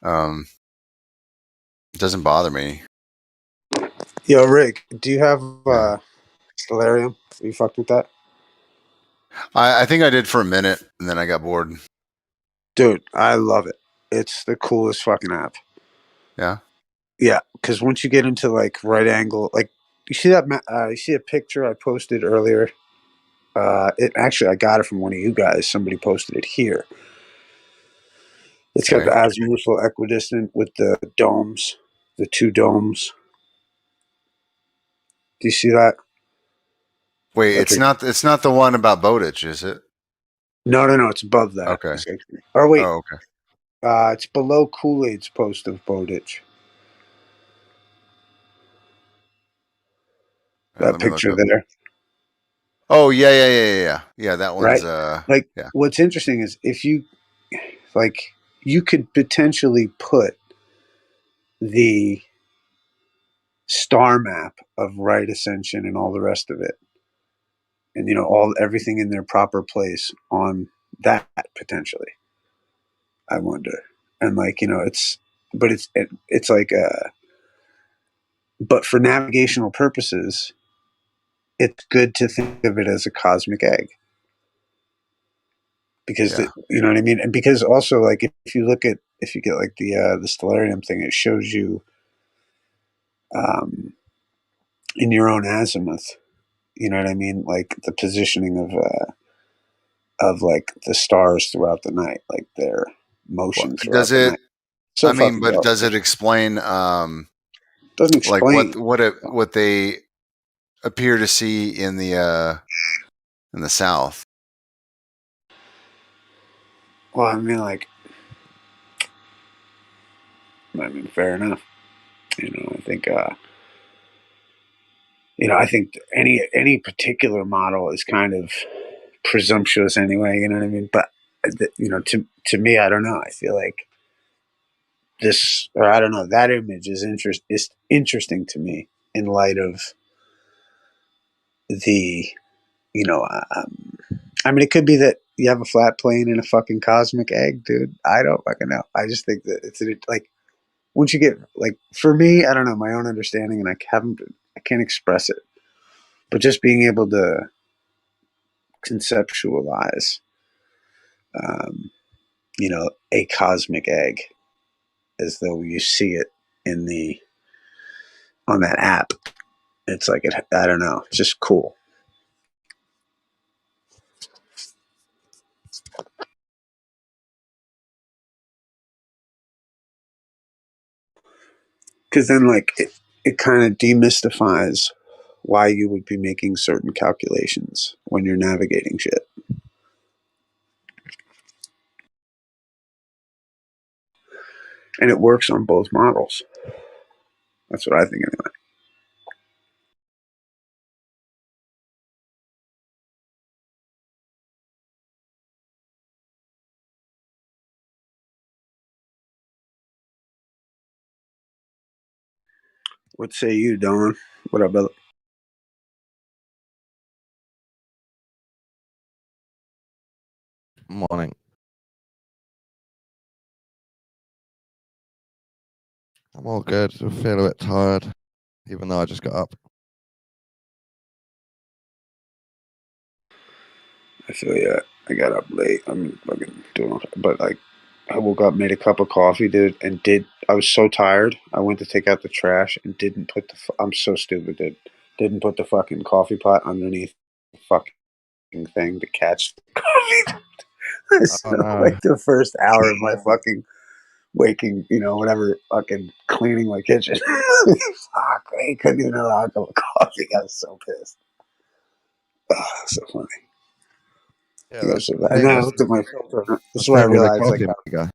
It doesn't bother me. Yo, Rick, do you have Yeah. Stellarium? Are you fucked with that? I think I did for a minute, and then I got bored. Dude, I love it. It's the coolest fucking app. Yeah. Yeah, because once you get into like right angle, like you see that, you see a picture I posted earlier. It actually I got it from one of you guys. Somebody posted it here. It's got the Okay. azimuthal equidistant with the domes, the two domes. Do you see that? Wait, That picture? it's not the one about Bowditch, is it? No. It's above that. Okay. Or wait, Oh, okay. it's below Kool-Aid's post of Bowditch. That Let me look picture up. there. Oh, yeah. Yeah, that one's Right? Like, yeah. what's interesting is if you, like, you could potentially put the star map of right ascension and all the rest of it, and everything in their proper place on that potentially. I wonder, and like but it's like but for navigational purposes, it's good to think of it as a cosmic egg because Yeah. you know what I mean, and because also like if you get like the stellarium thing, it shows you um, in your own azimuth. You know what I mean, like the positioning of like the stars throughout the night, like their Well, motion does throughout the it night. So I mean, fucking but dope. does it explain Doesn't like explain. what they appear to see in the south? Well, I mean, fair enough. I think I think any particular model is kind of presumptuous anyway. You know what I mean? But to me, I don't know. I feel like this, or I don't know, that image is interesting to me in light of the you know. I mean, it could be that you have a flat plane and a fucking cosmic egg, dude. I don't fucking know. I just think that it's like once you get like for me, I don't know my own understanding, and I can't express it, but just being able to conceptualize, um, a cosmic egg as though you see it in the on that app. It's like I don't know. It's just cool. Because then, like, it kind of demystifies why you would be making certain calculations when you're navigating shit. And it works on both models. That's what I think anyway. What say you, Don? What up, brother? Morning. I'm all good. I feel a bit tired, even though I just got up. I feel yeah. I got up late. I'm fucking doing, but like, I woke up, made a cup of coffee, dude, and I was so tired. I went to take out the trash and didn't put I'm so stupid, dude. Didn't put the fucking coffee pot underneath the fucking thing to catch the coffee. I Oh spent no. like the first hour of my fucking waking, whatever, fucking cleaning my kitchen. Fuck, I couldn't even have a cup of coffee. I was so pissed. Oh, so funny. Yeah, You guys that's are the And then thing. I That's looked at my filter. This the is where I thing with a realized, like, coffee maker.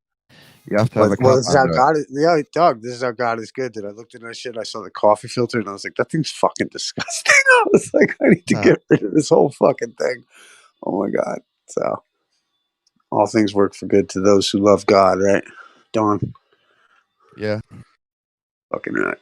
You have to have well, a well, cup this is how under it. God is. Yeah, dog. This is how God is good. Dude, I looked at that shit. I saw the coffee filter, and I was like, "That thing's fucking disgusting." I was like, "I need to Huh. get rid of this whole fucking thing." Oh my god! So, all things work for good to those who love God, right? Dawn, Yeah. fucking right.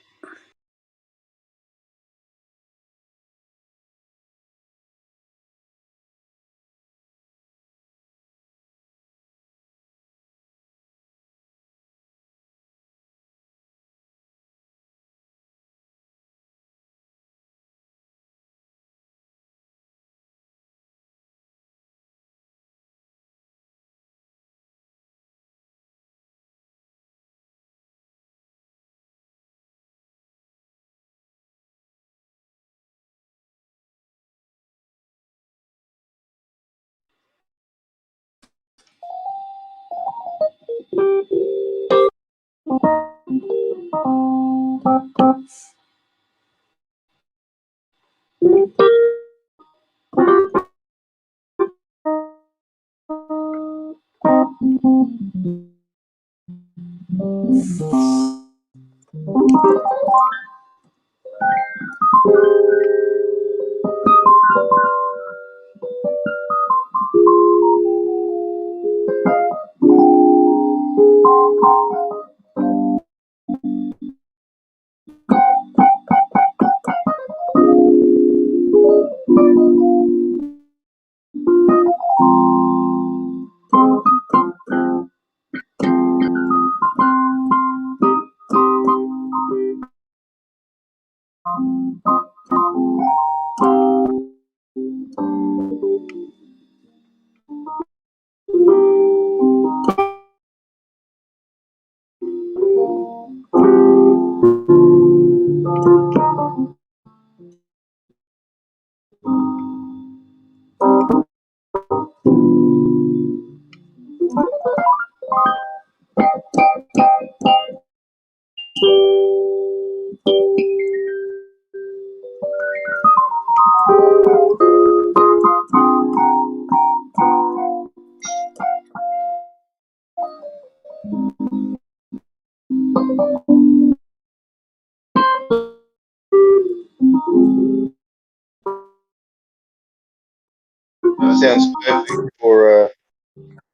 That sounds perfect for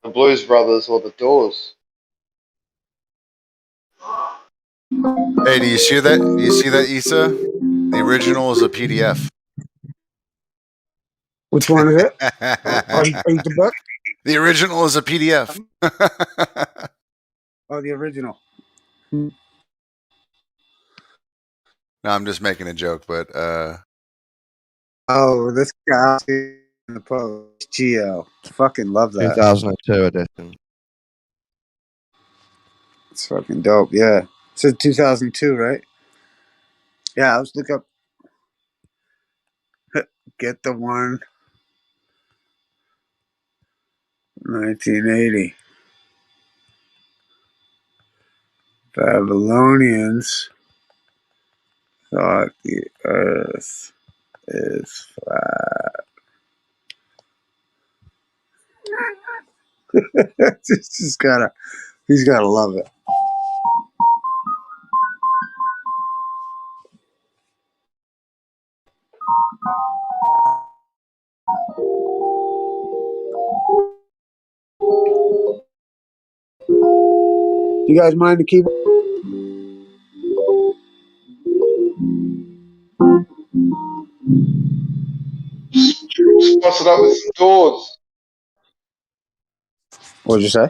the Blues Brothers or the Doors. Hey, do you see that? Do you see that, Issa? The original is a PDF. Which one is it? Oh, you read the book? The original is a PDF. Oh, the original. No, I'm just making a joke, but Oh, this guy in the post. Geo. Fucking love that. 2002 edition. It's fucking dope. Yeah. It says 2002, right? Yeah, let's look up. Get the one. 1980. Babylonians thought the earth is flat. He's gotta love it. You guys mind the keyboard? Spice it up with some Doors. What'd you say?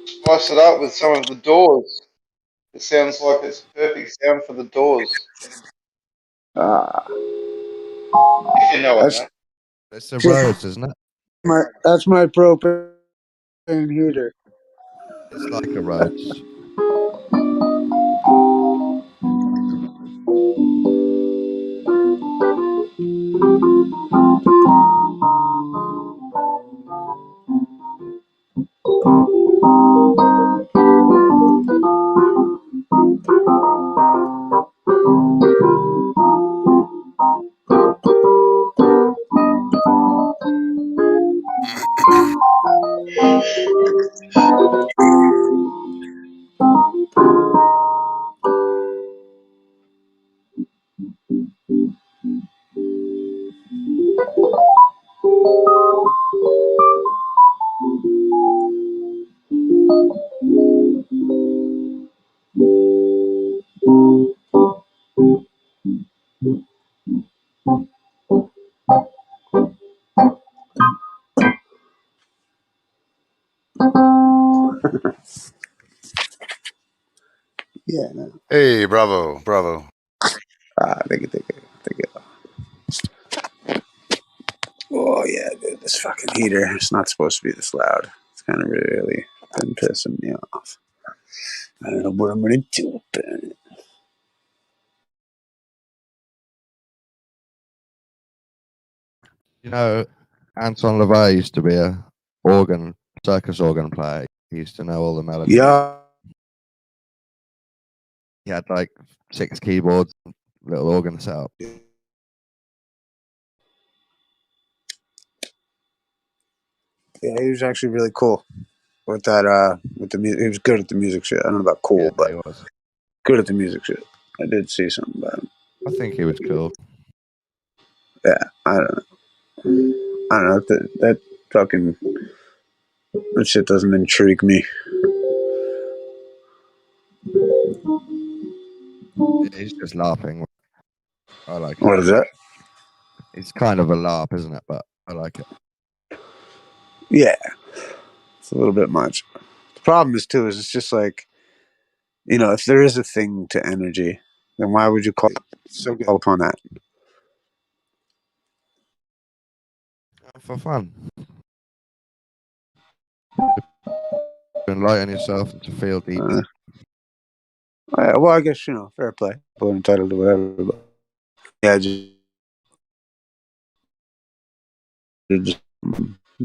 Spice it up with some of the Doors. It sounds like it's a perfect sound for the Doors. If you know what I That's mean. It's the Rhodes, isn't it? that's my propane heater. It's like a Rhodes. Yeah, no. hey, bravo, bravo. Take it. Oh yeah, dude, this fucking heater. It's not supposed to be this loud. It's kind of really been pissing me off. I don't know what I'm gonna do about it. You know, Anton LaVey used to be a organ circus organ player. He used to know all the melodies. Yeah. He had like 6 keyboards, little organ set up. Yeah, he was actually really cool with that. With the music, he was good at the music shit. I don't know about cool, Yeah, but he was. good at the music shit. I did see something about him. I think he was cool. Yeah, I don't know. I don't know. That fucking that shit doesn't intrigue me. Yeah, he's just laughing. I like it. What is that? It's kind of a LARP, isn't it? But I like it. Yeah, it's a little bit much. The problem is too is it's just like, you know, if there is a thing to energy, then why would you call upon that? For fun. To enlighten yourself and to feel deep. Yeah, well, I guess, you know, fair play. People are entitled to whatever. But yeah, just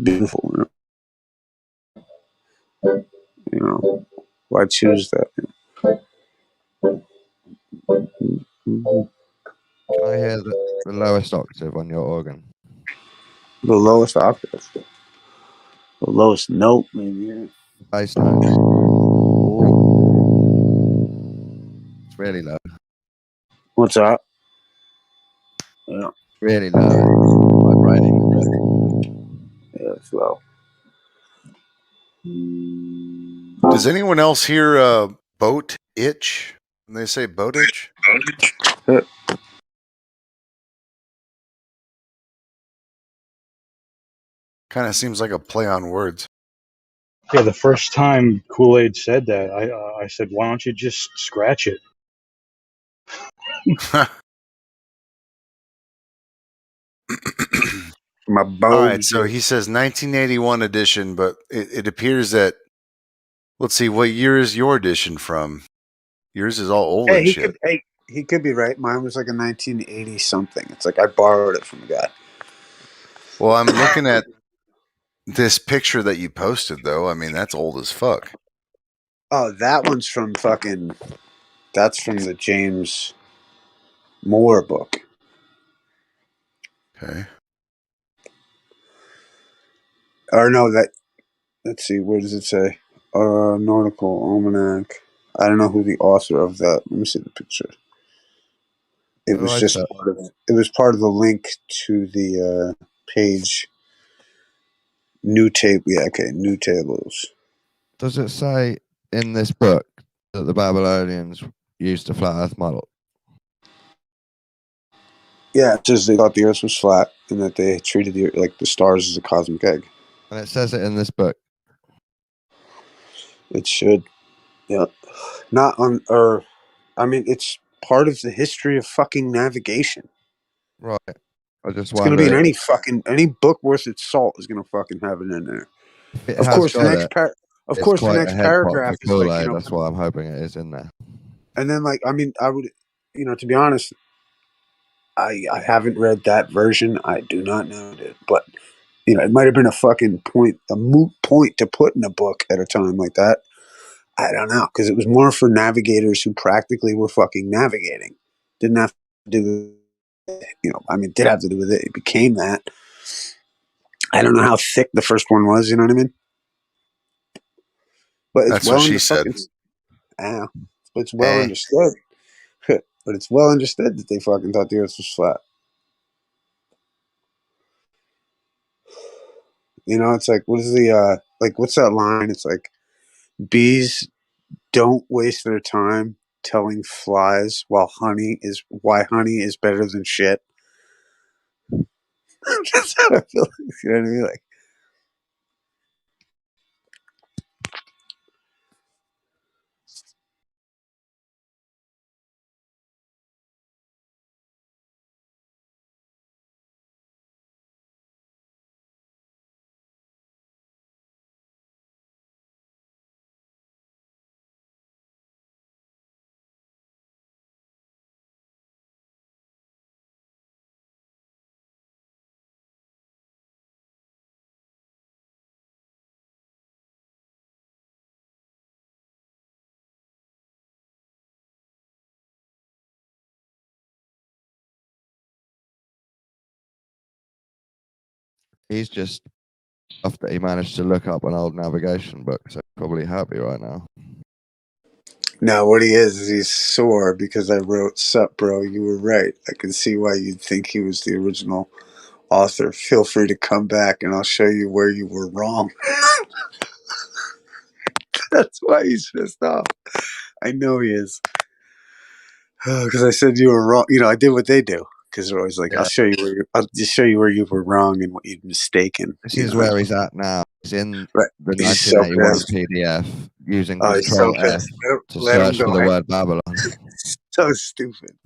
beautiful. You know, why choose that? The Can I hear the lowest octave on your organ? lowest octave, the lowest note, maybe. Yeah. Bass notes. It's really low. What's up? Yeah, Really low. It's vibrating. yeah, it's low. Does anyone else hear boat itch? When they say boat itch? Kind of seems like a play on words. Yeah, the first time Kool-Aid said that, I said, "Why don't you just scratch it?" My All right, bones. so he says 1981 edition, but it appears that, let's see, what year is your edition from? Yours is all old Hey, and shit. he could be right. Mine was like a 1980 something. It's like I borrowed it from a guy. Well, I'm looking at this picture that you posted, though. I mean, that's old as fuck. Oh, that one's from fucking. That's from the James Moore book. Okay. Or no, that. Let's see. Where does it say? Nautical Almanac. I don't know who the author of that. Let me see the picture. It Oh, was I just said, part of. It was part of the link to the page. New table. Yeah. Okay. New tables. does it say in this book that the Babylonians used a flat Earth model? Yeah. It says they thought the Earth was flat and that they treated the stars as a cosmic egg. And it says it in this book. It should. Yeah. Not on. Or, I mean, it's part of the history of fucking navigation. Right. I just It's going to be in wonder any book worth its salt is going to fucking have it in there. if it Of has course, the got next it. of It's course the quite a next head pop paragraph for is like, you Kool-Aid. know, That's why I'm hoping it is in there. and then like, I mean, I would, you know, to be honest, I haven't read that version. I do not know it, but you know, it might have been a moot point to put in a book at a time like that. I don't know, because it was more for navigators who practically were fucking navigating. Didn't have to do, you know, I mean, did have to do with it. It became that. I don't know how thick the first one was. You know what I mean? But it's That's what well she under said. fucking. Ah, it's well understood. But it's well understood that they fucking thought the Earth was flat. You know, it's like, what is what's that line? It's like, bees don't waste their time telling flies why honey is better than shit. That's how I feel. You know what I mean? Like, he's just stuff that he managed to look up an old navigation book, so probably happy right now. Now, what he is he's sore because I wrote, "Sup, bro, you were right. I can see why you'd think he was the original author. Feel free to come back and I'll show you where you were wrong." That's why he's pissed off. I know he is. Because I said you were wrong. I did what they do. Because they're always like, Yeah. I'll just show you where you were wrong and what you'd mistaken. This is where he's at now. He's in Right. the He's so 1981 pissed. PDF using Oh, he's so Control F pissed. to Let him search go. for the word Babylon. So stupid.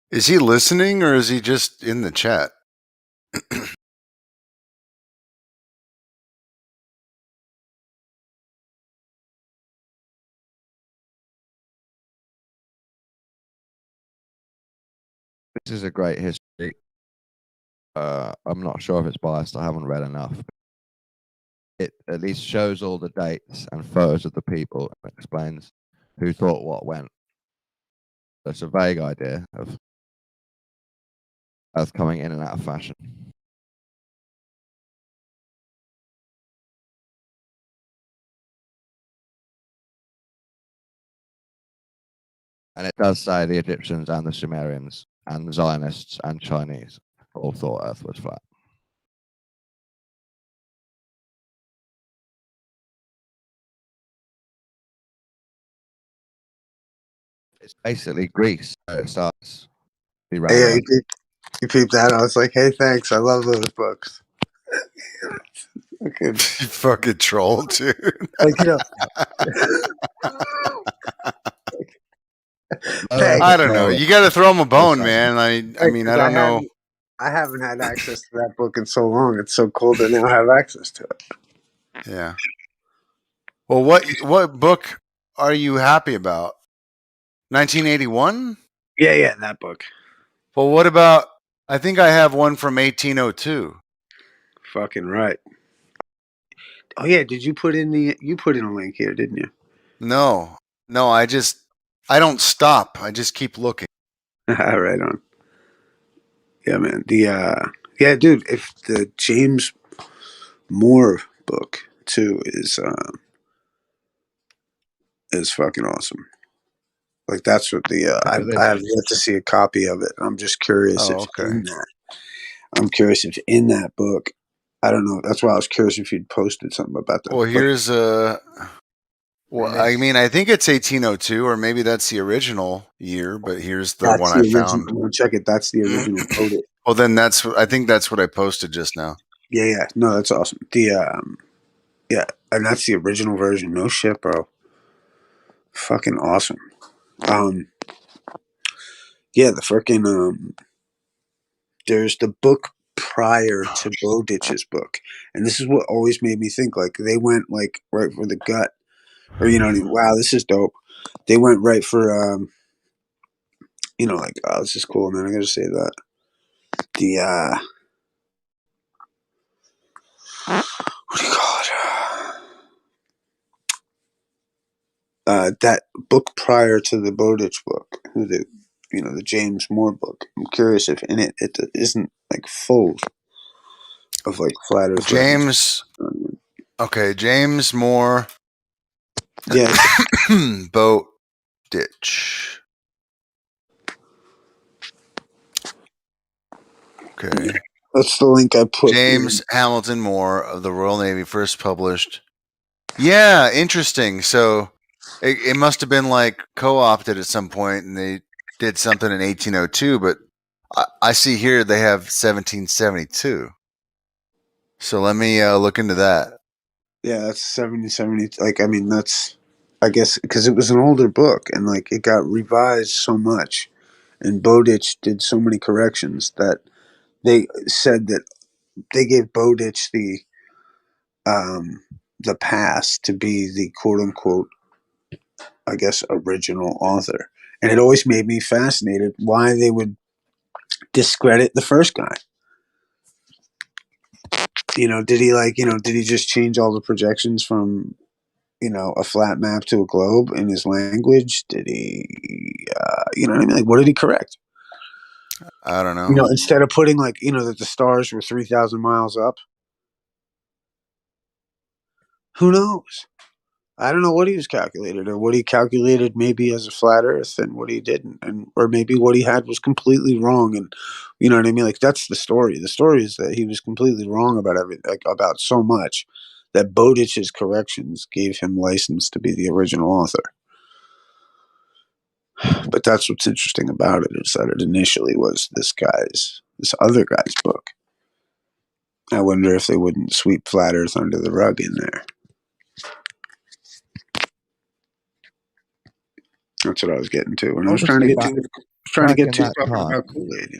Is he listening or is he just in the chat? This is a great history. I'm not sure if it's biased. I haven't read enough. It at least shows all the dates and photos of the people and explains who thought what when. It's a vague idea of Earth coming in and out of fashion. And it does say the Egyptians and the Sumerians and the Zionists and Chinese all thought Earth was flat. It's basically Greece. So it starts. Yeah, you peeped that. I was like, hey, thanks. I love those books. Okay. You fucking troll, dude. Like, Thanks. I don't know. You got to throw him a bone, man. I mean, I don't know. I haven't had access to that book in so long. It's so cool to now have access to it. Yeah. Well, what book are you happy about? 1981? Yeah, that book. Well, what about? I think I have one from 1802. Fucking right. Oh yeah, did you put in a link here, didn't you? No, I don't stop. I just keep looking. Right on. Yeah, man. Yeah, dude. If the James Moore book too is fucking awesome. Like that's what I have yet to see a copy of it. I'm just curious in that. I'm curious if in that book, I don't know. That's why I was curious if you'd posted something about that. Well, here's well, I mean, I think it's 1802, or maybe that's the original year. But here's the one I found. I'm gonna check it. That's the original code. Well, then I think that's what I posted just now. Yeah. No, that's awesome. Yeah, and that's the original version. No shit, bro. Fucking awesome. Yeah, the freaking there's the book prior to Bowditch's book, and this is what always made me think. Like they went like right for the gut, or wow, this is dope. They went right for like, oh, this is cool, man. I gotta say that the what do you call it? That book prior to the Bowditch book. the James Moore book. I'm curious if in it isn't like full of like flat Earth James. references. Okay, James Moore. Yeah, Boat ditch. Okay. that's the link I put. James Hamilton Moore of the Royal Navy, first published. Yeah, interesting. So it must have been like co-opted at some point, and they did something in 1802. But I see here they have 1772. So let me look into that. Yeah, that's 70. Like, I mean, that's, I guess, because it was an older book and like it got revised so much, and Bowditch did so many corrections that they said that they gave Bowditch the pass to be the quote unquote, I guess, original author. And it always made me fascinated why they would discredit the first guy. Did he just change all the projections from, a flat map to a globe in his language? Did he, you know what I mean? Like, what did he correct? I don't know. Instead of putting like, that the stars were 3,000 miles up. Who knows? I don't know what he was calculated, or what he calculated maybe as a flat Earth, and what he didn't, or maybe what he had was completely wrong. And you know what I mean? Like, that's the story. The story is that he was completely wrong about everything, like about so much, that Bowditch's corrections gave him license to be the original author. But that's what's interesting about it, is that it initially was this other guy's book. I wonder if they wouldn't sweep flat Earth under the rug in there. That's what I was getting to, and I was trying to Obviously, get to that talking time, about Kool-Aid.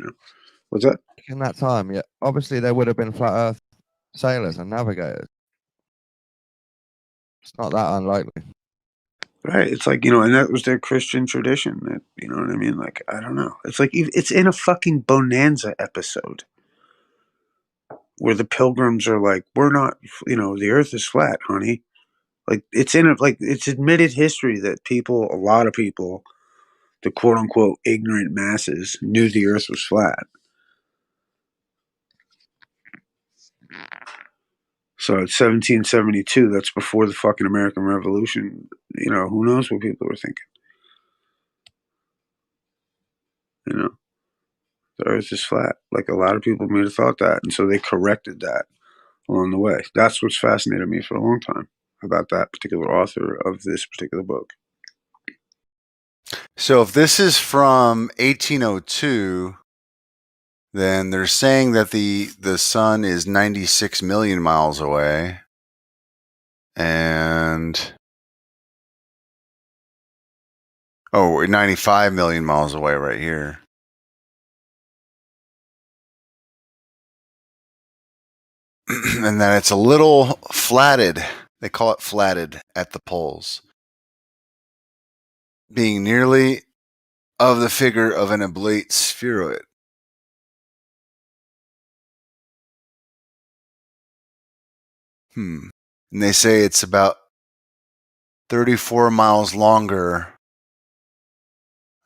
What's that? in that time, yeah, obviously there would have been flat Earth sailors and navigators. It's not that unlikely. Right. It's like, and that was their Christian tradition. That, you know what I mean? Like, I don't know. It's like it's in a fucking Bonanza episode where the pilgrims are like, we're not, the Earth is flat, honey. Like, it's it's admitted history that a lot of people, the quote unquote ignorant masses, knew the Earth was flat. So it's 1772. That's before the fucking American Revolution. Who knows what people were thinking? The Earth is flat. Like, a lot of people may have thought that, and so they corrected that along the way. That's what's fascinated me for a long time about that particular author of this particular book. So if this is from 1802, then they're saying that the sun is 96 million miles away, and we're 95 million miles away right here. And that it's a little flatted. They call it flatted at the poles, being nearly of the figure of an oblate spheroid. And they say it's about 34 miles longer,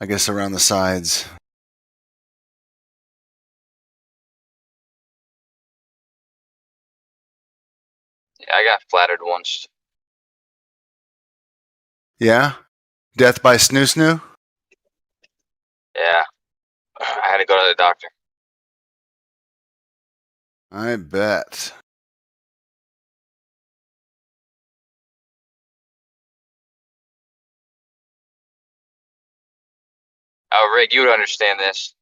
I guess, around the sides. Yeah, I got flattered once. Yeah? Death by snoo snoo? Yeah. I had to go to the doctor. I bet. Oh, Rick, you would understand this.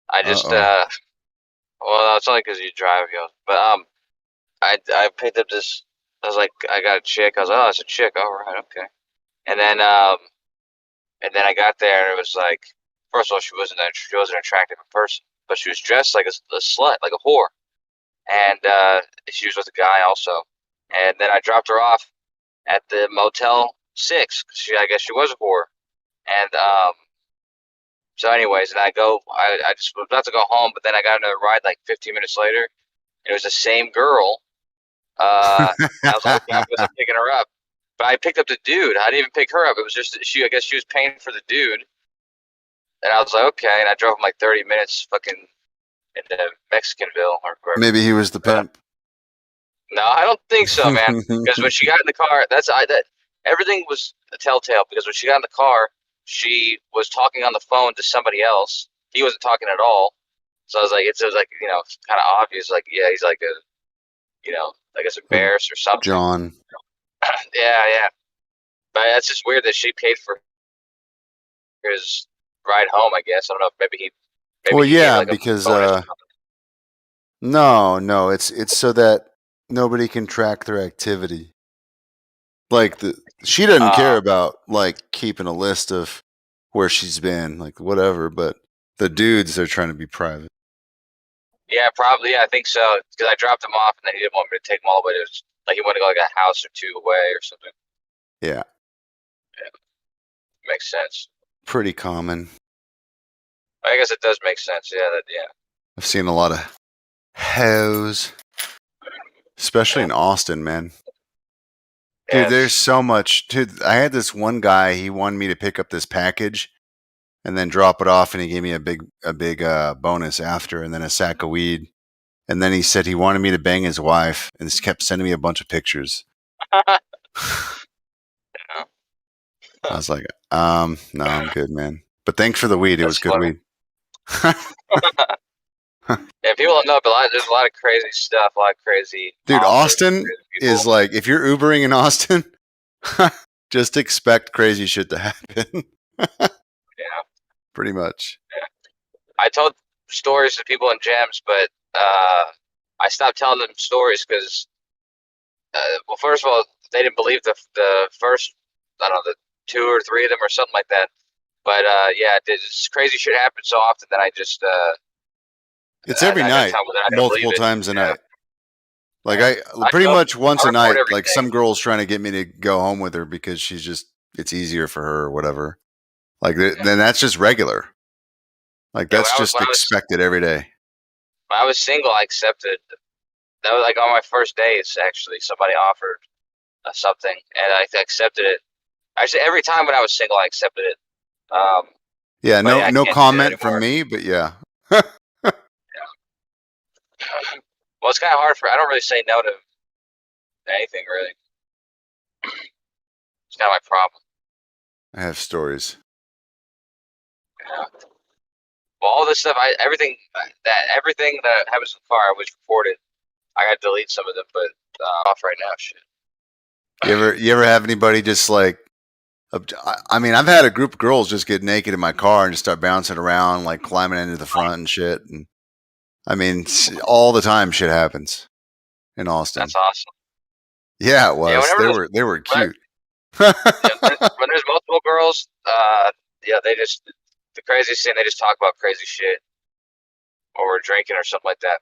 I just, Uh-oh. well, it's only because you drive, but, I picked up this, I was like, I got a chick, I was like, oh, it's a chick, all right, okay. And then I got there, and it was like, first of all, she wasn't an attractive person, but she was dressed like a slut, like a whore. And, she was with a guy also. And then I dropped her off at the Motel 6, 'cause I guess she was a whore. And, so anyways, and I just was about to go home, but then I got another ride like 15 minutes later. And it was the same girl. I was like, okay, I wasn't picking her up. But I picked up the dude. I didn't even pick her up. It was just I guess she was paying for the dude. And I was like, okay. And I drove him like 30 minutes fucking into Mexicanville or wherever. Maybe he was the pimp. No, I don't think so, man. Because when she got in the car, that everything was a telltale. Because when she got in the car, she was talking on the phone to somebody else. He wasn't talking at all. So I was like, it was like, you know, kind of obvious. Like, yeah, he's like a, you know, I guess embarrassed or something. John. Yeah. But that's just weird that she paid for his ride home. I guess I don't know. Maybe he Well, gave, yeah, like, a because bonus or something. no, it's so that nobody can track their activity. Like she doesn't care about like keeping a list of where she's been, like whatever. But the dudes, they're trying to be private. Yeah, probably. Yeah, I think so. Because I dropped him off, and then he didn't want me to take him all the way to, like, he wanted to go like a house or two away or something. Yeah, Makes sense. pretty common. I guess it does make sense. Yeah, I've seen a lot of hoes, especially in Austin, man. Dude, there's so much. Dude, I had this one guy. He wanted me to pick up this package and then drop it off, and he gave me a big bonus after, and then a sack of weed. And then he said he wanted me to bang his wife, and just kept sending me a bunch of pictures. I was like, no, I'm good, man. But thanks for the weed. It was good weed. Yeah, people don't know, but there's a lot of crazy stuff, a lot of crazy. Dude, offers, Austin crazy is like, if you're Ubering in Austin, just expect crazy shit to happen. Yeah, Pretty much. yeah. I told stories to people in gyms, but I stopped telling them stories because, well, first of all, they didn't believe the first, I don't know, the 2 or 3 of them or something like that. But yeah, this crazy shit happens so often that I just it's every night, multiple times a night. Like I pretty much once a night. Like some girl's trying to get me to go home with her because it's easier for her or whatever. Like then that's just regular. Like that's just expected every day. When I was single, I accepted. That was like on my first days. Actually, somebody offered something, and I accepted it. Actually, every time when I was single, I accepted it. Yeah, no comment from me, but yeah. Yeah. Well, it's kind of hard I don't really say no to anything, really. It's kind of my problem. I have stories. Yeah. Well, all this stuff, everything that happens in the car, I was reported. I got to delete some of them, but off right now. Shit. You ever have anybody just like? I mean, I've had a group of girls just get naked in my car and just start bouncing around, like climbing into the front and shit. And I mean, all the time shit happens in Austin. That's awesome. Yeah, it was. Yeah, they were cute. When there's multiple girls, yeah, the craziest thing, they just talk about crazy shit, or we're drinking or something like that.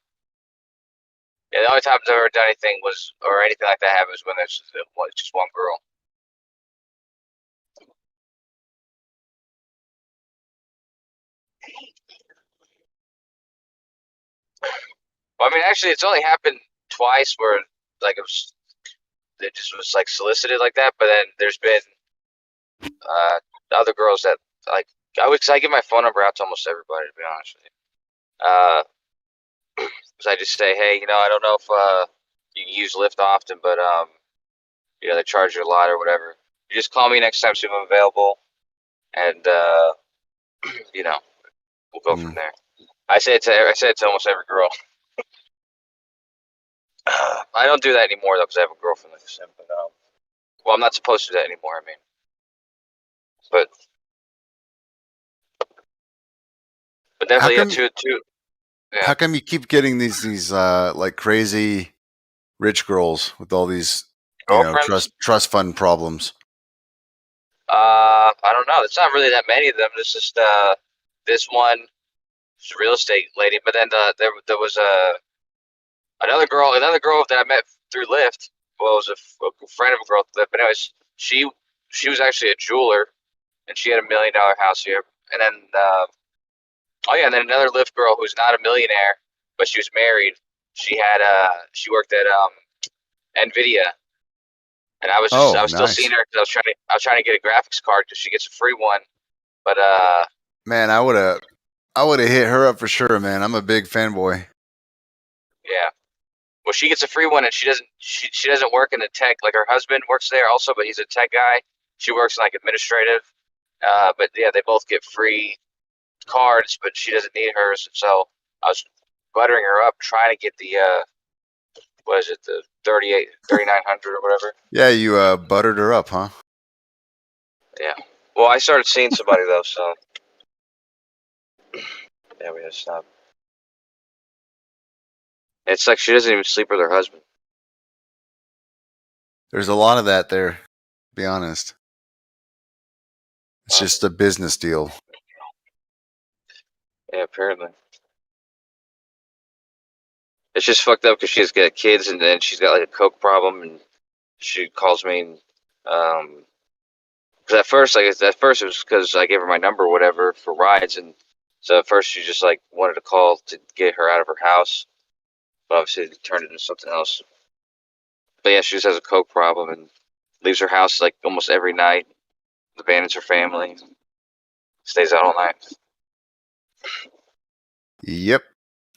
Yeah, the only time I've ever done anything or anything like that happens when there's just one girl. Well, I mean, actually, it's only happened twice where like it just was like solicited like that. But then there's been other girls that like I give my phone number out to almost everybody, to be honest with you. Because I just say, hey, I don't know if you can use Lyft often, but they charge you a lot or whatever. You just call me next time, see if I'm available, and we'll go from there. I say it to almost every girl. I don't do that anymore though, because I have a girlfriend like this. But well, I'm not supposed to do that anymore. I mean, but definitely two. Yeah. How come you keep getting these like crazy rich girls with all these trust fund problems? I don't know. It's not really that many of them. It's just this one real estate lady. But then there was another girl that I met through Lyft. Well, it was a friend of a girl through Lyft. But anyways, she was actually a jeweler, and she had $1 million house here. And then and then another Lyft girl who's not a millionaire, but she was married. She worked at NVIDIA, and I was still seeing her because I was trying to get a graphics card because she gets a free one, but Man, I would have hit her up for sure, man. I'm a big fanboy. Yeah. Well, she gets a free one, and she doesn't work in the tech. Like her husband works there also, but he's a tech guy. She works in like administrative. But yeah, they both get free cards, but she doesn't need hers. So I was buttering her up, trying to get the what is it, the 3900 or whatever. Yeah, you buttered her up, huh? Yeah. Well, I started seeing somebody though, so yeah, we had to stop. It's like she doesn't even sleep with her husband. There's a lot of that there, to be honest. It's just a business deal. Yeah, apparently. It's just fucked up because she's got kids, and then she's got like a coke problem, and she calls me. And, because at first it was because I gave her my number or whatever for rides, and so at first she just like wanted to call to get her out of her house, but obviously it turned into something else. But yeah, she just has a coke problem and leaves her house like almost every night, abandons her family, stays out all night. Yep.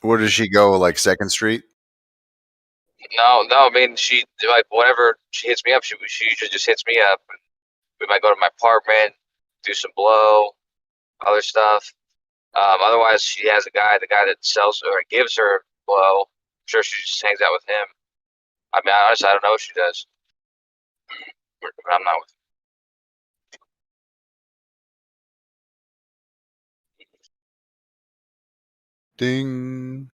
Where does she go? Like 2nd Street? No, I mean she like whenever she hits me up, she usually just hits me up. We might go to my apartment, do some blow, other stuff. Otherwise, she has the guy that sells or gives her blow. I'm sure she just hangs out with him. I mean, honestly, I don't know what she does. But I'm not with. Ding.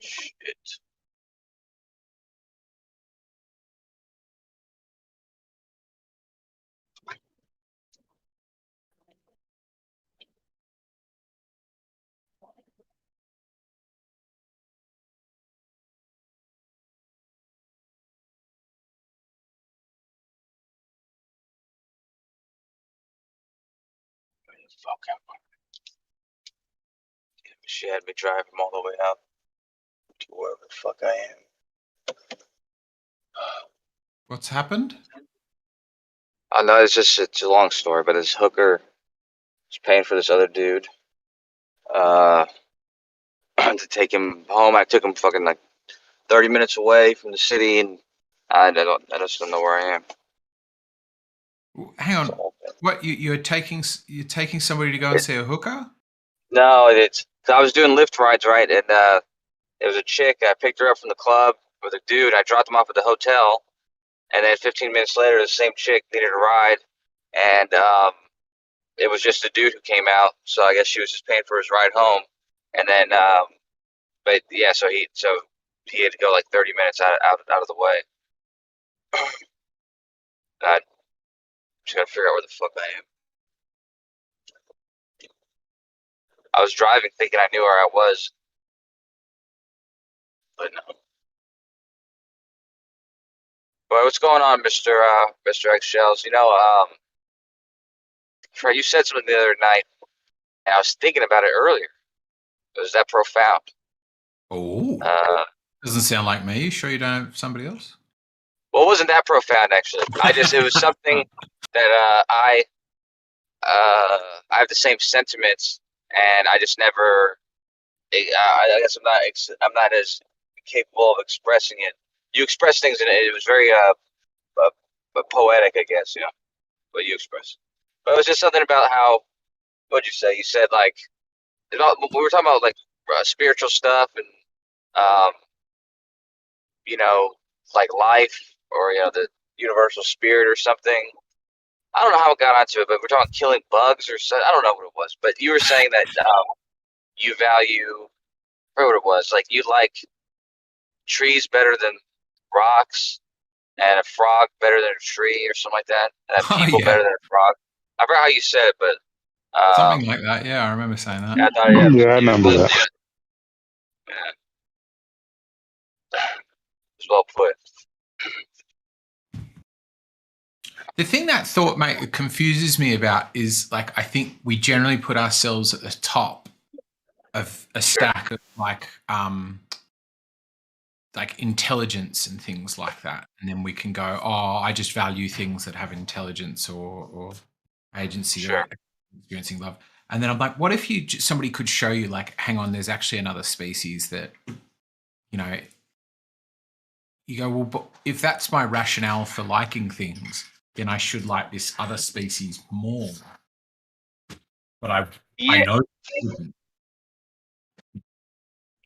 Shit. Fuck out. She had me drive him all the way out to wherever the fuck I am. What's happened? I know it's a long story, but this hooker is paying for this other dude to take him home. I took him fucking like 30 minutes away from the city, and I just don't know where I am. Hang on. What you're taking somebody to go and see a hooker? No, it's cause I was doing Lyft rides, right? And it was a chick. I picked her up from the club with a dude. I dropped him off at the hotel, and then 15 minutes later, the same chick needed a ride, and it was just a dude who came out. So I guess she was just paying for his ride home, and then but yeah, so he had to go like 30 minutes out of the way. I just gotta figure out where the fuck I am. I was driving thinking I knew where I was, but no. Well, what's going on, Mr. Eggshells? You know, Trey, you said something the other night, and I was thinking about it earlier. It was that profound. Oh, doesn't sound like me. You sure you don't have somebody else? Well, it wasn't that profound actually. It was something that I have the same sentiments, and I just never. I guess I'm not as capable of expressing it. You express things, and it was very poetic, I guess. You know what you express. But it was just something about how. What'd you say? You said like we were talking about like spiritual stuff and you know, like life or you know the universal spirit or something. I don't know how it got onto it, but we're talking killing bugs or something. I don't know what it was, but you were saying that you value. I forget what it was. Like you like trees better than rocks, and a frog better than a tree, or something like that, and people better than a frog. I forgot how you said it, but something like that. Yeah, I remember saying that. Yeah, I remember that. Yeah. It's well put. The thing that thought confuses me about is like I think we generally put ourselves at the top of a stack of like like intelligence and things like that, and then we can go, oh, I just value things that have intelligence or agency Sure. or experiencing love. And then I'm like, what if somebody could show you, like, hang on, there's actually another species that, you know, you go, well, but if that's my rationale for liking things, then I should like this other species more. But I know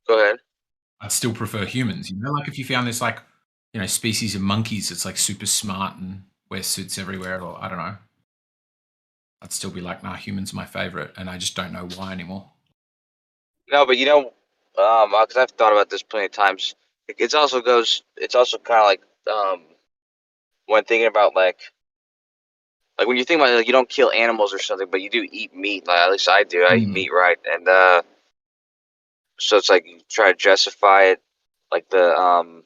Go ahead. I'd still prefer humans. You know, like if you found this, like, you know, species of monkeys that's like super smart and wears suits everywhere, or I don't know, I'd still be like, nah, humans are my favorite, and I just don't know why anymore. No, but you know, because I've thought about this plenty of times. It's also kind of like when thinking about like when you think about it, like, you don't kill animals or something, but you do eat meat. Like at least I do. I eat meat, right? And so it's like you try to justify it, like the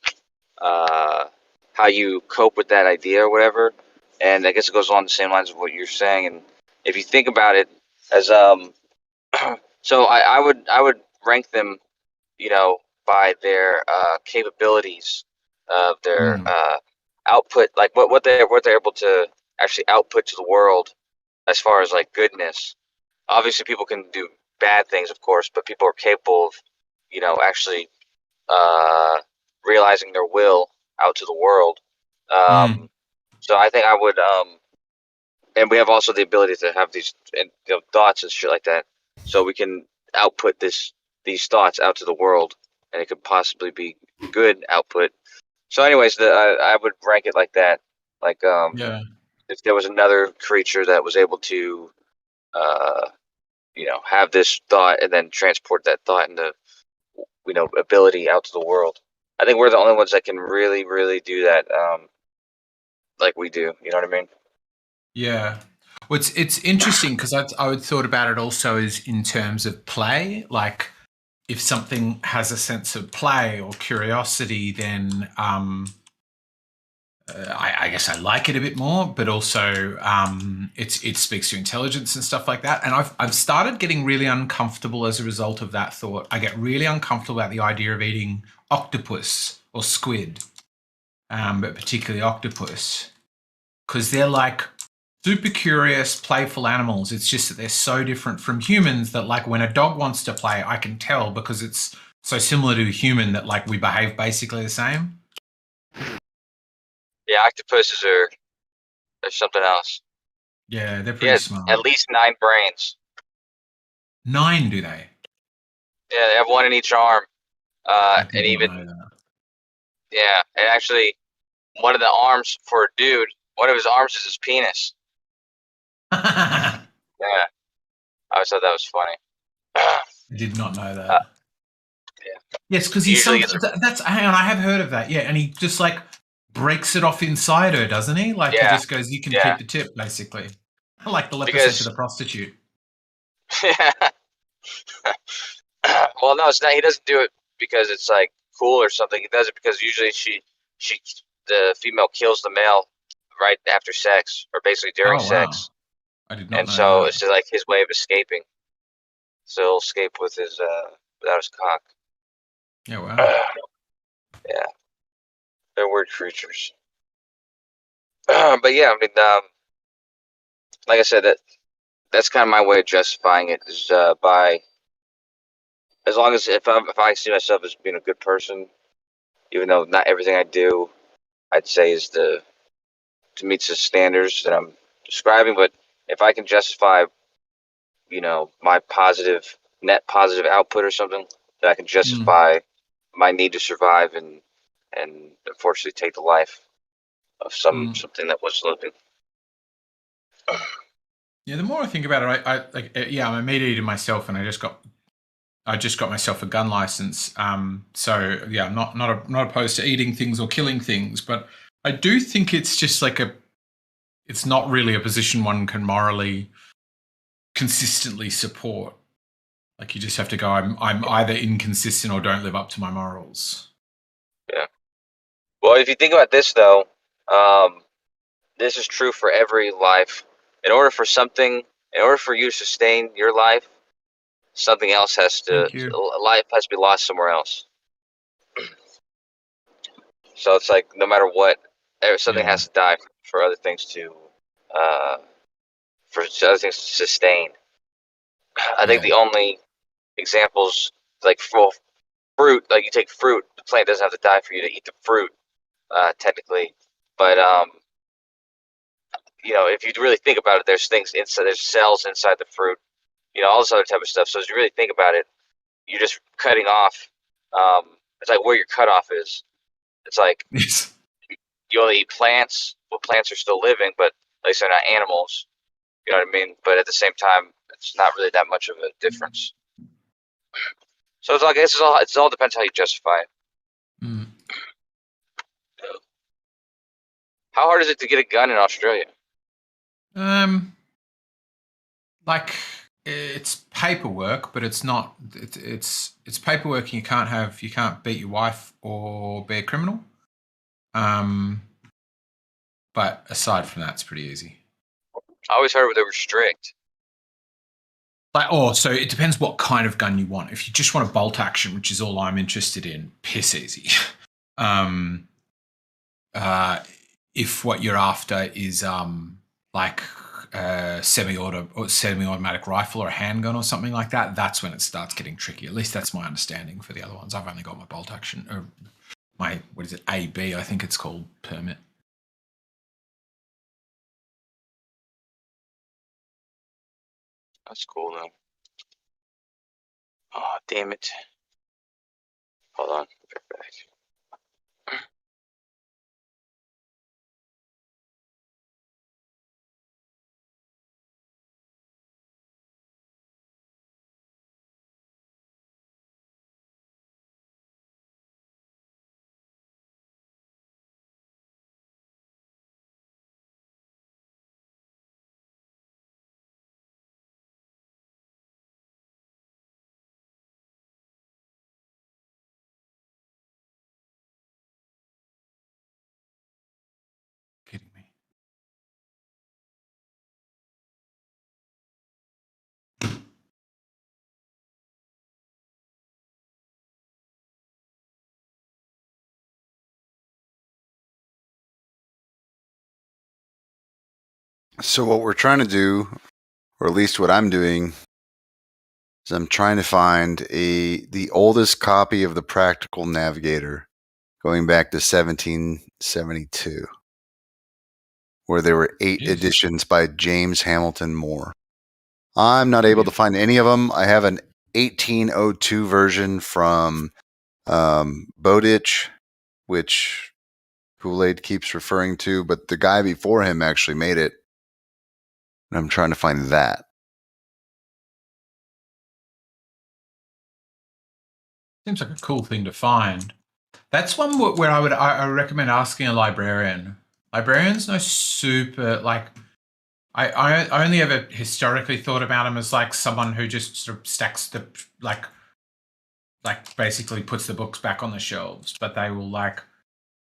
how you cope with that idea or whatever. And I guess it goes along the same lines of what you're saying. And if you think about it as so I would rank them, you know, by their capabilities of their output, like what they're able to actually output to the world as far as like goodness. Obviously, people can do bad things, of course, but people are capable of, you know, actually realizing their will out to the world. So I think I would, and we have also the ability to have these, you know, thoughts and shit like that, so we can output these thoughts out to the world, and it could possibly be good output. So, anyways, I would rank it like that. Like, Yeah. if there was another creature that was able to, you know, have this thought and then transport that thought into, you know, ability out to the world. I think we're the only ones that can really, really do that, like we do. You know what I mean? Yeah. Well, it's interesting because I would thought about it also as in terms of play. Like if something has a sense of play or curiosity, then I guess I like it a bit more. But also it speaks to intelligence and stuff like that. And I've started getting really uncomfortable as a result of that thought. I get really uncomfortable about the idea of eating octopus or squid, but particularly octopus, because they're like super curious, playful animals. It's just that they're so different from humans that, like, when a dog wants to play, I can tell because it's so similar to a human that, like, we behave basically the same. Yeah, octopuses are something else. Yeah, they're pretty smart. At least 9 brains. 9, do they? Yeah, they have one in each arm. I And did not even know yeah, and actually, one of the arms for a dude, one of his arms is his penis. that. Yeah, I always thought that was funny. I did not know that. Yeah. Yes, because Usually that's hang on, I have heard of that. Yeah, and he just like breaks it off inside her, doesn't he? Like he Yeah, just goes, "You can yeah. keep the tip," basically. Like the leper said Because to the prostitute. well, no, it's not. He doesn't do it because it's like cool or something. He does it because usually the female kills the male right after sex or basically during Oh wow, sex, I did not and know so that. it's just like his way of escaping. So he'll escape with his without his cock. Yeah, wow. Yeah, they're weird creatures. But yeah, I mean, like I said, that's kind of my way of justifying it is by as long as if I see myself as being a good person, even though not everything I do, I'd say is to meet the standards that I'm describing, but if I can justify, you know, my net positive output or something, that I can justify my need to survive and unfortunately take the life of something that was living. Yeah, the more I think about it, I like. Yeah, I'm a meat eater myself, and I just got myself a gun license. So yeah, I'm not opposed to eating things or killing things, but I do think it's just like it's not really a position one can morally consistently support. Like you just have to go, I'm either inconsistent or don't live up to my morals. Yeah. Well, if you think about this though, this is true for every life. In order for you to sustain your life, something else life has to be lost somewhere else. So it's like no matter what, something has to die for other things to to sustain. I think the only examples, like for fruit, like you take fruit, the plant doesn't have to die for you to eat the fruit, technically. But you know, if you really think about it, there's things inside, there's cells inside the fruit, you know, all this other type of stuff. So as you really think about it, you're just cutting off. It's like where your cutoff is. It's like you only eat plants. Well, plants are still living, but at least they're not animals. You know what I mean? But at the same time, it's not really that much of a difference. So it's like it all depends how you justify it. Mm. How hard is it to get a gun in Australia? Like it's paperwork, but it's not. It's paperwork, and you can't beat your wife or be a criminal. But aside from that, it's pretty easy. I always heard they were strict. So it depends what kind of gun you want. If you just want a bolt action, which is all I'm interested in, piss easy. If what you're after is like a semi-automatic rifle or a handgun or something like that, that's when it starts getting tricky. At least that's my understanding for the other ones. I've only got my bolt action, or my, what is it, AB, I think it's called, permit. That's cool though. Oh, damn it. Hold on. Back. Kidding me. So what we're trying to do, or at least what I'm doing, is I'm trying to find the oldest copy of the Practical Navigator, going back to 1772, where there were 8 Jeez. editions by James Hamilton Moore. I'm not able to find any of them. I have an 1802 version from Bowditch, which Kool-Aid keeps referring to, but the guy before him actually made it. And I'm trying to find that. Seems like a cool thing to find. That's one where I recommend asking a librarian. Librarians know super, like, I only ever historically thought about him as like someone who just sort of stacks the, like basically puts the books back on the shelves, but they will like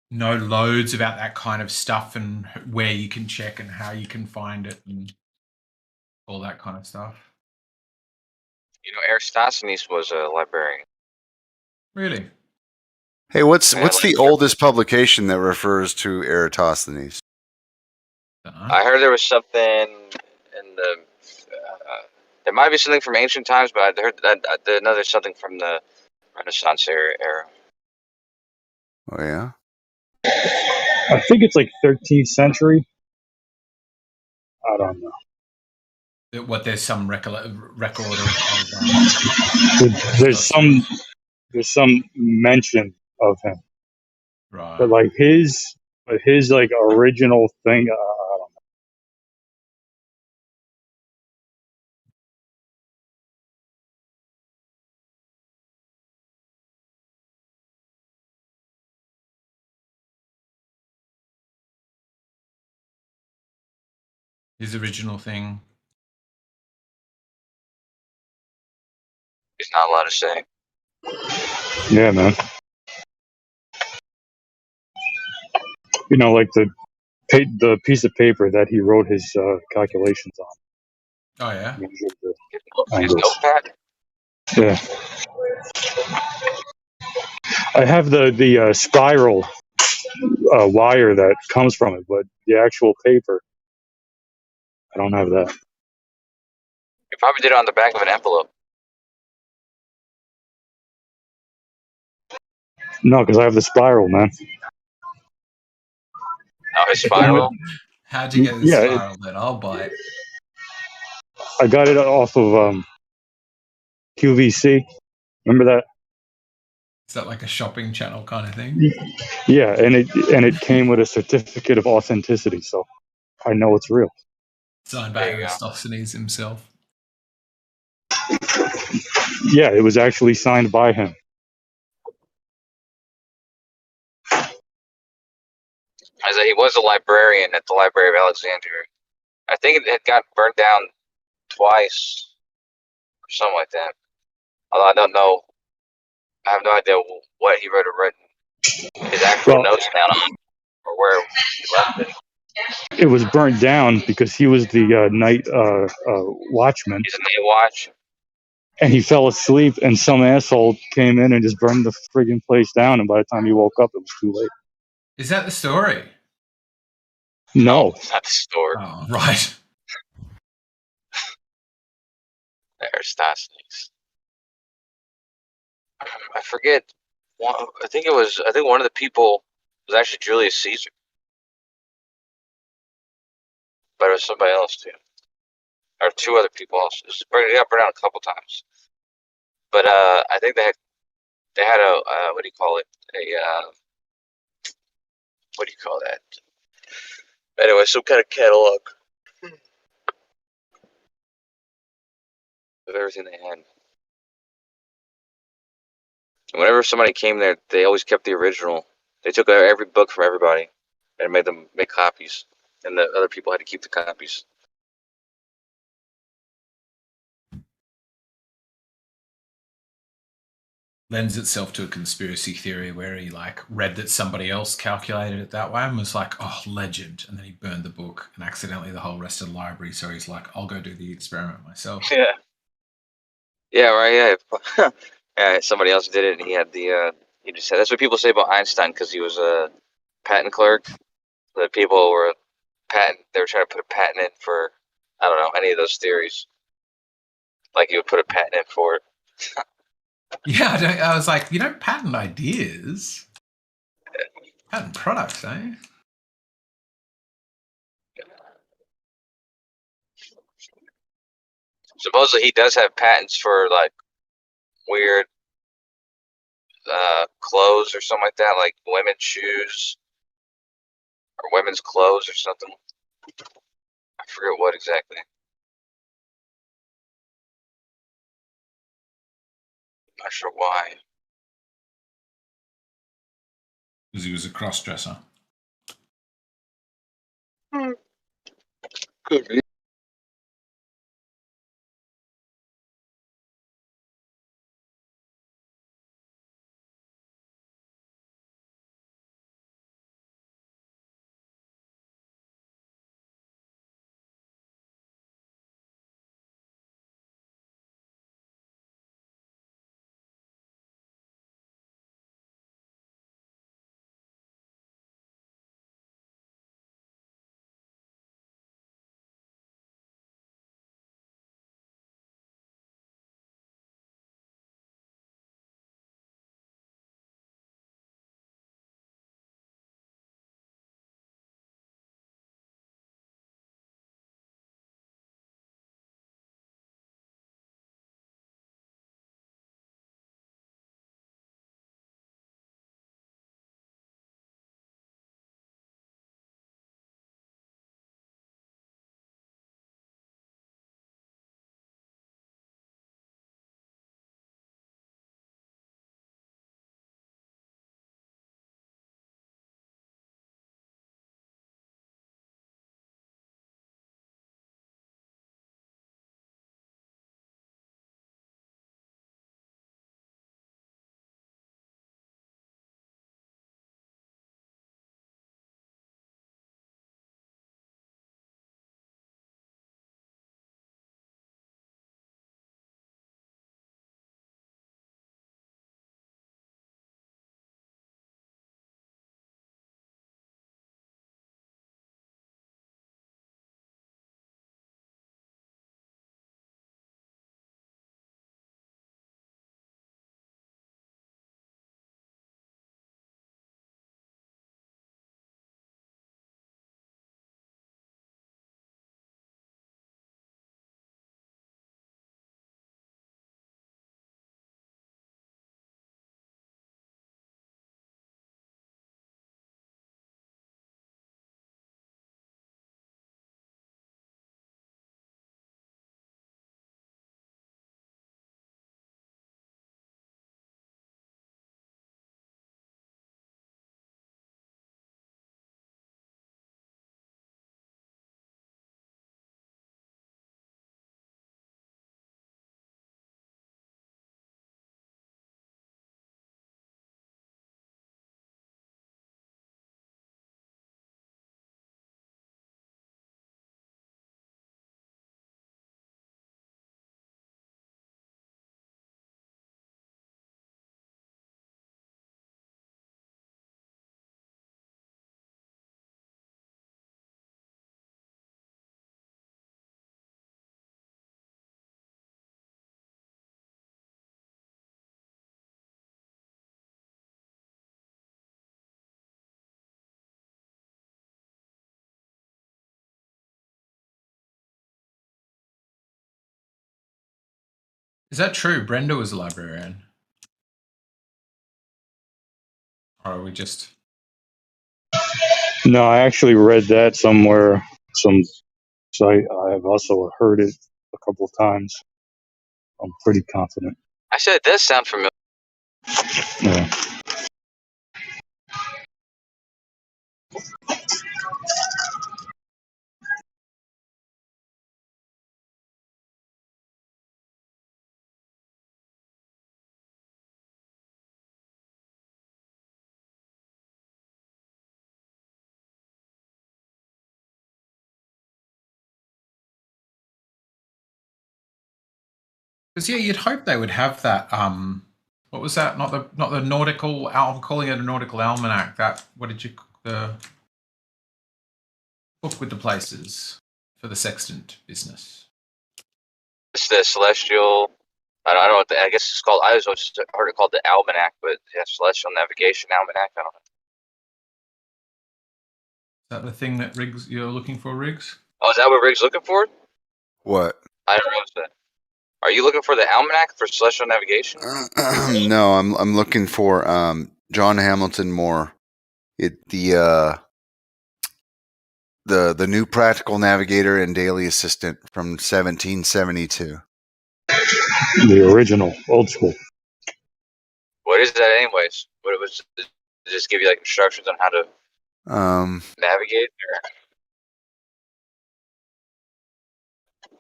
know loads about that kind of stuff and where you can check and how you can find it and all that kind of stuff. You know, Aristophanes was a librarian. Really? Hey, what's Yeah, the oldest publication that refers to Eratosthenes? I heard there was something in the. There might be something from ancient times, but I heard that there's something from the Renaissance era. Oh yeah. I think it's like 13th century. I don't know. What, there's some record of There's some mention of him, right. but like his like original thing. I don't know. His original thing. He's not allowed to say. Yeah, man. You know, like the piece of paper that he wrote his calculations on. Oh yeah. His notepad. Yeah. I have the spiral wire that comes from it, but the actual paper, I don't have that. You probably did it on the back of an envelope. No, because I have the spiral, man. Oh, his spiral. How'd you get this Yeah, spiral then? I'll buy it. I got it off of QVC. Remember that? Is that like a shopping channel kind of thing? Yeah, and it came with a certificate of authenticity, so I know it's real. Signed by There you go. Aristophanes himself. Yeah, it was actually signed by him. I said he was a librarian at the Library of Alexandria. I think it had got burned down twice or something like that. Although I don't know. I have no idea what he would have written his actual Well, notes down on, or where he left it. it was burnt down because he was the night watchman, He's a night watch. and he fell asleep, and some asshole came in and just burned the friggin' place down, and by the time he woke up, it was too late. Is that the story? No. It's not the store. Oh, right. Aristophanes. I forget. I think one of the people was actually Julius Caesar, but it was somebody else too, or two other people also. It got burned out a couple times, but I think they had a what do you call it? What do you call that? Anyway, some kind of catalog of everything they had. And whenever somebody came there, they always kept the original. They took every book from everybody and made them make copies, and the other people had to keep the copies. Lends itself to a conspiracy theory where he like read that somebody else calculated it that way and was like, oh, legend. And then he burned the book and accidentally the whole rest of the library. So he's like, I'll go do the experiment myself. Yeah. Yeah, right, yeah. Yeah, somebody else did it, and he had he just said, that's what people say about Einstein, because he was a patent clerk. The people were they were trying to put a patent in for, I don't know, any of those theories. Like he would put a patent in for it. Yeah, I was like, patent ideas, patent products, eh? Supposedly he does have patents for like weird clothes or something like that, like women's shoes or women's clothes or something. I forget what exactly. Not sure why. Because he was a cross-dresser. Could be. Is that true? Brenda was a librarian. Or are we just... No, I actually read that somewhere, some site. I've also heard it a couple of times. I'm pretty confident. I said it does sound familiar. Yeah. Because yeah, you'd hope they would have that. What was that? Not the nautical. I'm calling it a nautical almanac. That what did you the book with the places for the sextant business? It's the celestial. I don't know what I guess it's called. I always just heard it called the almanac, but yeah, celestial navigation almanac. I don't know. Is that the thing that Riggs you're looking for, Riggs? Oh, is that what Rig's looking for? What? I don't know what's that. Are you looking for the almanac for celestial navigation? No, I'm looking for John Hamilton Moore. The new practical navigator and daily assistant from 1772. The original, old school. What is that, anyways? What it was? Did it just give you like instructions on how to navigate?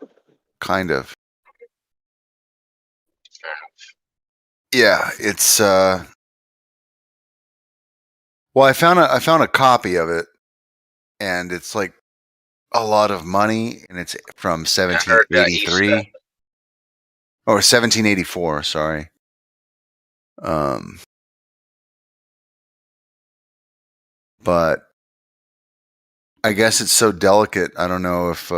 Or? Kind of. Fair enough. Yeah, it's well, I found a copy of it, and it's like a lot of money, and it's from I heard 1783 East. or 1784. Sorry. But I guess it's so delicate. I don't know if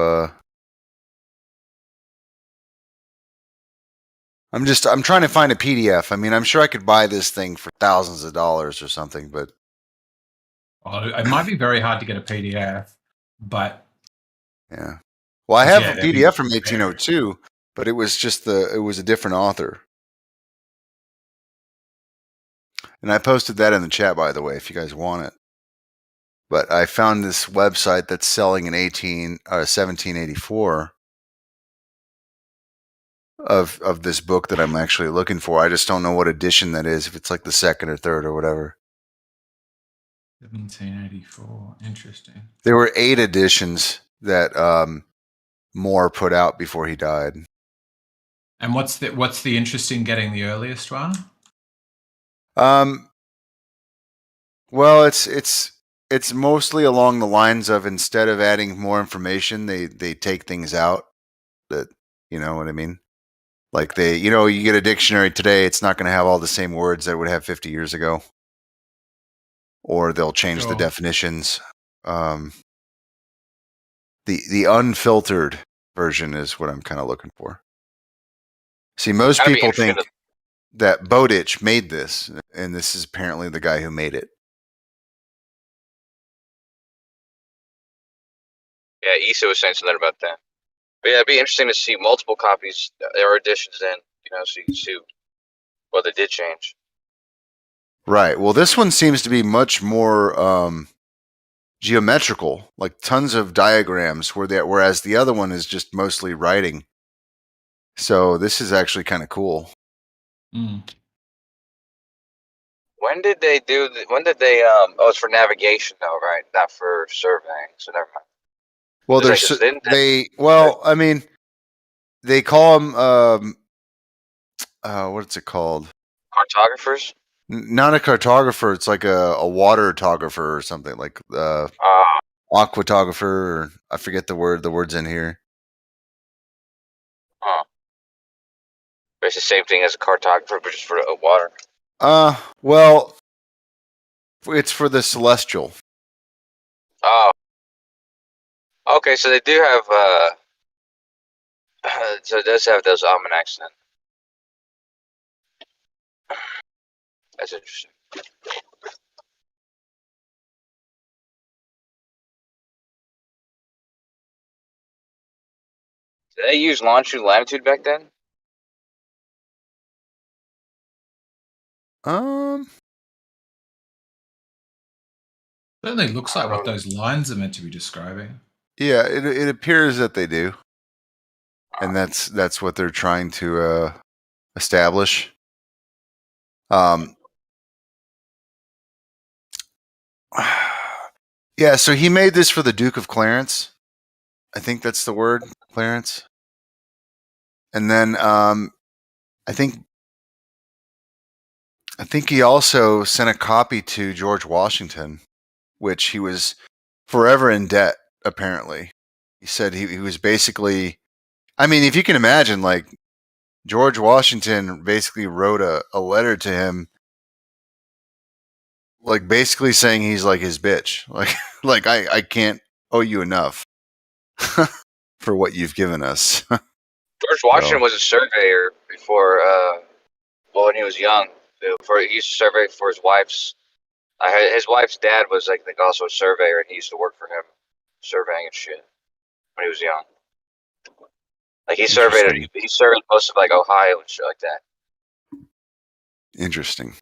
I'm trying to find a PDF. I mean, I'm sure I could buy this thing for thousands of dollars or something, but It might be very hard to get a PDF, but yeah. Well, I have yeah, a they'd be PDF from very- 1802, but it was just it was a different author. And I posted that in the chat, by the way, if you guys want it. But I found this website that's selling an 1784 of this book that I'm actually looking for. I just don't know what edition that is, if it's like the second or third or whatever. 1784. Interesting. There were 8 editions that Moore put out before he died. And what's the interest in getting the earliest one? Well, it's mostly along the lines of, instead of adding more information, they take things out that, you know what I mean? Like you get a dictionary today, it's not going to have all the same words that it would have 50 years ago. Or they'll change the Sure. definitions. The unfiltered version is what I'm kind of looking for. See, most Gotta be people interesting think that Bowditch made this, and this is apparently the guy who made it. Yeah, Issa was saying something about that. But yeah, it'd be interesting to see multiple copies or editions then, so you can see what they did change. Right. Well, this one seems to be much more geometrical, like tons of diagrams, whereas the other one is just mostly writing. So this is actually kind of cool. Mm. When did they it's for navigation though, right? Not for surveying, so never mind. Well, It's like, I mean, they call them what's it called? Cartographers? Not a cartographer. It's like a watertographer or something, like aquatographer. Or, I forget the word. The word's in here. But it's the same thing as a cartographer, but just for water. Well, it's for the celestial. Oh. Okay, so they do have so it does have those almanacs then. That's interesting. Did they use longitude and latitude back then? Certainly looks like what those lines are meant to be describing. Yeah, it appears that they do, and that's what they're trying to establish. Yeah, so he made this for the Duke of Clarence. I think that's the word, Clarence. And then I think he also sent a copy to George Washington, which he was forever in debt, apparently. He said he was basically, I mean, if you can imagine, like, George Washington basically wrote a letter to him, like, basically saying he's like his bitch. Like I can't owe you enough for what you've given us. George Washington was a surveyor before, well, when he was young. He used to survey for his wife's. His wife's dad was, I think, also a surveyor, and he used to work for him, surveying and shit when he was young. Like he surveyed most of like Ohio and shit like that. Interesting.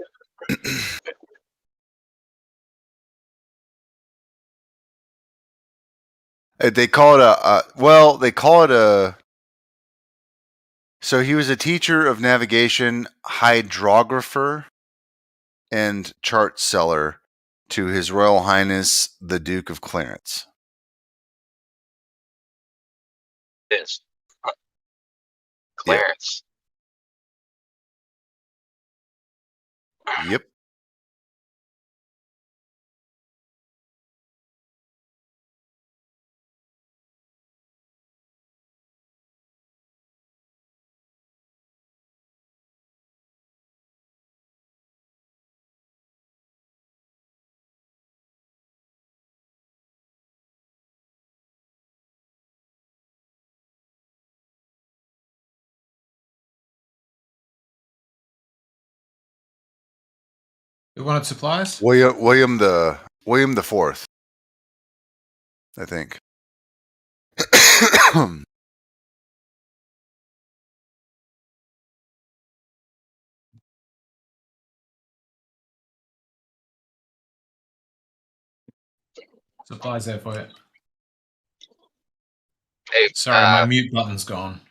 They call it so he was a teacher of navigation, hydrographer, and chart seller to His Royal Highness the Duke of Clarence. Yes. Clarence. Yep. Who wanted supplies? William the Fourth, I think. Supplies there for you. Hey, sorry, my mute button's gone.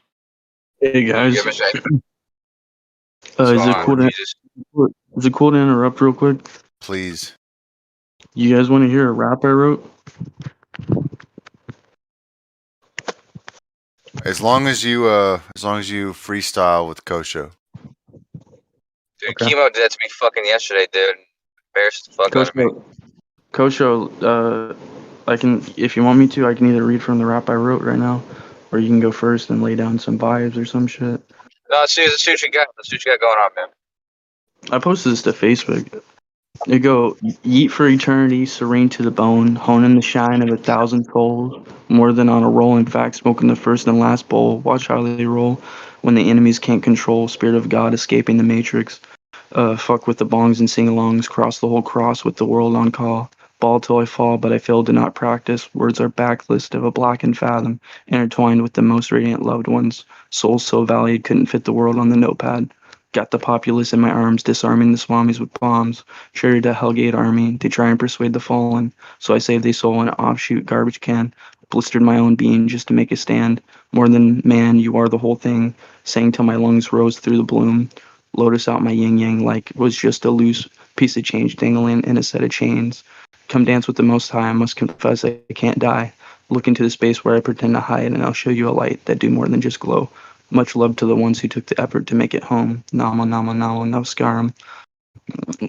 Hey guys, give me a second. is it cool to interrupt real quick? Please. You guys want to hear a rap I wrote? As long as you freestyle with Kosho. Dude, okay. Chemo did that to me fucking yesterday, dude. Embarrassed the fuck out of me. Kosho, I can, if you want me to, I can either read from the rap I wrote right now, or you can go first and lay down some vibes or some shit. No, let's see what you got. Let's see what you got going on, man. I posted this to Facebook. It go, yeet for eternity, serene to the bone, honing the shine of 1,000 souls, more than on a roll, in fact, smoking the first and last bowl. Watch how they roll when the enemies can't control, spirit of God escaping the matrix. Fuck with the bongs and sing-alongs, cross the whole cross with the world on call. Ball till I fall, but I fail to not practice. Words are backlist of a blackened fathom, intertwined with the most radiant loved ones. Souls so valued couldn't fit the world on the notepad. Got the populace in my arms, disarming the swamis with bombs. Charioted a Hellgate army to try and persuade the fallen. So I saved their soul in an offshoot garbage can. Blistered my own being just to make a stand. More than man, you are the whole thing. Sang till my lungs rose through the bloom. Lotus out my yin-yang like it was just a loose piece of change dangling in a set of chains. Come dance with the Most High, I must confess I can't die. Look into the space where I pretend to hide, and I'll show you a light that do more than just glow. Much love to the ones who took the effort to make it home. Nama, nama, nama, namaskaram.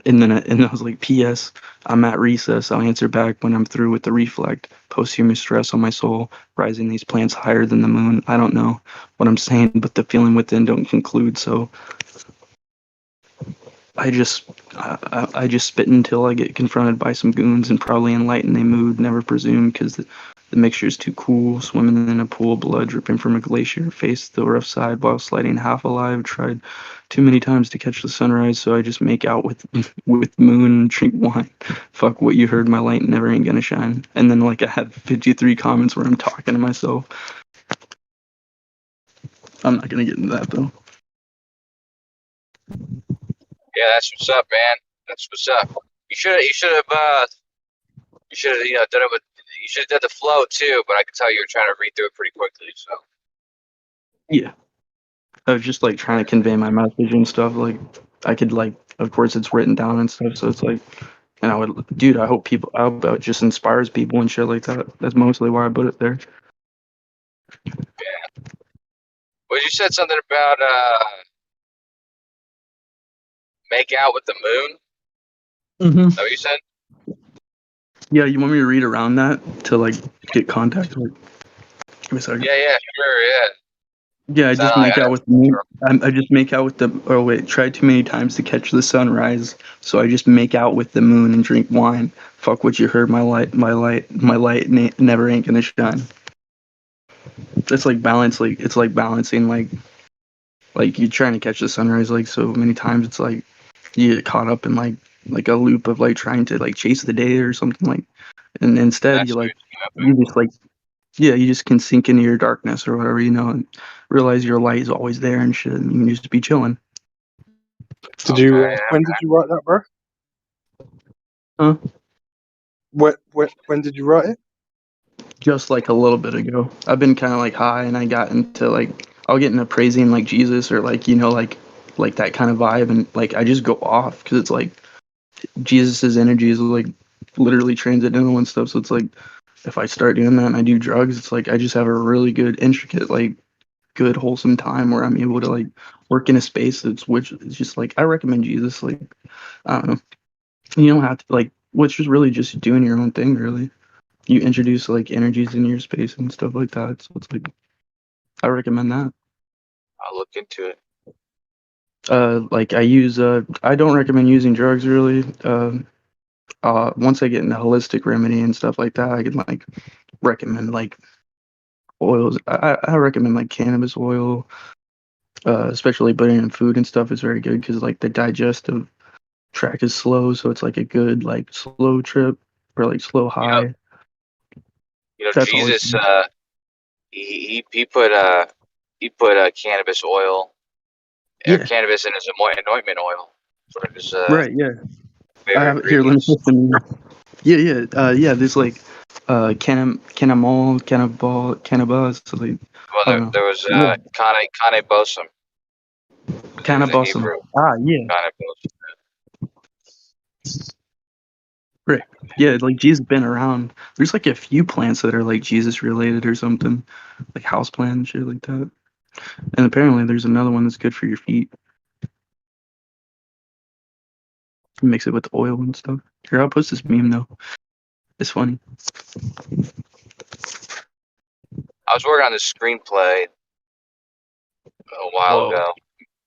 And then I was like, P.S. I'm at recess. I'll answer back when I'm through with the reflect. Posthumous stress on my soul, rising these plants higher than the moon. I don't know what I'm saying, but the feeling within don't conclude, so I just spit until I get confronted by some goons and probably enlighten a mood, never presume, because the mixture is too cool. Swimming in a pool of blood dripping from a glacier, faced the rough side while sliding half alive. Tried too many times to catch the sunrise, so I just make out with moon and drink wine. Fuck what you heard, my light never ain't gonna shine. And then like I have 53 comments where I'm talking to myself. I'm not gonna get into that though. Yeah, that's what's up, man. That's what's up. You should have done it with. You should have done the flow too, but I could tell you were trying to read through it pretty quickly. So Yeah, I was just like trying to convey my message and stuff. Like I could like, of course, it's written down and stuff. So it's like, and I would, dude, I hope it just inspires people and shit like that. That's mostly why I put it there. well, you said something about make out with the moon. Mm-hmm. Is that what you said? Yeah, you want me to read around that to like get context? Like, give me a second. Yeah, sure, yeah. Yeah, I just Sound like make out with the moon. I just make out with the. Oh wait, tried too many times to catch the sunrise, so I just make out with the moon and drink wine. Fuck what you heard. My light never ain't gonna shine. It's like balance. Like it's like balancing. Like you're trying to catch the sunrise like so many times. It's like you get caught up in like a loop of like trying to like chase the day or something like. And instead That's you what like you came up you just like. Yeah, you just can sink into your darkness or whatever, and realize your light is always there and shit, and you can just be chilling. Did with. you? Okay, When did you write that, bro? Huh? When did you write it? Just like a little bit ago. I've been kind of like high, and I got into like, I'll get into praising like Jesus or like, like that kind of vibe, and like I just go off because it's like Jesus's energy is like literally transcendental and stuff. So it's like if I start doing that and I do drugs, it's like I just have a really good, intricate, like good wholesome time where I'm able to like work in a space which is just like I recommend Jesus. Like I don't know, you don't have to like which is really just doing your own thing. Really, you introduce like energies in your space and stuff like that. So it's like I recommend that. I'll look into it. Like I don't recommend using drugs really. Once I get into holistic remedy and stuff like that, I can like recommend like oils. I recommend like cannabis oil, especially putting in food and stuff is very good because like the digestive track is slow, so it's like a good like slow trip or like slow high. That's always Jesus. He put cannabis oil, yeah, cannabis in his anointment oil. Sort of his right, yeah. I favorite have it here. Let me ingredients. put them. Yeah. There's like cannabis. So like Well, I don't there was know. Kane Bosum. It was in Cannabosum. Hebrew. Yeah. Kane Bosum. Right. Yeah, like Jesus been around. There's like a few plants that are like Jesus related or something, like house plant and shit like that. And apparently there's another one that's good for your feet. You mix it with oil and stuff. Here, I'll post this meme though. It's funny. I was working on this screenplay a while Whoa. ago,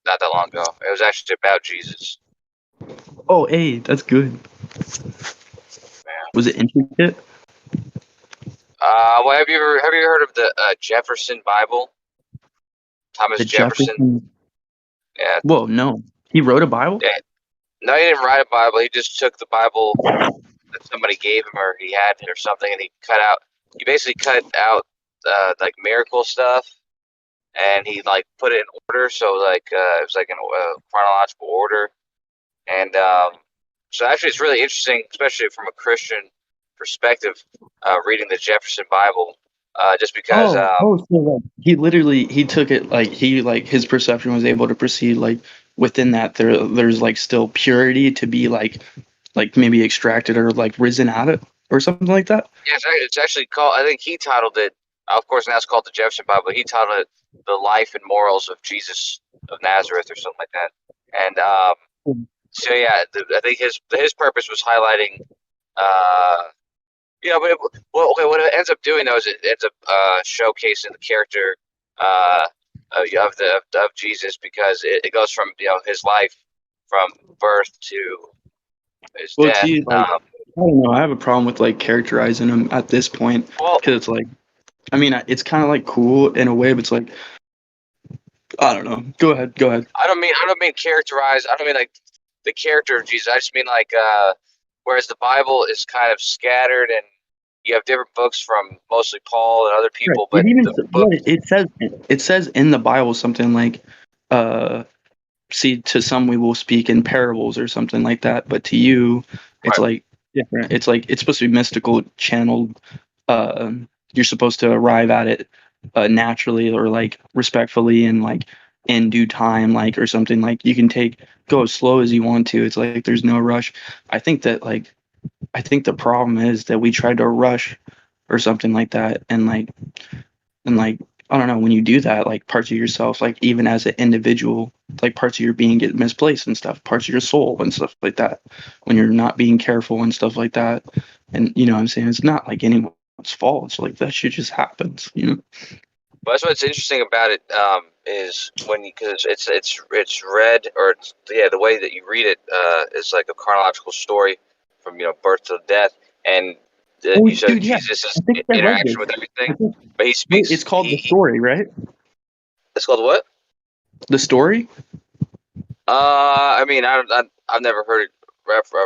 not that long ago. It was actually about Jesus. Oh, hey, that's good. Was it intricate? Well, have you heard of the Jefferson Bible? Thomas The Jefferson. Yeah. Whoa, no. He wrote a Bible? Yeah. No, he didn't write a Bible. He just took the Bible that somebody gave him or he had or something, and he basically cut out like miracle stuff, and he like put it in order. So like it was like in chronological order, and so actually it's really interesting, especially from a Christian perspective, reading the Jefferson Bible, just because. So like he took it like his perception was able to proceed like within that there's like still purity to be like maybe extracted or like risen out of or something like that. Yeah, it's actually called. I think he titled it. Of course, now it's called the Jefferson Bible. But he titled it "The Life and Morals of Jesus of Nazareth" or something like that. And so yeah, I think his purpose was highlighting. But what it ends up doing though is it ends up showcasing the character of Jesus, because it goes from his life from birth to his Well, death. see, like, I don't know. I have a problem with like characterizing him at this point because it's like, I mean, it's kind of like cool in a way, but it's like, I don't know. Go ahead. I don't mean characterize. I don't mean like the character of Jesus. I just mean like whereas the Bible is kind of scattered and you have different books from mostly Paul and other people, but It even the book. it says in the Bible something like, see, to some we will speak in parables or something like that, but to you, it's Right. like different. It's like it's supposed to be mystical, channeled. You're supposed to arrive at it naturally or like respectfully and like in due time, like or something. Like you can go as slow as you want to. It's like there's no rush. I think the problem is that we try to rush or something like that, and like I don't know, when you do that, like parts of yourself, like even as an individual, like parts of your being get misplaced and stuff, parts of your soul and stuff like that, when you're not being careful and stuff like that. And you know what I'm saying? It's not like anyone's fault. It's like that shit just happens, you know? But that's what's interesting about it, is because it's read, or the way that you read it is like a chronological story from birth to death, and Oh, you said dude, yeah. Jesus' I think I read interaction this. with I everything, think, but he wait, speaks. it's called The Story, right? It's called what? The Story? I mean, I've never heard it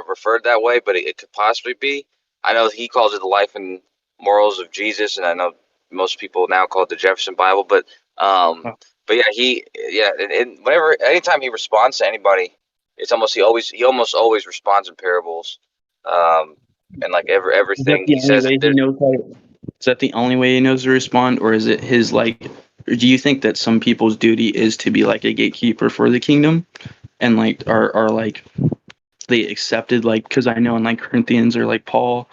referred that way, but it could possibly be. I know he calls it the life and morals of Jesus, and I know most people now call it the Jefferson Bible. But Oh. but yeah, and anytime he responds to anybody, it's almost he almost always responds in parables, and like Is that everything the he only says. way he knows how to, is that the only way he knows to respond, or is it his like? Or do you think that some people's duty is to be like a gatekeeper for the kingdom, and like are like they accepted, like, because I know in like Corinthians or like Paul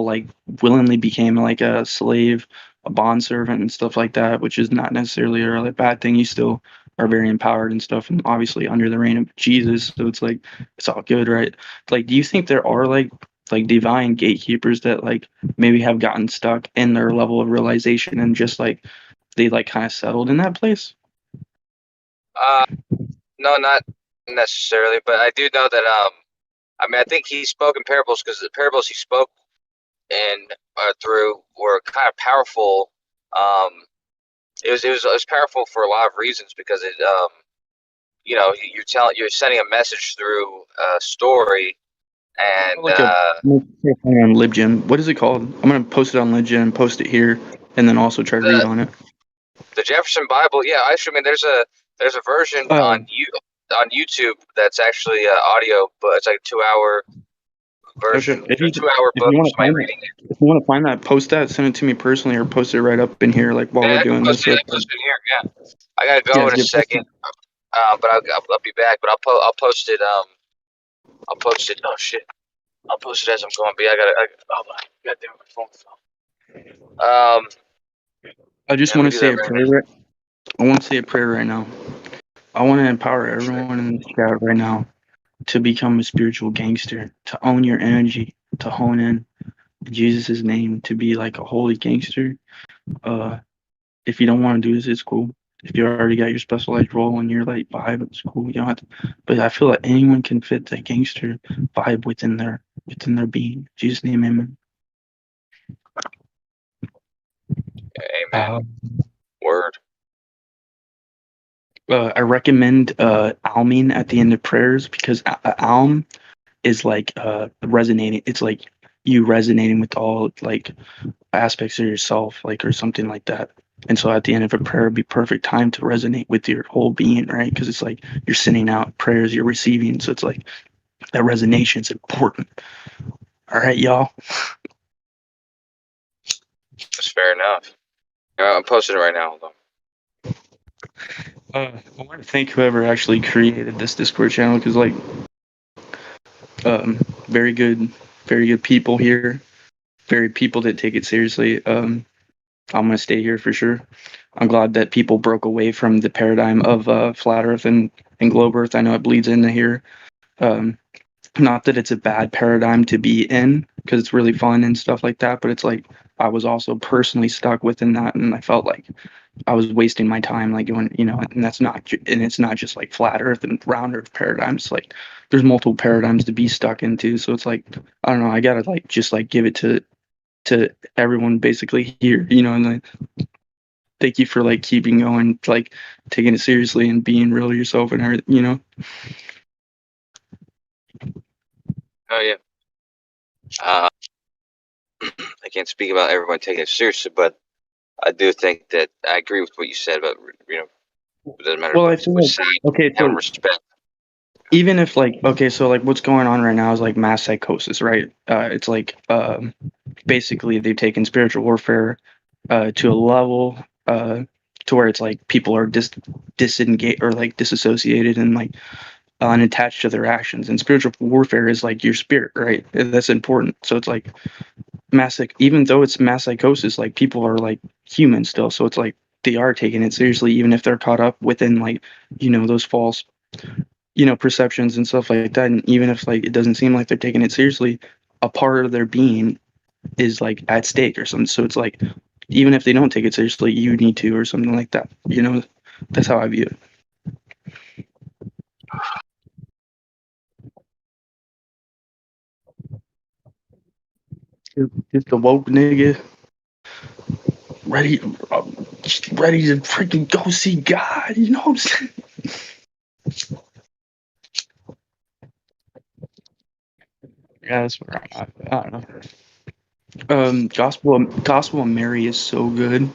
like willingly became like a slave, a bondservant and stuff like that, which is not necessarily a really bad thing. You still are very empowered and stuff, and obviously under the reign of Jesus, so it's like it's all good, right? Like, do you think there are like divine gatekeepers that like maybe have gotten stuck in their level of realization and just like they like kind of settled in that place? No, not necessarily, but I do know that I mean, I think he spoke in parables because the parables he spoke and through were kind of powerful. Um, it was powerful for a lot of reasons because you're sending a message through a story, and Like a on LibGen. What is it called? I'm gonna post it on LibGen, post it here, and then also try to read the on it. the Jefferson Bible. Yeah, actually, I mean, there's a version Uh, on YouTube that's actually audio, but it's like a 2 hour okay. version, a 2 hour If book you of want to somebody find reading that, it. if you want to find that, post that, send it to me personally, or post it right up in here, like while Yeah, we're I can doing post this. it. I can post it here. Yeah, I gotta Yeah, go in a yeah, post second. it. But I'll be back. But I'll post it. I'll post it. Oh shit! I'll post it as I'm going. But yeah, hold on. God damn it, my phone fell. I just Yeah, let want me to do say that a right prayer. I want to say a prayer right now. I want to empower now. everyone in the chat right now to become a spiritual gangster, to own your energy, to hone in Jesus' name, to be like a holy gangster. If you don't want to do this, it's cool. If you already got your specialized role and you're like vibe, it's cool. You don't have to. But I feel like anyone can fit the gangster vibe within their being. In Jesus' name, amen. Amen. Word. I recommend alming at the end of prayers because alm is like resonating. It's like you resonating with all like aspects of yourself, like or something like that. And so at the end of a prayer would be perfect time to resonate with your whole being, right? Because it's like you're sending out prayers, you're receiving. So it's like that resonation is important. All right, y'all. That's fair enough. I'm posting it right now. Hold on. I want to thank whoever actually created this Discord channel because like very good people here, very people that take it seriously. I'm gonna stay here for sure. I'm glad that people broke away from the paradigm of flat Earth and globe Earth. I know it bleeds into here. Um, not that it's a bad paradigm to be in because it's really fun and stuff like that, but it's like I was also personally stuck within that, and I felt like I was wasting my time, like going, and that's not, and it's not just like flat Earth and round Earth paradigms. Like there's multiple paradigms to be stuck into, so it's like I don't know. I gotta like just like give it to everyone basically here, and like, thank you for like keeping going, like taking it seriously and being real to yourself and everything. Oh yeah. I can't speak about everyone taking it seriously, but I do think that I agree with what you said about it doesn't matter Well, I what feel was like said. okay, Having so respect. even if like okay, so like what's going on right now is like mass psychosis, right? It's like basically they've taken spiritual warfare to a level to where it's like people are disengaged or like disassociated and like unattached to their actions. And spiritual warfare is like your spirit, right? That's important. So it's like even though it's mass psychosis, like people are like human still. So it's like they are taking it seriously, even if they're caught up within like those false perceptions and stuff like that. And even if like it doesn't seem like they're taking it seriously, a part of their being is like at stake or something. So it's like even if they don't take it seriously, you need to or something like that. That's how I view it. Just a woke nigga ready to freaking go see God. You know what I'm saying? Yeah, that's where I'm at. I don't know. Gospel of Mary is so good.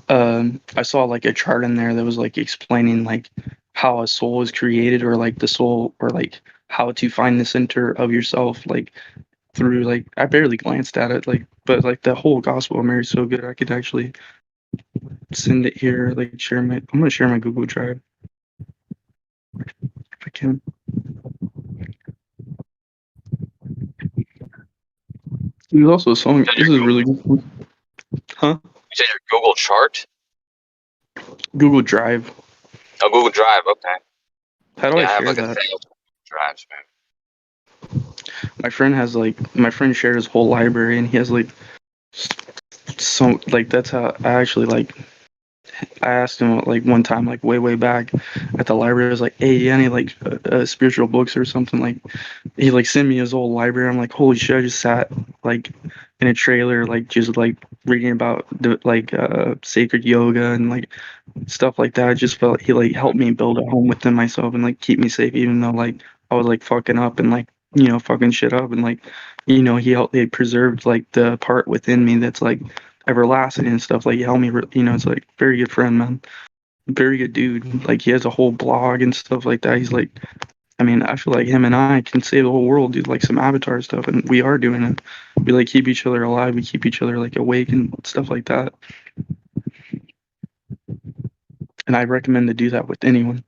I saw like a chart in there that was like explaining like how a soul is created, or like the soul, or like how to find the center of yourself, like through like I barely glanced at it, like but like the whole Gospel of Mary is so good. I could actually send it here, like I'm gonna share my Google Drive if I can. There's also a song. This is really good. Huh? You said your Google chart? Google Drive. Oh, Google Drive. Okay. How do I I have share like a that? thing of drives, man. My friend shared his whole library, and he has like so like that's how I actually like. I asked him like one time, like way back at the library. I was like, "Hey, you any like spiritual books or something?" Like he like sent me his whole library. I'm like, "Holy shit!" I just sat like in a trailer, like just like reading about the like sacred yoga and like stuff like that. I just felt he like helped me build a home within myself and like keep me safe, even though like I was like fucking up and like fucking shit up, and like he preserved like the part within me that's like everlasting and stuff. Like he helped me, it's like very good friend, man, very good dude. Like he has a whole blog and stuff like that. He's like, I mean, I feel like him and I can save the whole world, dude. Like some Avatar stuff, and we are doing it. We like keep each other alive. We keep each other like awake and stuff like that. And I recommend to do that with anyone.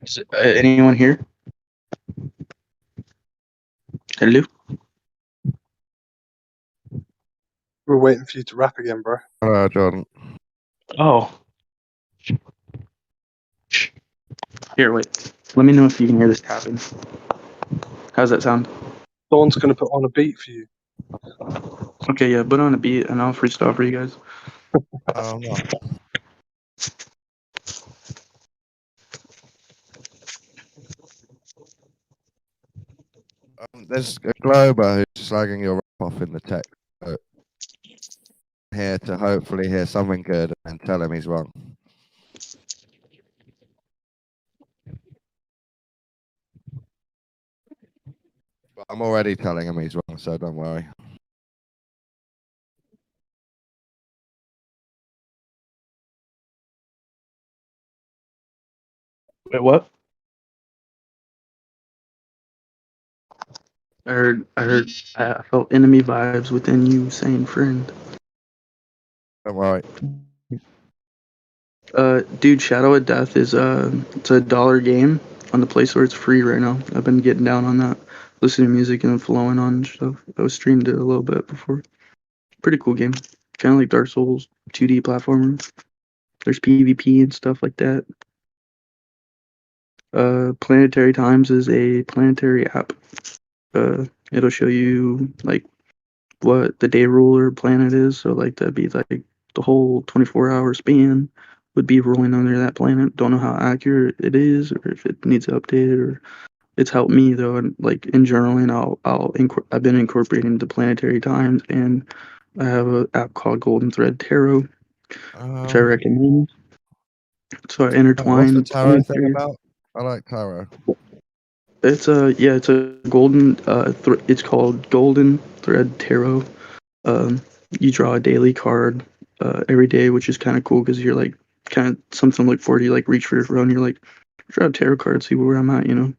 Is anyone here? Hello? We're waiting for you to rap again, bro. Jordan. Oh. Here, wait. Let me know if you can hear this tapping. How's that sound? Someone's going to put on a beat for you. Okay, yeah, put on a beat and I'll freestyle for you guys. No. There's a Glober who's slagging your rap off in the text. So here to hopefully hear something good and tell him he's wrong. But I'm already telling him he's wrong, so don't worry. Wait, what? I felt enemy vibes within you saying friend. Don't worry. Dude, Shadow of Death is it's a $1 game on the Play Store. It's free right now. I've been getting down on that, listening to music and flowing on stuff. I was streamed it a little bit before. Pretty cool game. Kind of like Dark Souls, 2D platformer. There's PvP and stuff like that. Planetary Times is a planetary app. It'll show you like what the day ruler planet is. So like that'd be like the whole 24-hour span would be rolling under that planet. Don't know how accurate it is or if it needs updated or It's helped me though, and like in journaling, I've been incorporating the planetary times, and I have an app called Golden Thread Tarot, which I recommend. So I What's the intertwine tarot thing planetary. about? I like tarot. It's a golden it's called Golden Thread Tarot. You draw a daily card every day, which is kind of cool because you're like kind of something to look forward to. You like reach for your phone, you're like draw a tarot card, see where I'm at, you know.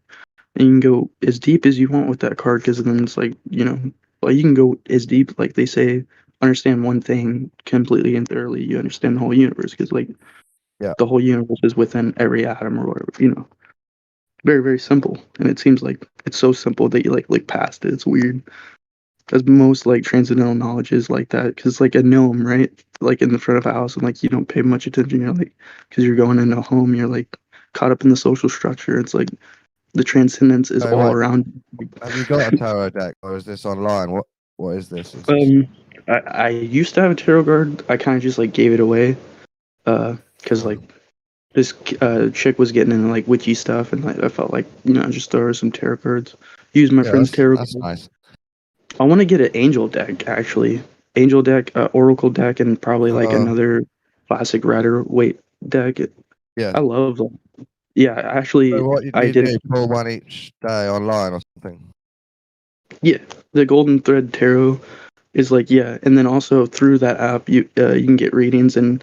And you can go as deep as you want with that card because then it's like, you know, well, you can go as deep, like they say, understand one thing completely and thoroughly. You understand the whole universe because like Yeah. the whole universe is within every atom or whatever, you know. Very, very simple. And it seems like it's so simple that you like look past it. It's weird. Because most like transcendental knowledge is like that. Because like a gnome, right? Like in the front of a house, and like you don't pay much attention. You're like, because you're going into a home, you're like caught up in the social structure. It's like the transcendence is Hey, all right. around. Have you got a tarot deck, or is this online? What is this? I used to have a tarot card. I kind of just like gave it away. Because like this chick was getting into like witchy stuff, and like, I felt like, you know, just throw her some tarot cards. Use my friend's tarot that's card. nice. I want to get an angel deck, actually. Angel deck, oracle deck, and probably like another classic rider weight deck. Yeah. I love them. Yeah, actually, So what do I you did. do? Pull one each day online or something? Yeah, the Golden Thread Tarot is like, yeah, and then also through that app, you can get readings, and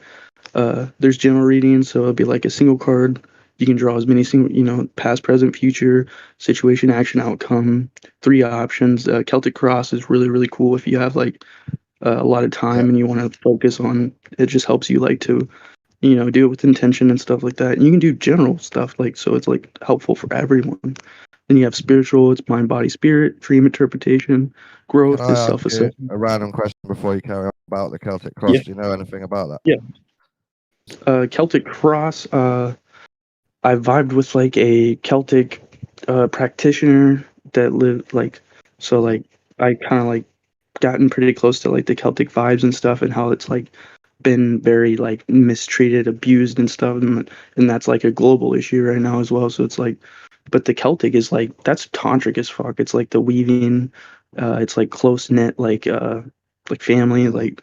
there's general readings, so it'll be like a single card. You can draw as many single, you know, past, present, future, situation, action, outcome, 3 options. Celtic Cross is really, really cool if you have like a lot of time and you want to focus on it. Just helps you like to, you know, do it with intention and stuff like that. And you can do general stuff like, so it's like helpful for everyone. Then you have spiritual, it's mind, body, spirit, dream interpretation, growth Can I is ask you self-assessment. a random question before you carry on about the Celtic Cross? Yeah. Do you know anything about that? Yeah. Celtic Cross, I vibed with like a Celtic practitioner that lived like, so like I kind of like gotten pretty close to like the Celtic vibes and stuff, and how it's like been very like mistreated, abused and stuff, and that's like a global issue right now as well. So it's like, but the Celtic is like, that's tantric as fuck. It's like the weaving, it's like close knit, like family, like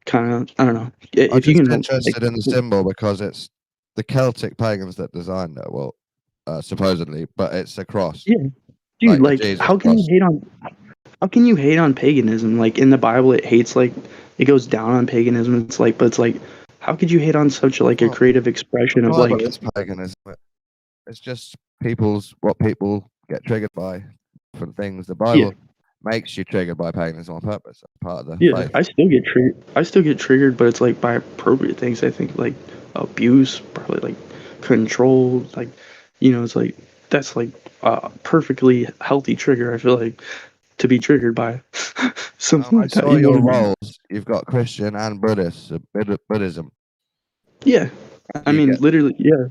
kind of, I don't know. I'm If you just can like, interested in the symbol because it's the Celtic pagans that designed it. Well, supposedly, but it's a cross. yeah, dude, like a like Jesus how can cross. you hate on how can you hate on paganism? Like in the Bible, it hates like it goes down on paganism. It's like, but it's like, how could you hate on such like a Well, creative The expression of Bible like, is paganism. It's just what people get triggered by, different things. The yeah, Bible makes you triggered by paganism on purpose. That's part of the yeah. faith. I still get triggered. I still get triggered, but it's like by appropriate things. I think like abuse, probably like control, like, you know, it's like that's like a perfectly healthy trigger. I feel like to be triggered by something I like that. saw You know your what I mean? roles. You've got Christian and Buddhist. Buddhism. Yeah. I You mean, get. literally, yeah.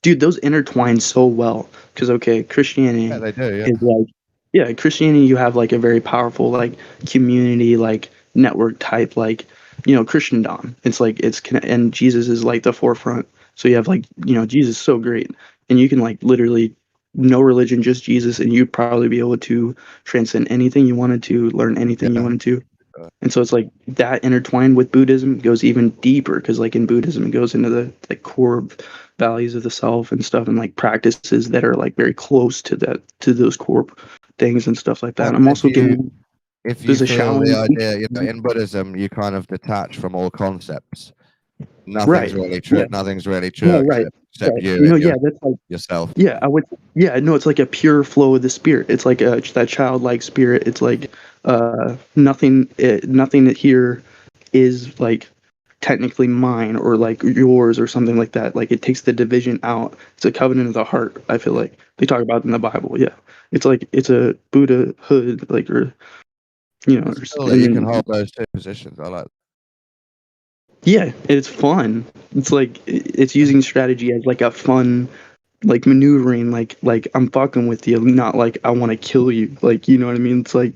Dude, those intertwine so well because okay, Yeah, Christianity they do. Yeah. is like, yeah, Christianity, you have like a very powerful like community, like network type, like, you know, Christendom. It's like and Jesus is like the forefront. So you have like, you know, Jesus is so great, and you can like literally no religion, just Jesus, and you'd probably be able to transcend anything you wanted to, learn anything you Yeah. wanted to. And so it's like that intertwined with Buddhism goes even deeper because like in Buddhism it goes into the like core values of the self and stuff, and like practices that are like very close to those core things and stuff like that. What And I'm also getting if you there's a feel the Shaolin idea, teacher. in Buddhism, you kind of detach from all concepts. Nothing's Right. really true. Yeah. Nothing's really true No, right. except Right. you You know, and yeah, that's like yourself. yeah, I would yeah, no, it's like a pure flow of the spirit. It's like that childlike spirit. It's like nothing here is like technically mine or like yours or something like that. Like it takes the division out. It's a covenant of the heart. I feel like they talk about it in the Bible. Yeah, it's like it's a Buddhahood, like, or you know, It's cool that and you can then hold those two positions. I like. yeah, it's fun. It's like it's using strategy as like a fun like maneuvering, like I'm fucking with you, not like I want to kill you. Like, you know what I mean? It's like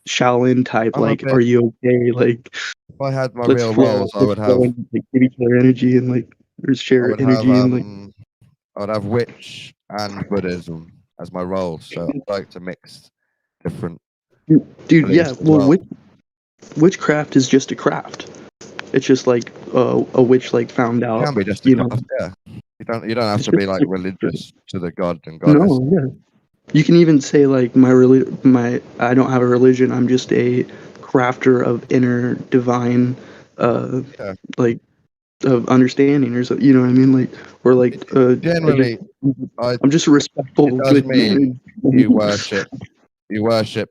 Shaolin type. I'm a Like, bit. are you okay? Like, If I had my let's real flow, roles, I would have. and like give each other energy and like or I share would have. energy and like I would have witch and Buddhism. as my role. So I like to mix different. Dude, beliefs yeah. as Well, witchcraft is just a craft. It's just like a witch like found It out, can be just a you know. craft, yeah. You don't have It's to be just like religious to the god and goddess. no, yeah. You can even say like my I don't have a religion. I'm just a crafter of inner divine, Yeah. like of understanding or so. You know what I mean? Like or like Generally, I'm just a it respectful does good mean man. you worship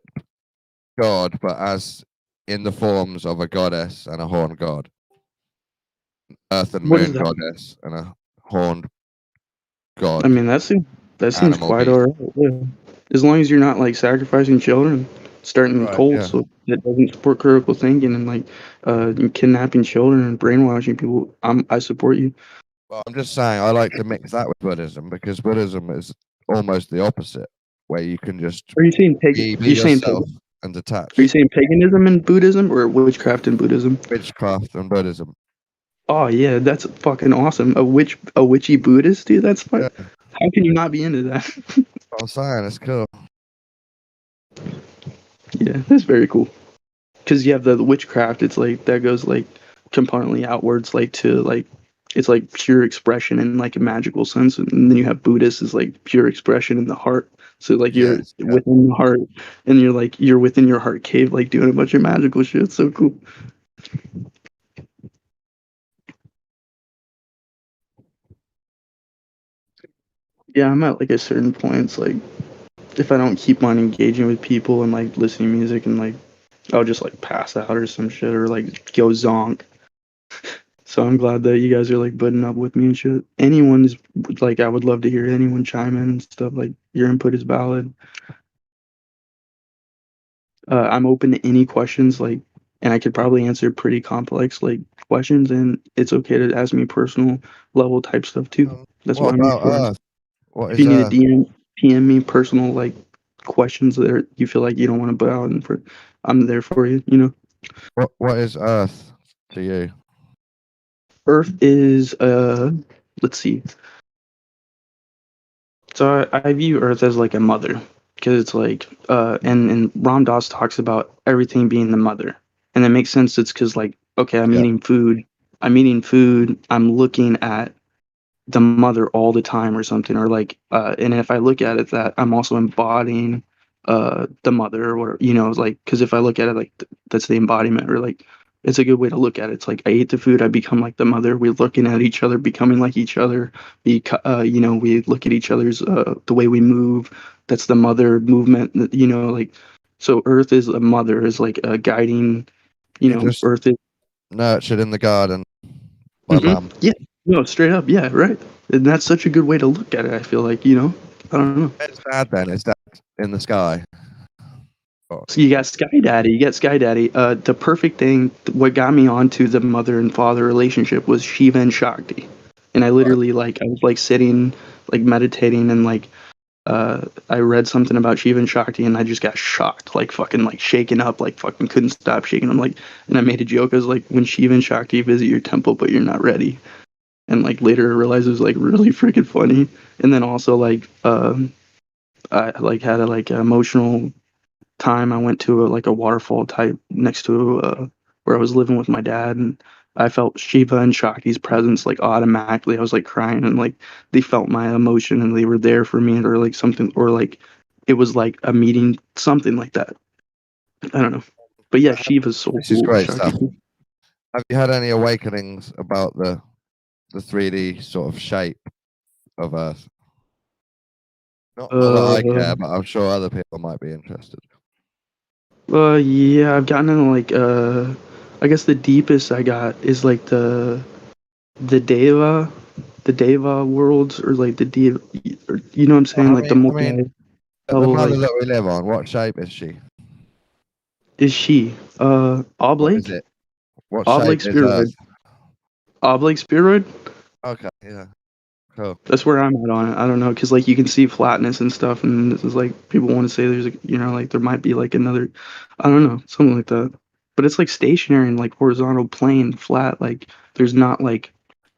God, but as in the forms of a goddess and a horned god, earth and What is moon that? goddess and a horned I god, mean, that seems animal quite beast. alright. Yeah. As long as you're not like sacrificing children, starting Right, cults, yeah. so that doesn't support critical thinking and like kidnapping children and brainwashing people. I support you. Well, I'm just saying I like to mix that with Buddhism because Buddhism is almost the opposite, where you can just Are you saying be You're saying yourself and detach. Are you saying paganism and Buddhism or witchcraft and Buddhism? Witchcraft and Buddhism. Oh yeah, that's fucking awesome. A witchy Buddhist, dude. That's fun. Yeah, How can you not be into that? what I'm saying, it's cool. Yeah, that's very cool. Because you have the witchcraft, it's like that goes like componently outwards, like to like it's like pure expression in like a magical sense, and then you have Buddhist is like pure expression in the heart. So like you're Yes, yeah. within the heart, and you're within your heart cave, like doing a bunch of magical shit. It's so cool. Yeah, I'm at like a certain point. It's like if I don't keep on engaging with people and like listening to music and like I'll just like pass out or some shit or like go zonk. So I'm glad that you guys are like putting up with me and shit. Anyone's like I would love to hear anyone chime in and stuff. Like your input is valid. I'm open to any questions like and I could probably answer pretty complex like questions and it's okay to ask me personal level type stuff too. That's What what I'm here about for. Earth? What If is you need Earth? to PM me personal like questions that you feel like you don't want to put out and for I'm there for you, you know. What is Earth to you? Earth is let's see. So I view Earth as like a mother because it's like and Ram Dass talks about everything being the mother. And that makes sense. It's because like okay, I'm Yeah. eating food. I'm looking at the mother all the time or something or like and if I look at it that I'm also embodying the mother or whatever, you know, like because if I look at it like that's the embodiment or like it's a good way to look at it. It's like I ate the food, I become like the mother. We're looking at each other, becoming like each other. You know, we look at each other's the way we move. That's the mother movement. You know, like so. Earth is a mother, is like a guiding. You You're know, just Earth is nurtured in the garden by mum. yeah, no, straight up, yeah, right. And that's such a good way to look at it. I feel like, you know, I don't know. It's dad then, it's dad in the sky. Oh, So you got Sky Daddy. You got Sky Daddy. The perfect thing, what got me onto the mother and father relationship was Shiva and Shakti. And I right. literally I was like sitting, like meditating, and like I read something about Shiva and Shakti, and I just got shocked, like fucking like shaken up, like fucking couldn't stop shaking. I'm like, and I made a joke. I was like, when Shiva and Shakti visit your temple, but you're not ready. And like later I realized it was like really freaking funny. And then also like I like had a like emotional time. I went to like a waterfall type next to where I was living with my dad, and I felt Shiva and Shakti's presence like automatically. I was like crying, and like they felt my emotion, and they were there for me, or like something, or like it was like a meeting, something like that. I don't know, but yeah, Shiva's so This is cool. great Shakti. stuff. Have you had any awakenings about the 3D sort of shape of Earth? Not that I care, but I'm sure other people might be interested. Yeah, I've gotten into like I guess the deepest I got is like the Deva worlds or like the Deva, or, you know what I'm saying? Like the I multi mean, the level. mother Like, that we live on, what shape is she? is she What is oblate? it? What shape Oblate is Earth? spheroid. Oblate spheroid? Okay, yeah, cool. That's where I'm at on it. I don't know, because like you can see flatness and stuff, and this is like people want to say there's a, you know, like there might be like another, I don't know, something like that. But it's like stationary and like horizontal plane, flat. Like there's not like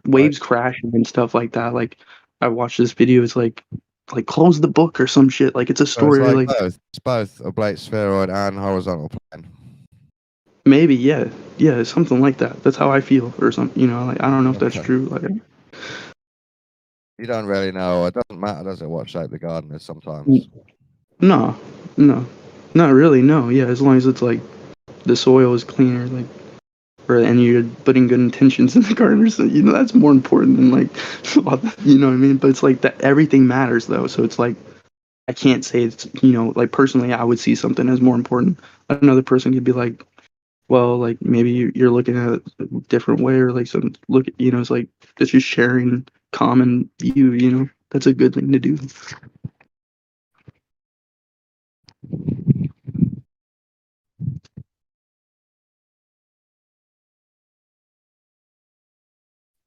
Right. waves crashing and stuff like that. Like I watched this video. It's like like close the book or some shit. Like it's a So it's story. like Like both. It's both oblate spheroid and horizontal plane. maybe, yeah, something like that. That's how I feel, or something. You know, like I don't know if that's Okay. true. Like You don't really know. It doesn't matter, does it, what shape the garden is sometimes? no, not really. No, yeah, as long as it's like the soil is cleaner, like. And you're putting good intentions in the garden, so you know that's more important than like, you know what I mean. But it's like that everything matters though, so it's like I can't say it's like personally I would see something as more important. Another person could be like, well, like maybe you're looking at it a different way or like some look, it's like it's just sharing common view. That's a good thing to do.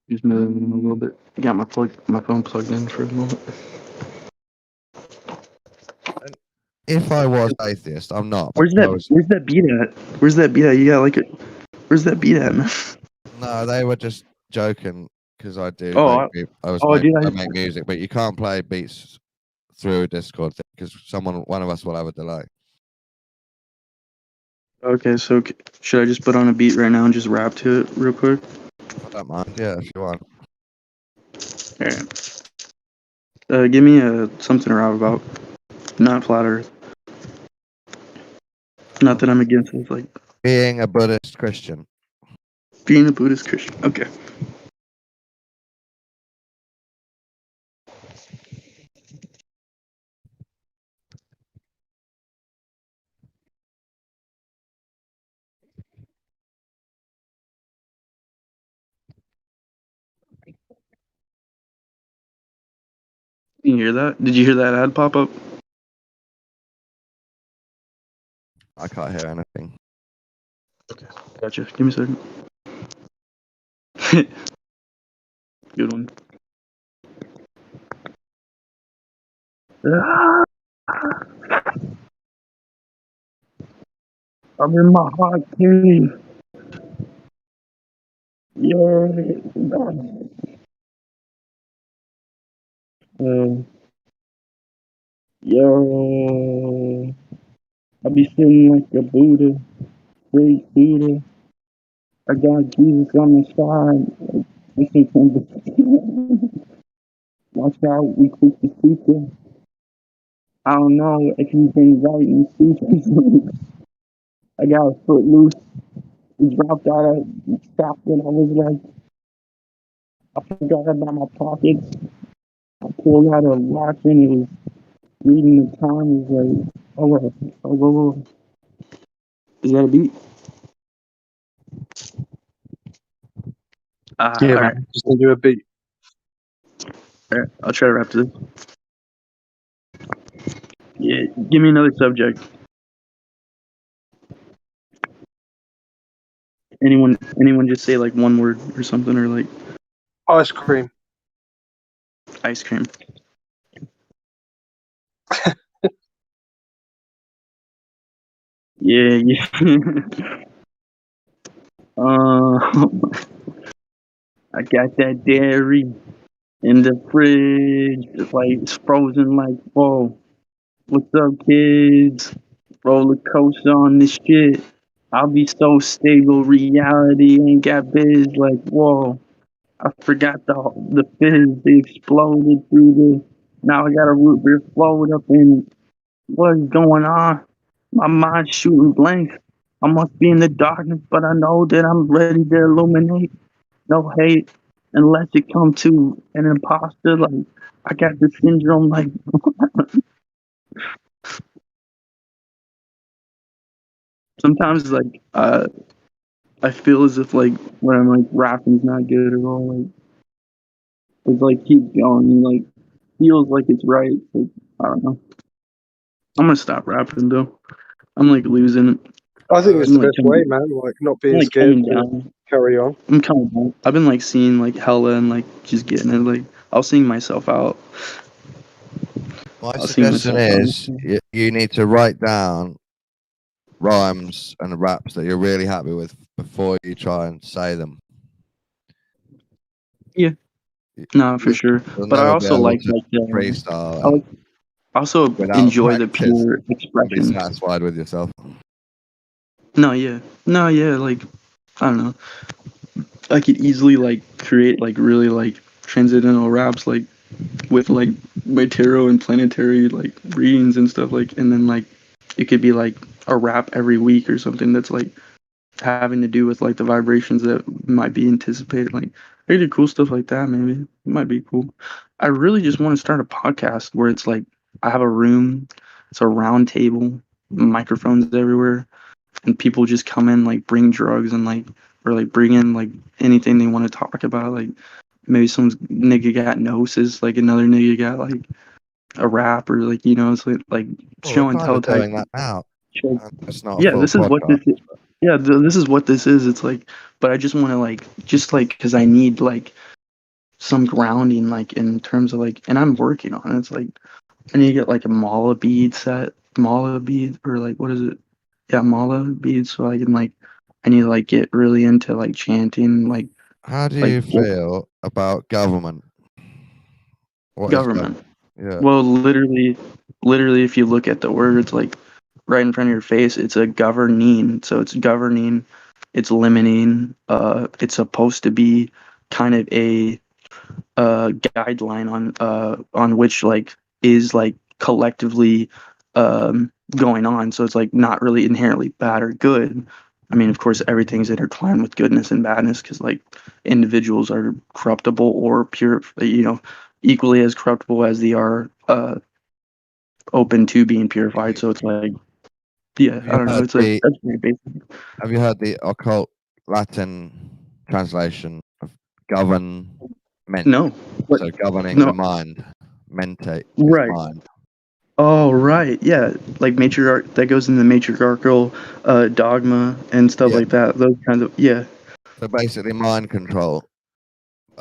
Just moving a little bit. Got my phone plugged in for a moment. If I was atheist, I'm not. Where's that beat at? Where's that beat at? You got like it. Where's that beat at, man? No, they were just joking because I do. Oh, I make music, but you can't play beats through a Discord because one of us will have a delay. Okay, so should I just put on a beat right now and just rap to it real quick? I don't mind. Yeah, if you want. Alright. Give me something to rap about. Not flat Earth. Not that I'm against it. Like Being a Buddhist Christian. being a Buddhist Christian. Okay. You hear that? Did you hear that ad pop up? I can't hear anything. Okay, gotcha. Give me a second. Good one. I'm in my hot cave. Yeah. Yo. I be feeling like a Buddha. Great Buddha. I got Jesus on the side. Listen to the watch out, we quick the speaker. I don't know if you've been writing speakers. I got a foot loose. It dropped out of stopped it. I was like, I forgot about my pockets. I pulled out a watch and it was reading the time. It was like, oh. Is that a beat? Yeah, Alright. man. Just need you a beat. Alright, I'll try to wrap this. Yeah, give me another subject. Anyone just say like one word or something or like Ice cream. ice cream. Yeah. I got that dairy in the fridge. It's like it's frozen like, whoa. What's up, kids? Roller coaster on this shit. I'll be so stable, reality ain't got biz like, whoa. I forgot the fizz, they exploded through the. Now I got a root beer float up in. What's going on? My mind's shooting blanks. I must be in the darkness, but I know that I'm ready to illuminate. No hate, unless it come to an imposter. Like I got the syndrome. Like sometimes, like I feel as if like when I'm like rapping's not good at all. Like it's like keep going. And, like feels like it's right. Like I don't know. I'm gonna stop rapping though. I'm like losing it. I think it's I'm the like best way, man. Like not being scared coming to down. carry on. I'm coming down. I've been like seeing like hella and like just getting it. Like I'll sing myself out. My I'll sing suggestion myself out. is you need to write down rhymes and raps that you're really happy with before you try and say them. Yeah. No, for sure. You'll But I never be also able like to the freestyle I and also without enjoy the practice pure and be expression. satisfied with yourself. No, yeah, like I don't know. I could easily like create like really like transcendental raps like with like my tarot and planetary like readings and stuff like, and then like it could be like a rap every week or something that's like having to do with like the vibrations that might be anticipated. Like I could do cool stuff like that. Maybe it might be cool. I really just want to start a podcast where it's like I have a room, it's a round table, microphones everywhere, and people just come in like bring drugs and like or like bring in like anything they want to talk about. Like maybe some nigga got gnosis, like another nigga got like a rap or like it's like Well, we're show and kind tell of type. doing that now. Show, It's not a yeah, full this is what this podcast. is. Yeah, this is what this is. It's like, but I just want to like, just like, because I need like some grounding, like in terms of like, and I'm working on it. It's like, I need to get like a mala bead set, mala bead, or like, what is it? Yeah, mala beads. So I can like, I need to like get really into like chanting, like How do you feel about government? What is government. Yeah. Well, literally, if you look at the words like right in front of your face, it's a governing. So it's governing, it's limiting. It's supposed to be kind of a guideline on which like is like collectively going on. So it's like not really inherently bad or good. I mean, of course, everything's intertwined with goodness and badness because like individuals are corruptible or pure, equally as corruptible as they are open to being purified. So it's like, yeah, I don't know. It's like that's very basic. Have you heard the occult Latin translation of government? No. What? So governing No. the mind, mentate Right. mind. Oh, right. Yeah. Like matriarch, that goes in the matriarchal dogma and stuff Yeah. like that. Those kinds of, yeah. So basically, mind control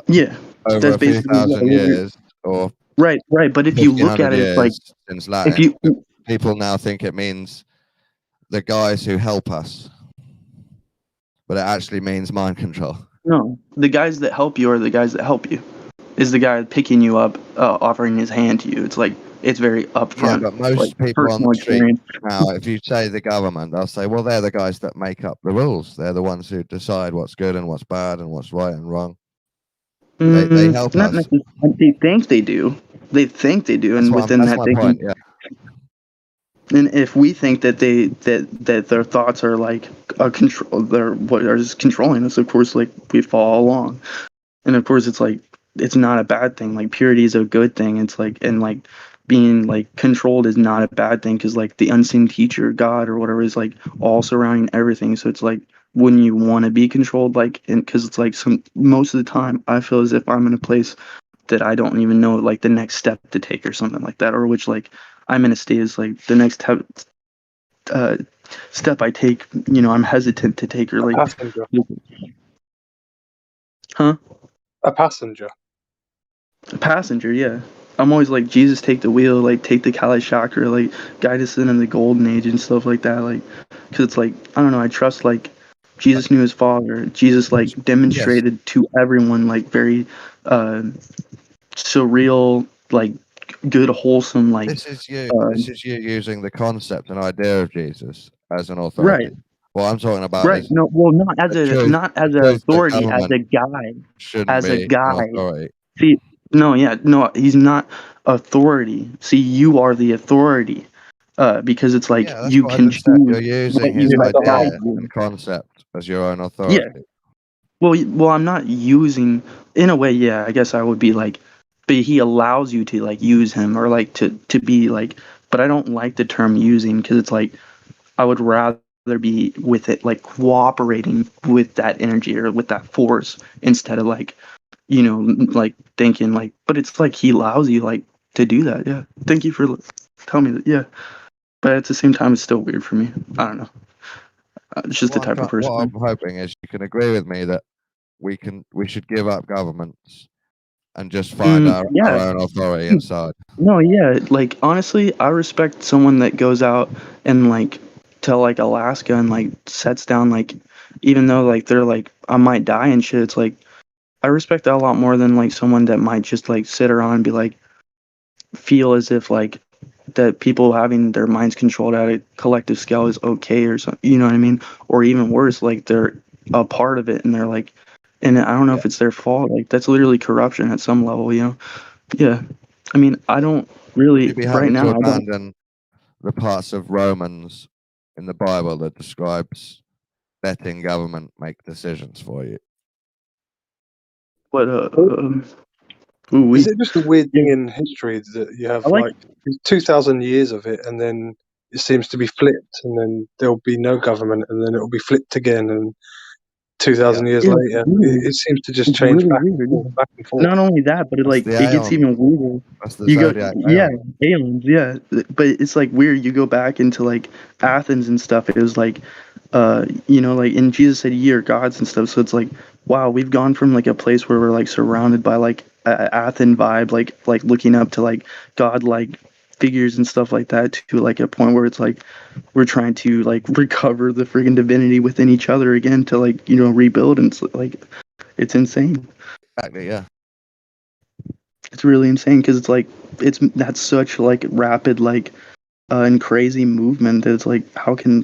Yeah. over That's a few basically, thousand years, or right. But if you look 1500 at it, it's like, years since Latin, if you, people now think it means the guys who help us, but it actually means mind control. no, the guys that help you are the guys that help you. Is the guy picking you up, offering his hand to you. It's like, it's very upfront. Yeah, but most like, people on the personal street experience. now, if you say the government, they'll say, well, they're the guys that make up the rules. They're the ones who decide what's good and what's bad and what's right and wrong. They help Not us. necessarily. They think they do. They think they do, That's and within that's that my thinking, point. Yeah. and if we think that that their thoughts are like a control, they're what are just controlling us, of course, like we follow along, and of course it's like it's not a bad thing. Like purity is a good thing. It's like and like being like controlled is not a bad thing because like the unseen teacher, God or whatever, is like all surrounding everything. So it's like wouldn't you want to be controlled? Like and because it's like most of the time I feel as if I'm in a place that I don't even know like the next step to take or something like that, or which like I'm in a state is like the next step I take, I'm hesitant to take or A like passenger. A passenger. A passenger, yeah. I'm always like Jesus, take the wheel, like take the Kali chakra, like guide us into the golden age and stuff like that, like because it's like I don't know, I trust like Jesus knew his father. Jesus like demonstrated to everyone like very surreal, like good, wholesome, like This is you using the concept and idea of Jesus as an authority. Right. What I'm talking about is No, well, not as an authority, as a guy, shouldn't be an authority. See, no, he's not authority. See, you are the authority, because it's like Yeah, that's you what I can just said. choose You're using what you his idea decide. and concept as your own authority. Yeah. Well, I'm not using. In a way, yeah, I guess I would be like, but he allows you to like use him or like to be like. But I don't like the term using because it's like I would rather be with it, like cooperating with that energy or with that force instead of like, like thinking like, but it's like he allows you like to do that. Yeah. Thank you for telling me that. Yeah. But at the same time, it's still weird for me. I don't know. It's just the type of person. What I'm hoping is you can agree with me that we should give up governments and just find our own authority inside. No, yeah. Like honestly, I respect someone that goes out and like to like Alaska and like sets down like even though like they're like I might die and shit, it's like I respect that a lot more than like someone that might just like sit around and be like, feel as if like that people having their minds controlled at a collective scale is okay or something. You know what I mean? Or even worse, like they're a part of it and they're like, and I don't know if it's their fault. Like that's literally corruption at some level. You know? Yeah. I mean, I don't really You'd be right happy to now. I don't. abandon the parts of Romans in the Bible that describes letting government make decisions for you. But Is it just a weird yeah, thing in history that you have I like. like 2,000 years of it, and then it seems to be flipped, and then there'll be no government, and then it'll be flipped again, and 2,000 Yeah, years Yeah, later, it seems to just it's change really back and weird. forth, Yeah. back and forth. Not only that, but it that's like the it gets Aeon. even weirder. That's the You go, zodiac yeah, Aeon. aliens, yeah. But it's like weird. You go back into like Athens and stuff. It was like, you know, like, and Jesus said, "Ye are gods" and stuff. So it's like, wow, we've gone from like a place where we're like surrounded by like a Athen vibe, like looking up to like God like figures and stuff like that, to like a point where it's like we're trying to like recover the friggin' divinity within each other again to like, you know, rebuild, and it's like it's insane. Exactly, yeah. It's really insane because it's like that's such like rapid like and crazy movement that it's like how can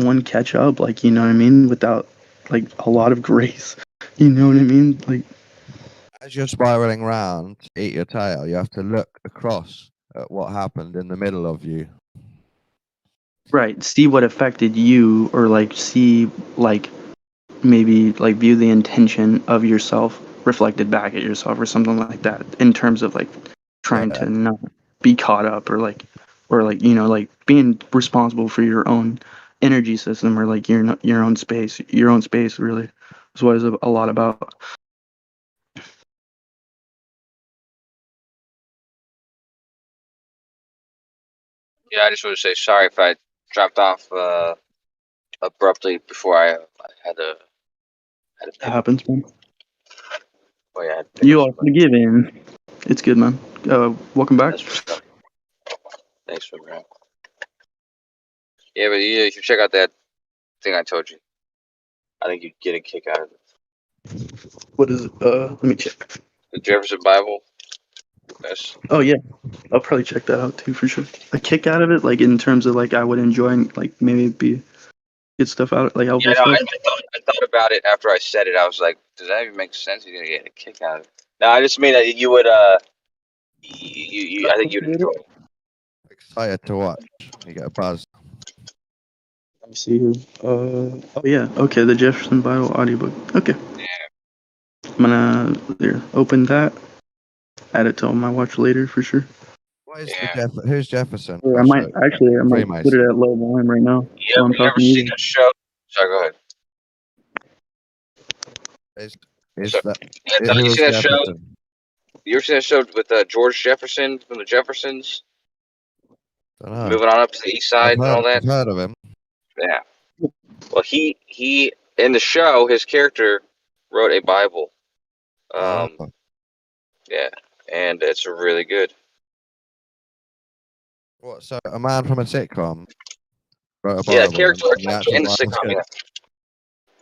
one catch up, like, you know what I mean, without like a lot of grace. You know what I mean? Like, As you're spiraling round, eat your tail, you have to look across at what happened in the middle of you. right, see what affected you, or like see like maybe like view the intention of yourself reflected back at yourself or something like that, in terms of like trying Yeah. to not be caught up, or like, you know, like being responsible for your own energy system, or like your own space, really is what it's a lot about. Yeah, I just want to say sorry if I dropped off abruptly before I had to It pick up. happens, man. Oh yeah, I had to pick up You are somebody. forgiven. It's good, man. Welcome back. That's what's up. Thanks for that. Yeah, but yeah, you should check out that thing I told you. I think you'd get a kick out of it. What is it? Let me check. The Jefferson Bible. Yes. Oh yeah, I'll probably check that out too for sure. A kick out of it, like in terms of like I would enjoy, like maybe be get stuff out, like Yeah, helpful no, stuff. I thought about it after I said it. I was like, does that even make sense? You're gonna get a kick out of it. No, I just mean that you would. I think you'd enjoy it. Excited to watch. You get a buzz. Let me see here. Oh yeah, okay, the Jefferson Bible audiobook. Okay, I'm gonna there open that, add it to my watch later for sure. What is Yeah. who's Jefferson? Or I Oh, might sorry. put it Freemason. at low volume right now You while I'm ever talking to seen you. that show? Sorry, go ahead. Is So, that yeah, Don, who you is seen that show? Jefferson? You ever seen that show with George Jefferson from the Jeffersons? Don't know. Moving on up to the east side and all that. I've heard of him. Yeah. Well, he in the show, his character wrote a Bible. Oh, Yeah, and it's really good. what? So a man from a sitcom wrote a Yeah, Bible, character and the actual in the Bible's sitcom. good. Yeah.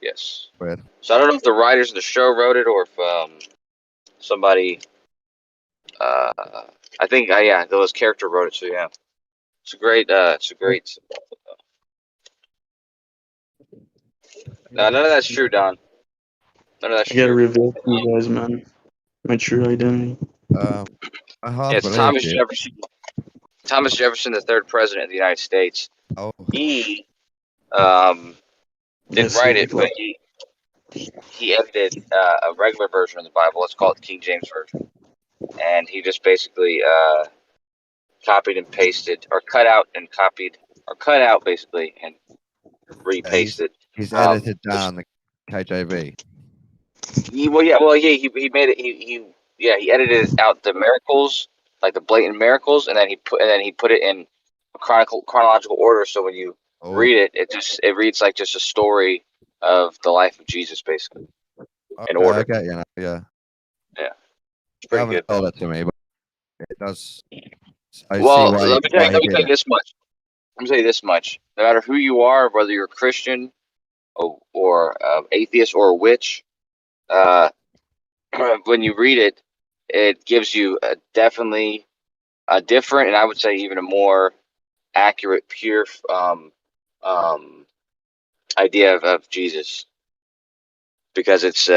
Yes. Weird. So I don't know if the writers of the show wrote it or if somebody. I think yeah, those character wrote it. So yeah, it's a great. It's a great. No, none of that's true, Don. None of that's I gotta true. reveal to you guys, man, my true identity. I Yeah, half it's believed Thomas you. Jefferson. Thomas Jefferson, the third president of the United States. Oh, He didn't Let's see, write like, it, but he edited a regular version of the Bible. Let's call it King James version, and he just basically copied and pasted, or cut out and copied, or cut out basically and yeah, repasted. he's edited down the KJV. He made it. He edited out the miracles, like the blatant miracles, and then he put it in a chronological order. So when you Oh, read it, it reads like just a story of the life of Jesus, basically, in okay, I order. get you now. Yeah, Yeah, it's you pretty haven't good. told it to me, but it does. I see Well, why let me tell he you did it. this much. Let me tell you this much. No matter who you are, whether you're a Christian or atheist or a witch, when you read it, it gives you definitely a different, and I would say even a more accurate, pure idea of Jesus, because it's.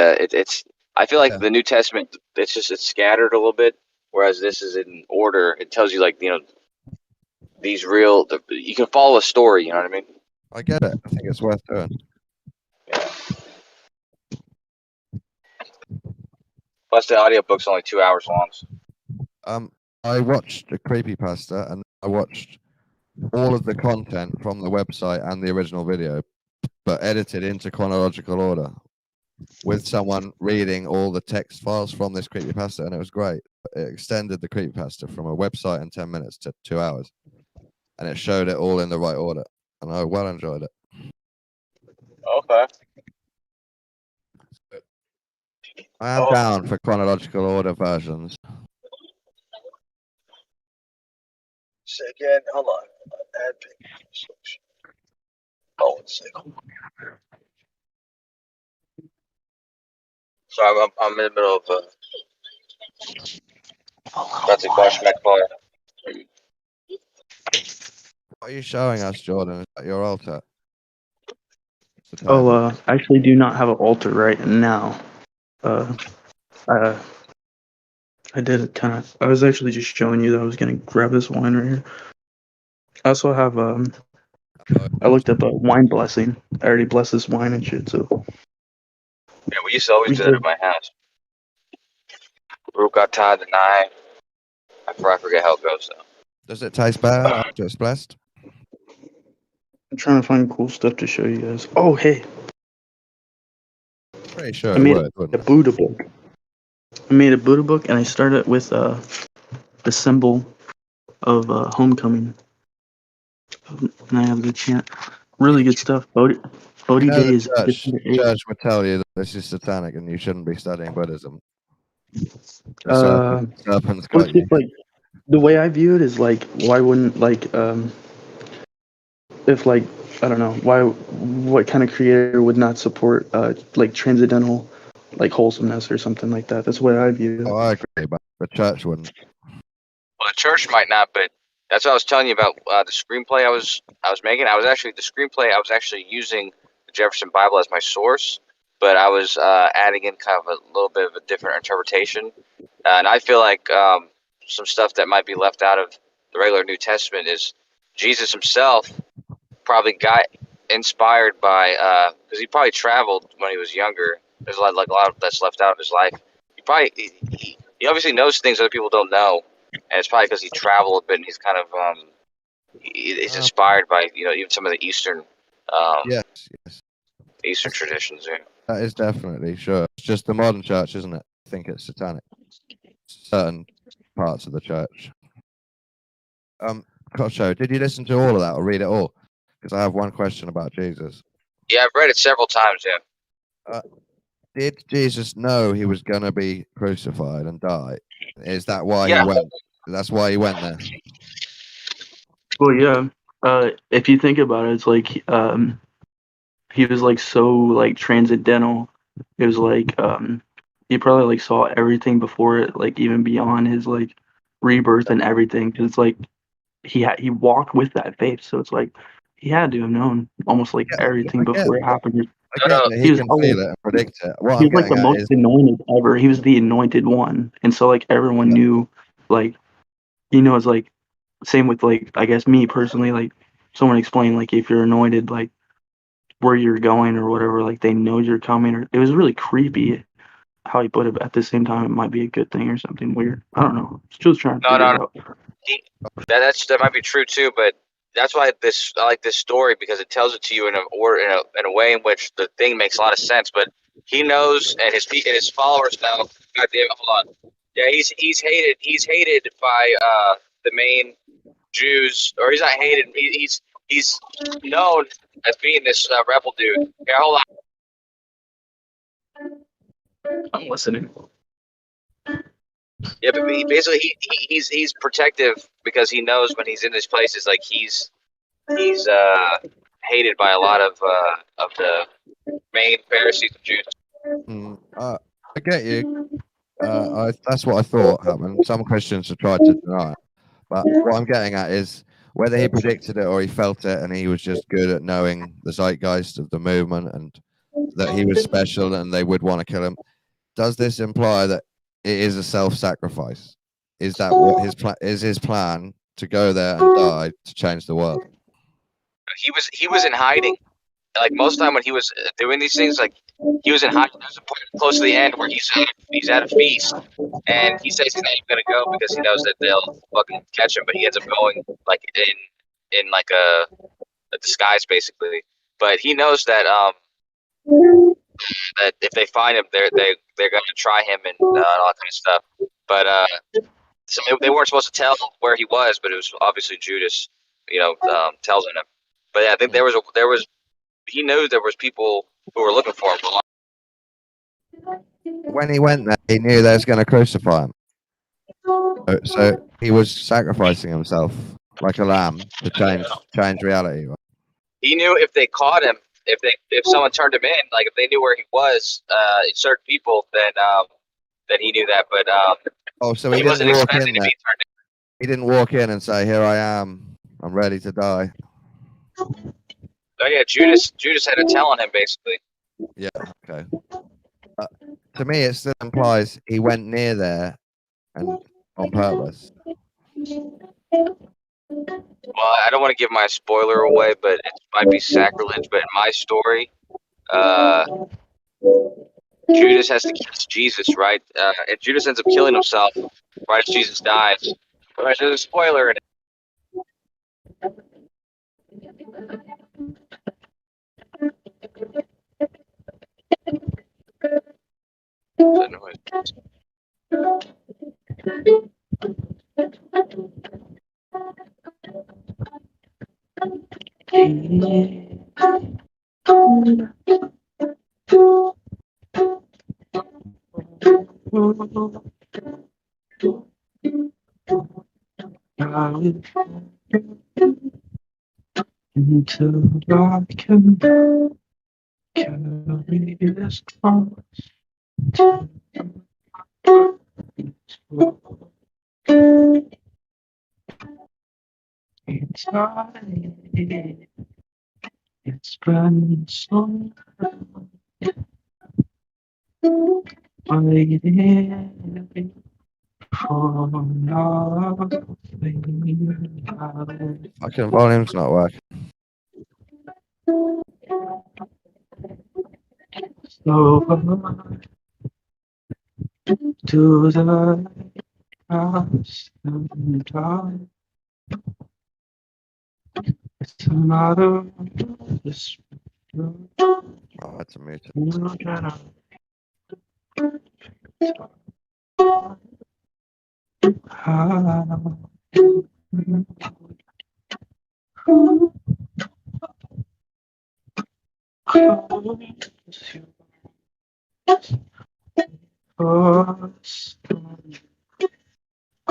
I feel like the New Testament, it's scattered a little bit, whereas this is in order. It tells you, like, these you can follow a story. You know what I mean? I get it. I think it's worth doing. Yeah. Plus, the audiobook's only 2 hours long. So. I watched a creepypasta, and I watched all of the content from the website and the original video, but edited into chronological order, with someone reading all the text files from this creepypasta, and it was great. It extended the creepypasta from a website in 10 minutes to 2 hours, and it showed it all in the right order, and I well enjoyed it. Okay. I am down for chronological order versions. Say again. Hold on. Add picture. Oh, let's see. So I'm in the middle of about to wash my car. What are you showing us, Jordan? Is that your altar? I actually do not have an altar right now. I did it kind of. I was actually just showing you that I was gonna grab this wine right here. I also have I looked up a wine blessing. I already blessed this wine and shit. So Yeah, we used to always do that at my house. Rukata deny. I forget how it goes though. Does it taste better after it's blessed? I'm trying to find cool stuff to show you guys. Oh, hey. Pretty sure I made a Buddha book. I made a Buddha book, and I started with the symbol of homecoming. And I have the chant. Really good stuff. Bodhi Day is December 8th. Church would tell you that this is satanic and you shouldn't be studying Buddhism. Serpents got you. Like, the way I view it is like, why wouldn't if like, I don't know, what kind of creator would not support like transcendental like wholesomeness or something like that? That's the way I view it. Oh, I agree, but the church wouldn't. Well, the church might not, but that's what I was telling you about the screenplay I was making. The screenplay I was actually using the Jefferson Bible as my source, but I was adding in kind of a little bit of a different interpretation, and I feel like some stuff that might be left out of the regular New Testament is Jesus himself probably got inspired by because he probably traveled when he was younger. There's a lot that's left out of his life. He obviously knows things other people don't know, and it's probably because he traveled a bit and he's kind of he's inspired by even some of the Eastern yes Eastern traditions. Yeah. That is definitely sure. It's just the modern church, isn't it? I think it's satanic. Certain parts of the church. Kocho, did you listen to all of that or read it all? Because I have one question about Jesus. Yeah, I've read it several times. Yeah. Did Jesus know he was going to be crucified and die? Is that why he went? That's why he went there. Well, yeah. If you think about it, it's like he was like so like transcendental. It was like he probably like saw everything before it, like even beyond his like rebirth and everything. Cause it's like he walked with that faith, so it's like he had to have known almost like everything before it happened. I get that he can feel it and predict it. What He I'm was like the getting most at is anointed ever. He was the anointed one, and so like everyone knew, like, it's like same with like I guess me personally, like someone explained like if you're anointed, like where you're going or whatever, like they know you're coming. Or it was really creepy how he put it. But at the same time, it might be a good thing or something weird. I don't know. Just trying to figure it out. That might be true too, but that's why I like this story, because it tells it to you in a way in which the thing makes a lot of sense. But he knows, and his followers know. God damn it, hold on. Yeah, he's hated. He's hated by the main Jews, or he's not hated. He's known as being this rebel dude. Yeah, hold on. I'm listening. Yeah, but basically he's protective because he knows when he's in these places, like he's hated by a lot of the main Pharisees and Jews. I get you. That's what I thought happened. Some Christians have tried to deny it, but what I'm getting at is whether he predicted it or he felt it, and he was just good at knowing the zeitgeist of the movement and that he was special, and they would want to kill him. Does this imply that it is a self-sacrifice? Is that what his plan to go there and die to change the world? He was in hiding. Like most of the time when he was doing these things, like he was in hiding. There's a point close to the end where he's at a feast, and he says he's not even gonna go because he knows that they'll fucking catch him. But he ends up going like in like a disguise basically. But he knows that that if they find him, they're gonna try him and all that kind of stuff. But so they weren't supposed to tell where he was, but it was obviously Judas, telling him. But yeah, I think there was he knew there was people who were looking for him. When he went there, he knew they was going to crucify him. So he was sacrificing himself like a lamb to change reality. Right? He knew if they caught him, if someone turned him in, like if they knew where he was, certain people, then he knew that. But so he didn't walk in there. He didn't walk in and say, "Here I am. I'm ready to die." Oh yeah, Judas had a tell on him basically. Yeah. Okay. To me, it still implies he went near there and on purpose. Well, I don't want to give my spoiler away, but it might be sacrilege. But in my story, Judas has to kill Jesus, right? And Judas ends up killing himself right as Jesus dies. But there's a spoiler in it. Until I can carry this cross inside. It's been so waiting for nothing. Fucking volume's not working. So to the past and time. It's a matter of this. Oh, that's a mute.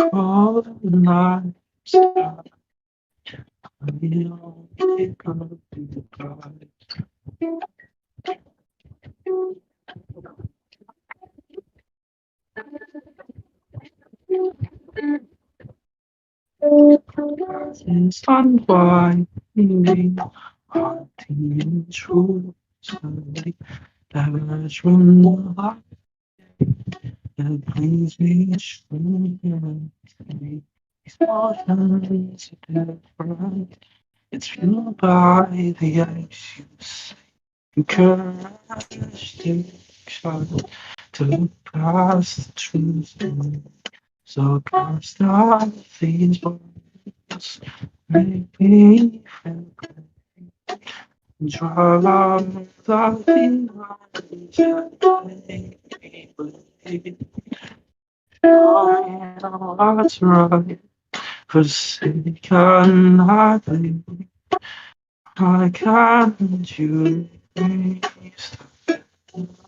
Cold night sky. It's unwinding, haunting truth, damage from the light that brings me strength. These motions are different. It's fueled by the ice you say. Encourage the child to pass the truth. So cast out these words, make me feel great. Draw out the feelings and make me believe. I know what's right, forsaken I believe. Why can't you erase the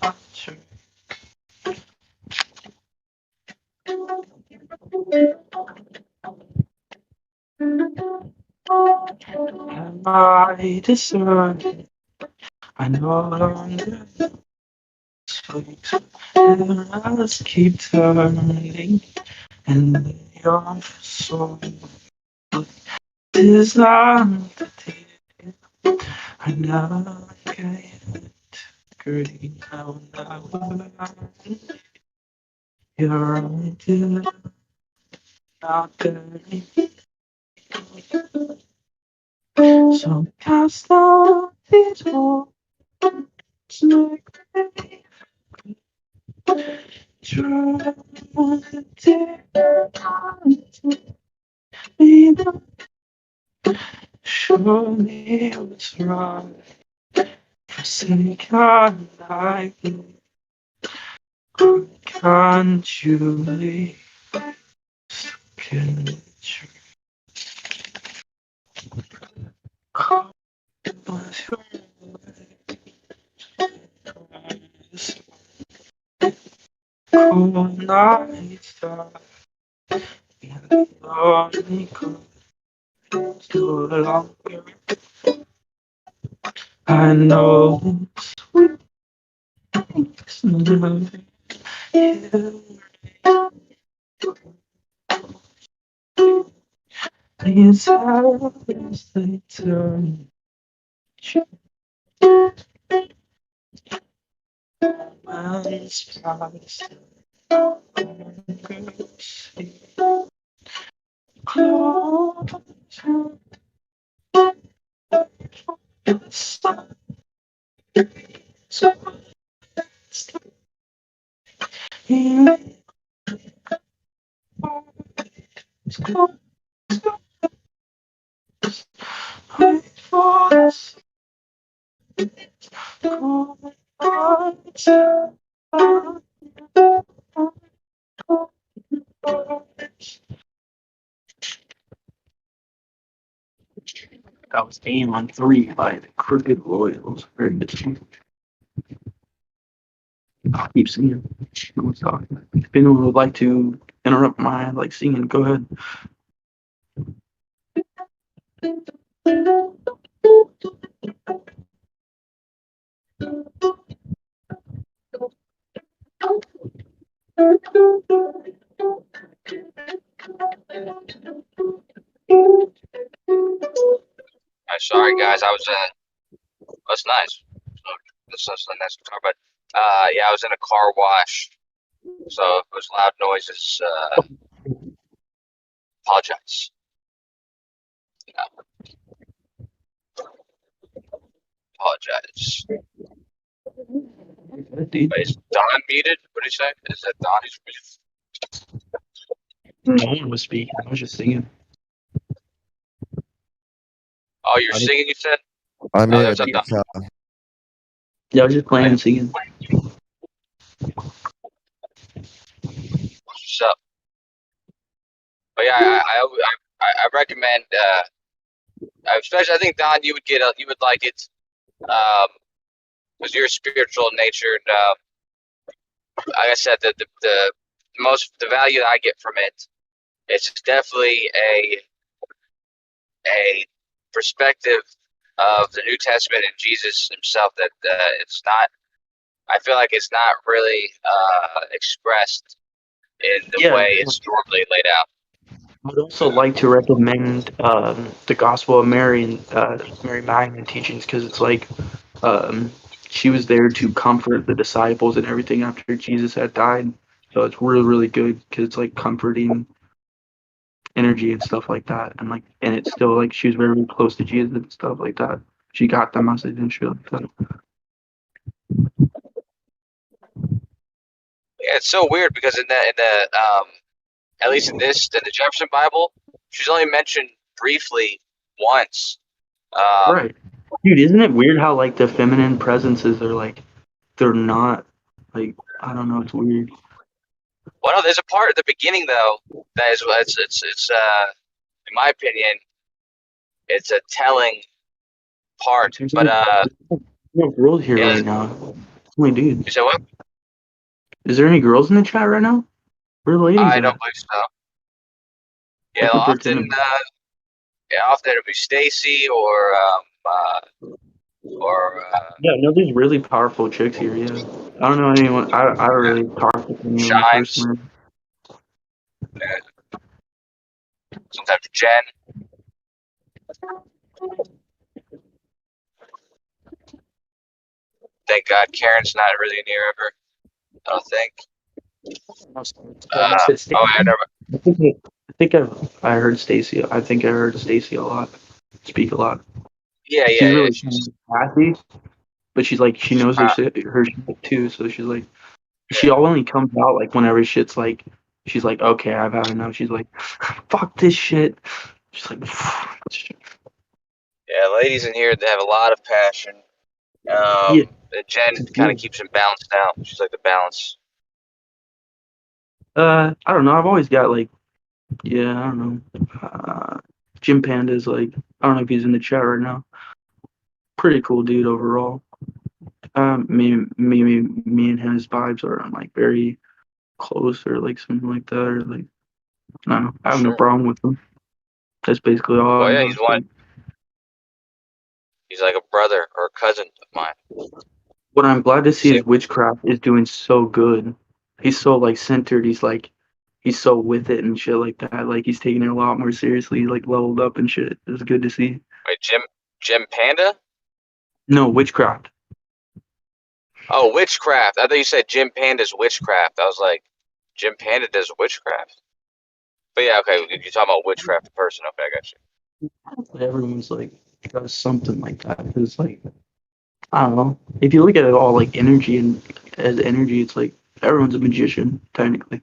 picture? Am I deserted? I no longer And I just keep turning, and your soul is not the deal. I never get green. I will never. You're idea, not dirty. So cast out these walls, make me try to take me down. Surely what's wrong? Forsake our life. Can't you leave? Can't you come with your ways? Cool nights that lonely could do longer. I know it's sweet. These habits they turn. Man's past. Close That was Aim on 3 by the Crooked Royals. Very good song. I'll keep singing. No one's talking. If anyone would like to interrupt my singing, go ahead. Sorry guys, I was that's nice. That's a nice guitar, but yeah, I was in a car wash, so if it was loud noises, apologize. Apologize. Wait, is Don muted? What did he say? Is that Don who's muted? No one was speaking. I was just singing. Oh, you're singing, you said? I Oh, muted that's the not Don. guitar. Yeah, I was just playing and singing. What's up? But yeah, I recommend, especially I think Don, you would like it, because you're spiritual in nature, and like I said, the value that I get from it, it's definitely a perspective of the New Testament and Jesus himself that it's not. I feel like it's not really expressed in the way it's normally laid out. I would also like to recommend the Gospel of Mary and Mary Magdalene teachings, because it's she was there to comfort the disciples and everything after Jesus had died. So it's really, really good because it's comforting energy and stuff like that, and it's still she was very, very close to Jesus and stuff like that. She got the message and shit like that. Yeah, it's so weird because in the at least in the Jefferson Bible, she's only mentioned briefly once. Right, dude. Isn't it weird how the feminine presences are they're not I don't know. It's weird. Well, no, there's a part at the beginning though that is it's in my opinion, it's a telling part. There's But no girls here yeah, right now. Only dudes. you said what? Is there any girls in the chat right now? Where are the ladies I at? don't believe so. I Yeah, thought they're often timid. often it'll be Stacy or Yeah, no, there's really powerful chicks here. Yeah. I don't know anyone. I don't really talk to anyone Shines. personally. Sometimes Jen. Thank God Karen's not really near ever. I don't think. You said Stacy? Oh, I never. I think I heard Stacy. I think I heard Stacy a lot. Speak a lot. Yeah. She's really She's sassy, but she's like she knows her shit too. So she's like she only comes out like whenever shit's like she's like okay I've had enough. She's like fuck this shit. She's like yeah. Ladies in here, they have a lot of passion. yeah. Jen kind of keeps him balanced out. She's like the balance. I don't know. I've always got like yeah. I don't know. Jim Panda's like I don't know if he's in the chat right now. Pretty cool dude overall. Me and his vibes are like very close or like something like that or like I don't know. I have no problem with him. That's basically all. Well, I yeah, know. he's one. He's like a brother or a cousin of mine. What I'm glad to see is Witchcraft is doing so good. He's so like centered. He's so with it and shit like that. Like he's taking it a lot more seriously. Like leveled up and shit. It's good to see. Wait, Jim Panda? No, Witchcraft. Oh, Witchcraft. I thought you said Jim Panda's Witchcraft. I was like, Jim Panda does Witchcraft. But yeah, okay. You're talking about Witchcraft, the person. Okay, I got you. Everyone's like does something like that. It's like I don't know. If you look at it all like energy and as energy, it's like everyone's a magician technically,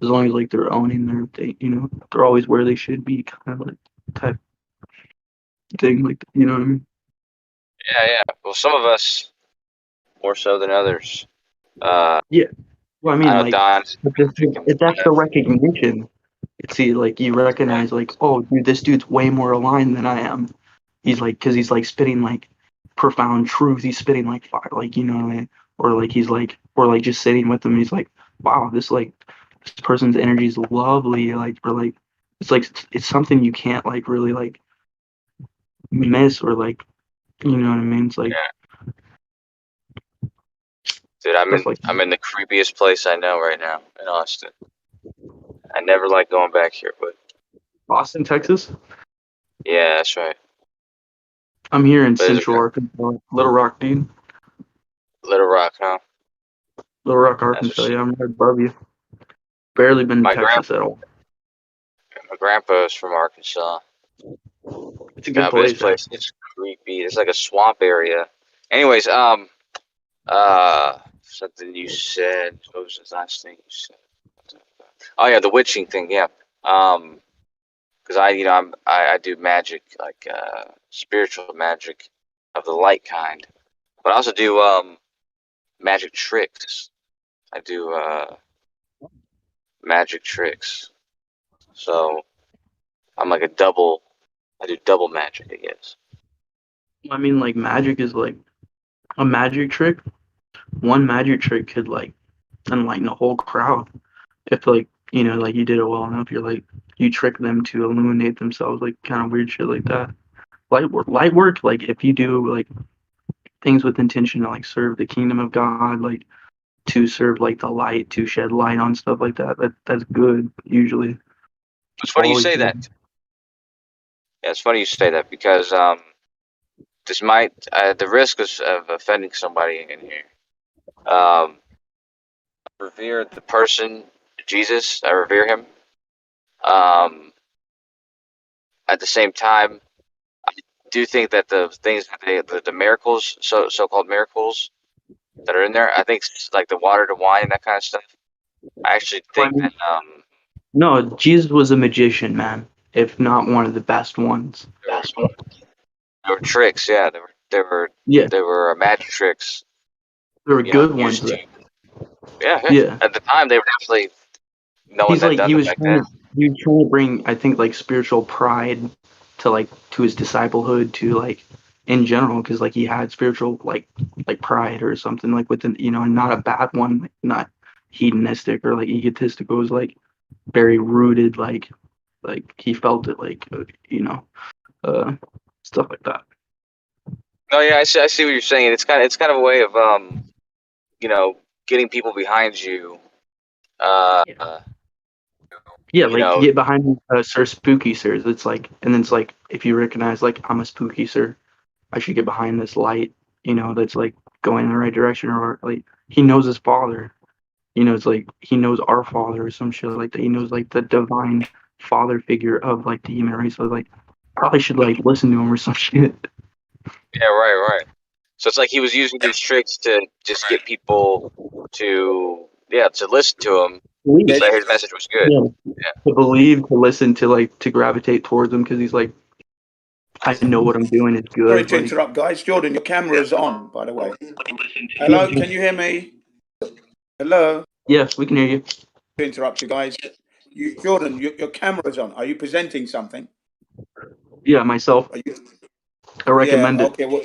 as long as like they're owning their thing. You know, they're always where they should be, kind of like type thing. Like you know what I mean? Yeah. Well, some of us more so than others. Yeah. Well, I mean, I know like Don's if that's the recognition. See, like you recognize, like, oh, dude, this dude's way more aligned than I am. He's like, because he's like spitting like profound truth. He's spitting like fire, like you know, what I mean? Or like he's like, or like just sitting with him. He's like, wow, this person's energy is lovely. Like, or like, it's like it's something you can't like really like miss or like, you know what I mean? It's like, dude, I'm in the creepiest place I know right now in Austin. I never like going back here, but Austin, Texas. yeah, that's right. I'm here in Central Arkansas, Little Rock, dude. Little Rock, huh? Little Rock, Arkansas. Yeah, I'm right above you. Barely been to Texas at all. My grandpa's from Arkansas. It's a good place. This place is creepy. It's like a swamp area. Anyways, something you said. What was the last thing you said? Oh yeah, the witching thing. Yeah. Because I do magic, like spiritual magic of the light kind, but I also do magic tricks. I do magic tricks. So I'm like I do double magic, I guess. I mean, like magic is like a magic trick. One magic trick could like enlighten a whole crowd. If like you know, like you did it well enough, you're like you trick them to illuminate themselves, like kind of weird shit like that. Light work. Like if you do like things with intention to like serve the kingdom of God, like to serve like the light, to shed light on stuff like that. That's good usually. It's funny you say that. Yeah, it's funny you say that because this might the risk of offending somebody in here. Revere the person Jesus. I revere him. At the same time, I do think that the things that the miracles, so-called miracles that are in there, I think like the water to wine and that kind of stuff. I actually think that no, Jesus was a magician, man. If not one of the best ones. There were tricks, yeah. There were magic tricks. There were good ones. Yeah. At the time, they were definitely no one had done it back then. He was trying to bring, I think, like spiritual pride to his disciplehood, to like in general, because like he had spiritual like pride or something like within, you know, and not a bad one, like, not hedonistic or like egotistic. It was like very rooted, like he felt it, like you know, stuff like that. No, yeah, I see what you're saying. It's kind of a way of you know, getting people behind you. Yeah, You like know, get behind me, Sir Spooky Sir. It's like, and then it's like, if you recognize, like, I'm a Spooky Sir, I should get behind this light, that's like going in the right direction, or like he knows his father. It's like he knows our father or some shit like that. He knows like the divine father figure of like the human race. So like probably should like listen to him or some shit. yeah, right. So it's like he was using these tricks to just get people to listen to him. Believe. So his message was good. Yeah. To believe, to listen, to like to gravitate towards him because he's like, I know what I'm doing is good. Sorry to like, interrupt, guys. Jordan, your camera is on, by the way. Hello, can you hear me? Hello. Yes, we can hear you. To interrupt you guys. Jordan, your camera is on. Are you presenting something? Yeah, myself. Are you, I recommend okay, well,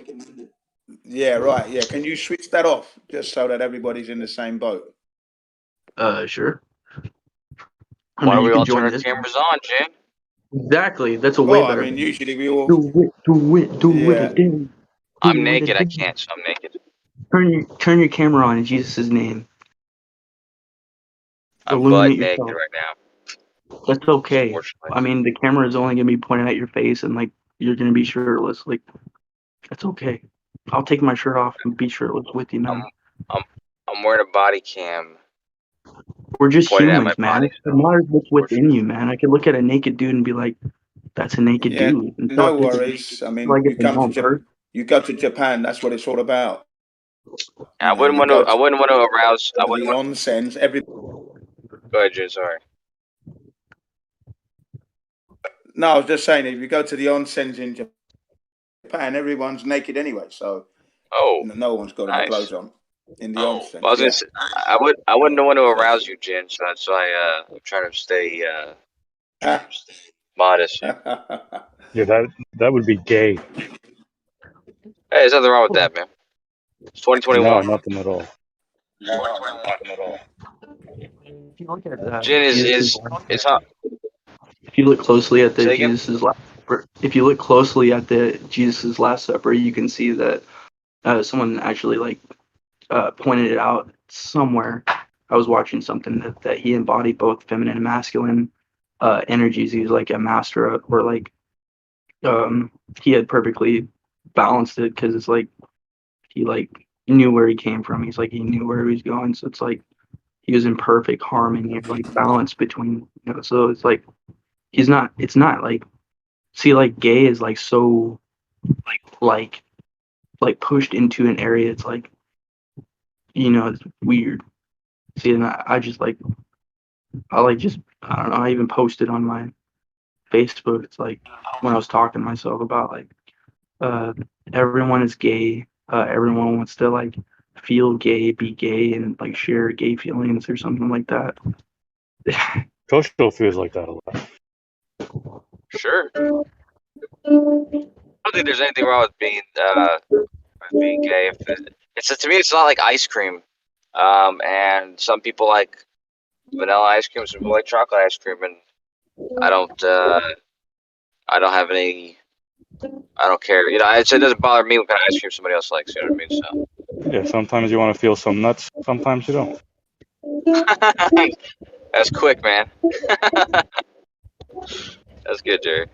yeah, right. Yeah, can you switch that off just so that everybody's in the same boat? Sure. Why don't we you can all turn join our this. cameras on, Jim? Exactly. That's a way Well, better. I mean, usually we all Do it again. I'm naked. I can't, so I'm naked. Turn your camera on in Jesus' name. I'm Illuminate butt naked yourself. right now. That's okay. Unfortunately. I mean, the camera is only gonna be pointed at your face, and like you're gonna be shirtless. Like that's okay. I'll take my shirt off and be shirtless with you, man. I'm wearing a body cam. We're just pointed at humans, my man. body, It matters what's within you, man. I could look at a naked dude and be like, "That's a naked Yeah, dude." no worries. I mean, you go to Japan. That's what it's all about. I wouldn't want to arouse. I wouldn't want onsens. Go ahead, Jim. Sorry. No, I was just saying, if you go to the onsens in Japan, everyone's naked anyway, so no one's got any clothes on in the onsen. I was gonna say, I wouldn't want to arouse you, Jin. So that's why I'm trying to stay modest. Yeah, that would be gay. Hey, there's nothing wrong with that, man. It's 2021. No, nothing at all. Jin is hot. If you look closely at the Say again? Jesus's Last Supper, Last Supper, you can see that someone actually pointed it out somewhere. I was watching something that he embodied both feminine and masculine energies. He was like a master of, or like he had perfectly balanced it because it's like he knew where he came from. He's like he knew where he was going. So it's like he was in perfect harmony and like balance between. So it's like it's not like, see, like gay is like so like pushed into an area. It's like it's weird. See, and I just I don't know, I even posted on my Facebook. It's like when I was talking to myself about everyone is gay, everyone wants to like feel gay, be gay, and like share gay feelings or something like that. Coastal feels like that a lot. Sure. I don't think there's anything wrong with being gay. To me, it's not like ice cream. And some people like vanilla ice cream, some people like chocolate ice cream, and I don't have any. I don't care. It doesn't bother me what kind of ice cream somebody else likes. You know what I mean? So. Yeah, sometimes you want to feel some nuts, sometimes you don't. That's quick, man. That's good, Jerry.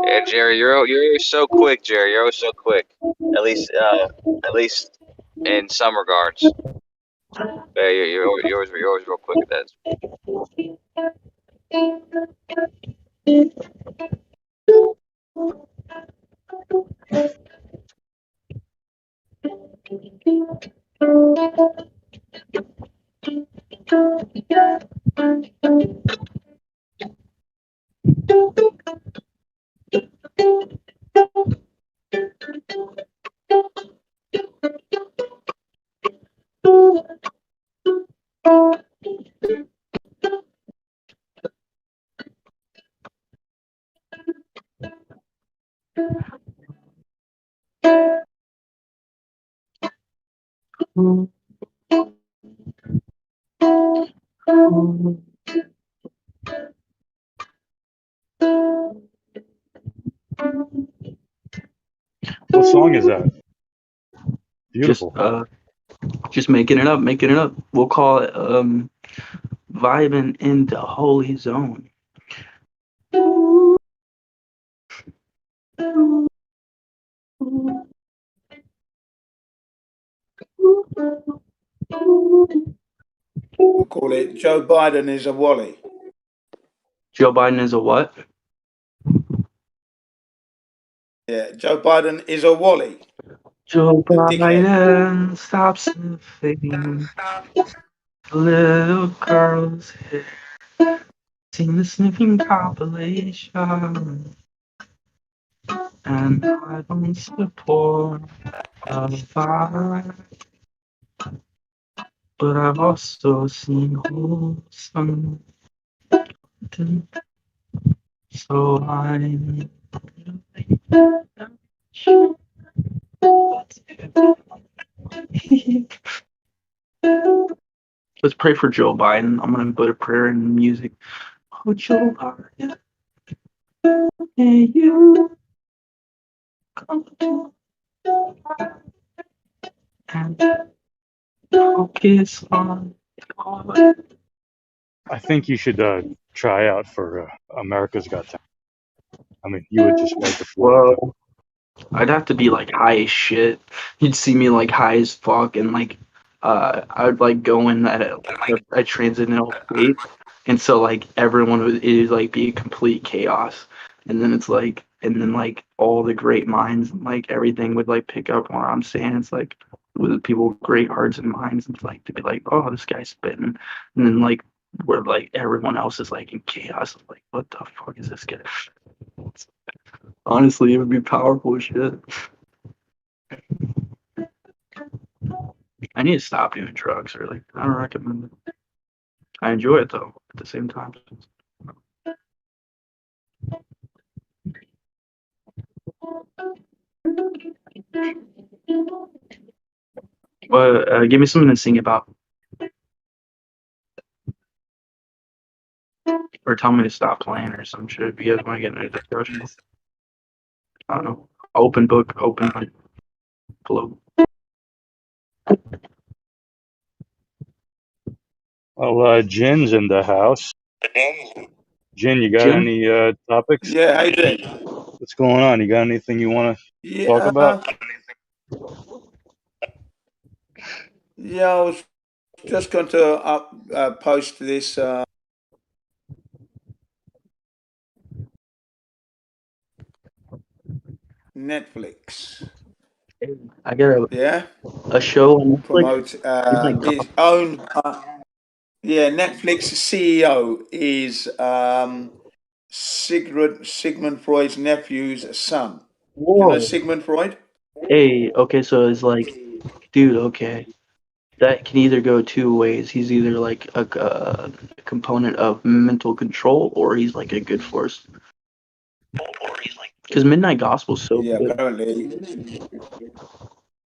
Yeah, Jerry, you're so quick, Jerry. You're always so quick. At least in some regards. Yeah, you're always real quick at that. What song is that? Beautiful. Just making it up, making it up. We'll call it vibing in the holy zone. We'll call it Joe Biden is a Wally. Joe Biden is a what? Yeah, Joe Biden is a Wally. Joe The dickhead. Biden stops sniffing little girl's hair. Seen the sniffing compilation. And I don't support violence, but I've also seen wholesome. So I'm let's pray for Joe Biden. I'm gonna put a prayer in music. Oh, Joe Biden, hey you come to and focus on God. I think you should try out for America's Got Talent. I mean, you would just wipe the floor with that. Whoa, I'd have to be like high as shit. You'd see me like high as fuck, and like I would like go in at a transcendental state, and so like everyone would it would like be complete chaos, and then it's like and then like all the great minds and like everything would like pick up what I'm saying. It's like with people with great hearts and minds, it's like to be like, oh, this guy's spitting, and then like where like everyone else is like in chaos, like what the fuck is this guy? Honestly, it would be powerful as shit. I need to stop doing drugs, really. I don't recommend it. I enjoy it though at the same time. But give me something to sing about, or tell me to stop playing or some shit. If you guys want to get into a discussion, I don't know. Open book, open mind, flow. Well, Jin's in the house. Jin, you got Jim, any topics? Yeah, how you doing? What's going on? You got anything you want to talk about? Yeah, I was just going to post this. Netflix. I got Yeah, a show on Netflix. promote. It's like Is owned. Yeah, Netflix CEO is Sigmund Freud's nephew's son. You know whoa. Sigmund Freud? Hey, okay, so it's like, dude, okay. That can either go two ways. He's either like a component of mental control, or he's like a good force. Because Midnight Gospel's so Yeah, good.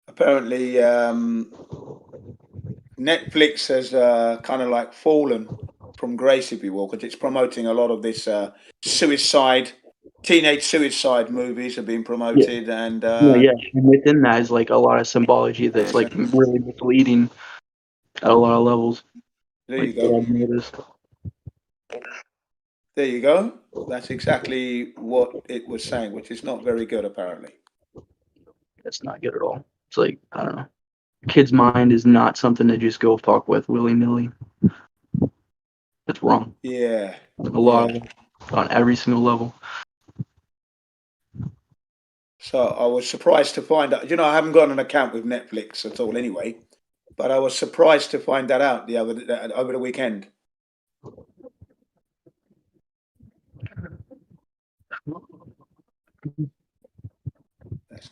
apparently, Netflix has kind of like fallen from grace, if you will, because it's promoting a lot of this teenage suicide movies have been Yeah, promoted, and yeah. And within that is like a lot of symbology that's like really misleading at a lot of levels. there Like you what go. I've noticed. There you go. That's exactly what it was saying, which is not very good, apparently. That's not good at all. It's like, I don't know. Kid's mind is not something to just go fuck with willy nilly. That's wrong. Yeah. A lot of, on every single level. So I was surprised to find out. I haven't got an account with Netflix at all, anyway. But I was surprised to find that out over the weekend.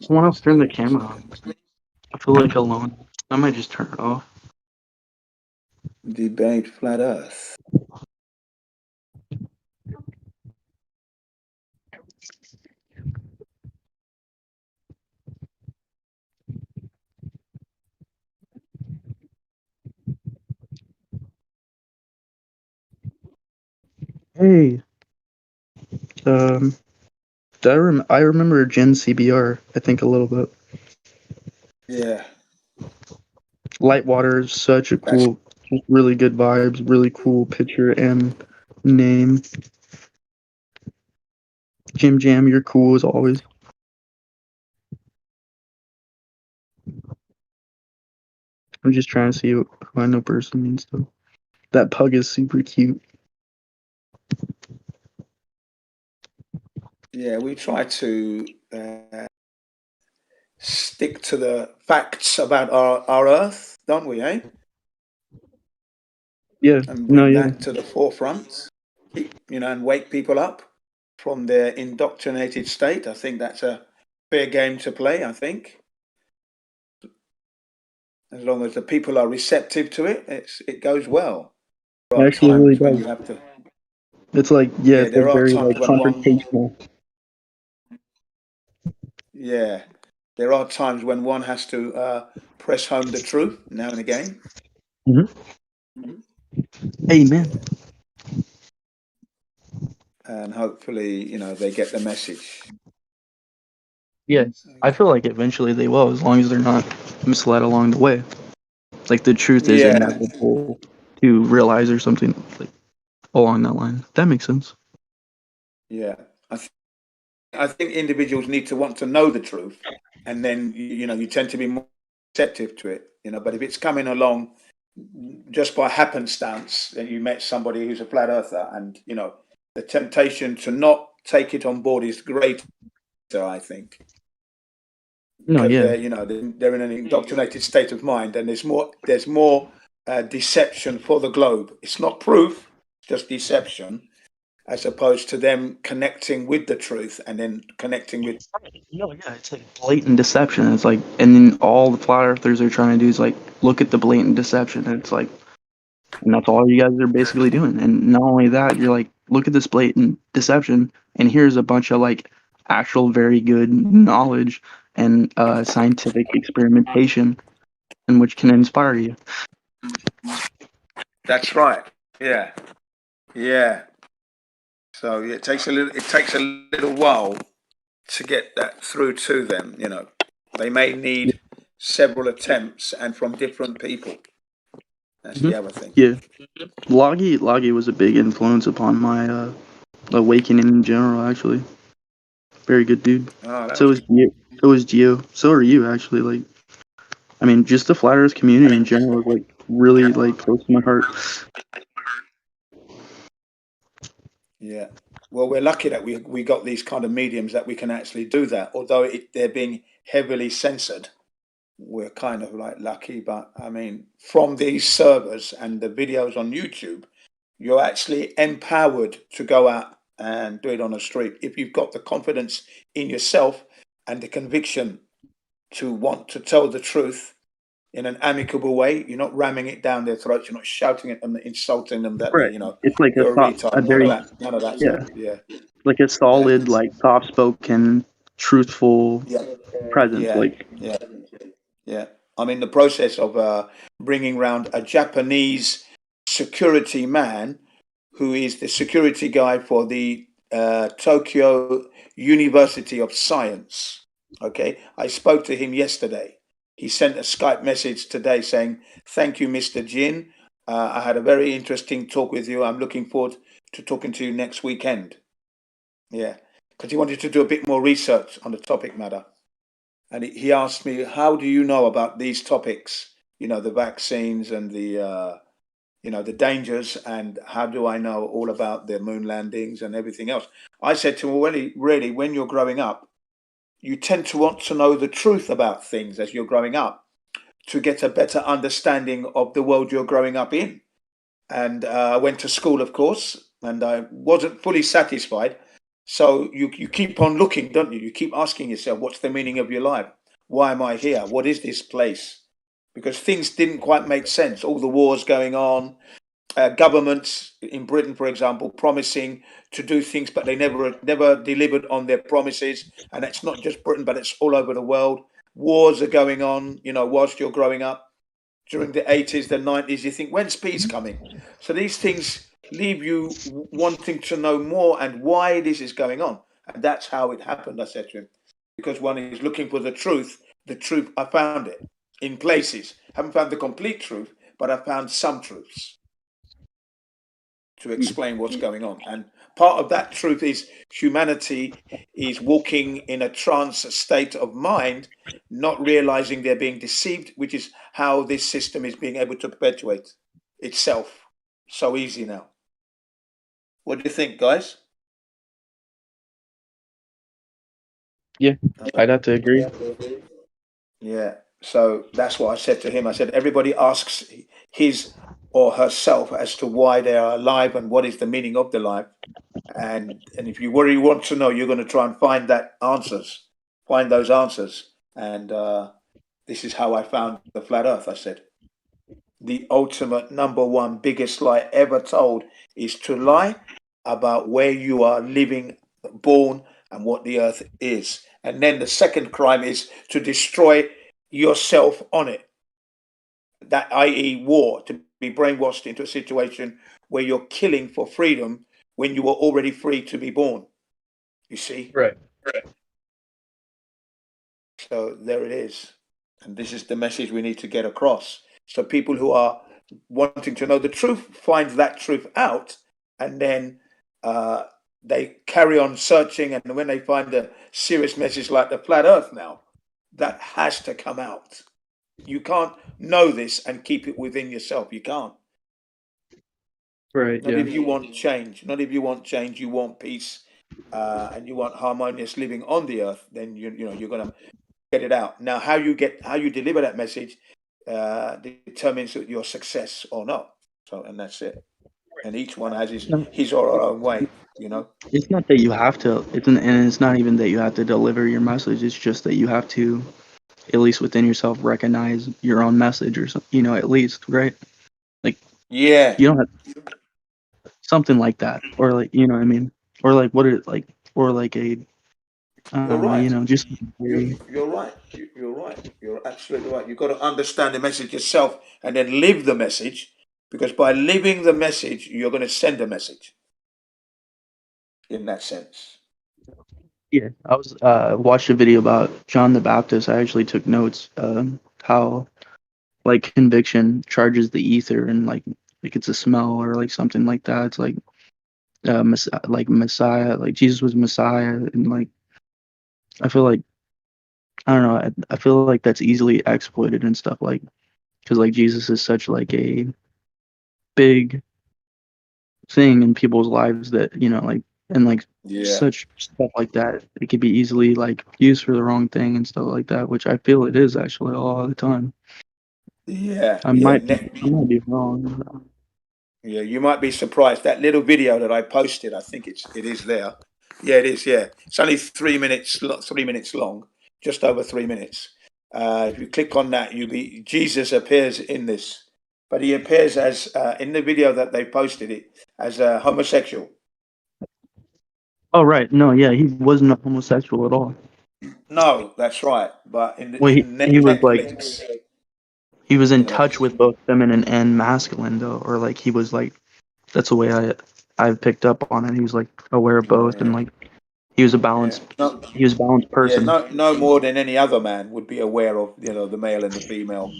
Someone else turn the camera on. I feel like alone. I might just turn it off. Debate flat Earth. Hey, I remember Gen CBR. I think a little bit. Yeah. Lightwater is such a cool, really good vibes, really cool picture and name. Jim Jam, you're cool as always. I'm just trying to see who I know personally and stuff. That pug is super cute. Yeah, we try to stick to the facts about our Earth, don't we, eh? Yeah, And bring that to the forefront, and wake people up from their indoctrinated state. I think that's a fair game to play, I think. As long as the people are receptive to it, it goes well. There are Actually, times really when does. you have to. It's like, yeah, it's there like are very times like when one. confrontational. Yeah, there are times when one has to press home the truth now and again. Amen. And hopefully, they get the message. Yes, I feel like eventually they will, as long as they're not misled along the way. Like the truth is inevitable to realize or something like along that line. That makes sense. Yeah, I think individuals need to want to know the truth, and then you tend to be more receptive to it. But if it's coming along just by happenstance, that you met somebody who's a flat earther, and the temptation to not take it on board is greater, I think. No, yeah. They're in an indoctrinated state of mind, and there's more deception for the globe. It's not proof, just deception, as opposed to them connecting with the truth and then connecting with. No, yeah, it's like blatant deception. It's like, and then all the flat earthers are trying to do is like look at the blatant deception. And it's like, and that's all you guys are basically doing. And not only that, you're like, look at this blatant deception, and here's a bunch of like actual very good knowledge and scientific experimentation, and which can inspire you. That's right. Yeah. So it takes a little while to get that through to them. They may need several attempts and from different people. That's the other thing. Yeah, Loggy was a big influence upon my awakening in general. Actually, very good dude. So was Geo. So are you actually. Like, I mean, just the flat Earth community in general is like really like close to my heart. Yeah. Well, we're lucky that we got these kind of mediums that we can actually do that. Although they're being heavily censored, we're kind of like lucky. But I mean, from these servers and the videos on YouTube, you're actually empowered to go out and do it on the street if you've got the confidence in yourself and the conviction to want to tell the truth in an amicable way. You're not ramming it down their throats. You're not shouting at them, insulting them that Right. It's like you're a retard. None of that stuff. Yeah. Like a solid, like soft-spoken, truthful presence. Yeah. I'm in the process of bringing round a Japanese security man who is the security guy for the Tokyo University of Science. Okay. I spoke to him yesterday. He sent a Skype message today saying, "Thank you, Mr. Jin. I had a very interesting talk with you. I'm looking forward to talking to you next weekend." Yeah. Because he wanted to do a bit more research on the topic matter. And he asked me, "How do you know about these topics? The vaccines and the dangers, and how do I know all about the moon landings and everything else?" I said to him, "Well, really, when you're growing up, you tend to want to know the truth about things as you're growing up to get a better understanding of the world you're growing up in." And I went to school, of course, and I wasn't fully satisfied. So you keep on looking, don't you? You keep asking yourself, what's the meaning of your life? Why am I here? What is this place? Because things didn't quite make sense. All the wars going on, governments in Britain, for example, promising to do things, but they never delivered on their promises. And it's not just Britain, but it's all over the world. Wars are going on, whilst you're growing up. During the 80s, the 90s, you think, when's peace coming? So these things leave you wanting to know more and why this is going on. And that's how it happened, I said to him. Because one is looking for the truth, I found it in places. Haven't found the complete truth, but I found some truths to explain what's going on. And part of that truth is humanity is walking in a trance state of mind, not realizing they're being deceived, which is how this system is being able to perpetuate itself so easy now. What do you think, guys? Yeah, I'd have to agree. Yeah. So that's what I said to him. I said, everybody asks his or herself as to why they are alive and what is the meaning of the life. And if you really want to know, you're going to try and find those answers. And this is how I found the flat earth, I said. The ultimate number one biggest lie ever told is to lie about where you are living, born, and what the earth is. And then the second crime is to destroy yourself on it. That, i.e., war, to be brainwashed into a situation where you're killing for freedom when you were already free to be born. You see? Right. So there it is. And this is the message we need to get across. So people who are wanting to know the truth find that truth out, and then they carry on searching. And when they find a serious message like the flat earth now, that has to come out. You can't know this and keep it within yourself. You can't. Right. Not Yeah. if you want change. Not if you want change. You want peace, and you want harmonious living on the earth. Then you're gonna get it out. Now, how you deliver that message determines your success or not. So, and that's it. And each one has his or her own way. It's not that you have to. It's not even that you have to deliver your message. It's just that you have to, at least within yourself, recognize your own message, or something. At least, right? Like, Yeah. you don't have something like that, or like, you know what I mean, or like what it like, or like a, I You're don't know, right. just You're right. You're right. You're absolutely right. You've got to understand the message yourself and then live the message, because by living the message, you're going to send a message. In that sense. Yeah, I was watched a video about John the Baptist. I actually took notes. How like conviction charges the ether, and like it's a smell or like something like that. It's like Messiah, like Jesus was Messiah, and like I feel like I don't know. I feel like that's easily exploited and stuff, like because like Jesus is such like a big thing in people's lives that like and like such stuff like that, it could be easily like used for the wrong thing and stuff like that, which I feel it is actually a lot of the time. I might be wrong. Yeah, you might be surprised. That little video that I posted, I think it is there. Yeah, it is. Yeah, it's only 3 minutes, 3 minutes long, just over 3 minutes. If you click on that, Jesus appears in this, but he appears as in the video that they posted it as a homosexual. Oh right, no, yeah, he wasn't a homosexual at all. No, that's right. But in Well, he was Netflix, like he was in touch with both feminine and masculine though, or like he was like that's the way I picked up on it. He was like aware of both, and like he was a balanced person. Yeah, no more than any other man would be aware of the male and the female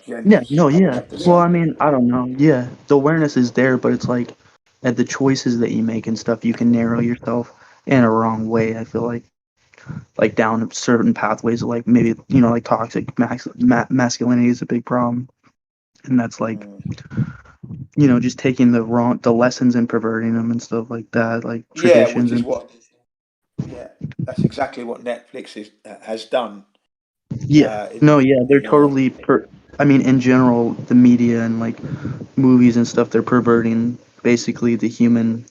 genders. Yeah, no, I would yeah. have to Well, say. I mean, I don't know. Yeah, the awareness is there, but it's like at the choices that you make and stuff, you can narrow yourself in a wrong way. I feel like down certain pathways, like maybe like toxic masculinity is a big problem, and that's like just taking the lessons and perverting them and stuff like that, like traditions and that's exactly what Netflix has done. yeah, no, yeah, they're totally I mean, in general, the media and like movies and stuff, they're perverting basically the human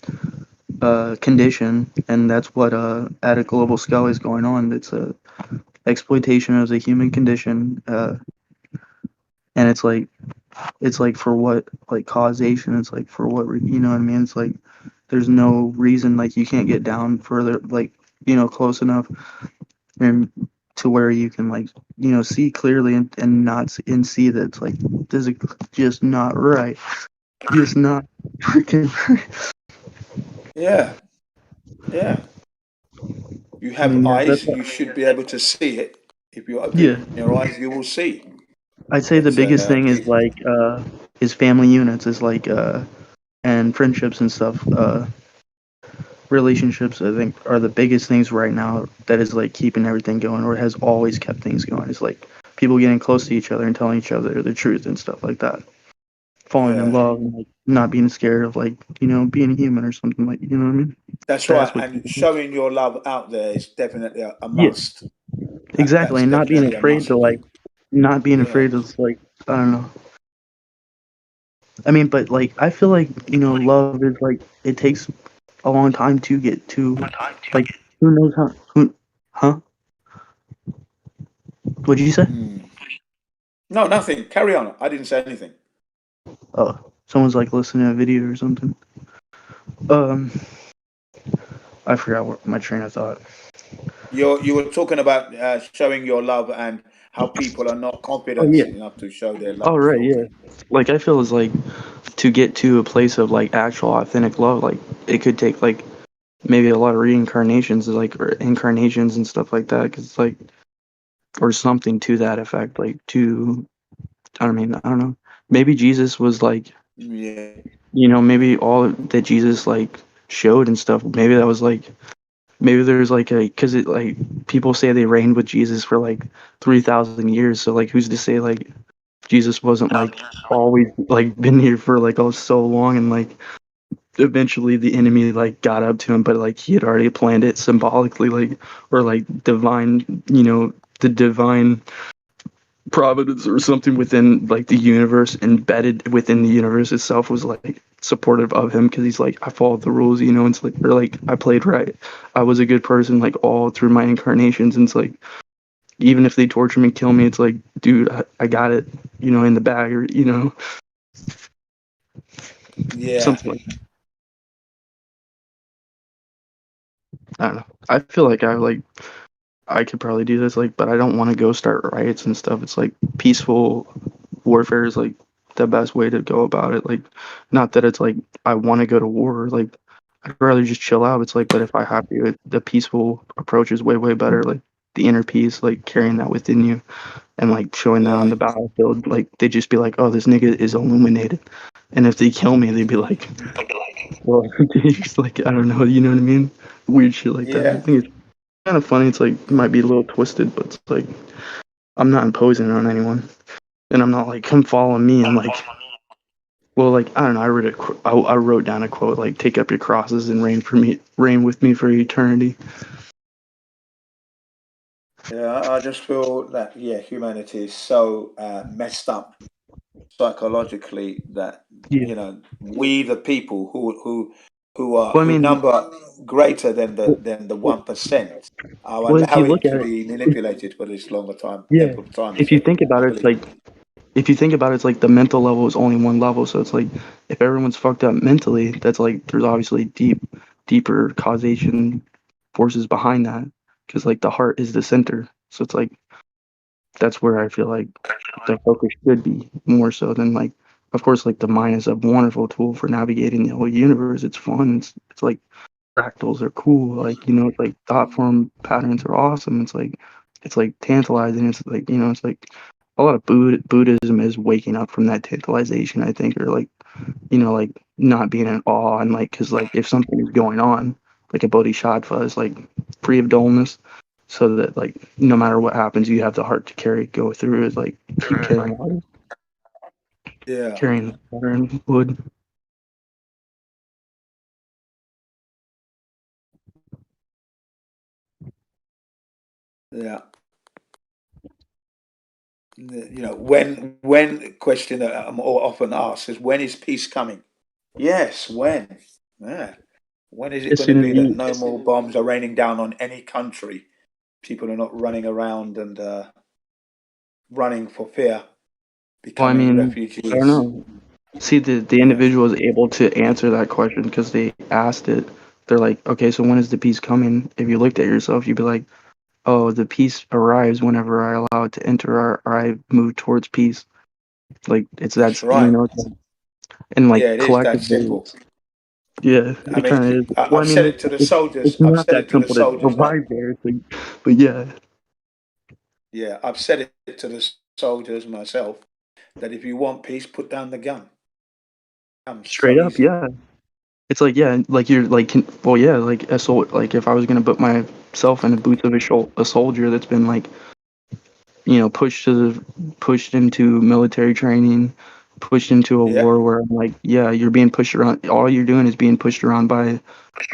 condition, and that's what at a global scale is going on. It's a exploitation of the human condition, and it's like for what, like causation. It's like for what you know what I mean. It's like there's no reason, like you can't get down further, like close enough and to where you can like see clearly and not and see that it's like this is just not right, just not Yeah, yeah. You I have mean, yeah, eyes, you should be able to see it. If you yeah. open your eyes, you will see. I'd say the But biggest thing is people, like is family units, is like and friendships and stuff. Relationships, I think, are the biggest things right now that is like keeping everything going, or has always kept things going. It's like people getting close to each other and telling each other the truth and stuff like that. Falling in yeah, love and like not being scared of like, being human or something, like, you know what I mean? that's right. That's what And keeps it. showing your love out there is definitely a Yeah, must. exactly. That's And not being definitely a afraid must. to like, not being Yeah, afraid of like, I don't know. I mean, but like, I feel like, love is like, it takes a long time to get to, like, who knows huh? What did you say? Hmm. No, nothing. Carry on. I didn't say anything. Oh, someone's like listening to a video or something. Um, I forgot what my train of thought. You were talking about showing your love and how people are not Oh confident yeah. enough to show their Oh love, right, sort of yeah. thing. Like I feel is like to get to a place of like actual authentic love, like it could take like maybe a lot of reincarnations, like or incarnations and stuff like that, because like or something to that effect, like to I mean I don't know. Maybe Jesus was like Yeah, maybe all that Jesus like showed and stuff. Maybe that was like maybe there's like a because it like people say they reigned with Jesus for like 3,000 years. So like who's to say like Jesus wasn't like always like been here for like oh so long and like eventually the enemy like got up to him, but like he had already planned it symbolically, like or like divine, the divine providence or something within like the universe, embedded within the universe itself, was like supportive of him because he's like I followed the rules, and it's like or like I played right, I was a good person like all through my incarnations, and it's like even if they torture me, kill me, it's like dude, I got it, in the bag, or yeah, something like I don't know. I feel like I could probably do this, like, but I don't want to go start riots and stuff. It's like peaceful warfare is like the best way to go about it. Like, not that it's like I want to go to war. Like, I'd rather just chill out. It's like, but if I have to, the peaceful approach is way, way better. Like the inner peace, like carrying that within you and like showing that on yeah, the battlefield. Like they just be like, oh, this nigga is illuminated. And if they kill me, they'd be like, well, just like I don't know, you know what I mean? Weird shit like that. I yeah, think it's kind of funny. It's like it might be a little twisted, but it's like I'm not imposing it on anyone, and I'm not like come follow me and like well like I don't know. I wrote down a quote like take up your crosses and reign with me for eternity. yeah. I just feel that humanity is so messed up psychologically that Yeah. we the people Well, I who mean, number greater than well, the well, 1% are well, if you allowing look to at it, be manipulated for this longer time yeah. length of time. If you So think I about it, it's believe. like if you think about it, it's like the mental level is only one level. So it's like if everyone's fucked up mentally, that's like there's obviously deeper causation forces behind that because like the heart is the center. So it's like that's where I feel like the focus should be more so than like, of course, like the mind is a wonderful tool for navigating the whole universe. It's fun. It's like fractals are cool. Like it's like thought form patterns are awesome. It's like tantalizing. It's like it's like a lot of Buddhism is waking up from that tantalization. I think, or like like not being in awe and like because like if something is going on, like a bodhisattva is like free of dullness so that like no matter what happens you have the heart to go through is like keep Yeah, carrying water and wood. yeah. When question that I'm often asked is when is peace coming? Yes, when? Yeah. When is it As going to soon as be that you no more bombs are raining down on any country? People are not running around and running for fear, well I becoming mean I don't refugees. know, see the Yeah, individual is able to answer that question because they asked it. They're like, okay, so when is the peace coming? If you looked at yourself you'd be like, oh, the peace arrives whenever I allow it to enter, or I move towards peace. Like it's that's that's right. it's like, and like Yeah, it is that collectively, simple. yeah, I it kind of mean, is. Well, I I've said mean, it to the it's soldiers. I've not said that it to the simple to soldiers. Like, arrive there. It's like, but yeah, yeah, I've said it to the soldiers myself that if you want peace, put down the gun. straight So up, easy. yeah. It's like, yeah, like you're like, well, yeah, like like if I was gonna put myself in the boots of a soldier that's been like, you know, pushed into military training, pushed into a Yeah, war where I'm like, yeah, you're being pushed around. All you're doing is being pushed around by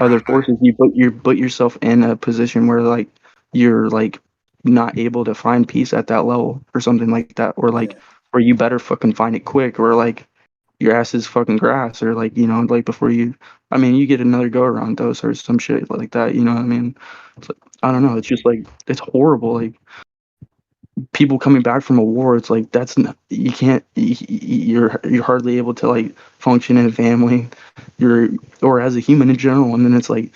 other forces. You put yourself in a position where like you're like not able to find peace at that level or something like that, or like yeah, where you better fucking find it quick, or like your ass is fucking grass, or like, you know, like before you, I mean, you get another go around those or some shit like that, you know what I mean? It's like, I don't know, it's just like, it's horrible. Like people coming back from a war, it's like, that's not, you can't, you're hardly able to like function in a family, you're, or as a human in general. And then it's like,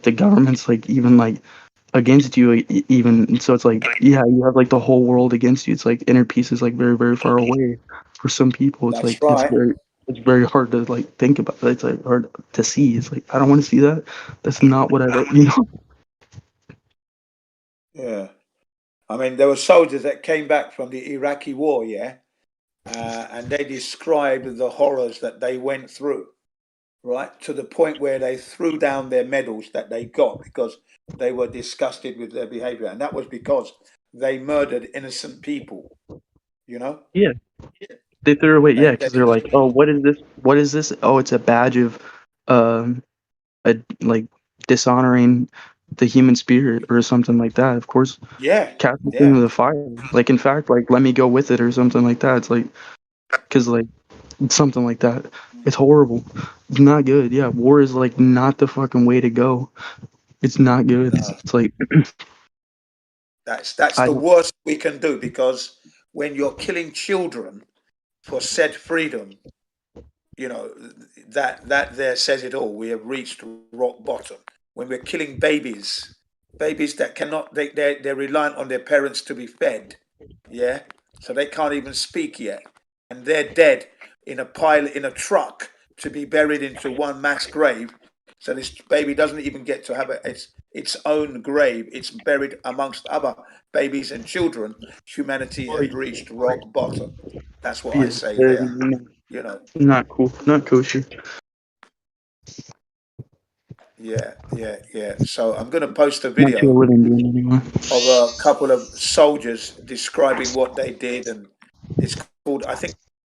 the government's like even like against you, even. So it's like, yeah, you have like the whole world against you. It's like inner peace is like very, very far away for some people. It's that's like, right. it's very hard to like think about. It's like hard to see. It's like, I don't want to see that. That's not what I, you know. Yeah. I mean, there were soldiers that came back from the Iraqi war, yeah, and they described the horrors that they went through, right, to the point where they threw down their medals that they got because they were disgusted with their behavior. And that was because they murdered innocent people, you know? Yeah, they threw away. Yeah, They because they're like, oh, what is this? What is this? Oh, it's a badge of, um, like dishonoring the human spirit or something like that. Of course, yeah, cast it yeah. into the fire. Like, in fact, like, let me go with it or something like that. It's like, because like something like that. It's horrible. It's not good. Yeah, war is like not the fucking way to go. It's not good. No, It's like that's I the don't. worst we can do because when you're killing children for said freedom, you know, that there says it all. We have reached rock bottom. When we're killing babies, babies that cannot, they're reliant on their parents to be fed, yeah, so they can't even speak yet, and they're dead in a pile in a truck to be buried into one mass grave. So this baby doesn't even get to have its own grave. It's buried amongst other babies and children. Humanity has reached rock bottom. That's what I Yeah, say there. You know, not cool. Not kosher. yeah. So I'm going to post a Not too video wouldn't do anymore. of a couple of soldiers describing what they did, and it's called, I think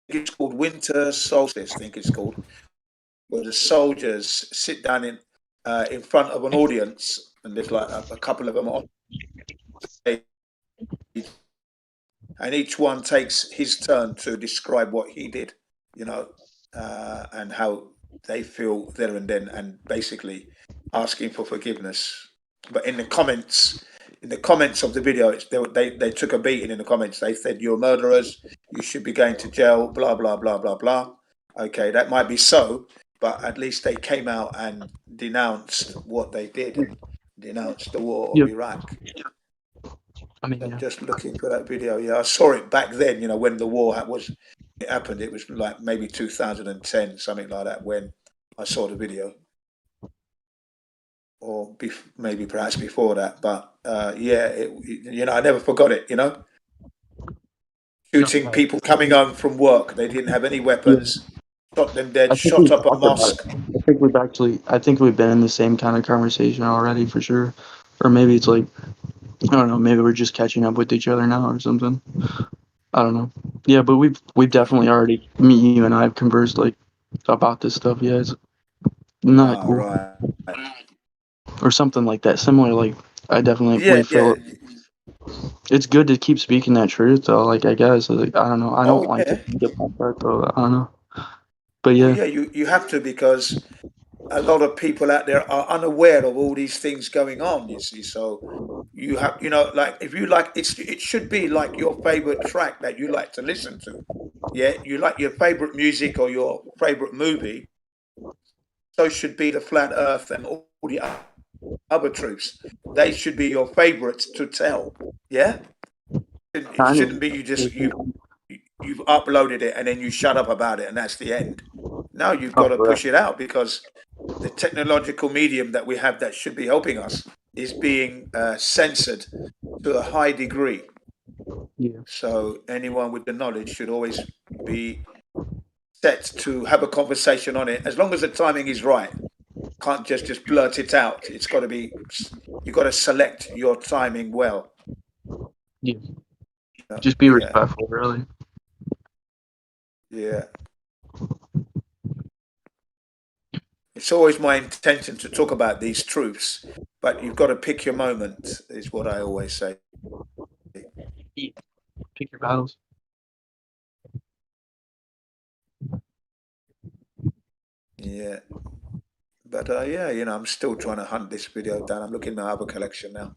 it's called Winter Solstice. I think it's called, where the soldiers sit down in front of an audience, and there's like a couple of them on stage, and each one takes his turn to describe what he did, you know, and how they feel there and then, and basically asking for forgiveness. But in the comments of the video, they took a beating in the comments. They said, "You're murderers. You should be going to jail." Blah blah blah blah blah. Okay, that might be so, but at least they came out and denounced what they did and denounced the war of Yep. Iraq. I mean, I'm yeah. just looking for that video. Yeah, I saw it back then. You know, when the war it happened. It was like maybe 2010, something like that. When I saw the video, or maybe perhaps before that. But yeah, you know, I never forgot it. You know, No, shooting right. people coming home from work. They didn't have any Yeah. weapons. Shot them dead. I think Shot we've up a talked about it. mosque. I think we've been in the same kind of conversation already for sure. Or maybe it's like, I don't know, maybe we're just catching up with each other now or something. I don't know. Yeah, but we've definitely already, me, you, and I have conversed like about this stuff. Yeah, it's not Ah, cool right. or something like that. Similar, like I definitely Yeah, we yeah. feel it's good to keep speaking that truth though. Like I guess, like I don't know. I Oh don't like to yeah. think about that though. I don't know. But Well, yeah, yeah. You have to, because a lot of people out there are unaware of all these things going on. You see, so you have, you know, like if you like, it should be like your favorite track that you like to listen to. Yeah, you like your favorite music or your favorite movie. So should be the flat Earth and all the other truths. They should be your favorites to tell. Yeah, it kind shouldn't of. be you just you. you've uploaded it and then you shut up about it and that's the end. Now you've got to push it out because the technological medium that we have that should be helping us is being censored to a high degree. Yeah. So anyone with the knowledge should always be set to have a conversation on it, as long as the timing is right. Can't just blurt it out. It's got to be. You've got to select your timing well. Yeah. Just be respectful, really. Yeah. It's always my intention to talk about these truths, but you've got to pick your moment, is what I always say. Pick your battles. Yeah. But yeah, you know, I'm still trying to hunt this video down. I'm looking at my other collection now.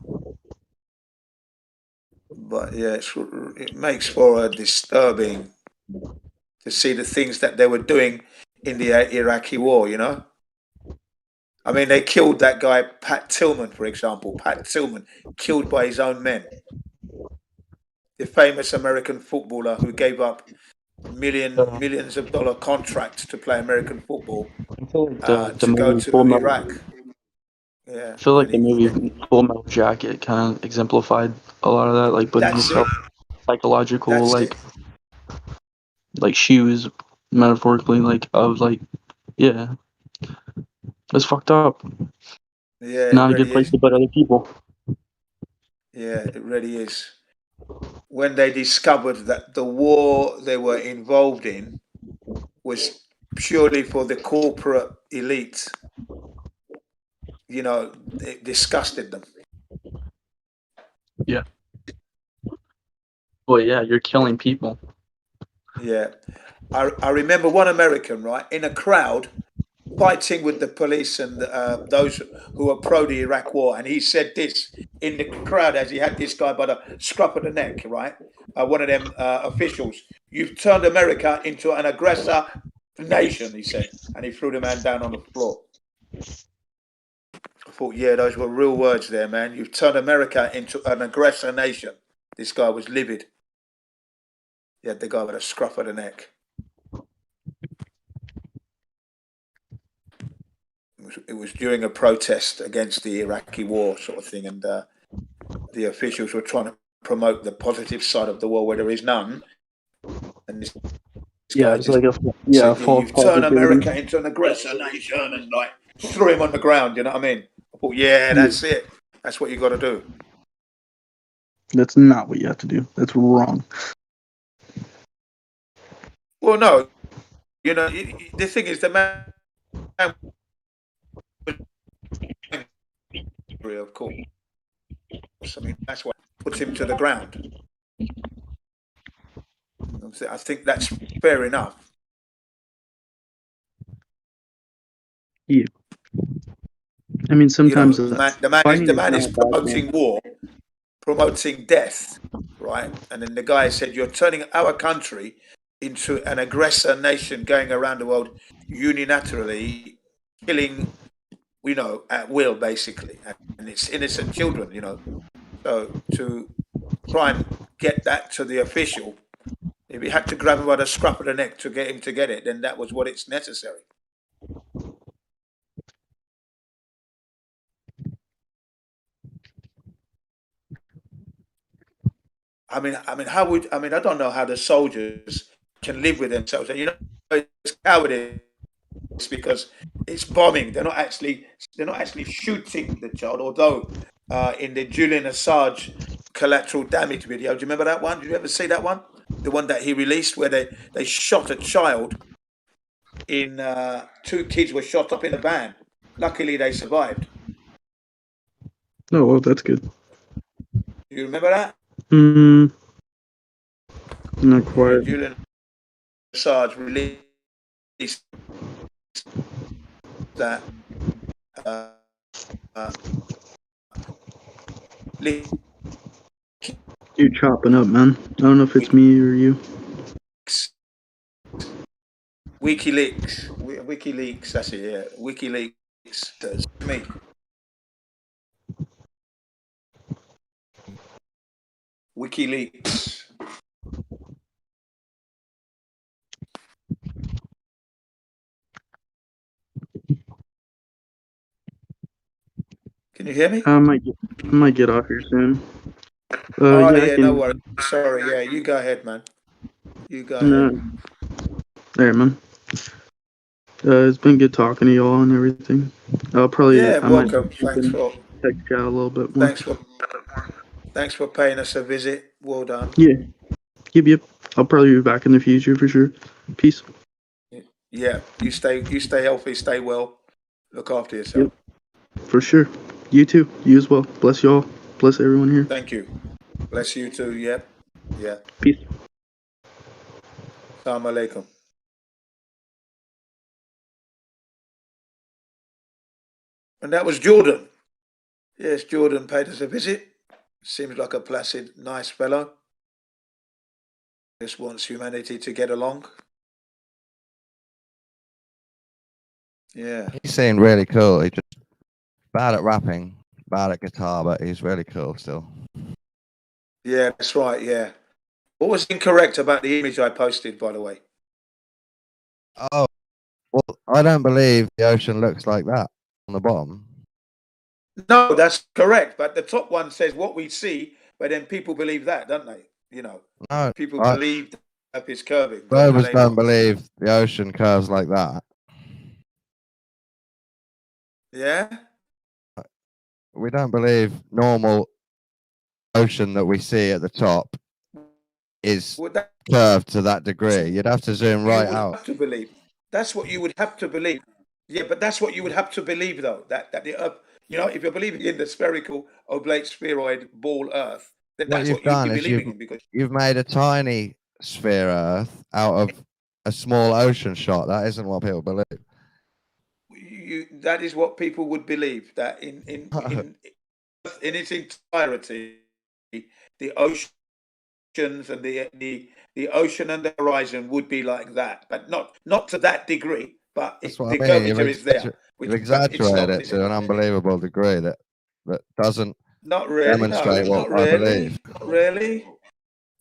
But yeah, it makes for a disturbing to see the things that they were doing in the Iraqi war, you know? I mean, they killed that guy, Pat Tillman, for example. Pat Tillman, killed by his own men. The famous American footballer who gave up millions of dollar contracts to play American football to go to Iraq. Yeah. I feel like the movie Full Metal Jacket kind of exemplified a lot of that, like putting yourself psychological, like shoes, metaphorically, like of like, yeah, it's fucked up. Yeah, not a good place to put other people. Yeah, it really is. When they discovered that the war they were involved in was purely for the corporate elite, you know, it disgusted them. Yeah. Well, yeah, you're killing people. Yeah. I remember one American, right, in a crowd fighting with the police and those who were pro the Iraq war. And he said this in the crowd as he had this guy by the scruff of the neck, right? One of them officials. You've turned America into an aggressor nation, he said. And he threw the man down on the floor. I thought, yeah, those were real words there, man. You've turned America into an aggressor nation. This guy was livid. He had the guy with a scruff of the neck. It was during a protest against the Iraqi war sort of thing, and the officials were trying to promote the positive side of the war where there is none. And this guy it's like a false you've turned America into an aggressor nation, and like threw him on the ground, you know what I mean? I thought, yeah, that's it. That's what you got to do. That's not what you have to do. That's wrong. Well, no. You know, the thing is, the man, of course. I mean, that's what puts him to the ground. I think that's fair enough. Yeah. I mean, sometimes you know, the man is promoting war, promoting death, right? And then the guy said, "You're turning our country into an aggressor nation, going around the world unilaterally, killing, you know, at will, basically, and it's innocent children, you know." So to try and get that to the official, if you had to grab him by the scruff of the neck to get him to get it, then that was what it's necessary. I mean, I don't know how the soldiers can live with themselves. And you know, it's cowardice because it's bombing. They're not actually shooting the child. Although in the Julian Assange collateral damage video, do you remember that one? Did you ever see that one? The one that he released where they shot a child in 2 kids were shot up in a van. Luckily, they survived. Oh, well, that's good. Do you remember that? Not quite. Julian Assange released that You're chopping up, man. I don't know if it's me or you. WikiLeaks, that's it, yeah. WikiLeaks, that's me. WikiLeaks. Can you hear me? I might get off here soon. Oh, Yeah, I yeah, can. no worries. Sorry, yeah, you go ahead, man. You go No, ahead. there, man. It's been good talking to y'all and everything. I might welcome. text you out a little bit more. Thanks for paying us a visit. Well done. Yeah. Yep. I'll probably be back in the future for sure. Peace. Yeah, you stay healthy, stay well, look after yourself. Yep. For sure. You too. You as well. Bless y'all. Bless everyone here. Thank you. Bless you too. Yep. Yeah. Peace. Assalamu alaikum. And that was Jordan. Yes, Jordan paid us a visit. Seems like a placid, nice fellow. Just wants humanity to get along. Yeah. He seemed really cool. He just bad at rapping, bad at guitar, but he's really cool still. Yeah, that's right. Yeah. What was incorrect about the image I posted, by the way? Oh, well, I don't believe the ocean looks like that on the bottom. No, that's correct. But the top one says what we see, but then people believe that, don't they? You know, No, people believe that it's curving. Rovers they don't not? believe the ocean curves like that. Yeah. We don't believe normal ocean that we see at the top is curved to that degree. You'd have to zoom right out. Have to believe. That's what you would have to believe. Yeah, but that's what you would have to believe, though. That the Earth, you know, if you're believing in the spherical oblate spheroid ball Earth, then What that's you've what you'd done be is believing in. Because you've made a tiny sphere Earth out of a small ocean shot. That isn't what people believe. that is what people would believe, that in its entirety, the oceans and the ocean and the horizon would be like that, but not to that degree. But the curvature is there. You've exaggerated it to an unbelievable degree that doesn't not really demonstrate what I believe.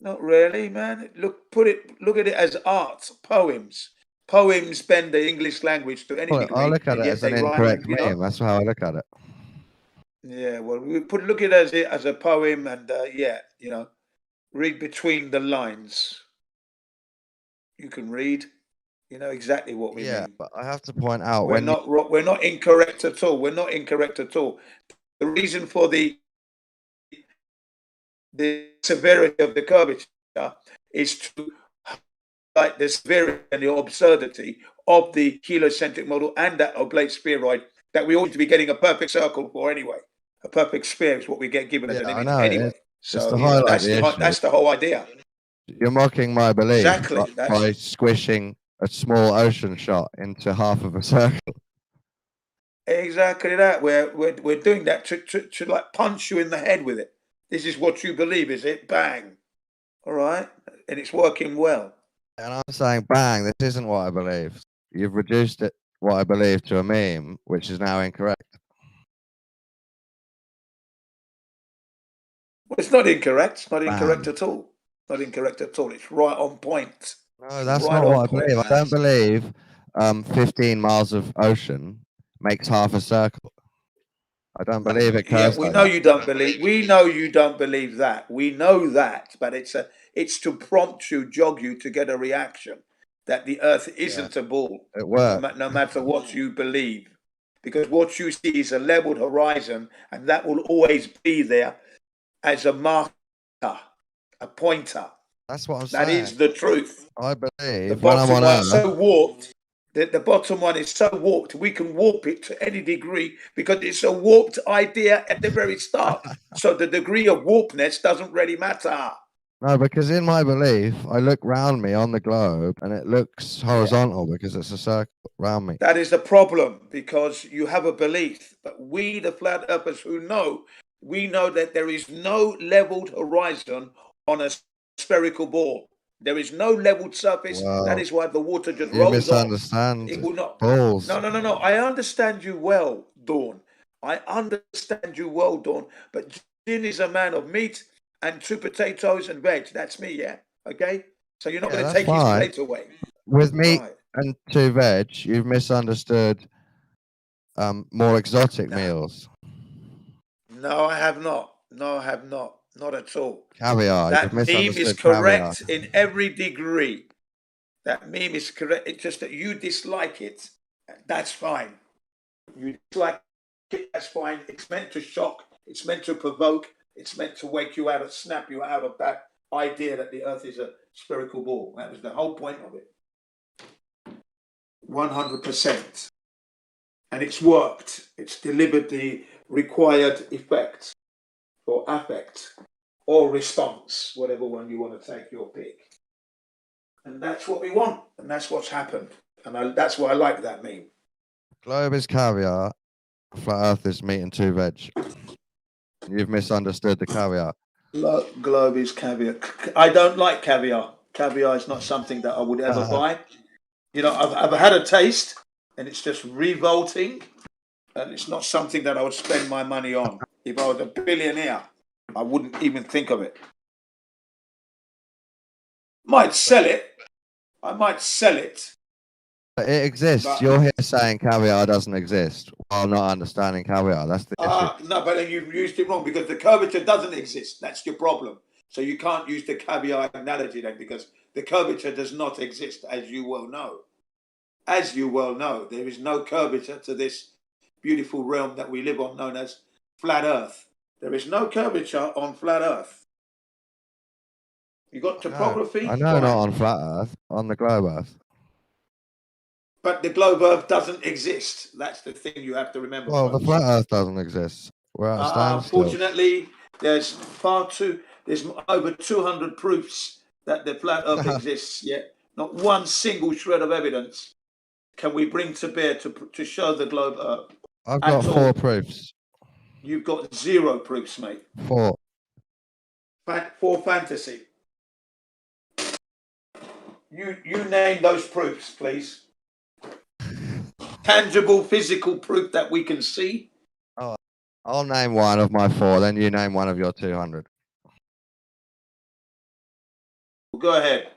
Not really, man. Look at it as art, poems. Poems bend the English language to any degree. I look at it as an incorrect meme. That's how I look at it. Yeah, well, we look at it as a poem, and read between the lines. You can read. You know exactly what we mean. Yeah, but I have to point out we're not incorrect at all. We're not incorrect at all. The reason for the severity of the curvature is to highlight the severity and the absurdity of the heliocentric model and that oblate spheroid that we ought to be getting a perfect circle for anyway. A perfect sphere is what we get given as an image anyway. So that's the whole idea. You're mocking my belief exactly by squishing a small ocean shot into half of a circle. Exactly that. We're doing that to like punch you in the head with it. This is what you believe, is it? Bang. All right, and it's working well. And I'm saying, bang, this isn't what I believe. You've reduced it, what I believe, to a meme, which is now incorrect. Well, it's not incorrect. It's not incorrect at all. Not incorrect at all. It's right on point. No, that's not what I believe. I don't believe 15 miles of ocean makes half a circle. I don't believe it curves. Yeah, we know you don't believe. We know you don't believe that. We know that, but it's to prompt you, jog you to get a reaction that the Earth isn't a ball. It works. No matter what you believe, because what you see is a leveled horizon, and that will always be there as a marker, a pointer. That's what I'm saying. That is the truth. I believe the bottom one is so warped. The bottom one is so warped. We can warp it to any degree because it's a warped idea at the very start. So the degree of warpness doesn't really matter. No, because in my belief, I look round me on the globe and it looks horizontal because it's a circle round me. That is the problem, because you have a belief. But we, the flat earthers we know that there is no leveled horizon on a spherical ball. There is no leveled surface. Wow. That is why the water just you rolls misunderstand. It will not. Balls. No. I understand you well, Dawn. I understand you well, Dawn. But Jin is a man of meat and 2 potatoes and veg. That's me, yeah? Okay? So you're not going to take his plate away. With meat and 2 veg, you've misunderstood more exotic meals. No, I have not. No, I have not. Not at all. Caviar. That You've meme is misunderstood caviar. correct in every degree. That meme is correct. It's just that you dislike it. That's fine. You dislike it, that's fine. It's meant to shock. It's meant to provoke. It's meant to wake you out of, snap you out of that idea that the earth is a spherical ball. That was the whole point of it. 100%. And it's worked. It's delivered the required effect or affect or response, whatever one you want to take your pick. And that's what we want. And that's what's happened. And that's why I like that meme. Globe is caviar. Flat Earth is meat and 2 veg. You've misunderstood the caviar. Globe is caviar. I don't like caviar. Caviar is not something that I would ever buy. You know, I've had a taste, and it's just revolting, and it's not something that I would spend my money on. If I was a billionaire, I wouldn't even think of it. Might sell it. I might sell it. But it exists. But, You're here saying caviar doesn't exist while not understanding caviar. That's the issue. No, but then you've used it wrong because the curvature doesn't exist. That's your problem. So you can't use the caviar analogy then because the curvature does not exist, as you well know. As you well know, there is no curvature to this beautiful realm that we live on known as flat Earth. There is no curvature on flat Earth. You got topography? I know, not on flat Earth, on the globe Earth. But the globe Earth doesn't exist. That's the thing you have to remember. Well, the flat Earth doesn't exist. We're at a standstill. Unfortunately, there's over 200 proofs that the flat Earth exists. Yet, not one single shred of evidence can we bring to bear to show the globe Earth. I've got 4 proofs. You've got 0 proofs, mate. 4. 4 fantasy. You name those proofs, please. Tangible, physical proof that we can see. Oh, I'll name one of my 4, then you name one of your 200. Go ahead.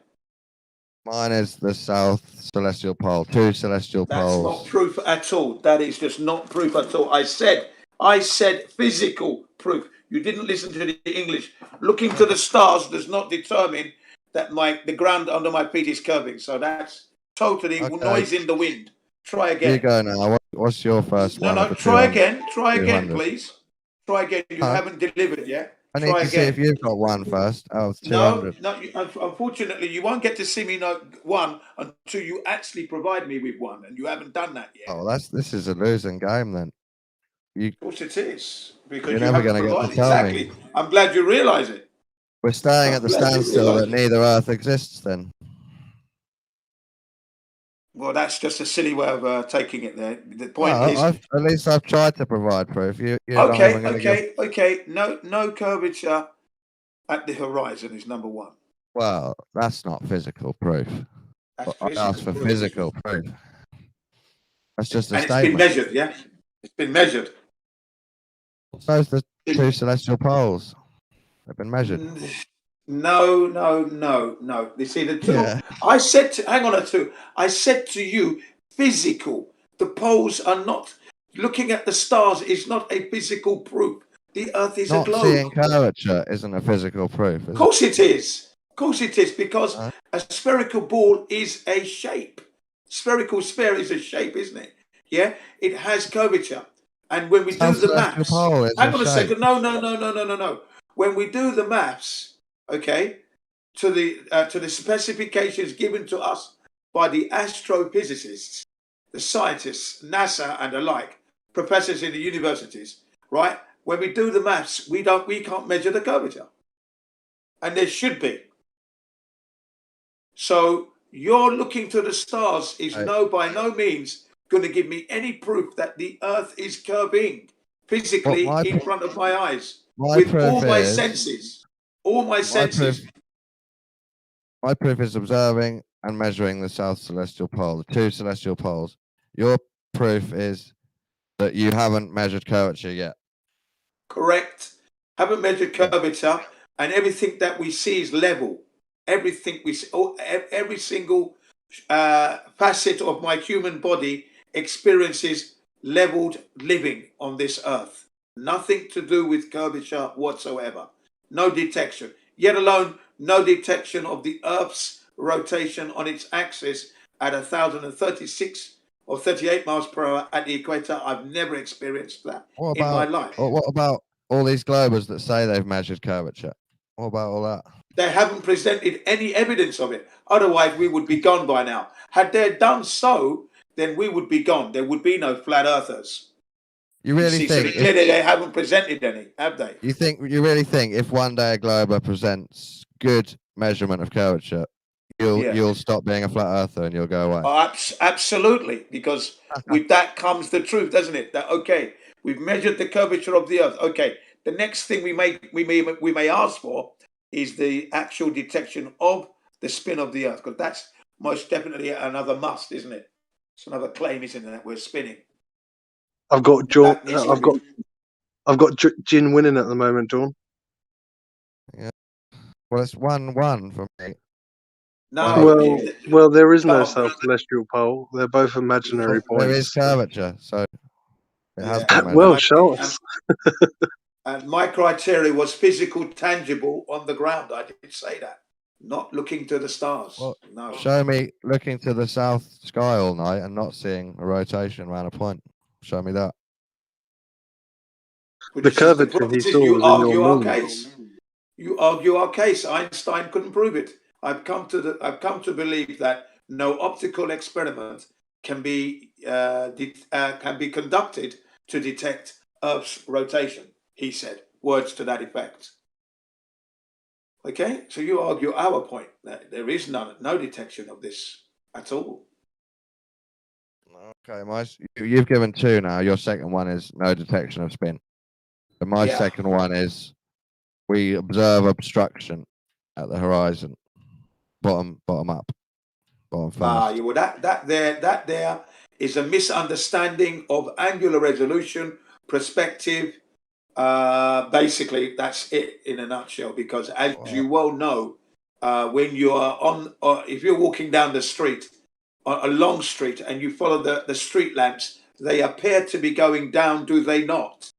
Mine is the South Celestial Pole, 2 celestial poles. That's not proof at all. That is just not proof at all. I said physical proof. You didn't listen to the English. Looking to the stars does not determine that the ground under my feet is curving. So that's totally noise in the wind. Try again. You go now. What's your first one? No, try again. Try again, please. Try again. You haven't delivered yet. I need to see if you've got one first. Oh, 200. No. Unfortunately, you won't get to see me know one until you actually provide me with one, and you haven't done that yet. Oh, this is a losing game then. Of course it is, because you're never going to get to tell me. I'm glad you realise it. We're staying at the standstill that neither Earth exists then. Well, that's just a silly way of taking it there. The point is... at least I've tried to provide proof. Okay. No curvature at the horizon is number 1. Well, that's not physical proof. I asked for physical proof. That's just a statement. It's been measured, yeah? It's been measured. So's the 2 celestial poles. They've been measured. No. You see, the 2. Yeah. I said to you, physical. The poles are not. Looking at the stars is not a physical proof. The Earth is a globe. Not seeing curvature isn't a physical proof. Of course it is. Of course it is, because a spherical ball is a shape. Spherical sphere is a shape, isn't it? Yeah? It has curvature. And when we do the maths... Hang on a second. No. When we do the maths, okay, to the specifications given to us by the astrophysicists, the scientists, NASA and the like, professors in the universities, right? When we do the maths, we can't measure the curvature. And there should be. So you're looking to the stars is by no means going to give me any proof that the Earth is curving physically in front of my eyes with all my senses. All my senses. My proof is observing and measuring the South Celestial Pole, the 2 celestial poles. Your proof is that you haven't measured curvature yet. Correct. Haven't measured curvature, and everything that we see is level. Everything we see, every single facet of my human body experiences leveled living on this earth. Nothing to do with curvature whatsoever. No detection. Yet alone, no detection of the Earth's rotation on its axis at 1,036 or 38 miles per hour at the equator. I've never experienced that in my life. What about all these globers that say they've measured curvature? What about all that? They haven't presented any evidence of it. Otherwise, we would be gone by now. Had they done so, then we would be gone. There would be no flat earthers. You really think? So clearly, they haven't presented any, have they? You really think if one day a glober presents good measurement of curvature, you'll stop being a flat earther and you'll go away? Oh, absolutely, because with that comes the truth, doesn't it? That okay, we've measured the curvature of the Earth. Okay, the next thing we may ask for is the actual detection of the spin of the Earth, because that's most definitely another must, isn't it? It's another claim, isn't it, that we're spinning. I've got John. I've got Jin winning at the moment, Dawn. Yeah. Well, it's 1-1 for me. No. Well, there is no South Celestial Pole. They're both imaginary points. There is curvature, so it has been measured. Well, show us. And my criteria was physical, tangible on the ground. I did say that. Not looking to the stars. Well, no. Show me looking to the south sky all night and not seeing a rotation around a point. Show me that. The curvature he saw you was argue in our your case. You argue our case. Einstein couldn't prove it. I've come to believe that no optical experiment can be conducted to detect Earth's rotation. He said words to that effect. Okay, so you argue our point that there is no detection of this at all. Okay, you've given two now. Your second one is no detection of spin. And my second one is we observe obstruction at the horizon, bottom up, bottom first. Well, that there is a misunderstanding of angular resolution, perspective. Basically, that's it in a nutshell. Because as you well know, when you are if you're walking down the street, a long street, and you follow the street lamps, they appear to be going down, do they not?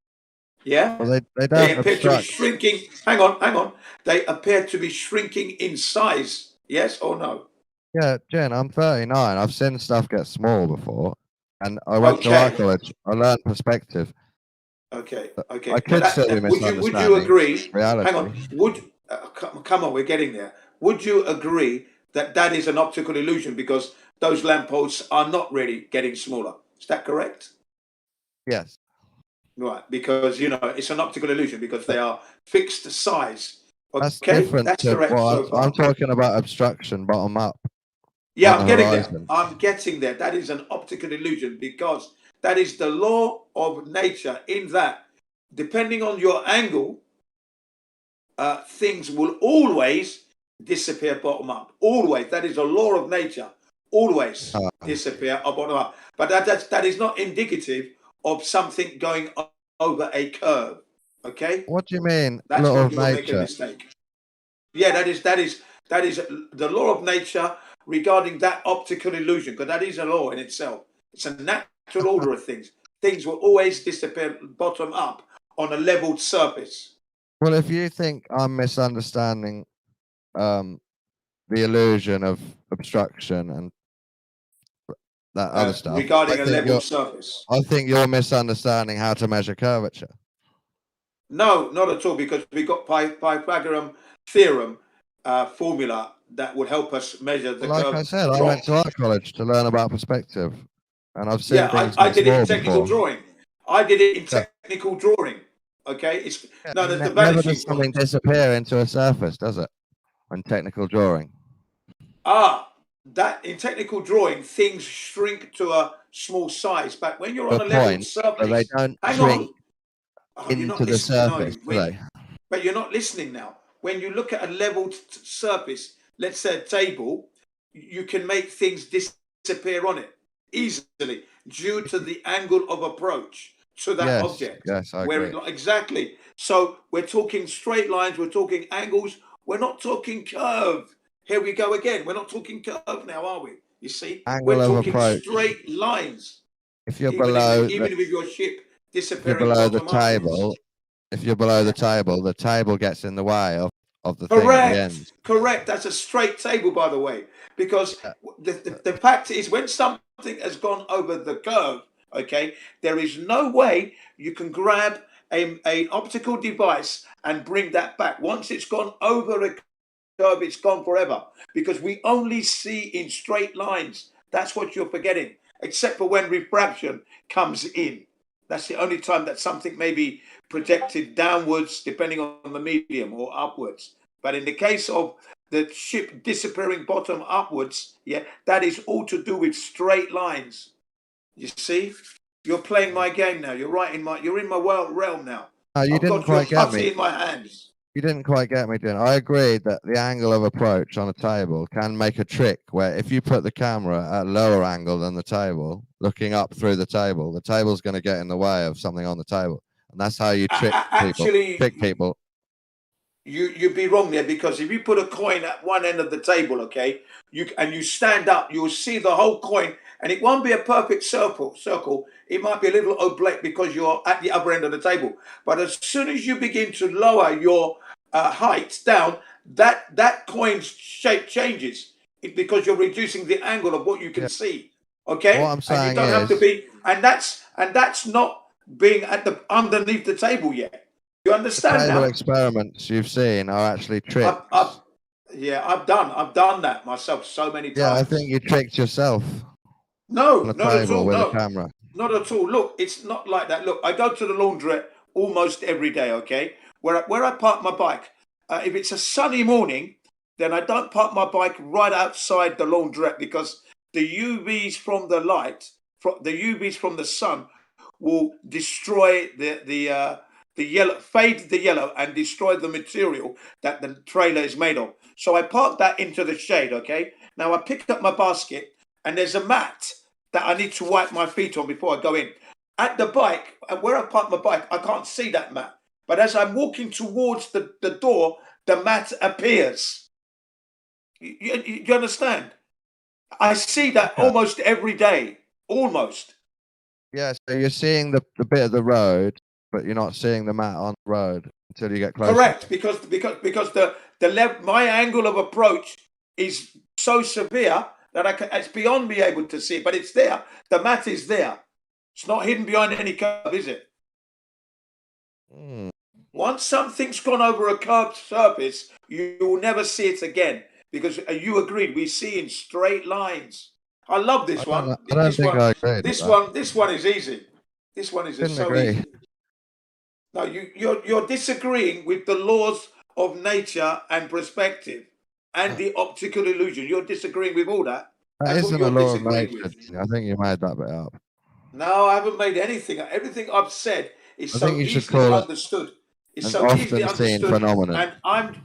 Yeah? Well, they don't They appear obstruct. to be shrinking. Hang on. They appear to be shrinking in size. Yes or no? Yeah, Jen, I'm 39. I've seen stuff get small before. And I went to art college. I learned perspective. Okay. I could still be misunderstanding. Would you agree? Reality. Hang on. Come on, we're getting there. Would you agree that is an optical illusion because those lampposts are not really getting smaller? Is that correct? Yes. Right, because it's an optical illusion because they are fixed size. Okay? That's different. That's to correct. what I'm talking about obstruction, bottom up. Yeah, I'm getting there. I'm getting there. That is an optical illusion because that is the law of nature in that depending on your angle, things will always disappear bottom up. Always. That is a law of nature. Always disappear bottom up. But that is not indicative of something going over a curve. Okay? What do you mean? That's law what of you're nature. making a mistake. Yeah, that is the law of nature regarding that optical illusion, because that is a law in itself. It's a natural order of things. Things will always disappear bottom up on a leveled surface. Well, if you think I'm misunderstanding the illusion of obstruction and that other stuff regarding a leveled surface, I think you're misunderstanding how to measure curvature. No, not at all, because we got Pythagorean theorem formula that would help us measure the curve. Like I said, I went to art college to learn about perspective, and I've seen things. I did it in technical before. drawing. I did it in technical drawing. Okay, it's the never vanishing does something disappear into a surface, does it? On technical drawing. That in technical drawing, things shrink to a small size, but when you're on a level surface, but they don't shrink into the surface, do they? But you're not listening now. When you look at a leveled surface, let's say a table, you can make things disappear on it easily due to the angle of approach to that object. Yes, I agree. Exactly. So we're talking straight lines, we're talking angles, we're not talking curve. Here we go again. We're not talking curve now, are we? You see? Angle we're of talking approach. Straight lines. If you're even below... Even with your ship, If you're disappearing below the bottom upwards. table, if you're below the table gets in the way of the thing at the Correct. end. Correct. That's a straight table, by the way, because Yeah. the fact is, when something has gone over the curve, okay, there is no way you can grab an optical device and bring that back. Once it's gone over a curve, it's gone forever, because we only see in straight lines. That's what you're forgetting, except for when refraction comes in. That's the only time that something may be projected downwards, depending on the medium, or upwards. But in the case of the ship disappearing bottom upwards, yeah, that is all to do with straight lines. You see, you're playing my game now. You're right you're in my realm now. No, you I've didn't got your quite get me. putty in my hands. You didn't quite get me, Dan. I agreed that the angle of approach on a table can make a trick where if you put the camera at a lower angle than the table, looking up through the table's going to get in the way of something on the table. And that's how you trick people. You'd be wrong there, because if you put a coin at one end of the table, okay, you stand up, you'll see the whole coin, and it won't be a perfect circle. It might be a little oblique because you're at the upper end of the table. But as soon as you begin to lower your height down, that coin's shape changes because you're reducing the angle of what you can see. Okay, what I'm saying and you don't have to be, and that's not being at the underneath the table yet. You understand the table now? experiments you've seen are actually tricks. I've done that myself so many times. Yeah, I think you tricked yourself. No, on a not at table all. with No, a camera. not at all. Look, it's not like that. Look, I go to the laundrette almost every day. Okay, where I park my bike. If it's a sunny morning, then I don't park my bike right outside the laundrette, because the UVs from the light, the UVs from the sun, will destroy the yellow, fade the yellow, and destroy the material that the trailer is made of. So I park that into the shade. Okay. Now I pick up my basket, and there's a mat that I need to wipe my feet on before I go in. At the bike, where I park my bike, I can't see that mat. But as I'm walking towards the door, the mat appears. You understand? I see that almost every day. Almost. Yeah, so you're seeing the bit of the road, but you're not seeing the mat on the road until you get closer. Correct, because my angle of approach is so severe that it's beyond me able to see it, but it's there. The mat is there. It's not hidden behind any curve, is it? Once something's gone over a curved surface, you will never see it again, because you agreed we see in straight lines. I love this one. I don't think I agree. This one is easy. This one is so easy. No, you're disagreeing with the laws of nature and perspective and the optical illusion. You're disagreeing with all that. That isn't a law of nature. I think you made that bit up. No, I haven't made anything. Everything I've said is I so think you should easily call it understood. It's an so easily often seen understood. phenomenon. And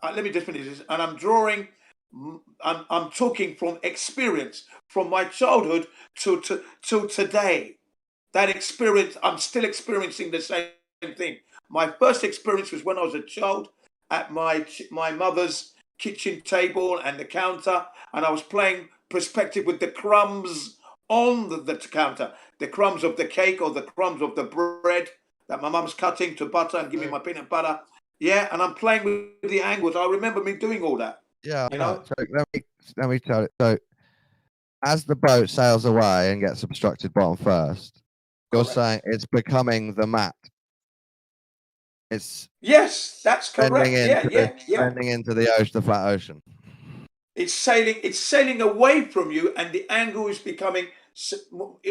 let me just finish this. And I'm drawing. I'm talking from experience, from my childhood till today. That experience, I'm still experiencing the same thing. My first experience was when I was a child at my mother's kitchen table and the counter, and I was playing perspective with the crumbs on the counter, the crumbs of the cake or the crumbs of the bread that my mum's cutting to butter and giving me my peanut butter. Yeah, and I'm playing with the angles. I remember me doing all that. Yeah, you know. So let me tell it. So as the boat sails away and gets obstructed bottom first, you're saying it's becoming the mat. Yes, that's correct. Bending into the ocean, the flat ocean. It's sailing away from you, and the angle is becoming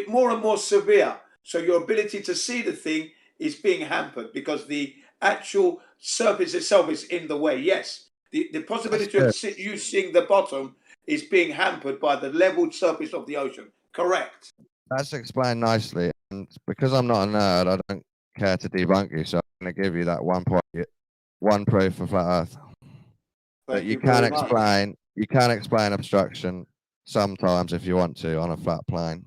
more and more severe. So your ability to see the thing is being hampered because the actual surface itself is in the way. Yes, the possibility of you seeing the bottom is being hampered by the leveled surface of the ocean. Correct. That's explained nicely, and because I'm not a nerd, I don't care to debunk you, so I'm going to give you that one proof for flat Earth. But you can explain obstruction sometimes if you want to on a flat plane.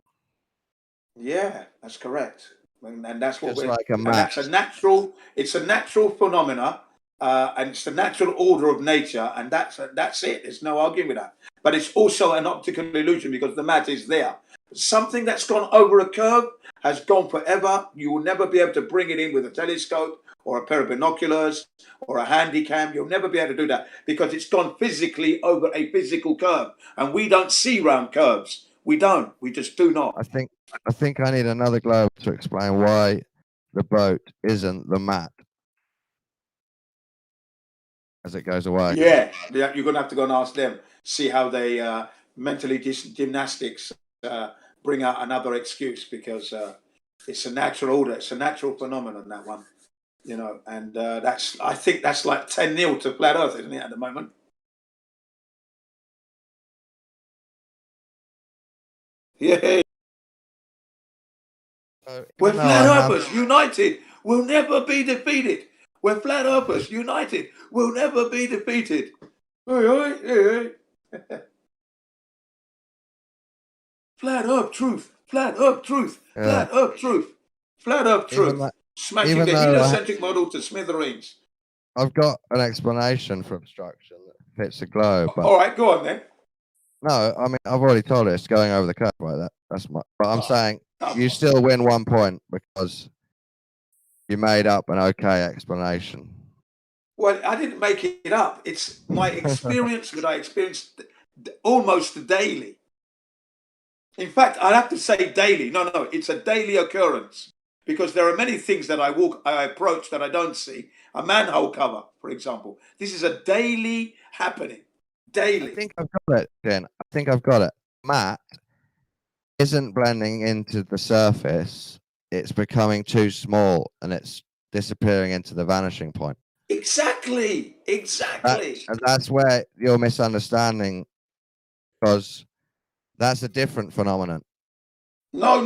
Yeah, that's correct, and that's what Just we're. like a And match. It's a natural phenomena, and it's the natural order of nature, and that's it. There's no arguing with that. But it's also an optical illusion because the mat is there. Something that's gone over a curve has gone forever. You will never be able to bring it in with a telescope or a pair of binoculars or a handy cam. You'll never be able to do that because it's gone physically over a physical curve. And we don't see round curves. We don't. We just do not. I think I need another globe to explain why the boat isn't the mat as it goes away. Yeah, you're going to have to go and ask them, see how they mentally gymnastics bring out another excuse, because it's a natural order. It's a natural phenomenon, that one, you know, and I think that's like 10-0 to Flat Earth, isn't it, at the moment? Yeah. We're Flat Earthers united. We'll never be defeated. We're Flat Earthers united. We'll never be defeated. Hey. Flat Earth truth. Flat Earth truth. Flat Earth truth. Flat Earth truth. Smashing the heliocentric model to smithereens. I've got an explanation for obstruction that fits the globe. But all right, go on then. No, I mean, I've already told it. It's going over the curve like that. That's my. But I'm saying you still win 1 point because you made up an okay explanation. Well, I didn't make it up. It's my experience that I experienced almost daily. In fact, I'd have to say daily. No, it's a daily occurrence, because there are many things that I approach that I don't see. A manhole cover, for example. This is a daily happening. Daily. I think I've got it, Jen. I think I've got it. Matt isn't blending into the surface. It's becoming too small and it's disappearing into the vanishing point. Exactly. And that's where you're misunderstanding, because that's a different phenomenon. No.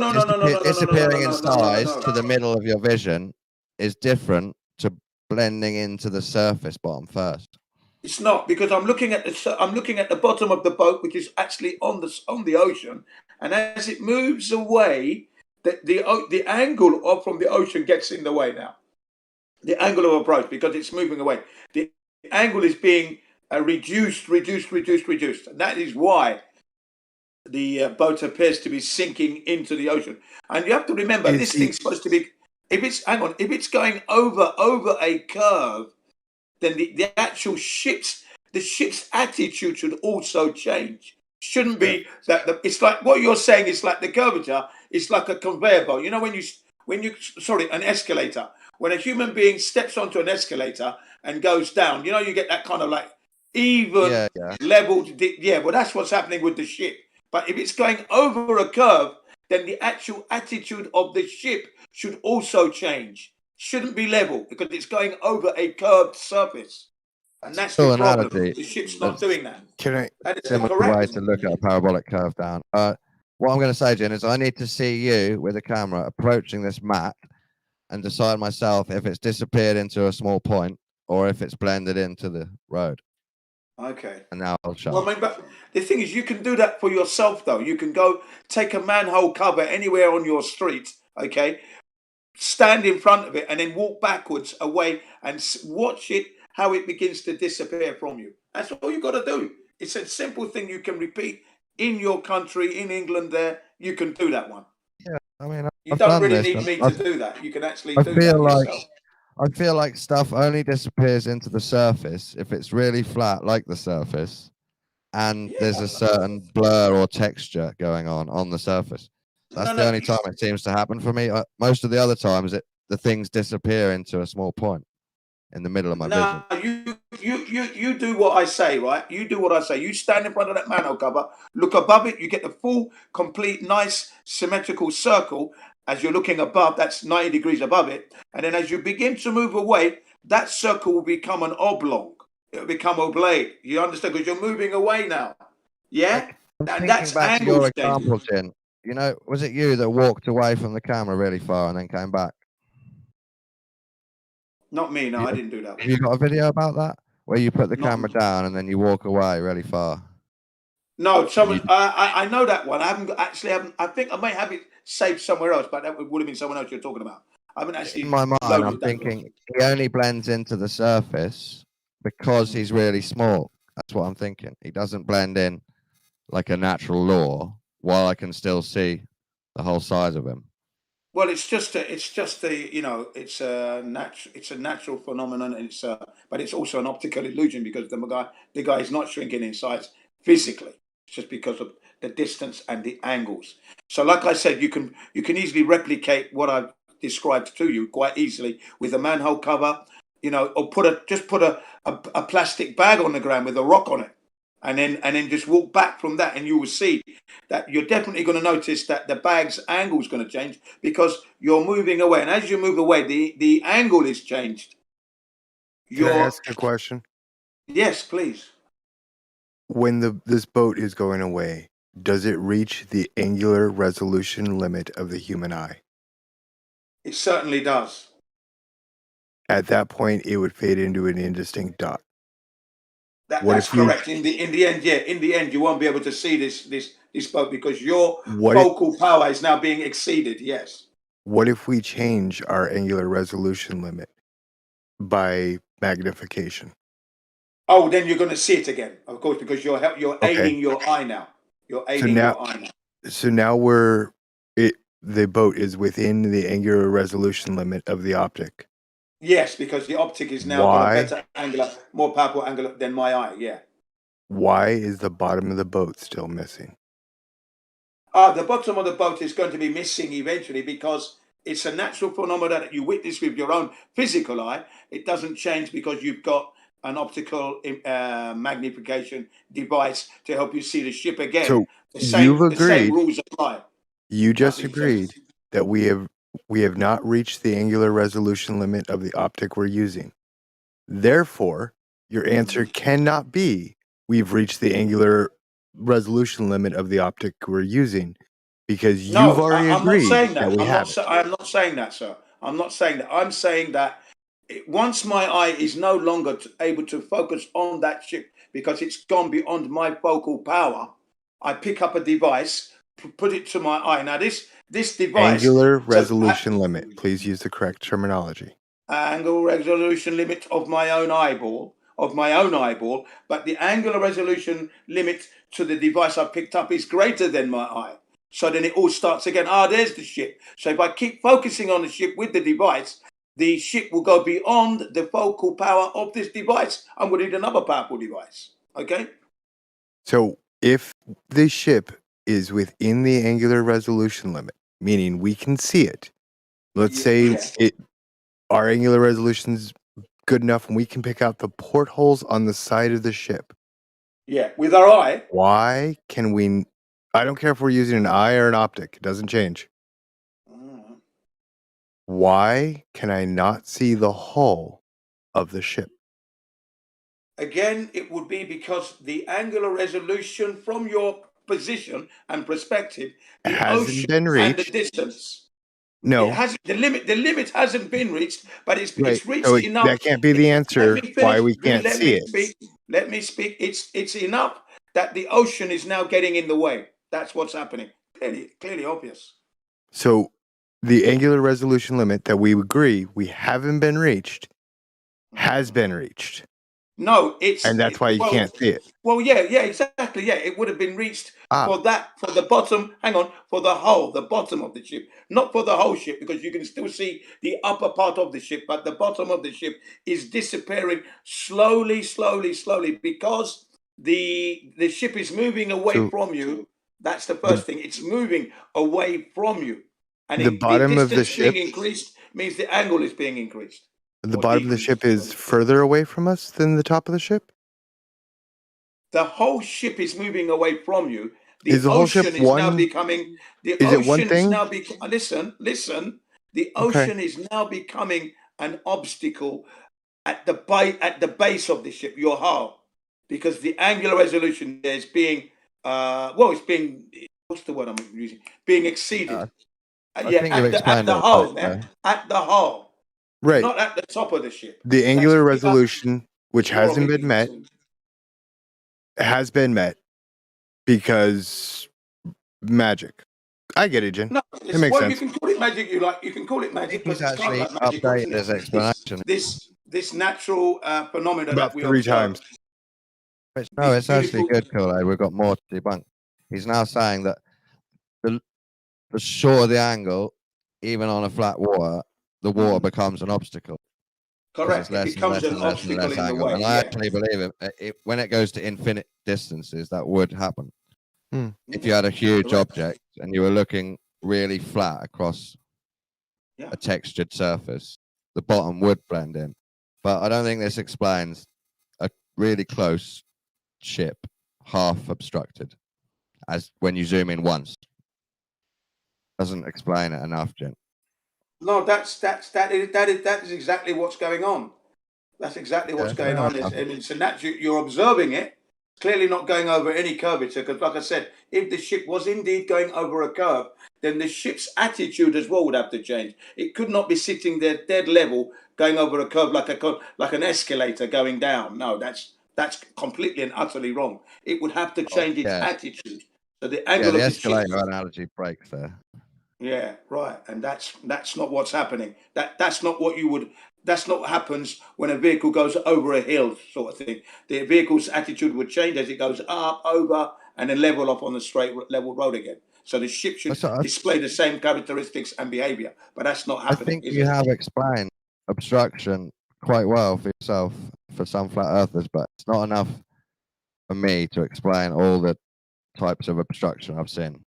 Disappearing in size to the middle of your vision is different to blending into the surface bottom first. It's not, because I'm looking at the bottom of the boat, which is actually on the ocean, and as it moves away, the angle from the ocean gets in the way now. The angle of approach, because it's moving away. The angle is being reduced, and that is why the boat appears to be sinking into the ocean. And you have to remember, this thing's supposed to be, if it's going over a curve, then the actual ship's attitude should also change. Shouldn't be that it's like what you're saying. It's like the curvature. It's like a conveyor belt. You know, an escalator. When a human being steps onto an escalator and goes down, you know, you get that kind of like even leveled. Well, that's what's happening with the ship. But if it's going over a curve, then the actual attitude of the ship should also change. Shouldn't be level, because it's going over a curved surface, and that's the problem. The ship's not doing that. That is the correct way to look at a parabolic curve down. What I'm going to say, Jen, is I need to see you with a camera approaching this mat and decide myself if it's disappeared into a small point or if it's blended into the road. Okay. And now I'll show. Well, I mean, but the thing is, you can do that for yourself, though. You can go take a manhole cover anywhere on your street, okay? Stand in front of it and then walk backwards away and watch it, how it begins to disappear from you. That's all you got to do. It's a simple thing you can repeat in your country, in England. There, you can do that one. Yeah, I mean, you don't really need me to do that. You can actually do that yourself. I feel like stuff only disappears into the surface if it's really flat, like the surface, and there's a certain blur or texture going on the surface. That's the only time it seems to happen for me. Most of the other times, the things disappear into a small point in the middle of my vision. You do what I say, right? You do what I say. You stand in front of that manhole cover, look above it, you get the full, complete, nice, symmetrical circle. As you're looking above, that's 90 degrees above it. And then as you begin to move away, that circle will become an oblong. It'll become oblate. You understand? Because you're moving away now. Yeah? That's back to your example, Jen. You know, was it you that walked away from the camera really far and then came back? Not me, no, I didn't do that. Have you got a video about that? Where you put the camera down and then you walk away really far? No, I know that one. I think I might have it saved somewhere else, but that would have been someone else you're talking about. I haven't actually. In my mind, I'm thinking he only blends into the surface because he's really small. That's what I'm thinking. He doesn't blend in like a natural law, while I can still see the whole size of him. Well, it's just a you know, it's a natural phenomenon, and but it's also an optical illusion because the guy is not shrinking in size physically. It's just because of the distance and the angles. So, like I said, you can easily replicate what I've described to you quite easily with a manhole cover, you know, or put a plastic bag on the ground with a rock on it, and then just walk back from that, and you will see that you're definitely going to notice that the bag's angle is going to change because you're moving away, and as you move away, the angle is changed. Can I ask a question? Yes, please. When this boat is going away, does it reach the angular resolution limit of the human eye? It certainly does. At that point, it would fade into an indistinct dot. That's correct. In the end, yeah. In the end, you won't be able to see this boat because your focal power is now being exceeded. Yes. What if we change our angular resolution limit by magnification? Oh, then you're going to see it again, of course, because you're aiding your eye now. You're aiding your eye now. So now the boat is within the angular resolution limit of the optic. Yes, because the optic is now got a better angular, more powerful angular than my eye. Yeah. Why is the bottom of the boat still missing? The bottom of the boat is going to be missing eventually because it's a natural phenomenon that you witness with your own physical eye. It doesn't change because you've got an optical magnification device to help you see the ship again. So the same rules apply. You just agreed that we have not reached the angular resolution limit of the optic we're using. Therefore, your answer cannot be we've reached the angular resolution limit of the optic we're using because you've already agreed that we have it. I'm not saying that, sir. I'm not saying that. I'm saying that once my eye is no longer able to focus on that ship because it's gone beyond my focal power, I pick up a device, put it to my eye. Now, this device... Angular resolution limit. Please use the correct terminology. Angle resolution limit of my own eyeball, but the angular resolution limit to the device I picked up is greater than my eye. So then it all starts again. There's the ship. So if I keep focusing on the ship with the device, the ship will go beyond the focal power of this device. I'm going to need another powerful device. Okay? So if the ship is within the angular resolution limit, meaning we can see it, let's say our angular resolution is good enough and we can pick out the portholes on the side of the ship. Yeah, with our eye. Why can we... I don't care if we're using an eye or an optic. It doesn't change. Why can I not see the hull of the ship? Again, it would be because the angular resolution from your position and perspective, the hasn't been reached. And the distance. No. It hasn't, the limit hasn't been reached, but it's reached enough. That can't be the answer why we can't see it. Let me speak. It's enough that the ocean is now getting in the way. That's what's happening. Clearly obvious. So the angular resolution limit that we agree we haven't been reached has been reached. No, and that's why you can't see it. Well, yeah, exactly. Yeah, it would have been reached for the bottom. Hang on, for the bottom of the ship, not for the whole ship, because you can still see the upper part of the ship, but the bottom of the ship is disappearing slowly, because the ship is moving away from you. That's the first thing. It's moving away from you, and the bottom of the ship being increased means the angle is being increased. The bottom of the ship is further away from us than the top of the ship? The whole ship is moving away from you. Is the whole ship one? Is it one thing? Listen. The ocean is now becoming an obstacle at the base of the ship, your hull, because the angular resolution there is being it's being, what's the word I'm using? Being exceeded. At the hull. Right. Not at the top of the ship. The angular resolution, which hasn't been met, has been met because magic. I get it, Jen. No, it makes sense. You can call it magic. You can call it magic. He's actually updated his explanation. This natural phenomenon about that we 3 times. No, it's actually good, Kool-Aid. We've got more to debunk. He's now saying that the shorter the angle, even on a flat water, the water becomes an obstacle. 'Cause Correct. it's It less and becomes less an and less and obstacle less in the angle. way. And I Yeah. actually believe when it goes to infinite distances, that would happen. If you had a huge Correct. object and you were looking really flat across Yeah. a textured surface, the bottom would blend in. But I don't think this explains a really close ship half obstructed as when you zoom in once. Doesn't explain it enough, Jim. No, that is exactly what's going on. That's exactly what's going on. So naturally, you're observing it. Clearly not going over any curvature, because like I said, if the ship was indeed going over a curve, then the ship's attitude as well would have to change. It could not be sitting there dead level, going over a curve like an escalator going down. No, that's completely and utterly wrong. It would have to change its attitude. So the angle the of the ship. escalator analogy breaks there. Yeah, right. And that's not what's happening. That's not what you would. That's not what happens when a vehicle goes over a hill, sort of thing. The vehicle's attitude would change as it goes up, over, and then level off on the straight level road again. So the ship should display the same characteristics and behavior, but that's not I happening. think you have explained obstruction quite well for yourself for some flat earthers, but it's not enough for me to explain all the types of obstruction I've seen.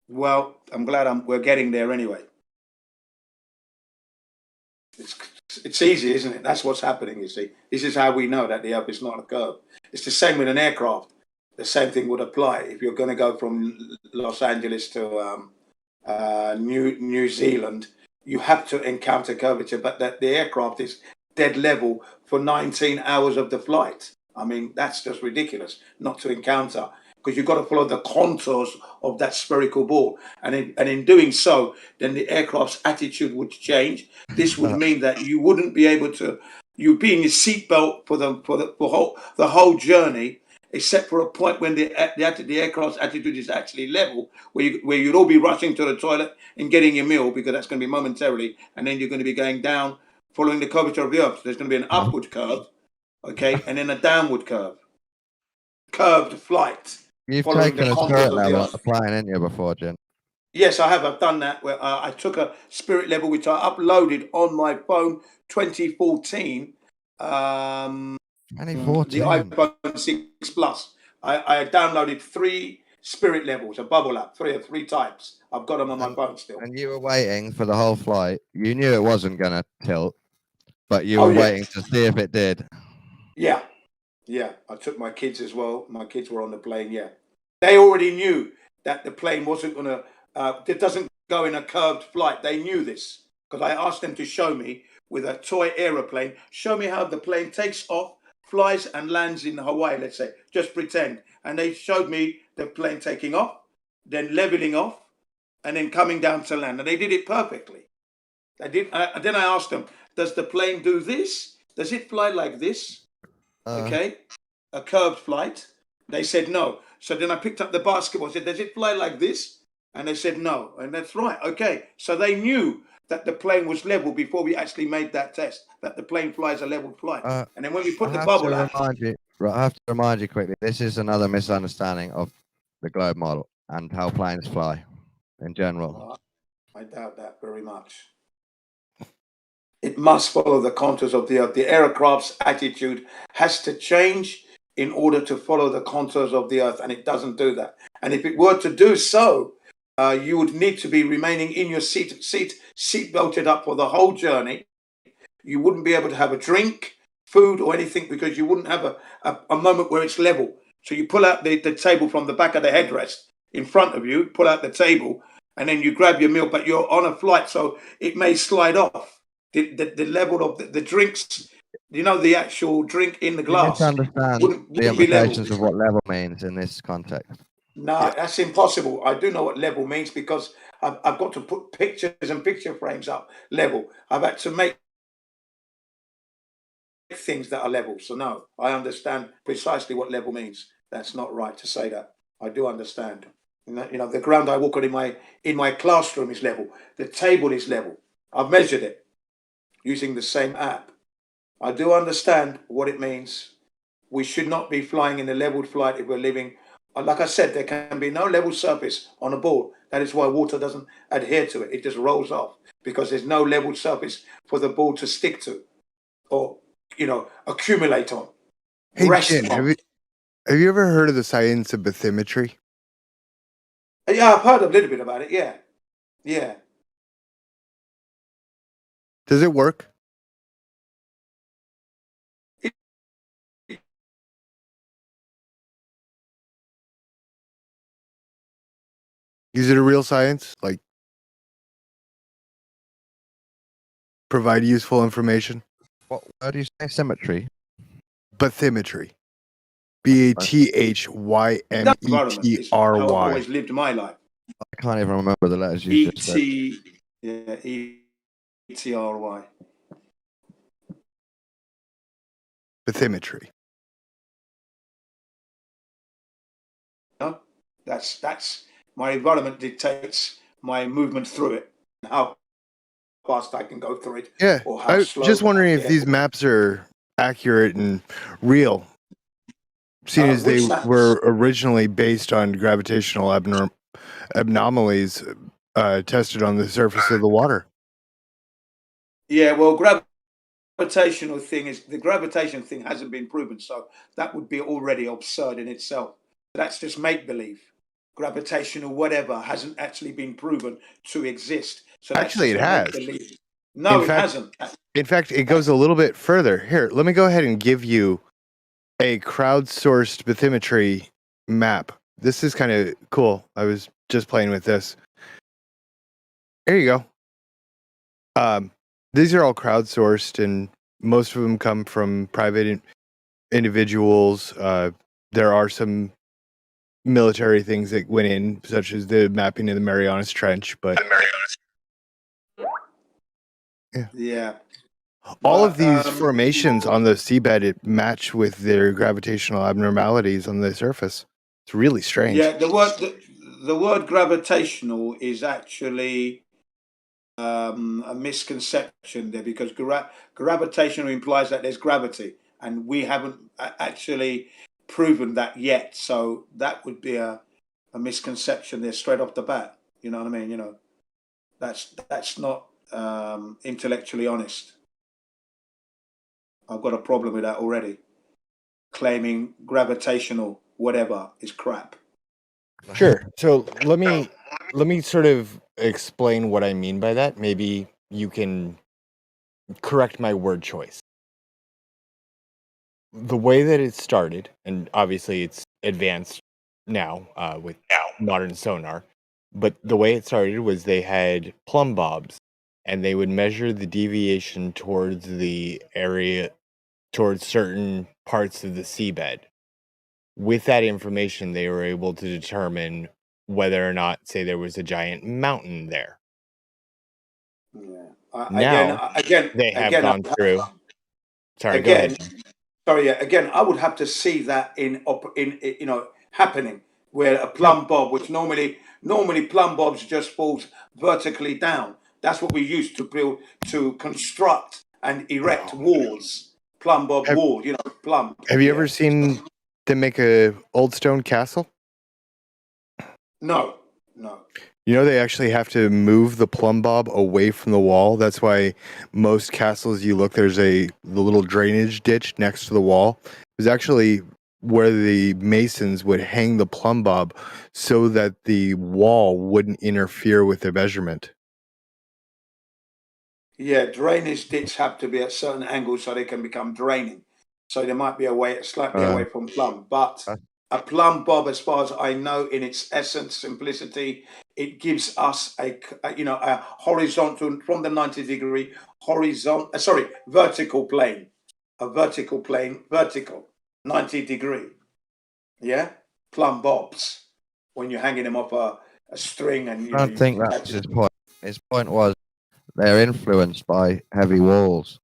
Well, I'm glad we're getting there anyway. It's easy, isn't it? That's what's happening, you see. This is how we know that the Earth is not a curve. It's the same with an aircraft. The same thing would apply. If you're going to go from Los Angeles to New Zealand, you have to encounter curvature, but that the aircraft is dead level for 19 hours of the flight. I mean, that's just ridiculous not to encounter, because you've got to follow the contours of that spherical ball. And in doing so, then the aircraft's attitude would change. This would mean that you wouldn't be able to, you'd be in your seatbelt for the whole journey, except for a point when the aircraft's attitude is actually level, where you'd all be rushing to the toilet and getting your meal, because that's going to be momentarily, and then you're going to be going down, following the curvature of the Earth. So there's going to be an upward curve, okay, and then a downward curve. Curved flight. You've taken a spirit level on the plane, haven't you, before, Jim? Yes, I have. I've done that. Where I took a spirit level, which I uploaded on my phone, 2014. 2014. The iPhone 6 Plus. I downloaded 3 spirit levels, a bubble app, three types. I've got them on my phone still. And you were waiting for the whole flight. You knew it wasn't going to tilt, but you were waiting to see if it did. Yeah. Yeah. I took my kids as well. My kids were on the plane. Yeah. They already knew that the plane wasn't going to, it doesn't go in a curved flight. They knew this, because I asked them to show me with a toy aeroplane, show me how the plane takes off, flies and lands in Hawaii, let's say, just pretend. And they showed me the plane taking off, then leveling off, and then coming down to land. And they did it perfectly. Then I asked them, does the plane do this? Does it fly like this? Okay, a curved flight. They said no. So then I picked up the basketball, said, does it fly like this? And they said no. And that's right. Okay, so they knew that the plane was level before we actually made that test, that the plane flies a level flight. And then when we put the bubble out. I have to remind you quickly, this is another misunderstanding of the globe model and how planes fly in general. I doubt that very much. It must follow the contours of the Earth. The aircraft's attitude has to change in order to follow the contours of the Earth, and it doesn't do that. And if it were to do so, you would need to be remaining in your seat belted up for the whole journey. You wouldn't be able to have a drink, food, or anything, because you wouldn't have a moment where it's level. So you pull out the table from the back of the headrest in front of you, pull out the table, and then you grab your meal, but you're on a flight, so it may slide off. The level of the drinks, you know, the actual drink in the glass. You understand the implications of what level means in this context. No, that's impossible. I do know what level means, because I've got to put pictures and picture frames up. Level. I've had to make things that are level. So no, I understand precisely what level means. That's not right to say that. I do understand. You know, the ground I walk on in my classroom is level. The table is level. I've measured it using the same app. I do understand what it means. We should not be flying in a leveled flight if we're living like I said, there can be no level surface on a ball. That is why water doesn't adhere to it. It just rolls off because there's no level surface for the ball to stick to or, accumulate on. Hey, Rest Jin, on. have you ever heard of the science of bathymetry? Yeah, I've heard a little bit about it. Yeah. Yeah. Does it work? Is it a real science? Like, provide useful information? What word do you say? Symmetry. Bathymetry. Environment is how I've BATHYMETRY. always lived my life. I can't even remember the letters you just said. ETRY. Bathymetry. No, that's my environment dictates my movement through it, how fast I can go through it. Yeah, Or how I slow. just wondering if Yeah. these maps are accurate and real, seeing as they Which maps? were originally based on gravitational anomalies tested on the surface of the water. Yeah, well, gravitational thing is the gravitation thing hasn't been proven, so that would be already absurd in itself. That's just make believe. Gravitational whatever hasn't actually been proven to exist. So that's Actually, just it a has. make-believe. No, it hasn't. In fact, it goes a little bit further. Here, let me go ahead and give you a crowdsourced bathymetry map. This is kind of cool. I was just playing with this. Here you go. These are all crowdsourced, and most of them come from private individuals. There are some military things that went in, such as the mapping of the Marianas Trench, but Yeah. all of these formations on the seabed match with their gravitational abnormalities on the surface. It's really strange. Yeah, the word gravitational is actually a misconception there because gravitational implies that there's gravity, and we haven't actually proven that yet. So that would be a misconception there straight off the bat. You know what I mean? That's not intellectually honest. I've got a problem with that already. Claiming gravitational whatever is crap. Sure. So let me sort of explain what I mean by that. Maybe you can correct my word choice. The way that it started, and obviously it's advanced now with modern sonar, but the way it started was they had plumb bobs, and they would measure the deviation towards the area, towards certain parts of the seabed. With that information, they were able to determine whether or not, say, there was a giant mountain there. Yeah. Now, they have gone through. Sorry, go ahead. Sorry, yeah. Again, I would have to see that in happening where a plumb bob, which normally plumb bobs just falls vertically down. That's what we use to build, to construct and erect walls. Plumb bob wall, plumb. Have you ever seen them make a old stone castle? No. You know, they actually have to move the plumb bob away from the wall. That's why most castles you look, there's the little drainage ditch next to the wall. It's actually where the masons would hang the plumb bob so that the wall wouldn't interfere with the measurement. Yeah, drainage ditch have to be at certain angles so they can become draining. So there might be slightly away from plumb, but a plumb bob, as far as I know, in its essence, simplicity, it gives us a horizontal from the 90-degree vertical plane, vertical 90-degree. Yeah, plumb bobs when you're hanging them off a string and I don't think that's his point. His point was they're influenced by heavy walls.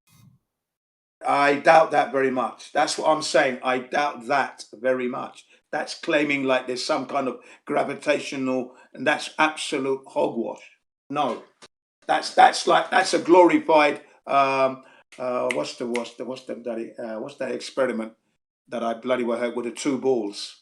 I doubt that very much. That's what I'm saying. I doubt that very much. That's claiming like there's some kind of gravitational, and that's absolute hogwash. No, that's a glorified what's that experiment that I bloody well heard with the two balls?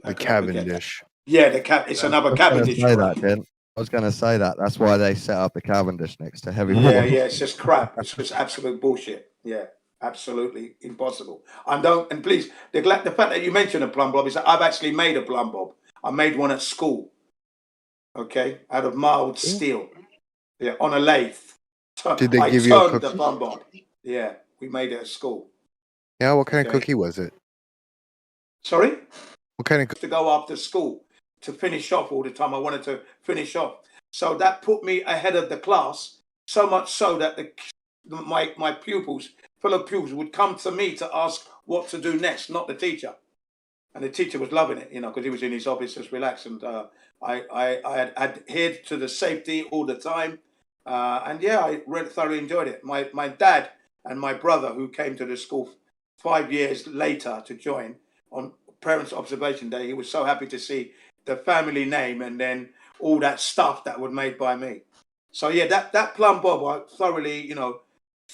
How The could I forget that? Cavendish. Yeah, it's another Cavendish say drive. that, Jen. I was going to say that. That's why they set up the Cavendish next to heavy Yeah, water. yeah, it's just crap. It's just absolute bullshit. Yeah, absolutely impossible. And please, the fact that you mentioned a plumb bob is that I've actually made a plumb bob. I made one at school. Okay, out of mild steel. Yeah, on a lathe. Did they I give you a turned the cookie? plumb bob. Yeah, we made it at school. Yeah, what kind of Okay. cookie was it? Sorry? What kind of To go after school to finish off all the time. I wanted to finish off. So that put me ahead of the class, so much so that my pupils, fellow pupils, would come to me to ask what to do next, not the teacher. And the teacher was loving it, because he was in his office just relaxed. And I had adhered to the safety all the time. And yeah, I really thoroughly enjoyed it. My dad and my brother, who came to the school 5 years later to join on Parents' Observation Day, he was so happy to see the family name and then all that stuff that was made by me. So yeah, that plumb bob, I thoroughly,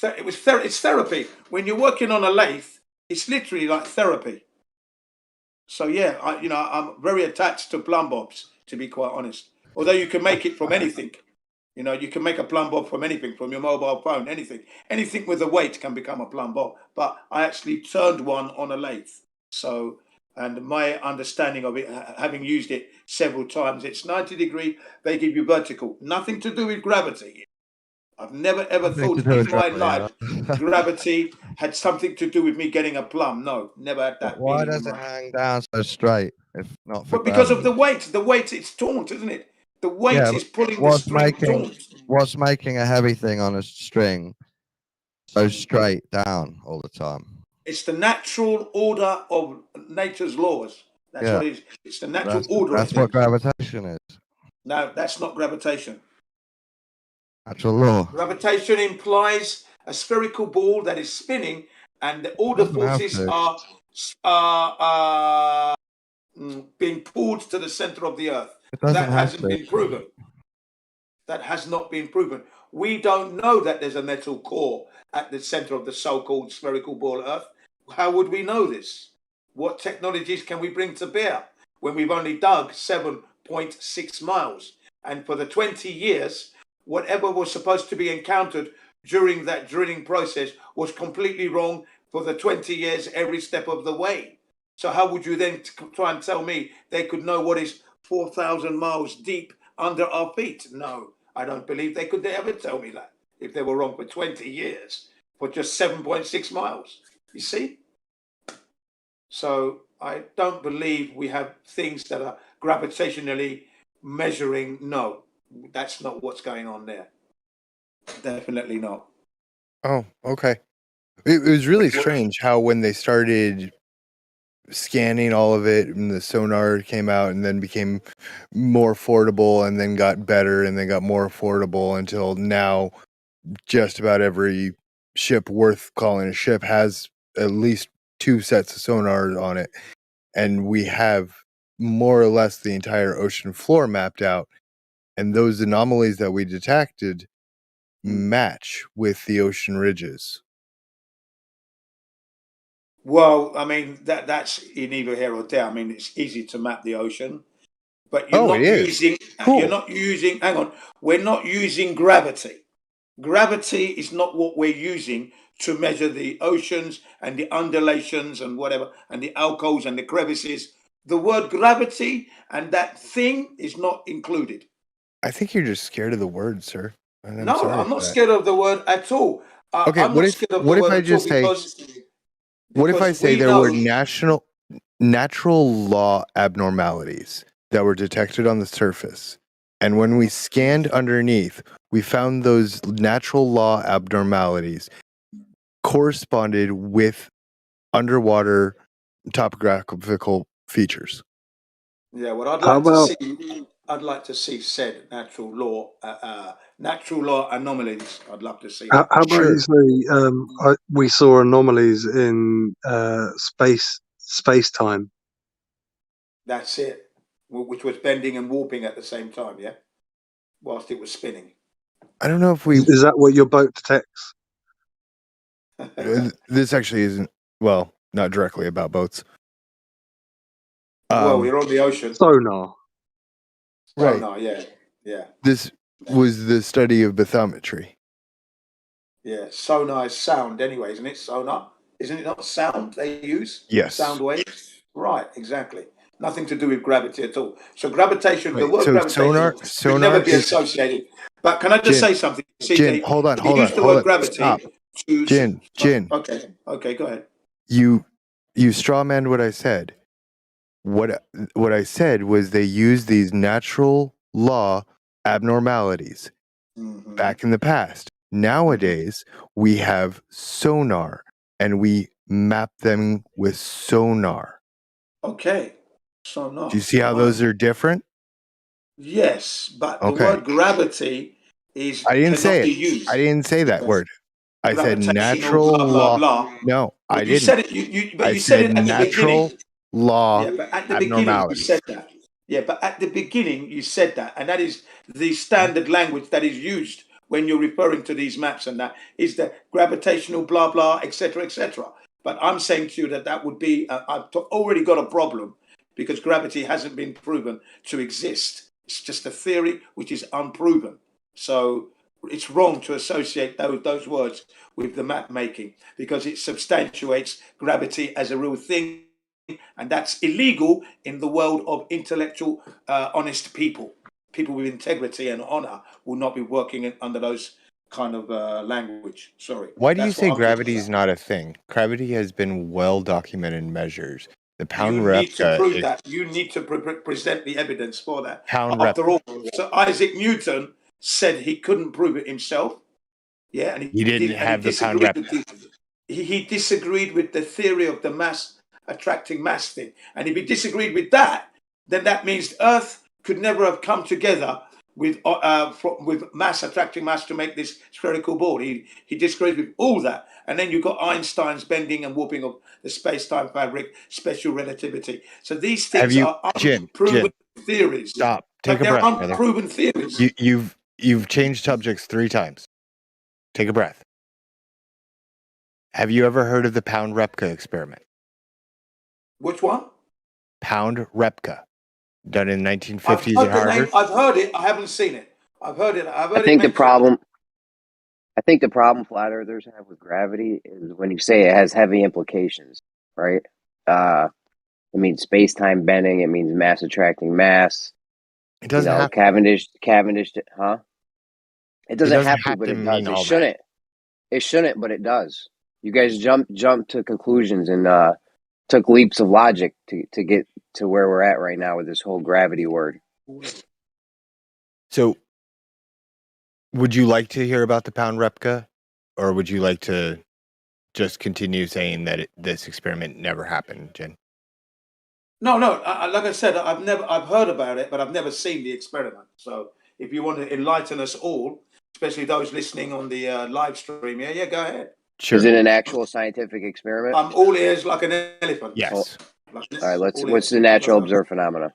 it's therapy. When you're working on a lathe, it's literally like therapy. So yeah, I'm very attached to plumb bobs, to be quite honest. Although you can make it from anything. You can make a plumb bob from anything, from your mobile phone, anything. Anything with a weight can become a plumb bob. But I actually turned one on a lathe. So, and my understanding of it, having used it several times, it's 90 degree, they give you vertical. Nothing to do with gravity. I've never ever thought in my life gravity had something to do with me getting a plum. No, never had that Why feeling in does it my hang down so straight if not for But because of gravity? the weight, it's taut, isn't it? The weight Yeah, is pulling the what's string making taut. what's making a heavy thing on a string so straight down all the time? It's the natural order of nature's laws. That's Yeah, what it is. It's the natural order of that's what things. gravitation is. No, that's not gravitation. Natural law. Gravitation implies a spherical ball that is spinning, and all the Doesn't have forces to. are being pulled to the center of the Earth. It doesn't That have hasn't to. been proven. That has not been proven. We don't know that there's a metal core at the center of the so-called spherical ball Earth. How would we know this? What technologies can we bring to bear when we've only dug 7.6 miles? And for the 20 years, whatever was supposed to be encountered during that drilling process was completely wrong for the 20 years every step of the way. So how would you then try and tell me they could know what is 4,000 miles deep under our feet? No, I don't believe they could ever tell me that if they were wrong for 20 years for just 7.6 miles. You see? So I don't believe we have things that are gravitationally measuring. No, that's not what's going on there. Definitely not. Oh, okay. It was really strange how when they started scanning all of it and the sonar came out and then became more affordable and then got better and then got more affordable until now just about every ship worth calling a ship has at least 2 sets of sonar on it, and we have more or less the entire ocean floor mapped out, and those anomalies that we detected match with the ocean ridges. Well, I mean that's neither here or there. I mean it's easy to map the ocean, but you're not using. Cool. You're not using. Hang on, we're not using gravity. Gravity is not what we're using to measure the oceans and the undulations and whatever, and the alcoves and the crevices. The word gravity and that thing is not included. I think you're just scared of the word, sir. And I'm No, sorry I'm for not that. scared of the word at all. Okay, I'm not scared of the word I at all just say what if I because say we there know. were natural law abnormalities that were detected on the surface, and when we scanned underneath, we found those natural law abnormalities corresponded with underwater topographical features. Yeah, what I'd How like to about see, I'd like to see said natural law anomalies. I'd love to see that. how about you Sure. say we saw anomalies in space time? That's it, which was bending and warping at the same time. Yeah, whilst it was spinning. I don't know if we. Is that what your boat detects? This actually isn't, well, not directly about boats. Well, we're on the ocean. Sonar. Right. Sonar, yeah. This was the study of bathymetry. Yeah, sonar is sound anyway, isn't it? Sonar, isn't it not sound they use? Yes. Sound waves. Right, exactly. Nothing to do with gravity at all. So gravitation, the Right. word So gravitation could never be associated. But can I just say something? See, Jin, hold on. use the word gravity. Stop. Jin. Okay, go ahead. You strawmanned what I said. What I said was they use these natural law abnormalities back in the past. Nowadays, we have sonar, and we map them with sonar. Okay, sonar. Do you see how those are different? Yes, but the Okay. word gravity is I didn't say cannot be it. used. I didn't say that word. I said Gravitational natural blah, blah, law. blah. No, But I you didn't. said it. But I you said said it at the natural beginning. law Yeah, but at the beginning you abnormalities. said that. Yeah, but at the beginning you said that, and that is the standard language that is used when you're referring to these maps, and that is the gravitational blah blah, etc., etc. But I'm saying to you that that would be I've already got a problem because gravity hasn't been proven to exist. It's just a theory which is unproven. So it's wrong to associate those words with the map making because it substantiates gravity as a real thing. And that's illegal in the world of intellectual, honest people. People with integrity and honor will not be working under those kind of language. Sorry. Why do you That's say what I'm talking gravity is about. not a thing? Gravity has been well documented measures. The You pound need to replica prove is that. You need to present the evidence for that. pound After replica. all, Sir Isaac Newton said he couldn't prove it himself. Yeah, and He didn't have the pound disagreed replica. with he disagreed with the theory of the mass attracting mass thing. And if he disagreed with that, then that means Earth could never have come together with mass attracting mass to make this spherical ball. He disagreed with all that. And then you've got Einstein's bending and warping of the space-time fabric, special relativity. So these Have things you, are Jin? unproven theories. Stop. But Take a they're breath, brother. unproven theories. You've changed subjects 3 times. Take a breath. Have you ever heard of the pound replica experiment? Which one? Pound replica, done in 1950s I've at heard the Harvard. name. I've heard it. I haven't seen it. I've heard it. I've heard I think it I think the problem flat earthers have with gravity is when you say it has heavy implications, right? It means space-time bending. It means mass attracting mass. It doesn't have to. Cavendish, huh? It doesn't have to, have but to it does. mean It all shouldn't. It shouldn't, but it does. You guys jump to conclusions and took leaps of logic to get to where we're at right now with this whole gravity word. So, would you like to hear about the pound replica, or would you like to just continue saying that this experiment never happened, Jen? No. Like I said, I've heard about it, but I've never seen the experiment. So if you want to enlighten us all, especially those listening on the live stream, yeah, go ahead. Sure. Is it an actual scientific experiment? I'm all ears like an elephant. Yes. All right. What's the natural observed phenomena?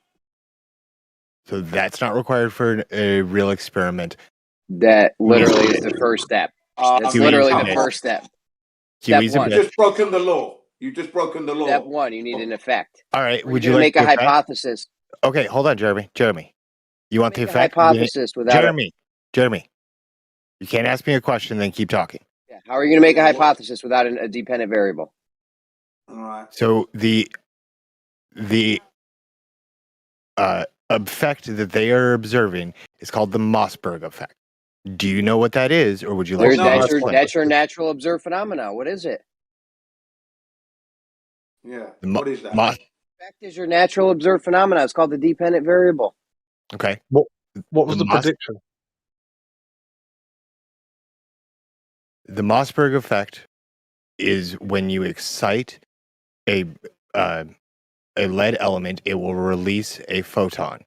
So that's not required for a real experiment. That literally is the first step. That's literally the first step. Step one. You just broken the law. You just broken the law. Step one. You need an effect. All right. Would you like to make a hypothesis? Okay, hold on, Jeremy. You want the effect? Hypothesis without Jeremy. You can't ask me a question, then keep talking. Yeah. How are you going to make a hypothesis without a dependent variable? All right. So the effect that they are observing is called the Mossberg effect. Do you know what that is, or would you like to? That's your natural observed phenomena. What is it? Yeah. What is that? Effect is your natural observed phenomena. It's called the dependent variable. Okay. What was the prediction? The Mossberg effect is when you excite a lead element, it will release a photon.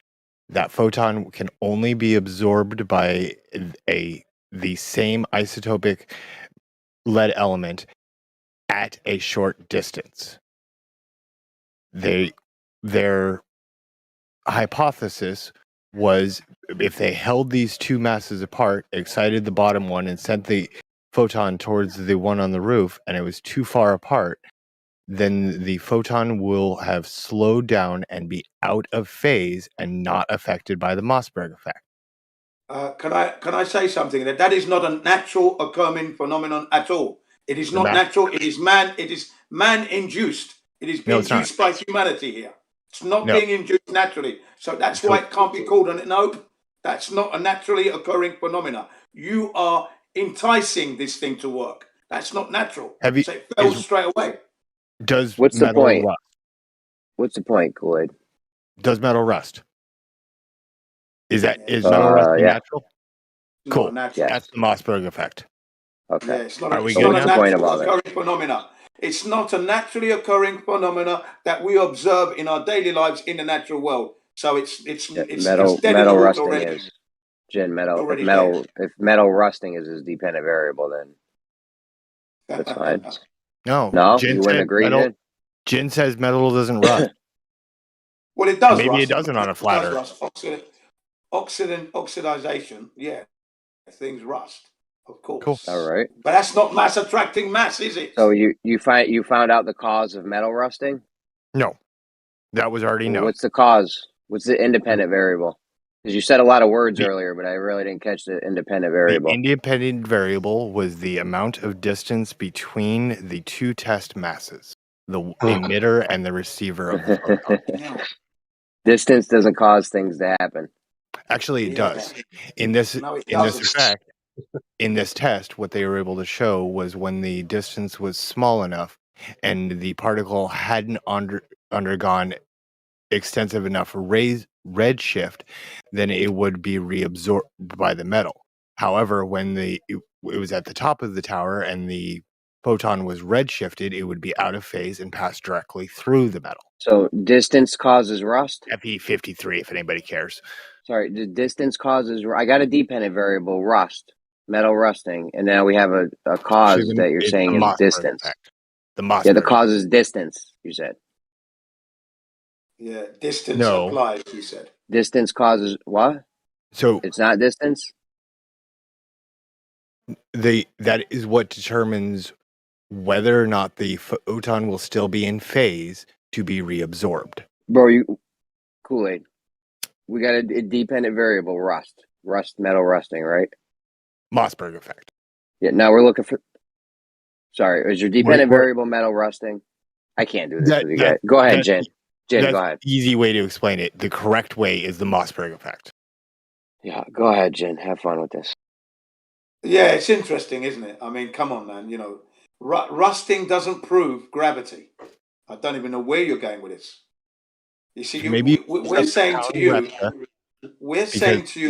That photon can only be absorbed by the same isotopic lead element at a short distance. Their hypothesis was if they held these two masses apart, excited the bottom one, and sent the photon towards the one on the roof, and it was too far apart, then the photon will have slowed down and be out of phase and not affected by the Mossberg effect. Can I say something? That is not a natural occurring phenomenon at all. It is not ma- natural. It is man induced. It is No, being it's not. induced by humanity here. It's not No. being induced naturally. So that's why it can't be called an nope. That's not a naturally occurring phenomena. You are enticing this thing to work. That's not natural. Have you? So it fell straight away. Does What's the metal point? rust? What's the point, Kool-Aid? Does metal rust? Is metal rusting Yeah. natural? Not Cool. natural. That's the Mossberg effect. Okay. Yeah, it's not, Are we it's good not a now? Point natural about it. occurring phenomena. It's not a naturally occurring phenomena that we observe in our daily lives in the natural world. So it's dead in the Metal water rusting already. is Jin, metal Already if metal rusting is a dependent variable, then that's fine. No, You wouldn't agree, Jin? Jin says metal doesn't rust. Well, it does Maybe rust. it doesn't on a flat It Earth. does rust. Oxidization, yeah, things rust, of course. Cool. All right. But that's not mass attracting mass, is it? So you found out the cause of metal rusting? No, that was already known. What's the cause? What's the independent variable? Because you said a lot of words earlier, but I really didn't catch the independent variable. The independent variable was the amount of distance between the two test masses, the emitter and the receiver of the photon. Distance doesn't cause things to happen. Actually, it does. In this effect, in this test, what they were able to show was when the distance was small enough and the particle hadn't undergone extensive enough redshift, then it would be reabsorbed by the metal. However, when it was at the top of the tower and the photon was redshifted, it would be out of phase and pass directly through the metal. So distance causes rust? FE53, if anybody cares. Sorry, the distance causes... I got a dependent variable, rust, metal rusting, and now we have a cause that you're saying is distance. The Mossberg. Yeah, the cause is distance, you said. Yeah, distance applies, you said. Distance causes what? So it's not distance? That is what determines whether or not the photon will still be in phase to be reabsorbed. Bro, Kool-Aid. We got a dependent variable, rust, metal rusting, right? Mossberg effect. Yeah, now we're looking for... Sorry, is your dependent variable metal rusting? I can't do this with you guys. Go ahead, Jen. Jen, go ahead. Easy way to explain it. The correct way is the Mossberg effect. Yeah, go ahead, Jen. Have fun with this. Yeah, it's interesting, isn't it? I mean, come on, man. You know, rusting doesn't prove gravity. I don't even know where you're going with this. You see, we're saying to you,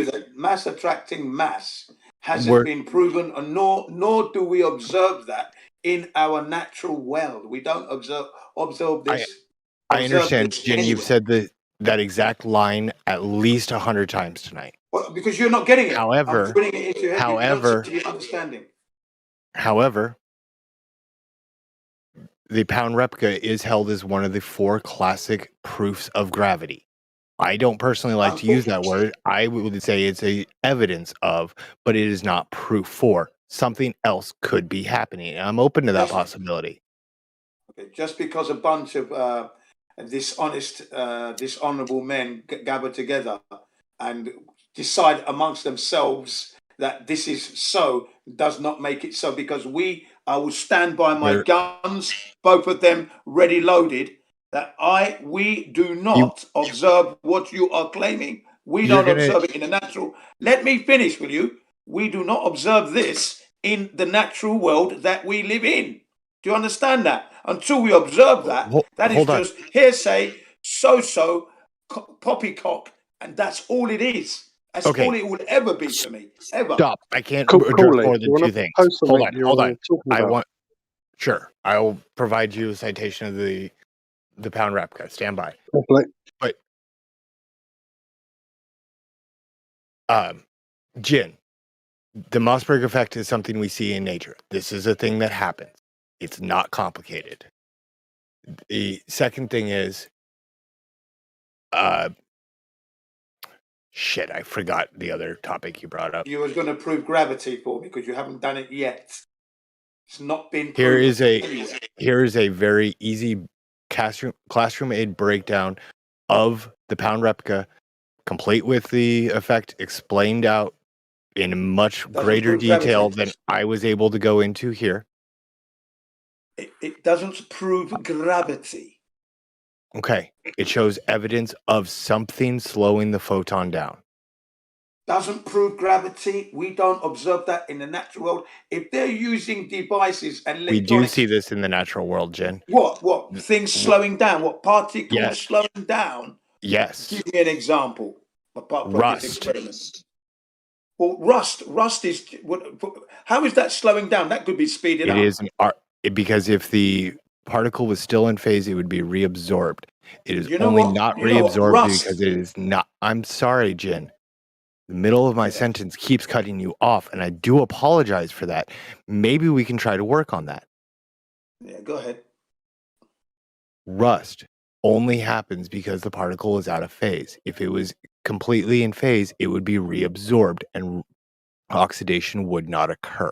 that mass attracting mass hasn't been proven, and nor do we observe that in our natural world. We don't observe this. I understand, Jen. You've said that exact line at least 100 times tonight. Well, because you're not getting it. However, I'm putting it into your head. You don't seem to be understanding. However, the pound replica is held as one of the 4 classic proofs of gravity. I don't personally like to use that word. I would say it's a evidence of, but it is not proof for. Something else could be happening. I'm open to that possibility. Okay, just because a bunch of dishonorable men gather together and decide amongst themselves that this is so, does not make it so, because I will stand by my guns, both of them ready loaded, that we do not observe what you are claiming. We don't observe it in the natural. Let me finish with you. We do not observe this in the natural world that we live in. Do you understand that? Until we observe that, that is just hearsay, so-so, poppycock, and that's all it is. That's all it will ever be to me, ever. Stop. I can't address more than 2 things. Hold on. Sure. I will provide you a citation of the pound replica. Stand by. But Jin, the Mossberg effect is something we see in nature. This is a thing that happens. It's not complicated. The second thing is, shit, I forgot the other topic you brought up. You was going to prove gravity for me because you haven't done it yet. It's not been Here proven is a anywhere. here is a very easy classroom aid breakdown of the pound replica, complete with the effect explained out in much Doesn't greater prove detail gravity. than I was able to go into here. It doesn't prove gravity. Okay. It shows evidence of something slowing the photon down. Doesn't prove gravity. We don't observe that in the natural world. If they're using devices and We do electronics, see this in the natural world, Jen. what things slowing down? What particles Yes. slowing down? Yes. Give me an example apart from Rust. this experiment. Well, rust is. How is that slowing down? That could be speeded It up. is because if the particle was still in phase, it would be reabsorbed. It is You know only what? not You know what? reabsorbed Rust. because it is not. I'm sorry, Jen. The middle of my sentence keeps cutting you off, and I do apologize for that. Maybe we can try to work on that. Yeah, go ahead. Rust only happens because the particle is out of phase. If it was completely in phase, it would be reabsorbed and oxidation would not occur.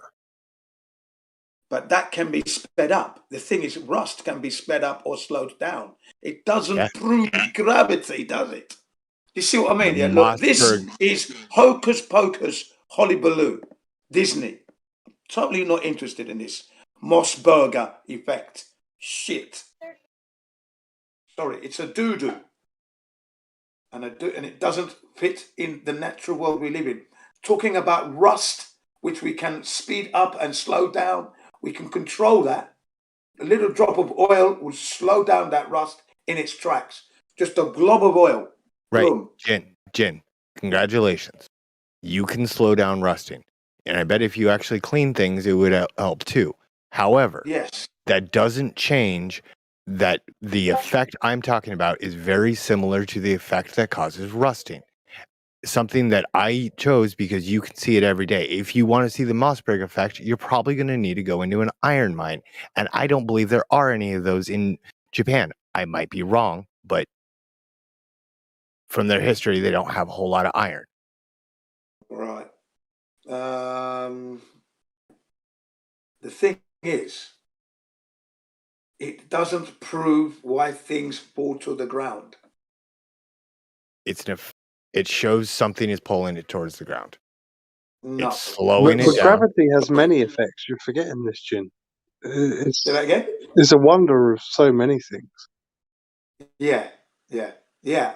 But that can be sped up. The thing is, rust can be sped up or slowed down. It doesn't prove gravity, does it? You see what I mean? Yeah, look, this is hocus pocus, hullabaloo. Disney. Totally not interested in this. Mossberger effect. Shit. Sorry, it's a doo-doo. And it doesn't fit in the natural world we live in. Talking about rust, which we can speed up and slow down, we can control that. A little drop of oil will slow down that rust in its tracks. Just a glob of oil. Right. Boom. Jen, congratulations. You can slow down rusting. And I bet if you actually clean things, it would help too. However, yes, that doesn't change that the effect I'm talking about is very similar to the effect that causes rusting. Something that I chose because you can see it every day. If you want to see the Mossberg effect, you're probably going to need to go into an iron mine. And I don't believe there are any of those in Japan. I might be wrong, but from their history, they don't have a whole lot of iron. Right. The thing is, it doesn't prove why things fall to the ground. It shows something is pulling it towards the ground. No. It's slowing But it down. gravity has many effects. You're forgetting this, Jin. Say that again? It's a wonder of so many things. Yeah.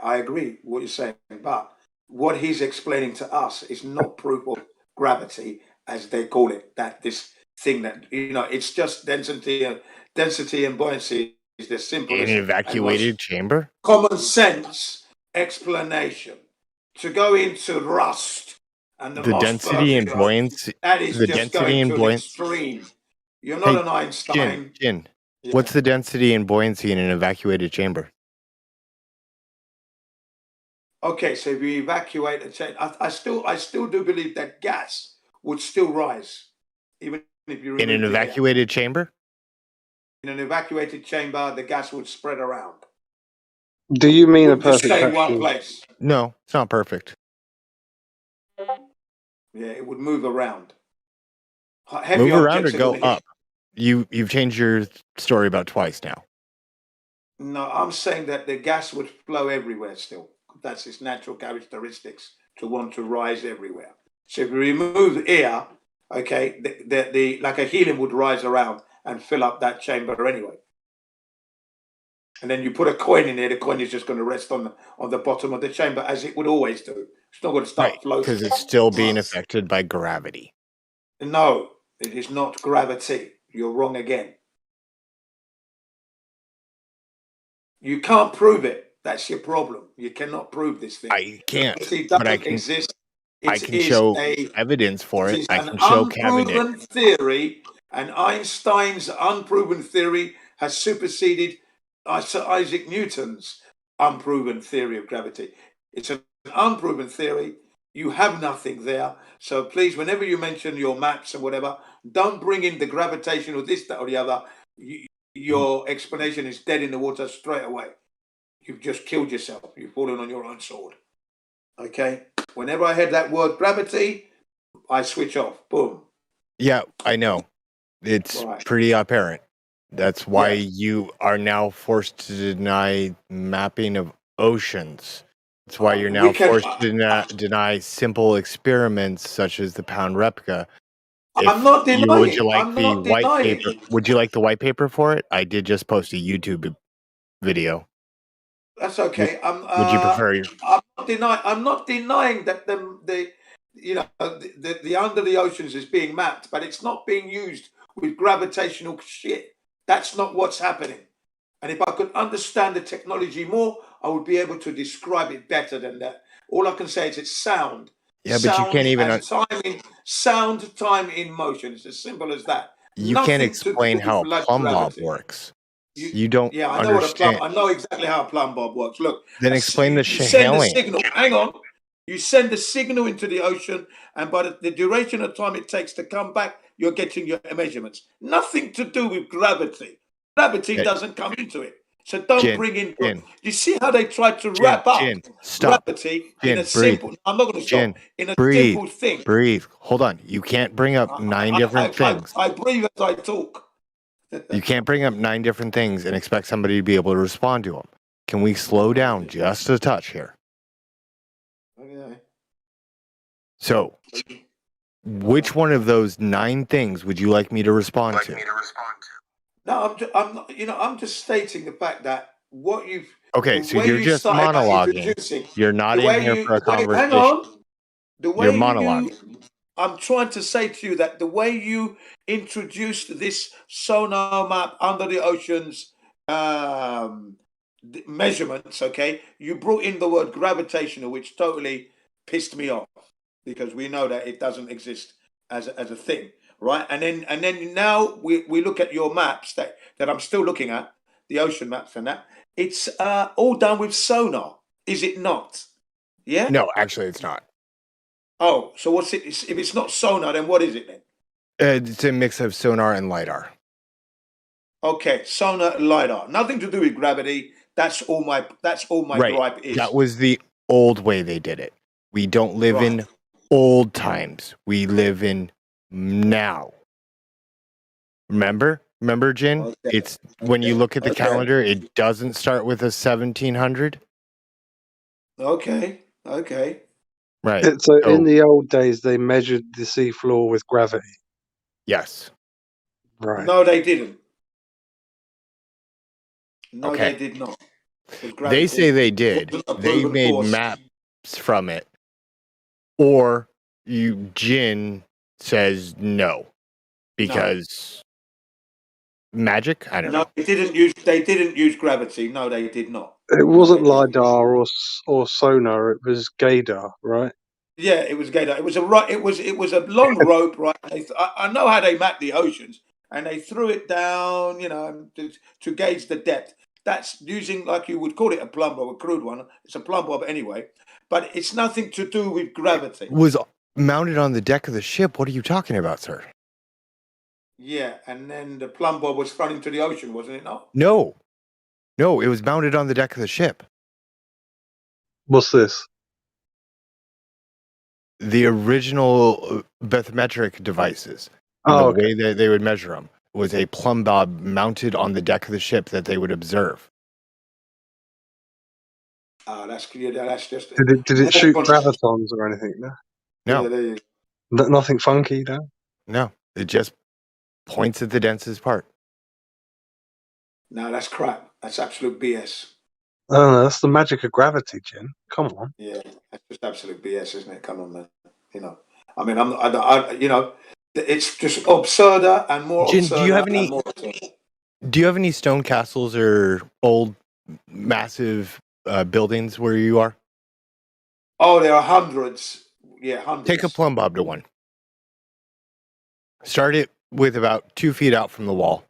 I agree with what you're saying, but what he's explaining to us is not proof of gravity, as they call it. That this thing that it's just density and buoyancy is the simplest In an evacuated chamber? common sense explanation. To go into rust and The density and buoyancy. that is The just density going and to an buoyancy. extreme. You're not an Einstein. Jin, Yeah. what's the density and buoyancy in an evacuated chamber? Okay, so if you evacuate a chamber, I still do believe that gas would still rise, even if you In an remove the air. evacuated chamber? In an evacuated chamber, the gas would spread around. Do you mean a Wouldn't just perfect stay in one vacuum? place. No, it's not perfect. Yeah, it would move around. Move around or go up? You've changed your story about twice now. No, I'm saying that the gas would flow everywhere still. That's its natural characteristics, to want to rise everywhere. So if you remove air, okay, the like a helium would rise around and fill up that chamber anyway. And then you put a coin in there, the coin is just going to rest on the bottom of the chamber, as it would always do. It's not going to start floating. Because it's still being affected by gravity. No, it is not gravity. You're wrong again. You can't prove it. That's your problem. You cannot prove this thing. I can't, Gravity but I doesn't can. exist. I can show evidence for it. I can show cabinet. Unproven theory, and Einstein's unproven theory has superseded Sir Isaac Newton's unproven theory of gravity. It's an unproven theory. You have nothing there. So please, whenever you mention your maps and whatever, don't bring in the gravitation or this, that, or the other. Your explanation is dead in the water straight away. You've just killed yourself. You've fallen on your own sword. Okay? Whenever I heard that word gravity, I switch off. Boom. Yeah, I know. It's Right. pretty apparent. That's why Yeah. you are now forced to deny mapping of oceans. That's why you're now We can. forced to deny simple experiments such as the pound replica. I'm not Would denying you it. like I'm the not white denying paper? it. Would you like the white paper for it? I did just post a YouTube video. That's okay. Would you prefer? I'm not denying that the you know the under the oceans is being mapped, but it's not being used with gravitational shit. That's not what's happening. And if I could understand the technology more, I would be able to describe it better than that. All I can say is it's sound. Yeah, but you Sound can't even. and time in sound, time in motion. It's as simple as that. You can't Nothing to do explain how a with plumb bob gravity. works. You don't Yeah, I know what a understand. plumb. I know exactly how a plumb bob works. Look, Then explain the you send a Schehallien. signal. Hang on, you send a signal into the ocean, and by the duration of time it takes to come back, you're getting your measurements. Nothing to do with gravity. Gravity doesn't come into it. So don't Jin, bring in. Jin. You see how they tried to wrap up Stop. gravity Jin, in a breathe. simple. I'm not going to Jin, stop. In a breathe. simple thing. Breathe. Hold on. You can't bring up 9 different things. I breathe as I talk. You can't bring up 9 different things and expect somebody to be able to respond to them. Can we slow down just a touch here? Okay. So, which one of those 9 things would you like me to respond to? No, I'm just stating the fact that what you've. Okay, the so way you're you just started by monologuing. introducing- You're not the in way here you- for a the way- conversation. Hang on. The way You're monologuing. I'm trying to say to you that the way you introduced this sonar map under the oceans measurements, okay, you brought in the word gravitational, which totally pissed me off because we know that it doesn't exist as a thing, right? And then now we look at your maps that I'm still looking at, the ocean maps and that. It's all done with sonar, is it not? Yeah? No, actually, it's not. Oh, so what's it? If it's not sonar, then what is it then? It's a mix of sonar and LiDAR. Okay, sonar, lidar, nothing to do with gravity. That's all my gripe is. That was the old way they did it. We don't live in old times. We live in now. Remember, Jin? Okay. It's when you look at the calendar, it doesn't start with a 1700. Okay. Right. So in the old days, they measured the seafloor with gravity. Yes. Right. No, they didn't. No, Okay. they did not. They say they did. They made maps from it. Or Jin says no. Because magic? I don't know. They didn't use gravity. No, they did not. It wasn't lidar or sonar. It was gaydar, right? Yeah, it was gaydar. It was a long rope, right? I know how they map the oceans, and they threw it down, to gauge the depth. That's using, like you would call it, a plumb bob, a crude one. It's a plumb bob anyway, but it's nothing to do with gravity. It was mounted on the deck of the ship. What are you talking about, sir? Yeah, and then the plumb bob was thrown into the ocean, wasn't it not? No, it was mounted on the deck of the ship. What's this? The original bathymetric devices, the way that they would measure them, was a plumb bob mounted on the deck of the ship that they would observe. That's clear. That's just. Did it shoot gravitons or anything? No. Yeah, there you Nothing funky, no? No, it just points at the densest part. No, that's crap. That's absolute BS. Oh, that's the magic of gravity, Jin. Come on. Yeah, that's just absolute BS, isn't it? Come on, man. I mean, it's just absurder and more Jin, absurd. do you have any stone castles or old massive buildings where you are? Oh, there are hundreds. Yeah, hundreds. Take a plumb bob to one. Start it with about 2 feet out from the wall.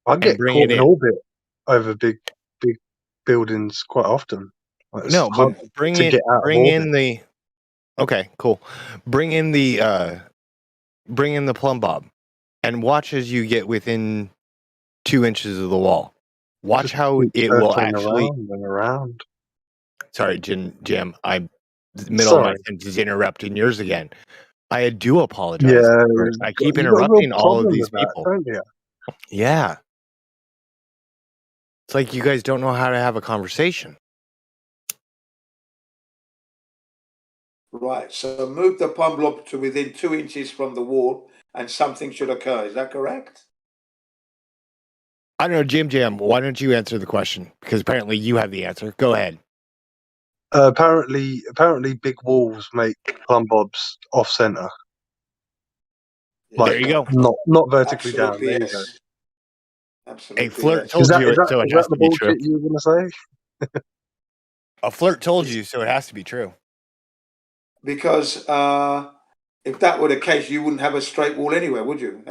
I get caught in orbit over big buildings quite often. No, but bring in the plumb bob and watch as you get within 2 inches of the wall. Watch how it will actually around. Sorry, Jim. I'm middle of my sentence interrupting yours again. I do apologize. Yeah, I keep you got a real interrupting all of problem these with that, people. don't you? Yeah. It's like you guys don't know how to have a conversation. Right. So move the plumb blob to within 2 inches from the wall, and something should occur. Is that correct? I don't know, Jam. Why don't you answer the question? Because apparently you have the answer. Go ahead. Apparently, big walls make plumb bobs off center. Like, there you go. Not vertically down. Absolutely There you yes. A Absolutely flirt yes. told you is it, so it is has that the to be true. bullshit you were gonna say? A flirt told you, so it has to be true. Because if that were the case, you wouldn't have a straight wall anywhere, would you?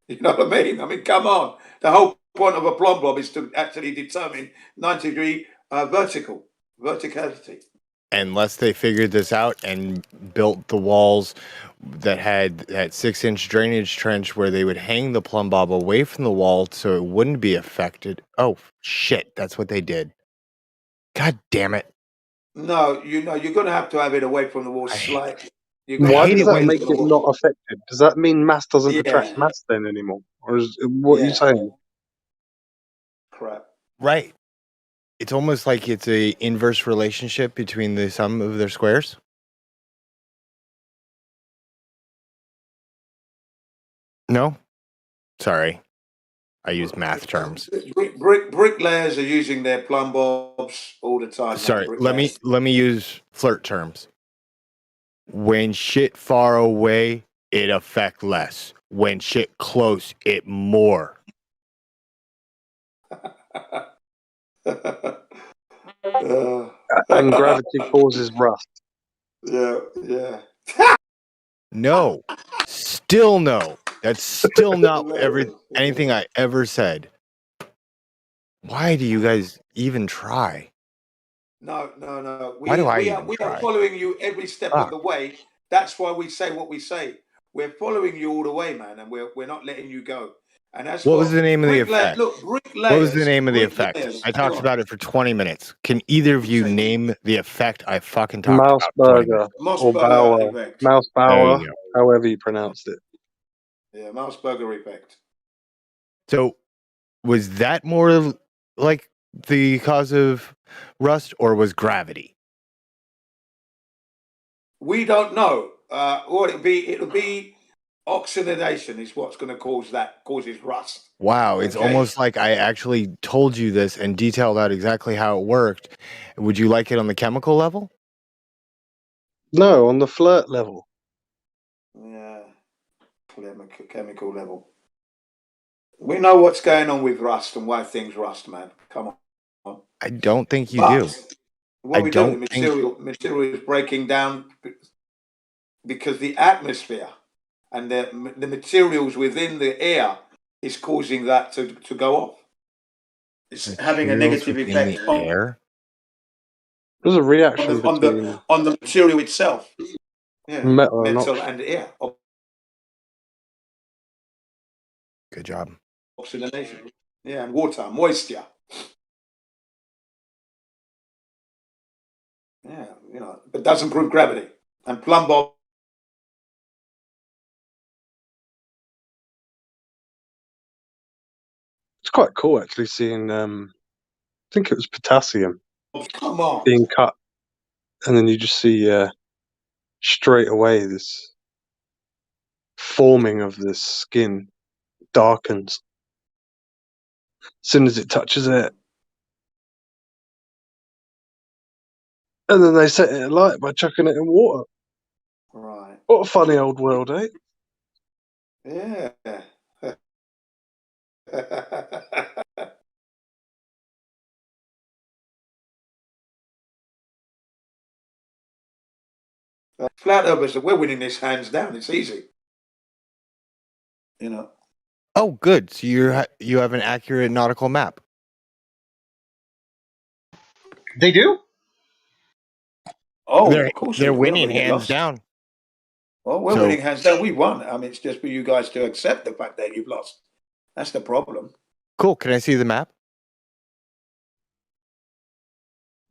You know what I mean? I mean, come on. The whole point of a plumb blob is to actually determine 90-degree verticality. Unless they figured this out and built the walls that had that 6-inch drainage trench where they would hang the plumb bob away from the wall so it wouldn't be affected. Oh, shit. That's what they did. God damn it. No, you're going to have to have it away from the wall slightly. Why hate does it that when- make it not affected? Does that mean mass doesn't attract mass then anymore? Or is what are you saying? Crap. Right. It's almost like it's a inverse relationship between the sum of their squares. No? Sorry. I use math terms. Bricklayers are using their plumb bobs all the time. Sorry, Bricklayers. let me use flirt terms. When shit far away, it affect less. When shit close, it more. And gravity causes rust. Yeah. No. Still no. That's still not anything I ever said. Why do you guys even try? No. Why do I we even are try? following you every step of the way. That's why we say what we say. We're following you all the way, man, and we're not letting you go. And that's What was the name of the effect? Look, bricklayers. What was the name of the effect? bricklayers- I talked hang on. about it for 20 minutes. Can either of you Say- name the effect I fucking talked about? For 20 minutes? Mouseburger or Mossberger Bauer. effect. There Mousebauer, you go. however you pronounced it. Yeah, Mousberger effect. So, was that more like the cause of rust, or was gravity? We don't know. Or it'll be oxidation is what's going to causes rust. Wow, it's Okay. almost like I actually told you this and detailed out exactly how it worked. Would you like it on the chemical level? No, on the flirt level. Yeah, chemical level. We know what's going on with rust and why things rust, man. Come on. I don't think you do. What I we don't do, think- material is breaking down because the atmosphere and the materials within the air is causing that to go off. It's having a Materials negative within effect the air. There's a reaction on between the material itself. Yeah, metal and metal oxygen. and air. Good job. Oxidation. Yeah, and water, moisture. Yeah, but doesn't prove gravity. And plumb bob. It's quite cool actually seeing I think it was potassium Come on. being cut, and then you just see straight away this forming of the skin darkens as soon as it touches it. And then they set it alight by chucking it in water. Right. What a funny old world, eh? Yeah. Flat earthers, we're winning this hands down. It's easy. Oh, good. So you have an accurate nautical map. They do? Oh, They're of course they're we do. We're not winning gonna get hands lost. down. Well, we're So- winning hands down. We won. I mean, it's just for you guys to accept the fact that you've lost. That's the problem. Cool. Can I see the map?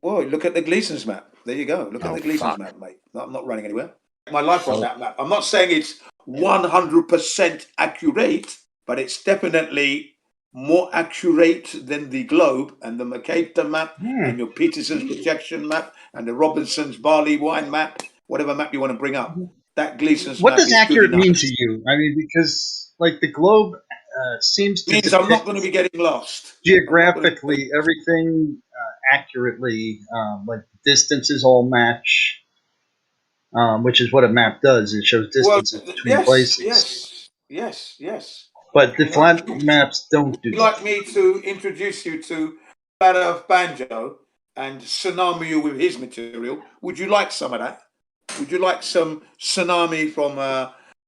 Well, look at the Gleason's map. There you go. Look at Oh, the Gleason's fuck. map, mate. I'm not running anywhere. my life on that map. I'm not saying it's 100% accurate, but it's definitely more accurate than the globe and the Mercator map and your Peterson's projection map and the Robinson's barley wine map, whatever map you want to bring up. That Gleason's What map does is good accurate enough. mean to you? I mean, because like the globe seems to Means I'm not depict going to be getting lost. geographically everything accurately. Like distances all match, which is what a map does. It shows distances between places. Yes. But the You know, flat maps don't do would you that. like me to introduce you to Flat Earth Banjo and tsunami you with his material? Would you like some of that? Would you like some tsunami from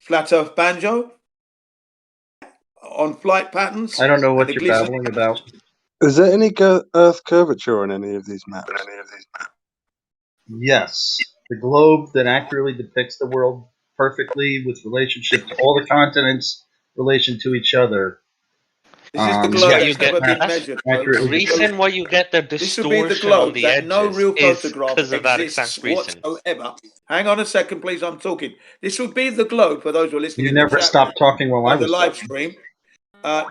Flat Earth Banjo on flight patterns? I don't know And what the you're Gleason? babbling about. Is there any Earth curvature on any of these maps? Yes, the globe that accurately depicts the world perfectly with relationship to all the continents, relation to each other. This is the Yes, globe that's you get never been that's measured. accurately the reason why you get the This would be the distortion on globe the that no edges real is photograph because of that exists exact reason. whatsoever. Hang on a second, please. I'm talking. This would be the globe for those who are listening You in the never chat stopped talking while I on the was live talking. stream.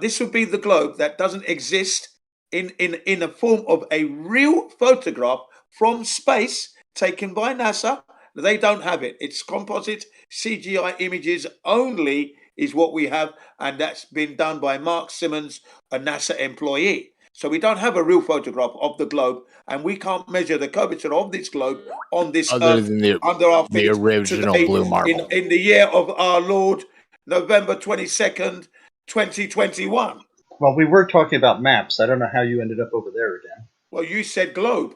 This would be the globe that doesn't exist in a form of a real photograph from space taken by NASA. They don't have it. It's composite CGI images only is what we have, and that's been done by Mark Simmons, a NASA employee. So we don't have a real photograph of the globe, and we can't measure the curvature of this globe on this Other Earth than under our the feet original today blue marble. in the year of our Lord, November 22nd, 2021. Well, we were talking about maps. I don't know how you ended up over there again. Well, you said globe.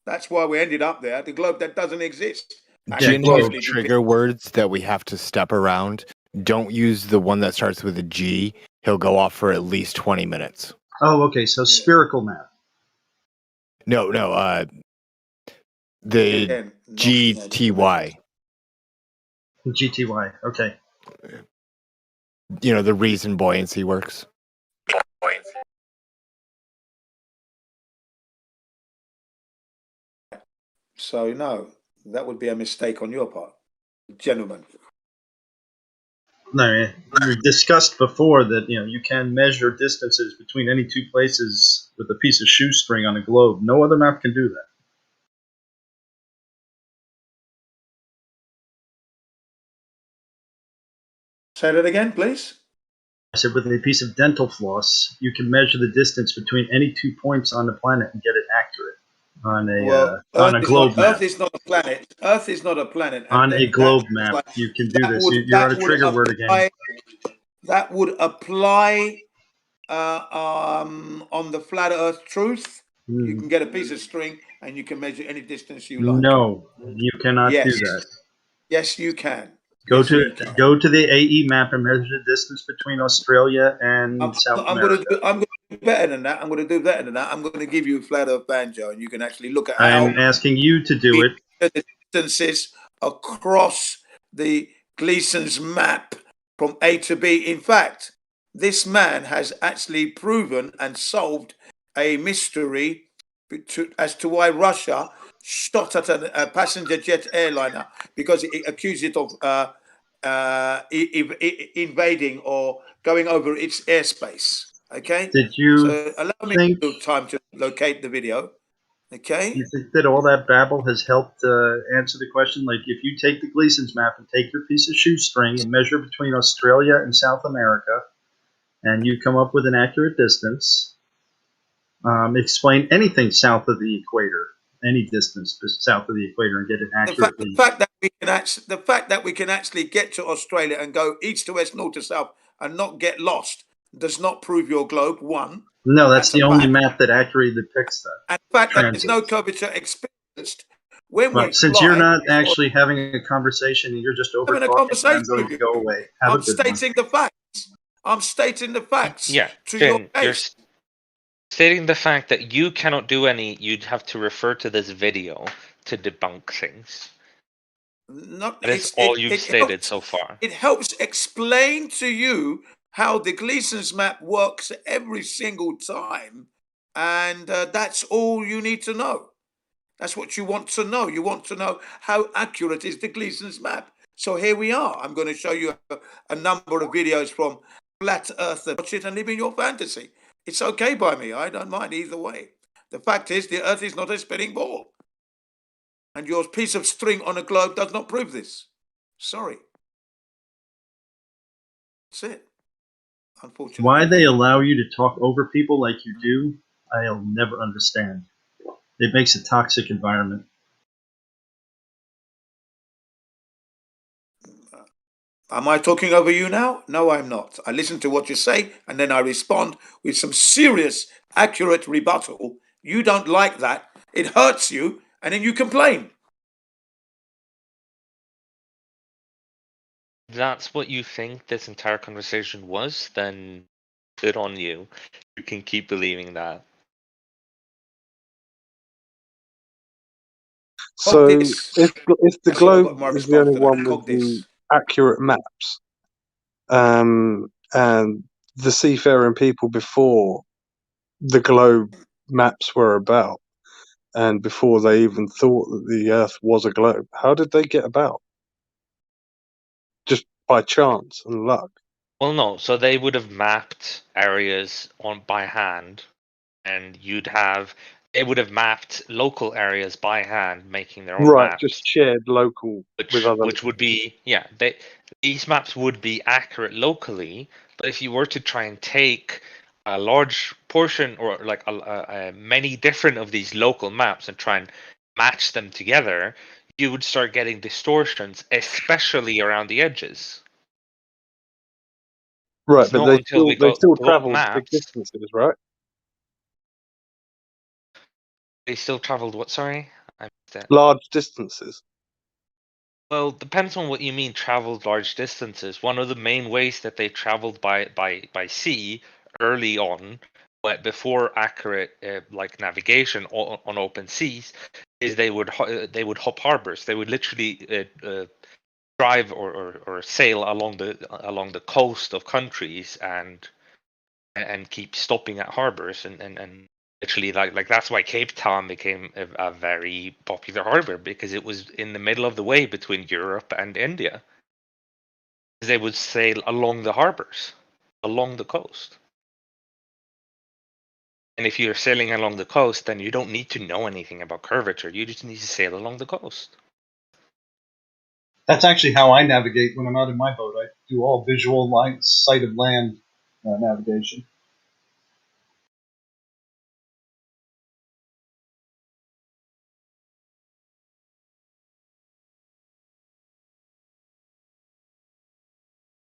That's why we ended up there. The globe that doesn't exist. Jin globe. has trigger words that we have to step around. Don't use the one that starts with a G. He'll go off for at least 20 minutes. Oh, okay. So spherical map. No, the GTY. GTY. Okay. You know, the reason buoyancy works. So, no, that would be a mistake on your part, gentlemen. No, we discussed before that you can measure distances between any two places with a piece of shoestring on a globe. No other map can do that. Say that again, please. I said with a piece of dental floss, you can measure the distance between any 2 points on the planet and get it accurate on a globe map. Earth is not a planet. Earth is not a planet. On a globe map, you can do this. You're on a trigger word again. That would apply on the flat Earth truth. You can get a piece of string and you can measure any distance you like. No, you cannot do that. Yes, you can. Go to the AE map and measure the distance between Australia and South America. I'm going to do better than that. I'm going to give you a flat Earth Banjo, and you can actually look at how I'm asking you to do it. The distances across the Gleason's map from A to B. In fact, this man has actually proven and solved a mystery as to why Russia shot at a passenger jet airliner because it accused it of invading or going over its airspace. Okay. Did you so allow me time to locate the video? Okay. You think that all that babble has helped answer the question? Like, if you take the Gleason's map and take your piece of shoestring and measure between Australia and South America, and you come up with an accurate distance, explain anything south of the equator, any distance south of the equator, and get it accurately. The fact that we can actually get to Australia and go east to west, north to south, and not get lost does not prove your globe. One. No, that's the only map that accurately depicts that. And the fact that there's no curvature experienced when we since you're not actually having a conversation and you're just over having a talking, conversation I'm going to go away. I'm stating the facts. I'm stating the facts. Yeah, Jen, you're stating the fact that you cannot do any. You'd have to refer to this video to debunk things. That is all you've stated so far. It helps explain to you how the Gleason's map works every single time, and that's all you need to know. That's what you want to know. You want to know how accurate is the Gleason's map. So here we are. I'm going to show you a number of videos from Flat Earth. Watch it and live in your fantasy. It's okay by me. I don't mind either way. The fact is, the Earth is not a spinning ball. And your piece of string on a globe does not prove this. Sorry. That's it. Unfortunately. Why they allow you to talk over people like you do, I'll never understand. It makes a toxic environment. Am I talking over you now? No, I'm not. I listen to what you say, and then I respond with some serious, accurate rebuttal. You don't like that. It hurts you, and then you complain. If that's what you think this entire conversation was, then good on you. You can keep believing that. So this. if the That's what I globe got my is the response only to that. one Cog with the this. accurate maps, and the seafaring people before the globe maps were about, and before they even thought that the Earth was a globe, how did they get about? Just by chance and luck? Well, no. So they would have mapped areas on by hand, and they would have mapped local areas by hand, making their own Right, maps. just shared local with other. Which would be, yeah, these maps would be accurate locally, but if you were to try and take a large portion or like many different of these local maps and try and match them together, you would start getting distortions, especially around the edges. Right, It's but not until we they still got travelled big maps. distances, right? They still traveled what? Sorry, I missed that. Large distances. Well, depends on what you mean traveled large distances. One of the main ways that they traveled by sea early on, but before accurate like navigation on open seas, is they would hop harbors. They would literally drive or sail along the coast of countries and keep stopping at harbors and literally like that's why Cape Town became a very popular harbor, because it was in the middle of the way between Europe and India. They would sail along the harbors, along the coast. And if you're sailing along the coast, then you don't need to know anything about curvature. You just need to sail along the coast. That's actually how I navigate when I'm out in my boat. I do all visual line, sight of land navigation.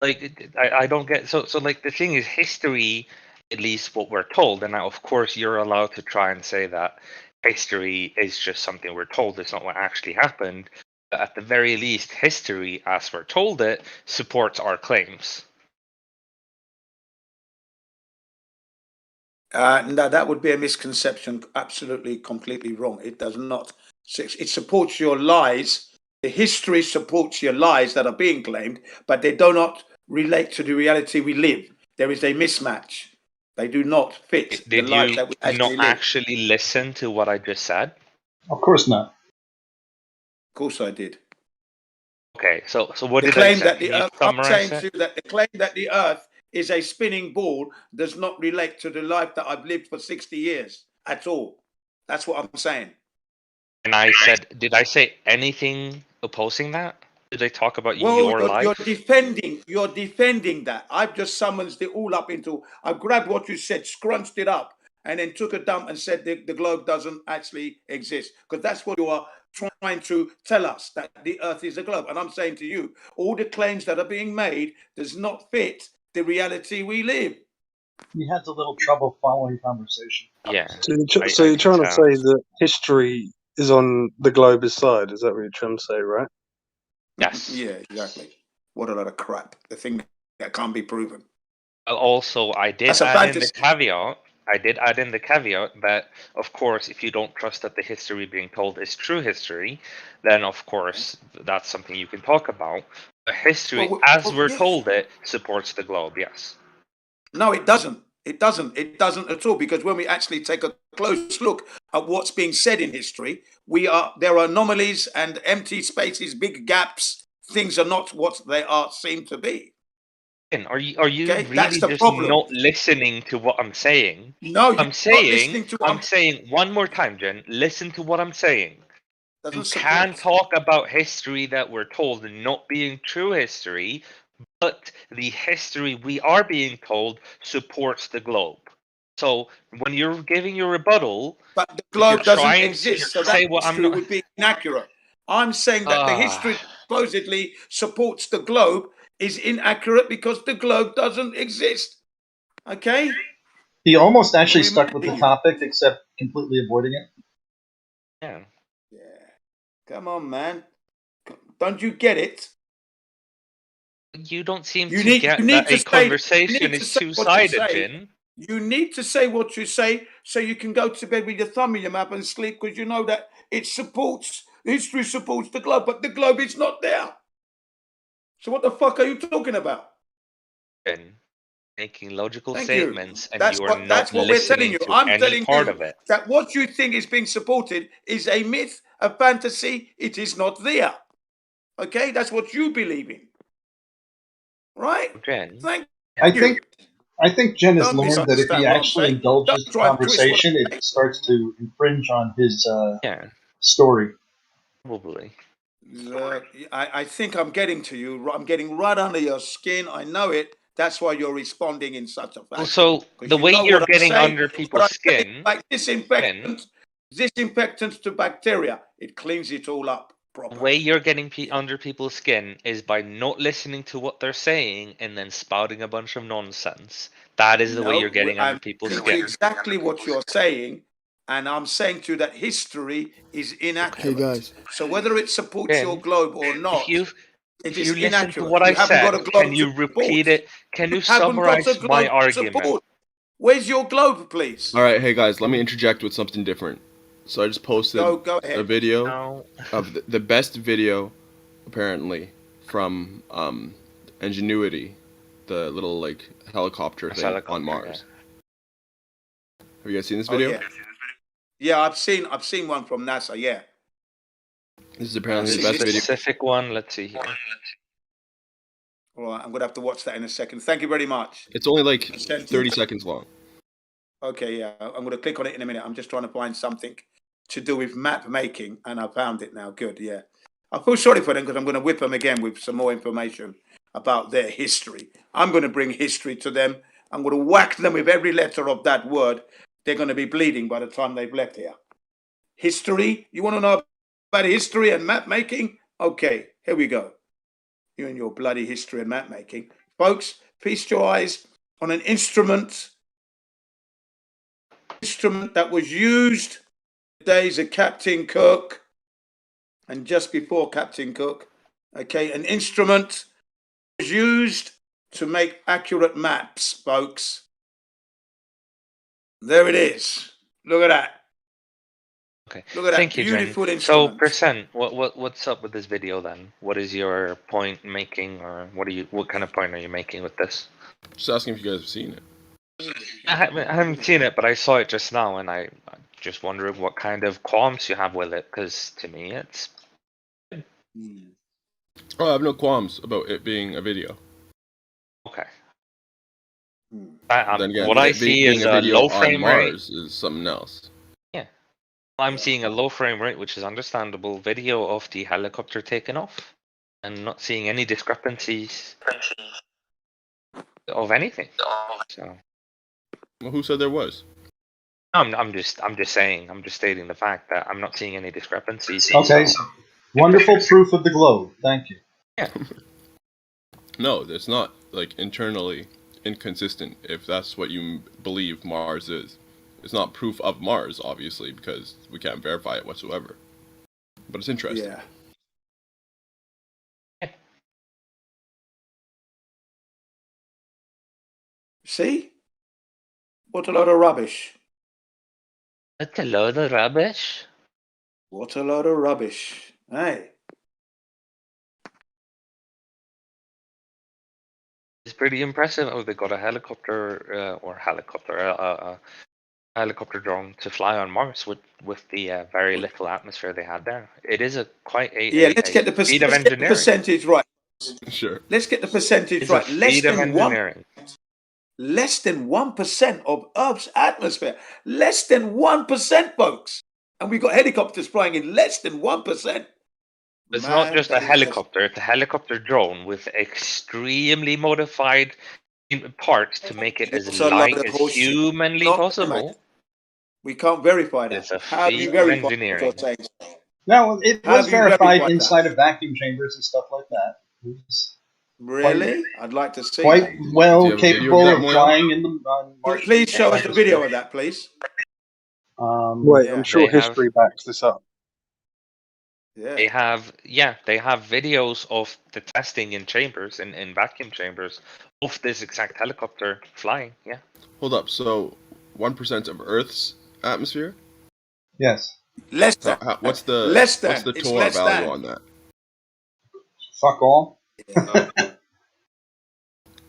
Like I don't get so like the thing is history, at least what we're told, and now of course you're allowed to try and say that history is just something we're told, it's not what actually happened. But at the very least, history as we're told it supports our claims. No, that would be a misconception. Absolutely, completely wrong. It does not. It supports your lies. The history supports your lies that are being claimed, but they do not relate to the reality we live. There is a mismatch. They do not fit the Did life you that we not actually live. actually listen to what I just said? Of course not. Of course I did. Okay, so what The did I claim say? that the Can you Earth, I'm saying summarize to it? you that the claim that the Earth is a spinning ball does not relate to the life that I've lived for 60 years at all. That's what I'm saying. And I said, did I say anything opposing that? Did I talk about Well, your you're life? defending that. I've just summoned it all up into. I grabbed what you said, scrunched it up, and then took a dump and said the globe doesn't actually exist, because that's what you are trying to tell us, that the Earth is a globe. And I'm saying to you, all the claims that are being made does not fit the reality we live. He has a little trouble following conversation. Yeah. So you're trying to say that history is on the globe's side? Is that what you're trying to say, right? Yes. Yeah, exactly. What a lot of crap. The thing that can't be proven. Also, I did That's a add in the fantasy. caveat. I did add in the caveat that, of course, if you don't trust that the history being told is true history, then of course that's something you can talk about. But history, as we're yes. told it, supports the globe. Yes. No, it doesn't. It doesn't. It doesn't at all, because when we actually take a close look at what's being said in history, there are anomalies and empty spaces, big gaps. Things are not what they seem to be. Are you Okay? really That's the just problem. not listening to what I'm saying? No, you're I'm not saying, listening to what I'm saying one more time, Jen. Listen to what I'm saying. You doesn't can support. talk about history that we're told not being true history, but the history we are being told supports the globe. So when you're giving your rebuttal, But the if you're globe doesn't trying to exist, so say that what I'm history not. would be inaccurate. I'm saying that the history that supposedly supports the globe is inaccurate because the globe doesn't exist. Okay? He almost actually We're stuck with the topic, except completely avoiding it. Yeah. Yeah. Come on, man. Don't you get it? You don't seem You to need get to that a say conversation is what you two-sided, say. Jin. You need to say what you say so you can go to bed with your thumb in your mouth and sleep because you know that history supports the globe, but the globe is not there. So what the fuck are you talking about? Jin, making logical Thank you. statements and That's you are not what we're telling listening you. to I'm any telling part you of it. that what you think is being supported is a myth, a fantasy. It is not there. Okay? That's what you believe in. Right? Jen. Thank I you. think Jen has Don't learned that if he misunderstand what I'm actually saying. Don't indulges the try and twist what conversation, I'm it saying. starts to infringe on his Yeah, story. probably. I think I'm getting to you. I'm getting right under your skin. I know it. That's why you're responding in such a fashion. So Because the you way know you're what I getting say. under What people's I say, skin, like Jen, disinfectant to bacteria, it cleans it all up the properly. way you're getting under people's skin is by not listening to what they're saying and then spouting a bunch of nonsense. That is the way you're getting under people's I'm skin. exactly what you're saying, and I'm saying to you that history is inaccurate. Hey guys, So whether it supports your Jen, globe or not, if it is you listen to inaccurate. what I You haven't got said, a can globe to you support. repeat it? Can you Haven't got a summarize my globe to argument? support. Where's your globe, please? all right, hey guys, let me interject with something different. So I just posted Go ahead. a video No. of the best video, apparently, from Ingenuity, the little like helicopter It's thing helicopter, on Mars. Have you guys seen this Oh video? yeah, yeah. I've seen one from NASA. Yeah. This is apparently the This best video. specific one, let's see here. All right, I'm gonna have to watch that in a second. Thank you very much. It's only like Sent it. 30 seconds long. Okay, yeah. I'm gonna click on it in a minute. I'm just trying to find something to do with map making, and I found it now. Good, yeah. I feel sorry for them because I'm going to whip them again with some more information about their history. I'm going to bring history to them. I'm going to whack them with every letter of that word. They're going to be bleeding by the time they've left here. History? You want to know about history and map making? Okay, here we go. You and your bloody history and map making. Folks, feast your eyes on an instrument that was used in the days of Captain Cook and just before Captain Cook. Okay, an instrument was used to make accurate maps, folks. There it is. Look at that. Okay. Look at Thank that you, beautiful Jen. instrument. So, Percent, what's up with this video then? What is your point making, or what kind of point are you making with this? Just asking if you guys have seen it. I haven't seen it, but I saw it just now, and I just wondering what kind of qualms you have with it, because to me it's. Oh, I have no qualms about it being a video. Okay. Then again, What I it see being is a a video low on frame rate. Mars is something else. Yeah. I'm seeing a low frame rate, which is understandable, video of the helicopter taking off, and not seeing any discrepancies of anything. So. Well, who said there was? I'm just saying. I'm just stating the fact that I'm not seeing any discrepancies. Okay. Wonderful proof of the globe. Thank you. Yeah. No, it's not like internally inconsistent if that's what you believe Mars is. It's not proof of Mars, obviously, because we can't verify it whatsoever. But it's interesting. Yeah. See? What a load of rubbish. What a load of rubbish. What a load of rubbish. Hey. It's pretty impressive. Oh, they got a helicopter, helicopter drone to fly on Mars with the very little atmosphere they had there. It is quite a let's get the feat of let's get the engineering. percentage right. Sure. Let's get the percentage It's a right. feat of engineering. Less than 1% of Earth's atmosphere. Less than 1%, folks. And we've got helicopters flying in less than 1%. It's not just a helicopter, it's a helicopter drone with extremely modified parts to make it as light as humanly possible. We can't verify that. It's a How do you feat of verify engineering. what you're saying? No, it How was do you verified verify inside that? of vacuum chambers and stuff like that. It was Really? I'd like to see quite that. well capable of flying in the on Mars. Please show us the video of that, please. Wait, I'm sure history backs this up. They have videos of the testing in chambers, in vacuum chambers, of this exact helicopter flying. Yeah. Hold up. So 1% of Earth's atmosphere? Yes. Less than. What's the Less than. what's the It's Tor less value than. on that? Fuck all.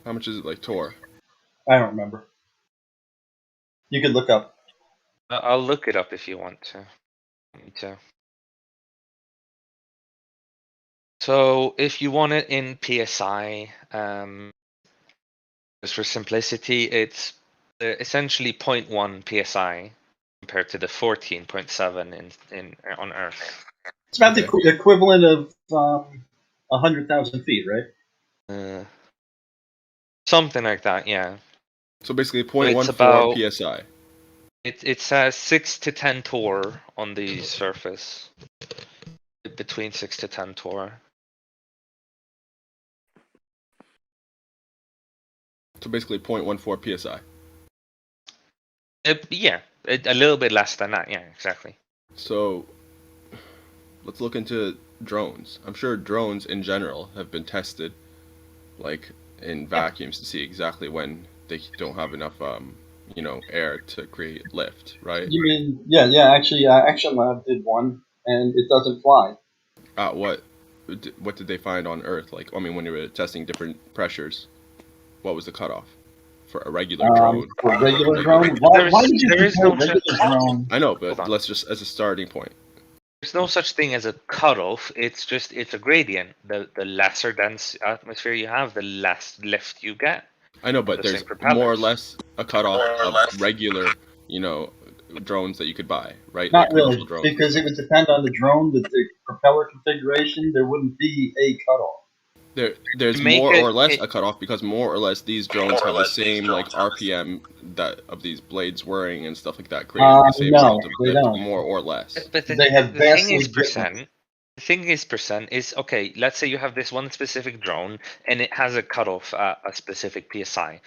How much is it like Tor? I don't remember. You could look up. I'll look it up if you want to. Me too. So if you want it in PSI, just for simplicity, it's essentially 0.1 PSI compared to the 14.7 in on Earth. It's about the equivalent of 100,000 feet, right? Something like that, yeah. So basically It's 0.14 about PSI. It says 6 to 10 torr on the surface. Between 6 to 10 torr. So basically 0.14 PSI. Yeah, a little bit less than that. Yeah, exactly. So let's look into drones. I'm sure drones in general have been tested, like in vacuums, to see exactly when they don't have enough, air to create lift, right? You mean, yeah, actually, Action Lab did one, and it doesn't fly. What did they find on Earth? Like, I mean, when you were testing different pressures, what was the cutoff for a regular drone? For a regular drone? Why did you compare regular drone? I know, but let's just, as a starting point. There's no such thing as a cutoff. It's a gradient. The lesser dense atmosphere you have, the less lift you get. I know, but there's more or less a cutoff of regular, drones that you could buy, right? Not like really, drones. because it would depend on the drone, the propeller configuration. There wouldn't be a cutoff. There's more or less a cutoff, because more or less these drones have the same like RPM that of these blades whirring and stuff like that, creating the same amount of lift, more or less. But the thing is percent is okay. Let's say you have this one specific drone and it has a cutoff a specific PSI.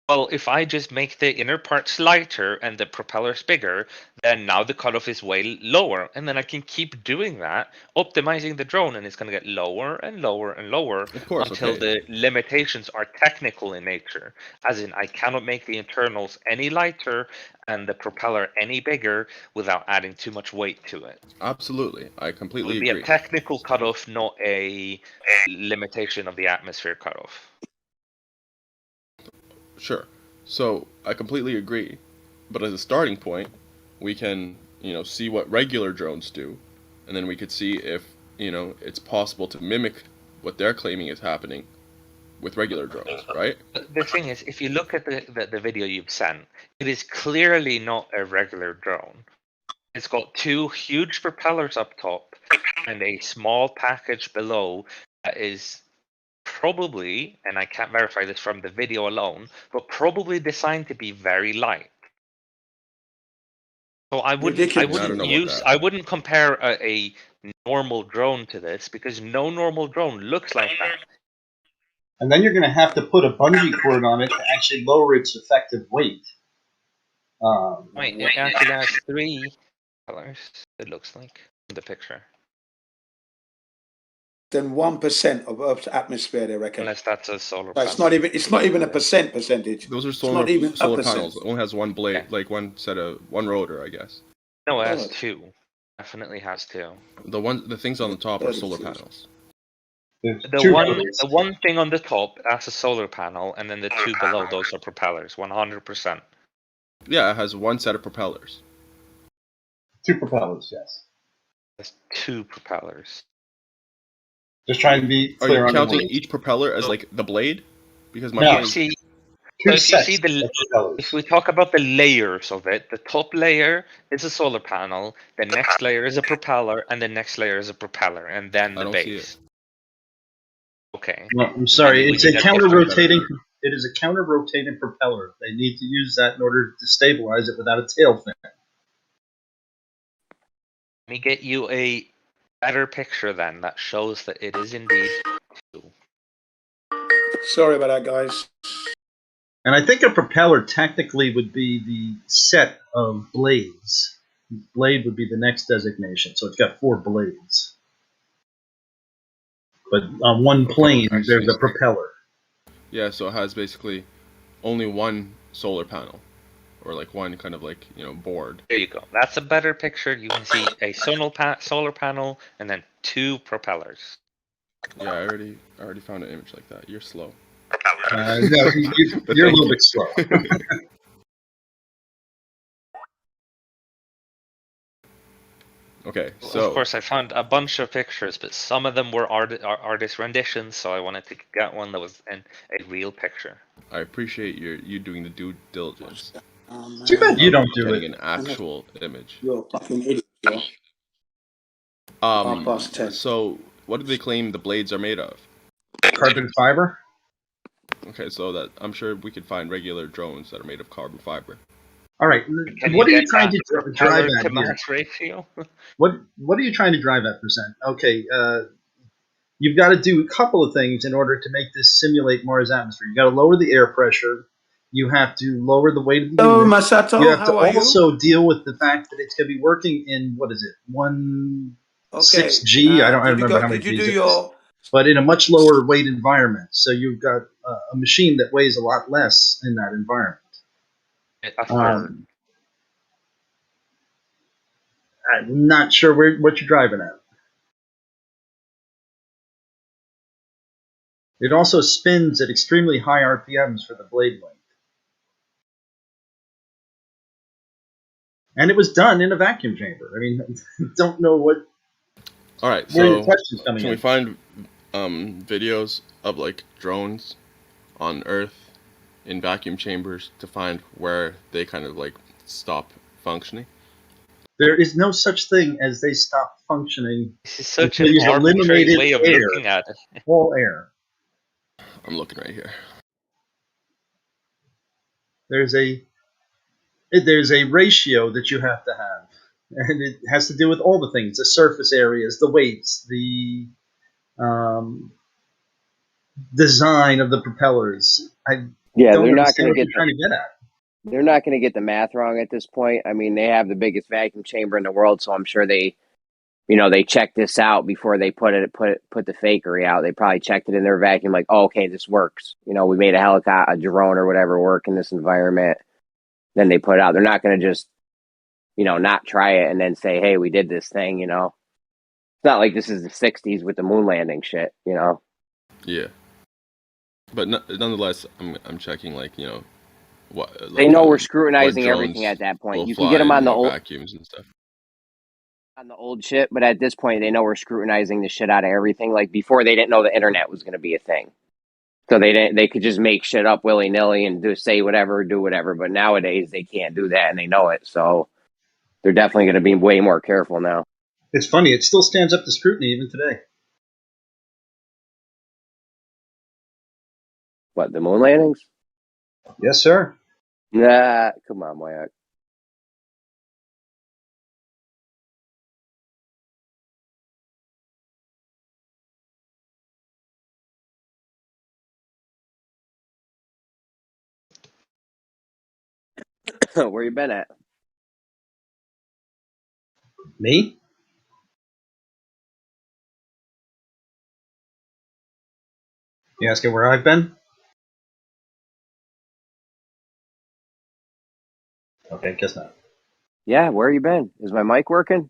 Well, if I just make the inner parts lighter and the propellers bigger, then now the cutoff is way lower, and then I can keep doing that, optimizing the drone, and it's going to get lower and lower and lower until the limitations are technical in nature. As in, I cannot make the internals any lighter and the propeller any bigger without adding too much weight to it. Absolutely, I completely agree. It would be agree. a technical cutoff, not a limitation of the atmosphere cutoff. Sure. So I completely agree, but as a starting point, we can, see what regular drones do, and then we could see if, it's possible to mimic what they're claiming is happening with regular drones, right? The thing is, if you look at the video you've sent, it is clearly not a regular drone. It's got two huge propellers up top and a small package below that is probably, and I can't verify this from the video alone, but probably designed to be very light. So I wouldn't compare a normal drone to this, because no normal drone looks like that. And then you're going to have to put a bungee cord on it to actually lower its effective weight. Wait, it actually has 3 colors, it looks like, in the picture. Than 1% of Earth's atmosphere, they reckon. Unless that's a solar panel. It's not even a percentage. Those are solar panels. It only has one blade, like one rotor, I guess. No, it has 2. Definitely has 2. The things on the top are solar panels. The one thing on the top, that's a solar panel, and then the 2 below, those are propellers, 100%. Yeah, it has one set of propellers. 2 propellers, yes. There's 2 propellers. Just trying to be Are you clear on the counting words. each propeller as like the blade? Because my No. point is, See, 2 so if you see sets the, of propellers. if we talk about the layers of it, the top layer is a solar panel, the next layer is a propeller, and the next layer is a propeller, and then I the don't see base. it. Okay. Well, I'm sorry, Then we it's need a a counter-rotating. It is a counter-rotating propeller. They need to use that in order to stabilize it without a tail fin. Let me get you a better picture then that shows that it is indeed 2. Sorry about that, guys. And I think a propeller technically would be the set of blades. Blade would be the next designation, so it's got 4 blades. But on one plane, there's a propeller. Yeah, so it has basically only one solar panel, or like one kind of like, you know, board. There you go. That's a better picture. You can see a solar panel and then 2 propellers. Yeah, I already found an image like that. You're slow. No, you're a little bit slow. Okay, so of course I found a bunch of pictures, but some of them were artist renditions, so I wanted to get one that was a real picture. I appreciate you doing the due diligence. Too bad you don't do getting it. an actual image. You're a fucking idiot, bro. 10:30. So what do they claim the blades are made of? Carbon fiber. Okay, so that I'm sure we could find regular drones that are made of carbon fiber. All right, what are you trying to drive at here? Mass ratio? What are you trying to drive at, percent? Okay, you've got to do a couple of things in order to make this simulate Mars' atmosphere. You got to lower the air pressure. You have to lower the weight of the Hello, unit. Masato. You have How to are you? also deal with the fact that it's going to be working in, what is it, 6G? I don't remember how many Gs it is. But in a much lower weight environment. So you've got a machine that weighs a lot less in that environment. I'm not sure what you're driving at. It also spins at extremely high RPMs for the blade length. And it was done in a vacuum chamber. I mean, don't know what. All right, where your so question's coming can in. we find videos of like drones on Earth in vacuum chambers to find where they kind of like stop functioning? There is no such thing as they stop functioning. This is such until an you've arbitrary eliminated way of air, looking at it. all air. I'm looking right here. There's a ratio that you have to have, and it has to do with all the things: the surface areas, the weights, the design of the propellers. Yeah, don't they're not understand going what to you're get trying to get at. they're not going to get the math wrong at this point. I mean, they have the biggest vacuum chamber in the world, so I'm sure they checked this out before they put the fakery out. They probably checked it in their vacuum, like, oh, okay, this works. We made a helicopter, a drone, or whatever work in this environment. Then they put it out. They're not going to just, not try it and then say, hey, we did this thing. It's not like this is the '60s with the moon landing shit. Yeah, but nonetheless, I'm checking like what like, they know we're scrutinizing everything at that point. You can get them on the old vacuums and stuff. On the old shit, but at this point, they know we're scrutinizing the shit out of everything. Like before, they didn't know the internet was going to be a thing, so they could just make shit up willy nilly and say whatever, do whatever. But nowadays, they can't do that, and they know it. So they're definitely going to be way more careful now. It's funny; it still stands up to scrutiny even today. What, the moon landings? Yes, sir. Nah, come on, Moyak. Where you been at? Me? You asking where I've been? Okay, guess not. Yeah, where you been? Is my mic working?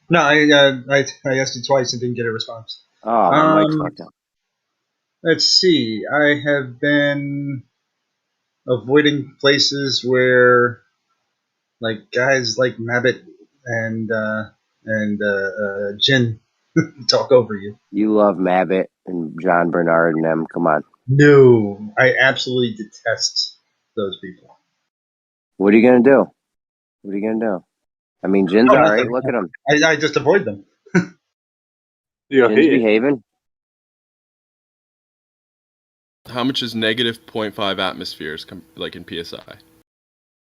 No, I asked you twice and didn't get a response. Oh, my mic's fucked up. Let's see. I have been avoiding places where like guys like Mabbit and Jin talk over you. You love Mabbit and John Bernard and them. Come on. No, I absolutely detest those people. What are you gonna do? What are you gonna do? I mean, Jin's Oh, all nothing. right. Look at him. I just avoid them. You're Jin's here. behaving. How much is negative 0.5 atmospheres, like in PSI?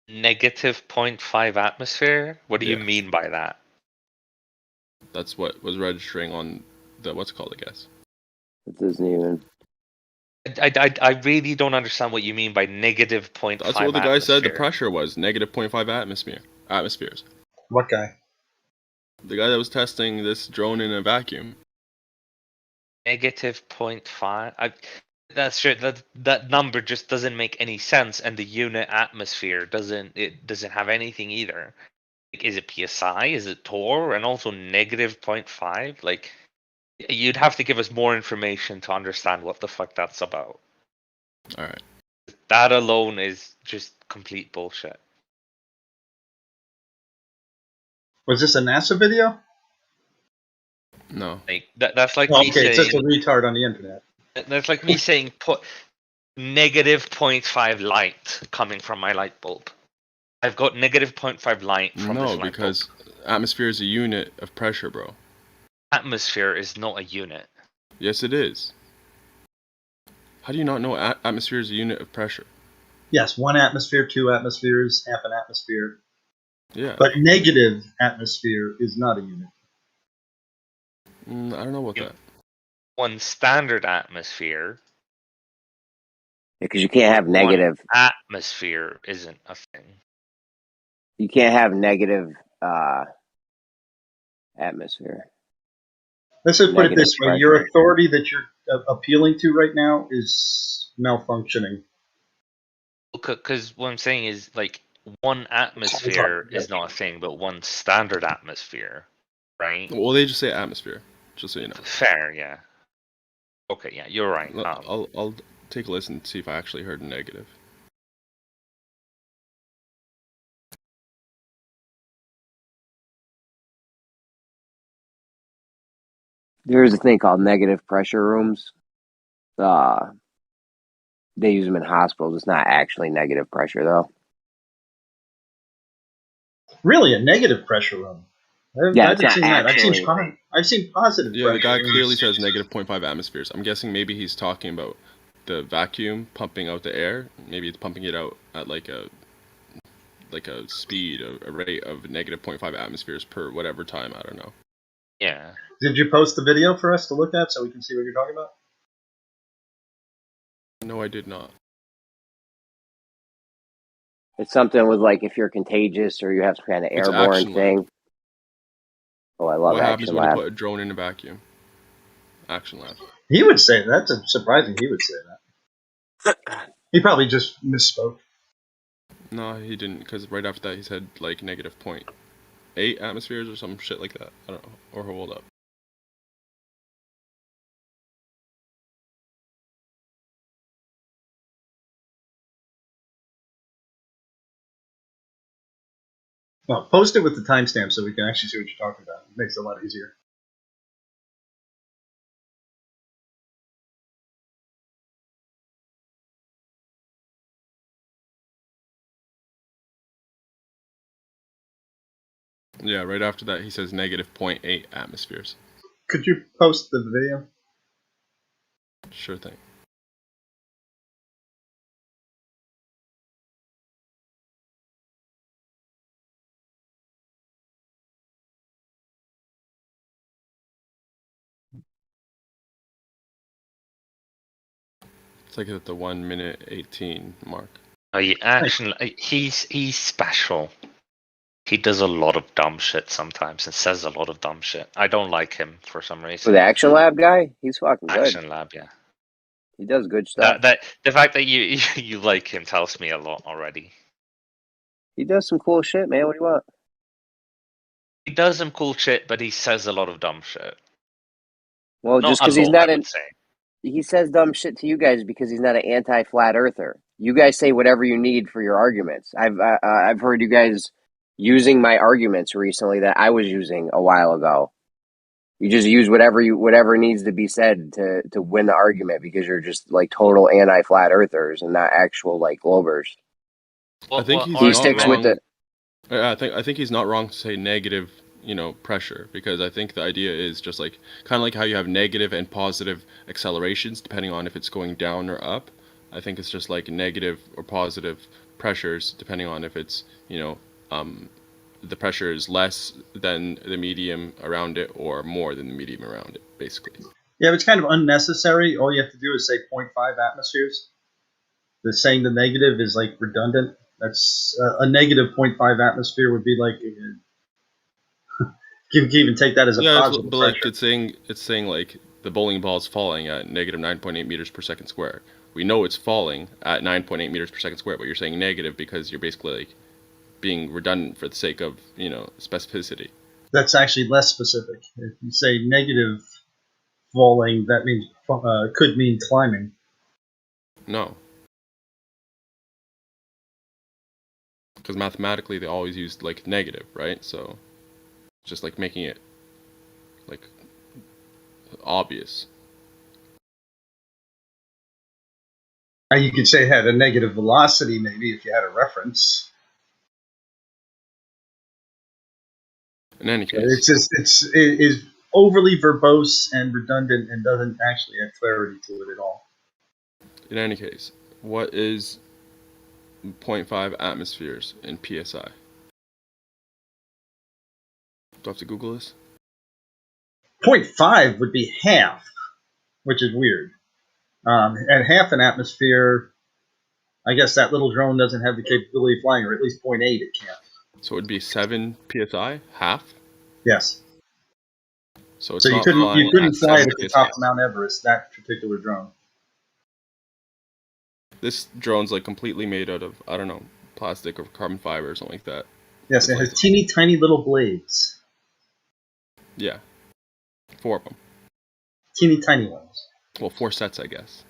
Negative 0.5 atmosphere? What do you Yeah. mean by that? That's what was registering on the what's it called, I guess. It doesn't even. I really don't understand what you mean by negative 0.5 That's what the guy said the atmosphere. pressure was, negative 0.5 atmospheres. What guy? The guy that was testing this drone in a vacuum. Negative 0.5? That's true. That number just doesn't make any sense, and the unit atmosphere doesn't have anything either. Like, is it PSI? Is it torr? And also negative 0.5? Like, you'd have to give us more information to understand what the fuck that's about. All right. That alone is just complete bullshit. Was this a NASA video? No. Like that's like Oh, me okay, it's just a saying retard on the internet. that's like me saying put negative 0.5 light coming from my light bulb. I've got negative 0.5 light from this No, light because bulb. atmosphere is a unit of pressure, bro. Atmosphere is not a unit. Yes, it is. How do you not know atmosphere is a unit of pressure? Yes, 1 atmosphere, 2 atmospheres, half an atmosphere. Yeah. But negative atmosphere is not a unit. I don't know about that. One standard atmosphere. Because you can't have negative. One atmosphere isn't a thing. You can't have negative atmosphere. Let's just put it Negative this way: pressure. your authority that you're appealing to right now is malfunctioning. Because what I'm saying is, like, one atmosphere is not a thing, but one standard atmosphere, right? Well, they just say atmosphere, just so you know. Fair, yeah. Okay, yeah, you're right. I'll take a listen and see if I actually heard a negative. There's a thing called negative pressure rooms. They use them in hospitals. It's not actually negative pressure, though. Really, a negative pressure room? Yeah, I it's haven't not seen that. actually. I've seen positive. Yeah, the guy pressure clearly rooms. says negative 0.5 atmospheres. I'm guessing maybe he's talking about the vacuum pumping out the air. Maybe it's pumping it out at like a speed, a rate of negative 0.5 atmospheres per whatever time. I don't know. Yeah. Did you post the video for us to look at so we can see what you're talking about? No, I did not. It's something with, like, if you're contagious or you have some kind of It's airborne Action thing. Lab. Oh, I love What happens Action when you Lab. put a drone in a vacuum? Action Lab. He would say that. That's surprising. He would say that. He probably just misspoke. No, he didn't, because right after that he said like negative 0.8 atmospheres or some shit like that. I don't know. Or hold up. Well, post it with the timestamp so we can actually see what you're talking about. It makes it a lot easier. Yeah, right after that he says negative 0.8 atmospheres. Could you post the video? Sure thing. It's like at the 1 minute 18 mark. Oh, yeah, Action. He's special. He does a lot of dumb shit sometimes and says a lot of dumb shit. I don't like him for some reason. For the Action Lab guy, he's fucking good. Action Lab, yeah. He does good stuff. That the fact that you like him tells me a lot already. He does some cool shit, man. What do you want? He does some cool shit, but he says a lot of dumb shit. Well, Not just a because he's lot, not I an, would say. he says dumb shit to you guys because he's not an anti-flat earther. You guys say whatever you need for your arguments. I've heard you guys using my arguments recently that I was using a while ago. You just use whatever needs to be said to win the argument because you're just like total anti-flat earthers and not actual like globers. I think he's He not sticks wrong. with it. I think he's not wrong to say negative, pressure, because I think the idea is just like kind of like how you have negative and positive accelerations depending on if it's going down or up. I think it's just like negative or positive pressures depending on if it's the pressure is less than the medium around it or more than the medium around it, basically. Yeah, it's kind of unnecessary. All you have to do is say 0.5 atmospheres. The saying the negative is like redundant. That's a negative 0.5 atmosphere would be like you can even take that as a positive but pressure. like it's saying like the bowling ball is falling at negative 9.8 meters per second square. We know it's falling at 9.8 meters per second square, but you're saying negative because you're basically like being redundant for the sake of specificity. That's actually less specific. If you say negative falling, that means could mean climbing. No, because mathematically they always use like negative, right? So just like making it like obvious. You could say it had a negative velocity, maybe, if you had a reference. In any case, it is overly verbose and redundant and doesn't actually add clarity to it at all. In any case, what is 0.5 atmospheres in PSI? Do I have to Google this? 0.5 would be half, which is weird. At half an atmosphere, I guess that little drone doesn't have the capability of flying, or at least 0.8 it can't. So it would be 7 PSI, half? Yes. So it's you not couldn't fly it at the PSI. top of Mount Everest, that particular drone. This drone's like completely made out of, I don't know, plastic or carbon fiber or something like that. Yes, it has teeny tiny little blades. Yeah. 4 of them. Teeny tiny ones. Well, 4 sets, I guess.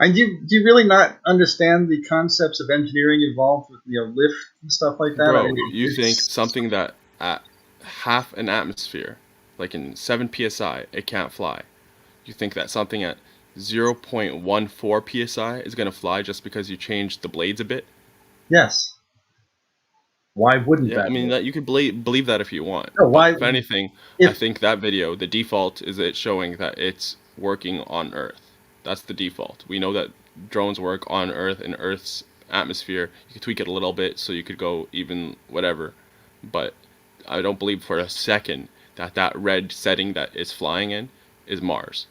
And do you really not understand the concepts of engineering involved with lift and stuff like that? Bro, I mean, you think something that at half an atmosphere, like in 7 psi, it can't fly. You think that something at 0.14 psi is going to fly just because you changed the blades a bit? Yes. Why wouldn't that? I mean, that you could believe that if you want. No, why? If anything, I think that video, the default is it showing that it's working on Earth. That's the default. We know that drones work on Earth and Earth's atmosphere. You could tweak it a little bit so you could go even whatever. But I don't believe for a second that that red setting that it's flying in is Mars.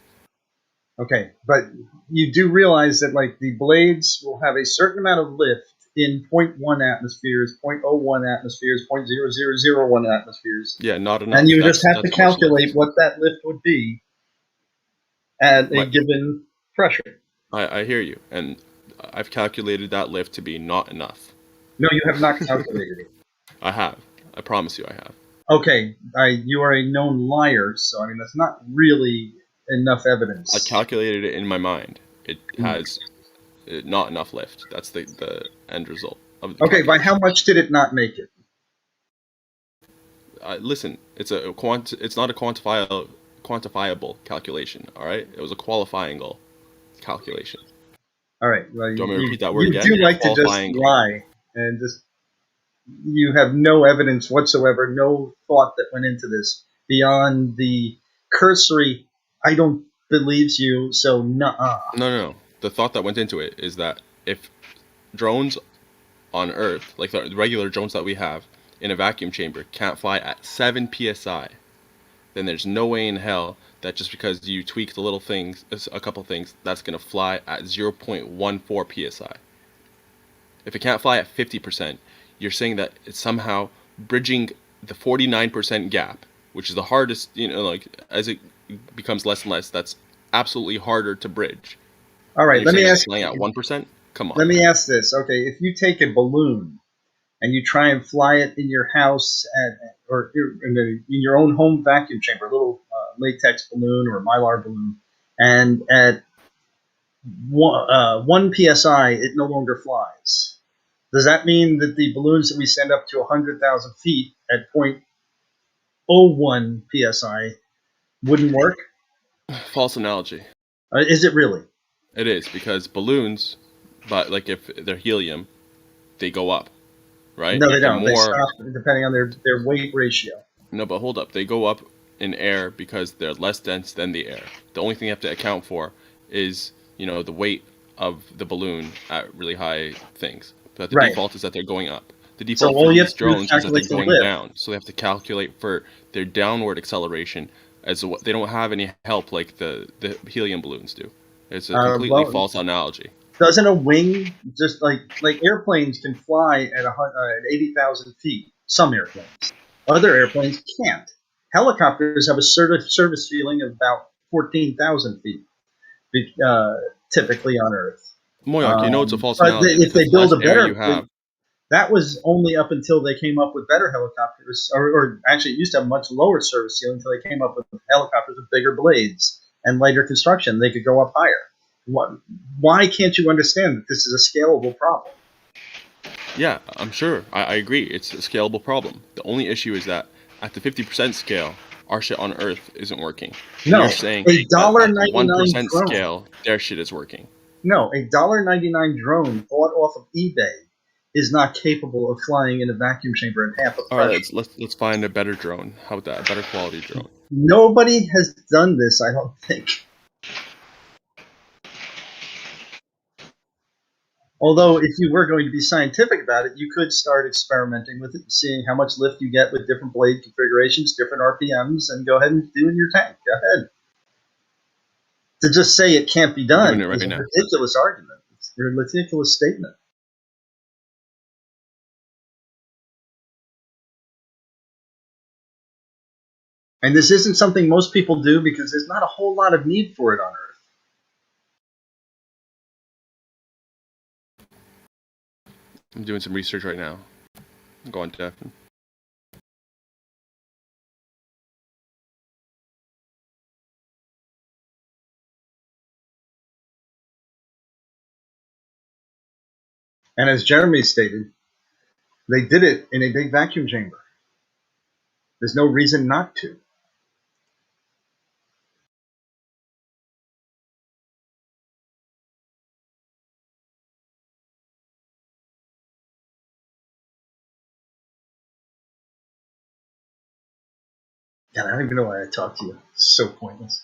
Okay, but you do realize that like the blades will have a certain amount of lift in 0.1 atmospheres, 0.01 atmospheres, 0.0001 atmospheres. Yeah, not enough. And you just have to calculate what that lift would be at a given pressure. I hear you, and I've calculated that lift to be not enough. No, you have not calculated it. I have. I promise you I have. Okay, you are a known liar, so I mean that's not really enough evidence. I calculated it in my mind. It has not enough lift. That's the end result of the Okay, by how much did it not make it? Listen, it's not a quantifiable calculation, all right? It was a qualifying calculation. All right. Well, do you want me to repeat that word again? You do like to just lie and just you have no evidence whatsoever, no thought that went into this beyond the cursory, I don't believe you, so nuh-uh. No. The thought that went into it is that if drones on Earth, like the regular drones that we have in a vacuum chamber, can't fly at 7 psi, then there's no way in hell that just because you tweak the little things, a couple things, that's going to fly at 0.14 psi. If it can't fly at 50%, you're saying that it's somehow bridging the 49% gap, which is the hardest, like as it becomes less and less, that's absolutely harder to bridge. All right, let me ask you. At 1%? Come on. Let me ask this. Okay, if you take a balloon and you try and fly it in your house or in your own home vacuum chamber, a little latex balloon or mylar balloon, and at 1 psi, it no longer flies. Does that mean that the balloons that we send up to 100,000 feet at 0.01 psi wouldn't work? False analogy. Is it really? It is, because balloons, but like if they're helium, they go up, right? No, they The don't. They more, stop depending on their weight ratio. no, but hold up. They go up in air because they're less dense than the air. The only thing you have to account for is, the weight of the balloon at really high things. But the Right. default is that they're going up. The So default all for you these have to do is drones is that they're calculate the going lift. down. So they have to calculate for their downward acceleration as they don't have any help like the helium balloons do. It's a completely false analogy. Doesn't a wing, just like airplanes can fly at 80,000 feet? Some airplanes. Other airplanes can't. Helicopters have a service ceiling of about 14,000 feet, typically on Earth. Moyak, it's a false but analogy. if they because build a less air better, you have, that was only up until they came up with better helicopters, or actually it used to have a much lower service ceiling until they came up with helicopters with bigger blades and lighter construction. They could go up higher. Why can't you understand that this is a scalable problem? yeah, I'm sure. I agree. It's a scalable problem. The only issue is that at the 50% scale, our shit on Earth isn't working. No, You're saying a that at the $1.99 1% drone. scale, their shit is working. No, a $1.99 drone bought off of eBay is not capable of flying in a vacuum chamber at half a All right, pressure. let's find a better drone. How about that? A better quality drone. Nobody has done this, I don't think. Although, if you were going to be scientific about it, you could start experimenting with it, seeing how much lift you get with different blade configurations, different RPMs, and go ahead and do it in your tank. Go ahead. To just say it can't be done is a ridiculous argument. It's a ridiculous statement. And this isn't something most people do because there's not a whole lot of need for it on Earth. I'm doing some research right now. Go on, Jeff. And as Jeremy stated, they did it in a big vacuum chamber. There's no reason not to. God, I don't even know why I talk to you. It's so pointless.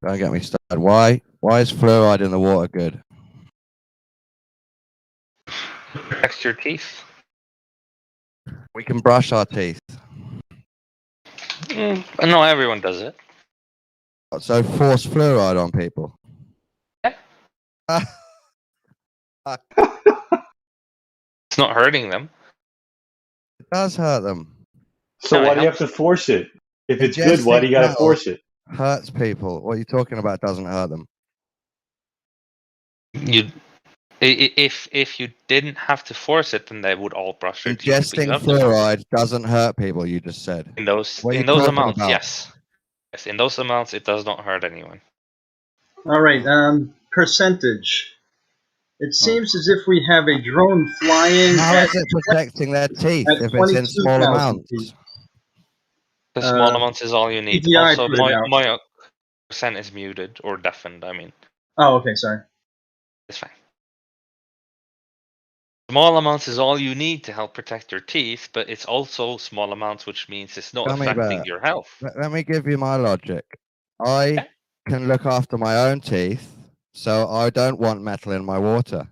Don't get me started. Why is fluoride in the water good? Protects your teeth. We can brush our teeth. No, everyone does it. So force fluoride on people. Yeah. It's not hurting them. It does hurt them. So No, why it do you have helps. to force it? If it's good, why do Ingesting you got to metal force it? hurts people. What are you talking about doesn't hurt them? If you didn't have to force it, then they would all brush their teeth. But you Ingesting have to fluoride doesn't hurt people, you just said. in those What are you amounts, talking about? yes. Yes, in those amounts, it does not hurt anyone. All right. Percentage. It seems as if we have a drone flying How at, is it protecting their teeth at if it's in small 22,000 amounts? feet. The small amounts is all you need. PGI Also, put it out. my percent is muted or deafened. I mean, Oh, okay, sorry. it's fine. Small amounts is all you need to help protect your teeth, but it's also small amounts, which means it's not Gummy affecting bear, your health. let me give you my logic. I can look after my own teeth, so I don't want metal in my water.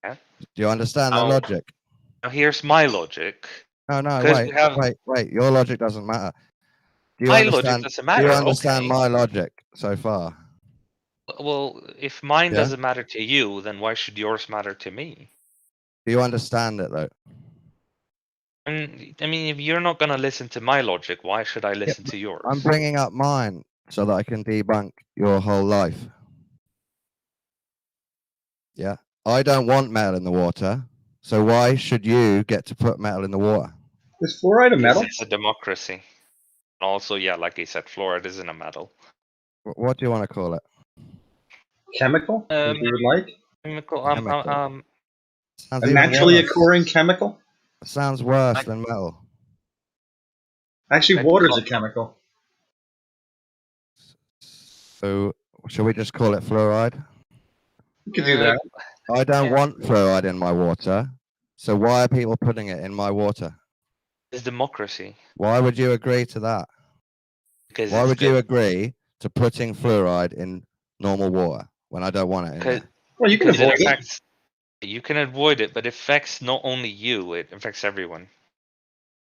Yeah. Do you understand that logic? Now here's my logic. No, Because wait, we have wait. Your logic doesn't matter. Do you my understand? logic doesn't Do matter. you understand Okay. my logic so far? Well, if mine Yeah? doesn't matter to you, then why should yours matter to me? Do you understand it though? And I mean, if you're not gonna listen to my logic, why should I listen to yours? I'm bringing up mine so that I can debunk your whole life. Yeah, I don't want metal in the water, so why should you get to put metal in the water? Is fluoride a Because metal? it's a democracy. And also, yeah, like I said, fluoride isn't a metal. What do you want to call it? Chemical, if you would like. Chemical. Sounds A even naturally worse. occurring chemical? It sounds worse than metal. Actually, water is a chemical. So, shall we just call it fluoride? You could do that. I don't want fluoride in my water, so why are people putting it in my water? It's democracy. Why would you agree to that? Because why it's would you good. agree to putting fluoride in normal water when I don't want it in there? Well, you can Because avoid it affects. You can avoid it, but it affects not only you; it affects everyone.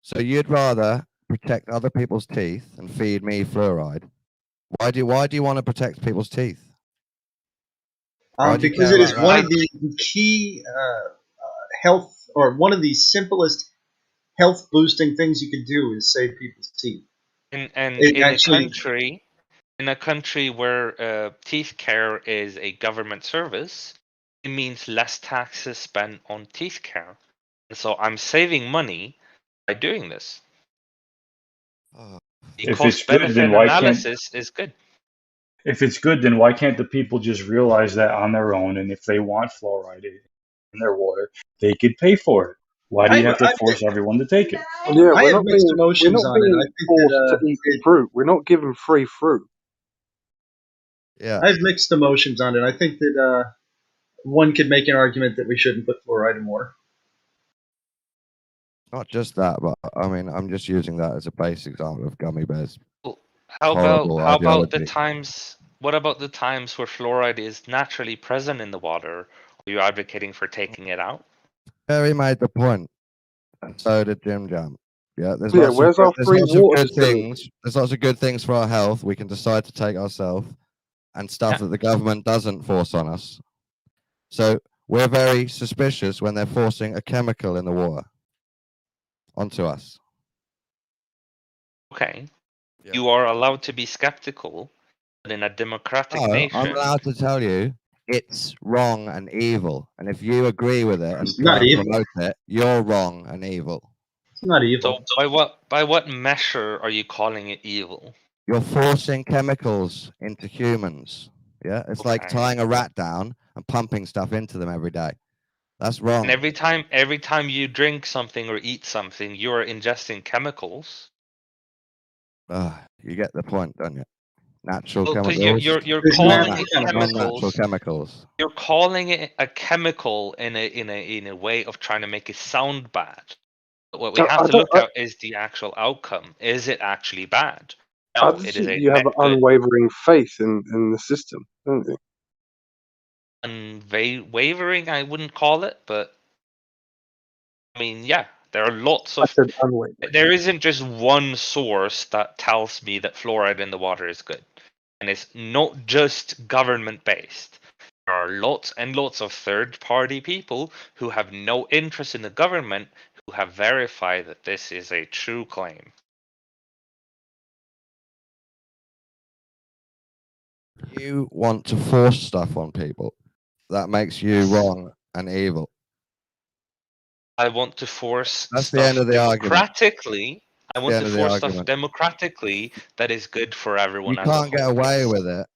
So you'd rather protect other people's teeth and feed me fluoride? Why do you want to protect people's teeth? Why do you Because care it is about one that? of the key health, or one of the simplest health boosting things you could do is save people's teeth. And It in actually- a country where teeth care is a government service, it means less taxes spent on teeth care. And so I'm saving money by doing this. The If it's good, cost-benefit then why can't? analysis is good. If it's good, then why can't the people just realize that on their own? And if they want fluoride in their water, they could pay for it. Why do you have to force everyone to take it? Yeah, I we're have not mixed being emotions on it. I think forced to eat fruit. We're not given free fruit. Yeah. I have mixed emotions on it. I think that one could make an argument that we shouldn't put fluoride in water. Not just that, but I mean, I'm just using that as a base example of gummy bears. How Horrible about the ideology. times? What about the times where fluoride is naturally present in the water? Are you advocating for taking it out? Barry made the point. So did Jim Jam. Yeah, there's Yeah, lots of where's our there's free lots of water good distillery? things. There's lots of good things for our health. We can decide to take ourselves, and stuff that the government doesn't force on us. So we're very suspicious when they're forcing a chemical in the water onto us. Okay. You are allowed to be skeptical, but in a democratic No, nation. I'm allowed to tell you it's wrong and evil. And if you agree with it and It's try not and evil. promote it, you're wrong and evil. It's not evil. So by what measure are you calling it evil? You're forcing chemicals into humans. Yeah, it's like Okay. tying a rat down and pumping stuff into them every day. That's wrong. And every time you drink something or eat something, you are ingesting chemicals. You get the point, don't you? Natural Well, because chemicals. you're calling it non-natural chemicals. chemicals. You're calling it a chemical in a way of trying to make it sound bad. But what we have to look at is the actual outcome. Is it actually bad? I No, just it is think a you have net an good. unwavering faith in the system, don't you? Unwavering, I wouldn't call it, but I mean, yeah, there are lots I of. said unwavering. There isn't just one source that tells me that fluoride in the water is good, and it's not just government based. There are lots and lots of third-party people who have no interest in the government who have verified that this is a true claim. You want to force stuff on people. That makes you wrong and evil. I want to force That's the stuff end of the argument. democratically. I want the end to of the force stuff argument. democratically that is good for everyone. You as a can't get whole. away with it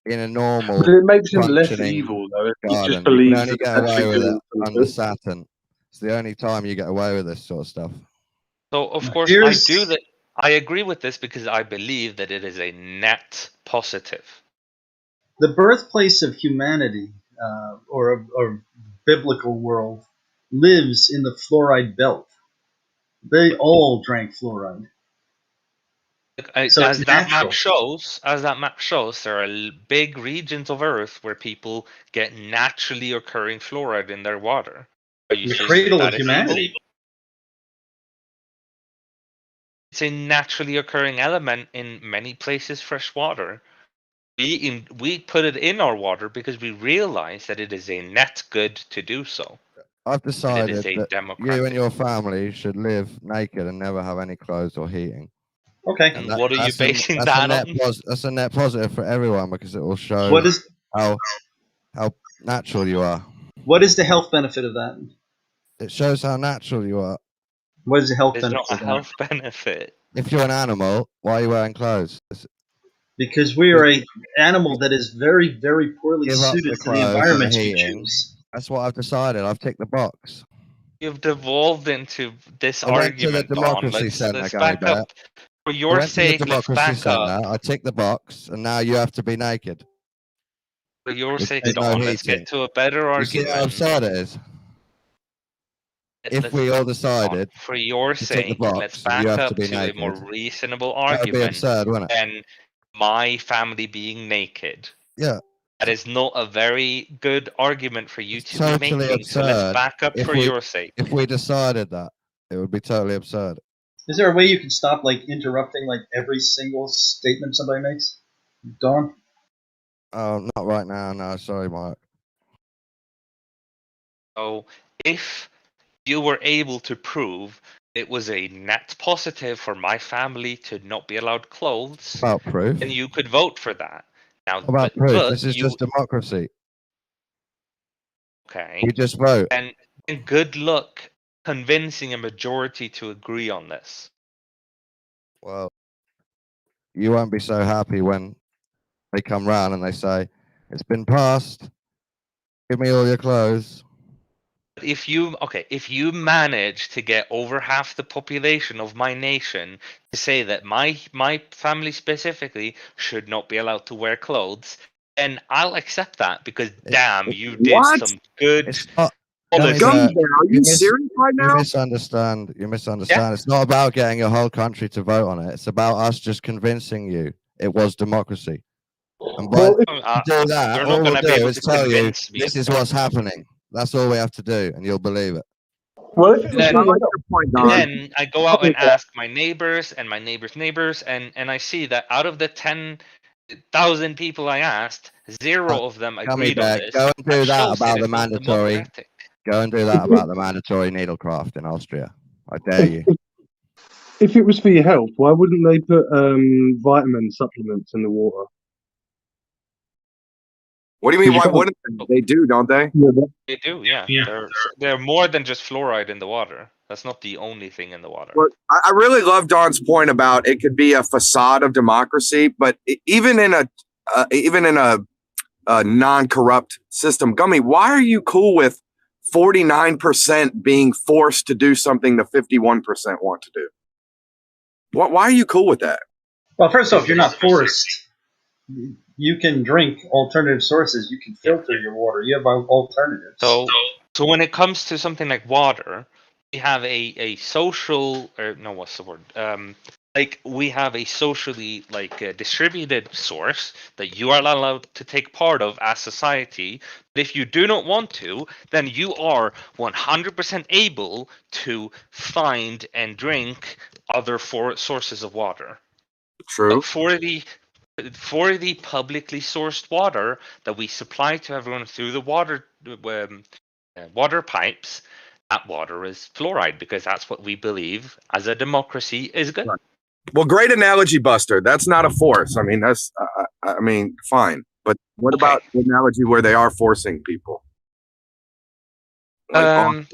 in a normal, But it makes him less functioning evil, though, if he garden. just You can believes only that get it's away actually with it doing under something. Saturn. It's the only time you get away with this sort of stuff. So of course Here's- I do that. I agree with this because I believe that it is a net positive. The birthplace of humanity, or biblical world, lives in the fluoride belt. They all drank fluoride. So as it's that natural. map shows, there are big regions of Earth where people get naturally occurring fluoride in their water. Are you The saying cradle that of is humanity. evil? It's a naturally occurring element in many places fresh water. We put it in our water because we realize that it is a net good to do so. I've decided a that democratic- you and your family should live naked and never have any clothes or heating. Okay. And what are you basing that on? That's a net positive for everyone because it will show What is how natural you are. what is the health benefit of that? It shows how natural you are. What is the health There's benefit not a of that? health benefit. If you're an animal, why are you wearing clothes? Because we are a animal that is very, very poorly Give up suited the to the clothes and the environment we heating. choose. That's what I've decided. I've ticked the box. You've devolved into this I went to the argument, Don. Democracy Centre, Let's Gummy back Bear. up. For I your went to the sake, let's Democracy back up. Centre. I ticked the box, and now you have to be naked. For your With sake, no Don, let's heating. get to a better You see argument. how absurd it is? If we all decided For your to tick the sake, let's box, and you back have up to be to a naked, more reasonable that would be argument absurd, wouldn't it? than my family being naked. Yeah. That is not a very good argument for you to be Totally making. So let's absurd. back up for your sake. If we decided that, it would be totally absurd. Is there a way you can stop interrupting every single statement somebody makes? Don? Oh, not right now. No, sorry, Mark. So if you were able to prove it was a net positive for my family to not be allowed clothes, About proof. then you could vote for that. Now, About proof. This is just democracy. Okay. We just vote. And good luck convincing a majority to agree on this. Well, you won't be so happy when they come round and they say, it's been passed. Give me all your clothes. If you manage to get over half the population of my nation to say that my family specifically should not be allowed to wear clothes, then I'll accept that because damn, you did some good policy. Are you serious right now? You misunderstand. You misunderstand. Yeah. It's not about getting a whole country to vote on it. It's about us just convincing you it was democracy. And by to do that, you're not all we'll gonna be do able is to tell you convince me this of is that. what's happening. That's all we have to do, and you'll believe it. Well, Then I go out and ask my neighbors and my neighbors' neighbors, and I see that out of the 10,000 people I asked, 0 of them Gummy agreed on Bear, this. go and do that shows about it the is not mandatory. democratic. Go and do that about the mandatory needlecraft in Austria. I dare you. If it was for your health, why wouldn't they put vitamin supplements in the water? What do you mean? Why wouldn't they? They do, don't they? They do, yeah. They're more than just fluoride in the water. That's not the only thing in the water. Look, I really love Don's point about it could be a facade of democracy, but even in a non-corrupt system, Gummy, why are you cool with 49% being forced to do something the 51% want to do? Why are you cool with that? Well, first off, you're not forced. You can drink alternative sources. You can filter your water. You have alternatives. So when it comes to something like water, we have a social, or no, what's the word? We have a socially distributed source that you are not allowed to take part of as society. But if you do not want to, then you are 100% able to find and drink other sources of water. True. for the publicly sourced water that we supply to everyone through the water pipes, that water is fluoride because that's what we believe as a democracy is good. Right. Well, great analogy, Buster. That's not a force. I mean, that's, I mean, fine. But what about the analogy where they are forcing people? Like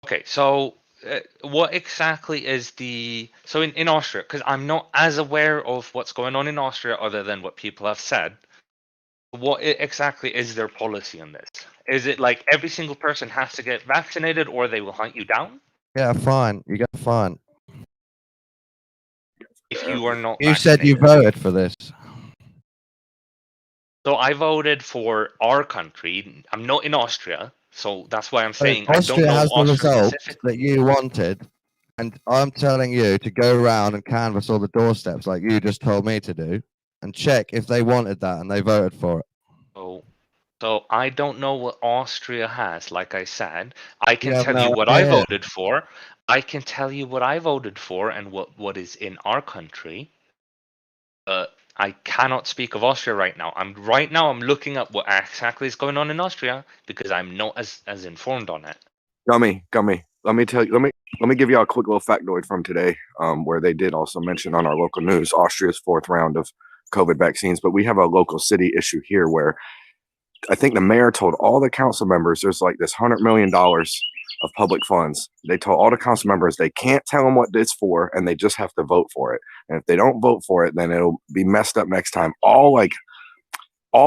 Okay, so what exactly is so in Austria, because I'm not as aware of what's going on in Austria other than what people have said, what exactly is their policy on this? Is it like every single person has to get vaccinated or they will hunt you down? Yeah, fine. You got fine. If you are not You vaccinated. said you voted for this. So I voted for our country. I'm not in Austria, so that's why I'm saying Austria I has don't know the Austria result specifically. that you wanted, and I'm telling you to go around and canvass all the doorsteps like you just told me to do, and check if they wanted that and they voted for it. So I don't know what Austria has. Like I said, I can have tell no you what I idea. voted for. I can tell you what I voted for and what is in our country. I cannot speak of Austria right now. I'm looking up what exactly is going on in Austria because I'm not as informed on it. Gummy. Let me tell you. Let me give you all a quick little factoid from today, where they did also mention on our local news Austria's 4th round of COVID vaccines. But we have a local city issue here where I think the mayor told all the council members there's like this $100 million of public funds. They told all the council members they can't tell them what it's for, and they just have to vote for it. And if they don't vote for it, then it'll be messed up next time. All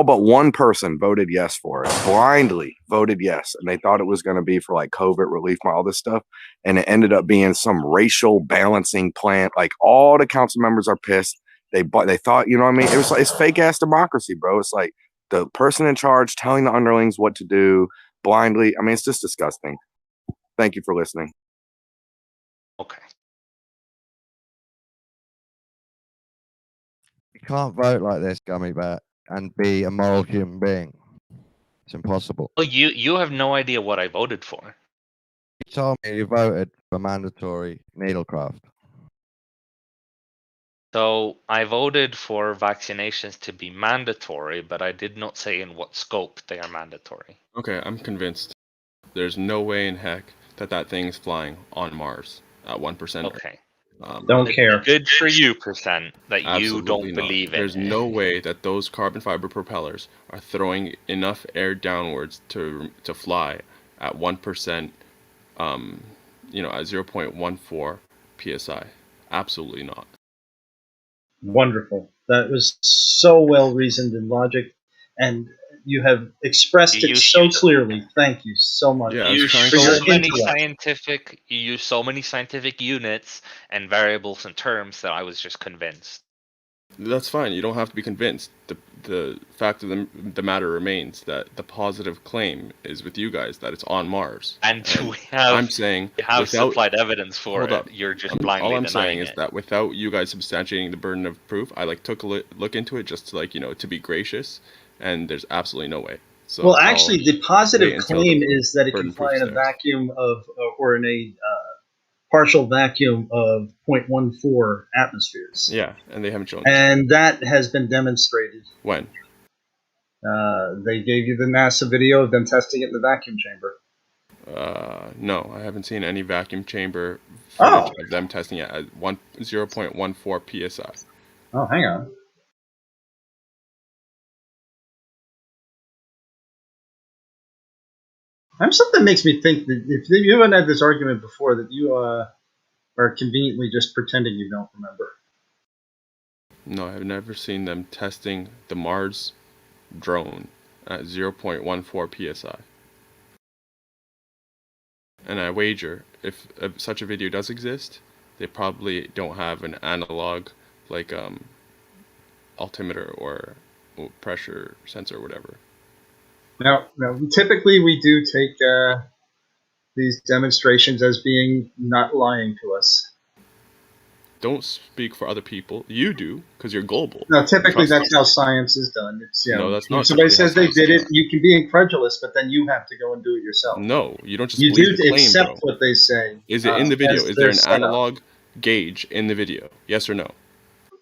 but one person voted yes for it, blindly voted yes. And they thought it was going to be for like COVID relief and all this stuff. And it ended up being some racial balancing plant. Like all the council members are pissed. They thought, you know what I mean? It was like, it's fake ass democracy, bro. It's like the person in charge telling the underlings what to do blindly. I mean, it's just disgusting. Thank you for listening. Okay. You can't vote like this, Gummy Bear, and be a moral human being. It's impossible. Well, you have no idea what I voted for. You told me you voted for mandatory needlecraft. So I voted for vaccinations to be mandatory, but I did not say in what scope they are mandatory. Okay, I'm convinced. There's no way in heck that thing's flying on Mars at 1%. Okay. Don't care. Good for you, percent, that you Absolutely don't not. believe There's in. no way that those carbon fiber propellers are throwing enough air downwards to fly at 1%, at 0.14 psi. Absolutely not. Wonderful. That was so well reasoned in logic, and you have expressed it so clearly. Thank you so much. Yeah, You trying use to- so many scientific units and variables and terms that I was just convinced. That's fine. You don't have to be convinced. The fact of the matter remains that the positive claim is with you guys that it's on Mars. And I'm saying we have without, supplied evidence for hold it. up. You're just blindly All I'm denying saying it. is that without you guys substantiating the burden of proof, I took a look into it just to to be gracious, and there's absolutely no way. So well, actually, the positive wait until claim the is that it burden can fly in proof's a there. vacuum of, or in a partial vacuum of 0.14 atmospheres. Yeah, and they haven't shown that. And that has been demonstrated. When? They gave you the NASA video of them testing it in the vacuum chamber. No, I haven't seen any vacuum chamber footage of them testing it at 0.14 psi. Oh, hang on. Something makes me think that if you haven't had this argument before, that you are conveniently just pretending you don't remember. No, I've never seen them testing the Mars drone at 0.14 psi. And I wager, if such a video does exist, they probably don't have an analog like altimeter or pressure sensor or whatever. Now, typically we do take these demonstrations as being not lying to us. Don't speak for other people. You do, because you're global. No, typically Trust that's me. how science is done. It's, No, that's when not somebody typically how says they science did is it, you can be incredulous, but then you have to go and do it yourself. No, you don't just You believe do the claim, accept bro. what they say. Is it in the video? as Is there they're an set up. analog gauge in the video? Yes or no?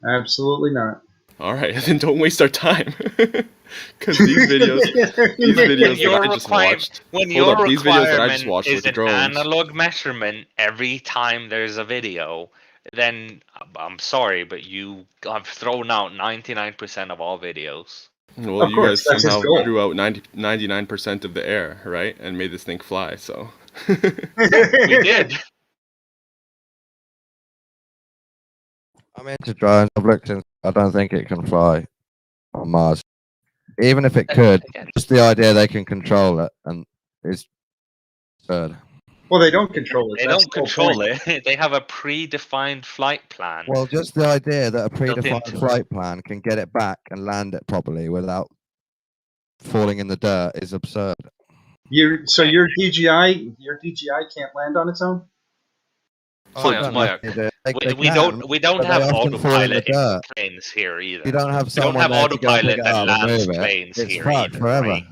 Absolutely not. All right, then don't waste our time. Because these videos that I just watched. When Hold your up, these videos that I just requirement watched is with the an drones. analog measurement every time there's a video, then I'm sorry, but you have thrown out 99% of all videos. Well, Of you course, guys that's his somehow goal. threw out 99% of the air, right? And made this thing fly, so. We did. I'm into drones. I've looked into. I don't think it can fly on Mars. Even if it could, just the idea they can control it and is absurd. Well, they don't control it. They That's don't the whole control point. it. They have a predefined flight plan. Well, just the idea that a Built predefined into flight plan can get it back and land it properly without falling in the dirt is absurd. So your DJI can't land on its own. Oh, I don't know if they do. They we can, don't but have they often fall in the autopilot in dirt. planes here either. You don't have We don't someone have there to go pick autopilot it that up and lands move it. planes It's here fucked either, forever. right?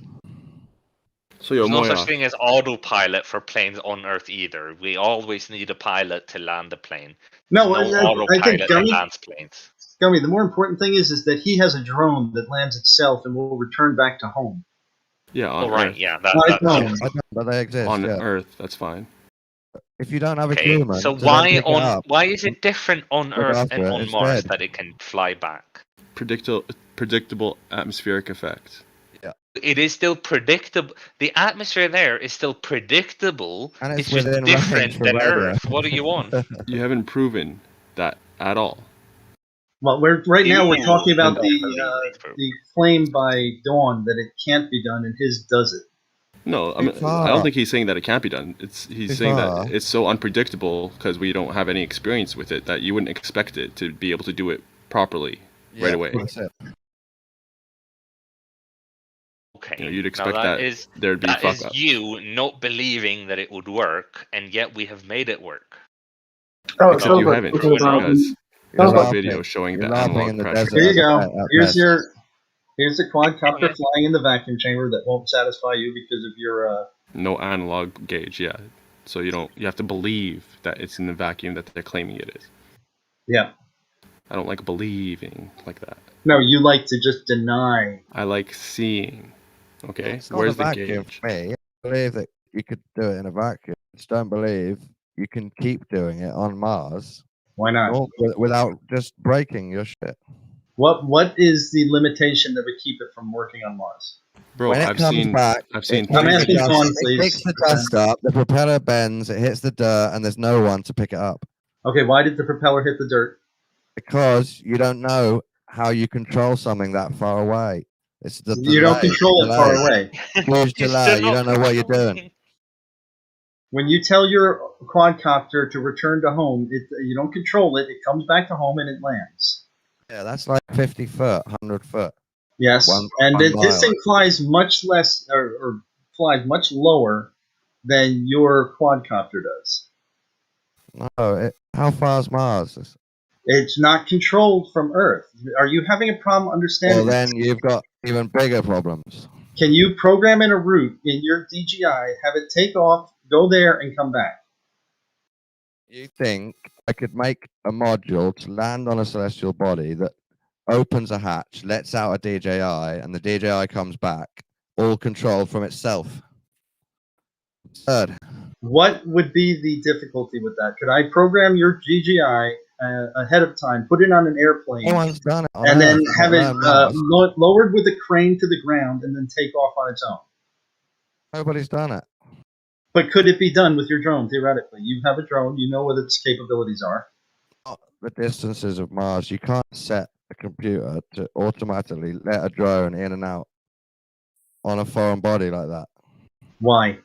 So, yo, There's no Moya. such thing as autopilot for planes on Earth either. We always need a pilot to land a plane. No, There's no I autopilot think that Gummy. lands planes. Gummy, the more important thing is that he has a drone that lands itself and will return back to home. Yeah, on right, Earth. yeah, But they exist. On yeah. Earth, that's fine. If you don't have a Okay, human, so to then pick it why up, is it different on look Earth after and it, on it's Mars dead. that it can fly back? Predictable atmospheric effect. Yeah. It is still predictable. The atmosphere there is still predictable. And It's it's just within range different for than radio. Earth. What do you want? You haven't proven that at all. Well, right now we're talking about Ooh, the claim by Dawn that it can't be done, and his does it. No, I don't think he's saying that it can't be done. He's saying that it's so unpredictable because we don't have any experience with it that you wouldn't expect it to be able to do it properly right away. That's it. Okay. You'd Now expect that there'd be that fuck is ups. you not believing that it would work, and yet we have made it work. Except you haven't, because there's no video showing the analog pressure. Here you go. Here's the quadcopter flying in the vacuum chamber that won't satisfy you because of your No analog gauge, yeah. So you have to believe that it's in the vacuum that they're claiming it is. Yeah. I don't like believing like that. No, you like to just deny. I like seeing. Okay, It's not where's a the vacuum gauge? for me. I believe that you could do it in a vacuum. I just don't believe you can keep doing it on Mars. Why not? Without just breaking your shit. What is the limitation that would keep it from working on Mars? Bro, When it comes back, I've seen. I'm asking Dawn, it please. picks the dust up, the propeller bends, it hits the dirt, and there's no one to pick it up. Okay, why did the propeller hit the dirt? Because you don't know how you control something that far away. It's the You don't control it far away. Huge delay. You don't know what you're doing. When you tell your quadcopter to return to home, you don't control it. It comes back to home and it lands. Yeah, that's like 50 foot, 100 foot. Yes, and one this thing mile. flies much less or flies much lower than your quadcopter does. No, how far is Mars? It's not controlled from Earth. Are you having a problem understanding? Well, then this? you've got even bigger problems. Can you program in a route in your DJI, have it take off, go there, and come back? You think I could make a module to land on a celestial body that opens a hatch, lets out a DJI, and the DJI comes back, all controlled from itself? Absurd. What would be the difficulty with that? Could I program your DJI ahead of time, put it on an airplane, No one's done it on and then Earth, have let it alone Mars. lowered with a crane to the ground and then take off on its own? Nobody's done it. But could it be done with your drone, theoretically? You have a drone, you know what its capabilities are. The distances of Mars, you can't set a computer to automatically let a drone in and out on a foreign body like that. Why?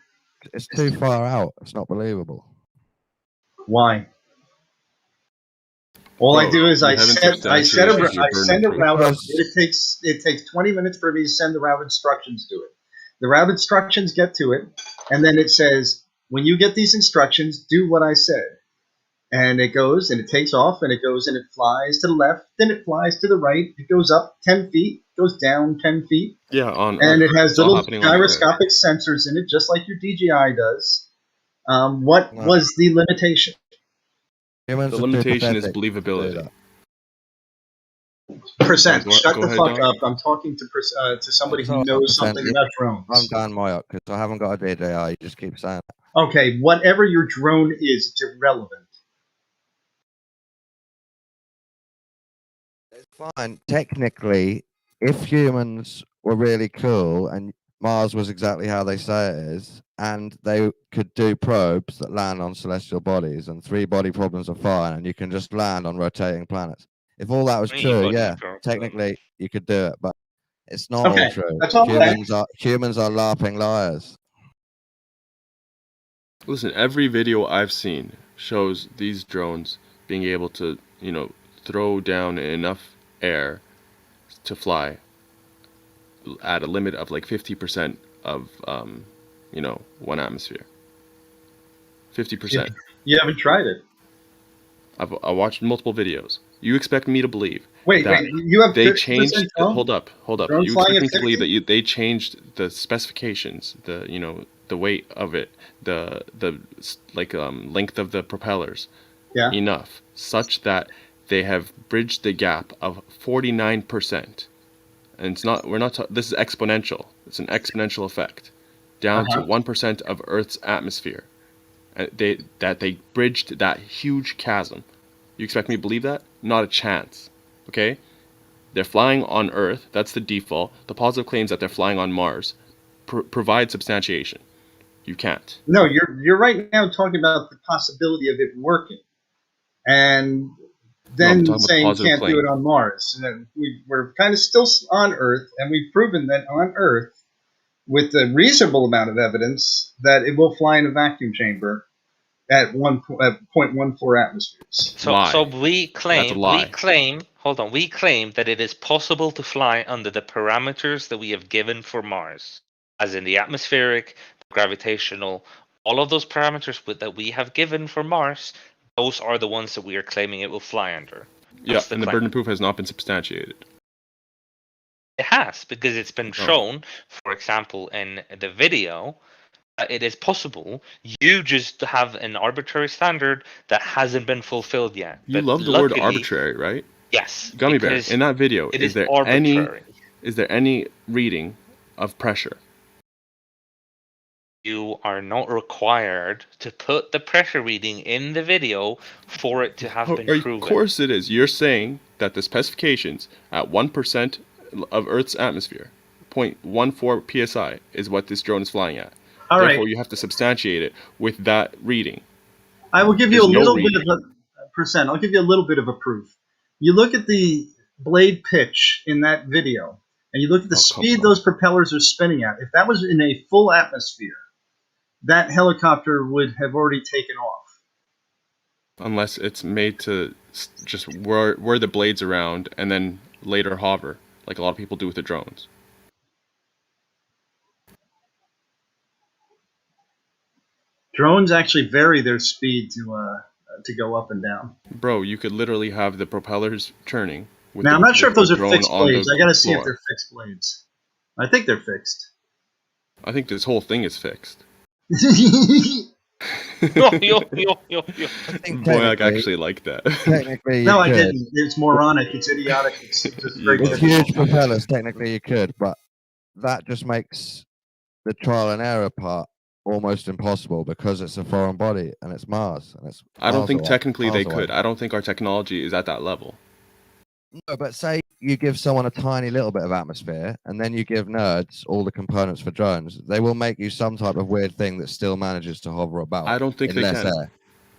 It's too far out. It's not believable. Why? All I do is I send a route up. It takes 20 minutes for me to send the route instructions to it. The route instructions get to it, and then it says, when you get these instructions, do what I said. And it goes, and it takes off, and it goes, and it flies to the left, then it flies to the right, it goes up 10 feet, goes down 10 feet. Yeah, on and Earth. it has It's all little happening on Earth. gyroscopic sensors in it, just like your DJI does. What was the limitation? The limitation is believability. Sorry, Shut go the ahead, fuck Don. up. I'm talking to somebody who It's knows 100%. something about drones. I'm Dan Moyock because I haven't got a DJI. You just keep saying it. Okay, whatever your drone is, it's irrelevant. It's fine. Technically, if humans were really cool and Mars was exactly how they say it is, and they could do probes that land on celestial bodies, and 3-body problems are fine, and you can just land on rotating planets. If all that was true, 3-body yeah, problem. technically you could do it, but it's not all Okay, true. that's all right. Humans are LARPing liars. Listen, every video I've seen shows these drones being able to, you know, throw down enough air to fly at a limit of like 50% of, you know, one atmosphere. 50%. You haven't tried it. I watched multiple videos. You expect me to believe Wait, that you have they 50% changed? drone? Hold up. Drone You flying expect at me to believe 50? that they changed the specifications, the weight of it, the length of the propellers, enough such that they have bridged the gap of 49%. And it's not. This is exponential. It's an exponential effect, down to 1% of Earth's atmosphere. They bridged that huge chasm. You expect me to believe that? Not a chance. Okay? They're flying on Earth. That's the default. The positive claims that they're flying on Mars provide substantiation. You can't. No, you're right now talking about the possibility of it working, and then saying can't do it on Mars. And we're kind of still on Earth, and we've proven that on Earth, with a reasonable amount of evidence, that it will fly in a vacuum chamber at 0.14 atmospheres. So we claim that it is possible to fly under the parameters that we have given for Mars, as in the atmospheric, gravitational, all of those parameters that we have given for Mars. Those are the ones that we are claiming it will fly under. Yeah, and the burden of proof has not been substantiated. It has, because it's been shown, for example, in the video, it is possible. You just have an arbitrary standard that hasn't been fulfilled yet. You love the word arbitrary, right? Yes. Gummy Bear, in that video, is there any reading of pressure? You are not required to put the pressure reading in the video for it to have been proven. Of course it is. You're saying that the specifications at 1% of Earth's atmosphere, 0.14 psi, is what this drone is flying at. Therefore, you have to substantiate it with that reading. I will give you a little bit of a percent. I'll give you a little bit of a proof. You look at the blade pitch in that video, and you look at the speed those propellers are spinning at. If that was in a full atmosphere, that helicopter would have already taken off. Unless it's made to just whir the blades around and then later hover, like a lot of people do with the drones. Drones actually vary their speed to go up and down. Bro, you could literally have the propellers turning. Now, I'm not sure if those are fixed blades. I gotta see if they're fixed blades. I think they're fixed. I think this whole thing is fixed. Boyack actually liked that. Technically, no, I didn't. It's moronic. It's idiotic. It's very with huge propellers, technically you could, but that just makes the trial and error part almost impossible because it's a foreign body and it's Mars. And it's I don't think technically they could. I don't think our technology is at that level. No, but say you give someone a tiny little bit of atmosphere and then you give nerds all the components for drones, they will make you some type of weird thing that still manages to hover about. I don't think they can. Air.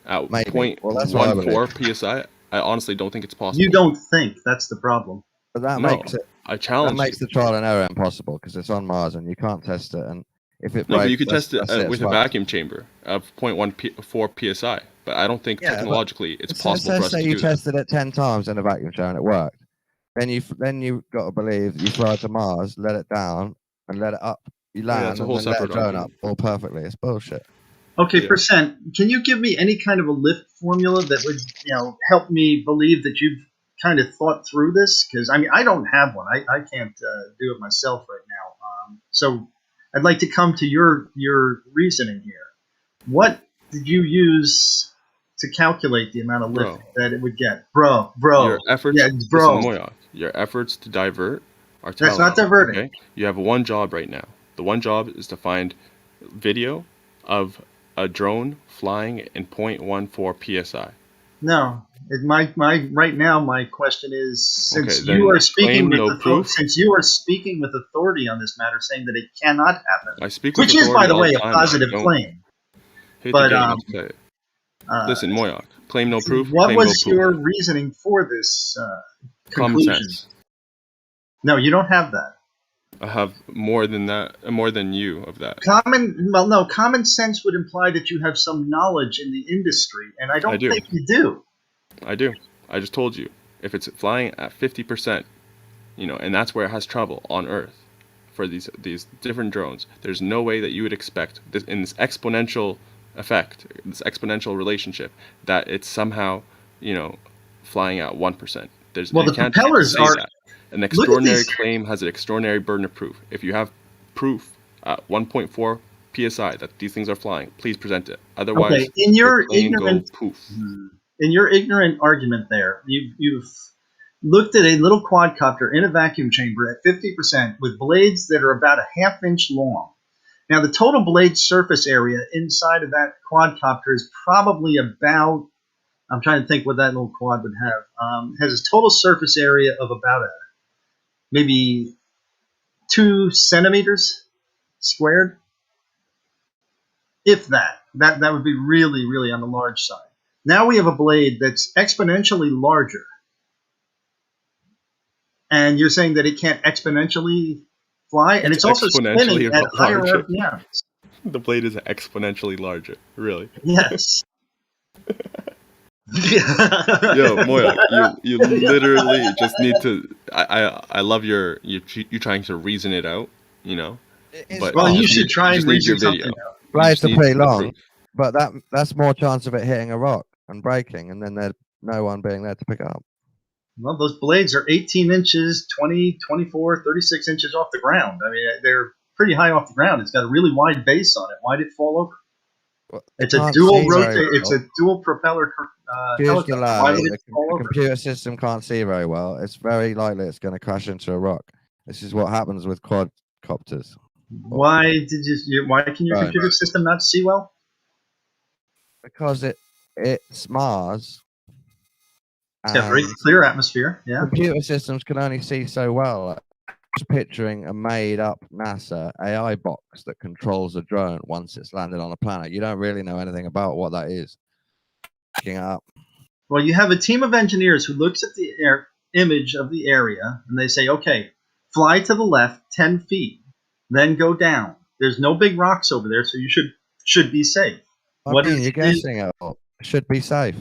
At Maybe. 0.14 psi, I honestly don't think it's possible. You don't think. That's the problem. But that makes it. I challenge that makes the trial and error impossible because it's on Mars and you can't test it. And if it breaks, but you could test it with a well. vacuum chamber of 0.14 psi. But I don't think technologically it's possible for us to do that. Say you tested it 10 times in a vacuum chamber and it worked. Then you've got to believe you fly to Mars, let it down, and let it up. You land and then let it drone up all perfectly. It's bullshit. Okay, percent. Can you give me any kind of a lift formula that would, help me believe that you've kind of thought through this? Because I don't have one. I can't do it myself right now. So I'd like to come to your reasoning here. What did you use to calculate the amount of lift that it would get, bro? Your efforts, bro. Moyock, Your efforts to divert are That's telling. not diverting. Okay, you have one job right now. The one job is to find video of a drone flying in 0.14 psi. No, right now my question is, since Okay, you then are speaking claim with no proof. since you are speaking with authority on this matter, saying that it cannot happen, I speak with which is, by authority the all way, the a time. positive I don't claim. hate But to get you to say it. Listen, Moyoc, claim no proof. what Claim no was proof. your reasoning for this Common conclusion? sense. No, you don't have that. I have more than that, more than you of that. Common sense would imply that you have some knowledge in the industry, and I don't do. think you do. I do. I just told you. If it's flying at 50%, and that's where it has trouble on Earth for these different drones, there's no way that you would expect this in this exponential effect, this exponential relationship, that it's somehow, flying at 1%. The propellers are. That. An extraordinary claim has an extraordinary burden of proof. If you have proof at 1.4 psi that these things are flying, please present it. Otherwise, in your claim ignorant, go poof. In your ignorant argument, there you've looked at a little quadcopter in a vacuum chamber at 50% with blades that are about a ½ inch long. Now, the total blade surface area inside of that quadcopter is probably about, I'm trying to think what that little quad would have. Has a total surface area of about maybe 2 centimeters squared. If that would be really, really on the large side. Now we have a blade that's exponentially larger. And you're saying that it can't exponentially fly? And it's also spinning at higher RPMs. The blade is exponentially larger. Really? Yes. Yo, Moya, you literally just need to. I love you trying to reason it out. But you should try and reason something out. Blades are pretty long, but that's more chance of it hitting a rock and breaking, and then there's no one being there to pick it up. Well, those blades are 18 inches, 20, 24, 36 inches off the ground. I mean, they're pretty high off the ground. It's got a really wide base on it. Why did it fall over? Well, it's a dual rotate. It's a dual propeller helicopter. Why would it fall the over? computer system can't see very well. It's very likely it's going to crash into a rock. This is what happens with quadcopters. Why can your computer system not see well? Because it's Mars. It's got very clear atmosphere. Yeah. Computer systems can only see so well. Just picturing a made-up NASA AI box that controls a drone once it's landed on a planet. You don't really know anything about what that is. Picking it up. Well, you have a team of engineers who looks at the image of the area and they say, "Okay, fly to the left 10 feet, then go down. There's no big rocks over there, so you should be safe." You're guessing it should be safe.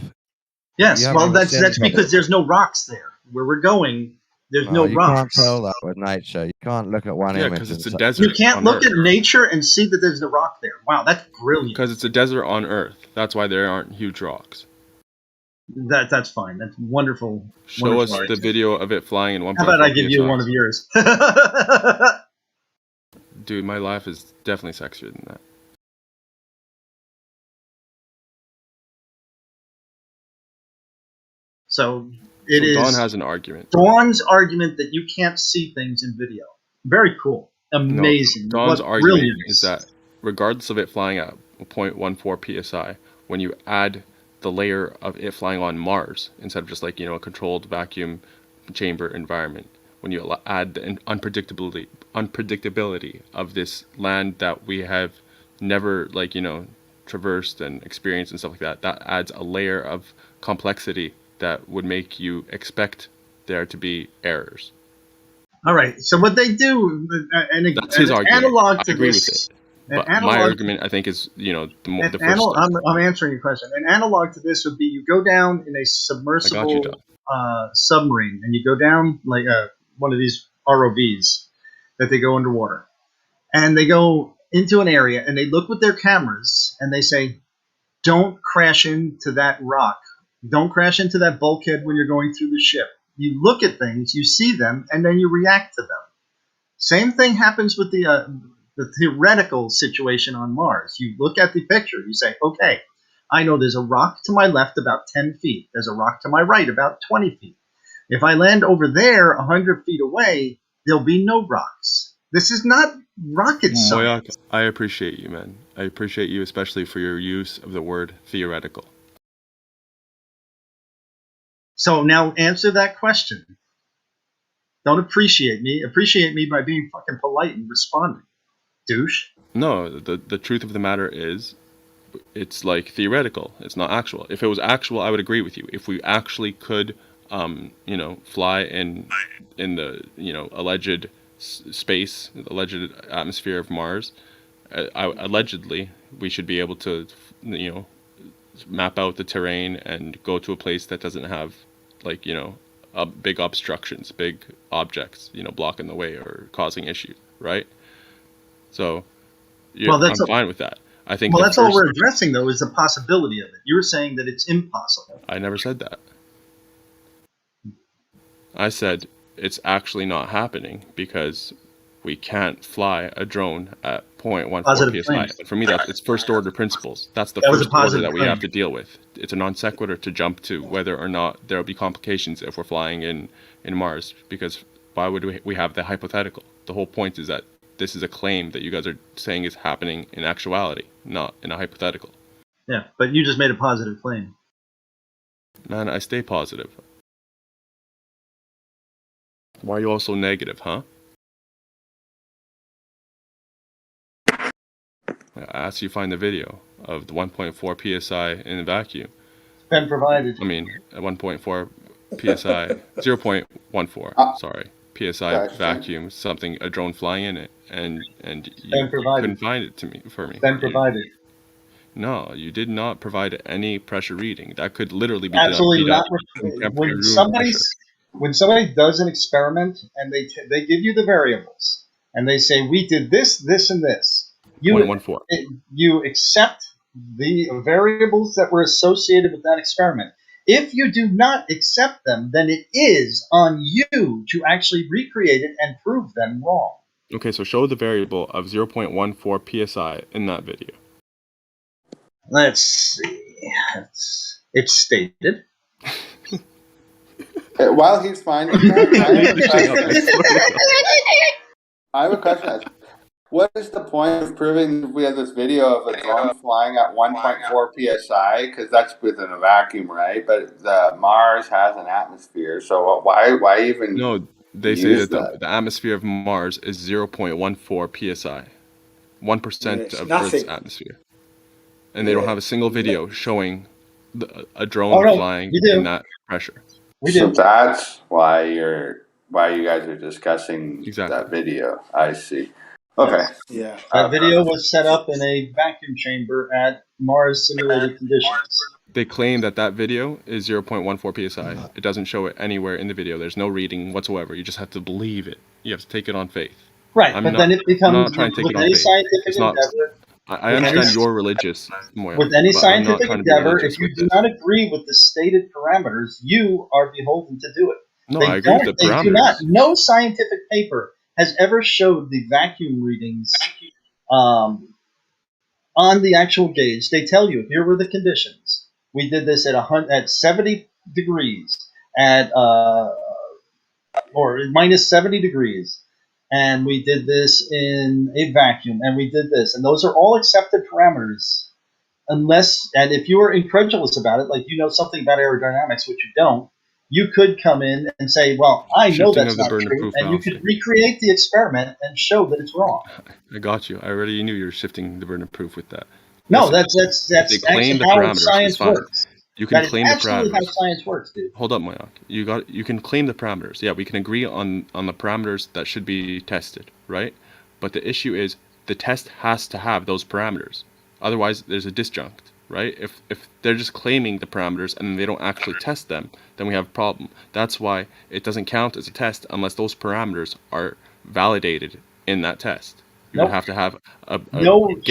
Yes, well, that's because there's no rocks there. Where we're going, there's no rocks. You can't tell that with nature. You can't look at one image. Because it's a desert. You can't look at nature and see that there's a rock there. Wow, that's brilliant. Because it's a desert on Earth. That's why there aren't huge rocks. That's fine. That's wonderful. Show us the video of it flying in 1.4 How about I give you one of yours? Dude, my life is definitely sexier than that. So it is. Dawn has an argument. Dawn's argument that you can't see things in video. Very cool. Amazing. No, Dawn's argument is that regardless of it flying at 0.14 psi, when you add the layer of it flying on Mars instead of just like a controlled vacuum chamber environment, when you add the unpredictability of this land that we have never traversed and experienced and stuff like that, that adds a layer of complexity that would make you expect there to be errors. All right. So what they do, and that's his argument. Analog to I agree this, with it. But my argument, I think, is the first. I'm answering your question. An analog to this would be you go down in a submersible submarine, and you go down like one of these ROVs that they go underwater, and they go into an area, and they look with their cameras, and they say, "Don't crash into that rock. Don't crash into that bulkhead when you're going through the ship." You look at things, you see them, and then you react to them. Same thing happens with the theoretical situation on Mars. You look at the picture, you say, "Okay, I know there's a rock to my left about 10 feet. There's a rock to my right about 20 feet. If I land over there 100 feet away, there'll be no rocks. This is not rocket science. Moyak, I appreciate you, man. I appreciate you especially for your use of the word theoretical. So now answer that question. Don't appreciate me. Appreciate me by being fucking polite and responding, douche. No, the truth of the matter is, it's like theoretical. It's not actual. If it was actual, I would agree with you. If we actually could, fly in the alleged space, alleged atmosphere of Mars, allegedly we should be able to, map out the terrain and go to a place that doesn't have, big obstructions, big objects, blocking the way or causing issues, right? So, I'm fine with that. I think. Well, that's all we're addressing, though, is the possibility of it. You're saying that it's impossible. I never said that. I said it's actually not happening because we can't fly a drone at 0.14 psi. And for me, it's first order principles. That's the first order that we have to deal with. It's a non sequitur to jump to whether or not there will be complications if we're flying in Mars, because why would we have the hypothetical? The whole point is that this is a claim that you guys are saying is happening in actuality, not in a hypothetical. Yeah, but you just made a positive claim. Man, I stay positive. Why are you all so negative, huh? I asked you to find the video of the 1.4 psi in the vacuum. Been provided. I mean, at 1.4 psi, 0.14, sorry, psi vacuum, a drone flying in it, and you couldn't find it for me. Been provided. No, you did not provide any pressure reading. That could literally be absolutely not. When somebody does an experiment and they give you the variables and they say we did this, this, and this. You accept the variables that were associated with that experiment. If you do not accept them, then it is on you to actually recreate it and prove them wrong. Okay, so show the variable of 0.14 psi in that video. Let's see. It's stated. While he's finding that, I have a question. What is the point of proving we have this video of a drone flying at 1.4 psi? Because that's within a vacuum, right? But the Mars has an atmosphere, so why even? No, they say that the atmosphere of Mars is 0.14 psi, 1% of Earth's atmosphere, and they don't have a single video showing a drone flying in that pressure. So that's why you guys are discussing that video. I see. Okay. Yeah. That video was set up in a vacuum chamber at Mars simulated conditions. They claim that video is 0.14 psi. It doesn't show it anywhere in the video. There's no reading whatsoever. You just have to believe it. You have to take it on faith. Right, then it becomes, I'm not trying to take it on faith. I understand you're religious, Moya. With any scientific endeavor, if you do not agree with the stated parameters, you are beholden to do it. No, I agree with the parameters. No scientific paper has ever showed the vacuum readings on the actual gauge. They tell you, here were the conditions. We did this at 70 degrees, or minus 70 degrees. And we did this in a vacuum, and we did this. And those are all accepted parameters. And if you are incredulous about it, like you know something about aerodynamics, which you don't, you could come in and say, well, I know that's not true, and you could recreate the experiment and show that it's wrong. I got you. I already knew you were shifting the burden of proof with that. No, that's actually how science works. You can claim the parameters. That's absolutely how science works, dude. Hold up, Moyak. You can claim the parameters. Yeah, we can agree on the parameters that should be tested, right? But the issue is the test has to have those parameters. Otherwise, there's a disjunct, right? If they're just claiming the parameters and they don't actually test them, then we have a problem. That's why it doesn't count as a test unless those parameters are validated in that test. You would have to have a gauge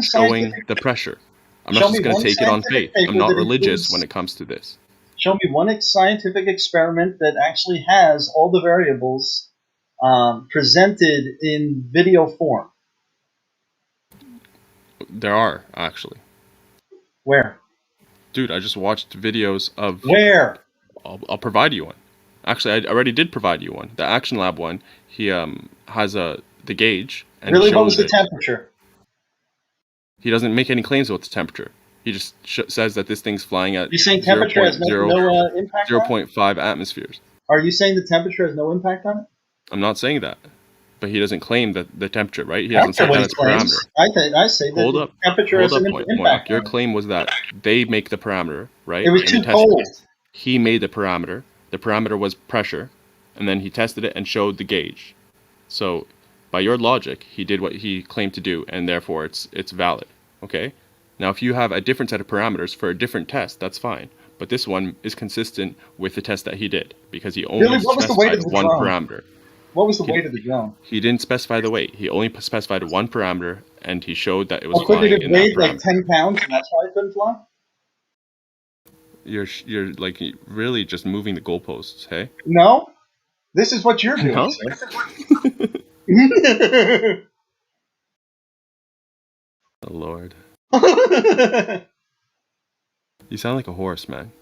showing the pressure. I'm not just going to take it on faith. I'm not religious when it comes to this. Show me one scientific experiment that actually has all the variables presented in video form. There are, actually. Where? Dude, I just watched videos of... Where? I'll provide you one. Actually, I already did provide you one. The Action Lab one. He has the gauge. And Really, what was shows the temperature? He doesn't make any claims about the temperature. He just says that this thing's flying at You're saying temperature has no impact on it? 0.5 atmospheres. Are you saying the temperature has no impact on it? I'm not saying that. But he doesn't claim that the temperature, right? He doesn't set that as a parameter. I say that the temperature has an impact. Your claim was that they make the parameter, right? It was too cold. He made the parameter. The parameter was pressure, and then he tested it and showed the gauge. So, by your logic, he did what he claimed to do, and therefore it's valid. Okay? Now, if you have a different set of parameters for a different test, that's fine. But this one is consistent with the test that he did, because he only specified one parameter. What was the weight of the drone? He didn't specify the weight. He only specified one parameter, and he showed that it was couldn't flying it in have that weighed like parameter. 10 pounds, and that's why it couldn't fly? You're like really just moving the goalposts, hey? No, this is what you're doing. No? Sir. Oh, Lord. You sound like a horse, man.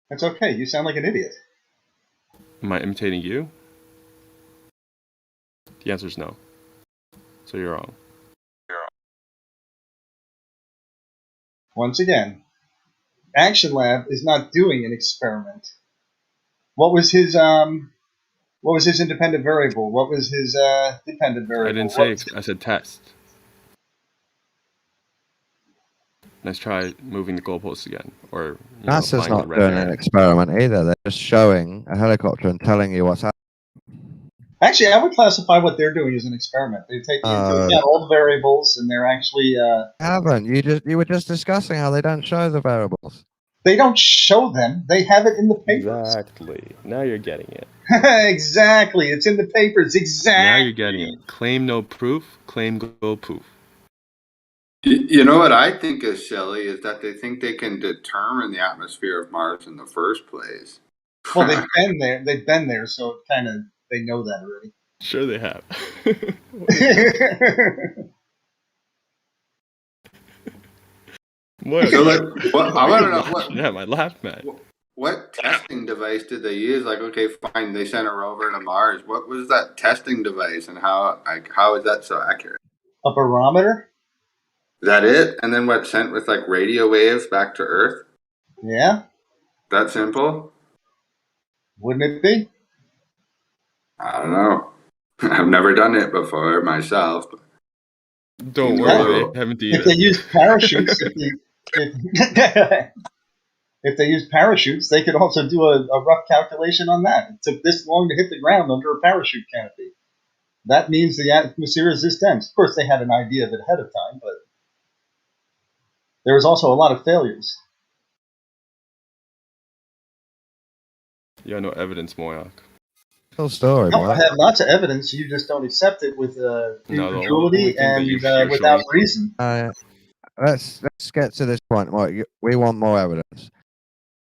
That's okay. You sound like an idiot. Am I imitating you? The answer is no. So you're wrong. Once again, Action Lab is not doing an experiment. What was his independent variable? What was his dependent variable? I didn't say. I said test. Let's try moving the goalposts again, or NASA's not doing an experiment either. They're just showing a helicopter and telling you what's happening. Actually, I would classify what they're doing as an experiment. They're taking into account all the variables, and they're actually haven't. You were just discussing how they don't show the variables. They don't show them. They have it in the papers. Exactly. Now you're getting it. Exactly. It's in the papers. Exactly. Now you're getting it. Claim no proof. Claim go poof. You know what I think is silly is that they think they can determine the atmosphere of Mars in the first place. Well, they've been there. They've been there, so kind of they know that already. Sure, they have. So, like, I want to know what. Yeah, I laughed, man. What testing device did they use? Like, okay, fine, they sent a rover to Mars. What was that testing device, and how is that so accurate? A barometer. Is that it? And then what, sent with like radio waves back to Earth? Yeah. That simple? Wouldn't it be? I don't know. I've never done it before myself. Don't worry, they haven't either. If they use parachutes, if they use parachutes, they could also do a rough calculation on that. It took this long to hit the ground under a parachute canopy. That means the atmosphere is this dense. Of course, they had an idea of it ahead of time, but there was also a lot of failures. You have no evidence, Moyak. Cool story, No, man. I have lots of evidence. You just don't accept it with incredulity and without reason. Let's get to this point. We want more evidence.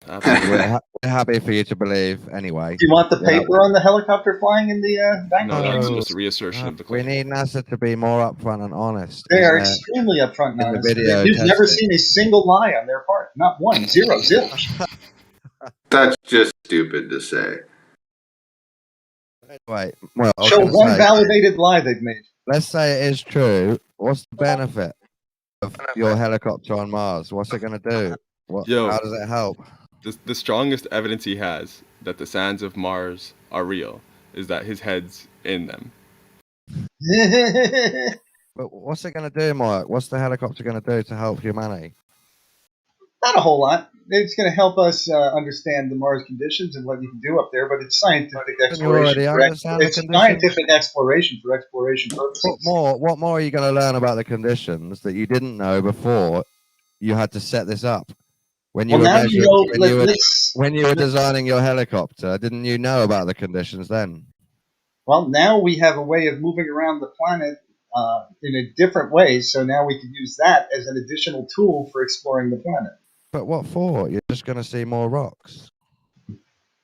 We're happy for you to believe anyway. Do you want the paper on the helicopter flying in the back? No, that's just a reassertion of the claim. We need NASA to be more upfront and honest. They are extremely upfront and in the honest. video You've never testing. seen a single lie on their part. Not one. Zero. That's just stupid to say. Wait, well, Show one validated lie they've made. Let's say it is true. What's the benefit of your helicopter on Mars? What's it going to do? How does it help? The strongest evidence he has that the sands of Mars are real is that his head's in them. But what's it going to do, Mike? What's the helicopter going to do to help humanity? Not a whole lot. It's going to help us understand the Mars conditions and what you can do up there, but it's scientific exploration. It's scientific exploration for exploration purposes. What more are you going to learn about the conditions that you didn't know before you had to set this up? When you when you were designing your helicopter, didn't you know about the conditions then? Well, now we have a way of moving around the planet in a different way, so now we can use that as an additional tool for exploring the planet. But what for? You're just going to see more rocks.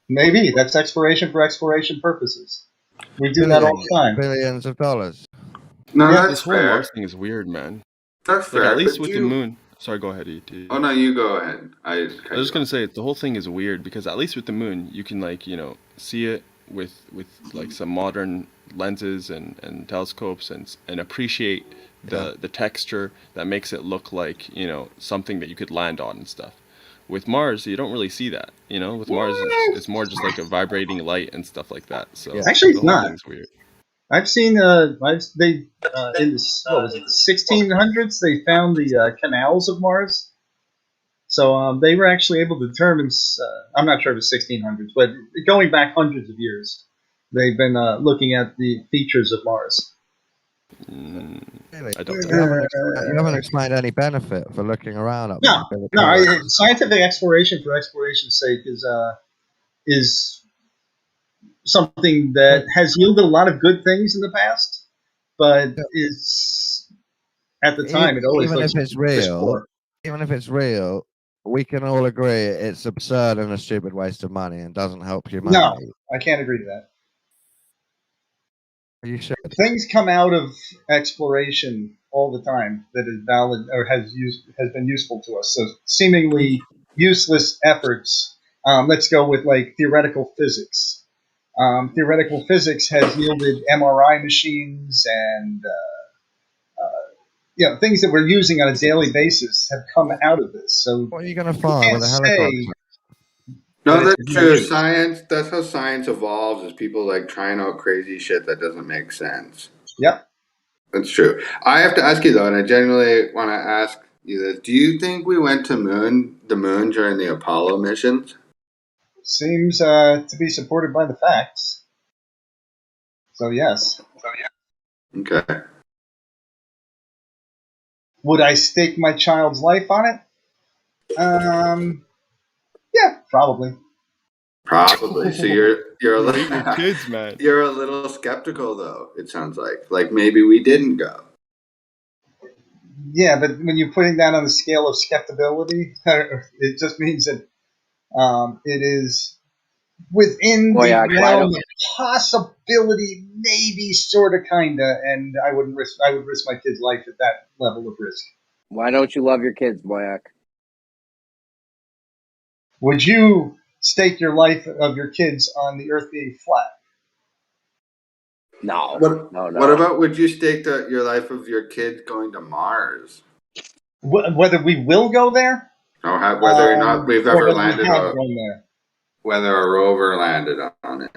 Maybe. That's exploration for exploration purposes. We do that all the time. Billions of dollars. No, yeah, that's this whole fair. Mars thing is weird, man. That's fair. At least with the moon. Sorry, go ahead, ET. Oh no, you go ahead. I was just gonna say the whole thing is weird because at least with the moon, you can like see it with like some modern lenses and telescopes and appreciate the texture that makes it look like something that you could land on and stuff. With Mars, you don't really see that. With Mars, it's more just like a vibrating light and stuff like that. So Actually, the it's whole not. thing's weird. I've seen in the what was it, the 1600s, they found the canals of Mars. So they were actually able to determine. I'm not sure if it's 1600s, but going back hundreds of years, they've been looking at the features of Mars. Really? I don't. You haven't explained any benefit for looking around up there. No. Scientific exploration for exploration's sake is something that has yielded a lot of good things in the past, but it's at the time it always even looks if it's real, we can all agree it's absurd and a stupid waste of money and doesn't help humanity. No, I can't agree to that. You should. Things come out of exploration all the time that is valid or has been useful to us. So seemingly useless efforts. Let's go with like theoretical physics. Theoretical physics has yielded MRI machines and things that we're using on a daily basis have come out of this. So what are you going to find with a helicopter? No, that's true. Science, that's how science evolves, is people like trying out crazy shit that doesn't make sense. Yep. That's true. I have to ask you though, and I genuinely want to ask you this. Do you think we went to the moon during the Apollo missions? Seems to be supported by the facts. So yes. Okay. Would I stake my child's life on it? Yeah, probably. Probably. So you're a little your kids, man. You're a little skeptical though, it sounds like maybe we didn't go. Yeah, but when you're putting that on the scale of skeptability, it just means that it is within the realm of possibility, maybe, sort of, kinda, and I would risk my kid's life at that level of risk. Why don't you love your kids, Boyack? Would you stake your life of your kids on the Earth being flat? No. What about would you stake your life of your kids going to Mars? Whether we will go there? No, whether or not we've ever landed gone there. Whether a rover landed on it.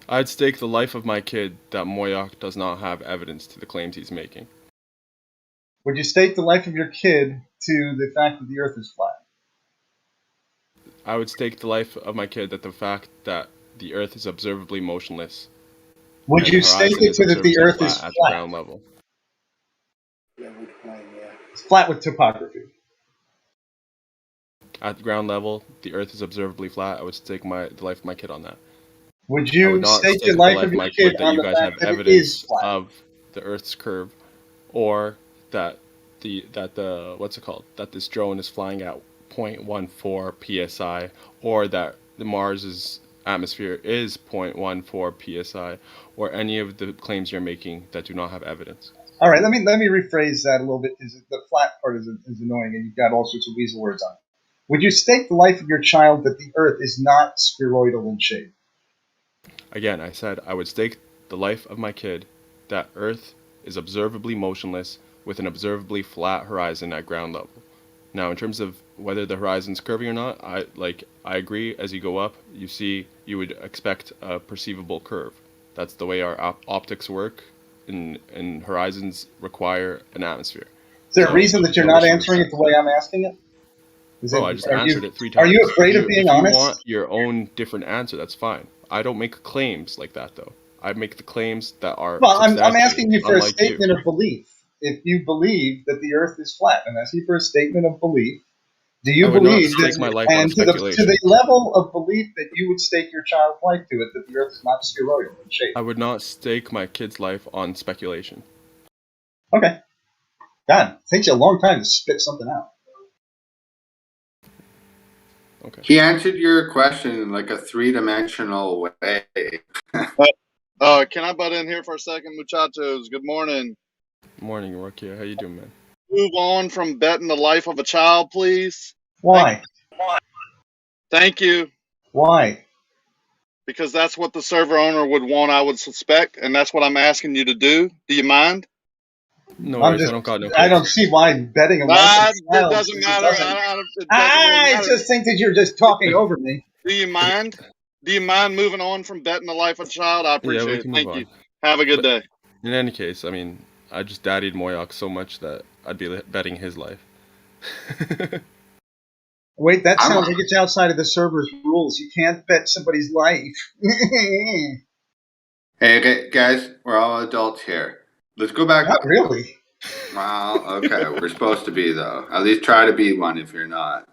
I'd stake the life of my kid that Moyak does not have evidence to the claims he's making. Would you stake the life of your kid to the fact that the Earth is flat? I would stake the life of my kid that the fact that the Earth is observably motionless. Would you stake it to that the Earth is at flat? ground level? It's flat with topography. At ground level, the Earth is observably flat. I would stake the life of my kid on that. Would you stake the life of your kid on the fact that it is flat? Of the Earth's curve, or that that this drone is flying at 0.14 psi, or that the Mars's atmosphere is 0.14 psi, or any of the claims you're making that do not have evidence. All right, let me rephrase that a little bit, because the flat part is annoying, and you've got all sorts of weasel words on it. Would you stake the life of your child that the Earth is not spheroidal in shape? Again, I said I would stake the life of my kid that Earth is observably motionless with an observably flat horizon at ground level. Now, in terms of whether the horizon's curving or not, I agree. As you go up, you would expect a perceivable curve. That's the way our optics work. And horizons require an atmosphere. Is there a reason that you're not answering it the way I'm asking it? I just answered it 3 times. Are you afraid of being honest? If you want your own different answer, that's fine. I don't make claims like that, though. I make the claims that are. Well, I'm asking you for a statement of belief. If you believe that the Earth is flat, I'm asking you for a statement of belief. Do you believe that, and to the level of belief that you would stake your child's life to it, that the Earth is not spheroidal in shape? I would not stake my kid's life on speculation. Okay. God, it takes you a long time to spit something out. Okay. He answered your question in like a 3-dimensional way. Can I butt in here for a second, muchachos? Good morning. Morning, Rokia. How you doing, man? move on from betting the life of a child, please? Why? Thank you. Why? Because that's what the server owner would want, I would suspect, and that's what I'm asking you to do. Do you mind? No worries, I don't got no I don't kids. see why betting a life It child doesn't matter. It doesn't really I matter. just think that you're just talking over me. Do you mind? Do you mind moving on from betting the life of a child? I Yeah, appreciate we it. can move Thank on. you. Have a good day. In any case, I mean, I just daddied Moyak so much that I'd be betting his life. Wait, that sounds like it's outside of the server's rules. You can't bet somebody's life. Hey, okay, guys, we're all adults here. Let's go back. Not really. Well, okay, we're supposed to be, though. At least try to be one if you're not.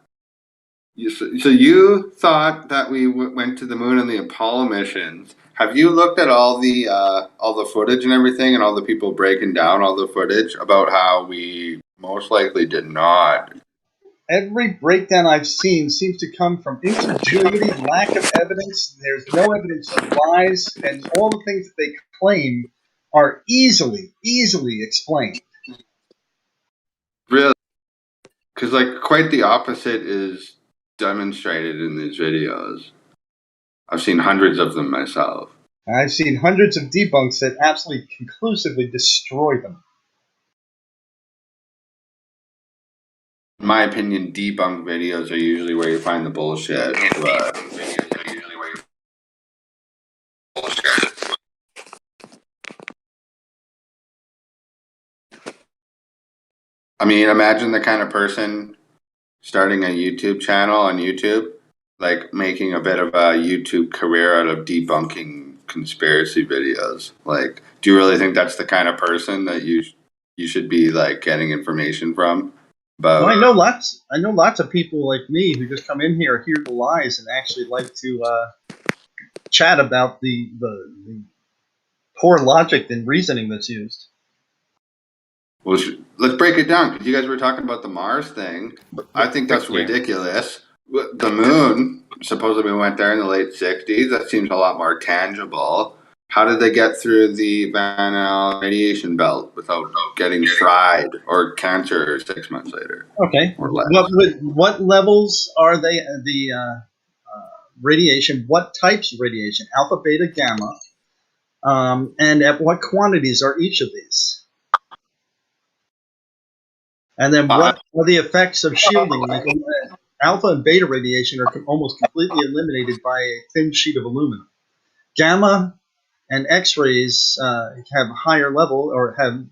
So you thought that we went to the moon in the Apollo missions. Have you looked at all the footage and everything, and all the people breaking down all the footage about how we most likely did not? Every breakdown I've seen seems to come from incredulity, lack of evidence. There's no evidence of lies, and all the things that they claim are easily explained. Really? Because, like, quite the opposite is demonstrated in these videos. I've seen hundreds of them myself. I've seen hundreds of debunks that absolutely conclusively destroy them. In my opinion, debunk videos are usually where you find the bullshit. I mean, imagine the kind of person starting a YouTube channel on YouTube, like making a bit of a YouTube career out of debunking conspiracy videos. Like, do you really think that's the kind of person that you should be like getting information from? But I know lots of people like me who just come in here, hear the lies, and actually like to chat about the poor logic and reasoning that's used. well, let's break it down, because you guys were talking about the Mars thing. I think that's ridiculous. The moon supposedly went there in the late 60s. That seems a lot more tangible. How did they get through the Van Allen radiation belt without getting fried or cancer 6 months later? Okay. Or less. What levels are they? The radiation. What types of radiation? Alpha, beta, gamma. And at what quantities are each of these? And then what are the effects of shielding? Like, alpha and beta radiation are almost completely eliminated by a thin sheet of aluminum. Gamma and X-rays have higher level or have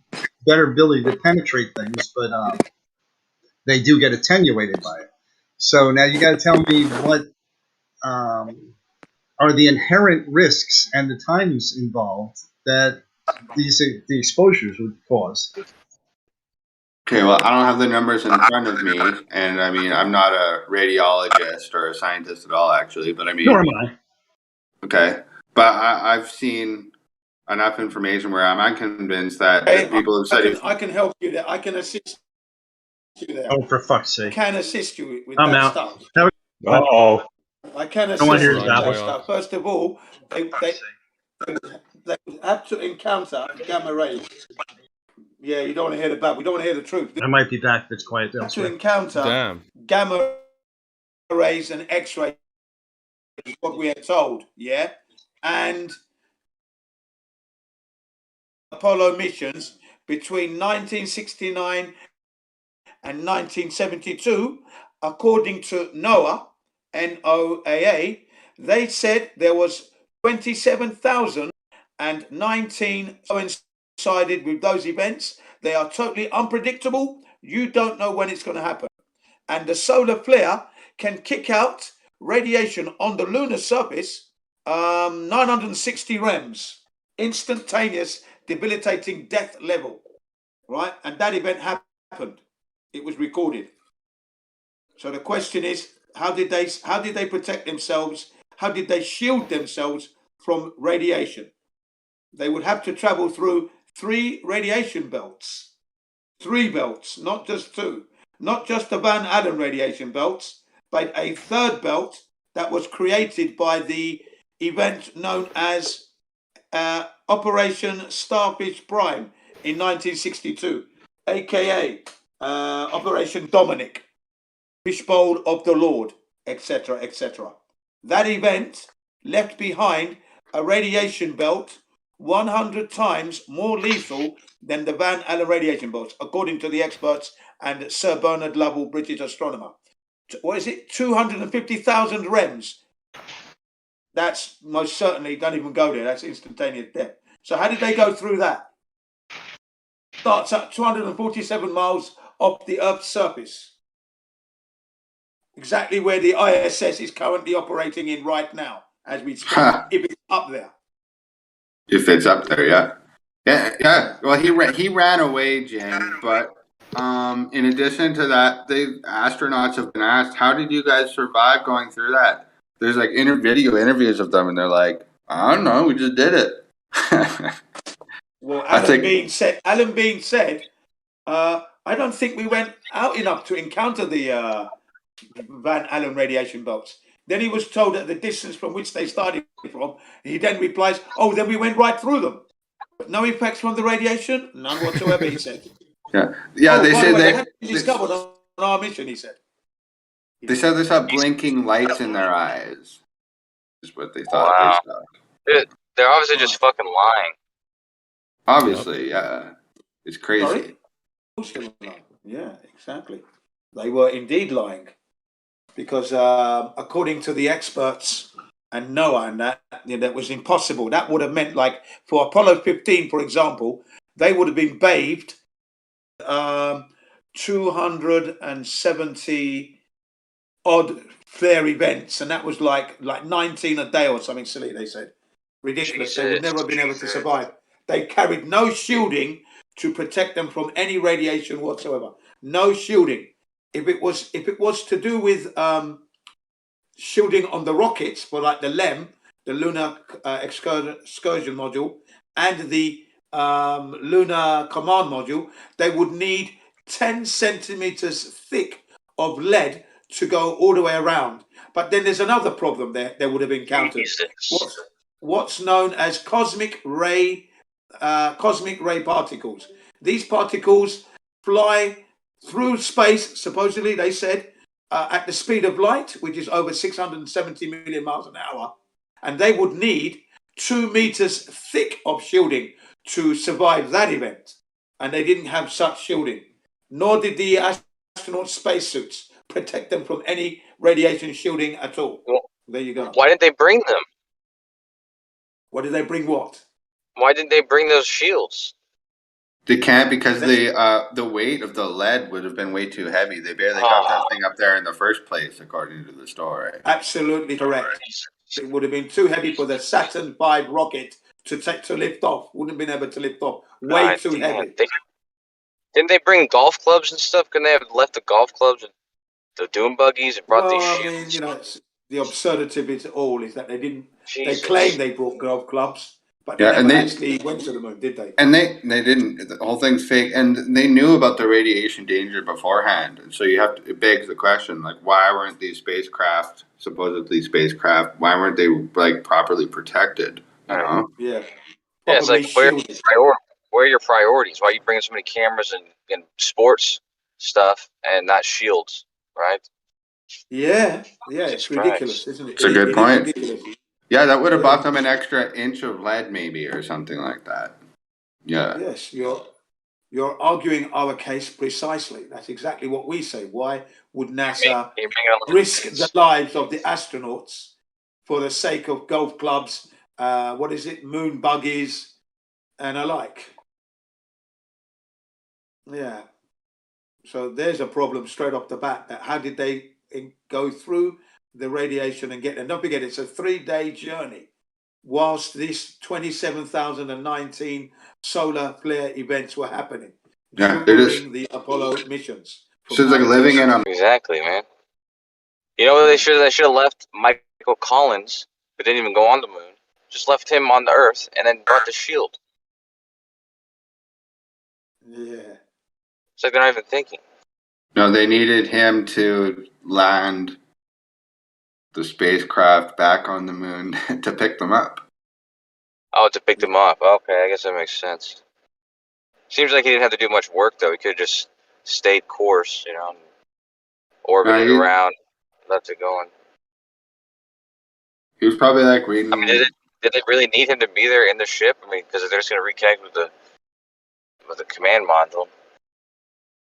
better ability to penetrate things, but they do get attenuated by it. So now you got to tell me what are the inherent risks and the times involved that the exposures would cause. Okay, well, I don't have the numbers in front of me, and I mean, I'm not a radiologist or a scientist at all, actually, but I mean... Nor am I. Okay, but I've seen enough information where I'm convinced that people have said... I can help you there. I can assist you there. Oh, for fuck's sake. I can assist you with I'm that out. stuff. Uh-oh. I can I assist want to you hear with that that one. stuff. First of all, they have to encounter gamma rays. Yeah, you don't want to hear the bad. We don't want to hear the truth. I might be back. It's quiet. To encounter gamma rays and X-rays is what we are told, yeah? And Apollo missions between 1969 and 1972, according to NOAA, NOAA, they said there was 27,019 coincided with those events. They are totally unpredictable. You don't know when it's going to happen. And the solar flare can kick out radiation on the lunar surface, 960 rems, instantaneous debilitating death level, right? And that event happened. It was recorded. So the question is, how did they protect themselves? How did they shield themselves from radiation? They would have to travel through 3 radiation belts. 3 belts, not just 2. Not just the Van Allen radiation belts, but a third belt that was created by the event known as Operation Starfish Prime in 1962, aka Operation Dominic, Fishbowl of the Lord, etc., etc. That event left behind a radiation belt 100 times more lethal than the Van Allen radiation belts, according to the experts and Sir Bernard Lovell, British astronomer. What is it? 250,000 rems. That's most certainly, don't even go there. That's instantaneous death. So how did they go through that? Starts at 247 miles off the Earth's surface. Exactly where the ISS is currently operating in right now, as we speak, if it's up there. If it's up there, yeah. Yeah. Well, he ran away, Jim. But in addition to that, the astronauts have been asked, "How did you guys survive going through that?" There's like video interviews of them, and they're like, "I don't know, we just did it." Well, Alan Bean said, I don't think we went out enough to encounter the Van Allen radiation belts. Then he was told at the distance from which they started from. He then replies, "Oh, then we went right through them. But no effects from the radiation? None whatsoever," he said. Yeah. They said they had been discovered on our mission, he said. They said they saw blinking lights in their eyes. Is what they thought they saw. They're obviously just fucking lying. Obviously, yeah. It's crazy. Sorry? Yeah, exactly. They were indeed lying. Because according to the experts and Noah and that was impossible. That would have meant, like, for Apollo 15, for example, they would have been bathed 270 odd flare events, and that was like 19 a day or something silly, they said. Ridiculous. They would never have been able to survive. They carried no shielding to protect them from any radiation whatsoever. No shielding. If it was to do with shielding on the rockets for like the LEM, the Lunar Excursion Module, and the Lunar Command Module, they would need 10 centimeters thick of lead to go all the way around. But then there's another problem they would have encountered. What's known as cosmic ray particles. These particles fly through space, supposedly, they said, at the speed of light, which is over 670 million miles an hour, and they would need 2 meters thick of shielding to survive that event. And they didn't have such shielding, nor did the astronaut spacesuits protect them from any radiation shielding at all. Well, there you go. Why didn't they bring them? Why did they bring what? Why didn't they bring those shields? They can't because the weight of the lead would have been way too heavy. They barely got that thing up there in the first place, according to the story. Absolutely correct. It would have been too heavy for the Saturn V rocket to lift off. Wouldn't have been able to lift off. Way too heavy. Didn't they bring golf clubs and stuff? Couldn't they have left the golf clubs and the doom buggies and brought these shields? I mean, the absurdity of it all is that they didn't. Jesus. They claimed they brought golf clubs. But they never actually went to the moon, did they? And they didn't. The whole thing's fake. And they knew about the radiation danger beforehand. And so it begs the question, like, why weren't these supposedly spacecraft, why weren't they, like, properly protected? You know? Yeah. Yeah, it's like, where are your priorities? Why are you bringing so many cameras and sports stuff and not shields, right? Yeah. Yeah, it's ridiculous, isn't it? It's a good point. Yeah, that would have bought them an extra inch of lead, maybe, or something like that. Yeah. Yes, you're arguing our case precisely. That's exactly what we say. Why would NASA risk the lives of the astronauts for the sake of golf clubs, moon buggies, and alike? Yeah. So there's a problem straight off the bat. How did they go through the radiation and get there? Don't forget, it's a 3-day journey. Whilst these 27,019 solar flare events were happening during the Apollo missions. So it's like living in a... Exactly, man. You know, they should have left Michael Collins, who didn't even go on the moon. Just left him on the Earth and then brought the shield. Yeah. It's like they're not even thinking. No, they needed him to land the spacecraft back on the moon to pick them up. Oh, to pick them up. Okay, I guess that makes sense. Seems like he didn't have to do much work, though. He could have just stayed course, you know, and orbited around, left it going. He was probably like reading. I mean, did they really need him to be there in the ship? I mean, because they're just going to reconnect with the command module.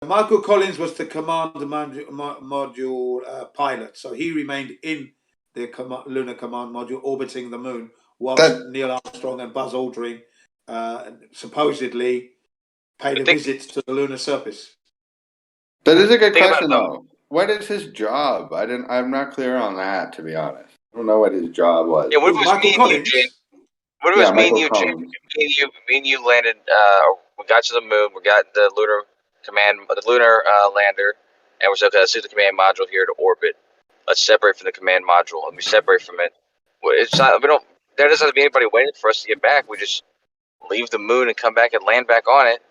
Michael Collins was the command module pilot, so he remained in the lunar command module orbiting the moon, whilst Neil Armstrong and Buzz Aldrin supposedly paid a visit to the lunar surface. That is a good question, though. What is his job? I'm not clear on that, to be honest. I don't know what his job was. Yeah, what was me and you, Jane? What was me and you, Jane? Me and you landed. We got to the moon. We got the lunar lander, and we're okay. Let's do the command module here to orbit. Let's separate from the command module, and we separate from it. It's not. We don't. There doesn't have to be anybody waiting for us to get back. We just leave the moon and come back and land back on it.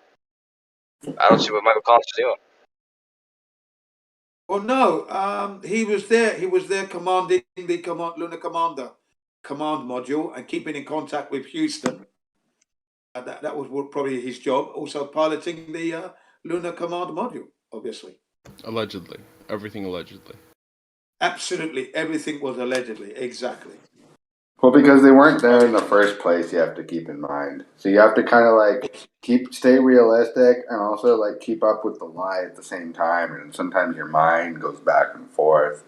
I don't see what Michael Collins is doing. Well, no. He was there. He was there commanding the lunar command module and keeping in contact with Houston. That was probably his job. Also piloting the lunar command module, obviously. Allegedly. Everything allegedly. Absolutely. Everything was allegedly. Exactly. Well, because they weren't there in the first place, you have to keep in mind. So you have to kind of like stay realistic and also like keep up with the lie at the same time. And sometimes your mind goes back and forth.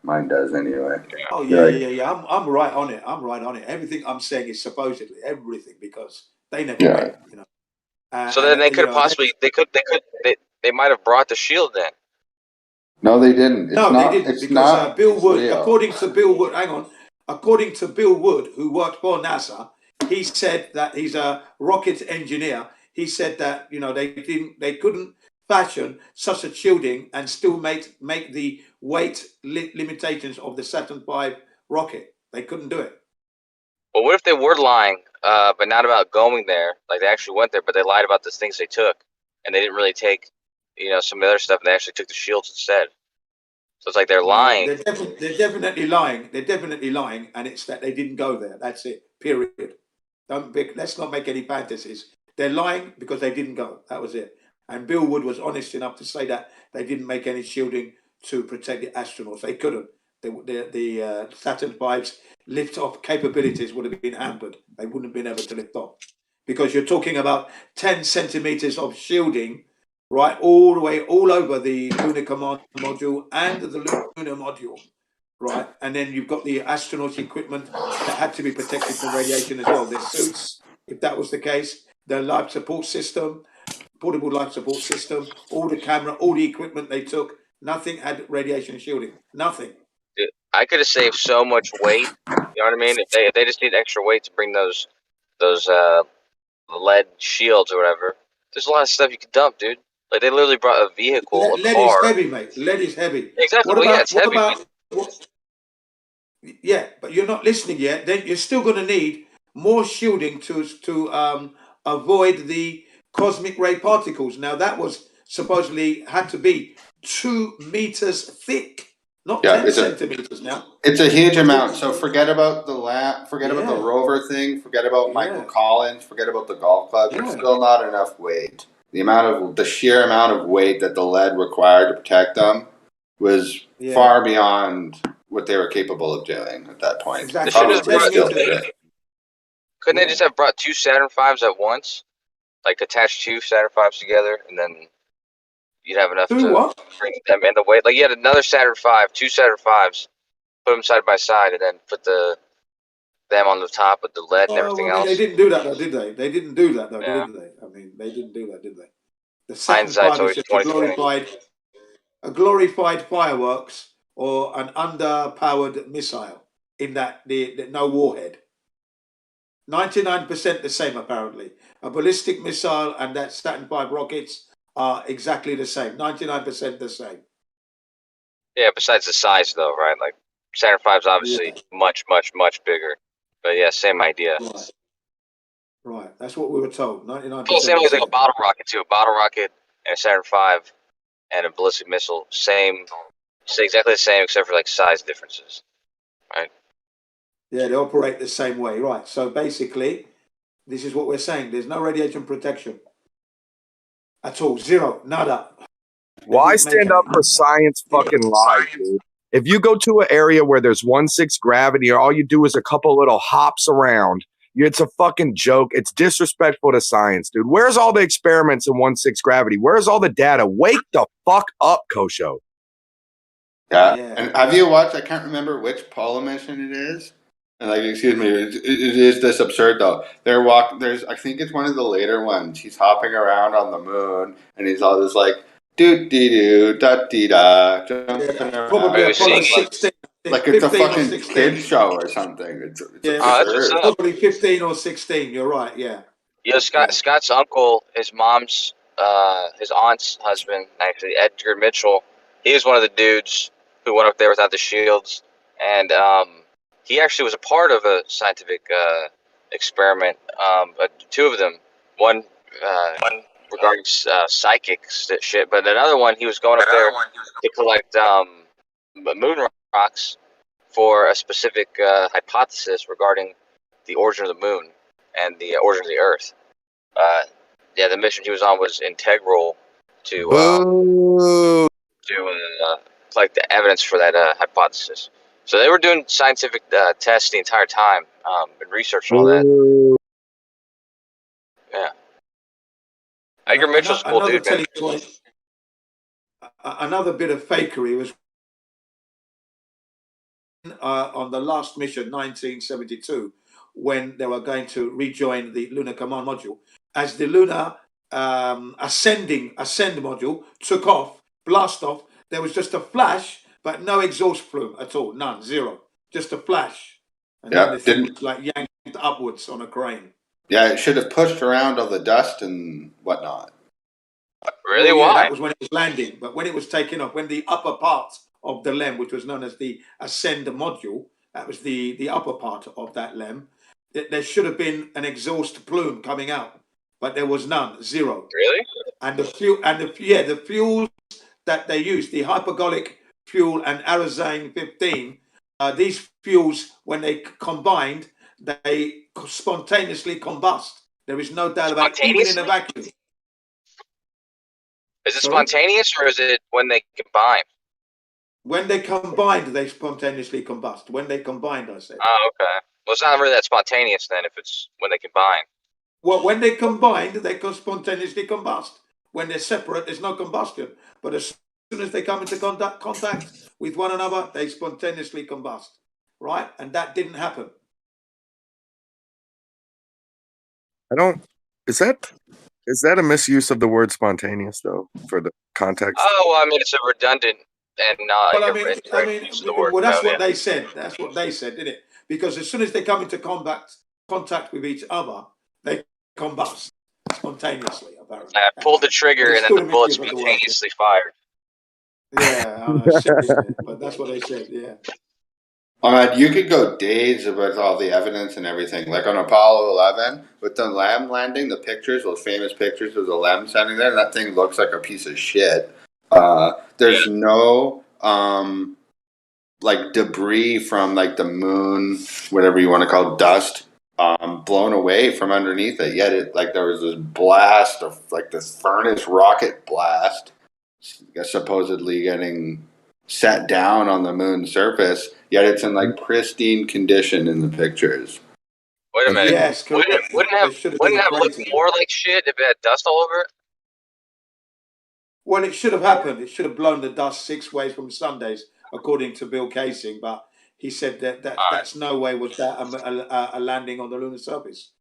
Mine does anyway. Oh yeah. I'm right on it. I'm right on it. Everything I'm saying is supposedly everything because they never went, you know. So then they could possibly they might have brought the shield then. No, they didn't. They didn't because Bill Wood, according to Bill Wood, according to Bill Wood, who worked for NASA, he said that he's a rocket engineer. He said that they couldn't fashion such a shielding and still make the weight limitations of the Saturn V rocket. They couldn't do it. Well, what if they were lying, but not about going there? Like they actually went there, but they lied about the things they took, and they didn't really take, some of the other stuff, and they actually took the shields instead. So it's like they're lying. They're definitely lying. They're definitely lying, and it's that they didn't go there. That's it. Period. Let's not make any fantasies. They're lying because they didn't go. That was it. And Bill Wood was honest enough to say that they didn't make any shielding to protect the astronauts. They couldn't. The Saturn V's lift-off capabilities would have been hampered. They wouldn't have been able to lift off because you're talking about 10 centimeters of shielding. Right, all the way, all over the lunar command module and the lunar module, right? And then you've got the astronauts' equipment that had to be protected from radiation as well. Their suits, if that was the case, their life support system, portable life support system, all the camera, all the equipment they took, nothing had radiation shielding. Nothing. Dude, I could have saved so much weight. You know what I mean? If they just need extra weight to bring those lead shields or whatever, there's a lot of stuff you could dump, dude. Like they literally brought a vehicle, lead is heavy, mate. Lead is heavy. Exactly. It's heavy. Yeah, but you're not listening yet. Then you're still going to need more shielding to avoid the cosmic ray particles. Now that was supposedly had to be 2 meters thick, not 10 centimeters. Now it's a huge amount. So forget about the lab. Forget about the rover thing. Forget about Michael Collins. Forget about the golf club. There's still not enough weight. The sheer amount of weight that the lead required to protect them was far beyond what they were capable of doing at that point. Exactly. Couldn't they just have brought 2 Saturn V's at once? Like attach 2 Saturn V's together, and then you'd have enough to bring them in the weight. Like you had another Saturn V, 2 Saturn V's, put them side by side, and then put them on the top with the lead and everything else. They didn't do that, though, did they? They didn't do that, though, did they? I mean, they didn't do that, did they? The Saturn V is just a glorified fireworks or an underpowered missile in that no warhead. 99% the same, apparently. A ballistic missile and that Saturn V rockets are exactly the same. 99% the same. Yeah, besides the size, though, right? Like Saturn V is obviously much, much, much bigger. But yeah, same idea. Right. That's what we were told. 99%. Well, same as like a bottle rocket too. A bottle rocket and a Saturn V and a ballistic missile. Same. It's exactly the same except for like size differences. Right? Yeah, they operate the same way. Right. So basically, this is what we're saying. There's no radiation protection at all. Zero. Nada. Why stand up for science fucking lies, dude? If you go to an area where there's 1/6 gravity, all you do is a couple little hops around, it's a fucking joke. It's disrespectful to science, dude. Where's all the experiments in 1/6 gravity? Where's all the data? Wake the fuck up, Kosho. Yeah. And have you watched? I can't remember which Apollo mission it is. And like, excuse me, it is this absurd though. There's, I think it's one of the later ones. He's hopping around on the moon, and he's all this like doo dee doo da dee da, jumping around. Probably Apollo 16. Like it's a 15 or fucking 16. kid show or something. It's absurd. Probably 15 or 16. You're right. Yeah. Yeah, Scott's uncle, his aunt's husband, actually Edgar Mitchell. He was one of the dudes who went up there without the shields, and he actually was a part of a scientific experiment. Two of them, one regarding psychic shit, but another one he was going up there to collect moon rocks for a specific hypothesis regarding the origin of the moon and the origin of the Earth. Yeah, the mission he was on was integral to collect the evidence for that hypothesis. So they were doing scientific tests the entire time and research and all that. Yeah. Edgar Mitchell's a cool dude, man. Another bit of fakery was on the last mission, 1972, when they were going to rejoin the Lunar Command Module. As the Lunar ascend module took off, blast off, there was just a flash, but no exhaust plume at all, none, zero, just a flash. And then the thing was like yanked upwards on a crane. Yeah, it should have pushed around all the dust and whatnot. Really? Well, yeah, Why? that was when it was landing, but when it was taking off, when the upper part of the LEM, which was known as the ascend module, that was the upper part of that LEM, there should have been an exhaust plume coming out, but there was none, zero. Really? And the fuels that they used, the hypergolic fuel and Aerozane 15, these fuels, when they combined, they spontaneously combust. There is no doubt about it, even in a vacuum. Is it spontaneous or is it when they combine? When they combined, they spontaneously combust. When they combined, I said. Oh, okay. Well, it's not really that spontaneous then if it's when they combine. Well, when they combined, they can spontaneously combust. When they're separate, there's no combustion. But as soon as they come into contact with one another, they spontaneously combust. Right? And that didn't happen. Is that a misuse of the word spontaneous though for the context? Oh, well, I mean, it's a redundant and Well, that's what they said. That's what they said, didn't it? Because as soon as they come into contact with each other, they combust spontaneously, apparently. I pulled the trigger and then the bullet spontaneously fired. Yeah, but that's what they said, yeah. You could go days with all the evidence and everything. Like on Apollo 11, with the LEM landing, the pictures, those famous pictures of the LEM standing there, and that thing looks like a piece of shit. There's no like debris from like the moon, whatever you want to call it, dust, blown away from underneath it. Yet it like there was this blast of like this furnace rocket blast, supposedly getting set down on the moon's surface. Yet it's in like pristine condition in the pictures. Wait a minute. Yes, wouldn't it have looked more like shit if it had dust all over it? Well, it should have happened. It should have blown the dust 6 ways from Sundays, according to Bill Casing. But he said that's no way was that a landing on the lunar surface.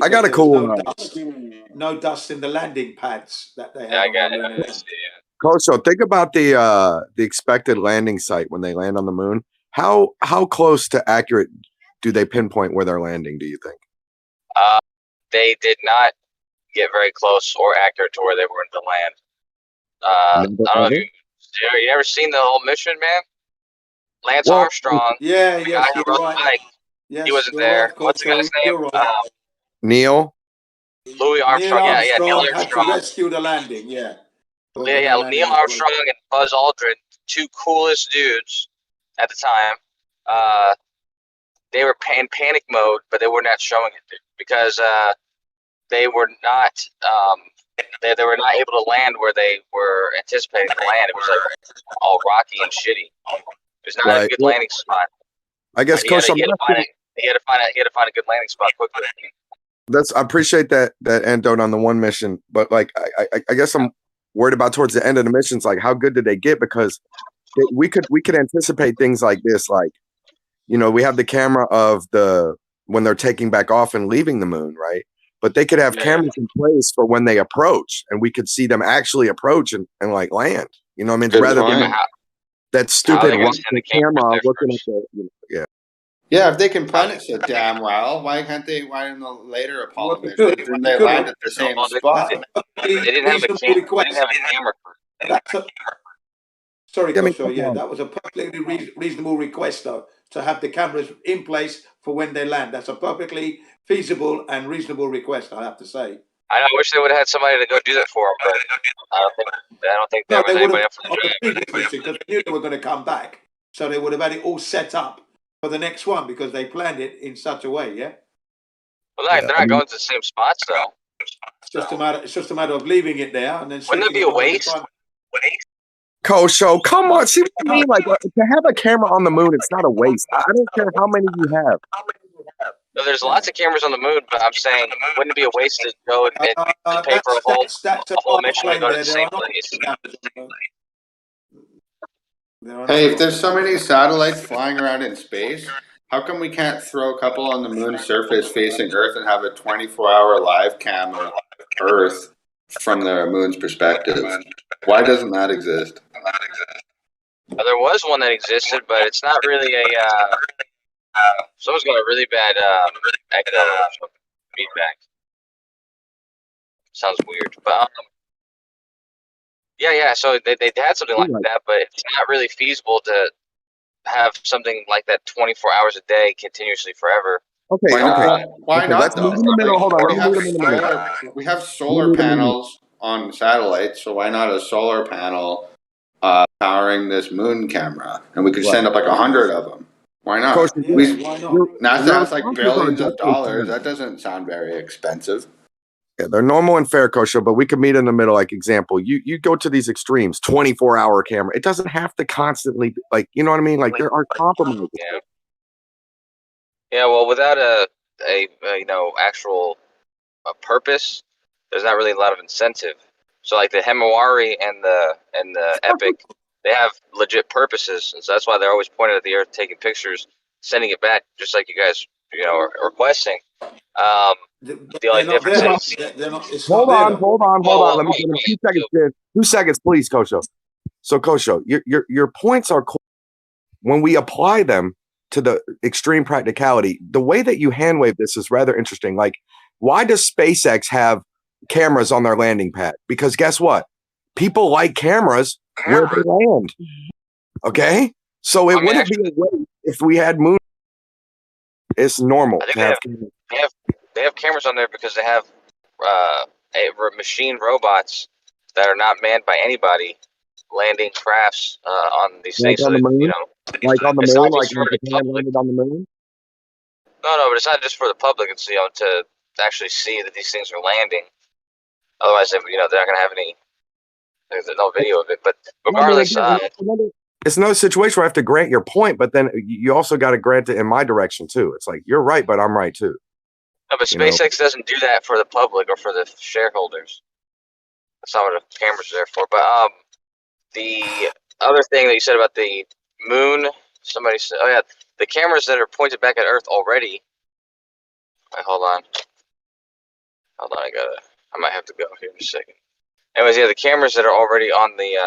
I got a cool no dust in the landing pads that they had. Yeah, I got it. Kosho, think about the expected landing site when they land on the moon. How close to accurate do they pinpoint where they're landing, do you think? They did not get very close or accurate to where they were to land. I don't know if you ever seen the whole mission, man? Lance Armstrong. Yeah, the guy who rode the bike, he wasn't there. Right, What's the guy's name? Neil? Louis Armstrong. Neil had Armstrong. to rescue the landing, yeah. Neil Armstrong and Buzz Aldrin, two coolest dudes at the time. They were in panic mode, but they were not showing it because they were not they were not able to land where they were anticipating to land. It was like all rocky and shitty. It was not a Right. good Well, landing spot. I guess, He had Coach, to, I'm he had to asking. find a, he had to find a, he had to find a good landing spot quickly. I appreciate that anecdote on the one mission, but like I guess I'm worried about towards the end of the missions, like how good did they get? Because we could anticipate things like this, like, you know, we have the camera of when they're taking back off and leaving the moon, right? But they could have cameras in place for when they approach, and we could see them actually approach and like land. You know what I mean? Good Rather point. than that stupid camera looking at yeah. Yeah, if they can plan it so damn well, why can't they? Why in the later Apollo missions didn't they land at the same spot? They didn't have a They didn't have a camera. Sorry, Yeah, I mean, Kosho, yeah, that was a perfectly reasonable request, though, to have the cameras in place for when they land. That's a perfectly feasible and reasonable request, I have to say. I wish they would have had somebody to go do that for them, but I don't think there was anybody up for the job. Because they knew they were going to come back, so they would have had it all set up for the next one because they planned it in such a way. Yeah. Well, they're not going to the same spots though. It's just a matter of leaving it there and then. Wouldn't it be a waste? Kosho, come on, see what I mean? Like to have a camera on the moon, it's not a waste. I don't care how many you have. No, there's lots of cameras on the moon, but I'm saying, wouldn't it be a waste to go and pay for a whole mission to go to the same place? Hey, if there's so many satellites flying around in space, how come we can't throw a couple on the moon's surface facing Earth and have a 24-hour live cam of Earth from the moon's perspective? Why doesn't that exist? There was one that existed, but it's not really a. Someone's got a really bad echo feedback. Sounds weird, but yeah. So they had something like that, but it's not really feasible to have something like that 24 hours a day continuously forever. Okay. Why not though? Hold on. We have solar panels on satellites, so why not a solar panel powering this moon camera? And we could send up like 100 of them. Why not? NASA has like billions of dollars. That doesn't sound very expensive. Yeah, they're normal and fair, Kosho, but we could meet in the middle. Like example, you go to these extremes, 24-hour camera. It doesn't have to constantly, like, you know what I mean? Like there are compromises. Yeah. Well, without a actual purpose, there's not really a lot of incentive. So like the Himawari and the Epic, they have legit purposes, and so that's why they're always pointed at the Earth, taking pictures, sending it back, just like you guys, are requesting. The only difference is Hold on. Let me give him 2 seconds. 2 seconds, please, Kosho. So, Kosho, your points are cool. When we apply them to the extreme practicality, the way that you hand wave this is rather interesting. Like, why does SpaceX have cameras on their landing pad? Because guess what? People like cameras where they land. Okay? So it wouldn't be a waste if we had moon. It's normal to have they have cameras on there because they have machine robots that are not manned by anybody landing crafts on these things. Like on the moon? Like on the it's moon? not Like just for the Japan public. landed on the moon? No, but it's not just for the public. It's to actually see that these things are landing. Otherwise, they're not going to have any. There's no video of it. But regardless, it's no situation where I have to grant your point, but then you also got to grant it in my direction too. It's like you're right, but I'm right too. No, but SpaceX doesn't do that for the public or for the shareholders. That's not what the cameras are there for. But the other thing that you said about the moon, somebody said, oh yeah, the cameras that are pointed back at Earth already. Wait, hold on, I might have to go here in a second. Anyways, yeah, the cameras that are already on the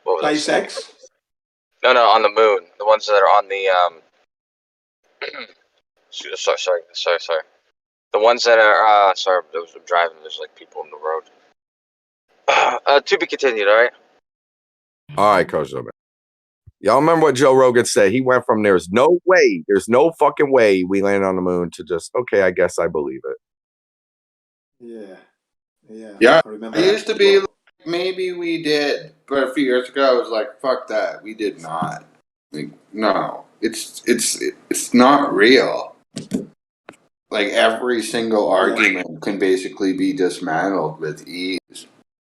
what was SpaceX? No, on the moon. The ones that are on the sorry. The ones that are sorry, I'm driving. There's like people on the road. To be continued. All right. All right, Coach. Y'all remember what Joe Rogan said? He went from there's no fucking way we landed on the moon to just, okay, I guess I believe it. Yeah. It used to be like, maybe we did, but a few years ago it was like, fuck that, we did not. Like, no, it's not real. like every single argument can basically be dismantled with ease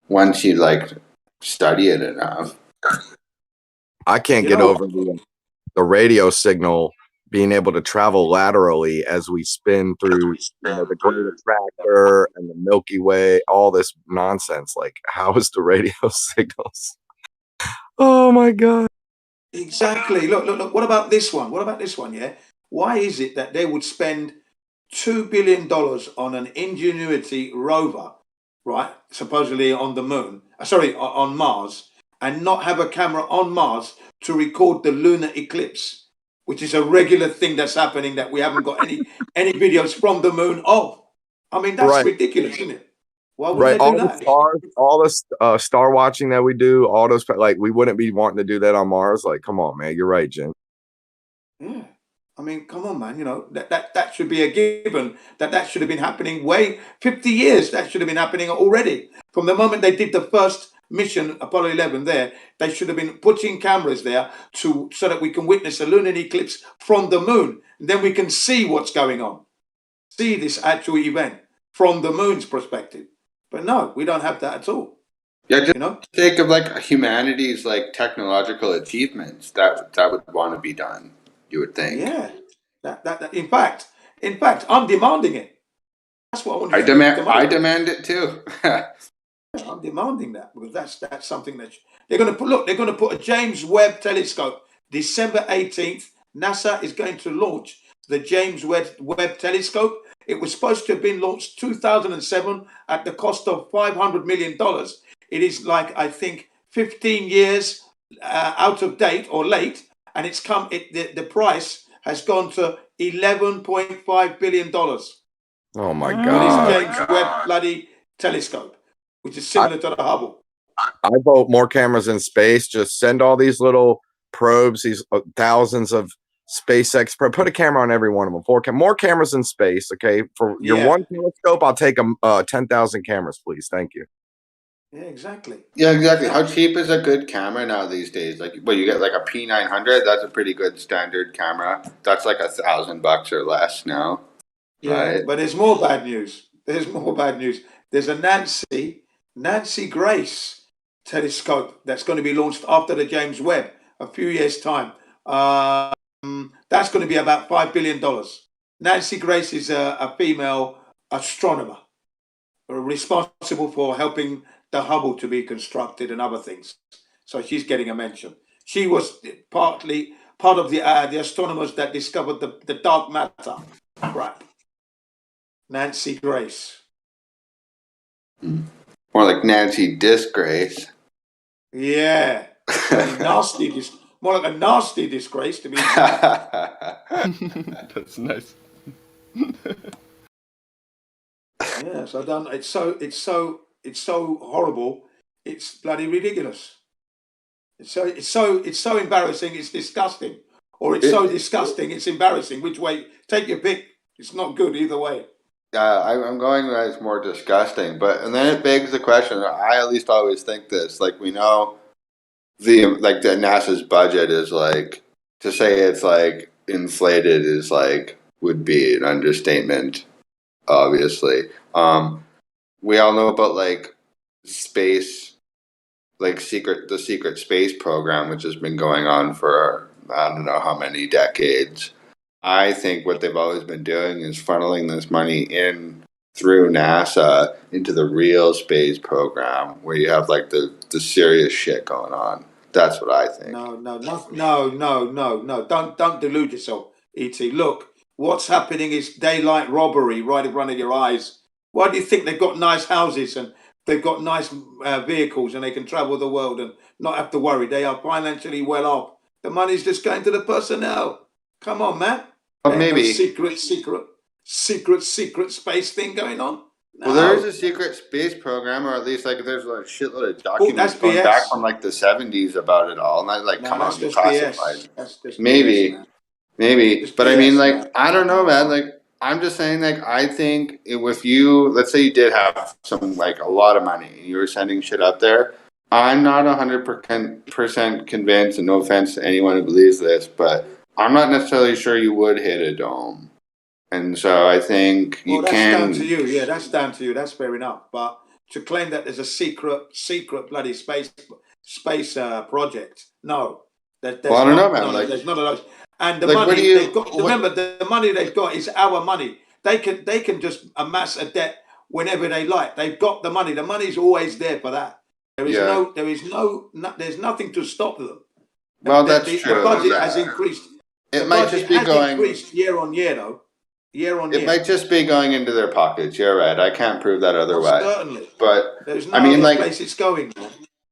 once you like study it enough. I can't get over the radio signal being able to travel laterally as we spin through the Great Attractor and the Milky Way, all this nonsense. Like, how is the radio signals? Oh my God. Exactly. Look. What about this one? Yeah. Why is it that they would spend $2 billion on an Ingenuity rover, right? Supposedly on the moon, on Mars, and not have a camera on Mars to record the lunar eclipse, which is a regular thing that's happening that we haven't got any videos from the moon of. I mean, that's ridiculous, isn't it? Why would they do All that? the stars, all the star watching that we do, all those, like, we wouldn't be wanting to do that on Mars. Like, come on, man. You're right, Jim. Yeah. I mean, come on, man. You know, that should be a given. That should have been happening 50 years. That should have been happening already. From the moment they did the first mission, Apollo 11 there, they should have been putting cameras there so that we can witness a lunar eclipse from the moon. And then we can see what's going on. See this actual event from the moon's perspective. But no, we don't have that at all. Yeah, just think of like humanity's like technological achievements that would want to be done. You would think. Yeah. That in fact, I'm demanding it. That's what I want to do. I demand it too. I'm demanding that because that's something that they're going to put. Look, they're going to put a James Webb telescope. December 18th, NASA is going to launch the James Webb telescope. It was supposed to have been launched 2007 at the cost of $500 million. It is like, I think, 15 years out of date or late, and it's come. The price has gone to $11.5 billion. Oh my For God. this James Webb bloody telescope, which is similar to the Hubble. I vote more cameras in space. Just send all these little probes, these thousands of SpaceX. Put a camera on every one of them. More cameras in space. Okay, for your one telescope, I'll take 10,000 cameras, please. Thank you. Yeah, exactly. Yeah, exactly. How cheap is a good camera now these days? Like, well, you get like a P900. That's a pretty good standard camera. That's like $1,000 or less now. Yeah, right? but there's more bad news. There's a Nancy Grace telescope that's going to be launched after the James Webb a few years' time. That's going to be about $5 billion. Nancy Grace is a female astronomer responsible for helping the Hubble to be constructed and other things. So she's getting a mention. She was part of the astronomers that discovered the dark matter. Right. Nancy Grace. More like Nancy Disgrace. Yeah. More like a nasty disgrace to be. That's nice. Yeah, so done. It's so horrible. It's bloody ridiculous. It's so embarrassing. It's disgusting, or it's so disgusting. It's embarrassing. Which way? Take your pick. It's not good either way. I'm going that it's more disgusting, and then it begs the question. I at least always think this. Like, we know the NASA's budget is like, to say it's like inflated is like would be an understatement. Obviously, we all know about like space, like the secret space program, which has been going on for I don't know how many decades. I think what they've always been doing is funneling this money in through NASA into the real space program, where you have like the serious shit going on. That's what I think. No. Don't delude yourself, E.T. Look, what's happening is daylight robbery right in front of your eyes. Why do you think they've got nice houses and they've got nice vehicles and they can travel the world and not have to worry? They are financially well off. The money's just going to the personnel. Come on, man. But maybe no secret space thing going on. No. Well, there is a secret space program, or at least like there's a shitload of documents going back from like the 70s about it all, and I like come on, be classified. That's just maybe, BS, maybe, but BS, I mean, like man. I don't know, man. Like I'm just saying, like I think if you, let's say you did have some like a lot of money and you were sending shit up there, I'm not 100% convinced, and no offense to anyone who believes this, but I'm not necessarily sure you would hit a dome. And so I think you Well, that's down to can. you. Yeah, that's down to you. That's fair enough. But to claim that there's a secret bloody space project, no, there's Well, I don't know, not. man. No, Like, there's none of those. And the like, what do money you? they've got. Remember, the money they've got is our money. They can just amass a debt whenever they like. They've got the money. The money's always there for that. There's nothing to stop them. Well, that's true. The budget has increased. It might just be going. Increased year on year, though. Year on year. It might just be going into their pockets. You're right. I can't prove that otherwise. Certainly. But There's no I mean, other like, place it's going.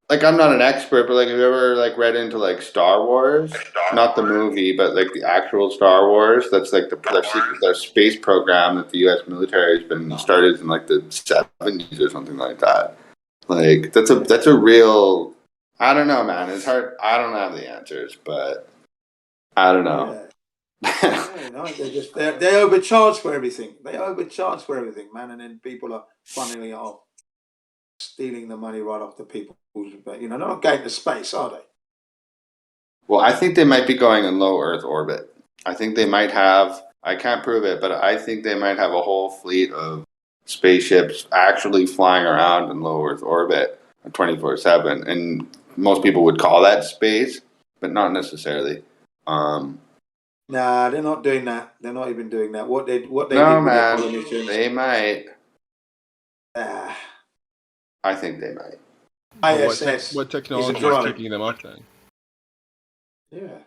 like I'm not an expert, but like, have you ever like read into like Star Wars? Not the movie, but like the actual Star Wars. That's like their space program that the U.S. military has been started in like the 70s or something like that. Like that's a real. I don't know, man. It's hard. I don't have the answers, but I don't know. No, they overcharge for everything. They overcharge for everything, man, and then people are funneling it off, stealing the money right off the people. But they're not going to space, are they? Well, I think they might be going in low Earth orbit. I think they might have. I can't prove it, but I think they might have a whole fleet of spaceships actually flying around in low Earth orbit 24/7, and most people would call that space, but not necessarily. Nah, they're not doing that. They're not even doing that. What they did with man, the Apollo missions. They might. I think they might. ISS. What technology is keeping them up then? Yeah.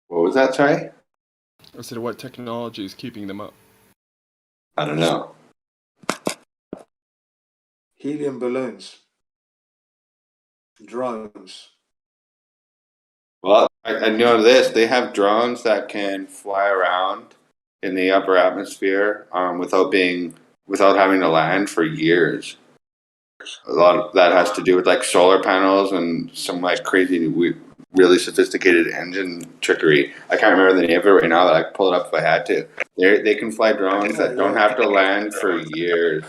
What was that? Sorry. I said, what technology is keeping them up? I don't know. Helium balloons. Drones. Well, I know this. They have drones that can fly around in the upper atmosphere without having to land for years. A lot of that has to do with like solar panels and some like crazy, really sophisticated engine trickery. I can't remember the name of it right now, but I could pull it up if I had to. They can fly drones that don't have to land for years.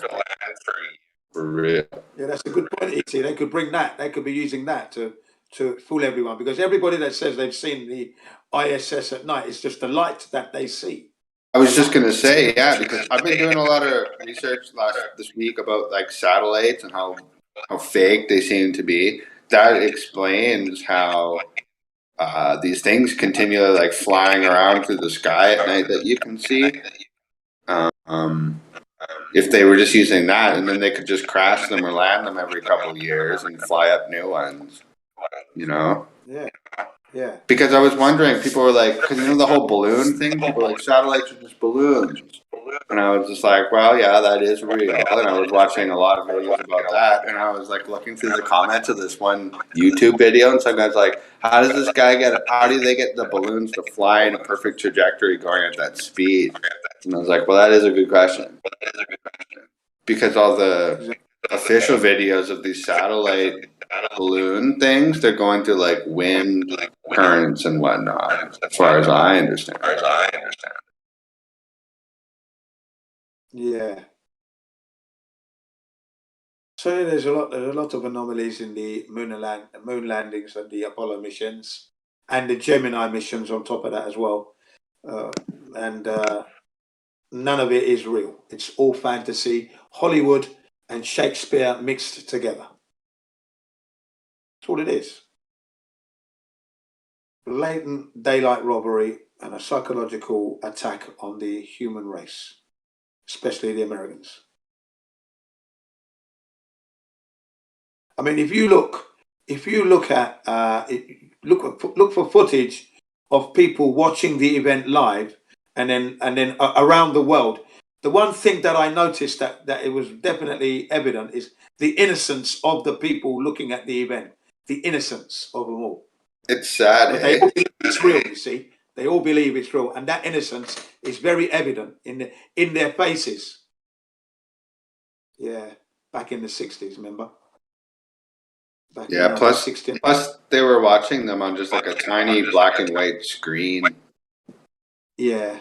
For real. Yeah, that's a good point, E.T. They could bring that. They could be using that to fool everyone, because everybody that says they've seen the ISS at night, it's just the light that they see. I was just gonna say, yeah, because I've been doing a lot of research this week about like satellites and how fake they seem to be. That explains how these things continually like flying around through the sky at night that you can see. If they were just using that, and then they could just crash them or land them every couple of years and fly up new ones, Yeah. Yeah. Because I was wondering, people were like, because the whole balloon thing, people were like, satellites are just balloons. And I was just like, well, yeah, that is real. And I was watching a lot of videos about that. And I was like looking through the comments of this one YouTube video. And some guy's like, how do they get the balloons to fly in a perfect trajectory going at that speed? And I was like, well, that is a good question. Because all the official videos of these satellite balloon things, they're going through like wind currents and whatnot, as far as I understand. Yeah. So there's a lot of anomalies in the moon landings and the Apollo missions, and the Gemini missions on top of that as well. And none of it is real. It's all fantasy, Hollywood and Shakespeare mixed together. That's all it is. Blatant daylight robbery and a psychological attack on the human race, especially the Americans. I mean, if you look at look for footage of people watching the event live, and then around the world, the one thing that I noticed that it was definitely evident is the innocence of the people looking at the event. The innocence of them all. It's sad. But they all believe it's real. You see, they all believe it's real, and that innocence is very evident in their faces. Yeah, back in the 60s, remember? Yeah, plus they were watching them on just like a tiny black and white screen. Yeah.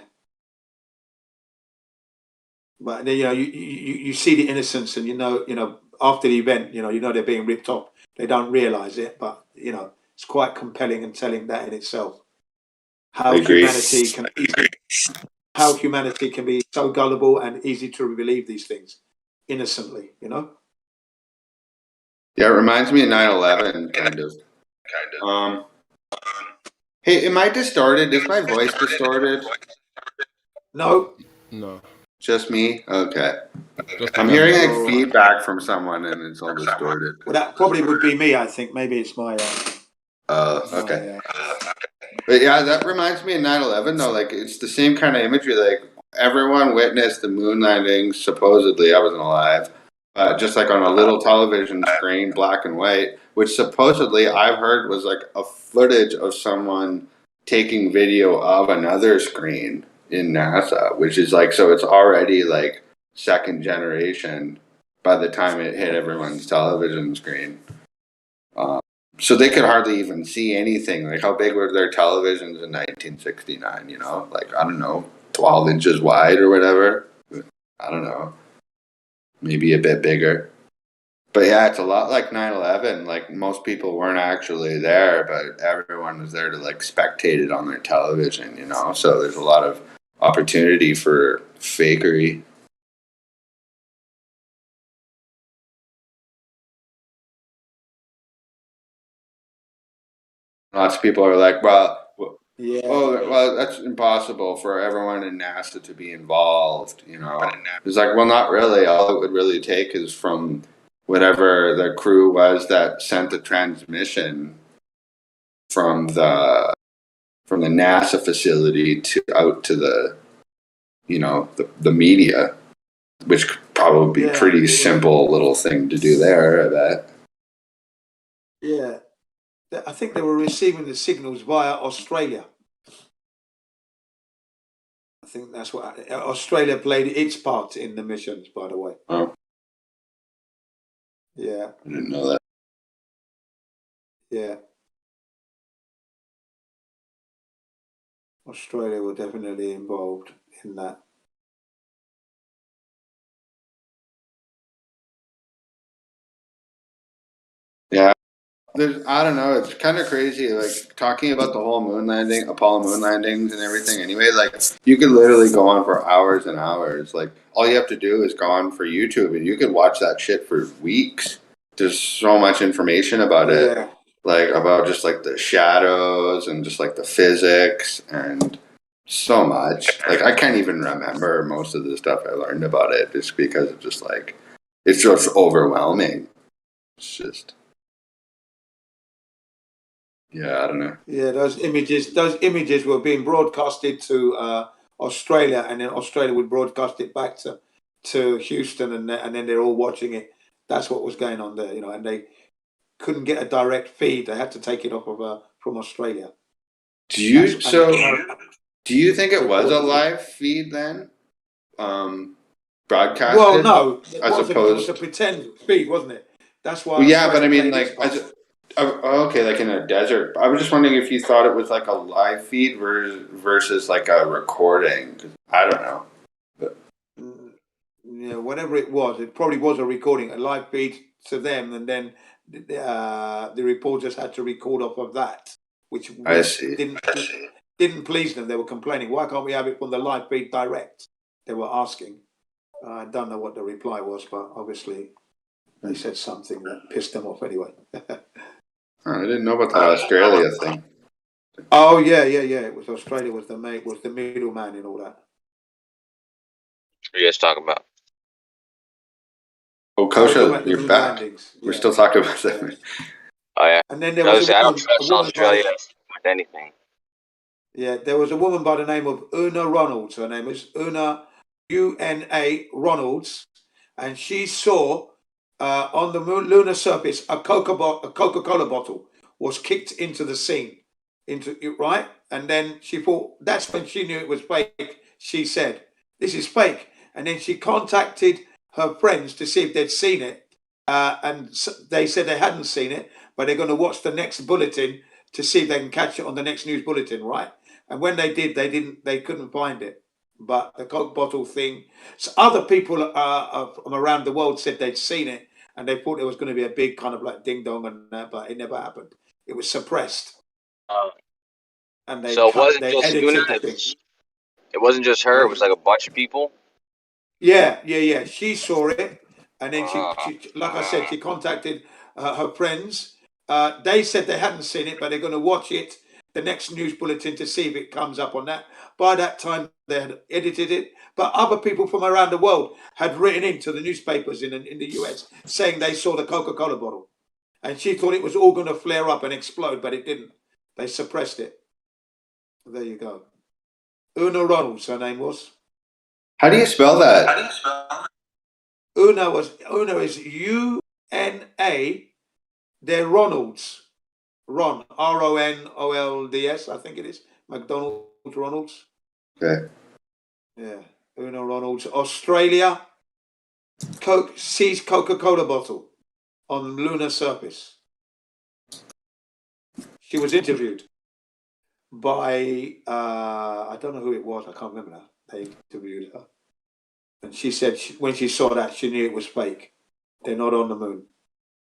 But you see the innocence, and after the event, they're being ripped off. They don't realize it, but it's quite compelling and telling that in itself. How humanity can how humanity can be so gullible and easy to believe these things innocently, you know? Yeah, it reminds me of 9/11, kind of. Hey, am I distorted? Is my voice distorted? No. No. Just me? Okay. Just I'm the hearing camera. like feedback from someone and it's all distorted. Well, that probably would be me, I think. Maybe it's my... okay. But yeah, that reminds me of 9/11 though. Like, it's the same kind of imagery. Like, everyone witnessed the moon landing, supposedly. I wasn't alive. Just like on a little television screen, black and white, which supposedly I've heard was like a footage of someone taking video of another screen in NASA, which is like, so it's already like second generation by the time it hit everyone's television screen. So they could hardly even see anything. Like, how big were their televisions in 1969? You know, like, I don't know, 12 inches wide or whatever. I don't know. Maybe a bit bigger. But yeah, it's a lot like 9/11. Like, most people weren't actually there, but everyone was there to like spectate it on their television, you know? So there's a lot of opportunity for fakery. Lots of people are like, well, that's impossible for everyone in NASA to be involved, you know? It's like, well, not really. All it would really take is from whatever the crew was that sent the transmission from the NASA facility out to the, you know, the media, which could probably be a pretty simple little thing to do there, I bet. Yeah. I think they were receiving the signals via Australia. I think that's what Australia played its part in the missions, by the way. Oh. Yeah. I didn't know that. Yeah. Australia were definitely involved in that. Yeah. I don't know, it's kind of crazy, like, talking about the whole moon landing, Apollo moon landings and everything anyway, like, you could literally go on for hours and hours. Like, all you have to do is go on for YouTube and you could watch that shit for weeks. There's so much information about it, like, about just like the shadows and just like the physics and so much. Like, I can't even remember most of the stuff I learned about it just because it's just like, it's just overwhelming. It's just... Yeah, I don't know. Yeah, those images were being broadcasted to Australia, and then Australia would broadcast it back to Houston, and then they're all watching it. That's what was going on there, you know. And they couldn't get a direct feed; they had to take it off of from Australia. Do you think it was a live feed then? Broadcasted? Well, no, it was a to pretend feed, wasn't it? That's why. Well, yeah, but I mean, like, okay, like in a desert. I was just wondering if you thought it was like a live feed versus like a recording. I don't know. But... Yeah, whatever it probably was a recording, a live feed to them, and then the reporters had to record off of that, which didn't please them. They were complaining, why can't we have it from the live feed direct? They were asking. I don't know what the reply was, but obviously they said something that pissed them off anyway. I didn't know about the Australia thing. Oh yeah. It was Australia was the middleman in all that. What are you guys talking about? Oh, Kosha, you're back. We're still talking about that. Oh yeah. And then there was I don't trust Australia with anything. Yeah, there was a woman by the name of Una Ronalds. Her name is Una Ronalds, and she saw on the lunar surface a Coca-Cola bottle was kicked into the scene, right? And then she thought, that's when she knew it was fake. She said, "This is fake," and then she contacted her friends to see if they'd seen it, and they said they hadn't seen it, but they're going to watch the next bulletin to see if they can catch it on the next news bulletin, right? And when they did, they couldn't find it. But the Coke bottle thing, so other people from around the world said they'd seen it, and they thought there was going to be a big kind of like ding dong, and but it never happened. It was suppressed. And they so it wasn't they just edited Una, the it thing. was It wasn't just her; it was like a bunch of people. Yeah. She saw it, and then she like I said, she contacted her friends. They said they hadn't seen it, but they're going to watch it, the next news bulletin, to see if it comes up on that. By that time, they had edited it, but other people from around the world had written into the newspapers in the US saying they saw the Coca-Cola bottle, and she thought it was all going to flare up and explode, but it didn't. They suppressed it. There you go. Una Ronalds, her name was. How do you spell that? Una is U-N-A. They're Ronalds. Ron, R-O-N-O-L-D-S, I think it is. McDonald's Ronalds. Okay. Yeah. Una Ronalds. Australia. Sees Coca-Cola bottle on lunar surface. She was interviewed by, I don't know who it was. I can't remember now. They interviewed her. And she said when she saw that, she knew it was fake. They're not on the moon.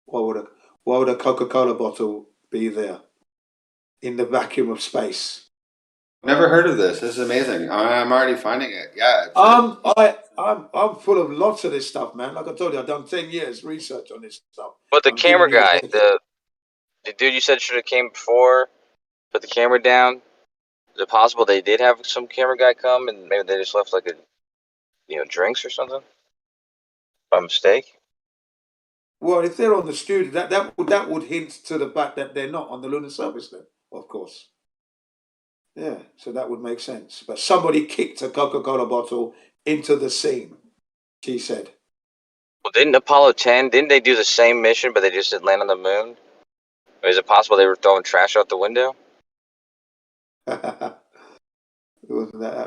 Why would a Coca-Cola bottle be there in the vacuum of space? Never heard of this. This is amazing. I'm already finding it. Yeah. I'm full of lots of this stuff, man. Like I told you, I've done 10 years research on this stuff. But the camera guy, the dude you said should have came before, put the camera down. Is it possible they did have some camera guy come and maybe they just left like a, drinks or something by mistake? Well, if they're on the studio, that would hint to the fact that they're not on the lunar surface then, of course. Yeah, so that would make sense. But somebody kicked a Coca-Cola bottle into the scene, she said. Well, didn't Apollo 10, didn't they do the same mission, but they just didn't land on the moon? Or is it possible they were throwing trash out the window? That'd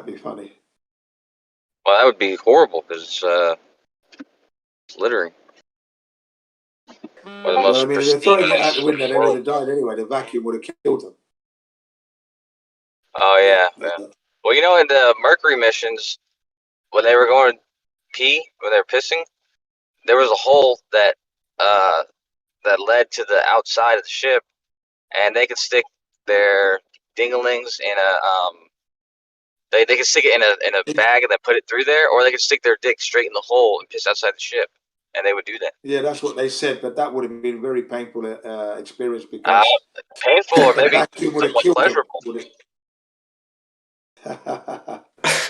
be funny. Well, that would be horrible because it's littering. Well, I mean, if they're throwing it out the window, they would have died anyway. The vacuum would have killed them. Oh, yeah. Well, in the Mercury missions, when they were going to pee, when they were pissing, there was a hole that led to the outside of the ship, and they could stick their dinglings in a they could stick it in a bag and then put it through there, or they could stick their dick straight in the hole and piss outside the ship, and they would do that. Yeah, that's what they said, but that would have been a very painful experience because painful or maybe vacuum would have somewhat killed pleasurable. them.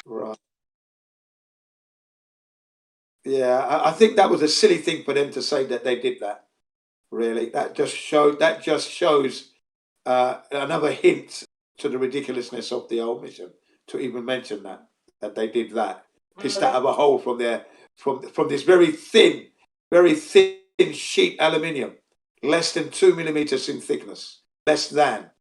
Right. Yeah, I think that was a silly thing for them to say that they did that. Really, that just shows another hint to the ridiculousness of the whole mission to even mention that they did that. Pissed out of a hole from this very thin sheet aluminium, less than 2 millimeters in thickness, less than.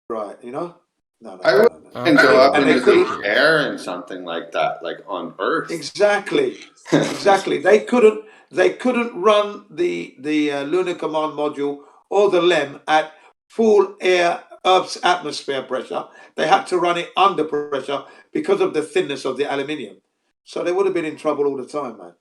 Right, No. I wouldn't go up into the air and something like that, like on Earth. Exactly. They couldn't run the lunar command module or the LEM at full Earth's atmosphere pressure. They had to run it under pressure because of the thinness of the aluminium. So they would have been in trouble all the time, man.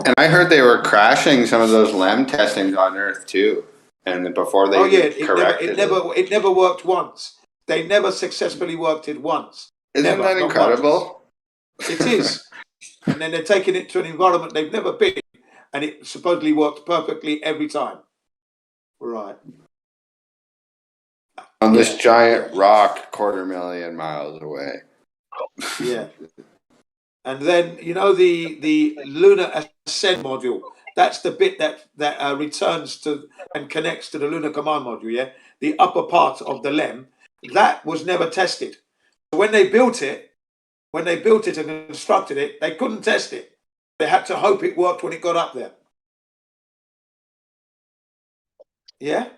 And I heard they were crashing some of those LEM testings on Earth too, and before they corrected it never worked once. They never successfully worked it once. Isn't that incredible? It is. And then they're taking it to an environment they've never been, and it supposedly worked perfectly every time. Right. On this giant rock 250,000 miles away. Yeah. And then, the lunar ascent module, that's the bit that returns to and connects to the lunar command module, yeah? The upper part of the LEM, that was never tested. When they built it and constructed it, they couldn't test it. They had to hope it worked when it got up there. Yeah?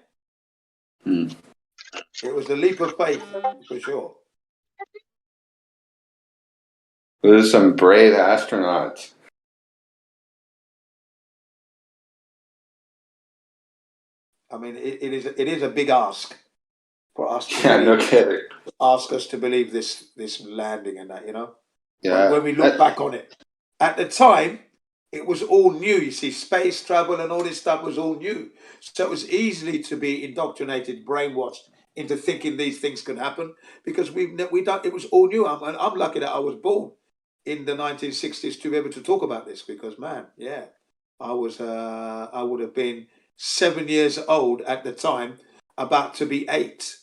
It was a leap of faith, for sure. There's some brave astronauts. I mean, it is a big ask for us to no kidding. Ask us to believe this landing and that, Yeah. When we look back on it. At the time, it was all new. You see, space travel and all this stuff was all new. So it was easily to be indoctrinated, brainwashed into thinking these things can happen because we don't. It was all new. I'm lucky that I was born in the 1960s to be able to talk about this because, man, yeah, I would have been 7 years old at the time, about to be 8,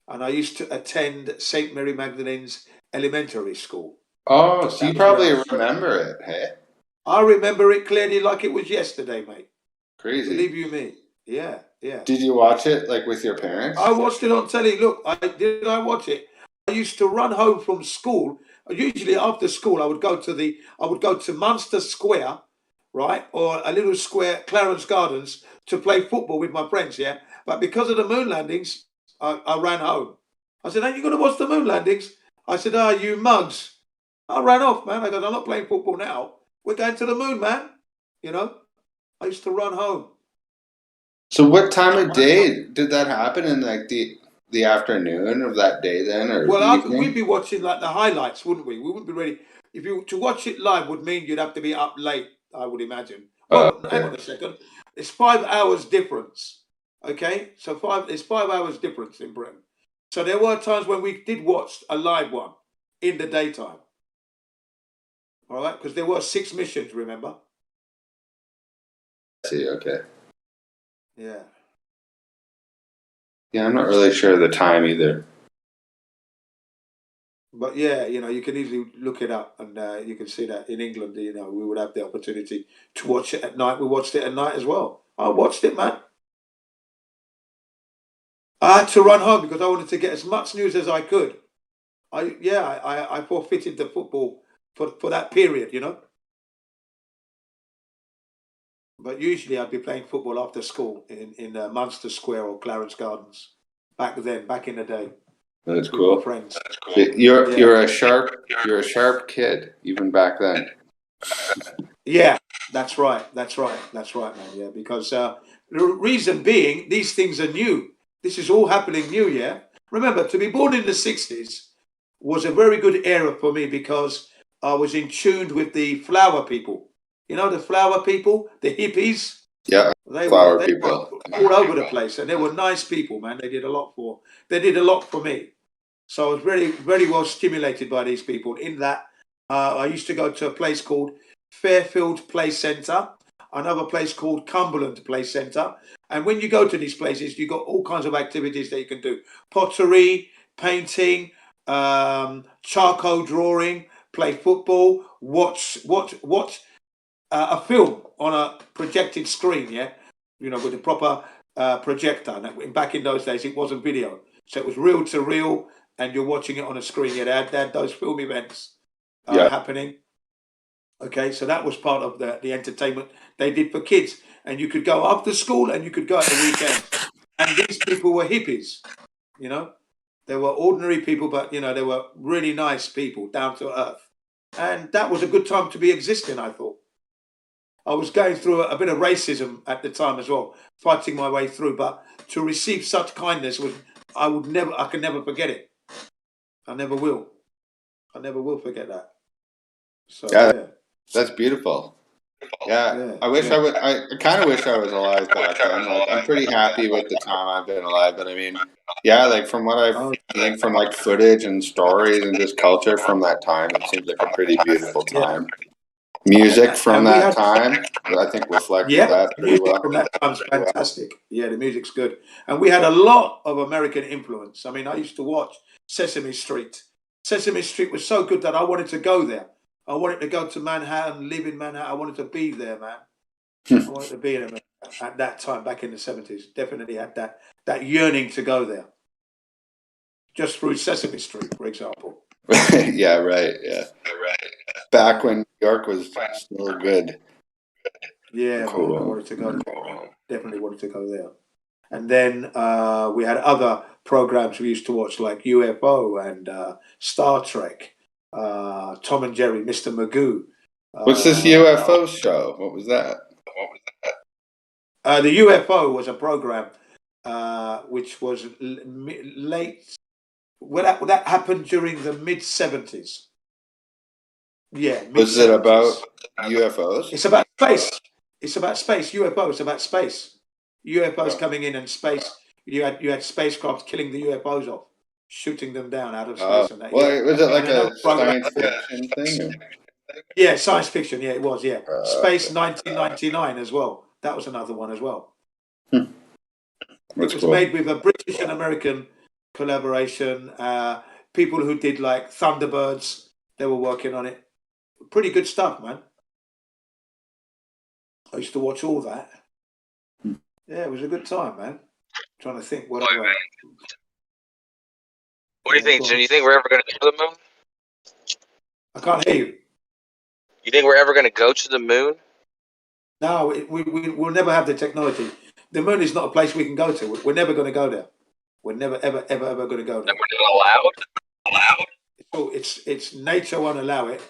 and I used to attend St. Mary Magdalene's elementary school. Oh, so you probably remember it, hey? I remember it clearly like it was yesterday, mate. Crazy. Believe you me. Yeah, yeah. Did you watch it like with your parents? I watched it on telly. Look, I watch it. I used to run home from school. Usually after school, I would go to Munster Square, right, or a little square, Clarence Gardens, to play football with my friends. Yeah, but because of the moon landings, I ran home. I said, "Ain't you going to watch the moon landings?" I said, "Ah, you mugs." I ran off, man. I go, "I'm not playing football now. We're going to the moon, man." You know, I used to run home. So what time of day did that happen? In like the afternoon of that day then, or Well, evening? we'd be watching like the highlights, wouldn't we? We wouldn't be ready. If you to watch it live would mean you'd have to be up late, I would imagine. Well, hang on a second. It's 5 hours difference. Okay, so it's 5 hours difference in Britain. So there were times when we did watch a live one in the daytime. All right, because there were 6 missions. Remember? See, okay. Yeah. Yeah, I'm not really sure of the time either. But yeah, you can easily look it up, and you can see that in England, we would have the opportunity to watch it at night. We watched it at night as well. I watched it, man. I had to run home because I wanted to get as much news as I could. I forfeited the football for that period, But usually I'd be playing football after school in Munster Square or Clarence Gardens back in the day. That's with cool. my friends. You're a sharp kid even back then. Yeah, that's right, man. Yeah, because the reason being, these things are new. This is all happening new. Yeah, remember, to be born in the 60s was a very good era for me because I was in tune with the flower people. The flower people, the hippies. Yeah, They flower were people. all over the place, and they were nice people, man. They did a lot for me. So I was very, very well stimulated by these people. In that, I used to go to a place called Fairfield Play Centre, another place called Cumberland Play Centre. And when you go to these places, you've got all kinds of activities that you can do. Pottery, painting, charcoal drawing, play football, watch a film on a projected screen, yeah? With a proper projector. And back in those days, it wasn't video. So it was reel to reel, and you're watching it on a screen. Yeah, they had those film events happening. Okay, so that was part of the entertainment they did for kids. And you could go after school and you could go at the weekend. And these people were hippies, They were ordinary people, but, they were really nice people, down to earth. And that was a good time to be existing, I thought. I was going through a bit of racism at the time as well, fighting my way through. But to receive such kindness I can never forget it. I never will. I never will forget that. So yeah. That's beautiful. Yeah, I kind of wish I was alive back then. Like, I'm pretty happy with the time I've been alive, but I mean, yeah, like from what I've seen from like footage and stories and just culture from that time, it seems like a pretty beautiful time. Music from that time, I think reflected that pretty well. From that time's fantastic. Yeah, the music's good. And we had a lot of American influence. I mean, I used to watch Sesame Street. Sesame Street was so good that I wanted to go there. I wanted to go to Manhattan, live in Manhattan. I wanted to be there, man. I wanted to be there at that time, back in the 70s. Definitely had that yearning to go there. Just through Sesame Street, for example. Yeah, right. Yeah. Back when New York was still good. Yeah, cool. Man, I wanted to go there. Definitely wanted to go there. And then we had other programs we used to watch, like UFO and Star Trek, Tom and Jerry, Mr. Magoo. What's this UFO show? What was that? The UFO was a program which was late. Well, that happened during the mid-70s. Yeah. Was it about UFOs? It's about space. It's about space. UFO. It's about space. UFOs coming in and space You had spacecraft killing the UFOs off, shooting them down out of Oh, space and that. well, Yeah. was it like And another a program. science fiction thing? Or? Yeah, science fiction. Yeah, it was. Yeah, Space Okay. 1999 as well. That was another one as well. That's It was cool. made with a British and American collaboration. People who did like Thunderbirds, they were working on it. Pretty good stuff, man. I used to watch all that. Yeah, it was a good time, man. Trying to think what. What do you think? Do you think we're ever going to go to the moon? I can't hear you. You think we're ever going to go to the moon? No, we'll never have the technology. The moon is not a place we can go to. We're never going to go there. We're never, ever, ever, ever going to go there. We're not allowed? It's nature won't allow it.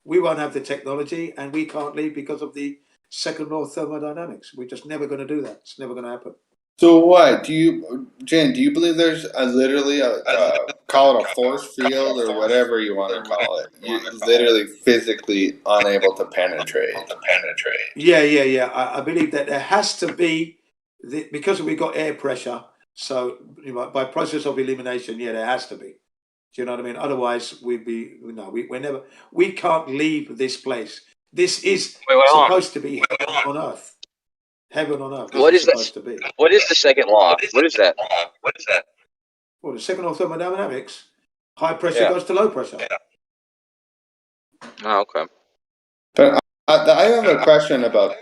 We won't have the technology, and we can't leave because of the second law of thermodynamics. We're just never going to do that. It's never going to happen. So what do you, Jen? Do you believe there's literally call it a force field or whatever you want to call it? You're literally physically unable to penetrate. Yeah. I believe that there has to be because we got air pressure. So by process of elimination, yeah, there has to be. Do you know what I mean? Otherwise, we can't leave this place. This is supposed to be heaven on earth. Heaven on earth. What is supposed to be? What is the second law? What is that? Well, the second law of thermodynamics. High pressure goes to low pressure. Oh, okay. But I have a question about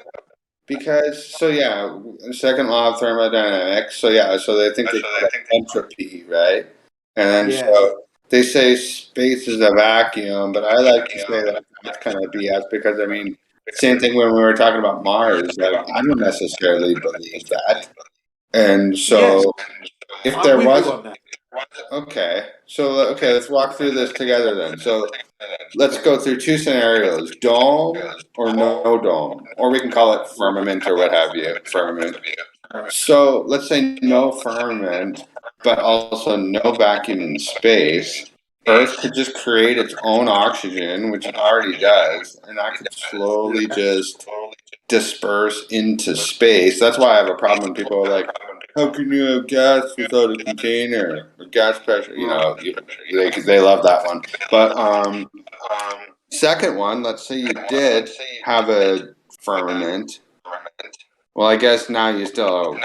because second law of thermodynamics. So they think it's entropy, right? And then so they say space is a vacuum, but I like to say that that's kind of BS because I mean, same thing when we were talking about Mars. Like, I don't necessarily believe that, and so if there was. Okay, let's walk through this together then. So let's go through two scenarios: dome or no dome, or we can call it firmament or what have you. Firmament. So let's say no firmament, but also no vacuum in space. Earth could just create its own oxygen, which it already does, and that could slowly just disperse into space. That's why I have a problem when people are like, how can you have gas without a container or gas pressure? You know, they love that one. But second one, let's say you did have a firmament. Well, I guess now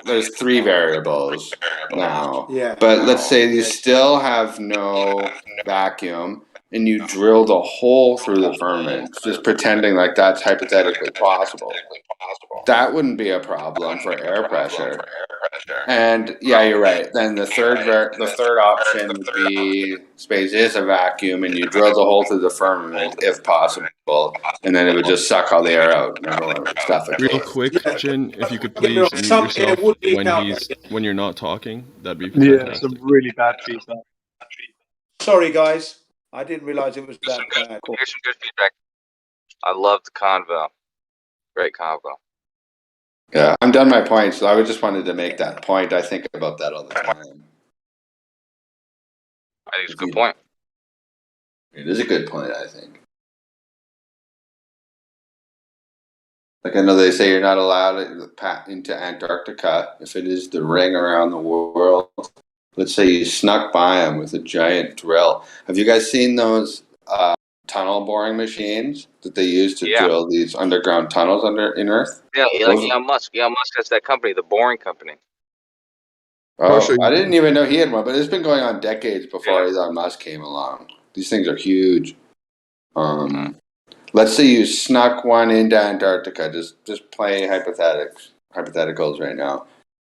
there's three variables now. Yeah. But let's say you still have no vacuum and you drilled a hole through the firmament, just pretending like that's hypothetically possible. That wouldn't be a problem for air pressure. And yeah, you're right. Then the third option would be space is a vacuum and you drill the hole through the firmament if possible, and then it would just suck all the air out and everyone would suffocate. Real quick, Jin, if you could please mute yourself when you're not talking, that'd be fantastic. Yeah, some really bad feedback. Sorry, guys. I didn't realize it was that bad. Here's some good feedback. I love the convo. Great convo. Yeah, I'm done my point, so I just wanted to make that point. I think about that all the time. I think it's a good point. It is a good point, I think. Like I know they say you're not allowed into Antarctica if it is the ring around the world. Let's say you snuck by them with a giant drill. Have you guys seen those tunnel boring machines that they use to drill these underground tunnels in Earth? Yeah, like Elon Musk. Elon Musk has that company, the Boring Company. Oh, I didn't even know he had one, but it's been going on decades before Elon Musk came along. These things are huge. Let's say you snuck one into Antarctica, just playing hypotheticals right now,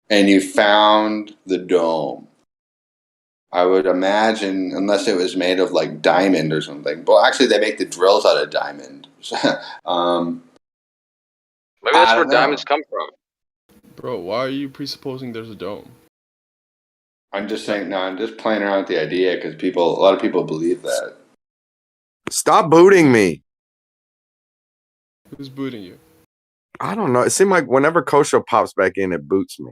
and you found the dome. I would imagine, unless it was made of like diamond or something. Well, actually, they make the drills out of diamond. Maybe that's where diamonds come from. Bro, why are you presupposing there's a dome? I'm just saying, I'm just playing around with the idea because a lot of people believe that. Stop booting me. Who's booting you? I don't know. It seemed like whenever Kosho pops back in, it boots me.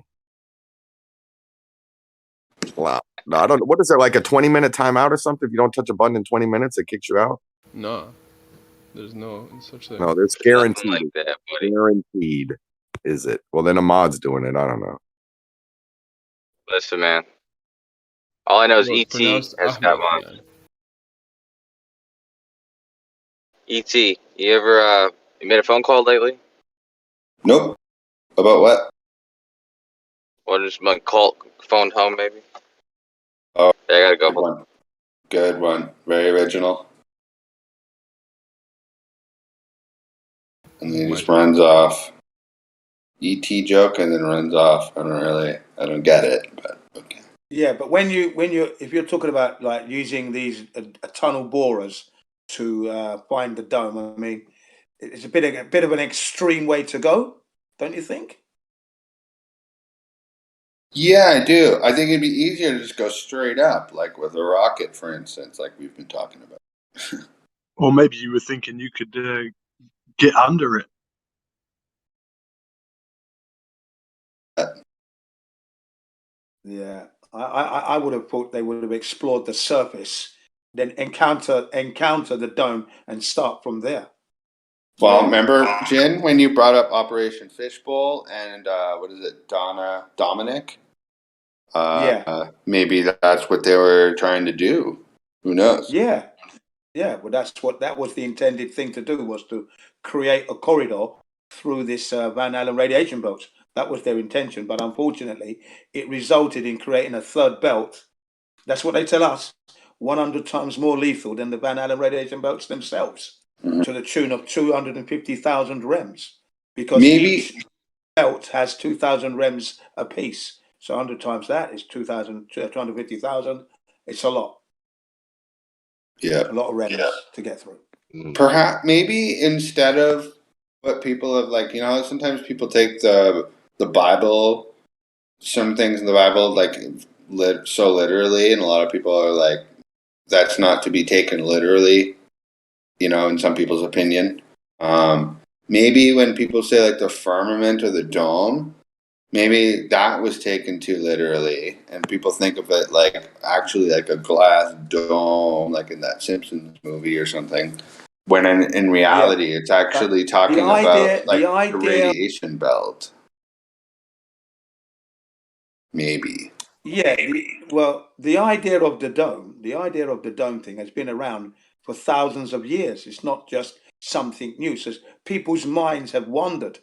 Wow. No, I don't know. What is there, like a 20-minute timeout or something? If you don't touch a button in 20 minutes, it kicks you out? No. There's no such thing. No, there's guaranteed. Like that, buddy. Guaranteed, is it? Well, then a mod's doing it. I don't know. Listen, man. All I know is Well, it's ET pronounced has got Ahmed, mine. man. ET, you ever you made a phone call lately? Nope. About what? Or just like phoned home maybe? Oh, Yeah, I gotta go. good one. Good one. Very original. And then he just runs off. ET joke and then runs off. I don't get it, but okay. Yeah, but if you're talking about like using these tunnel borers to find the dome, I mean, it's a bit of an extreme way to go, don't you think? Yeah, I do. I think it'd be easier to just go straight up, like with a rocket, for instance, like we've been talking about. Or maybe you were thinking you could get under it. Yeah, I would have thought they would have explored the surface, then encounter the dome and start from there. Well, remember, Jin, when you brought up Operation Fishbowl and what is it, Dominic? Yeah. Maybe that's what they were trying to do. Who knows? Yeah, well, that was the intended thing to do, was to create a corridor through this Van Allen radiation belts. That was their intention, but unfortunately, it resulted in creating a third belt. That's what they tell us, 100 times more lethal than the Van Allen radiation belts themselves, to the tune of 250,000 rems, because each belt has 2,000 rems apiece. So 100 times that is 250,000. It's a lot. Yeah. A lot of rems to get through. Perhaps, maybe instead of what people have, like, sometimes people take the Bible, some things in the Bible, like, so literally, and a lot of people are like, that's not to be taken literally, in some people's opinion. Maybe when people say, like, the firmament or the dome, maybe that was taken too literally, and people think of it like actually like a glass dome, like in that Simpsons movie or something. When in reality, it's actually talking about like the radiation belt. Maybe. Yeah, the idea of the dome thing has been around for thousands of years. It's not just something new. So people's minds have wandered,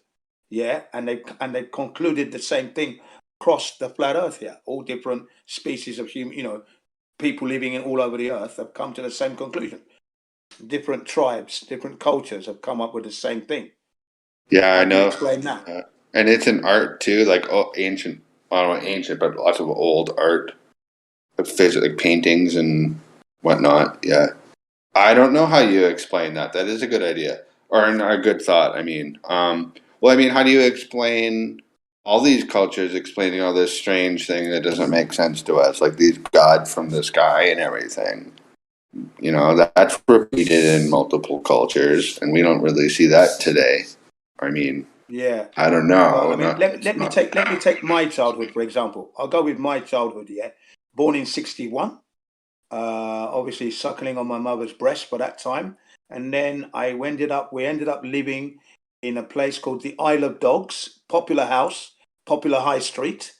and they've concluded the same thing across the flat Earth here. All different species of human, people living in all over the Earth have come to the same conclusion. Different tribes, different cultures have come up with the same thing. Yeah, I How do you know. explain that? And it's an art too, like ancient. I don't know ancient, but lots of old art, like paintings and whatnot. Yeah, I don't know how you explain that. That is a good idea or a good thought. I mean, how do you explain all these cultures explaining all this strange thing that doesn't make sense to us, like these gods from the sky and everything? That's repeated in multiple cultures, and we don't really see that today. I mean, Yeah, I don't know. Well, I mean, let me take my childhood for example. I'll go with my childhood. Yeah, born in '61. Obviously suckling on my mother's breast for that time, and then we ended up living in a place called the Isle of Dogs, popular house, popular high street,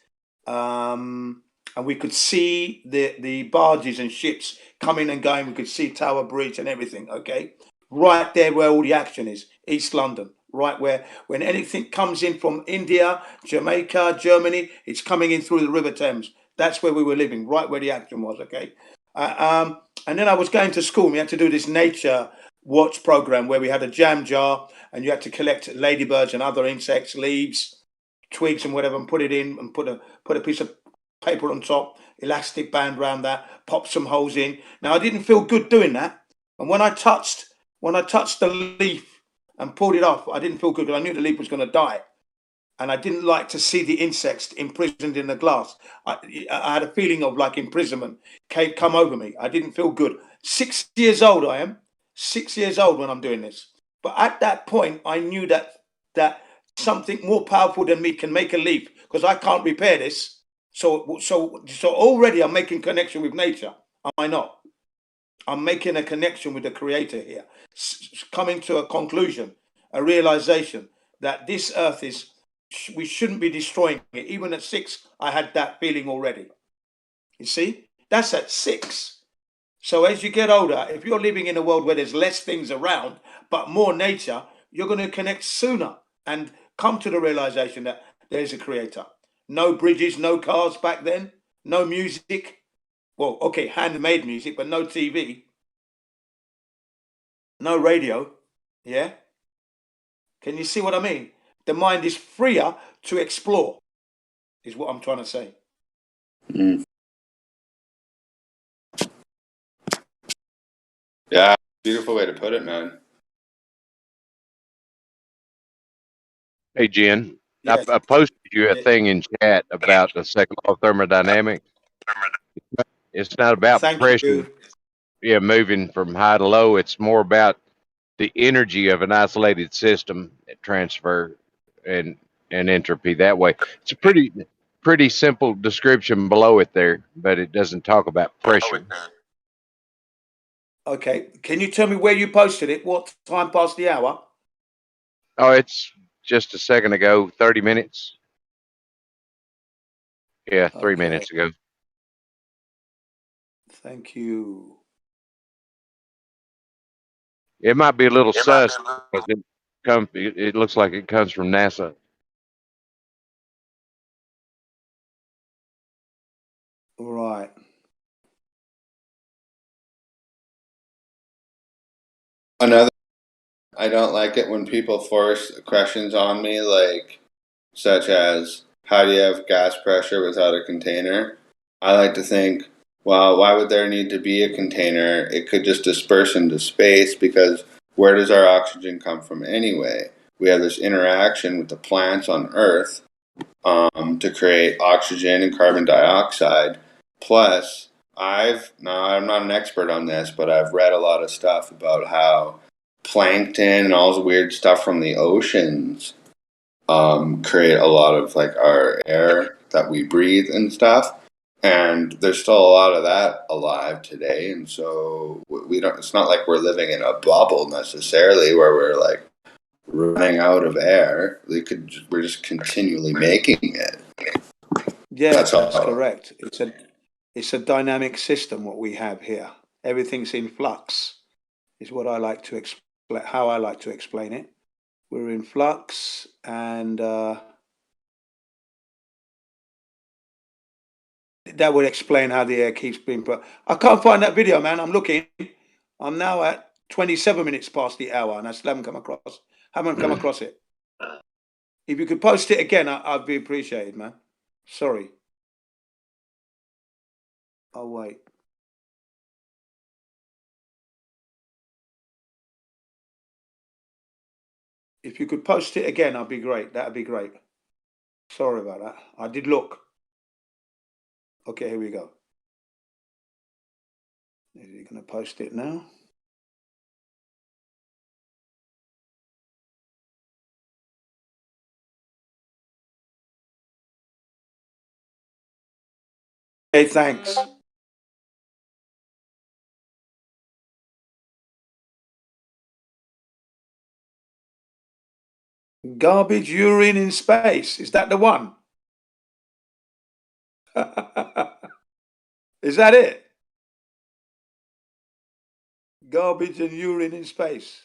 and we could see the barges and ships coming and going. We could see Tower Bridge and everything. Okay, right there where all the action is, East London. Right where, when anything comes in from India, Jamaica, Germany, it's coming in through the River Thames. That's where we were living, right where the action was. Okay, and then I was going to school. And we had to do this nature watch program where we had a jam jar, and you had to collect ladybirds and other insects, leaves, twigs, and whatever, and put it in, and put a piece of paper on top, elastic band around that, pop some holes in. Now I didn't feel good doing that, and when I touched the leaf and pulled it off, I didn't feel good because I knew the leaf was going to die. And I didn't like to see the insects imprisoned in the glass. I had a feeling of like imprisonment come over me. I didn't feel good. 6 years old I am. 6 years old when I'm doing this. But at that point, I knew that something more powerful than me can make a leap, because I can't repair this. So already I'm making connection with nature. Am I not? I'm making a connection with the creator here, coming to a conclusion, a realization that this earth is we shouldn't be destroying it. Even at 6, I had that feeling already. You see, that's at 6. So as you get older, if you're living in a world where there's less things around, but more nature, you're going to connect sooner and come to the realization that there's a creator. No bridges, no cars back then, no music. Well, okay, handmade music, but no TV, no radio. Yeah? Can you see what I mean? The mind is freer to explore, is what I'm trying to say. Yeah, beautiful way to put it, man. Hey, Jen, Yes. I posted you a thing in chat about the second law of thermodynamics. It's not about Thank pressure, you. yeah, moving from high to low. It's more about the energy of an isolated system, transfer and entropy that way. It's a pretty simple description below it there, but it doesn't talk about pressure. Okay. Can you tell me where you posted it? What time past the hour? Oh, it's just a second ago, 30 minutes. Yeah, 3 minutes ago. Thank you. It might be a little sus because it looks like it comes from NASA. Right. Another, I don't like it when people force questions on me, like, such as, how do you have gas pressure without a container? I like to think, well, why would there need to be a container? It could just disperse into space, because where does our oxygen come from anyway? We have this interaction with the plants on Earth to create oxygen and carbon dioxide. Plus, I'm not an expert on this, but I've read a lot of stuff about how plankton and all the weird stuff from the oceans create a lot of like our air that we breathe and stuff. And there's still a lot of that alive today, and so we don't. It's not like we're living in a bubble necessarily, where we're like running out of air. We're just continually making it. Yeah, That's that's all. correct. It's a dynamic system what we have here. Everything's in flux, is what I like to explain. How I like to explain it. We're in flux, and that would explain how the air keeps being put. I can't find that video, man. I'm looking. I'm now at 27 minutes past the hour, and I still haven't come across it. If you could post it again, I'd be appreciated, man. Sorry. I'll wait. If you could post it again, I'd be great. That'd be great. Sorry about that. I did look. Okay, here we go. Is he going to post it now? Okay, thanks. Garbage urine in space. Is that the one? Is that it? Garbage and urine in space.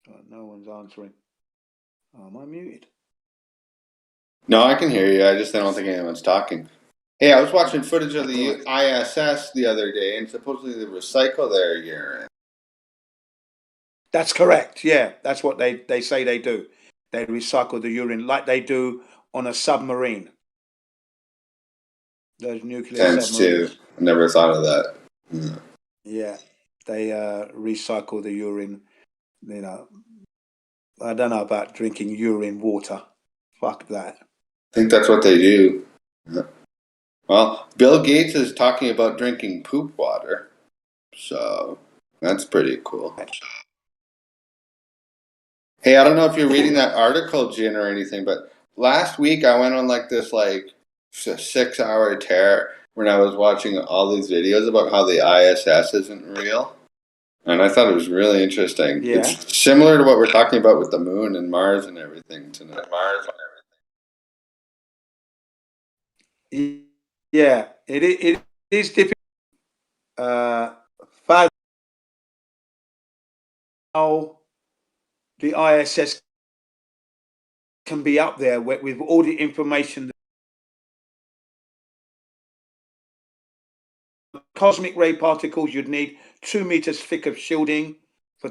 Oh, no one's answering. Oh, am I muted? No, I can hear you. I don't think anyone's talking. Hey, I was watching footage of the ISS the other day, and supposedly they recycle their urine. That's correct. Yeah, that's what they say they do. They recycle the urine like they do on a submarine. Those nuclear Sense submarines. too. I never thought of that. Yeah, they recycle the urine. You know, I don't know about drinking urine water. Fuck that. I think that's what they do. Yeah. Well, Bill Gates is talking about drinking poop water, so that's pretty cool. Hey, I don't know if you're reading that article, Jin, or anything, but last week I went on like this 6-hour tear when I was watching all these videos about how the ISS isn't real. And I thought it was really interesting. Yeah. It's similar to what we're talking about with the moon and Mars and everything tonight. Yeah, it is difficult. How the ISS can be up there with all the information. Cosmic ray particles, you'd need 2 meters thick of shielding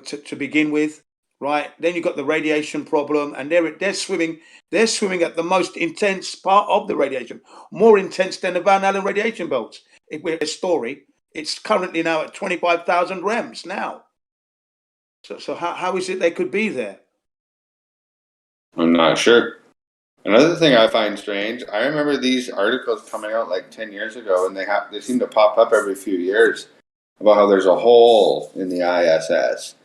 to begin with, right? Then you've got the radiation problem, and they're swimming at the most intense part of the radiation, more intense than the Van Allen radiation belts. If we're a story, it's currently now at 25,000 rems now. So how is it they could be there? I'm not sure. Another thing I find strange, I remember these articles coming out like 10 years ago, and they seem to pop up every few years about how there's a hole in the ISS.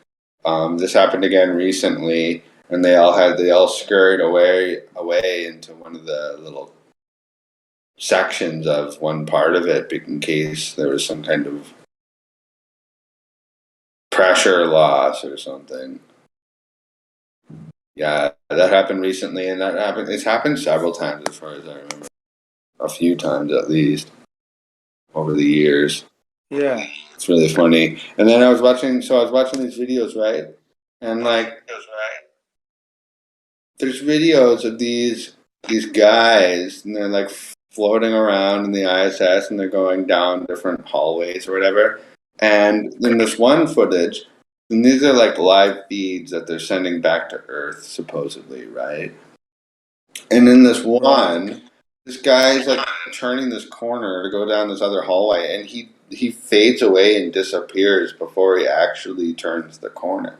This happened again recently, and they all scurried away into one of the little sections of one part of it in case there was some kind of pressure loss or something. Yeah, that happened recently, and it's happened several times as far as I remember. A few times at least over the years. Yeah. It's really funny. And then I was watching these videos, right? And like there's videos of these guys, and they're like floating around in the ISS, and they're going down different hallways or whatever. And then this one footage, and these are like live feeds that they're sending back to Earth, supposedly, right? And in this one, this guy's like turning this corner to go down this other hallway, and he fades away and disappears before he actually turns the corner.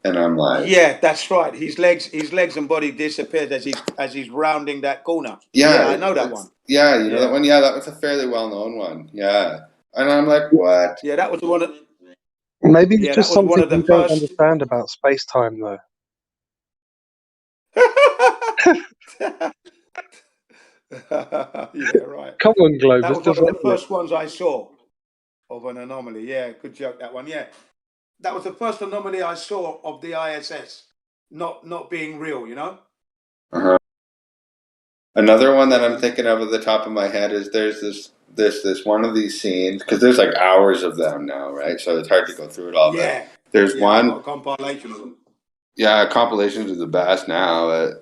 And I'm like, yeah, that's right. His legs and body disappeared as he's rounding that corner. yeah, I know that one. Yeah, you know that one. Yeah, that was a fairly well known one. Yeah, and I'm like, what? Yeah, that was one of. Maybe it's Yeah, just that was one something of the you don't first. understand about space time, though. Yeah, right. Come on, Globus. That was one of the first ones I saw of an anomaly. Yeah, good joke, that one. Yeah, that was the first anomaly I saw of the ISS not being real. You know. Another one that I'm thinking of at the top of my head is there's this one of these scenes, because there's like hours of them now, right? So it's hard to go through it all. Yeah. But there's one. I've got a compilation of them. Yeah, compilations are the best now.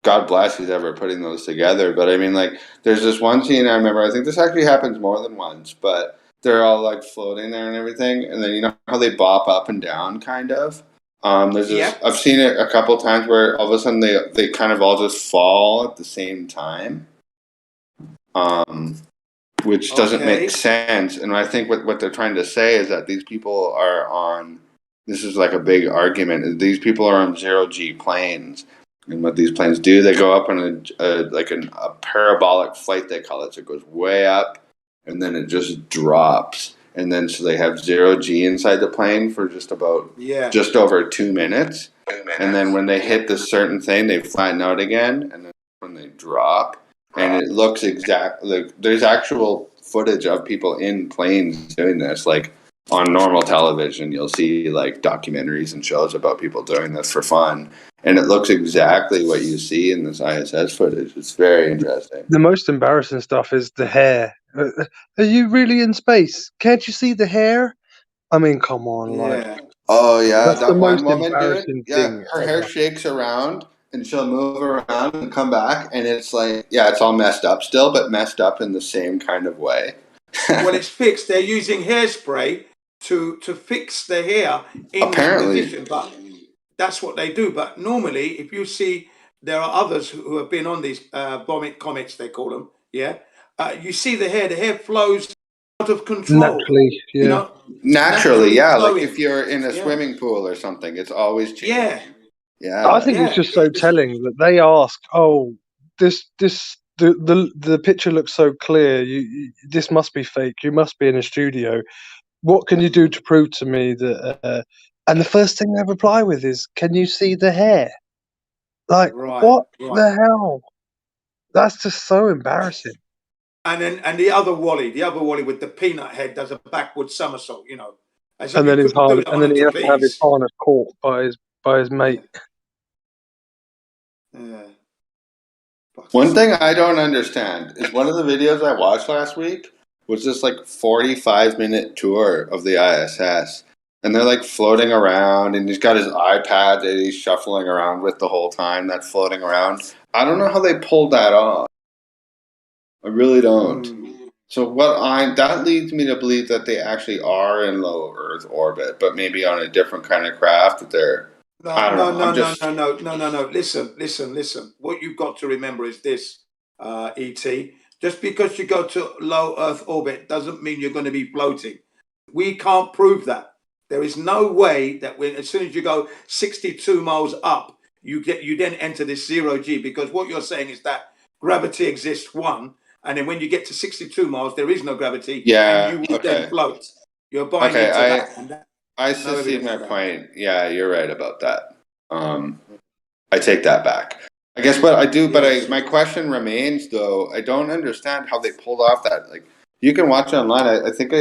God bless who's ever putting those together. But I mean, like, there's this one scene I remember. I think this actually happens more than once, but they're all like floating there and everything, and then you know how they bop up and down, kind of. There's this. Yeah. I've seen it a couple times where all of a sudden they kind of all just fall at the same time, which doesn't make sense. And I think what they're trying to say is that these people are on. This is like a big argument. These people are on 0G planes, and what these planes do, they go up on a parabolic flight, they call it. So it goes way up, and then it just drops, and then so they have 0G inside the plane for just over 2 minutes, and then when they hit this certain thing, they flatten out again, and then when they drop, and it looks exactly like there's actual footage of people in planes doing this, like. On normal television, you'll see like documentaries and shows about people doing this for fun, and it looks exactly what you see in this ISS footage. It's very interesting. The most embarrassing stuff is the hair. Are you really in space? Can't you see the hair? I mean, come on, like. Oh yeah, That's that the one most woman, dude. embarrassing Yeah, thing her hair shakes around, and she'll move around and come back, and it's like, yeah, it's all messed up still, but messed up in the same kind of way. Well, it's fixed. They're using hairspray to fix the hair in position, but that's what they do. But normally, if you see, there are others who have been on these comets, they call them. Yeah, you see the hair flows out of control. Naturally, yeah. You know, naturally, yeah. flowing. Like if you're in a swimming pool or something, it's always changing. Yeah. Yeah. I think it's just so telling that they ask, "Oh, the picture looks so clear. This must be fake. You must be in a studio. What can you do to prove to me that?" And the first thing they reply with is, "Can you see the hair?" Like, what the hell? That's just so embarrassing. And then the other Wally with the peanut head does a backward somersault. You know, As if And you then his couldn't do it and on then a he has to have his trapeze. harness caught by his mate. Yeah. One thing I don't understand is one of the videos I watched last week was this like 45-minute tour of the ISS. And they're like floating around, and he's got his iPad that he's shuffling around with the whole time that's floating around. I don't know how they pulled that off. I really don't. So that leads me to believe that they actually are in low Earth orbit, but maybe on a different kind of craft that they're. I don't know. I'm just. No. Listen. What you've got to remember is this, ET. Just because you go to low Earth orbit doesn't mean you're going to be floating. We can't prove that. There is no way that as soon as you go 62 miles up, you then enter this 0G, because what you're saying is that gravity exists, one, and then when you get to 62 miles, there is no gravity, Yeah. and you will Okay. then float. You're buying Okay. into that. And I no see evidence my of that. point. Yeah, you're right about that. I take that back. I guess what I do, but my question remains though. I don't understand how they pulled off that. Like, you can watch it online. I think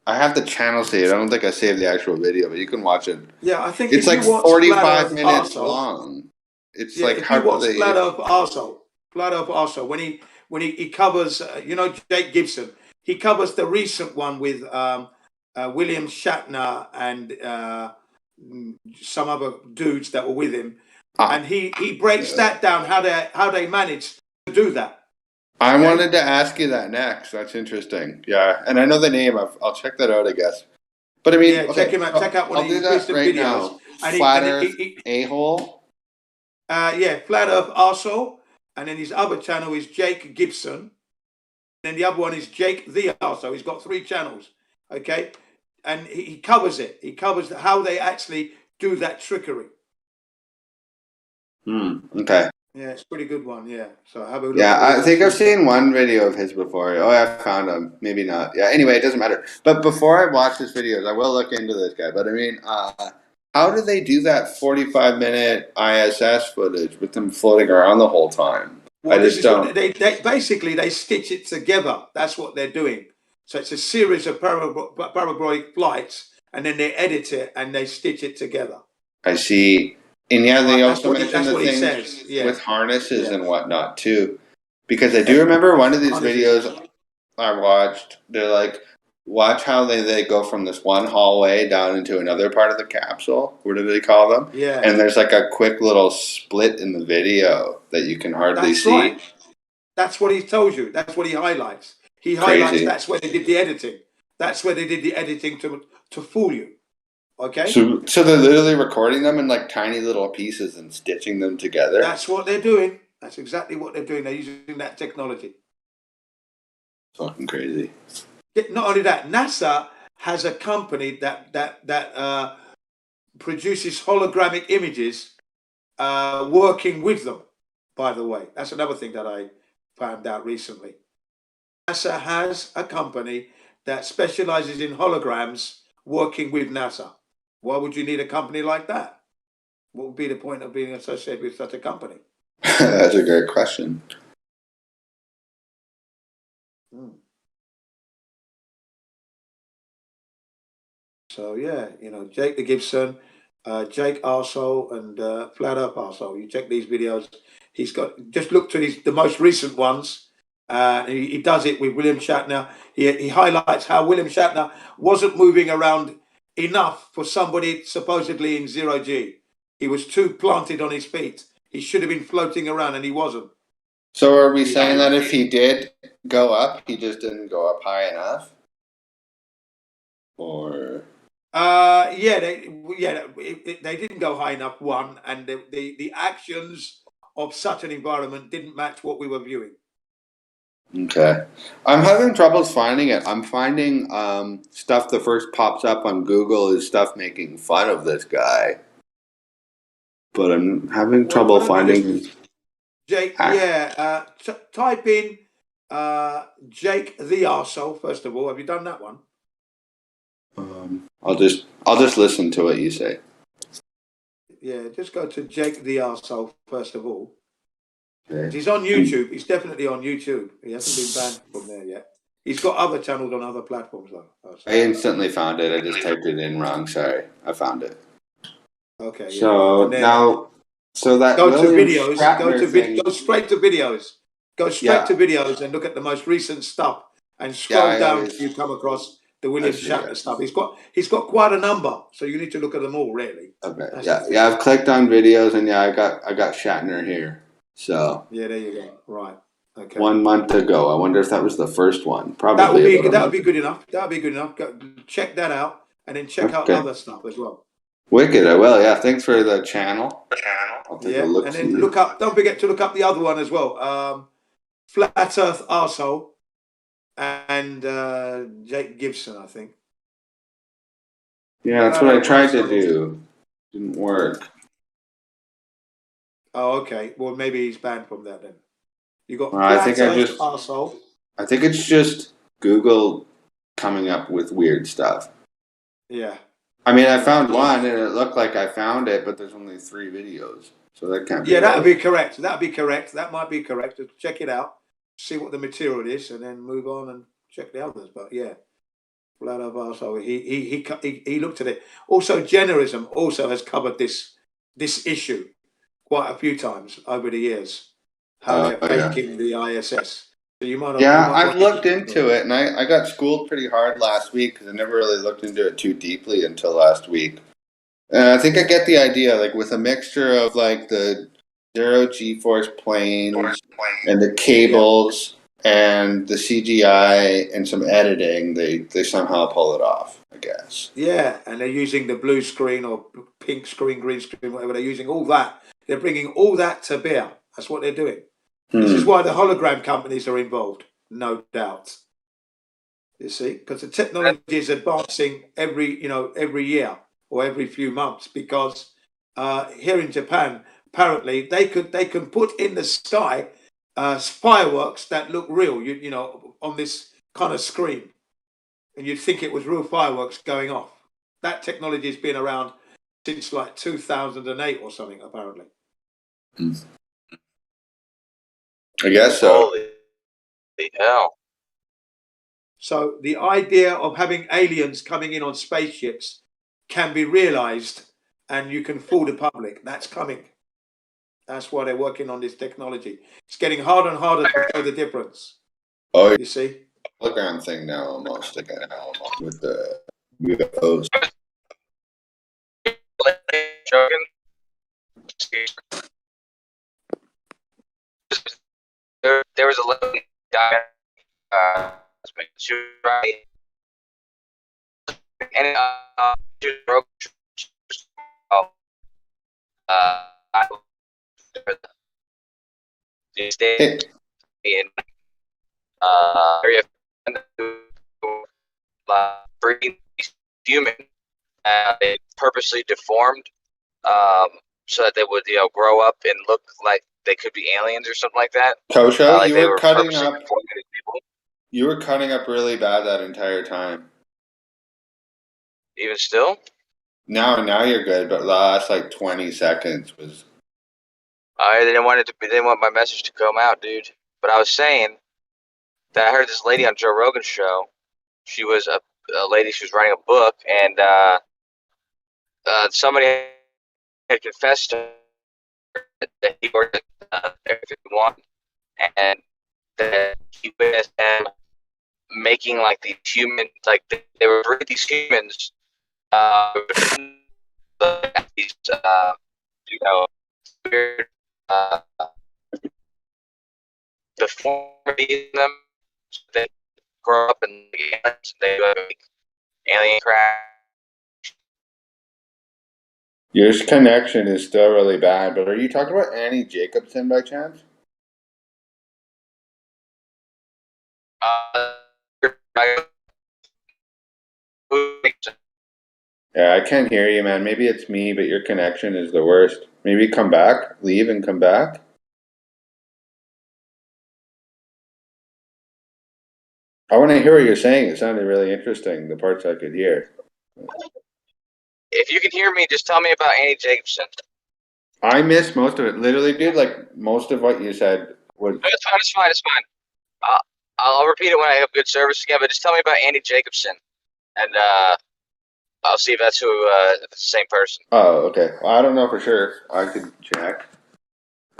I have the channel saved. I don't think I saved the actual video, but you can watch it. Yeah, I think It's if like you watch 45 minutes long. It's yeah, like if how you do watch they? Flat Earth Arsehole, when he covers, Jake Gibson, he covers the recent one with William Shatner and some other dudes that were with him, and he breaks that down how they managed to do that. I wanted to ask you that next. That's interesting. Yeah, and I know the name. I'll check that out, I guess. But I mean, Yeah, okay, check him out. Check out one I'll of do his that recent right videos. now. And Flat Earth A-hole. Yeah, Flat Earth Arsehole, and then his other channel is Jake Gibson. Then the other one is Jake the Arsehole. He's got 3 channels, okay? And he covers it. He covers how they actually do that trickery. Okay. Yeah, it's a pretty good one, yeah. So have a look Yeah, at I think I've seen one video of his before. Oh, I found him. Maybe not. Yeah, anyway, it doesn't matter. But before I watch his videos, I will look into this guy. But I mean, how do they do that 45-minute ISS footage with them floating around the whole time? Well, I this just is don't. what they basically they stitch it together. That's what they're doing. So it's a series of parabolic flights, and then they edit it and they stitch it together. I see. And yeah, they also mentioned that's the what he things says. Yeah. with harnesses and whatnot too. Because I do remember one of these videos I watched, they're like, watch how they go from this one hallway down into another part of the capsule. What do they call them? Yeah. And there's like a quick little split in the video that you can hardly That's see. right. That's what he tells you. That's what he highlights. He highlights Crazy. that's where they did the editing. That's where they did the editing to fool you. Okay? So they're literally recording them in like tiny little pieces and stitching them together. That's what they're doing. That's exactly what they're doing. They're using that technology. Fucking crazy. Not only that, NASA has a company that produces holographic images working with them, by the way. That's another thing that I found out recently. NASA has a company that specializes in holograms working with NASA. Why would you need a company like that? What would be the point of being associated with such a company? That's a great question. So yeah, Jake the Gibson, Jake Arsehole, and Flat Earth Arsehole. You check these videos. He's got just look to the most recent ones. He does it with William Shatner. He highlights how William Shatner wasn't moving around enough for somebody supposedly in 0G. He was too planted on his feet. He should have been floating around, and he wasn't. So are we saying that if he did go up, he just didn't go up high enough? Or they didn't go high enough, one, and the actions of such an environment didn't match what we were viewing. okay. I'm having troubles finding it. I'm finding stuff that first pops up on Google is stuff making fun of this guy. But I'm having trouble finding Jake, type in Jake the Arsehole, first of all. Have you done that one? I'll just listen to what you say. Yeah, just go to Jake the Arsehole, first of all. Okay. He's on YouTube. He's definitely on YouTube. He hasn't been banned from there yet. He's got other channels on other platforms though. I instantly found it. I just typed it in wrong. Sorry, I found it. Okay. Yeah. So And then now, so that go to William videos. Shatner thing. Go straight to videos. Go straight Yeah. to videos and look at the most recent stuff and Yeah, scroll I down always- till you come across the William see, Shatner yeah. stuff. He's got quite a number, so you need to look at them all really. Okay. That's Yeah, the thing. yeah. I've clicked on videos, and yeah, I got Shatner here. So Yeah, there you go. Right. Okay. 1 month ago. I wonder if that was the first one. Probably. That would be about a month. good enough. That would be good enough. Go, check that out, and then check out Okay. other stuff as well. Wicked. I will. Yeah. Thanks for the channel. I'll take a look. And then look up. Don't forget to look up the other one as well. Flat Earth Arsehole and Jake Gibson, I think. Yeah, that's what I tried to do. Didn't work. Oh, okay. Well, maybe he's banned from that then. You got Well, I Flat think I Earth just. Arsehole. I think it's just Google coming up with weird stuff. Yeah. I mean, I found one and it looked like I found it, but there's only 3 videos, so that can't be. Yeah, that right. would be correct. That would be correct. That might be correct. Just check it out, see what the material is, and then move on and check the others. But yeah, Flat Earth Arsehole. He looked at it. Also, Jennerism also has covered this issue quite a few times over the years. How they're faking the ISS. So you might. Yeah, I've looked into it, and I got schooled pretty hard last week because I never really looked into it too deeply until last week. And I think I get the idea, like with a mixture of like the 0 G-force planes and the cables and the CGI and some editing, they somehow pull it off, I guess. Yeah, and they're using the blue screen or pink screen, green screen, whatever. They're using all that. They're bringing all that to bear. That's what they're doing. This is why the hologram companies are involved, no doubt. You see, because the technology is advancing every year or every few months. Because here in Japan, apparently they can put in the sky fireworks that look real. You know, on this kind of screen, and you'd think it was real fireworks going off. That technology has been around since like 2008 or something, apparently. I guess so. Holy hell. So the idea of having aliens coming in on spaceships can be realized, and you can fool the public. That's coming. That's why they're working on this technology. It's getting harder and harder to tell the difference. Oh, you see? Hologram thing now almost again with the UFOs. There was a lady guy, she was right, and she was broke. Stayed in area breeding these human. They purposely deformed so that they would grow up and look like they could be aliens or something like that. Kosho, like you they were cutting up. deforming these people. You were cutting up really bad that entire time. Even still? Now you're good, but the last like 20 seconds was. They didn't want it to be. They didn't want my message to come out, dude. But I was saying that I heard this lady on Joe Rogan's show. She was a lady. She was writing a book, and somebody had confessed to her that he ordered everything he wanted, and that he witnessed them making like these humans, like they would breed these humans, these weird deformities in them. So they grow up and they make alien crap. Your connection is still really bad, but are you talking about Annie Jacobson by chance? Yeah, I can't hear you, man. Maybe it's me, but your connection is the worst. Maybe come back, leave and come back. I want to hear what you're saying. It sounded really interesting, the parts I could hear. If you can hear me, just tell me about Annie Jacobson. I missed most of it. Literally, dude, like most of what you said was. It's fine. I'll repeat it when I have good service again. But just tell me about Andy Jacobson, and I'll see if that's if it's the same person. Oh, okay. Well, I don't know for sure. I could check.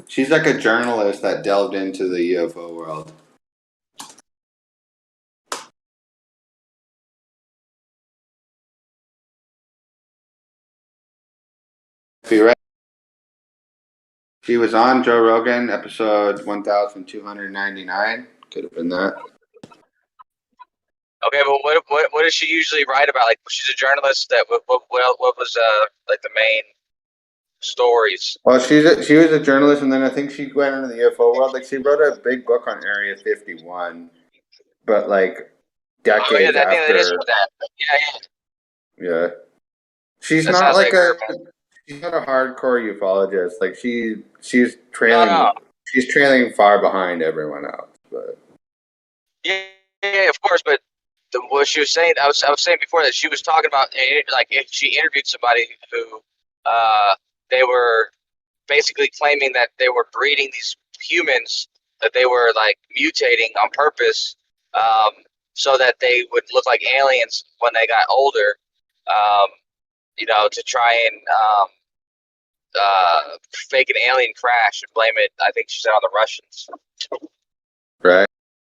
She's like a journalist that delved into the UFO world. If you read, she was on Joe Rogan episode 1299. Could have been that. Okay, but what does she usually write about? Like, she's a journalist. That what was like the main stories? Well, she was a journalist, and then I think she went into the UFO world. Like, she wrote a big book on Area 51, but like decades oh yeah, that is after. that. Yeah. Yeah, she's That not sounds like like her. she's not a hardcore ufologist. Like she's trailing No. she's trailing far behind everyone else. But Yeah, of course. But what she was saying, I was saying before that she was talking about like if she interviewed somebody who they were basically claiming that they were breeding these humans, that they were like mutating on purpose, so that they would look like aliens when they got older, to try and fake an alien crash and blame it. I think she said on the Russians. right,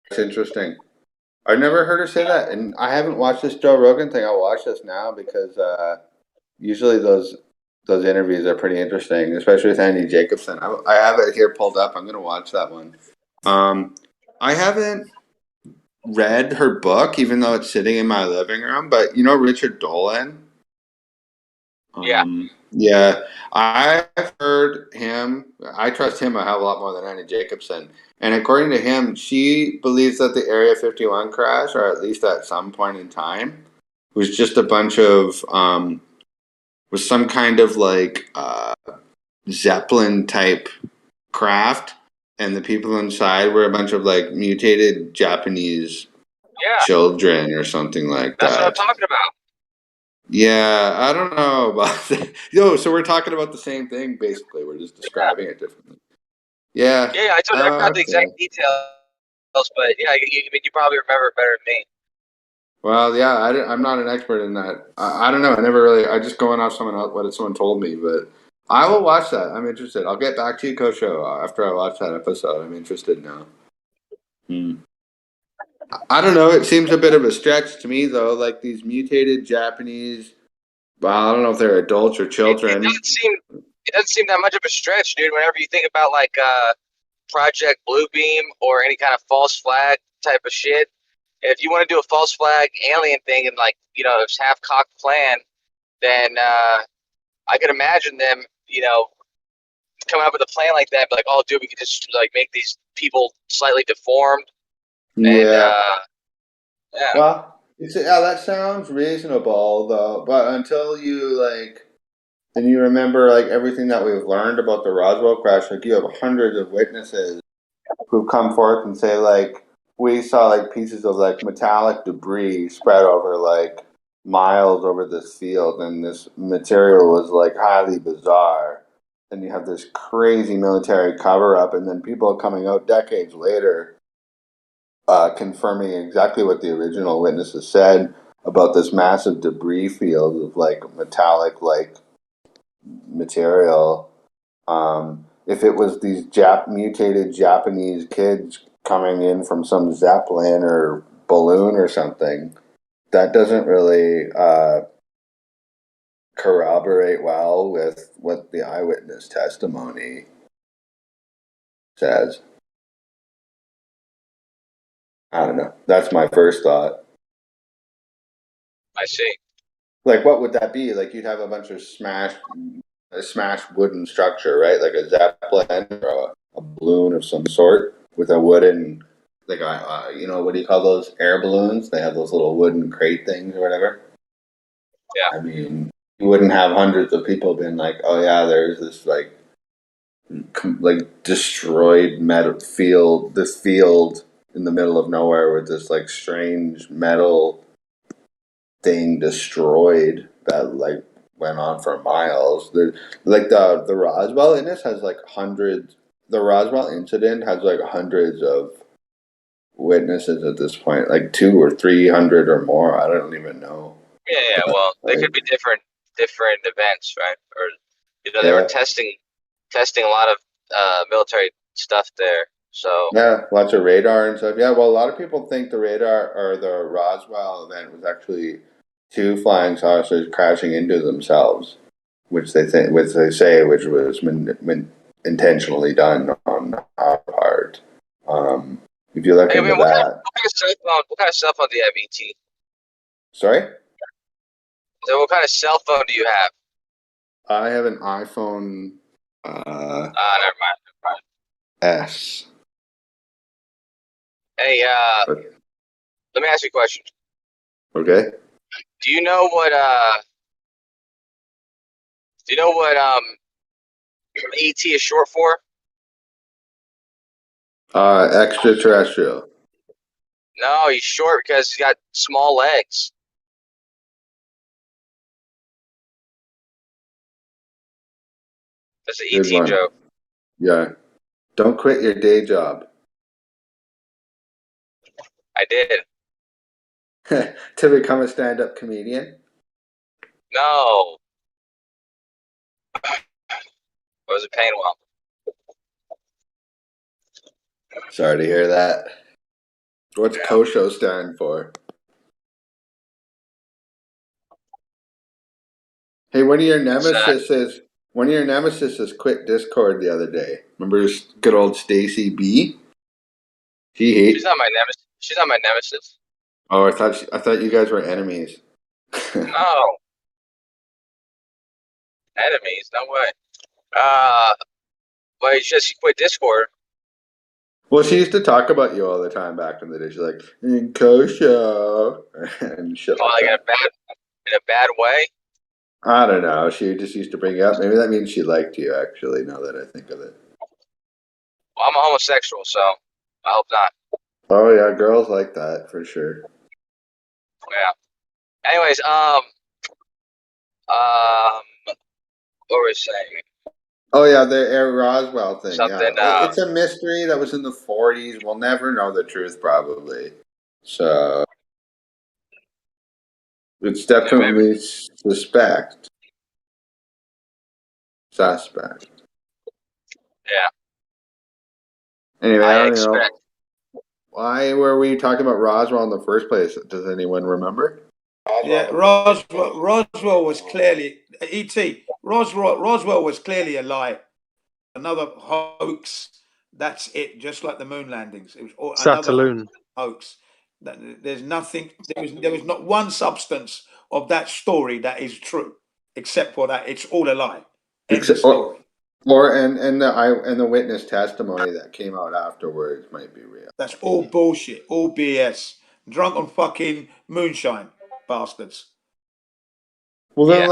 it's interesting. I've never heard her say that, and I haven't watched this Joe Rogan thing. I'll watch this now because usually those interviews are pretty interesting, especially with Andy Jacobson. I have it here pulled up. I'm going to watch that one. I haven't read her book, even though it's sitting in my living room. But you know Richard Dolan? Yeah, I've heard him. I trust him a hell of a lot more than Andy Jacobson. And according to him, she believes that the Area 51 crash, or at least at some point in time, was just a bunch of was some kind of like Zeppelin type craft, and the people inside were a bunch of like mutated Japanese children or something like That's that. what I'm talking about. Yeah, I don't know about that. Yo, so we're talking about the same thing basically. We're just describing it differently. Yeah. Yeah, I forgot the exact details, but yeah, you probably remember it better than me. Well, yeah, I'm not an expert in that. I don't know. I never really. I just going off what someone told me, but I will watch that. I'm interested. I'll get back to you, Kosho, after I watch that episode. I'm interested now. I don't know. It seems a bit of a stretch to me, though. Like these mutated Japanese. Well, I don't know if they're adults or children. It doesn't seem that much of a stretch, dude. Whenever you think about like Project Bluebeam or any kind of false flag type of shit, if you want to do a false flag alien thing and like it's half cocked plan, then I could imagine them coming up with a plan like that, but like, oh, dude, we could just like make these people slightly deformed. Yeah. Yeah. Well, that sounds reasonable, though. But until you and you remember like everything that we've learned about the Roswell crash, like you have hundreds of witnesses who come forth and say like we saw like pieces of like metallic debris spread over like miles over this field, and this material was like highly bizarre. And you have this crazy military cover up, and then people coming out decades later confirming exactly what the original witnesses said about this massive debris field of like metallic like material. If it was these mutated Japanese kids coming in from some Zeppelin or balloon or something, that doesn't really corroborate well with what the eyewitness testimony says. I don't know. That's my first thought. I see. Like, what would that be? Like, you'd have a bunch of smashed wooden structure, right? Like a Zeppelin or a balloon of some sort with a wooden, like, what do you call those air balloons? They have those little wooden crate things or whatever. Yeah. I mean, you wouldn't have hundreds of people being like, oh yeah, there's this like destroyed this field in the middle of nowhere with this like strange metal thing destroyed that like went on for miles. The Roswell incident has like hundreds. The Roswell incident has like hundreds of witnesses at this point, like 200 or 300 or more. I don't even know. Yeah. Well, they could be different events, right? Or they were testing a lot of military stuff there. So yeah, lots of radar and stuff. Yeah, well, a lot of people think the radar or the Roswell event was actually 2 flying saucers crashing into themselves, which they say was intentionally done on our part. If you look into that, what kind of cell phone do you have, ET? sorry, So what kind of cell phone do you have? I have an iPhone. Never mind. S. Hey, let me ask you a question. Okay. Do you know what ET is short for? Extraterrestrial. No, he's short because he's got small legs. That's an Good ET one. joke. Yeah. Don't quit your day job. I did. To become a stand-up comedian? No. I wasn't paying well. Sorry to hear that. What's KOSHO stand for? Hey, one of your nemesis quit Discord the other day. Remember good old Stacy B? She's not my nemesis. She's not my nemesis. Oh, I thought you guys were enemies. No. Enemies? No way. But she quit Discord. Well, she used to talk about you all the time back in the day. She's like, KOSHO and shit like that. In a bad way? I don't know. She just used to bring it up. Maybe that means she liked you, actually, now that I think of it. Well, I'm a homosexual, so I hope not. Oh, yeah, girls like that, for sure. Yeah. Anyways, what were we saying? Oh, yeah, the Air Roswell thing. Something, yeah. It's a mystery that was in the 40s. We'll never know the truth, probably. So it's definitely suspect. Suspect. Yeah. Anyway, I don't know. Why were we talking about Roswell in the first place? Does anyone remember? Yeah, Roswell was clearly ET. Roswell was clearly a lie, another hoax. That's it. Just like the moon landings, it was another Sataloon. hoax. There's nothing. There was not one substance of that story that is true, except for that it's all a lie. End of story. And the witness testimony that came out afterwards might be real. That's all bullshit, all BS. Drunk on fucking moonshine, bastards. Well, then,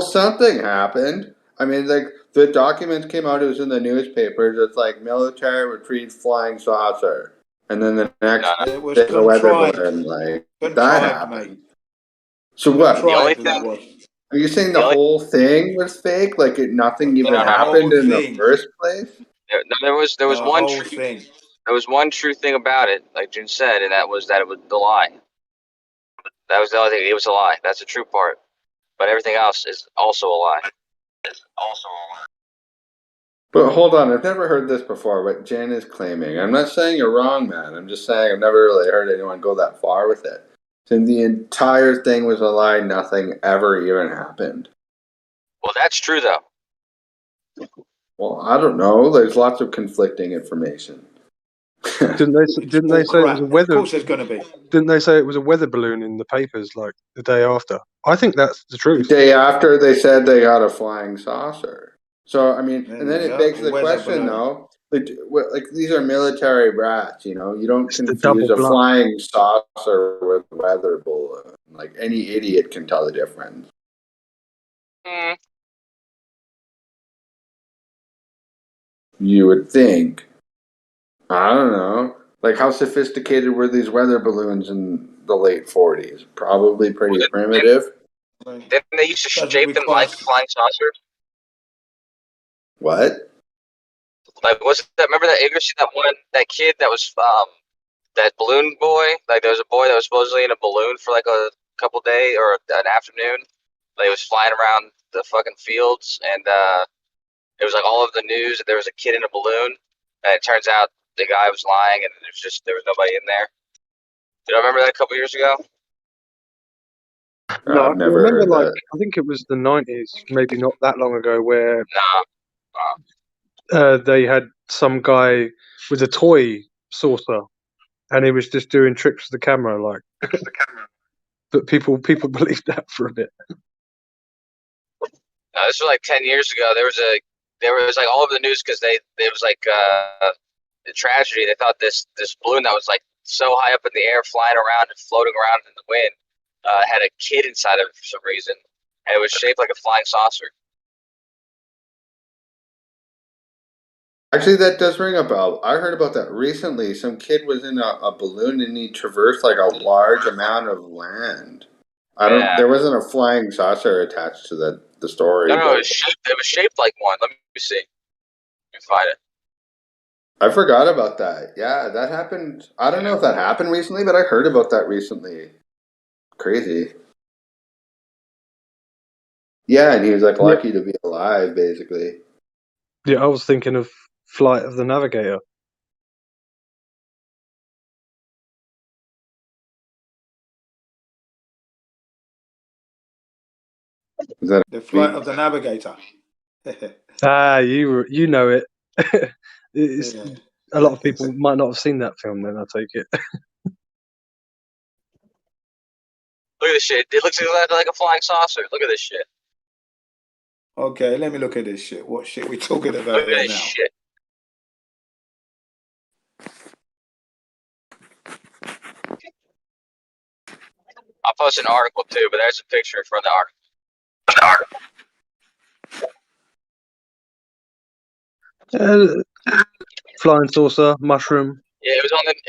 something happened. I mean, the documents came out. It was in the newspapers. It's like military retrieved flying saucer, and then the next day the weather balloon. That happened. Mate. So what? Are you saying the whole thing was fake? Like nothing even happened in the first place? No, there was one true thing. There was one true thing about it, like June said, and that was that it was the lie. That was the only thing. It was a lie. That's the true part. But everything else is also a lie. But hold on, I've never heard this before, what Jen is claiming. I'm not saying you're wrong, man. I'm just saying I've never really heard anyone go that far with it. So the entire thing was a lie, nothing ever even happened. Well, that's true, though. Well, I don't know. There's lots of conflicting information. Didn't they say it was a weather? Of course, there's going to be. Didn't they say it was a weather balloon in the papers like the day after? I think that's the truth. The day after, they said they got a flying saucer. So I mean, and then it begs the question, though. Like these are military brats, you know. You don't confuse a flying saucer with a weather balloon. Like any idiot can tell the difference. You would think. I don't know. Like, how sophisticated were these weather balloons in the late 40s? Probably pretty primitive. Didn't they used to shape them like flying saucers? What? Like, was that? Remember that? You ever seen that kid that was that balloon boy. Like there was a boy that was supposedly in a balloon for like a couple days or an afternoon. Like he was flying around the fucking fields, and it was like all of the news that there was a kid in a balloon, and it turns out the guy was lying, and there was nobody in there. Do you remember that a couple years ago? No, I I've can never remember, heard like, that. I think it was the 90s, maybe not that long ago, where No. they had some guy with a toy saucer, and he was just doing tricks with the camera, like. But people believed that for a bit. No, this was like 10 years ago. There was like all over the news because it was like the tragedy. They thought this balloon that was like so high up in the air, flying around and floating around in the wind, had a kid inside of it for some reason, and it was shaped like a flying saucer. Actually, that does ring a bell. I heard about that recently. Some kid was in a balloon and he traversed like a large amount of land. Yeah. There wasn't a flying saucer attached to the story, No, but it was shaped like one. Let me see. Let me find it. I forgot about that. Yeah, that happened. I don't know if that happened recently, but I heard about that recently. Crazy. Yeah, and he was like lucky to be alive, basically. Yeah, I was thinking of Flight of the Navigator. The Flight of the Navigator. You know it. It's, Yeah. a lot of people might not have seen that film. Then I take it. Look at this shit. It looks exactly like a flying saucer. Look at this shit. Okay, let me look at this shit. What shit we talking about Look at here this now? shit. I'll post an article too, but there's a picture from the article. Flying saucer, mushroom. Yeah, it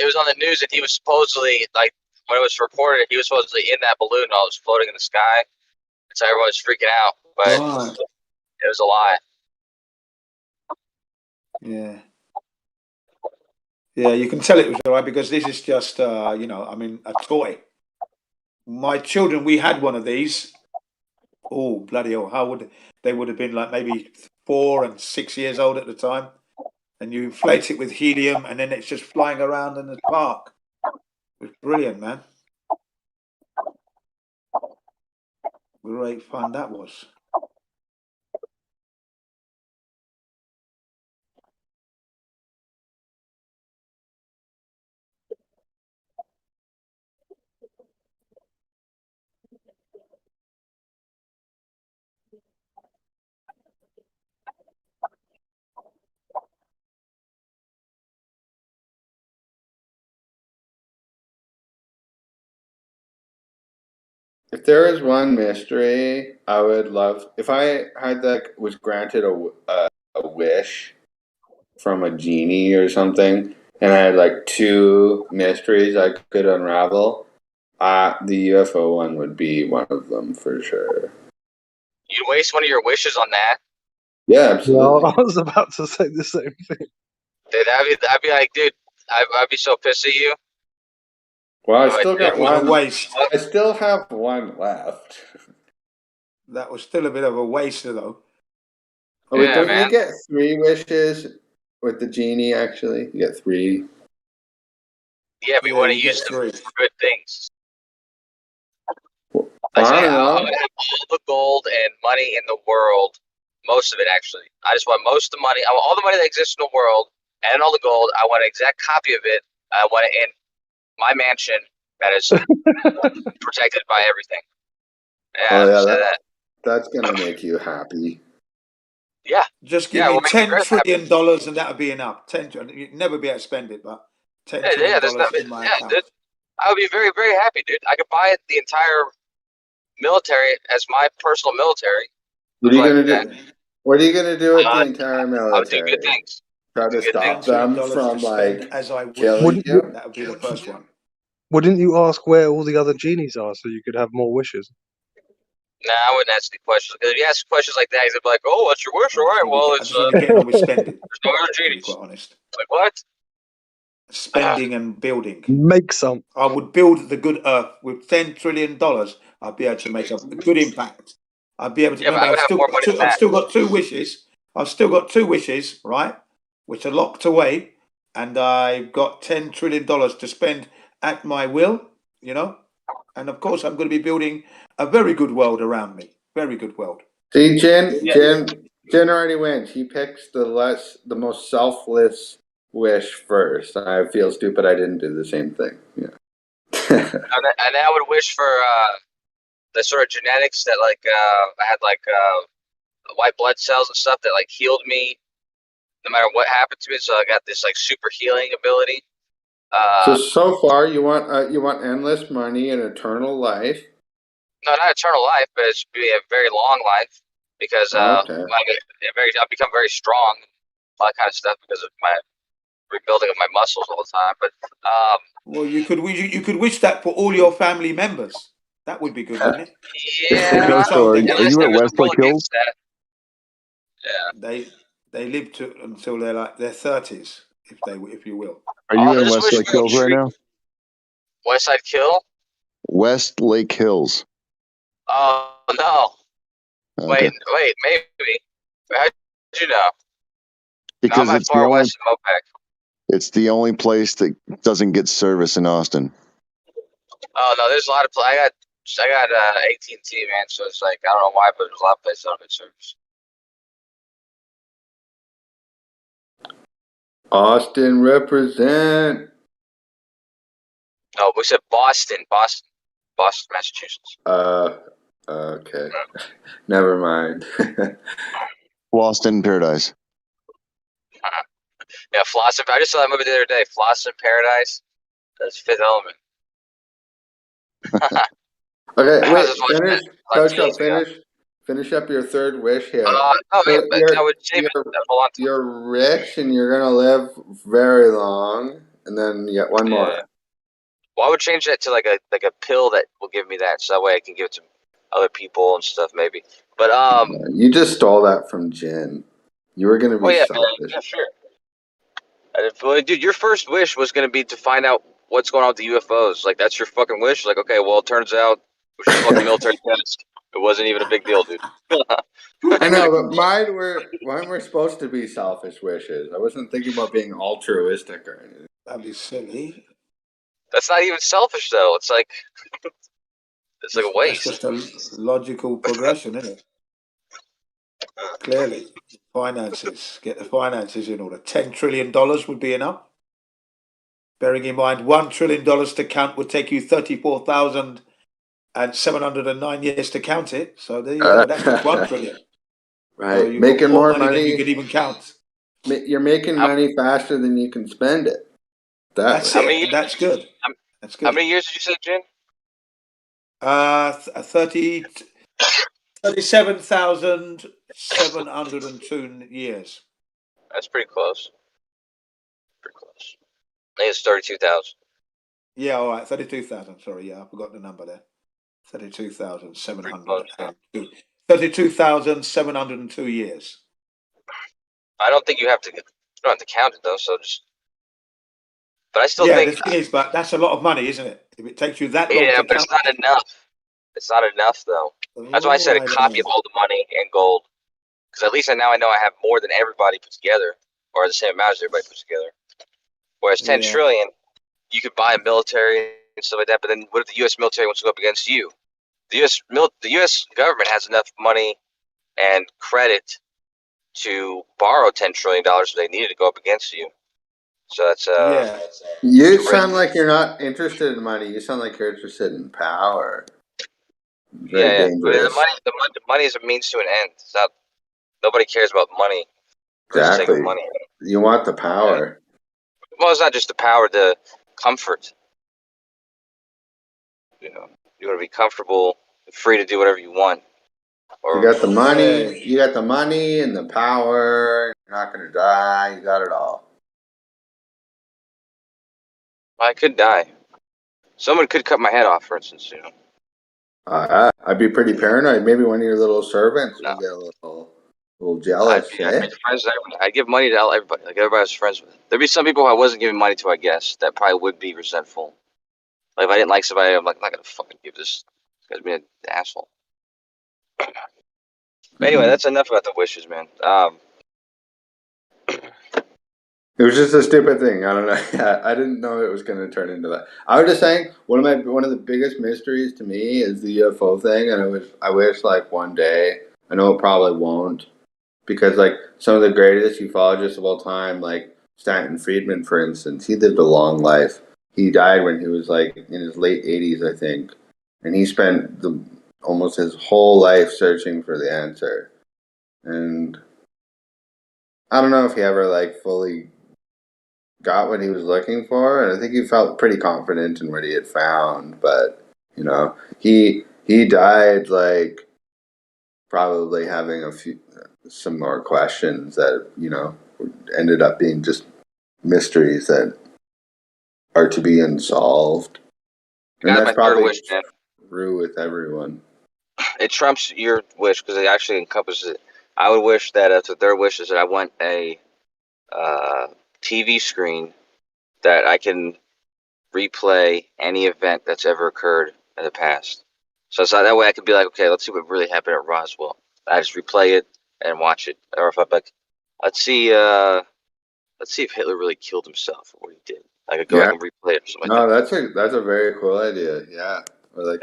was on the news that he was supposedly, like, when it was reported, he was supposedly in that balloon while it was floating in the sky. And so everyone was freaking out, but Right. it was a lie. Yeah. Yeah, you can tell it was all right because this is just, a toy. My children, we had one of these. Oh, bloody hell. They would have been like maybe 4 and 6 years old at the time. And you inflate it with helium and then it's just flying around in the park. It was brilliant, man. Great fun that was. If there is one mystery, I would love if I had was granted a wish from a genie or something, and I had like 2 mysteries I could unravel. The UFO one would be one of them for sure. You'd waste one of your wishes on that? Yeah, absolutely. Well, I was about to say the same thing. Dude, I'd be like, dude, I'd be so pissed at you. Well, I still got That was a one. waste. I still have one left. That was still a bit of a waste, though. Oh, wait, Yeah, don't man. you get 3 wishes with the genie? Actually, you get 3. Yeah, but you want to you get use them 3. for good things. I I don't know. would have all the gold and money in the world. Most of it, actually. I just want most of the money. I want all the money that exists in the world and all the gold. I want an exact copy of it. I want it in my mansion that is protected by everything. Yeah, Oh yeah, say that. that's gonna make you happy. Yeah. Just give me $10 trillion and that'll be enough. You'd never be able to spend it, but $10 trillion in my account. Dude, I would be very, very happy, dude. I could buy the entire military as my personal military. What are you gonna do? What are you gonna do with the entire military? I would do good things. Try to stop them from as I killing you. That would be the first one. Wouldn't you ask where all the other genies are so you could have more wishes? Nah, I wouldn't ask any questions. Because if you ask questions like that, he's gonna be like, "Oh, what's your wish? All right, well, it's getting on with spending. there's no other To be genies." quite honest. Like what? spending and building. Make some. I would build the good earth with $10 trillion. I'd be able to make a good impact. I'd be able to. Yeah, but Remember, I would have more money than that. I've still got 2 wishes. I've still got 2 wishes, right, which are locked away, and I've got $10 trillion to spend at my will. You know, and of course, I'm going to be building a very good world around me. Very good world. See, Jen already wins. He picks the most selfless wish first. I feel stupid I didn't do the same thing. Yeah. And I would wish for the sort of genetics that like I had like white blood cells and stuff that like healed me no matter what happened to me. So I got this like super healing ability. So far you want endless money and eternal life. No, not eternal life, but it should be a very long life because Okay. I've become very strong, all that kind of stuff because of my rebuilding of my muscles all the time. But well, you could wish that for all your family members. That would be good, wouldn't it? Yeah, are you at Westlake Hills? Yeah. They live until they're like their 30s, if you will. Are you in Westlake Hills right now? Westside Kill? Westlake Hills. Oh no! Okay. Wait, maybe. How'd you know? Because no, I'm it's far the only, west of Mopac. it's the only place that doesn't get service in Austin. Oh no, there's a lot of I got AT&T, man. So it's like I don't know why, but there's a lot of places that don't get service. Austin represent. No, we said Boston, Massachusetts. Okay. Never mind. Lost in Paradise. Yeah, Floss. I just saw that movie the other day. Floss in Paradise. That's Fifth Element. Okay, wait. Finish up your third wish here. You're rich and you're gonna live very long, and then you get one more. Well, I would change that to like a pill that will give me that, so that way I can give it to other people and stuff, maybe. But you just stole that from Jen. You were gonna be selfish. Yeah, sure. Well, dude, your first wish was gonna be to find out what's going on with the UFOs. Like that's your fucking wish. Like, okay, well, it turns out it was a fucking military test. It wasn't even a big deal, dude. I know, but mine were supposed to be selfish wishes. I wasn't thinking about being altruistic or anything. That'd be silly. That's not even selfish, though. It's like a waste. It's just a logical progression, isn't it? Clearly, finances. Get the finances in order. $10 trillion would be enough. Bearing in mind, $1 trillion to count would take you 34,709 years to count it. So there you go. That's just $1 trillion. Right, so making more money than you could even count. You're making money faster than you can spend it. That's it. That's good. That's good. How many years did you say, Jen? 37,702 years. That's pretty close. Pretty close. I think it's 32,000. Yeah, all right. 32,000. Sorry, yeah, I forgot the number there. 32,702. 32,702 years. I don't think you don't have to count it though. So just. But I still think. Yeah, the thing is, but that's a lot of money, isn't it? If it takes you that long to count. It's not enough. It's not enough though. That's why I said a copy of all the money in gold. Because at least now I know I have more than everybody put together, or the same amount as everybody put together. Whereas 10 trillion, you could buy a military and stuff like that. But then, what if the U.S. military wants to go up against you? The U.S. government has enough money and credit to borrow $10 trillion if they needed to go up against you. So that's You sound like you're not interested in money. You sound like you're interested in power. Very dangerous. The money is a means to an end. It's not. Nobody cares about money. Exactly. Money. You want the power. Well, it's not just the power, the comfort. You know, you want to be comfortable, free to do whatever you want. You got the money. You got the money and the power. You're not going to die. You got it all. I could die. Someone could cut my head off, for instance. You know. I'd be pretty paranoid. Maybe one of your little servants would get a little A little jealous, I'd eh? be friends with everybody. I'd give money to everybody. Like everybody I was friends with. There'd be some people I wasn't giving money to, I guess, that probably would be resentful. Like if I didn't like somebody, I'm like, I'm not gonna fucking give this guy's being an asshole. But anyway, that's enough about the wishes, man. It was just a stupid thing. I don't know. I didn't know it was going to turn into that. I was just saying one of the biggest mysteries to me is the UFO thing, and I wish like one day. I know it probably won't, because like some of the greatest ufologists of all time, like Stanton Friedman, for instance, he lived a long life. He died when he was like in his late 80s, I think, and he spent almost his whole life searching for the answer. And I don't know if he ever like fully got what he was looking for, and I think he felt pretty confident in what he had found. But you know, he died like probably having some more questions that ended up being just mysteries that are to be unsolved. And Got that's my third probably wish, man. true with everyone. It trumps your wish because it actually encompasses it. I would wish that the third wish is that I want a TV screen that I can replay any event that's ever occurred in the past. So that way I could be like, okay, let's see what really happened at Roswell. I just replay it and watch it. Or if I'm like, let's see if Hitler really killed himself or what he did. I could go back and replay it or something No, like that. that's a very cool idea. Yeah, or like,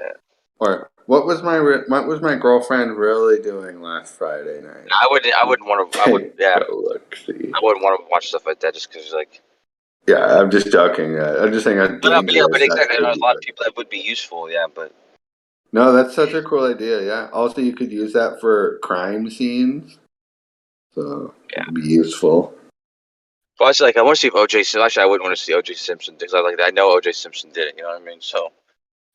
or what was my girlfriend really doing last Friday night? I wouldn't want to. I wouldn't want to watch stuff like that just because like. Yeah, I'm just joking. I'm just saying how dangerous But that exactly. could There's be. a lot of people that would be useful. Yeah, but No, that's such a cool idea. Yeah. Also, you could use that for crime scenes, so it'd be useful. well, it's like I want to see if OJ. Actually, I wouldn't want to see OJ Simpson because I know OJ Simpson did it. You know what I mean? So,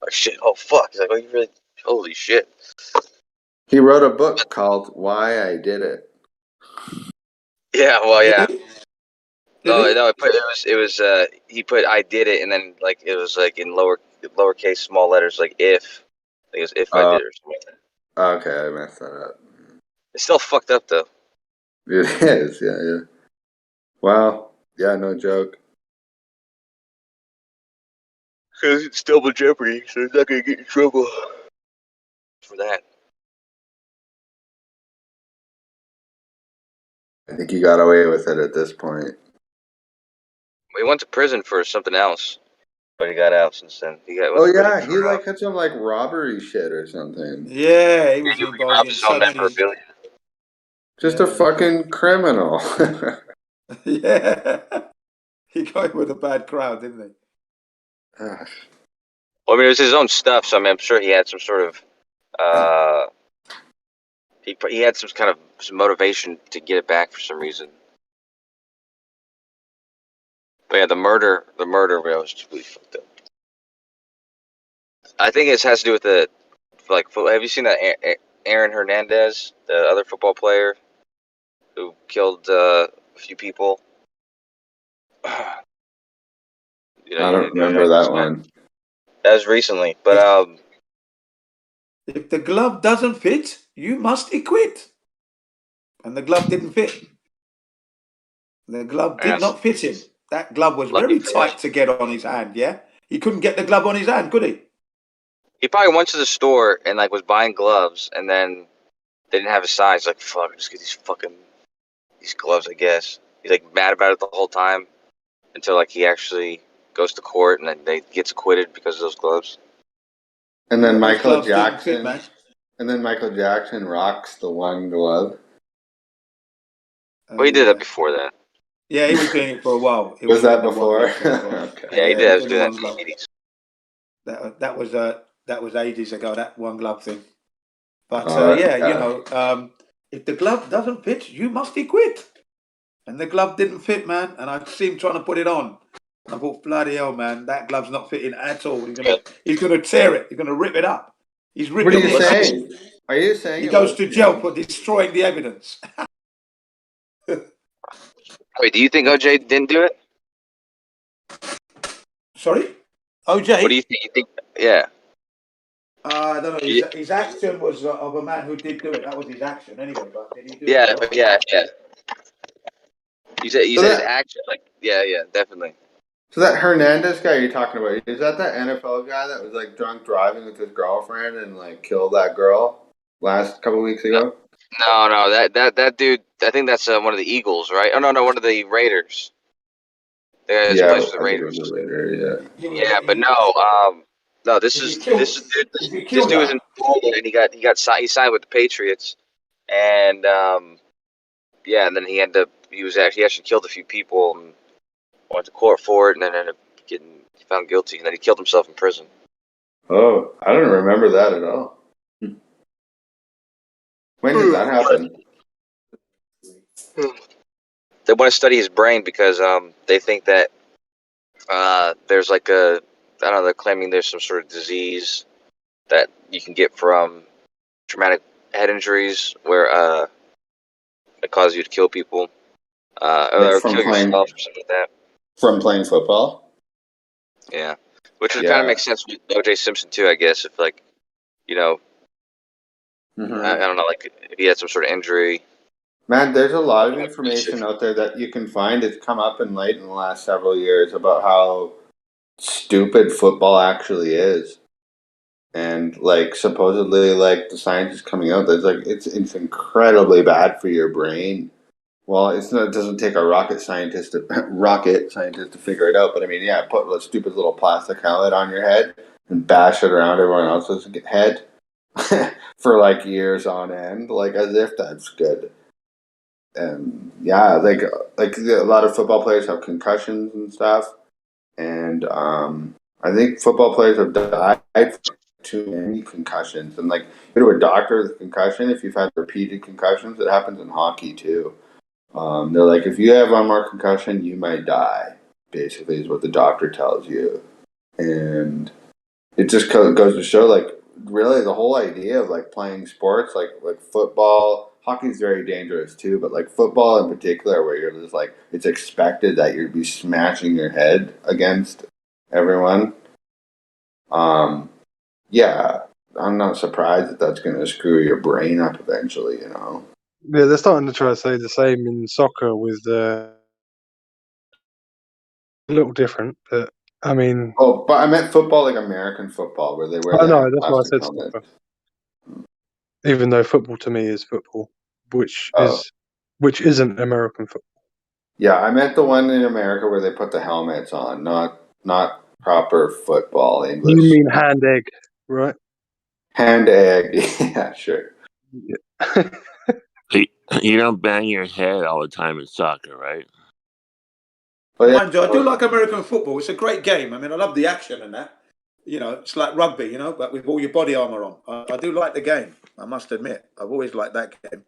like shit. Oh fuck. He's like, oh, you really? Holy shit. He wrote a book called "Why I Did It." Yeah. Well, yeah. No, he? no. It was. He put I did it, and then like it was like in lowercase small letters, like if. I think it was if I did it or something like that. Okay, I messed that up. It's still fucked up though. It is. Yeah. Well, yeah, no joke. Because it's double jeopardy, so he's not gonna get in trouble for that. I think he got away with it at this point. He went to prison for something else, but he got out since then. He He had some like robbery shit or something. Yeah, he was involved in so many. Just a fucking criminal. Yeah, he got in with a bad crowd, didn't he? Well, I mean, it was his own stuff, so I mean, I'm sure he had some sort of he had some kind of some motivation to get it back for some reason. But yeah, the murder was just really fucked up. I think it has to do with the have you seen that Aaron Hernandez, the other football player who killed a few people? I don't remember that one. That was recently, but if the glove doesn't fit, you must acquit. And the glove didn't fit. The glove did not fit him. That glove was very tight to get on his hand. Yeah, he couldn't get the glove on his hand, could he? He probably went to the store and like was buying gloves, and then they didn't have a size. Like fuck, just get these gloves. I guess he's like mad about it the whole time until like he actually goes to court and then they gets acquitted because of those gloves. And then Michael Jackson. And then Michael Jackson rocks the one glove. Well, he did that before that. Yeah, he was doing it for a while. Was that before? Okay. Yeah, he did. I was doing that in the 80s. That was ages ago. That one glove thing. But if the glove doesn't fit, you must acquit. And the glove didn't fit, man. And I see him trying to put it on. And I thought, bloody hell, man, that glove's not fitting at all. He's gonna tear it. He's gonna rip it up. He's ripping it. What are you saying? Are you saying he goes to jail for destroying the evidence? Wait, do you think OJ didn't do it? Sorry, OJ. What do you think? Yeah. I don't know. Yeah, His action was of a man who did do it. That was his action anyway. But did he do yeah, it? but yeah, yeah. You said So his that action, like yeah, definitely. so that Hernandez guy you're talking about, is that NFL guy that was like drunk driving with his girlfriend and like killed that girl last couple weeks ago? No, that dude. I think that's one of the Eagles, right? Oh no, one of the Raiders. The guy that Yeah, plays for the I think it was Raiders. a Raider. Yeah, but no. This Is he is killed? this dude. Is he This killed dude was her? in school and he signed with the Patriots, and yeah, and then he actually killed a few people and went to court for it, and then ended up getting found guilty, and then he killed himself in prison. Oh, I don't remember that at all. When did that happen? They want to study his brain because they think that there's like I don't know, they're claiming there's some sort of disease that you can get from traumatic head injuries where it causes you to kill people Like or from kill playing yourself or something like that. from playing football? Yeah, which would kind of Yeah. make sense with O.J. Simpson too, I guess. If like, you know, I don't know, like if he had some sort of injury. Man, there's a lot of information out there that you can find. It's come up in light in the last several years about how stupid football actually is. And like supposedly like the science is coming out that's like it's incredibly bad for your brain. Well, it doesn't take a rocket scientist to figure it out, but I mean, yeah, put a stupid little plastic helmet on your head and bash it around everyone else's head for like years on end, like as if that's good. And yeah, like a lot of football players have concussions and stuff, and I think football players have died from too many concussions. And like, go to a doctor with a concussion if you've had repeated concussions. It happens in hockey too. They're like, if you have one more concussion, you might die. Basically, is what the doctor tells you, and it just goes to show, like, really the whole idea of like playing sports, like football, hockey is very dangerous too, but like football in particular, where you're just like, it's expected that you'd be smashing your head against everyone. Yeah, I'm not surprised that that's going to screw your brain up eventually. Yeah, they're starting to try to say the same in soccer with a little different, but I mean. Oh, but I meant football, like American football, where they wear I the know, that's why I plastic said helmet. soccer. Even though football to me is football, which isn't American football. Yeah, I meant the one in America where they put the helmets on, not proper football English. You mean hand egg, right? Hand egg, yeah, sure. Yeah. You don't bang your head all the time in soccer, right? Mind you, I do like American football. It's a great game. I mean, I love the action and that. It's like rugby, but with all your body armor on. I do like the game. I must admit, I've always liked that game.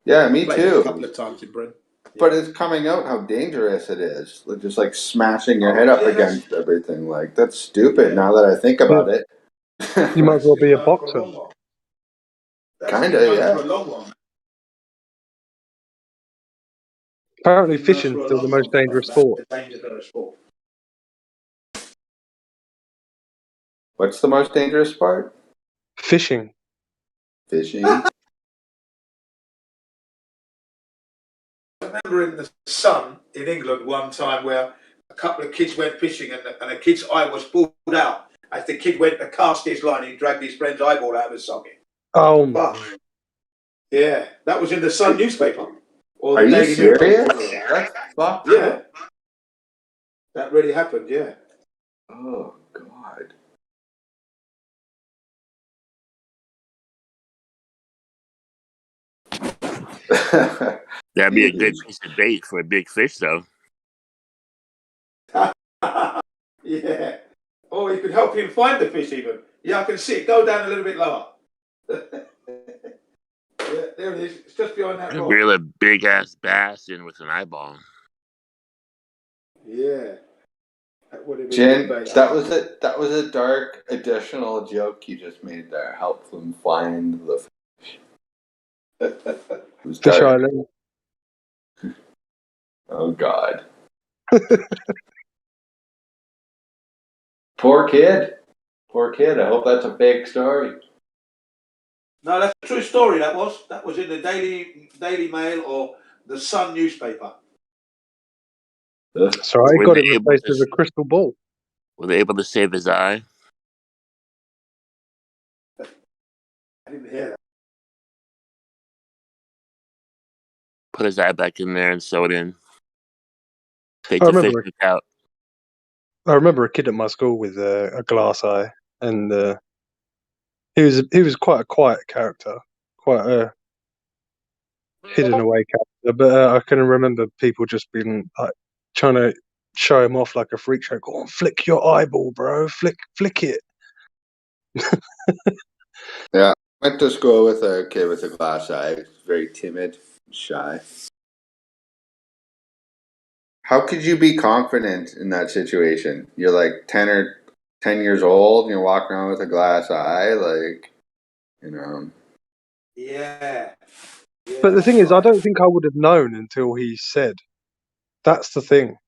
Yeah, me Played it too. a couple of times in Britain. But it's coming out how dangerous it is. Like, just like smashing your head up against everything. Like, that's stupid now that I think about it. You might as well be a boxer. Kinda, yeah. Apparently, fishing's still the most dangerous sport. What's the most dangerous part? Fishing. Fishing. I remember in the Sun in England one time where a couple of kids went fishing and a kid's eye was pulled out as the kid went to cast his line. He dragged his friend's eyeball out of his socket. Oh my! Yeah, that was in the Sun newspaper. Or Are the you Daily serious? Mirror. That's fucked Yeah, up. that really happened. Yeah. Oh God. That'd be a good piece of bait for a big fish, though. Yeah. Or you could help him find the fish even. Yeah, I can see it. Go down a little bit lower. Yeah, there it is. It's just behind that rock. Reel a big ass bass in with an eyeball. Yeah. That would have been Jen, good bait. that was a dark additional joke you just made there. Help them find the fish. It was Fish dark. Island. Oh God. Poor kid. Poor kid. I hope that's a fake story. No, that's a true story. That was in the Daily Mail or the Sun newspaper. So I Were got they it able replaced to? with a crystal ball. Were they able to save his eye? I didn't hear that. Put his eye back in there and sew it in. Take I the fish remember, out. I remember a kid at my school with a glass eye, and he was quite a quiet character, quite a hidden away character. But I can remember people just being like trying to show him off like a freak show. Go on, flick your eyeball, bro. Flick it. Yeah, I went to school with a kid with a glass eye. Very timid, shy. How could you be confident in that situation? You're like 10 years old and you're walking around with a glass eye, like, you know. Yeah. But the thing is, I don't think I would have known until he said. That's the thing.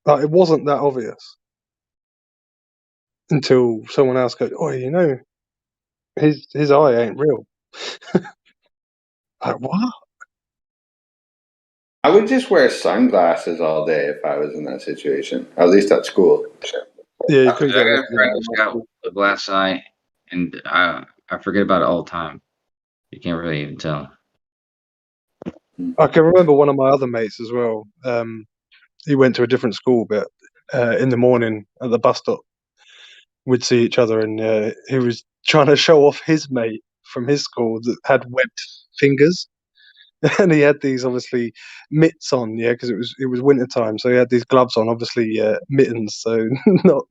Like, it wasn't that obvious until someone else goes, "Oh, you know, his eye ain't real." Like, what? I would just wear sunglasses all day if I was in that situation, at least at school. Yeah, you I couldn't got get away a with friend that. who's got a glass eye, and I forget about it all the time. You can't really even tell. I can remember one of my other mates as well. He went to a different school, but in the morning at the bus stop, we'd see each other, and he was trying to show off his mate from his school that had webbed fingers. And he had these obviously mitts on, yeah, because it was winter time, so he had these gloves on, obviously mittens, so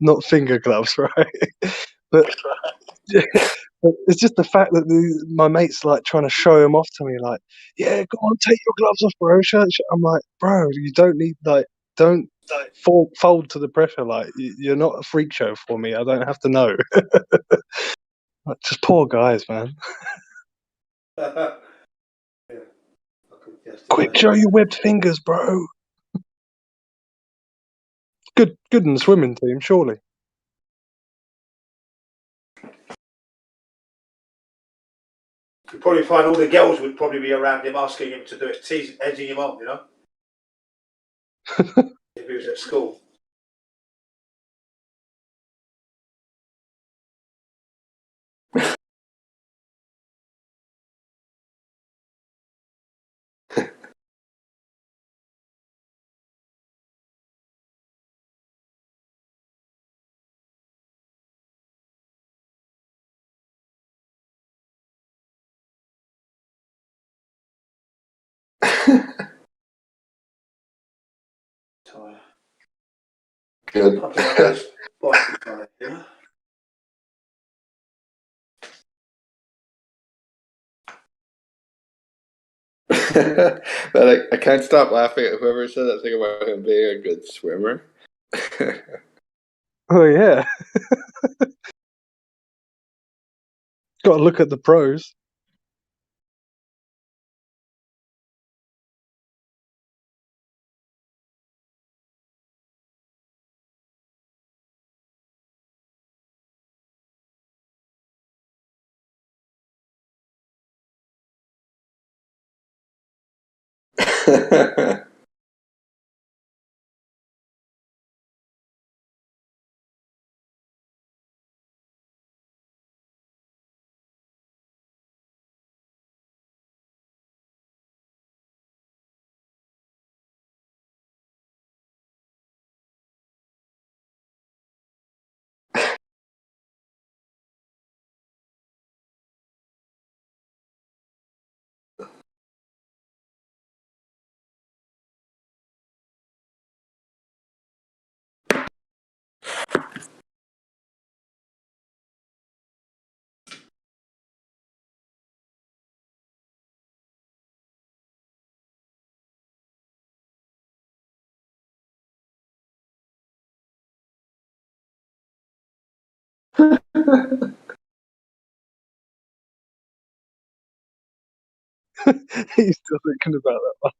not finger gloves, right? But but it's just the fact that my mate's like trying to show him off to me, like, yeah, go on, take your gloves off, bro. I'm like, bro, you don't need don't fold to the pressure. Like, you're not a freak show for me. I don't have to know. Like, just poor guys, man. Quick, show your webbed fingers, bro. Good in the swimming team, surely. You'd probably find all the girls would probably be around him asking him to do it, edging him on, you know? If he was at school. Good. But I can't stop laughing at whoever said that thing about him being a good swimmer. Oh yeah. Got to look at the pros. He's still thinking about that one.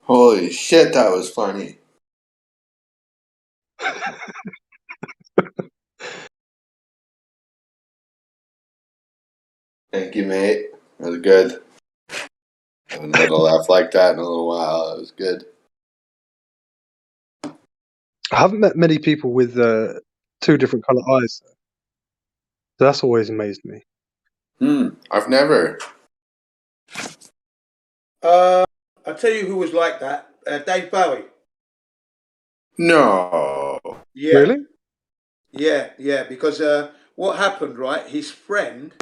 Holy shit, that was funny. Thank you, mate. That was good. I haven't had a laugh like that in a little while. That was good. I haven't met many people with two different color eyes. So that's always amazed me. I've never. I'll tell you who was like that. Dave Bowie. No. Yeah. Really? Yeah. Because what happened, right? His friend,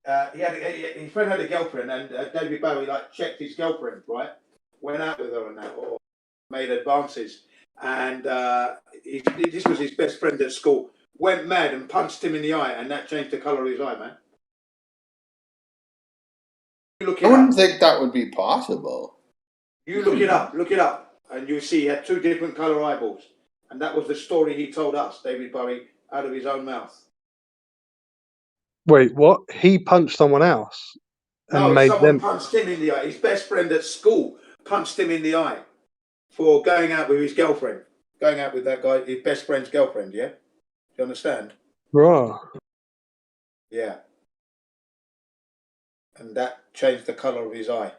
his friend had a girlfriend, and David Bowie checked his girlfriend, right? Went out with her and that, or made advances, and this was his best friend at school. Went mad and punched him in the eye, and that changed the color of his eye, man. I wouldn't think that would be possible. You look it up, and you see he had two different color eyeballs, and that was the story he told us, David Bowie, out of his own mouth. Wait, what? He punched someone else and No, made someone them. punched him in the eye. His best friend at school punched him in the eye for going out with his girlfriend, going out with that guy, his best friend's girlfriend. Yeah, do you understand? Right. Yeah, and that changed the color of his eye.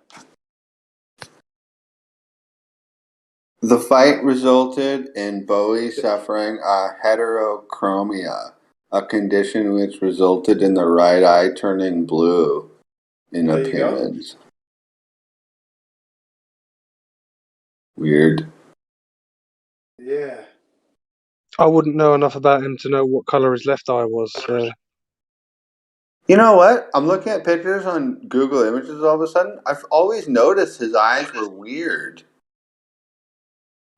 The fight resulted in Bowie suffering a heterochromia, a condition which resulted in the right eye turning blue in There you go. appearance. Weird. Yeah. I wouldn't know enough about him to know what color his left eye was. You know what? I'm looking at pictures on Google Images all of a sudden. I've always noticed his eyes were weird.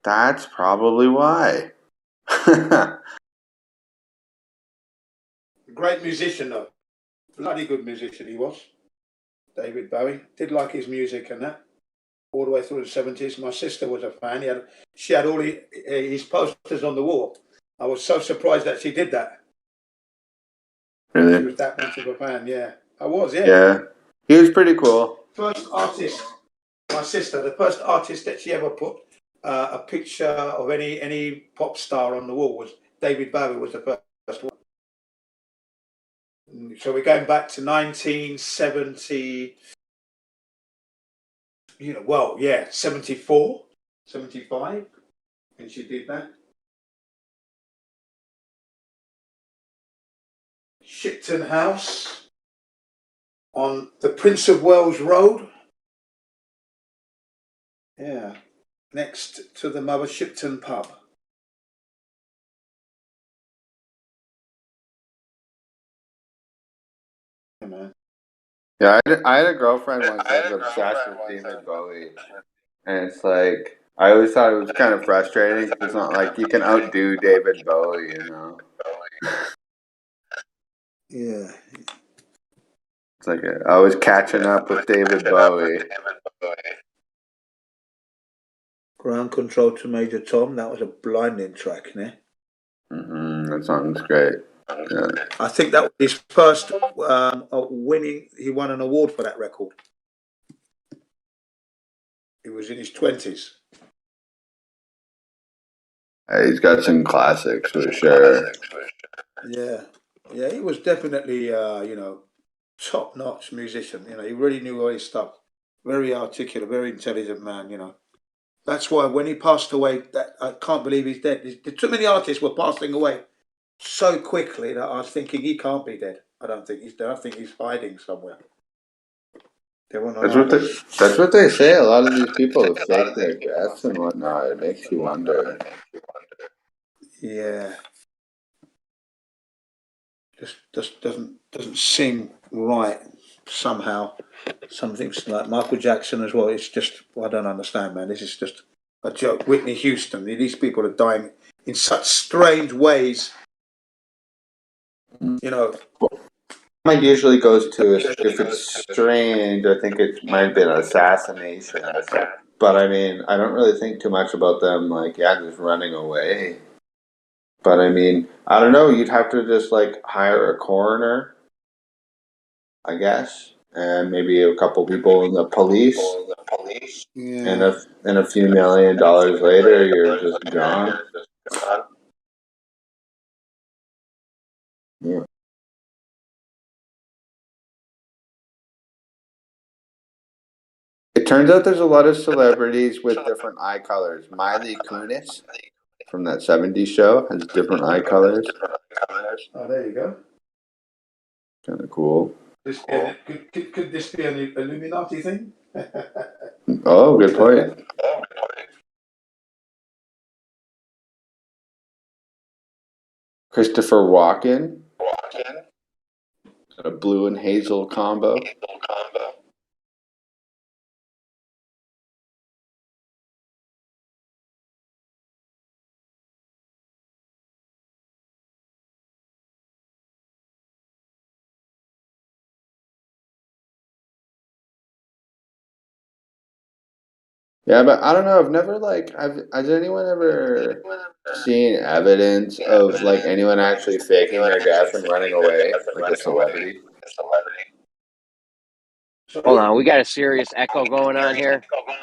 That's probably why. Great musician, though. Bloody good musician he was. David Bowie. Did like his music and that. All the way through the 70s. My sister was a fan. She had all his posters on the wall. I was so surprised that she did that. Really? She was that much of a fan, yeah. I was, yeah. Yeah. He was pretty cool. First artist, my sister, the first artist that she ever put a picture of any pop star on the wall was David Bowie was the first one. So we're going back to 1970, 74, 75, when she did that. Shipton House on the Prince of Wales Road. Yeah, next to the Mother Shipton pub. Yeah, man. Yeah, I had a girlfriend once that was obsessed with David Bowie. And it's like, I always thought it was kind of frustrating because it's not like you can outdo David Bowie, you know? Yeah. It's like I was catching up with David Bowie. Ground Control to Major Tom. That was a blinding track, né? That song's great. Yeah. I think that was his first winning. He won an award for that record. He was in his 20s. He's got some classics for sure. Yeah, he was definitely top-notch musician. He really knew all his stuff. Very articulate, very intelligent man. That's why when he passed away, that I can't believe he's dead. Too many artists were passing away so quickly that I was thinking he can't be dead. I don't think he's dead. I think he's hiding somewhere. That's what they say. A lot of these people fake their deaths and whatnot. It makes you wonder. Yeah. Just doesn't seem right somehow. Something's like Michael Jackson as well. It's just I don't understand, man. This is just a joke. Whitney Houston. These people are dying in such strange ways. Mine usually goes to if it's strange. I think it might have been an assassination. But I mean, I don't really think too much about them. Just running away. But I mean, I don't know. You'd have to just hire a coroner, I guess, and maybe a couple people in the police, Yeah. and a few $1 million later, you're just gone. Yeah. It turns out there's a lot of celebrities with different eye colors. Miley Kunis from that 70s show has different eye colors. Oh, there you go. Kind of cool. Could this be an Illuminati thing? Oh, good point. Christopher Walken. A blue and hazel combo. Yeah, but I don't know. I've never has anyone ever seen evidence of like anyone actually faking their death and running away, like a celebrity? Hold on, we got a serious echo going on here.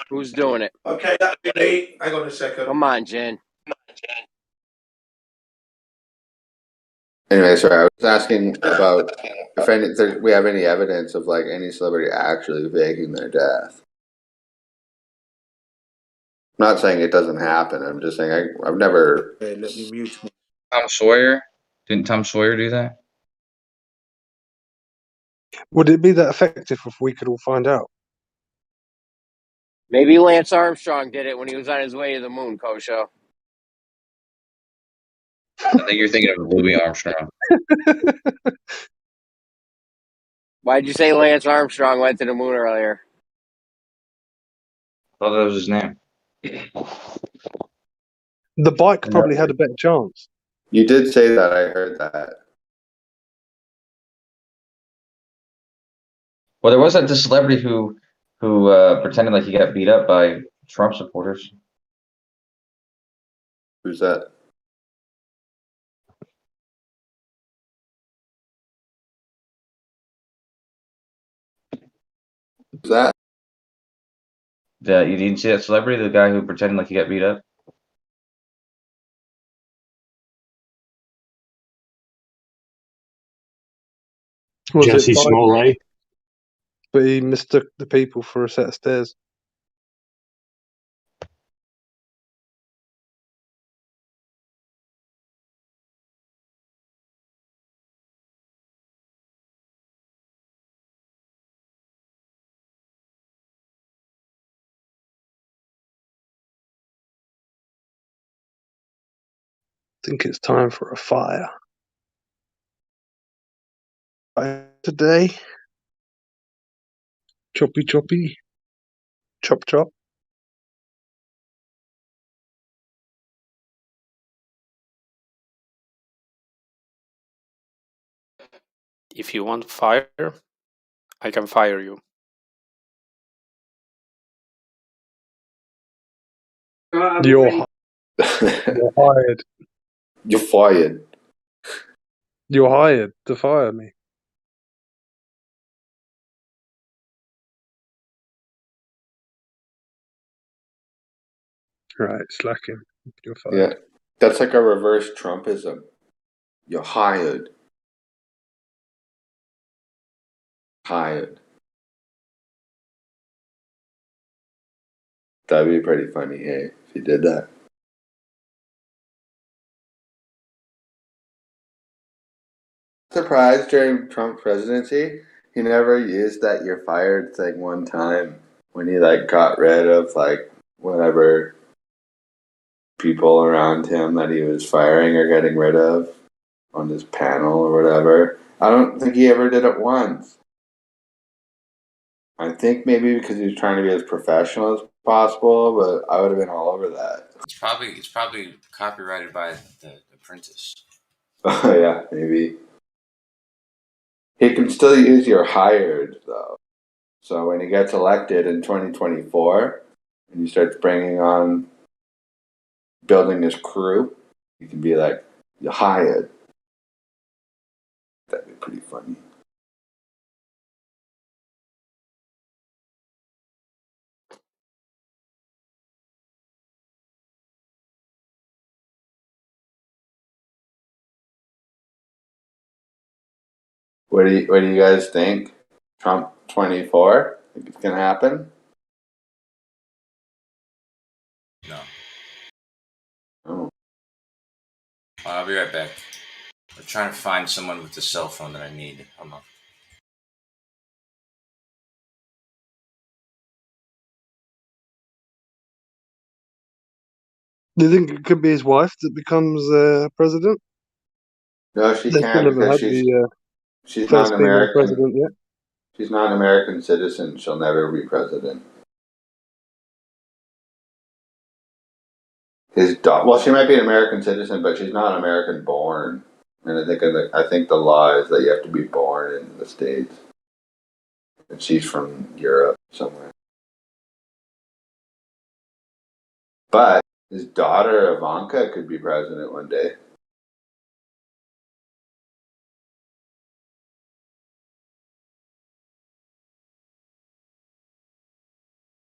Who's doing it? Okay, that'd be me. Hang on a second. Come on, Jen. Anyway, sorry, I was asking about if we have any evidence of like any celebrity actually faking their death. I'm not saying it doesn't happen. I'm just saying I've never. Okay, let me mute me. Tom Sawyer? Didn't Tom Sawyer do that? Would it be that effective if we could all find out? Maybe Lance Armstrong did it when he was on his way to the moon, Kosho. I think you're thinking of Louis Armstrong. Why'd you say Lance Armstrong went to the moon earlier? I thought that was his name. The bike probably had a better chance. You did say that. I heard that. Well, there was the celebrity who pretended like he got beat up by Trump supporters. Who's that? Who's that? You didn't see that celebrity, the guy who pretended like he got beat up? Was Jesse it bike? Smollett? But he mistook the people for a set of stairs. I think it's time for a fire. Today. Choppy choppy. Chop chop. If you want fire, I can fire you. You're hired. You're fired. You're hired to fire me. Right, slacking. You're fired. Yeah, that's like a reverse Trumpism. You're hired. Hired. That'd be pretty funny, hey, if you did that. Surprised during Trump's presidency, he never used that "you're fired" thing one time when he like got rid of like whatever people around him that he was firing or getting rid of on his panel or whatever. I don't think he ever did it once. I think maybe because he was trying to be as professional as possible, but I would have been all over that. It's probably copyrighted by the Apprentice. Oh yeah, maybe. He can still use "you're hired" though. So when he gets elected in 2024, and he starts bringing on building his crew, he can be like, "you're hired." That'd be pretty funny. What do you guys think? Trump 24? Think it's gonna happen? No. Oh. I'll be right back. I'm trying to find someone with the cell phone that I need. Hold on. Do you think it could be his wife that becomes president? No, she They still can't haven't because had the she's not first an female American. president yet. She's not an American citizen. She'll never be president. Well, she might be an American citizen, but she's not American born. And I think the law is that you have to be born in the States. And she's from Europe somewhere. But his daughter Ivanka could be president one day.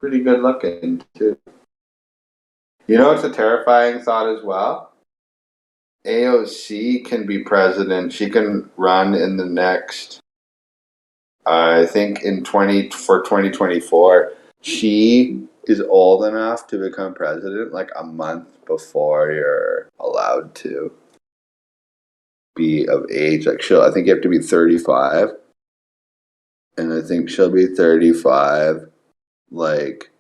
Pretty good looking too. You know what's a terrifying thought as well? AOC can be president. She can run in the next, I think for 2024. She is old enough to become president like a month before you're allowed to be of age. Like I think you have to be 35. And I think she'll be 35 like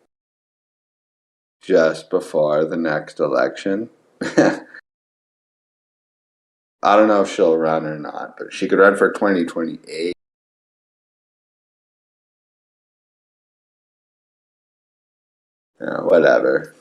just before the next election. I don't know if she'll run or not, but she could run for 2028. Yeah, whatever.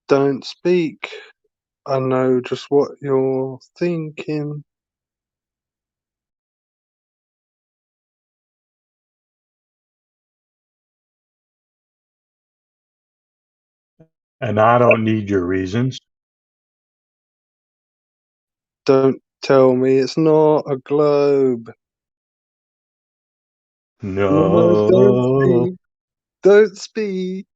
Don't speak. I know just what you're thinking. And I don't need your reasons. Don't tell me it's not a globe. No, don't No. speak. Don't speak.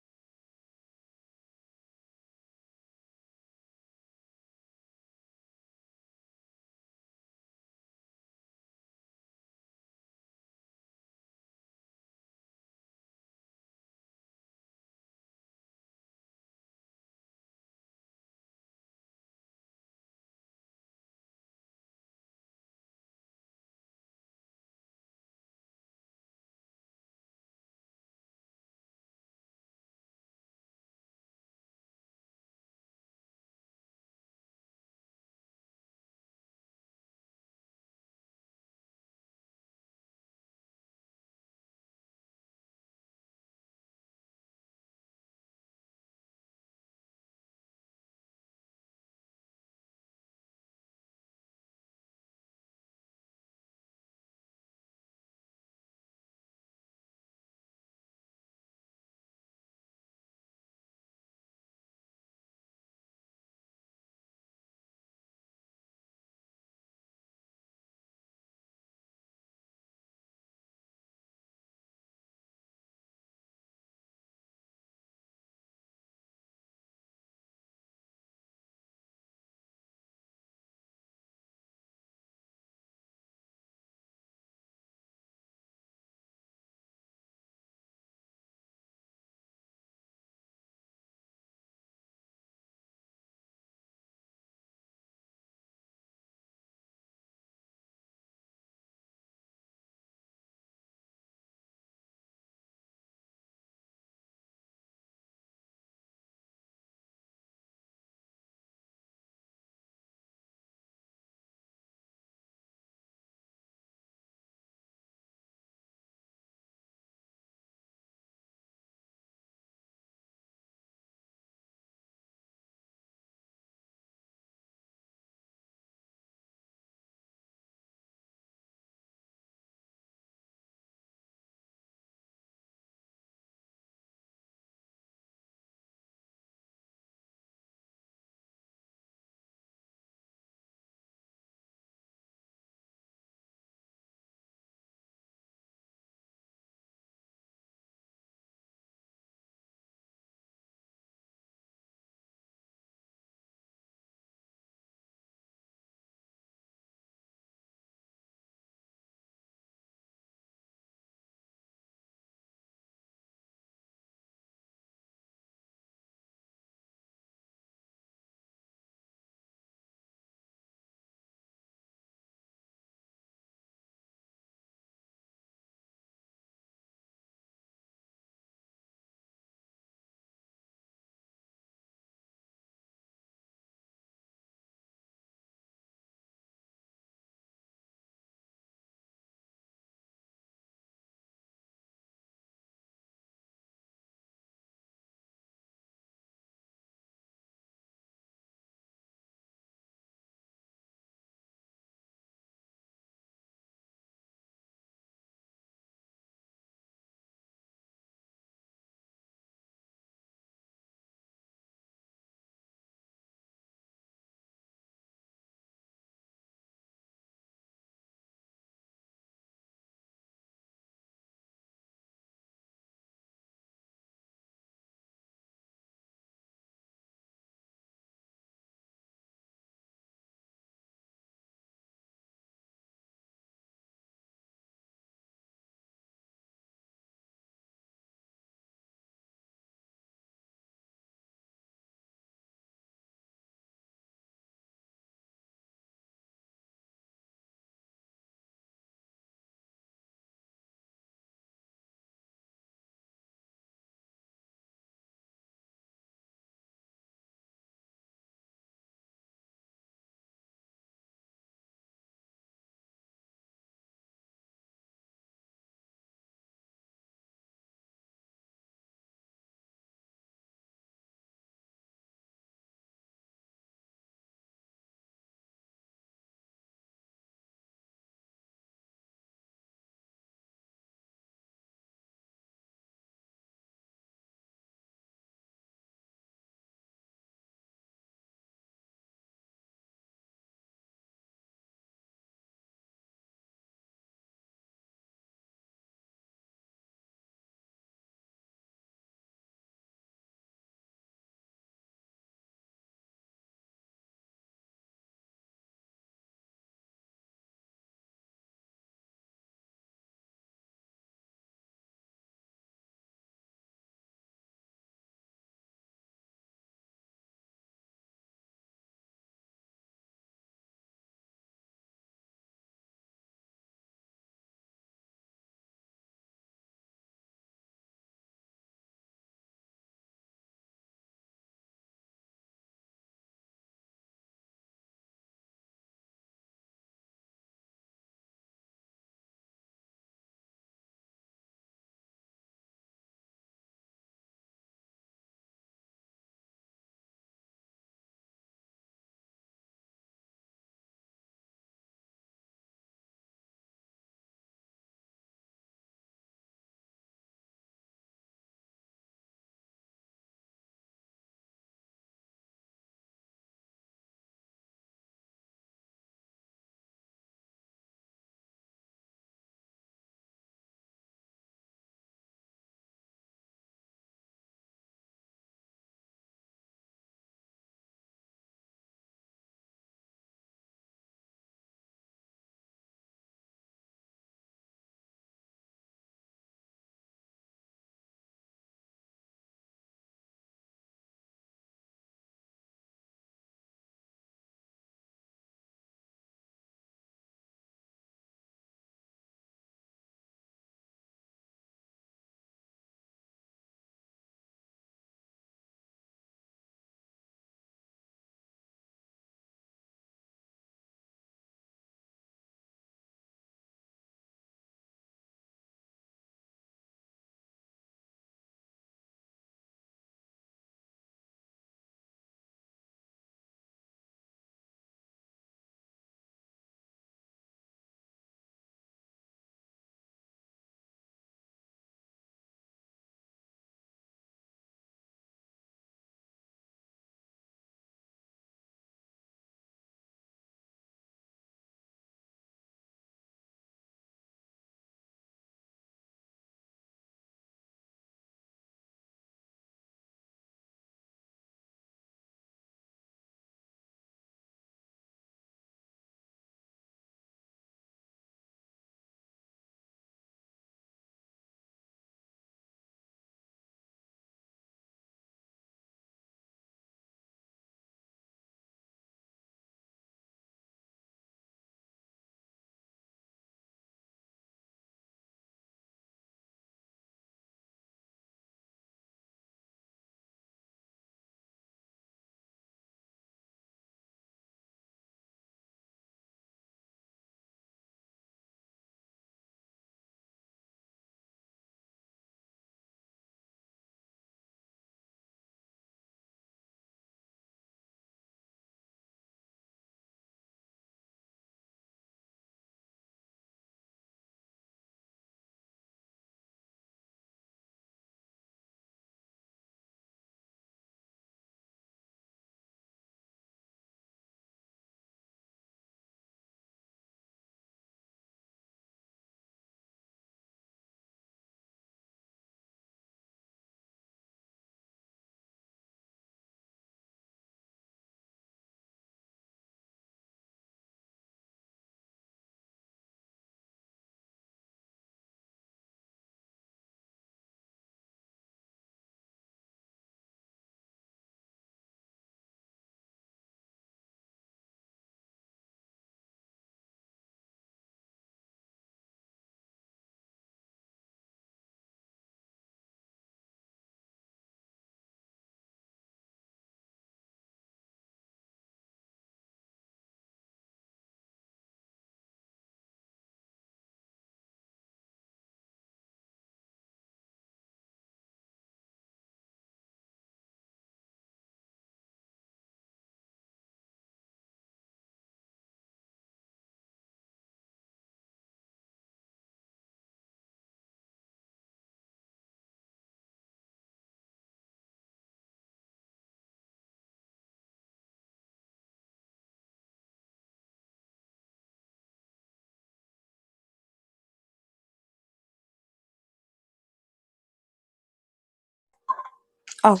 Oh,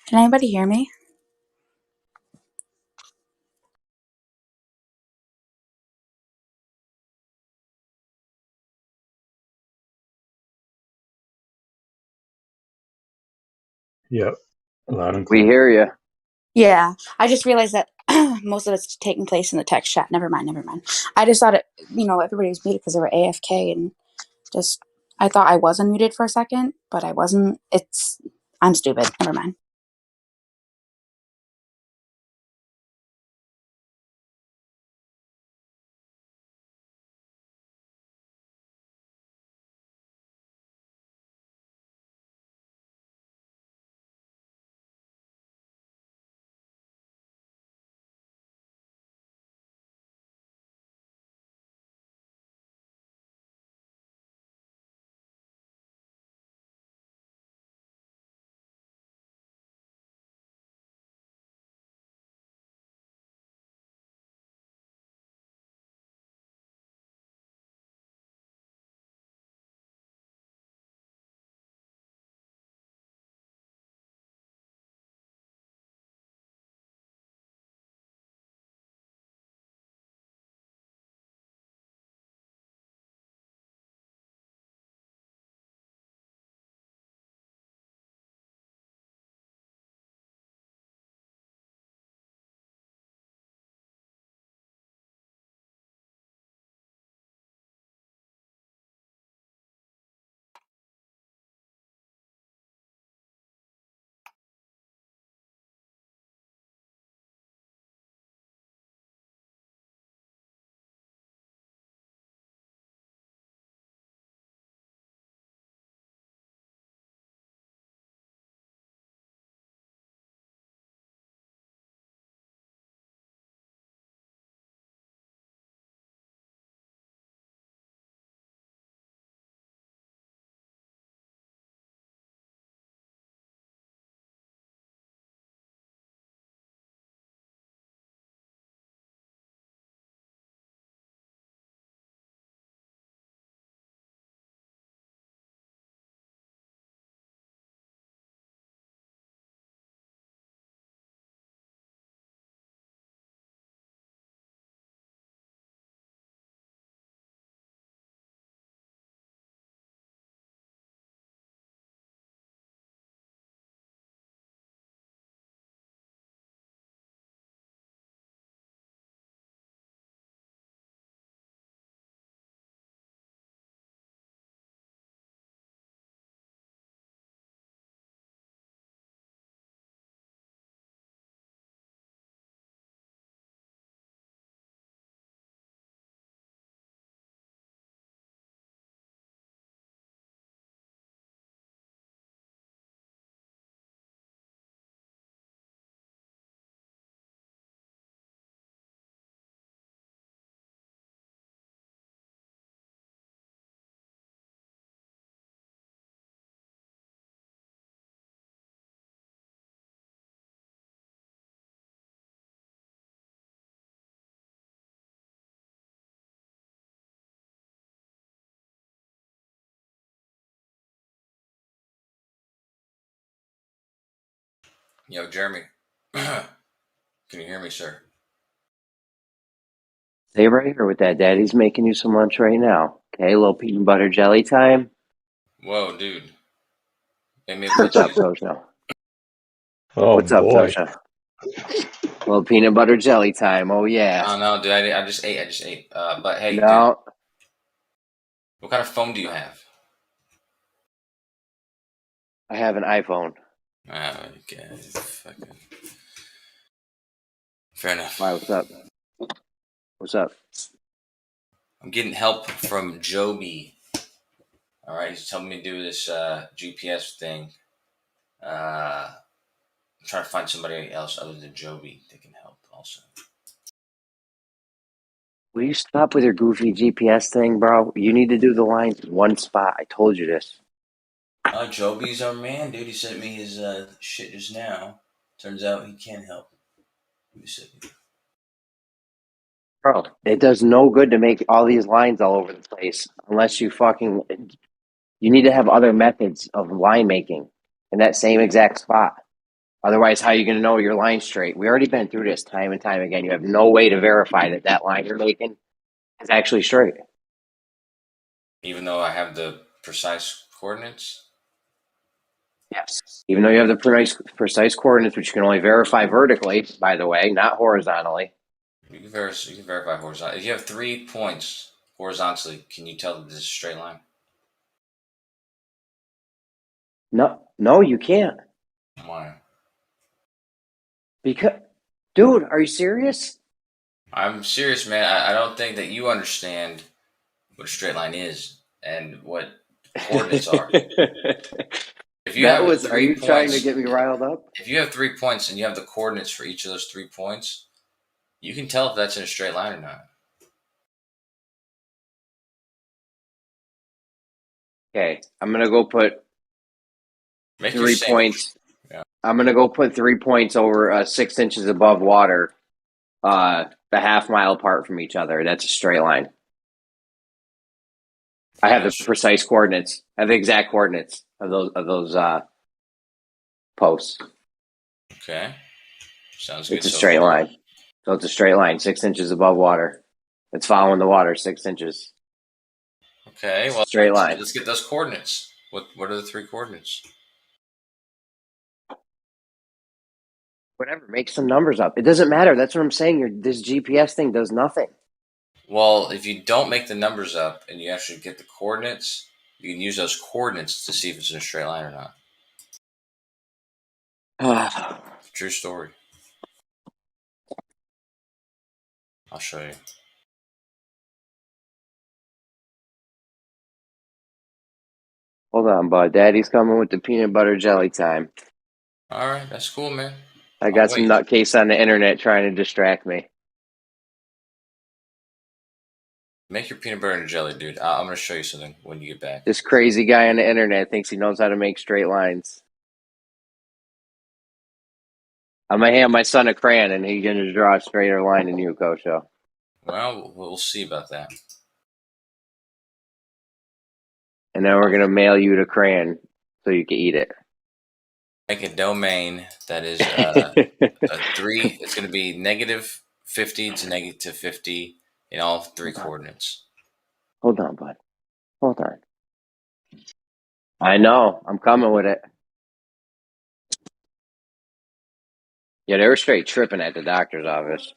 can anybody hear me? Yep, loud and We clear. hear you. Yeah, I just realized that most of it's taking place in the text chat. Never mind. I just thought everybody was muted because they were AFK, and just I thought I was unmuted for a second, but I wasn't. I'm stupid. Never mind. Yo, Jeremy. Can you hear me, sir? Stay right here with that. Daddy's making you some lunch right now. Okay, a little peanut butter jelly time. Whoa, dude. Make me a What's plate, up, please. Tosha? Oh What's up, boy. Tosha? A little peanut butter jelly time. Oh yeah. Oh, no, dude. I just ate. But hey, dude. No, What kind of phone do you have? I have an iPhone. Oh, okay. Fucking. Fair enough. Why? What's up? What's up? I'm getting help from Joby. All right, he's helping me do this GPS thing. I'm trying to find somebody else other than Joby that can help also. Will you stop with your goofy GPS thing, bro? You need to do the lines in one spot. I told you this. Joby's our man, dude. He sent me his shit just now. Turns out he can help. Give me a second. Bro, it does no good to make all these lines all over the place unless you need to have other methods of line making. in that same exact spot. Otherwise, how are you going to know your line's straight? We already been through this time and time again. You have no way to verify that that line you're making is actually straight. Even though I have the precise coordinates? Yes. Even though you have the precise coordinates, which you can only verify vertically, by the way, not horizontally. You can verify horizontally. If you have 3 points horizontally, can you tell that this is a straight line? No, you can't. Why? Because, dude, are you serious? I'm serious, man. I don't think that you understand what a straight line is and what coordinates are. If you have are you trying to get me riled up? If you have 3 points and you have the coordinates for each of those 3 points, you can tell if that's in a straight line or not. Okay, I'm gonna go put 3 points. Yeah. I'm gonna go put 3 points over 6 inches above water, a half mile apart from each other. That's a straight line. I have the precise coordinates. I have the exact coordinates of those posts. Okay. Sounds good. It's a straight line. So it's a straight line, 6 inches above water. It's following the water 6 inches. Okay, well, straight line. Let's get those coordinates. What are the 3 coordinates? Whatever, make some numbers up. It doesn't matter. That's what I'm saying. This GPS thing does nothing. Well, if you don't make the numbers up and you actually get the coordinates, you can use those coordinates to see if it's in a straight line or not. True story. I'll show you. Hold on, bud. Daddy's coming with the peanut butter jelly time. All right, that's cool, man. I got some nutcase on the internet trying to distract me. Make your peanut butter and jelly, dude. I'm going to show you something when you get back. This crazy guy on the internet thinks he knows how to make straight lines. I'm going to hand my son a crayon and he's going to draw a straighter line than you, Kosho. Well, we'll see about that. And then we're going to mail you the crayon so you can eat it. Make a domain that is a 3. It's going to be -50 to -50 in all 3 coordinates. Hold on, bud. Hold on. I know. I'm coming with it. Yeah, they were straight tripping at the doctor's office.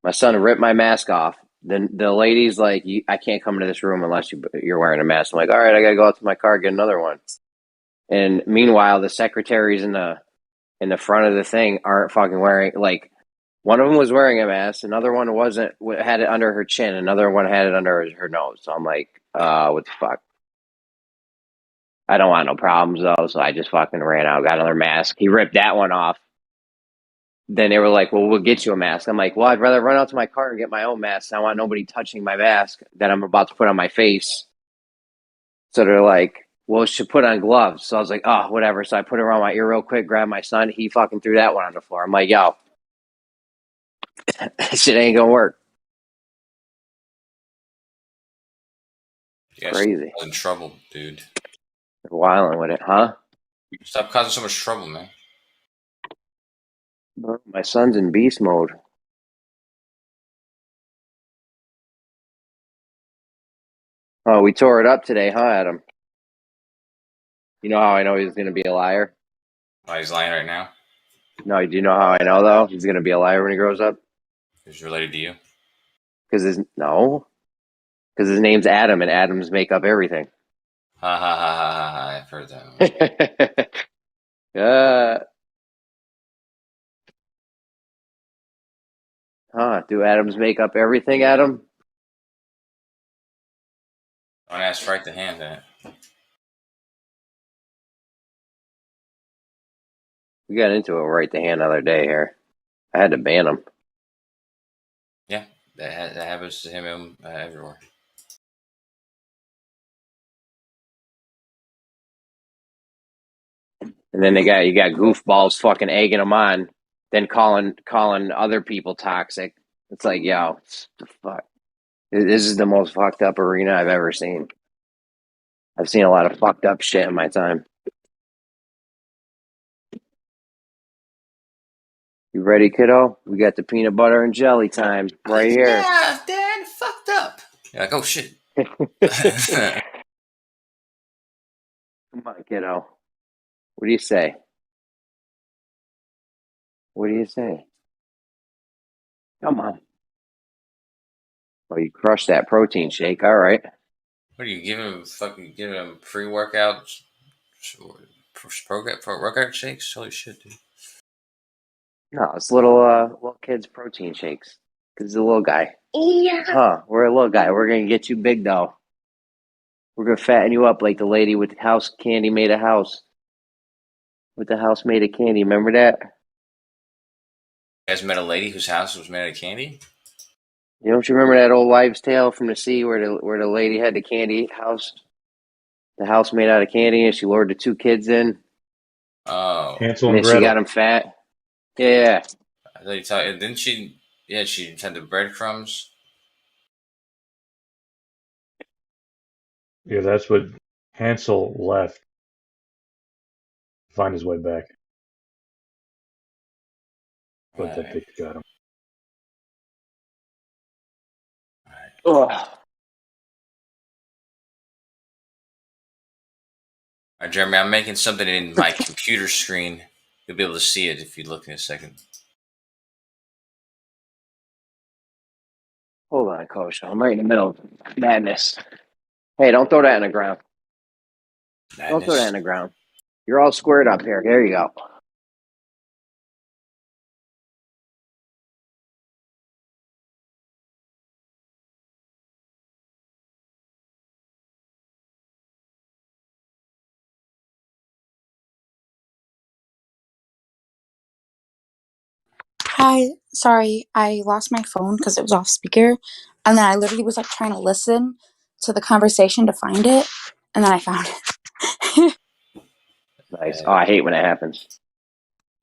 My son ripped my mask off. Then the lady's like, I can't come into this room unless you're wearing a mask. I'm like, all right, I got to go out to my car, get another one. And meanwhile, the secretaries in the front of the thing aren't fucking wearing, like, one of them was wearing a mask. Another one wasn't, had it under her chin. Another one had it under her nose. So I'm like, what the fuck? I don't want no problems, though. So I just fucking ran out, got another mask. He ripped that one off. Then they were like, well, we'll get you a mask. I'm like, well, I'd rather run out to my car and get my own mask. I want nobody touching my mask that I'm about to put on my face. So they're like, well, you should put on gloves. So I was like, oh, whatever. So I put it around my ear real quick, grabbed my son. He fucking threw that one on the floor. I'm like, yo, that shit ain't gonna work. You Crazy. in trouble, dude. They're wilding with it, huh? Stop causing so much trouble, man. Bro, my son's in beast mode. Oh, we tore it up today, huh, Adam? You know how I know he's going to be a liar? Why he's lying right now? No, do you know how I know, though? He's going to be a liar when he grows up? He's related to you? Because his name's Adam, and Adams make up everything. Ha ha ha ha ha ha. I've heard that one. Do Adams make up everything, Adam? Don't ask right to hand that. We got into it right the hand the other day here. I had to ban him. Yeah, that happens to him everywhere. And then you got goofballs fucking egging him on, then calling other people toxic. It's like, yo, the fuck. This is the most fucked up arena I've ever seen. I've seen a lot of fucked up shit in my time. You ready, kiddo? We got the peanut butter and jelly time right here. Yeah, Dad, fucked up. You're like, oh shit. Come on, kiddo. What do you say? What do you say? Come on. Oh, you crushed that protein shake. All right. What are you giving him pre-workout workout shakes? Holy shit, dude. No, it's little kids protein shakes. Cause he's a little guy. Yeah. Huh? We're a little guy. We're gonna get you big though. We're gonna fatten you up like the lady with the house candy made a house. With the house made of candy. Remember that? You guys met a lady whose house was made of candy? You don't you remember that old wives' tale from the sea where the lady had the candy house, the house made out of candy, and she lured the two kids in. Oh, Hansel and and then she got Gretel. them fat. Yeah. I thought you tell didn't she? Yeah, she had the breadcrumbs. Yeah, that's what Hansel left to find his way back. But that Right. bitch got him. Ugh. All right, Jeremy, I'm making something in my computer screen. You'll be able to see it if you look in a second. Hold on, Coach. I'm right in the middle of madness. Hey, don't throw that in the ground. Don't throw that in the ground. You're all squared up here. There you go. Hi, sorry, I lost my phone because it was off speaker, and then I literally was like trying to listen to the conversation to find it, and then I found it. Nice. Oh, I hate when it happens.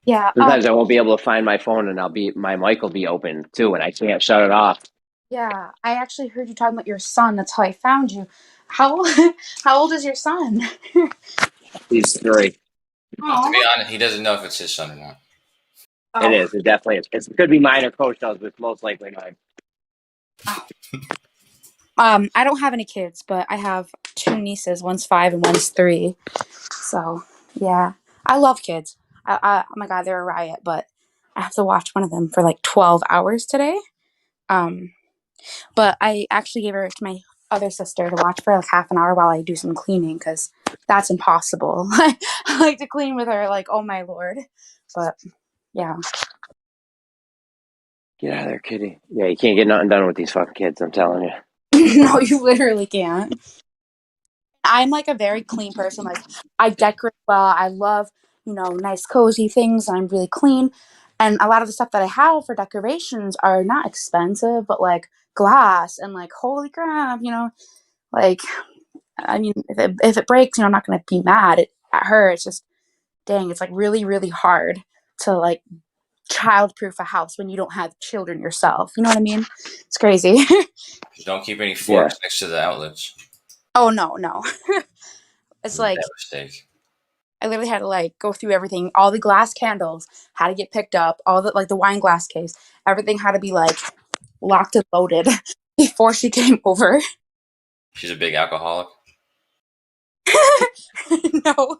Yeah. Sometimes I won't be able to find my phone, and my mic will be open too, and I can't shut it off. Yeah, I actually heard you talking about your son. That's how I found you. How how old is your son? He's 3. Well, to be honest, he doesn't know if it's his son or not. It is. It definitely is. It could be mine or Coach does, but it's most likely mine. I don't have any kids, but I have 2 nieces. One's 5 and one's 3. So yeah, I love kids. Oh my god, they're a riot. But I have to watch one of them for like 12 hours today. But I actually gave her to my other sister to watch for like half an hour while I do some cleaning because that's impossible. I like to clean with her, like, oh my lord. But yeah. Get out of there, kitty. Yeah, you can't get nothing done with these fucking kids, I'm telling you. No, you literally can't. I'm like a very clean person. Like, I decorate well. I love, nice cozy things. I'm really clean. And a lot of the stuff that I have for decorations are not expensive, but like glass and like, holy crap, like, I mean, if it breaks, I'm not going to be mad at her. It's just, dang, it's like really, really hard to like childproof a house when you don't have children yourself. You know what I mean? It's crazy. Just don't keep any forks next to the outlets. Oh, no. It's like, mistake. I literally had to like go through everything. All the glass candles had to get picked up. All the like the wine glass case, everything had to be like locked and loaded before she came over. She's a big alcoholic. No.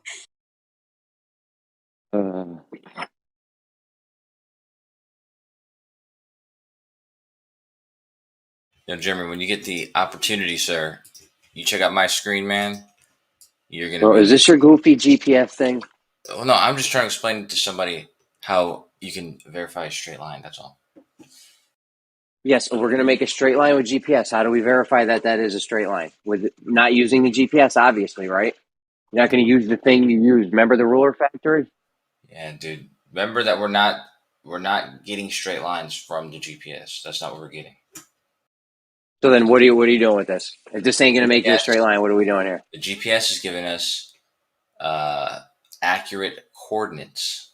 Jeremy, when you get the opportunity, sir, you check out my screen, man. You're gonna. Bro, is this your goofy GPS thing? Well, no, I'm just trying to explain to somebody how you can verify a straight line. That's all. Yes, we're going to make a straight line with GPS. How do we verify that is a straight line? With not using the GPS, obviously, right? You're not going to use the thing you used. Remember the ruler factory? Yeah, dude. Remember that we're not getting straight lines from the GPS. That's not what we're getting. So then what are you doing with this? If this ain't going to make you a straight line, what are we doing here? The GPS is giving us accurate coordinates.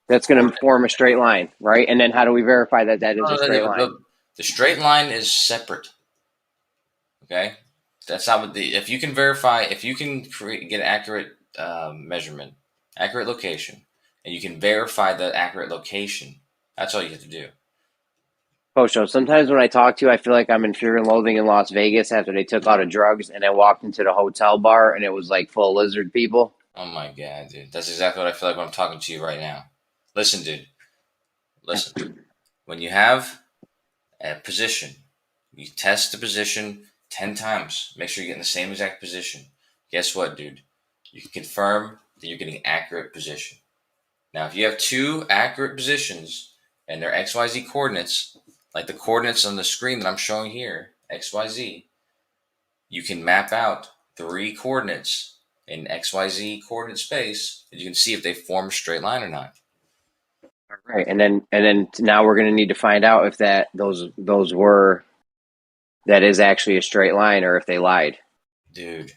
That's going to form a straight line, right? And then how do we verify that is a straight line? The straight line is separate. Okay, that's not what the. If you can verify, if you can get accurate measurement, accurate location, and you can verify the accurate location, that's all you have to do. Pocho, sometimes when I talk to you, I feel like I'm in Fear and Loathing in Las Vegas after they took out of drugs, and I walked into the hotel bar and it was like full of lizard people. Oh my god, dude, that's exactly what I feel like when I'm talking to you right now. Listen, dude. Listen. When you have a position, you test the position 10 times. Make sure you're getting the same exact position. Guess what, dude? You can confirm that you're getting accurate position. Now, if you have two accurate positions and they're XYZ coordinates, like the coordinates on the screen that I'm showing here, XYZ, you can map out 3 coordinates in XYZ coordinate space, and you can see if they form a straight line or not. Right, and then now we're going to need to find out if that that is actually a straight line or if they lied. Dude,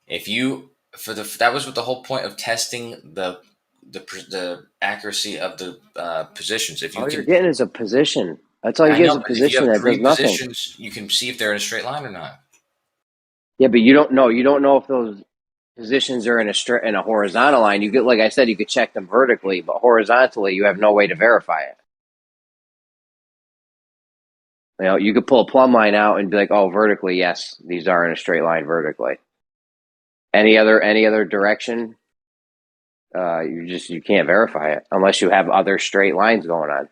if you that was what the whole point of testing the accuracy of the positions. If you All you're getting is a position. That's all you get is a position that does nothing. Positions, you can see if they're in a straight line or not. Yeah, but you don't know. You don't know if those positions are in a horizontal line. You get, like I said, you could check them vertically, but horizontally, you have no way to verify it. You know, you could pull a plumb line out and be like, "Oh, vertically, yes, these are in a straight line vertically." Any other direction, you can't verify it unless you have other straight lines going on.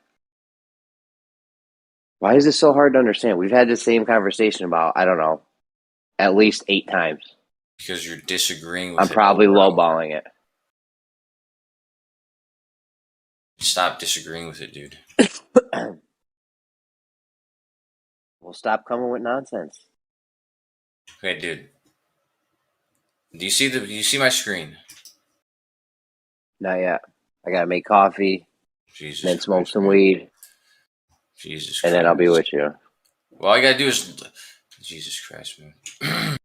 Why is this so hard to understand? We've had the same conversation about, I don't know, at least 8 times. Because you're disagreeing with I'm probably lowballing it. Stop disagreeing with it, dude. Well, stop coming with nonsense. Okay, dude. Do you see my screen? Not yet. I gotta make coffee. Jesus then smoke Christ, some man. weed. Jesus and Christ. then I'll be with you. Well, all you gotta do is Jesus Christ, man.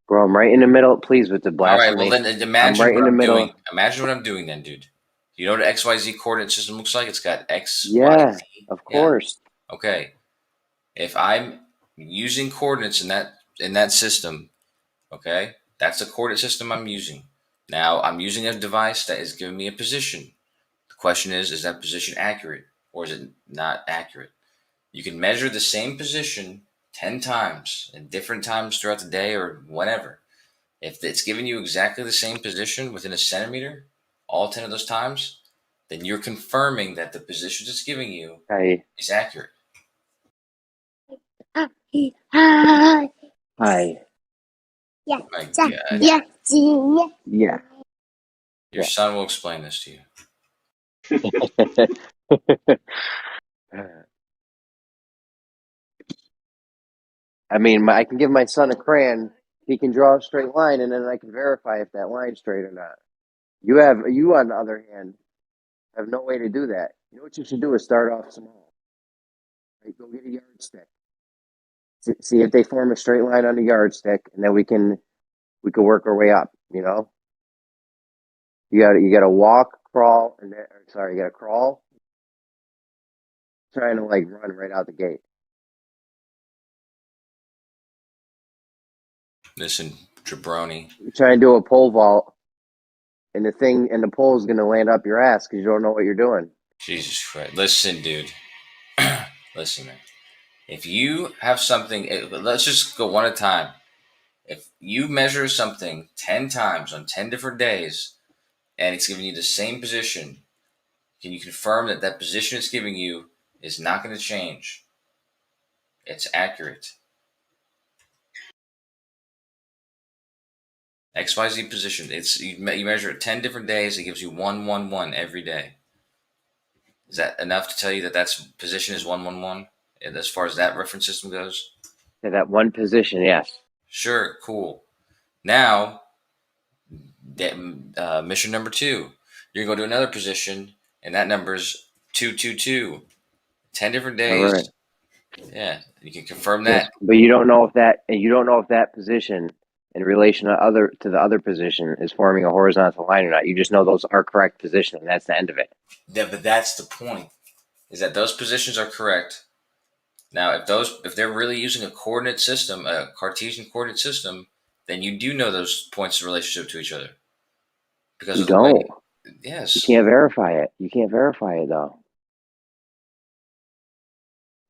Bro, I'm right in the middle. Please, with the blasphemy. All right, well then imagine I'm right what in the I'm middle. doing. Imagine what I'm doing then, dude. You know what an XYZ coordinate system looks like? It's got X, Yeah, Y, Z. of course. Yeah. Okay. If I'm using coordinates in that system, okay, that's the coordinate system I'm using. Now I'm using a device that is giving me a position. The question is that position accurate or is it not accurate? You can measure the same position 10 times at different times throughout the day or whatever. If it's giving you exactly the same position within a centimeter, all 10 of those times, then you're confirming that the position it's giving you is accurate. Hi. Yeah. My God. Yeah. Your son will explain this to you. I mean, I can give my son a crayon. He can draw a straight line, and then I can verify if that line's straight or not. You, on the other hand, have no way to do that. You know what you should do is start off small. Right? Go get a yardstick. See if they form a straight line on the yardstick, and then we can work our way up. You know, you got to walk, crawl, and then, you got to crawl. Trying to run right out the gate. Listen, jabroni. You're trying to do a pole vault, and the pole is going to land up your ass because you don't know what you're doing. Jesus Christ. Listen, dude. Listen, man. If you have something, let's just go one at a time. If you measure something 10 times on 10 different days and it's giving you the same position, can you confirm that that position it's giving you is not going to change? It's accurate. XYZ position. You measure it 10 different days. It gives you 111 every day. Is that enough to tell you that that's position is 111 as far as that reference system goes? Yeah, that one position, yes. Sure, cool. Now, mission number 2. You're going to go to another position, and that number's 222. 10 different days. All right. Yeah, you can confirm Yes, that. but you don't know if that position in relation to the other position is forming a horizontal line or not. You just know those are correct position, and that's the end of it. Yeah, but that's the point, is that those positions are correct, Now, if they're really using a coordinate system, a Cartesian coordinate system, then you do know those points in relationship to each other because You of the way. don't. Yes. You can't verify it. You can't verify it though.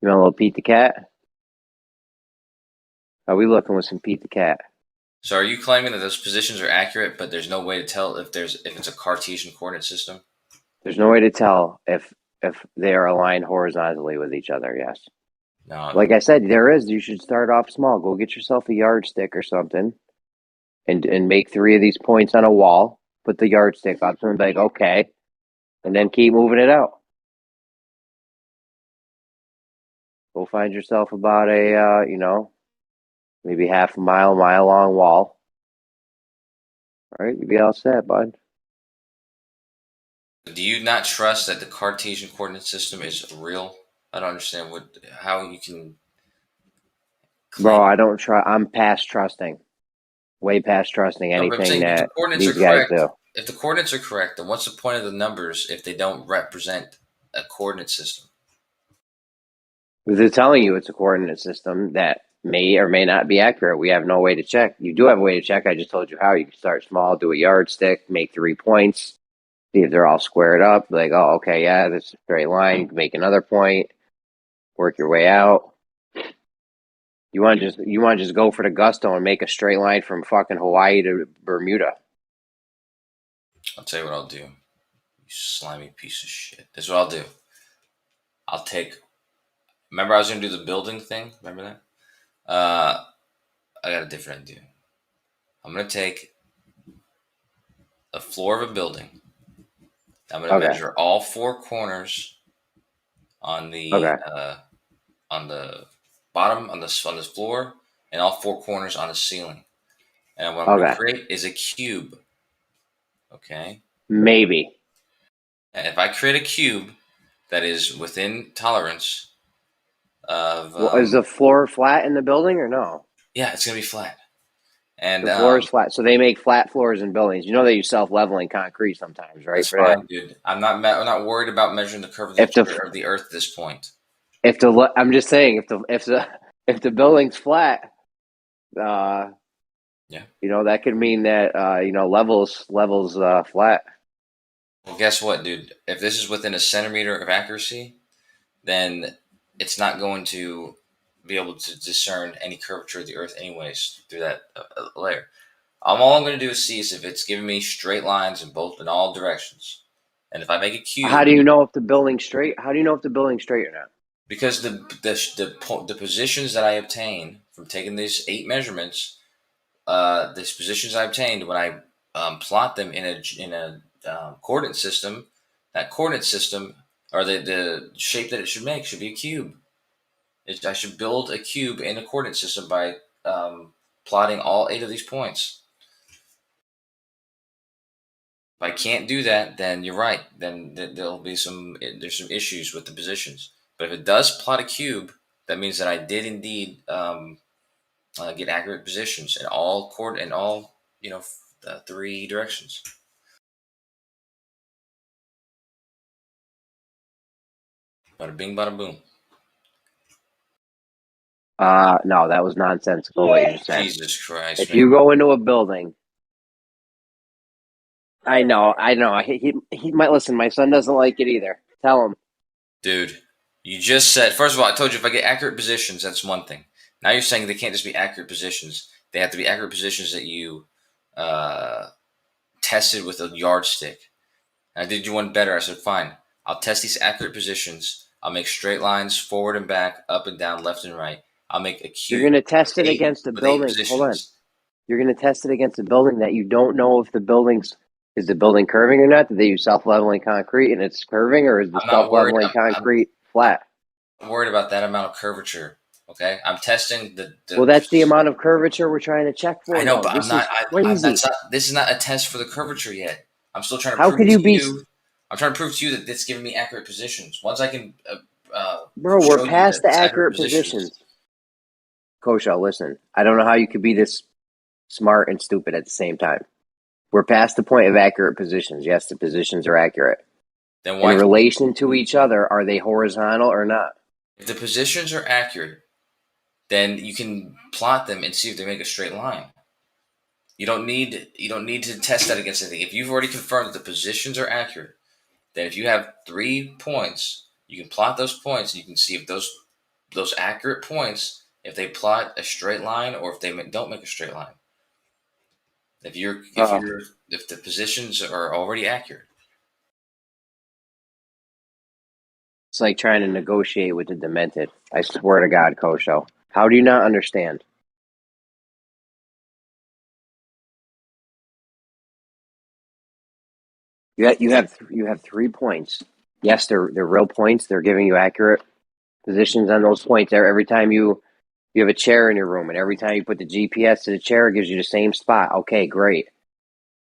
You want a little Pete the Cat? Are we looking with some Pete the Cat? So, are you claiming that those positions are accurate, but there's no way to tell if it's a Cartesian coordinate system? There's no way to tell if they are aligned horizontally with each other. Yes. No. Like I said, there is. You should start off small. Go get yourself a yardstick or something, and make 3 of these points on a wall. Put the yardstick up and be like, okay, and then keep moving it out. Go find yourself about a maybe half a mile long wall. All right, you be all set, bud. Do you not trust that the Cartesian coordinate system is real? I don't understand how you can. Bro, I don't trust. I'm past trusting. Way past trusting anything that these guys do. If the coordinates are correct, then what's the point of the numbers if they don't represent a coordinate system? They're telling you it's a coordinate system that may or may not be accurate. We have no way to check. You do have a way to check. I just told you how. You can start small, do a yardstick, make 3 points, see if they're all squared up. Like, oh, okay, yeah, this is a straight line. You can make another point, work your way out. You want to just go for the gusto and make a straight line from fucking Hawaii to Bermuda. I'll tell you what I'll do. You slimy piece of shit. This is what I'll do. I'll take. Remember, I was going to do the building thing? Remember that? I got a different idea. I'm going to take the floor of a building. I'm going to measure all 4 corners on the bottom, on the floor, and all 4 corners on the ceiling. And what I'm going to create is a cube. Okay? Maybe. And if I create a cube that is within tolerance of... is the floor flat in the building or no? Yeah, it's going to be flat. And the floor is flat. So they make flat floors in buildings. You know they use self-leveling concrete sometimes, right? That's fine, dude. I'm not worried about measuring the curvature of the Earth at this point. I'm just saying, if the building's flat, that could mean that levels flat. Well, guess what, dude? If this is within a centimeter of accuracy, then it's not going to be able to discern any curvature of the Earth anyways through that layer. All I'm going to do is see if it's giving me straight lines in all directions. And if I make a cube... How do you know if the building's straight? How do you know if the building's straight or not? Because the positions that I obtain from taking these 8 measurements, these positions I obtained when I plot them in a coordinate system, that coordinate system, or the shape that it should make, should be a cube. I should build a cube in a coordinate system by plotting all 8 of these points. If I can't do that, then you're right. Then there'll be some issues with the positions. But if it does plot a cube, that means that I did indeed get accurate positions in all 3 directions. Bada bing, bada boom. No, that was nonsensical what you just said. Jesus Christ. If you go into a building, I know. He might listen. My son doesn't like it either. Tell him. Dude, you just said, first of all, I told you if I get accurate positions, that's one thing. Now you're saying they can't just be accurate positions. They have to be accurate positions that you tested with a yardstick. And I did you one better. I said, fine, I'll test these accurate positions. I'll make straight lines forward and back, up and down, left and right. I'll make a cube. You're going to test it against a building. Hold on. You're going to test it against a building that you don't know if is the building curving or not. Did they use self-leveling concrete and it's curving, or is the self-leveling concrete flat? I'm worried about that amount of curvature. Okay, I'm testing the well, that's the amount of curvature we're trying to check for. I know, but this is not a test for the curvature yet. I'm still trying to prove I'm trying to prove to you that it's giving me accurate positions. Once I can bro, we're past the accurate positions. Kosho, listen, I don't know how you could be this smart and stupid at the same time. We're past the point of accurate positions. Yes, the positions are accurate. Then why in relation to each other, are they horizontal or not? If the positions are accurate, then you can plot them and see if they make a straight line. You don't need to test that against anything. If you've already confirmed that the positions are accurate, then if you have 3 points, you can plot those points and you can see if those accurate points, if they plot a straight line or if they don't make a straight line. If the positions are already accurate. It's like trying to negotiate with the demented. I swear to God, Kosho. How do you not understand? You have 3 points. Yes, they're real points. They're giving you accurate positions on those points. Every time you have a chair in your room, and every time you put the GPS to the chair, it gives you the same spot. Okay, great.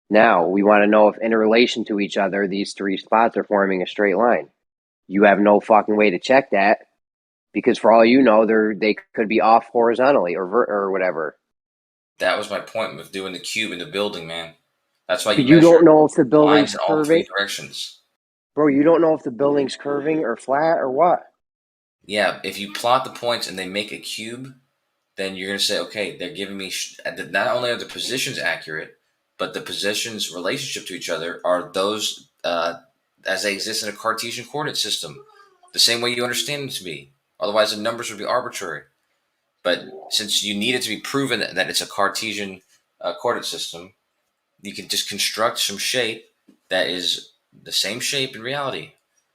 Now we want to know if in relation to each other, these 3 spots are forming a straight line. You have no fucking way to check that because for all you know, they could be off horizontally or whatever. That was my point with doing the cube in the building, man. That's why But you don't know if the lines building's in all 3 curving. directions. Bro, you don't know if the building's curving or flat or what. Yeah, if you plot the points and they make a cube, then you're going to say, okay, they're giving me not only are the positions accurate, but the positions' relationship to each other are those as they exist in a Cartesian coordinate system, the same way you understand them to be. Otherwise, the numbers would be arbitrary. But since you need it to be proven that it's a Cartesian coordinate system, you can just construct some shape that is the same shape in reality.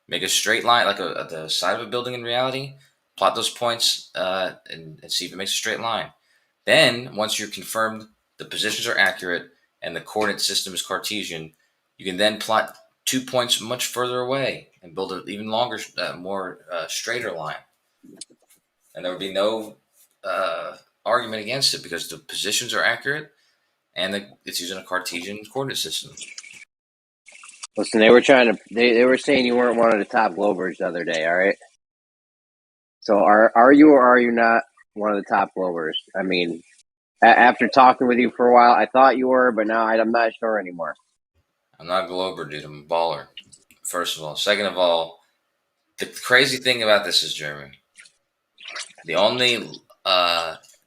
Make a straight line, like the side of a building in reality, plot those points and see if it makes a straight line. Then, once you're confirmed the positions are accurate and the coordinate system is Cartesian, you can then plot 2 points much further away and build an even longer, more straighter line. And there would be no argument against it because the positions are accurate and it's using a Cartesian coordinate system. Listen, they were saying you weren't one of the top Globers the other day, all right? So are you or are you not one of the top Globers? I mean, after talking with you for a while, I thought you were, but now I'm not sure anymore. I'm not a Glober, dude. I'm a baller, first of all. Second of all, the crazy thing about this is, Jeremy, the only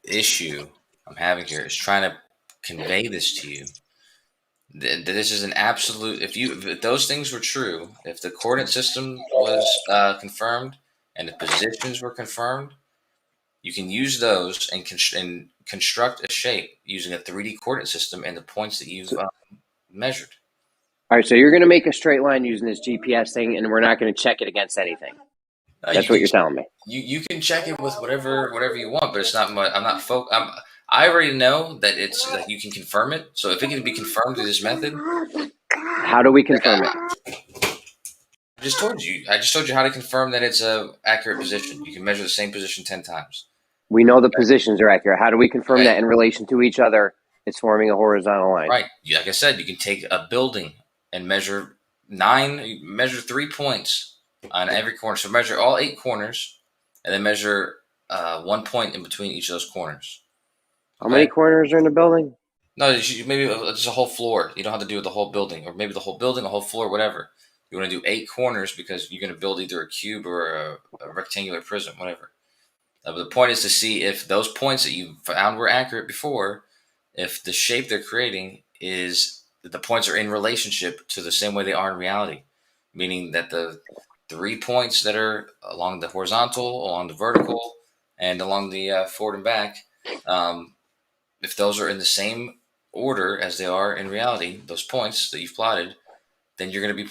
issue I'm having here is trying to convey this to you. This is an absolute. If those things were true, if the coordinate system was confirmed and the positions were confirmed, you can use those and construct a shape using a 3D coordinate system and the points that you've measured. All right, so you're going to make a straight line using this GPS thing, and we're not going to check it against anything. That's what you're telling me. You can check it with whatever you want, but it's not my. I'm not I already know that it's like you can confirm it. So if it can be confirmed through this method, how do we confirm it? I just told you how to confirm that it's a accurate position. You can measure the same position 10 times. We know the positions are accurate. How do we confirm that in relation to each other? It's forming a horizontal line. Right. Like I said, you can take a building and measure 3 points on every corner. So measure all 8 corners, and then measure 1 point in between each of those corners. How many corners are in the building? No, maybe just a whole floor. You don't have to do the whole building, or maybe the whole building, a whole floor, whatever. You want to do 8 corners because you're going to build either a cube or a rectangular prism, whatever. But the point is to see if those points that you found were accurate before, if the shape they're creating is the points are in relationship to the same way they are in reality, meaning that the 3 points that are along the horizontal, along the vertical, and along the forward and back, if those are in the same order as they are in reality, those points that you've plotted, then you're going to be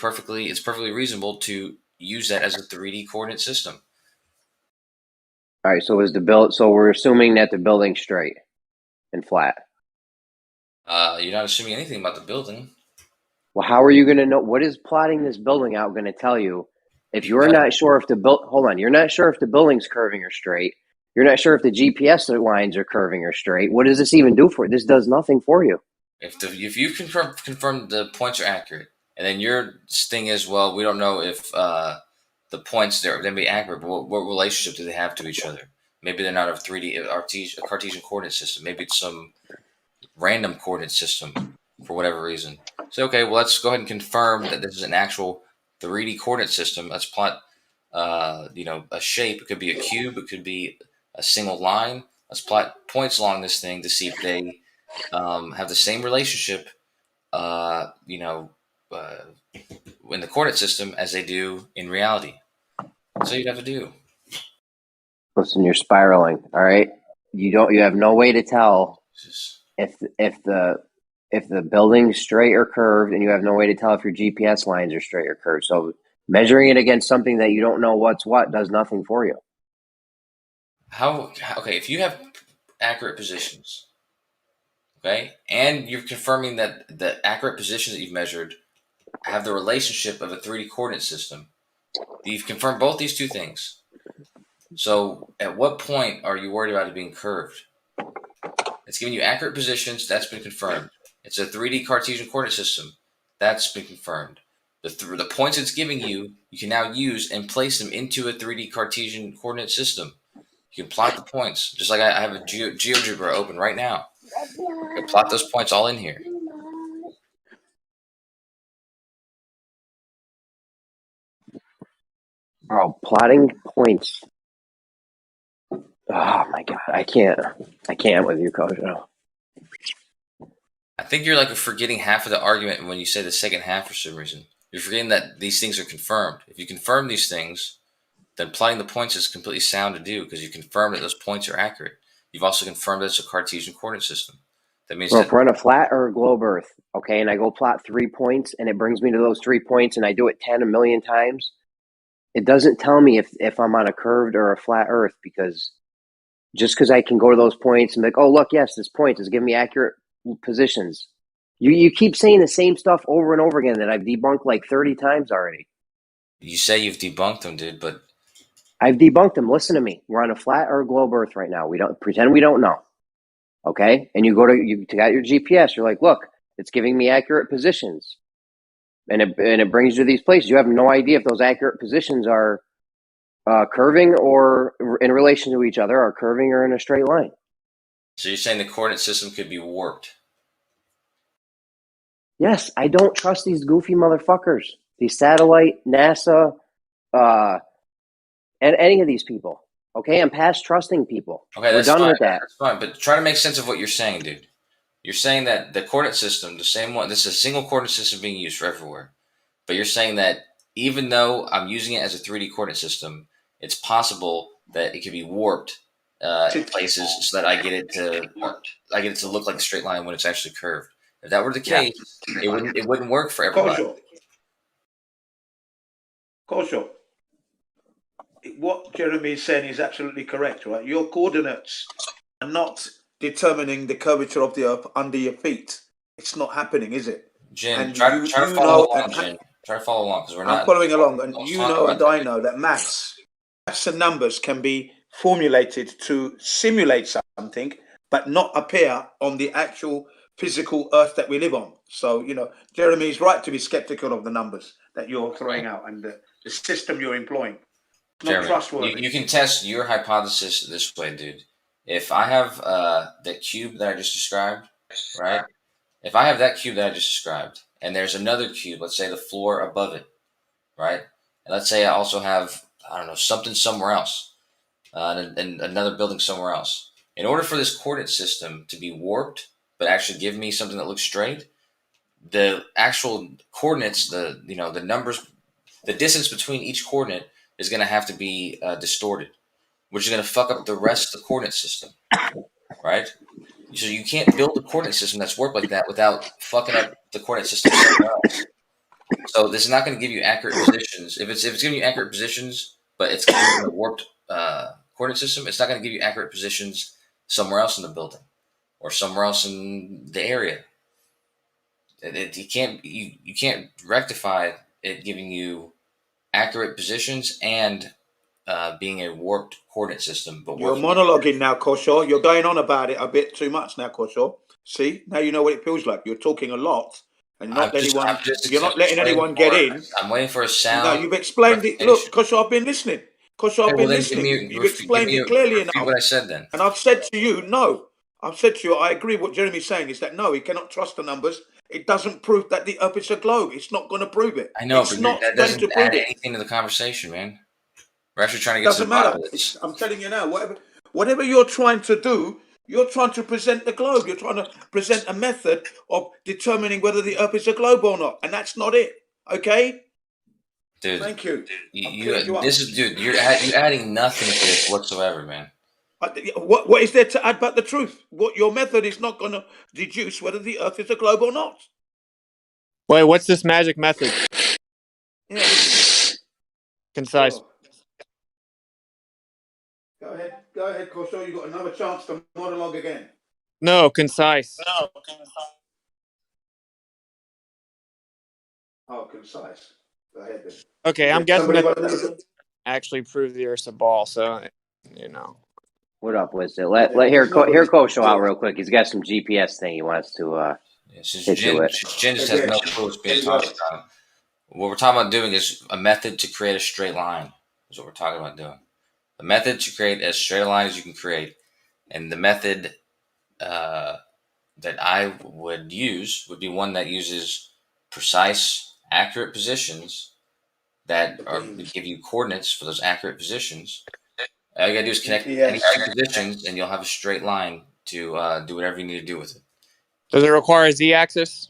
it's perfectly reasonable to use that as a 3D coordinate system. All right, so so we're assuming that the building's straight and flat. You're not assuming anything about the building. Well, how are you going to know? What is plotting this building out going to tell you? If you're not sure if you're not sure if the building's curving or straight. You're not sure if the GPS lines are curving or straight. What does this even do for you? This does nothing for you. If you confirm the points are accurate, and then your thing is, well, we don't know if the points they're going to be accurate, but what relationship do they have to each other? Maybe they're not a Cartesian coordinate system. Maybe it's some random coordinate system for whatever reason. So, okay, well, let's go ahead and confirm that this is an actual 3D coordinate system. Let's plot a shape. It could be a cube. It could be a single line. Let's plot points along this thing to see if they have the same relationship, in the coordinate system as they do in reality. That's all you'd have to do. Listen, you're spiraling. All right, you have no way to tell if the building's straight or curved, and you have no way to tell if your GPS lines are straight or curved. So measuring it against something that you don't know what's what does nothing for you. Okay, if you have accurate positions, okay, and you're confirming that the accurate positions that you've measured have the relationship of a 3D coordinate system, you've confirmed both these two things. So at what point are you worried about it being curved? It's giving you accurate positions. That's been confirmed. It's a 3D Cartesian coordinate system. That's been confirmed. The points it's giving you, you can now use and place them into a 3D Cartesian coordinate system. You can plot the points. Just like I have a GeoGebra open right now. You can plot those points all in here. Bro, plotting points. Oh my god, I can't with you, Coach. No. I think you're forgetting half of the argument when you say the second half for some reason. You're forgetting that these things are confirmed. If you confirm these things, then plotting the points is completely sound to do because you confirm that those points are accurate. You've also confirmed that it's a Cartesian coordinate system. That means if we're on a flat or a globe Earth, okay, and I go plot 3 points and it brings me to those 3 points and I do it 10 a million times, it doesn't tell me if I'm on a curved or a flat Earth because just because I can go to those points and be like, oh, look, yes, this point is giving me accurate positions. You keep saying the same stuff over and over again that I've debunked 30 times already. You say you've debunked them, dude, but I've debunked them. Listen to me. We're on a flat or a globe Earth right now. We don't pretend we don't know. Okay? And you got your GPS. You're like, look, it's giving me accurate positions. And it brings you to these places. You have no idea if those accurate positions are curving or in relation to each other, or curving or in a straight line. So you're saying the coordinate system could be warped? Yes, I don't trust these goofy motherfuckers. These satellite, NASA, and any of these people. Okay, I'm past trusting people. Okay, we're done with that. That's fine, but try to make sense of what you're saying, dude. You're saying that the coordinate system, the same one, this is a single coordinate system being used for everywhere. But you're saying that even though I'm using it as a 3D coordinate system, it's possible that it could be warped in places so that I get it to look like a straight line when it's actually curved. If that were the case, it wouldn't work for everybody. Kosho, what Jeremy is saying is absolutely correct, right? Your coordinates are not determining the curvature of the Earth under your feet. It's not happening, is it? Jim, and try to follow along, Jim. Try to follow along because we're not. I'm following along, and you know and I know that maths and numbers can be formulated to simulate something, but not appear on the actual physical Earth that we live on. So, Jeremy is right to be skeptical of the numbers that you're throwing out and the system you're employing. It's not trustworthy. You can test your hypothesis this way, dude. If I have the cube that I just described, right? If I have that cube that I just described, and there's another cube, let's say the floor above it, right? And let's say I also have, I don't know, something somewhere else, and another building somewhere else. In order for this coordinate system to be warped, but actually give me something that looks straight, the actual coordinates, the numbers, the distance between each coordinate is going to have to be distorted, which is going to fuck up the rest of the coordinate system, right? So you can't build a coordinate system that's warped like that without fucking up the coordinate system somewhere else. So this is not going to give you accurate positions. If it's giving you accurate positions, but it's giving you a warped coordinate system, it's not going to give you accurate positions somewhere else in the building or somewhere else in the area. You can't rectify it giving you accurate positions and being a warped coordinate system. But you're monologuing now, Kosho. You're going on about it a bit too much now, Kosho. See, now you know what it feels like. You're talking a lot, and you're not letting anyone get in. I'm waiting for a sound. No, you've explained it. Look, Kosho, I've been listening. Kosho, I've been listening. You've explained it clearly enough. What I said then. And I've said to you, no. I've said to you, I agree with what Jeremy's saying is that no, he cannot trust the numbers. It doesn't prove that the Earth is a globe. It's not going to prove it. I know, it's but not that doesn't going to add prove it. anything to the conversation, man. We're actually trying to get Doesn't to the bottom matter. of this. I'm telling you now, whatever you're trying to do, you're trying to present the globe. You're trying to present a method of determining whether the Earth is a globe or not, and that's not it. Okay? Dude, Thank you. Dude, you're adding nothing to this whatsoever, man. What is there to add but the truth? What your method is not going to deduce whether the Earth is a globe or not. Wait, what's this magic method? Yeah. Concise. Sure. Go ahead, Corso. You got another chance to monologue again. No, concise. Oh, concise. Go ahead then. Okay, I'm guessing that actually prove the Earth's a ball. So, you know. What up, Wisdom? Let hear Coach show out real quick. He's got some GPS thing he wants to hit you with. Jen just has no clue what's being talked about. What we're talking about doing is a method to create a straight line. Is what we're talking about doing. The method to create as straight a line as you can create, and the method that I would use would be one that uses precise, accurate positions that give you coordinates for those accurate positions. All you gotta do is connect any two positions, and you'll have a straight line to do whatever you need to do with it. Does it require a z-axis?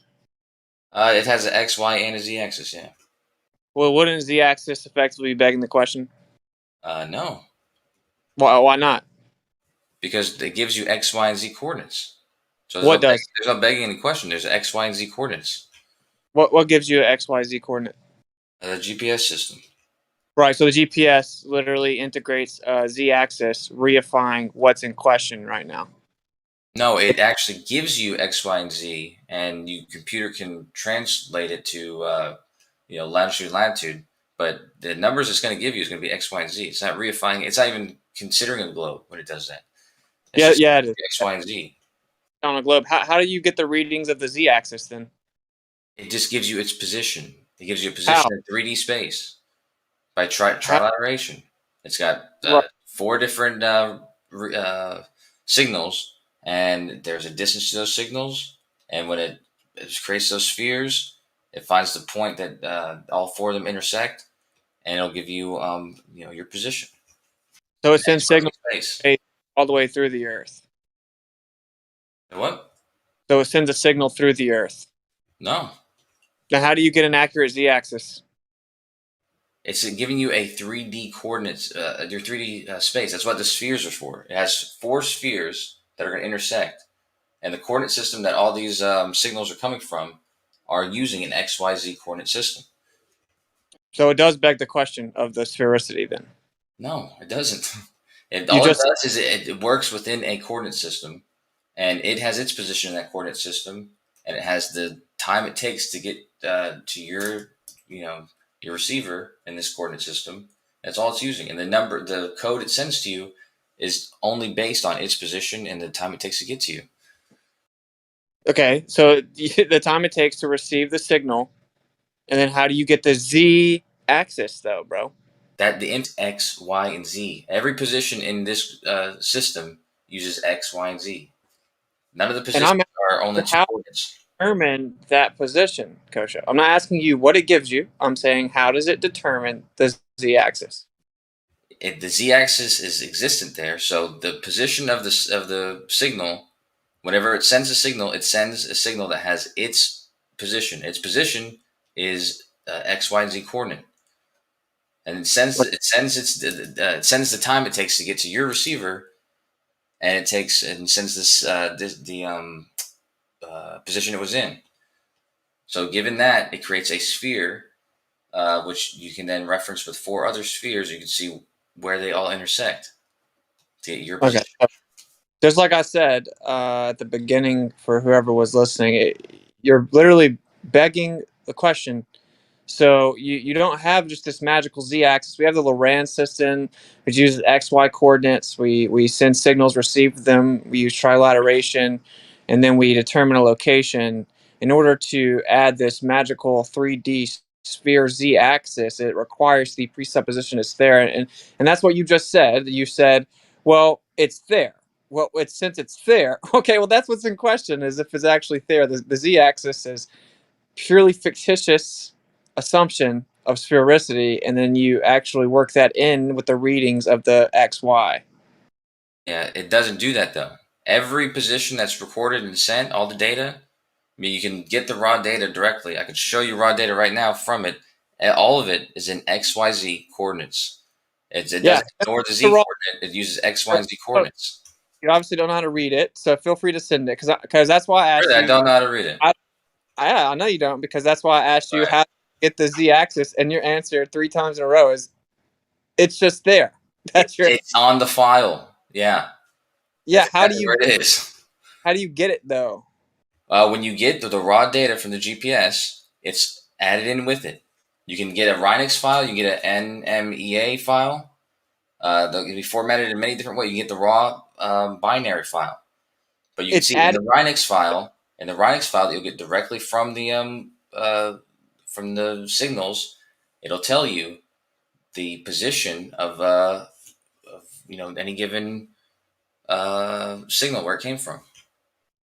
It has an X, Y, and a Z axis. Yeah. Well, wouldn't z-axis effectively be begging the question? No. Why not? Because it gives you X, Y, and Z coordinates. So There's no begging any question. There's X, Y, and Z coordinates. What gives you an X, Y, Z coordinate? The GPS system. Right. So the GPS literally integrates z-axis, reifying what's in question right now. No, it actually gives you X, Y, and Z, and your computer can translate it to latitude. But the numbers it's going to give you is going to be X, Y, and Z. It's not reifying. It's not even considering a globe when it does that. It is. X, Y, and Z. On a globe, how do you get the readings of the z-axis then? It just gives you its position. It gives you a position in 3D space by trilateration. It's got 4 different signals, and there's a distance to those signals. And when it creates those spheres, it finds the point that all 4 of them intersect, and it'll give you your position. So it sends signals all the way through the Earth. What? So it sends a signal through the Earth. No. Now, how do you get an accurate z-axis? It's giving you a 3D coordinates, your 3D space. That's what the spheres are for. It has 4 spheres that are going to intersect, and the coordinate system that all these signals are coming from are using an XYZ coordinate system. So it does beg the question of the sphericity then. No, it doesn't. It does is it works within a coordinate system, and it has its position in that coordinate system, and it has the time it takes to get to your receiver in this coordinate system. That's all it's using, and the code it sends to you is only based on its position and the time it takes to get to you. Okay, so the time it takes to receive the signal, and then how do you get the z-axis though, bro? That the X, Y, and Z. Every position in this system uses X, Y, and Z. None of the positions are only 2 coordinates. Determine that position, Kosho. I'm not asking you what it gives you. I'm saying how does it determine the z-axis? The z-axis is existent there, so the position of the signal, whenever it sends a signal, it sends a signal that has its position. Its position is X, Y, and Z coordinate. And it sends the time it takes to get to your receiver, and it sends the position it was in. So given that, it creates a sphere, which you can then reference with 4 other spheres. You can see where they all intersect to get your position. Okay. Just like I said at the beginning, for whoever was listening, you're literally begging the question. So you don't have just this magical z-axis. We have the Lorentz system, which uses XY coordinates. We send signals, receive them. We use trilateration, and then we determine a location. In order to add this magical 3D sphere z-axis, it requires the presupposition it's there. And that's what you just said. You said, well, it's there. Well, since it's there, okay, well, that's what's in question, is if it's actually there. The z-axis is purely fictitious assumption of sphericity, and then you actually work that in with the readings of the XY. Yeah, it doesn't do that though. Every position that's recorded and sent, all the data, I mean, you can get the raw data directly. I could show you raw data right now from it. And all of it is in XYZ coordinates. It doesn't ignore the Z coordinate. It uses X, Y, and Z coordinates. You obviously don't know how to read it, so feel free to send it because that's why I asked Really, you. I don't know how to read it. I know you don't, because that's why I asked you how to get the Z-axis, and your answer 3 times in a row is it's just there. It's on the file. Yeah. Yeah. That's How do exactly you? where it is. How do you get it though? When you get the raw data from the GPS, it's added in with it. You can get a Rhinix file. You can get an NMEA file. They'll be formatted in many different ways. You can get the raw binary file, but you can see in the Rhinix file. In the Rhinix file that you'll get directly from the signals, it'll tell you the position of any given signal where it came from.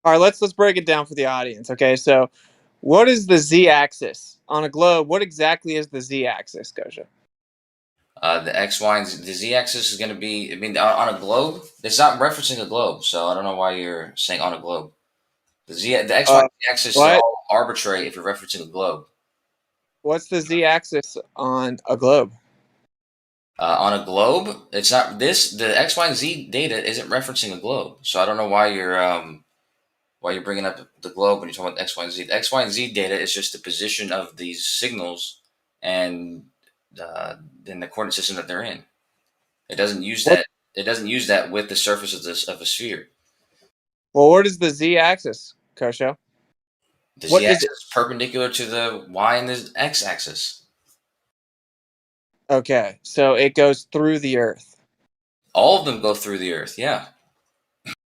All right, let's break it down for the audience. Okay, so what is the Z-axis on a globe? What exactly is the Z-axis, Gosha? The X, Y, and the Z-axis is going to be. I mean, on a globe, it's not referencing a globe, so I don't know why you're saying on a globe. The X, Y, and Z axis is all arbitrary if you're referencing a globe. What's the Z-axis on a globe? On a globe, it's not this. The X, Y, and Z data isn't referencing a globe, so I don't know why you're bringing up the globe when you're talking about X, Y, and Z. The X, Y, and Z data is just the position of these signals and then the coordinate system that they're in. It doesn't use that. It doesn't use that with the surface of a sphere. Well, what is the Z-axis, Kosho? The Z-axis is perpendicular to the Y and the X-axis. Okay, so it goes through the Earth. All of them go through the Earth, yeah.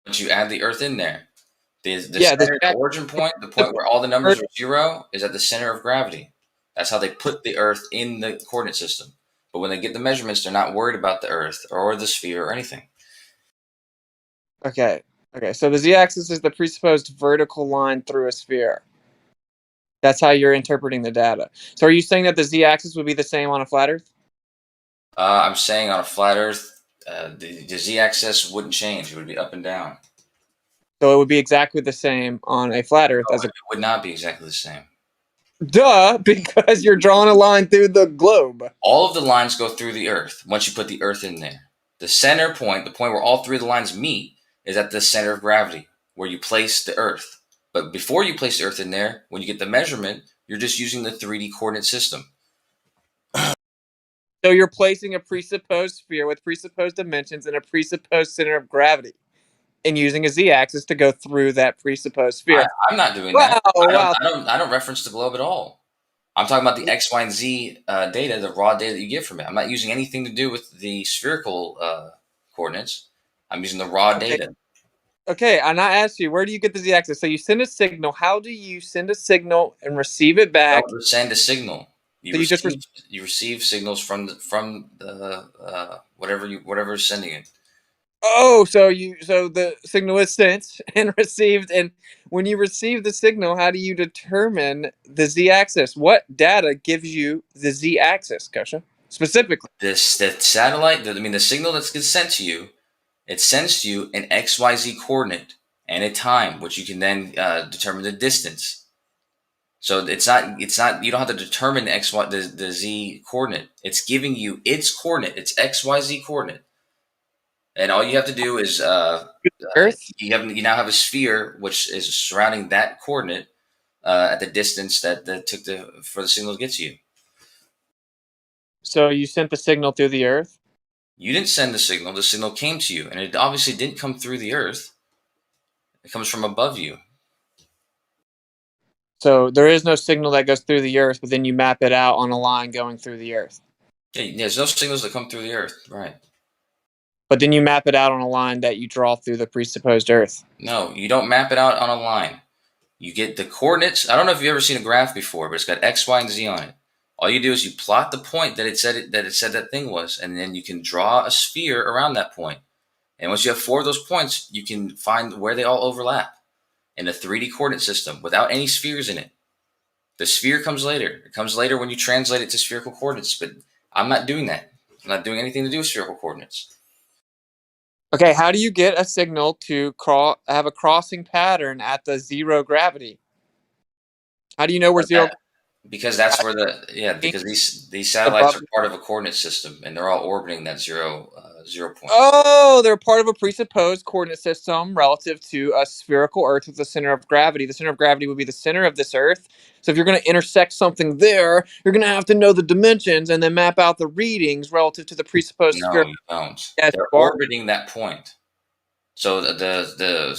But you add the Earth in there. The center, the origin point, the point where all the numbers are 0, is at the center of gravity. That's how they put the Earth in the coordinate system. But when they get the measurements, they're not worried about the Earth or the sphere or anything. Okay, so the Z-axis is the presupposed vertical line through a sphere. That's how you're interpreting the data. So are you saying that the Z-axis would be the same on a flat Earth? I'm saying on a flat Earth, the Z-axis wouldn't change. It would be up and down. So it would be exactly the same on a flat Earth as it would not be exactly the same. Duh, because you're drawing a line through the globe. All of the lines go through the Earth once you put the Earth in there. The center point, the point where all 3 of the lines meet, is at the center of gravity, where you place the Earth. But before you place the Earth in there, when you get the measurement, you're just using the 3D coordinate system. So you're placing a presupposed sphere with presupposed dimensions and a presupposed center of gravity, and using a Z-axis to go through that presupposed sphere. I'm not doing that. I don't reference the globe at all. I'm talking about the X, Y, and Z data, the raw data that you get from it. I'm not using anything to do with the spherical coordinates. I'm using the raw data. Okay, and I asked you, where do you get the Z-axis? So you send a signal. How do you send a signal and receive it back? Don't send a signal. You receive signals from the whatever is sending it. Oh, so the signal is sent and received, and when you receive the signal, how do you determine the Z-axis? What data gives you the Z-axis, Kosha? Specifically, the satellite. The signal that gets sent to you, it sends to you an XYZ coordinate and a time, which you can then determine the distance. So it's not. You don't have to determine the Z coordinate. It's giving you its coordinate, its XYZ coordinate. And all you have to do is Earth. You now have a sphere which is surrounding that coordinate at the distance that took for the signal to get to you. So you sent the signal through the Earth? You didn't send the signal. The signal came to you, and it obviously didn't come through the Earth. It comes from above you. So there is no signal that goes through the Earth, but then you map it out on a line going through the Earth. Yeah, there's no signals that come through the Earth, right? But then you map it out on a line that you draw through the presupposed Earth. No, you don't map it out on a line. You get the coordinates. I don't know if you've ever seen a graph before, but it's got X, Y, and Z on it. All you do is you plot the point that it said that thing was, and then you can draw a sphere around that point. And once you have 4 of those points, you can find where they all overlap in a 3D coordinate system without any spheres in it. The sphere comes later. It comes later when you translate it to spherical coordinates, but I'm not doing that. I'm not doing anything to do with spherical coordinates. Okay, how do you get a signal to have a crossing pattern at the 0 gravity? How do you know where zero? Because that's where because these satellites are part of a coordinate system, and they're all orbiting that 0 point. Oh, they're part of a presupposed coordinate system relative to a spherical Earth with the center of gravity. The center of gravity would be the center of this Earth. So if you're going to intersect something there, you're going to have to know the dimensions and then map out the readings relative to the presupposed No, sphere. you don't. Yes, They're orbiting that point. So the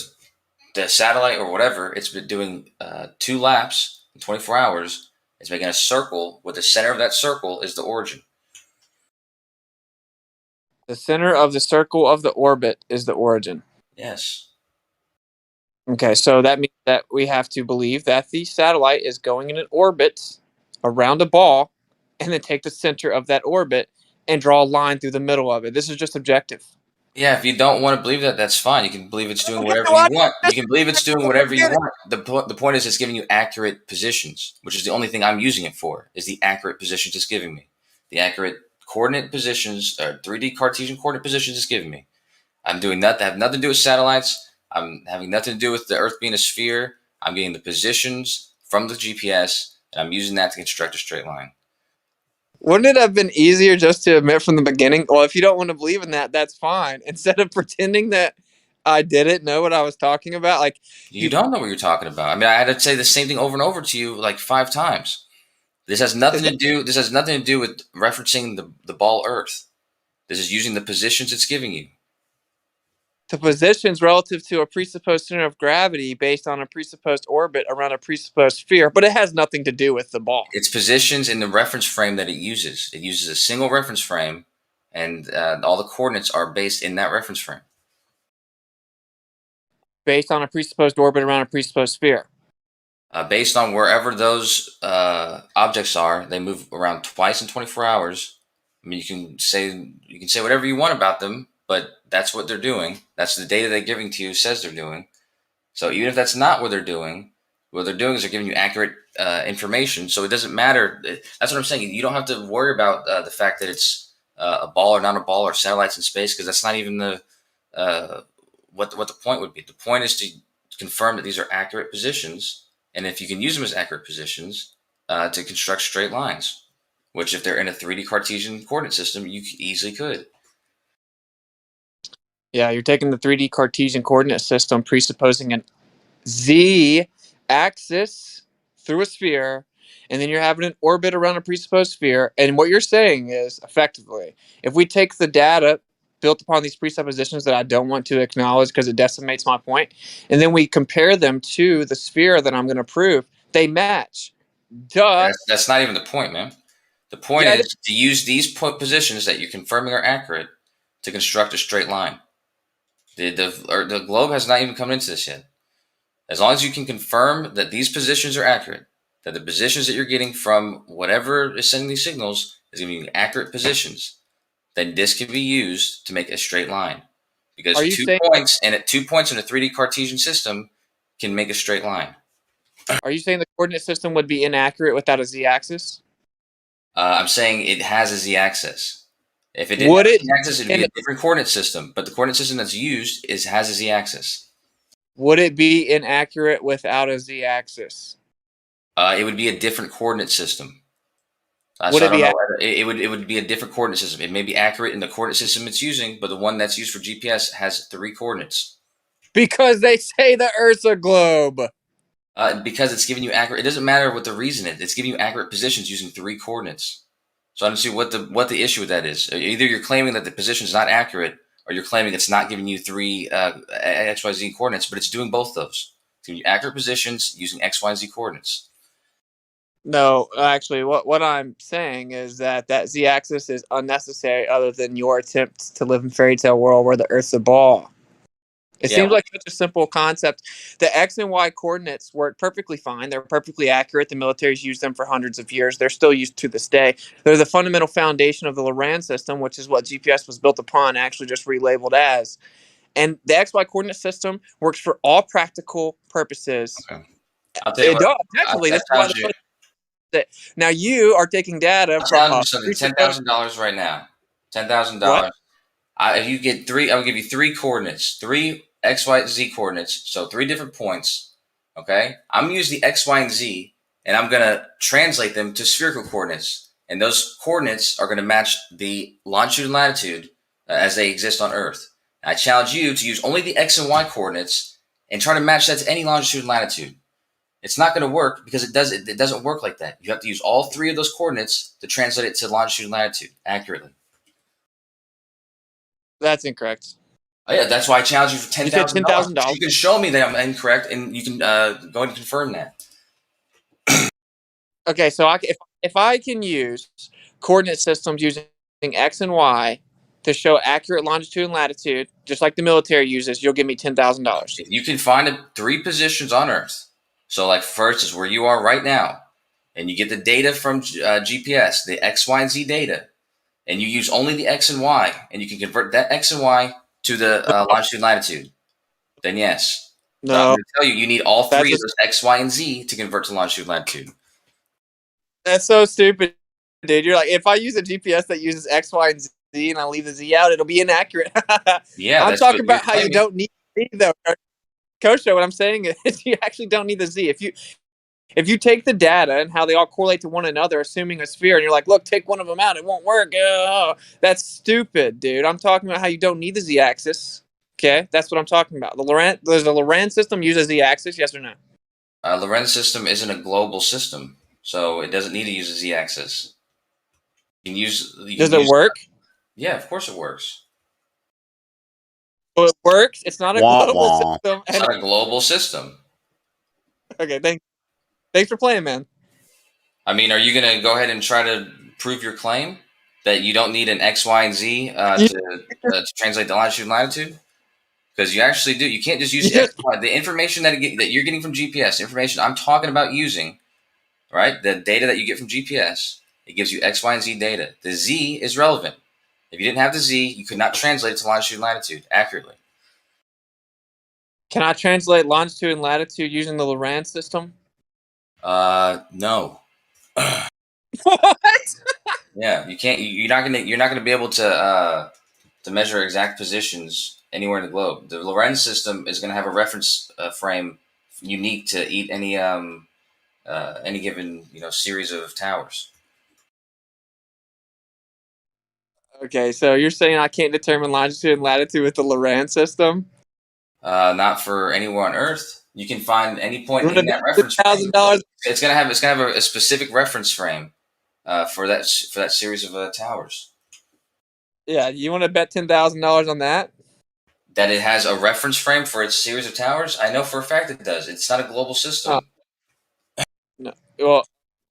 satellite or whatever, it's been doing 2 laps in 24 hours. It's making a circle where the center of that circle is the origin. The center of the circle of the orbit is the origin. Yes. Okay, so that means that we have to believe that the satellite is going in an orbit around a ball and then take the center of that orbit and draw a line through the middle of it. This is just objective. Yeah, if you don't want to believe that, that's fine. You can believe it's doing whatever you want. You can believe it's doing whatever you want. The point is it's giving you accurate positions, which is the only thing I'm using it for, is the accurate positions it's giving me. The accurate coordinate positions, or 3D Cartesian coordinate positions it's giving me. I'm doing nothing. I have nothing to do with satellites. I'm having nothing to do with the Earth being a sphere. I'm getting the positions from the GPS, and I'm using that to construct a straight line. Wouldn't it have been easier just to admit from the beginning, well, if you don't want to believe in that, that's fine, instead of pretending that I didn't know what I was talking about? Like, you don't know what you're talking about. I mean, I had to say the same thing over and over to you like 5 times. This has nothing to do. This has nothing to do with referencing the ball Earth. This is using the positions it's giving you. The positions relative to a presupposed center of gravity based on a presupposed orbit around a presupposed sphere, but it has nothing to do with the ball. It's positions in the reference frame that it uses. It uses a single reference frame, and all the coordinates are based in that reference frame. Based on a presupposed orbit around a presupposed sphere. Based on wherever those objects are, they move around twice in 24 hours. I mean, you can say whatever you want about them, but that's what they're doing. That's the data they're giving to you says they're doing. So even if that's not what they're doing is they're giving you accurate information. So it doesn't matter. That's what I'm saying. You don't have to worry about the fact that it's a ball or not a ball or satellites in space, because that's not even what the point would be. The point is to confirm that these are accurate positions, and if you can use them as accurate positions to construct straight lines, which if they're in a 3D Cartesian coordinate system, you easily could. Yeah, you're taking the 3D Cartesian coordinate system, presupposing an z-axis through a sphere, and then you're having an orbit around a presupposed sphere. And what you're saying is, effectively, if we take the data built upon these presuppositions that I don't want to acknowledge because it decimates my point, and then we compare them to the sphere that I'm going to prove, they match. Duh. That's not even the point, man. The point is to use these positions that you're confirming are accurate to construct a straight line. The globe has not even come into this yet. As long as you can confirm that these positions are accurate, that the positions that you're getting from whatever is sending these signals is giving you accurate positions, then this can be used to make a straight line. Because 2 points in a 3D Cartesian system can make a straight line. Are you saying the coordinate system would be inaccurate without a z-axis? I'm saying it has a z-axis. If it didn't have a z-axis, it'd be a different coordinate system. But the coordinate system that's used has a z-axis. Would it be inaccurate without a z-axis? It would be a different coordinate system. It would be a different coordinate system. It may be accurate in the coordinate system it's using, but the one that's used for GPS has 3 coordinates. Because they say the Earth's a globe. Because it's giving you accurate. It doesn't matter what the reason is. It's giving you accurate positions using 3 coordinates. So I don't see what the issue with that is. Either you're claiming that the position is not accurate, or you're claiming it's not giving you 3 XYZ coordinates, but it's doing both those. It's giving you accurate positions using XYZ coordinates. No, actually, what I'm saying is that z-axis is unnecessary, other than your attempt to live in fairy tale world where the Earth's a ball. It seems like such a simple concept. The X and Y coordinates work perfectly fine. They're perfectly accurate. The military's used them for hundreds of years. They're still used to this day. They're the fundamental foundation of the Lorentz system, which is what GPS was built upon, actually just relabeled as. And the XY coordinate system works for all practical purposes. Okay. I'll tell you what, Now you are taking data I'll from challenge you something. $10,000 right now. $10,000. What? If you get three, I will give you three coordinates, three X, Y, Z coordinates. So 3 different points. Okay. I'm gonna use the X, Y, and Z, and I'm gonna translate them to spherical coordinates. And those coordinates are gonna match the longitude and latitude as they exist on Earth. And I challenge you to use only the X and Y coordinates and try to match that to any longitude and latitude. It's not going to work because it doesn't work like that. You have to use all 3 of those coordinates to translate it to longitude and latitude accurately. That's incorrect. Oh yeah, that's why I challenge you for $10,000. $10,000. You can show me that I'm incorrect, and you can go and confirm that. Okay, so if I can use coordinate systems using X and Y to show accurate longitude and latitude, just like the military uses, you'll give me $10,000. If you can find 3 positions on Earth, so like first is where you are right now, and you get the data from GPS, the X, Y, and Z data, and you use only the X and Y, and you can convert that X and Y to the longitude and latitude, then yes. No. But I'm going to tell you, you need all 3 of those X, Y, and Z to convert to longitude and latitude. That's so stupid, dude. You're like, if I use a GPS that uses X, Y, and Z, and I leave the Z out, it'll be inaccurate. Yeah, I'm talking about how you don't need Z, though. Kosho, what I'm saying is you actually don't need the Z. If you take the data and how they all correlate to one another, assuming a sphere, and you're like, look, take one of them out, it won't work. Oh, that's stupid, dude. I'm talking about how you don't need the Z-axis. Okay, that's what I'm talking about. Does the Lorentz system use a Z-axis? Yes or no? Lorentz system isn't a global system, so it doesn't need to use a Z-axis. Does it work? Yeah, of course it works. So it works. It's not a global system. It's not a global system. Okay, thanks for playing, man. I mean, are you going to go ahead and try to prove your claim that you don't need an X, Y, and Z to translate the longitude and latitude? Because you actually do. You can't just use X, Y. The information that you're getting from GPS, information I'm talking about using, right? The data that you get from GPS, it gives you X, Y, and Z data. The Z is relevant. If you didn't have the Z, you could not translate it to longitude and latitude accurately. Can I translate longitude and latitude using the Lorentz system? No. What? Yeah, you can't. You're not gonna be able to measure exact positions anywhere in the globe. The Lorentz system is gonna have a reference frame unique to any given series of towers. Okay, so you're saying I can't determine longitude and latitude with the Lorentz system? Not for anywhere on Earth. You can find any point in that reference frame. It's gonna have a specific reference frame for that series of towers. Yeah, you want to bet $10,000 on that? That it has a reference frame for its series of towers? I know for a fact it does. It's not a global system. No. Well,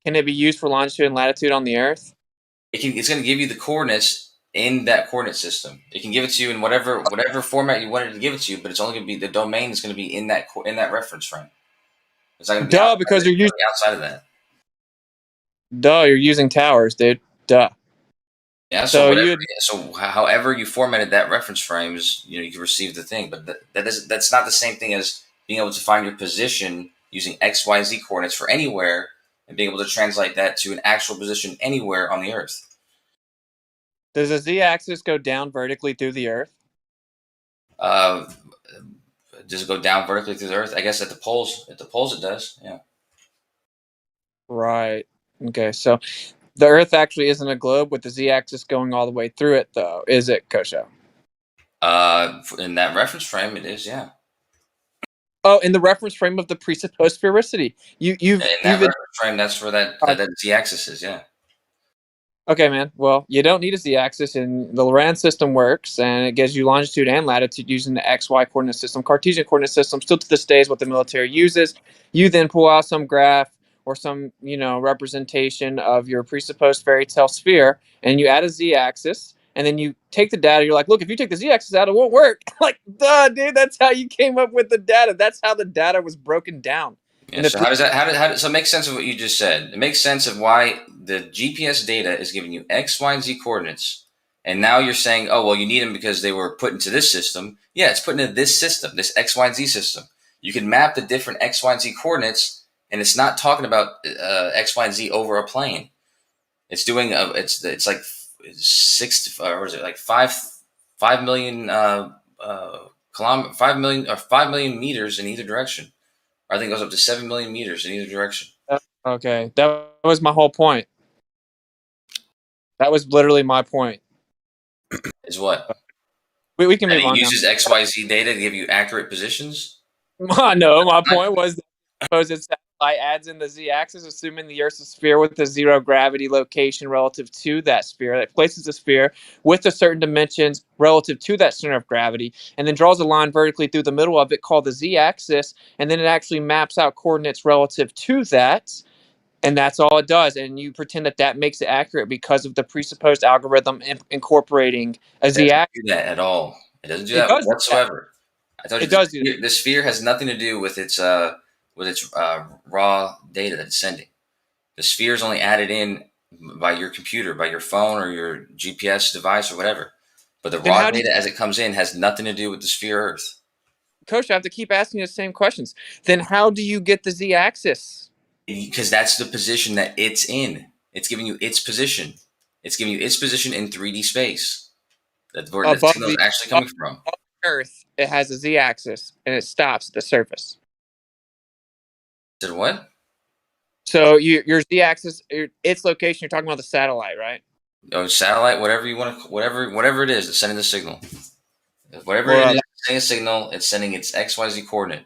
can it be used for longitude and latitude on the Earth? It's going to give you the coordinates in that coordinate system. It can give it to you in whatever format you wanted to give it to you, but it's only going to be the domain is going to be in that reference frame. It's not going to be because you're using outside of that. You're using towers, dude. Duh. Yeah, so however you formatted that reference frame is, you can receive the thing, but that's not the same thing as being able to find your position using X, Y, Z coordinates for anywhere and being able to translate that to an actual position anywhere on the Earth. Does the Z-axis go down vertically through the Earth? Does it go down vertically through the Earth? I guess at the poles. At the poles, it does. Yeah. Right. Okay. So the Earth actually isn't a globe with the Z-axis going all the way through it, though, is it, Kosho? In that reference frame, it is. Yeah. Oh, in the reference frame of the presupposed sphericity. In that reference frame, that's where that Z-axis is. Yeah. Okay, man. Well, you don't need a Z-axis, and the Lorentz system works, and it gives you longitude and latitude using the XY coordinate system. Cartesian coordinate system still to this day is what the military uses. You then pull out some graph or some, representation of your presupposed fairy tale sphere, and you add a Z-axis, and then you take the data. You're like, look, if you take the Z-axis out, it won't work. Like, duh, dude, that's how you came up with the data. That's how the data was broken down. Yeah, so so it makes sense of what you just said. It makes sense of why the GPS data is giving you X, Y, and Z coordinates. And now you're saying, oh, well, you need them because they were put into this system. Yeah, it's put into this system, this X, Y, and Z system. You can map the different X, Y, and Z coordinates and it's not talking about X, Y, and Z over a plane. It's doing it's like 5 million 5 million or 5 million meters in either direction. Or I think it goes up to 7 million meters in either direction. Okay, that was my whole point. That was literally my point. Is what? We can And move it on now. uses XYZ data to give you accurate positions? No, my point was that suppose its satellite adds in the z-axis, assuming the Earth's a sphere with a zero gravity location relative to that sphere. It places the sphere with a certain dimensions relative to that center of gravity, and then draws a line vertically through the middle of it called the z-axis, and then it actually maps out coordinates relative to that. And that's all it does. And you pretend that that makes it accurate because of the presupposed algorithm incorporating a z-axis. It doesn't do that at all. It doesn't do that whatsoever. I told you, the sphere has nothing to do with its raw data that it's sending. The sphere is only added in by your computer, by your phone or your GPS device or whatever. But the raw data as it comes in has nothing to do with the sphere Earth. Coach, I have to keep asking you the same questions. Then how do you get the z-axis? Because that's the position that it's in. It's giving you its position. It's giving you its position in 3D space. That's where the signal is actually coming from. Earth, it has a z-axis, and it stops at the surface. Did what? So your z-axis, its location. You're talking about the satellite, right? Oh, satellite, whatever you want to, whatever it is, it's sending the signal. Whatever it is, it's sending a signal. It's sending its XYZ coordinate,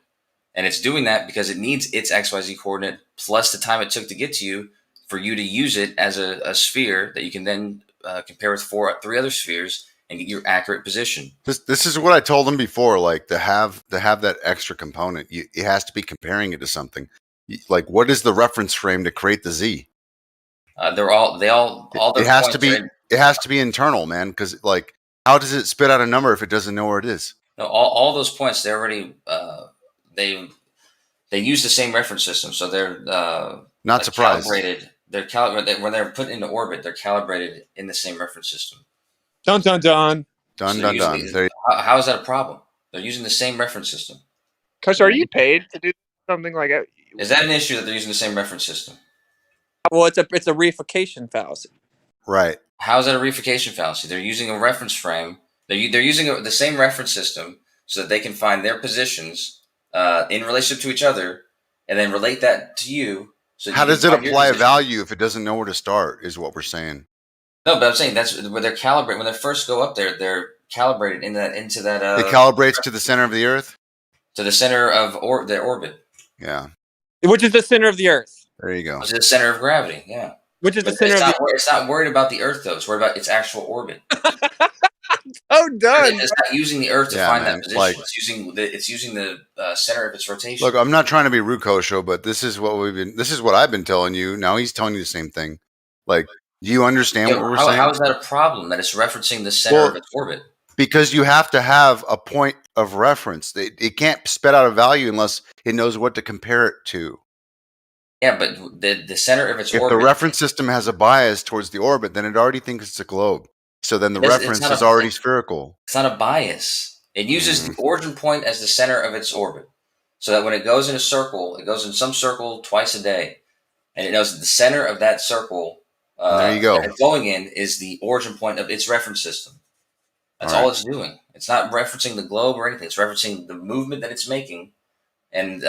and it's doing that because it needs its XYZ coordinate plus the time it took to get to you for you to use it as a sphere that you can then compare with 3 other spheres and get your accurate position. This is what I told them before. Like to have that extra component, it has to be comparing it to something. Like, what is the reference frame to create the Z? It has to be. It has to be internal, man. Because like, how does it spit out a number if it doesn't know where it is? No, all those points they already they use the same reference system, so they're not surprised. Calibrated. They're calibrated when they're put into orbit. They're calibrated in the same reference system. Dun dun dun. Dun dun dun. How is that a problem? They're using the same reference system. Coach, are you paid to do something like that? Is that an issue that they're using the same reference system? Well, it's a reification fallacy. Right. How is that a reification fallacy? They're using a reference frame. They're using the same reference system so that they can find their positions in relationship to each other, and then relate that to you. So how does it apply a value if it doesn't know where to start? Is what we're saying. No, but I'm saying that's where they're calibrated. When they first go up there, they're calibrated into that. It calibrates to the center of the Earth. To the center of their orbit. Yeah. Which is the center of the Earth. There you go. Which is the center of gravity. Yeah. Which is the center of the Earth. It's not worried about the Earth though. It's worried about its actual orbit. Oh, done. It's not using the Earth to find that position. Like, it's using the center of its rotation. Look, I'm not trying to be Rukosho, but this is what I've been telling you. Now he's telling you the same thing. Like, do you understand what we're saying? How is that a problem? That it's referencing the center of its orbit. Because you have to have a point of reference. It can't spit out a value unless it knows what to compare it to. Yeah, but the center of its orbit. If the reference system has a bias towards the orbit, then it already thinks it's a globe. So then the reference is already spherical. It's not a bias. It uses the origin point as the center of its orbit. So that when it goes in a circle, it goes in some circle twice a day. And it knows that the center of that circle there you go. that it's going in is the origin point of its reference system. That's all it's doing. It's not referencing the globe or anything. It's referencing the movement that it's making and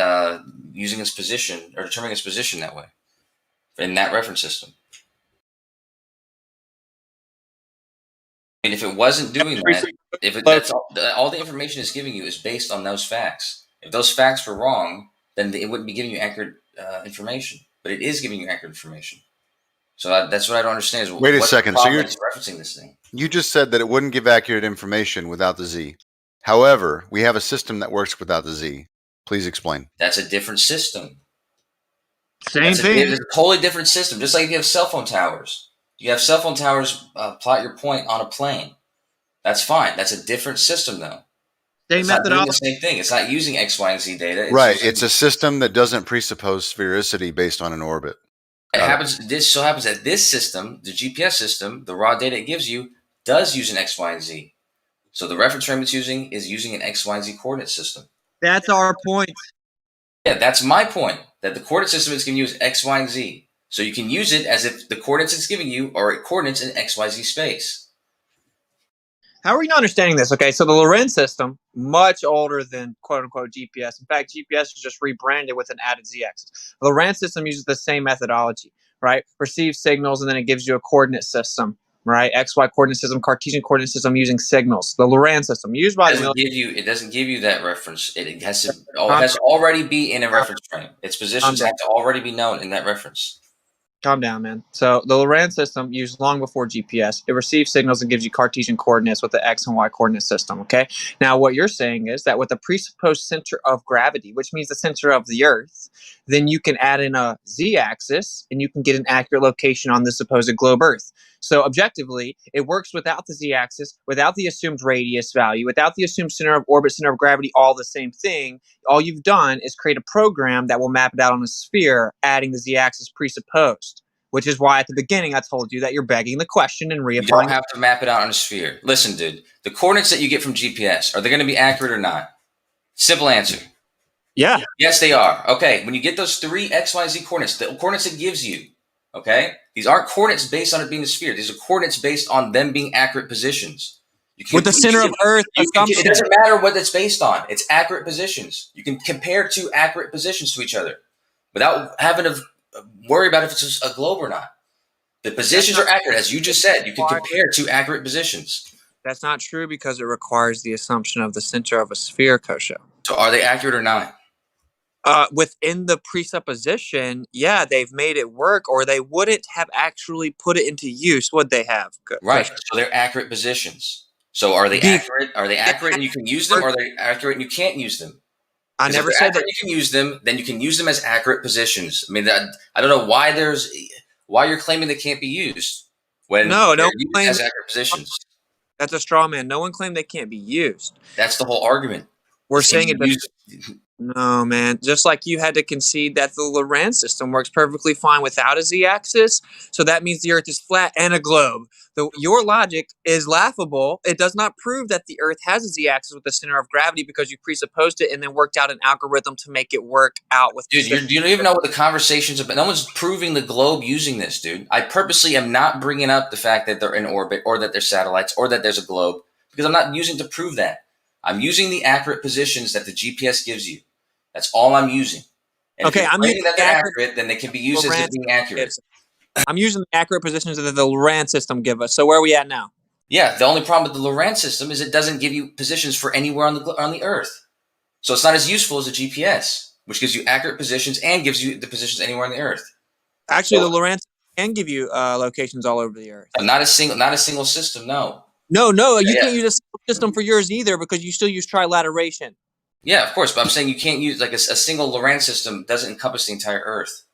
using its position or determining its position that way in that reference system. And if it wasn't doing that, that's all the information it's giving you is based on those facts. If those facts were wrong, then it wouldn't be giving you accurate information. But it is giving you accurate information. So that's what I don't understand. Is wait a second. So you're referencing this thing. You just said that it wouldn't give accurate information without the Z. However, we have a system that works without the Z. Please explain. That's a different system. Same thing. It's a totally different system. Just like if you have cell phone towers. You have cell phone towers plot your point on a plane. That's fine. That's a different system, though. It's not doing the same thing. It's not using X, Y, and Z data. It's a system that doesn't presuppose sphericity based on an orbit. This so happens that this system, the GPS system, the raw data it gives you, does use an X, Y, and Z. So the reference frame it's using is using an X, Y, and Z coordinate system. That's our point. Yeah, that's my point. That the coordinate system is giving you is X, Y, and Z. So you can use it as if the coordinates it's giving you are coordinates in X, Y, Z space. How are you not understanding this? Okay, so the Lorentz system, much older than quote-unquote GPS. In fact, GPS is just rebranded with an added z-axis. The Lorentz system uses the same methodology, right? Receives signals, and then it gives you a coordinate system, right? X, Y coordinate system, Cartesian coordinate system using signals. The Lorentz system, used by the military. It doesn't give you that reference. It has to already be in a reference frame. Its positions have to already be known in that reference. Calm down, man. So the Lorentz system used long before GPS. It receives signals and gives you Cartesian coordinates with the X and Y coordinate system, okay? Now, what you're saying is that with the presupposed center of gravity, which means the center of the Earth, then you can add in a Z-axis and you can get an accurate location on the supposed globe Earth. So objectively, it works without the Z-axis, without the assumed radius value, without the assumed center of orbit, center of gravity, all the same thing. All you've done is create a program that will map it out on a sphere, adding the Z-axis presupposed, which is why at the beginning I told you that you're begging the question and reapplying. You don't have to map it out on a sphere. Listen, dude, the coordinates that you get from GPS, are they going to be accurate or not? Simple answer. Yeah. Yes, they are. Okay, when you get those 3 X, Y, Z coordinates, the coordinates it gives you, okay, these aren't coordinates based on it being a sphere. These are coordinates based on them being accurate positions. With the center of Earth assumption. It doesn't matter what it's based on. It's accurate positions. You can compare 2 accurate positions to each other without having to worry about if it's a globe or not. The positions are accurate. As you just said, you can compare 2 accurate positions. That's not true because it requires the assumption of the center of a sphere, Kosho. So are they accurate or not? Within the presupposition, yeah, they've made it work, or they wouldn't have actually put it into use, would they have? Right. So they're accurate positions. So are they accurate? Are they accurate and you can use them, or are they accurate and you can't use them? I never said that you can use them. Then you can use them as accurate positions. I mean, I don't know why you're claiming they can't be used when no they're one used claims as accurate positions. That's a straw man. No one claimed they can't be used. That's the whole argument. We're saying it doesn't. No, man. Just like you had to concede that the Lorentz system works perfectly fine without a z-axis, so that means the Earth is flat and a globe. Your logic is laughable. It does not prove that the Earth has a z-axis with the center of gravity because you presupposed it and then worked out an algorithm to make it work out with. Dude, you don't even know what the conversation's about. No one's proving the globe using this, dude. I purposely am not bringing up the fact that they're in orbit or that they're satellites or that there's a globe because I'm not using to prove that. I'm using the accurate positions that the GPS gives you. That's all I'm using. And okay, I'm using that they're accurate, then they can be used as being accurate. I'm using the accurate positions that the Lorentz system give us. So where are we at now? Yeah, the only problem with the Lorentz system is it doesn't give you positions for anywhere on the Earth. So it's not as useful as a GPS, which gives you accurate positions and gives you the positions anywhere on the Earth. Actually, the Lorentz can give you locations all over the Earth. Not a single system. No. No, you can't use a single system for yours either because you still use trilateration. Yeah, of course, but I'm saying you can't use like a single Lorentz system doesn't encompass the entire Earth.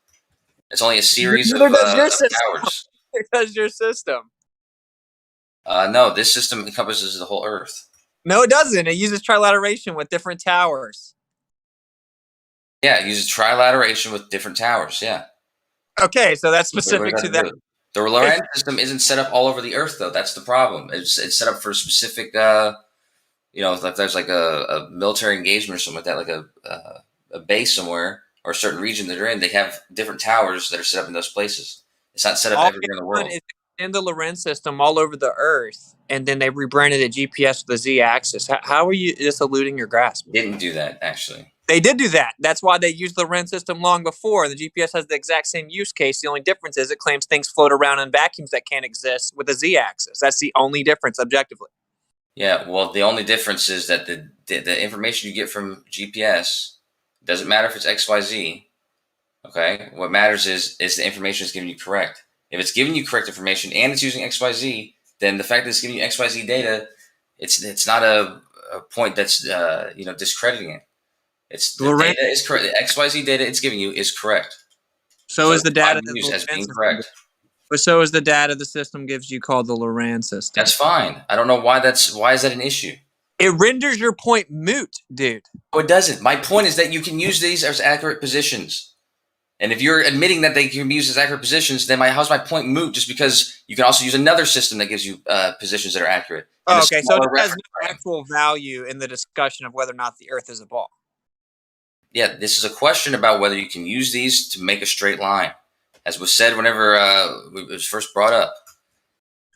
It's only a series of towers. It does your system. No, this system encompasses the whole Earth. No, it doesn't. It uses trilateration with different towers. Yeah, it uses trilateration with different towers, yeah. Okay, so that's specific to that. The Lorentz system isn't set up all over the Earth, though. That's the problem. It's set up for a specific, if there's like a military engagement or something like that, like a base somewhere or a certain region that they're in, they have different towers that are set up in those places. It's not set up everywhere in the world. It's in the Lorentz system all over the Earth, and then they rebranded it GPS with the Z-axis. How are you just eluding your grasp? Didn't do that, actually. They did do that. That's why they used the Lorentz system long before. The GPS has the exact same use case. The only difference is it claims things float around in vacuums that can't exist with a Z-axis. That's the only difference objectively. Yeah, well, the only difference is that the information you get from GPS doesn't matter if it's XYZ. Okay, what matters is the information is giving you correct. If it's giving you correct information and it's using XYZ, then the fact that it's giving you XYZ data, it's not a point that's discrediting it. It's the data is correct. The XYZ data it's giving you is correct. So is the data as being correct. But so is the data the system gives you called the Lorentz system. That's fine. I don't know why is that an issue? It renders your point moot, dude. No, it doesn't. My point is that you can use these as accurate positions. And if you're admitting that they can be used as accurate positions, then how's my point moot? Just because you can also use another system that gives you positions that are accurate. Oh, okay, so it has no actual value in the discussion of whether or not the Earth is a ball. Yeah, this is a question about whether you can use these to make a straight line, as was said whenever it was first brought up.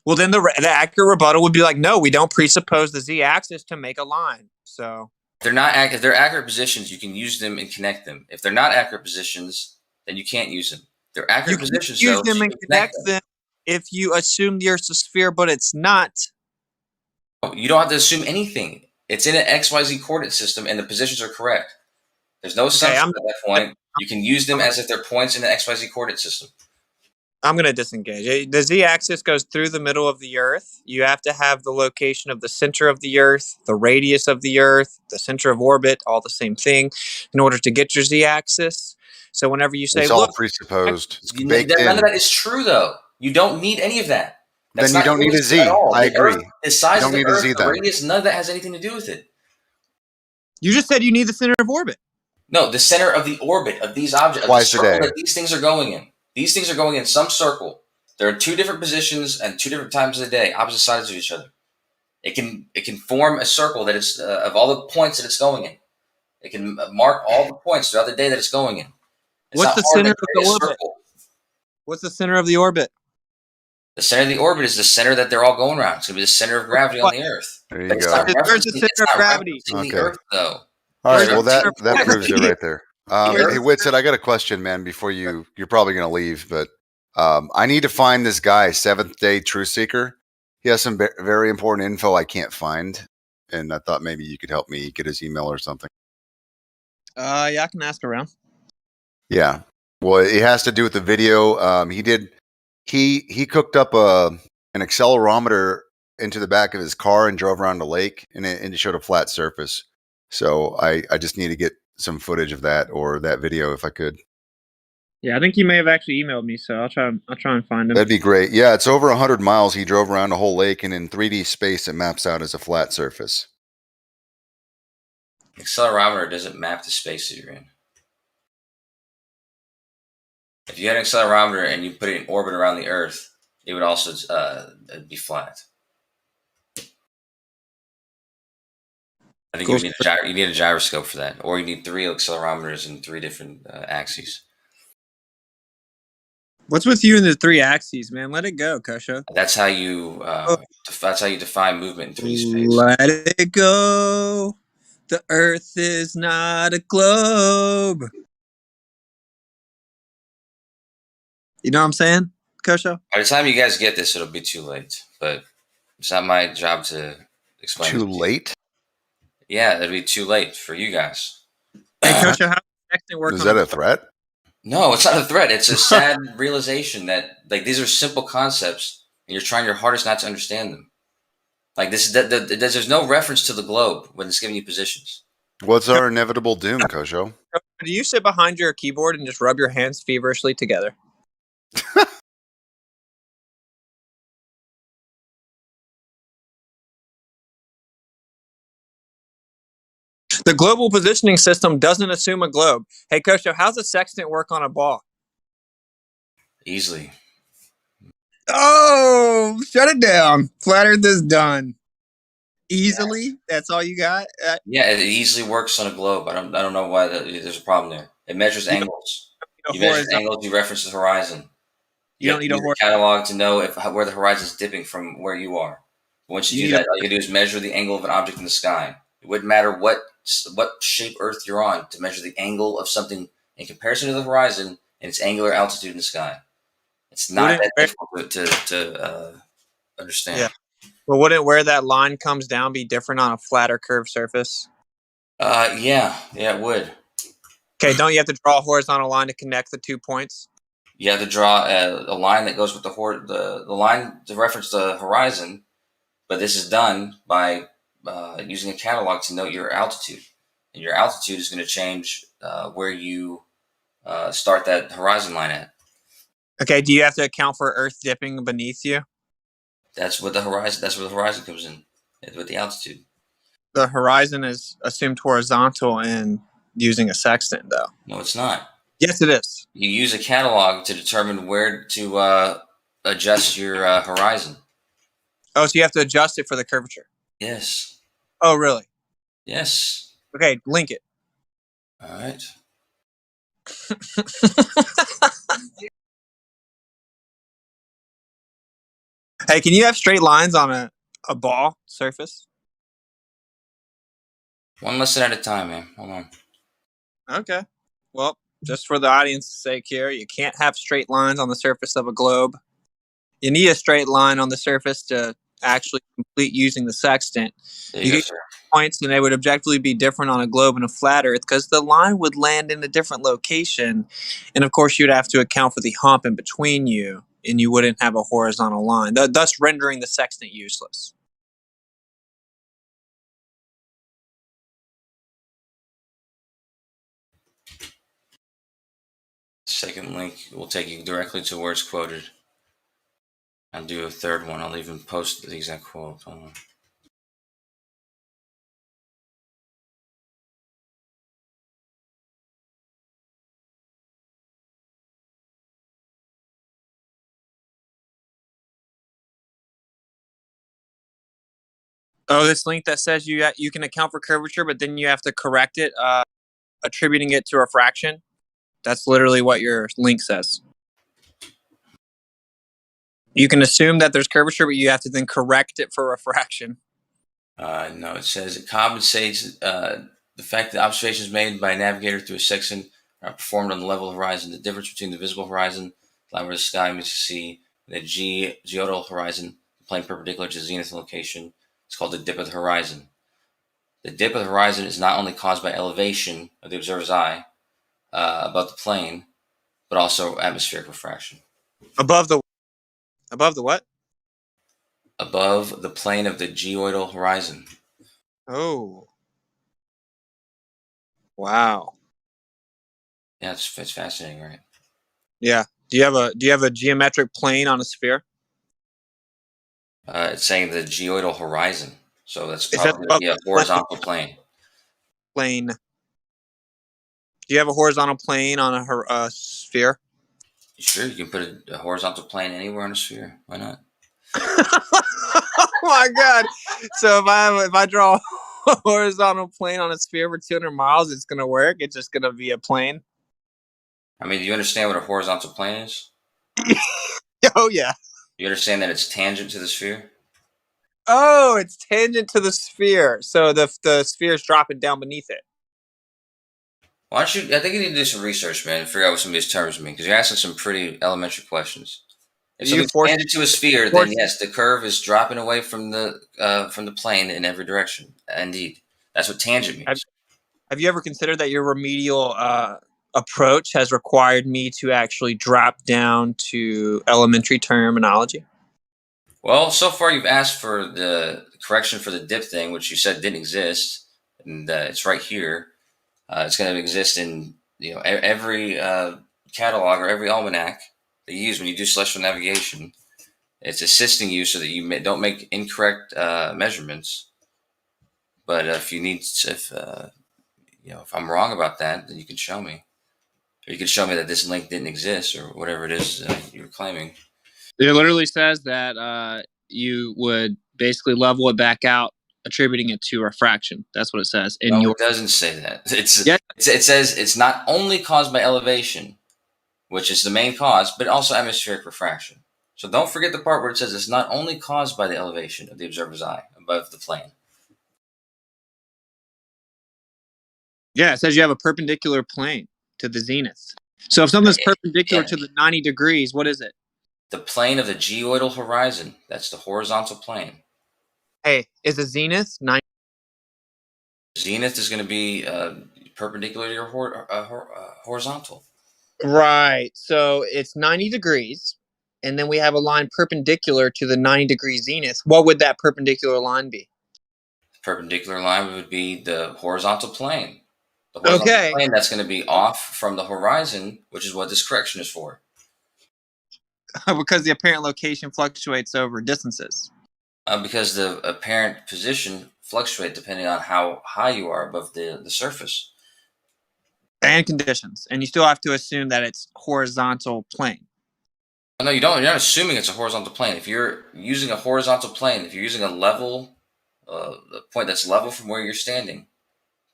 Well, then the accurate rebuttal would be like, no, we don't presuppose the z-axis to make a line. So if they're accurate positions, you can use them and connect them. If they're not accurate positions, then you can't use them. They're accurate positions, use though. them So and connect them if you assume the Earth's a sphere, but it's not. You don't have to assume anything. It's in an XYZ coordinate system, and the positions are correct. There's no assumption at that point. You can use them as if they're points in an XYZ coordinate system. I'm going to disengage. The z-axis goes through the middle of the Earth. You have to have the location of the center of the Earth, the radius of the Earth, the center of orbit, all the same thing, in order to get your z-axis. So whenever you say, it's all presupposed. It's baked None in. of that is true, though. You don't need any of that. That's Then you don't need a z. at all. I The agree. Earth, the size You of don't the need a Earth, z the then. radius, none of that has anything to do with it. You just said you need the center of orbit. No, the center of the orbit of these objects, Twice the a circle day. that these things are going in. These things are going in some circle. They're in two different positions and two different times of the day, opposite sides of each other. It can form a circle that is of all the points that it's going in. It can mark all the points throughout the day that it's going in. What's the center of the orbit? What's the center of the orbit? The center of the orbit is the center that they're all going around. It's going to be the center of gravity on the Earth. There you But it's go. not Where's the center of gravity? the Earth, though. All right. There's Well, no center that of proves it gravity. right there. Hey, Whitset, I got a question, man. Before you're probably going to leave, but I need to find this guy, Seventh Day Truth Seeker. He has some very important info I can't find, and I thought maybe you could help me get his email or something. Yeah, I can ask around. Yeah. Well, it has to do with the video. He cooked up an accelerometer into the back of his car and drove around the lake, and it showed a flat surface. So I just need to get some footage of that or that video if I could. Yeah, I think he may have actually emailed me, so I'll try and find him. That'd be great. Yeah, it's over 100 miles. He drove around the whole lake, and in 3D space, it maps out as a flat surface. Accelerometer doesn't map the space that you're in. If you had an accelerometer and you put it in orbit around the Earth, it would also be flat. I think you need a gyroscope for that, or you need 3 accelerometers in 3 different axes. What's with you and the 3 axes, man? Let it go, Kosho. That's how you define movement in 3D space. Let it go. The Earth is not a globe. You know what I'm saying, Kosho? By the time you guys get this, it'll be too late. But it's not my job to explain. Too late? Yeah, it'll be too late for you guys. Hey, Kosho, how does texting work? Is that a threat? No, it's not a threat. It's a sad realization that these are simple concepts, and you're trying your hardest not to understand them. There's no reference to the globe when it's giving you positions. What's our inevitable doom, Kosho? Do you sit behind your keyboard and just rub your hands feverishly together? The global positioning system doesn't assume a globe. Hey, Kosho, how's a sextant work on a ball? Easily. Oh, shut it down. Flat Earth is done. Easily? Yeah. That's all you got? Yeah, it easily works on a globe. I don't know why there's a problem there. It measures angles. You measure angles, you reference the horizon. You don't need a catalog to know where the horizon is dipping from where you are. Once you do that, all you do is measure the angle of an object in the sky. It wouldn't matter what shape Earth you're on to measure the angle of something in comparison to the horizon and its angular altitude in the sky. It's not that difficult to understand. Yeah. Well, wouldn't where that line comes down be different on a flat or curved surface? Yeah, it would. Okay, don't you have to draw a horizontal line to connect the 2 points? You have to draw a line that goes with the line to reference the horizon, but this is done by using a catalog to note your altitude. And your altitude is going to change where you start that horizon line at. Okay, do you have to account for Earth dipping beneath you? That's what the horizon. That's where the horizon comes in, with the altitude. The horizon is assumed horizontal in using a sextant, though. No, it's not. Yes, it is. You use a catalog to determine where to adjust your horizon. Oh, so you have to adjust it for the curvature? Yes. Oh, really? Yes. Okay, link it. All right. Hey, can you have straight lines on a ball surface? One lesson at a time, man. Hold on. Okay. Well, just for the audience's sake here, you can't have straight lines on the surface of a globe. You need a straight line on the surface to actually complete using the sextant. There You you go, get sir. points, and they would objectively be different on a globe and a flat Earth because the line would land in a different location, and of course, you'd have to account for the hump in between you, and you wouldn't have a horizontal line, thus rendering the sextant useless. Second link will take you directly to where it's quoted. I'll do a third one. I'll even post the exact quote. Hold on. Oh, this link that says you can account for curvature, but then you have to correct it, attributing it to refraction. That's literally what your link says. You can assume that there's curvature, but you have to then correct it for refraction. No, it says it compensates the fact that observations made by a navigator through a section are performed on the level horizon. The difference between the visible horizon, the line where the sky meets the sea, and the geodal horizon, the plane perpendicular to the zenith location, is called the dip of the horizon. The dip of the horizon is not only caused by elevation of the observer's eye above the plane, but also atmospheric refraction. Above the what? Above the plane of the geodal horizon. Oh. Wow. Yeah, it's fascinating, right? Yeah. Do you have a geometric plane on a sphere? It's saying the geodal horizon, so that's It says probably going to above be a horizontal plane. plane. Do you have a horizontal plane on a sphere? Sure, you can put a horizontal plane anywhere on a sphere. Why not? Oh my god! So if I draw a horizontal plane on a sphere for 200 miles, it's gonna work. It's just gonna be a plane. I mean, do you understand what a horizontal plane is? Oh yeah. You understand that it's tangent to the sphere? Oh, it's tangent to the sphere, so the sphere is dropping down beneath it. Why don't you? I think you need to do some research, man, and figure out what some of these terms mean, because you're asking some pretty elementary questions. If something's tangent to a sphere, then yes, the curve is dropping away from the plane in every direction. Indeed, that's what tangent means. Have you ever considered that your remedial approach has required me to actually drop down to elementary terminology? Well, so far you've asked for the correction for the dip thing, which you said didn't exist, and it's right here. It's going to exist in every catalog or every almanac that you use when you do celestial navigation. It's assisting you so that you don't make incorrect measurements. But if I'm wrong about that, then you can show me, or you can show me that this link didn't exist or whatever it is you're claiming. It literally says that you would basically level it back out, attributing it to refraction. That's what it says. No, it doesn't say that. It says it's not only caused by elevation, which is the main cause, but also atmospheric refraction. So don't forget the part where it says it's not only caused by the elevation of the observer's eye above the plane. Yeah, it says you have a perpendicular plane to the zenith. So if something's perpendicular to the 90 degrees, what is it? The plane of the geodal horizon. That's the horizontal plane. Hey, is the zenith 90? Zenith is going to be perpendicular to your horizontal. Right. So it's 90 degrees, and then we have a line perpendicular to the 90-degree zenith. What would that perpendicular line be? The perpendicular line would be the horizontal plane. The horizontal plane that's going to be off from the horizon, which is what this correction is for. Because the apparent location fluctuates over distances. Because the apparent position fluctuates depending on how high you are above the surface. And conditions. And you still have to assume that it's horizontal plane. No, you don't. You're not assuming it's a horizontal plane. If you're using a horizontal plane, if you're using a level, a point that's level from where you're standing,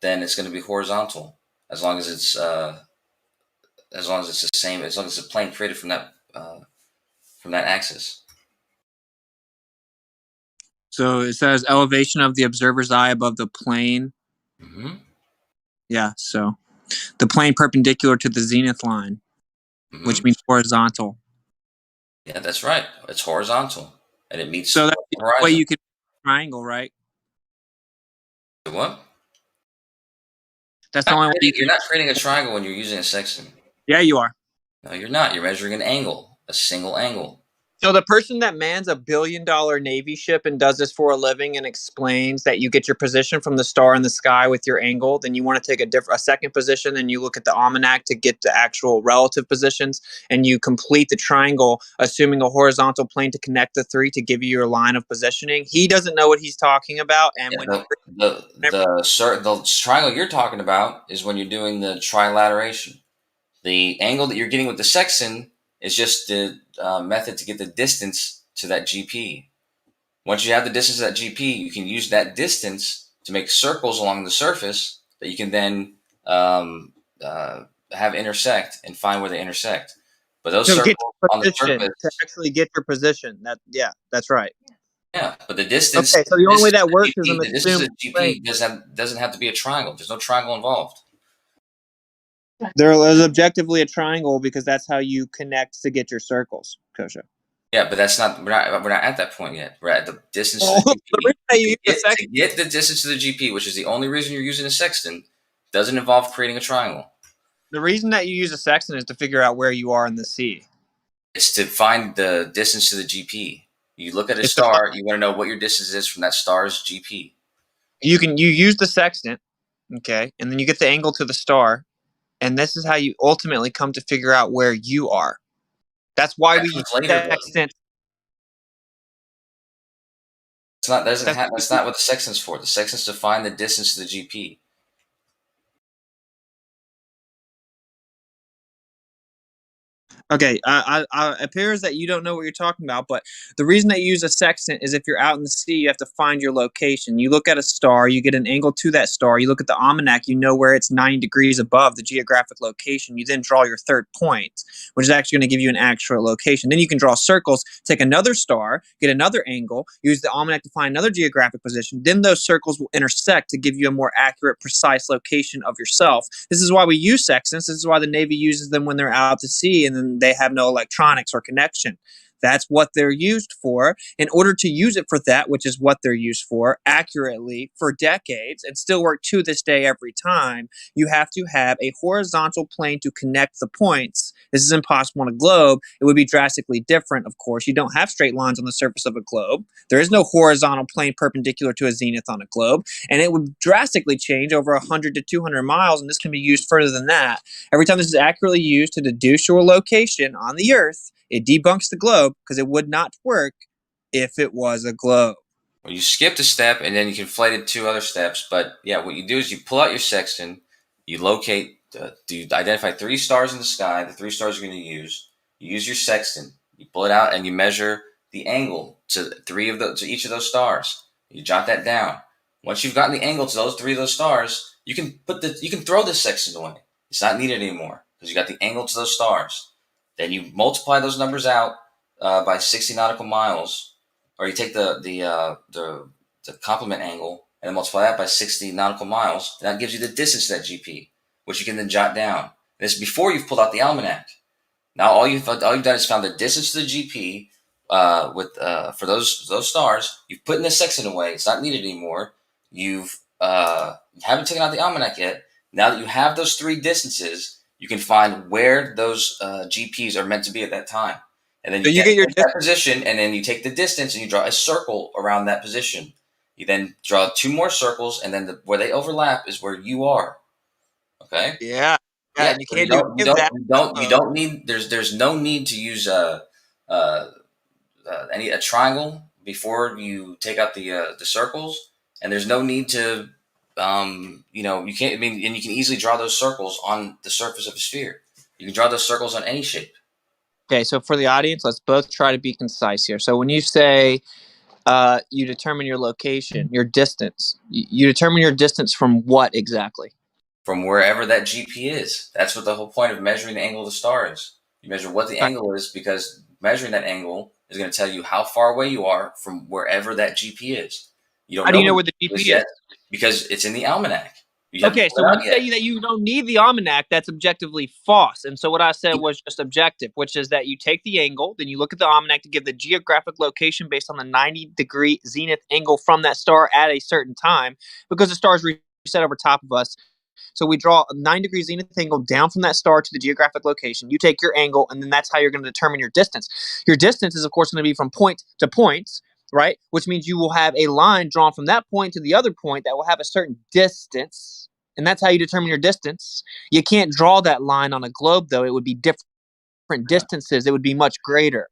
then it's going to be horizontal. as long as it's the same, as long as it's a plane created from that axis. So it says elevation of the observer's eye above the plane. Mm-hmm. Yeah, so the plane perpendicular to the zenith line, which means horizontal. Yeah, that's right. It's horizontal, and it meets So that's the the horizon. way you could triangle, right? What? That's the only way you You're not creating a triangle when you're using a sextant. Yeah, you are. No, you're not. You're measuring an angle, a single angle. So the person that mans a $1 billion Navy ship and does this for a living and explains that you get your position from the star in the sky with your angle, then you want to take a second position and you look at the almanac to get the actual relative positions, and you complete the triangle, assuming a horizontal plane to connect the three to give you your line of positioning. He doesn't know what he's talking about, and Yeah, the triangle you're talking about is when you're doing the trilateration. The angle that you're getting with the sextant is just the method to get the distance to that GP. Once you have the distance to that GP, you can use that distance to make circles along the surface that you can then have intersect and find where they intersect. But those circles on the surface, to actually get your position. That's right. yeah, but the distance. Okay, so the only way that works GP, is an the distance to assumed the GP doesn't have to be a triangle. There's no triangle involved. There is objectively a triangle because that's how you connect to get your circles, Kosha. Yeah, but that's not. We're not at that point yet. We're at the distance to the GP. To get the distance to the GP, which is the only reason you're using a sextant, doesn't involve creating a triangle. The reason that you use a sextant is to figure out where you are in the sea. It's to find the distance to the GP. You look at a star, you want to know what your distance is from that star's GP. You use the sextant, okay, and then you get the angle to the star, and this is how you ultimately come to figure out where you are. That's why we use sextant. That's not what the sextant's for. The sextant's to find the distance to the GP. Okay, it appears that you don't know what you're talking about, but the reason that you use a sextant is if you're out in the sea, you have to find your location. You look at a star, you get an angle to that star, you look at the almanac, you know where it's 90 degrees above the geographic location. You then draw your third point, which is actually going to give you an actual location. Then you can draw circles, take another star, get another angle, use the almanac to find another geographic position. Then those circles will intersect to give you a more accurate, precise location of yourself. This is why we use sextants. This is why the Navy uses them when they're out to sea and then they have no electronics or connection. That's what they're used for. In order to use it for that, which is what they're used for, accurately for decades, and still work to this day every time, you have to have a horizontal plane to connect the points. This is impossible on a globe. It would be drastically different, of course. You don't have straight lines on the surface of a globe. There is no horizontal plane perpendicular to a zenith on a globe, and it would drastically change over 100 to 200 miles, and this can be used further than that. Every time this is accurately used to deduce your location on the Earth, it debunks the globe because it would not work if it was a globe. Well, you skipped a step and then you conflated two other steps. But yeah, what you do is you pull out your sextant, you locate, you identify 3 stars in the sky, the 3 stars you're going to use. You use your sextant, you pull it out, and you measure the angle to each of those stars. You jot that down. Once you've gotten the angle to those 3 of those stars, you can throw the sextant away. It's not needed anymore because you got the angle to those stars. Then you multiply those numbers out by 60 nautical miles, or you take the complement angle and then multiply that by 60 nautical miles, and that gives you the distance to that GP, which you can then jot down. This is before you've pulled out the almanac. Now all you've done is found the distance to the GP for those stars. You've put in the sextant away; it's not needed anymore. You haven't taken out the almanac yet. Now that you have those 3 distances, you can find where those GPs are meant to be at that time. And then you get your that position, and then you take the distance and you draw a circle around that position. You then draw 2 more circles, and then where they overlap is where you are. Okay? Yeah. Yeah, you can't you don't need there's no need to use a triangle before you take out the circles, and there's no need to you can't. I mean, and you can easily draw those circles on the surface of a sphere. You can draw those circles on any shape. Okay, so for the audience, let's both try to be concise here. So when you say you determine your location, your distance, you determine your distance from what exactly? from wherever that GP is. That's what the whole point of measuring the angle of the star is. You measure what the angle is, because measuring that angle is going to tell you how far away you are from wherever that GP is. You don't How do you know where the GP GP is? yet because it's in the almanac. You haven't Okay, pulled so it when out you yet. say that you don't need the almanac, that's objectively false. And so what I said was just objective, which is that you take the angle, then you look at the almanac to give the geographic location based on the 90-degree zenith angle from that star at a certain time, because the star is reset over top of us. So we draw a 9-degree zenith angle down from that star to the geographic location. You take your angle, and then that's how you're going to determine your distance. Your distance is, of course, going to be from point to point, right? Which means you will have a line drawn from that point to the other point that will have a certain distance, and that's how you determine your distance. You can't draw that line on a globe, though. It would be different distances. It would be much greater.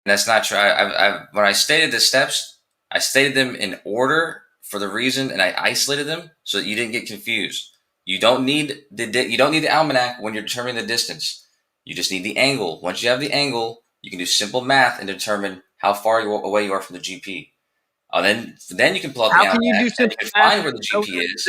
That's not true. When I stated the steps, I stated them in order for the reason, and I isolated them so that you didn't get confused. You don't need the almanac when you're determining the distance. You just need the angle. Once you have the angle, you can do simple math and determine how far away you are from the GP. Then you can pull out the How almanac can you do and you simple can math? find where the GP is.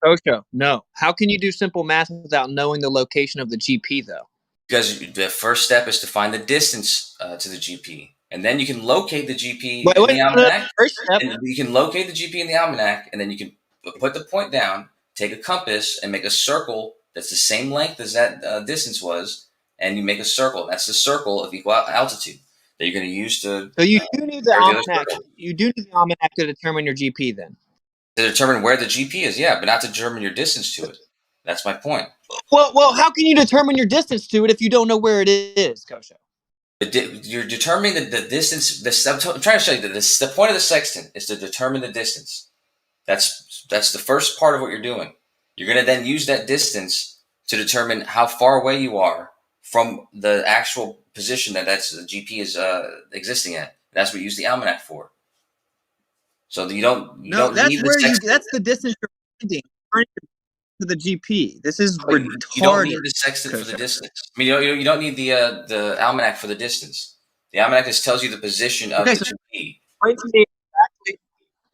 Osho, no. How can you do simple math without knowing the location of the GP, though? Because the first step is to find the distance to the GP. And then you can locate the GP Wait, in the almanac. first step. And you can locate the GP in the almanac, and then you can put the point down, take a compass, and make a circle that's the same length as that distance was, and you make a circle. That's the circle of equal altitude that you're going to use to. So you do need the almanac. You do need the almanac to determine your GP, then. To determine where the GP is, yeah, but not to determine your distance to it. That's my point. Well, how can you determine your distance to it if you don't know where it is, Kosho? You're determining the distance. I'm trying to show you that the point of the sextant is to determine the distance. That's the first part of what you're doing. You're going to then use that distance to determine how far away you are from the actual position that the GP is existing at. That's what you use the almanac for. So you don't need the sextant. That's the distance you're finding to the GP. This is retarded. You don't need the sextant for the distance. I mean, you don't need the almanac for the distance. The almanac just tells you the position of the GP.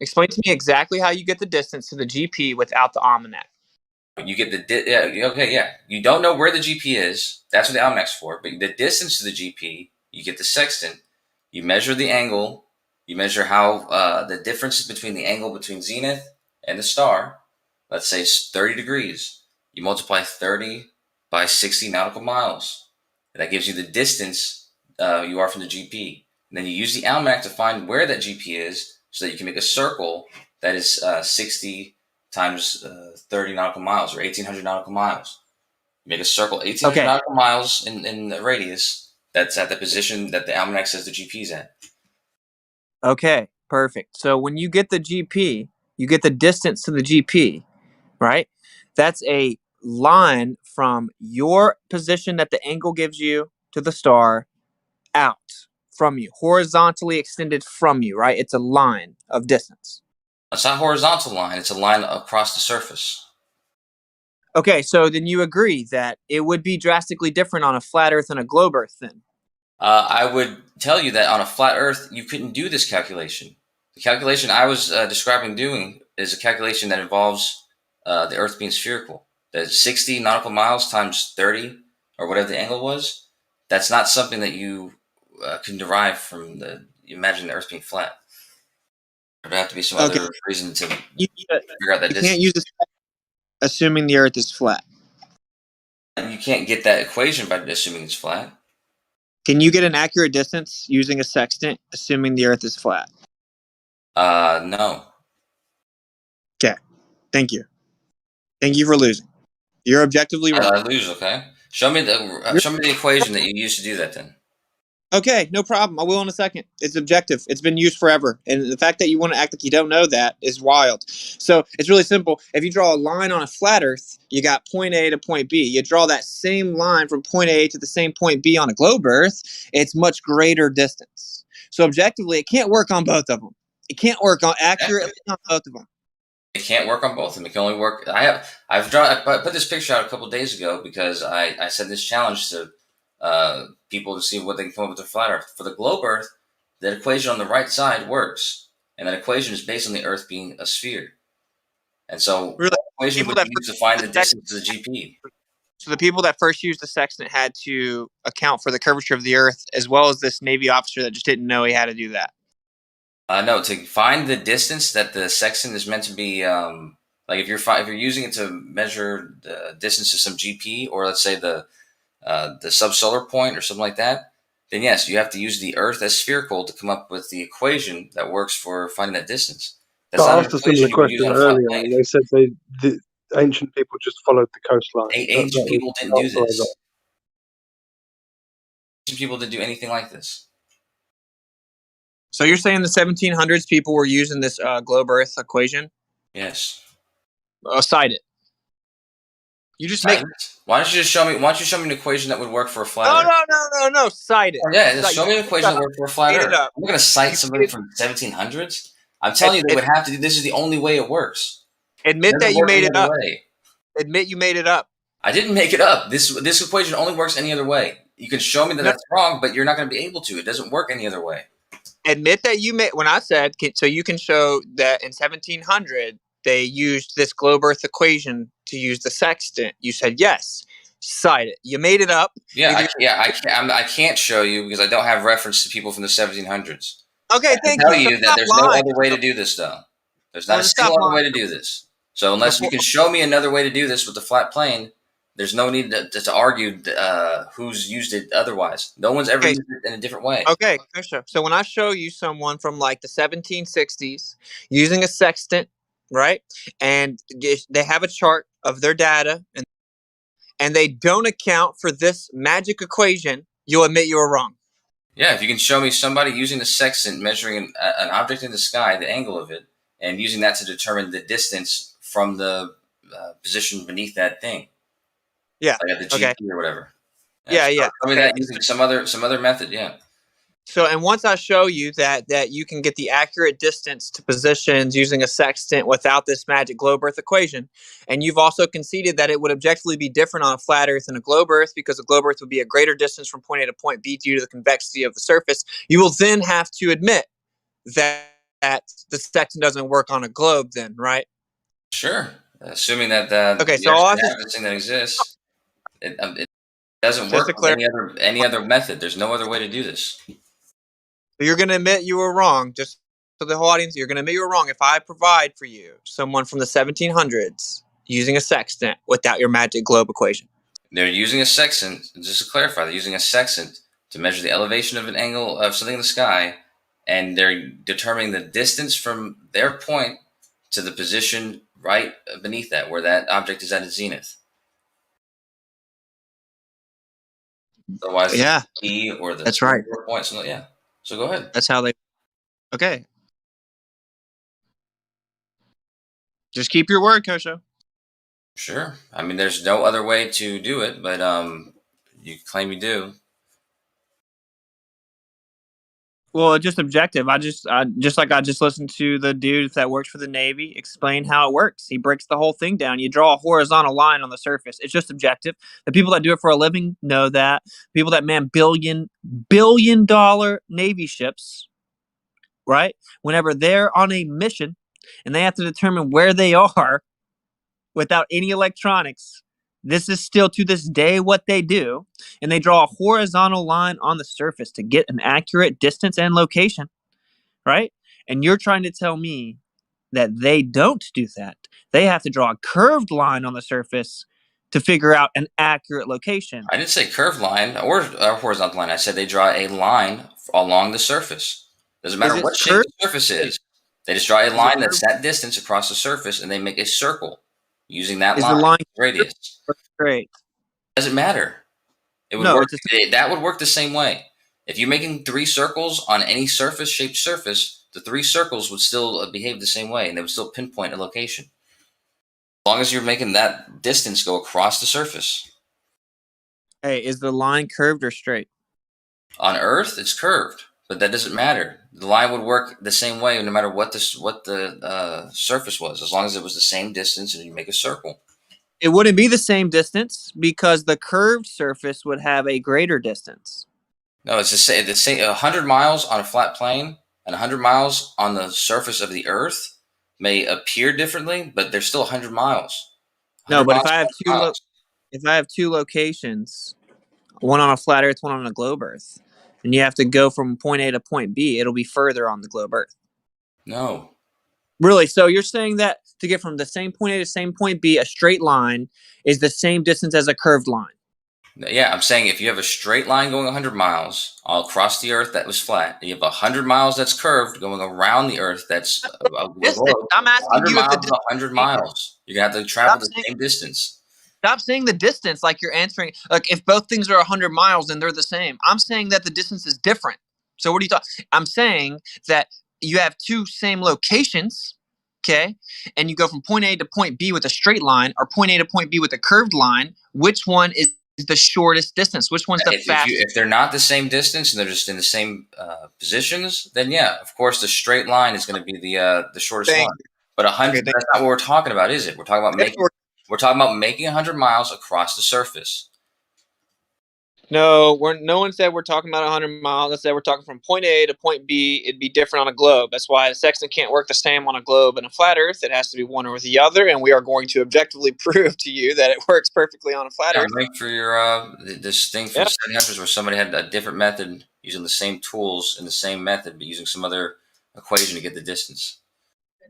Explain to me exactly how you get the distance to the GP without the almanac. You get You don't know where the GP is. That's what the almanac's for. But the distance to the GP, you get the sextant. You measure the angle. You measure how the difference between the angle between zenith and the star. Let's say it's 30 degrees. You multiply 30 by 60 nautical miles. And that gives you the distance you are from the GP. And then you use the almanac to find where that GP is so that you can make a circle that is 60 times 30 nautical miles, or 1,800 nautical miles. You make a circle 1,800 nautical miles in the radius that's at the position that the almanac says the GP is at. Okay, perfect. So when you get the GP, you get the distance to the GP, right? That's a line from your position that the angle gives you to the star out from you, horizontally extended from you, right? It's a line of distance. It's not a horizontal line. It's a line across the surface. Okay, so then you agree that it would be drastically different on a flat Earth and a globe Earth then? I would tell you that on a flat Earth, you couldn't do this calculation. The calculation I was describing doing is a calculation that involves the Earth being spherical. The 60 nautical miles times 30, or whatever the angle was, that's not something that you can derive from you imagine the Earth being flat. There would have to be some other reason to figure out that distance. You can't use this assuming the Earth is flat. You can't get that equation by assuming it's flat. Can you get an accurate distance using a sextant, assuming the Earth is flat? No. Okay. Thank you. Thank you for losing. You're objectively wrong. I lose. Okay. Show me the equation that you used to do that then. Okay, no problem. I will in a second. It's objective. It's been used forever. And the fact that you want to act like you don't know that is wild. So it's really simple. If you draw a line on a flat Earth, you got point A to point B. You draw that same line from point A to the same point B on a globe Earth, it's much greater distance. So objectively, it can't work on both of them. It can't work accurately on both of them. It can't work on both of them. It can only work. I put this picture out a couple of days ago because I said this challenge to people to see what they can come up with their flat Earth. For the globe Earth, that equation on the right side works, and that equation is based on the Earth being a sphere. And so, really? equation would you use to find the distance to the GP? So the people that first used the sextant had to account for the curvature of the Earth, as well as this Navy officer that just didn't know he had to do that. No, to find the distance that the sextant is meant to be, like if you're using it to measure the distance to some GP, or let's say the subsolar point or something like that, then yes, you have to use the Earth as spherical to come up with the equation that works for finding that distance. That's I not an asked a equation similar you would use question on a flat earlier, plane. and they said the ancient people just followed the coastline. Ancient people didn't do answer I this. got. Ancient people didn't do anything like this. So you're saying the 1700s people were using this globe Earth equation? Yes. Cite it. You just make. Why don't you just show me? Why don't you show me an equation that would work for a flat Earth? No. Cite it. Oh, yeah, just show me an equation that works for a flat Earth. I'm not going to cite somebody from the 1700s. I'm telling you, they would have to do. This is the only way it works. Admit that you made it up. Admit you made it up. I didn't make it up. This equation only works any other way. You can show me that that's wrong, but you're not going to be able to. It doesn't work any other way. Admit that you made. When I said so, you can show that in 1700 they used this globe Earth equation to use the sextant. You said yes. Cite it. You made it up. I can't show you because I don't have reference to people from the 1700s. Okay, thank you. I can tell you that there's no other way to do this, though. There's not a single other way to do this. So unless you can show me another way to do this with the flat plane, there's no need to argue who's used it otherwise. No one's ever used it in a different way. Okay, so when I show you someone from like the 1760s using a sextant, right, and they have a chart of their data, and they don't account for this magic equation, you'll admit you were wrong. Yeah, if you can show me somebody using the sextant measuring an object in the sky, the angle of it, and using that to determine the distance from the position beneath that thing. Yeah. Like at the GP or whatever. Yeah. Show me that using some other method. Yeah. So, and once I show you that you can get the accurate distance to positions using a sextant without this magic globe Earth equation, and you've also conceded that it would objectively be different on a flat Earth and a globe Earth because a globe Earth would be a greater distance from point A to point B due to the convexity of the surface, you will then have to admit that the sextant doesn't work on a globe then, right? Sure. Assuming that this thing that exists, it doesn't work with any other method. There's no other way to do this. So you're going to admit you were wrong, just for the whole audience. You're going to admit you were wrong if I provide for you someone from the 1700s using a sextant without your magic globe equation. They're using a sextant, just to clarify, they're using a sextant to measure the elevation of an angle of something in the sky, and they're determining the distance from their point to the position right beneath that, where that object is at its zenith. Otherwise, the key or the that's right. Point, so yeah. So go ahead. That's how they. Okay. Just keep your word, Kosho. Sure. I mean, there's no other way to do it, but you claim you do. Well, just objective. I just listened to the dude that works for the Navy explain how it works. He breaks the whole thing down. You draw a horizontal line on the surface. It's just objective. The people that do it for a living know that. People that man billion-dollar Navy ships, right? Whenever they're on a mission and they have to determine where they are without any electronics, this is still to this day what they do. And they draw a horizontal line on the surface to get an accurate distance and location, right? And you're trying to tell me that they don't do that. They have to draw a curved line on the surface to figure out an accurate location. I didn't say curved line or a horizontal line. I said they draw a line along the surface. Doesn't matter what shape the surface is. They just draw a line that's that distance across the surface, and they make a circle using that line radius. Great. Doesn't matter. It would work. That would work the same way. If you're making 3 circles on any shaped surface, the 3 circles would still behave the same way, and they would still pinpoint a location. As long as you're making that distance go across the surface. Hey, is the line curved or straight? On Earth, it's curved, but that doesn't matter. The line would work the same way no matter what the surface was, as long as it was the same distance and you make a circle. It wouldn't be the same distance because the curved surface would have a greater distance. No, it's the same 100 miles on a flat plane and 100 miles on the surface of the Earth may appear differently, but they're still 100 miles. No, 100 but if miles, I have 100 miles. if I have two locations, one on a flat Earth, one on a globe Earth, and you have to go from point A to point B, it'll be further on the globe Earth. No. Really? So you're saying that to get from the same point A to same point B, a straight line is the same distance as a curved line? Yeah, I'm saying if you have a straight line going 100 miles all across the Earth that was flat, and you have 100 miles that's curved going around the Earth that's a globe, I'm asking 100 you if the miles is 100 miles. You're going to have to travel the same distance. Stop saying the distance like you're answering. Like if both things are 100 miles, then they're the same. I'm saying that the distance is different. So what are you talking? I'm saying that you have two same locations, okay, and you go from point A to point B with a straight line, or point A to point B with a curved line. Which one is the shortest distance? Which one's the fastest? If they're not the same distance and they're just in the same positions, then yeah, of course the straight line is going to be the shortest one. But 100, that's not what we're talking about, is it? We're talking about making 100 miles across the surface. No, no one said we're talking about 100 miles. I said we're talking from point A to point B. It'd be different on a globe. That's why a sextant can't work the same on a globe and a flat Earth. It has to be one or the other, and we are going to objectively prove to you that it works perfectly on a flat Earth. I'm waiting for your this thing from the 700s where somebody had a different method using the same tools and the same method, but using some other equation to get the distance.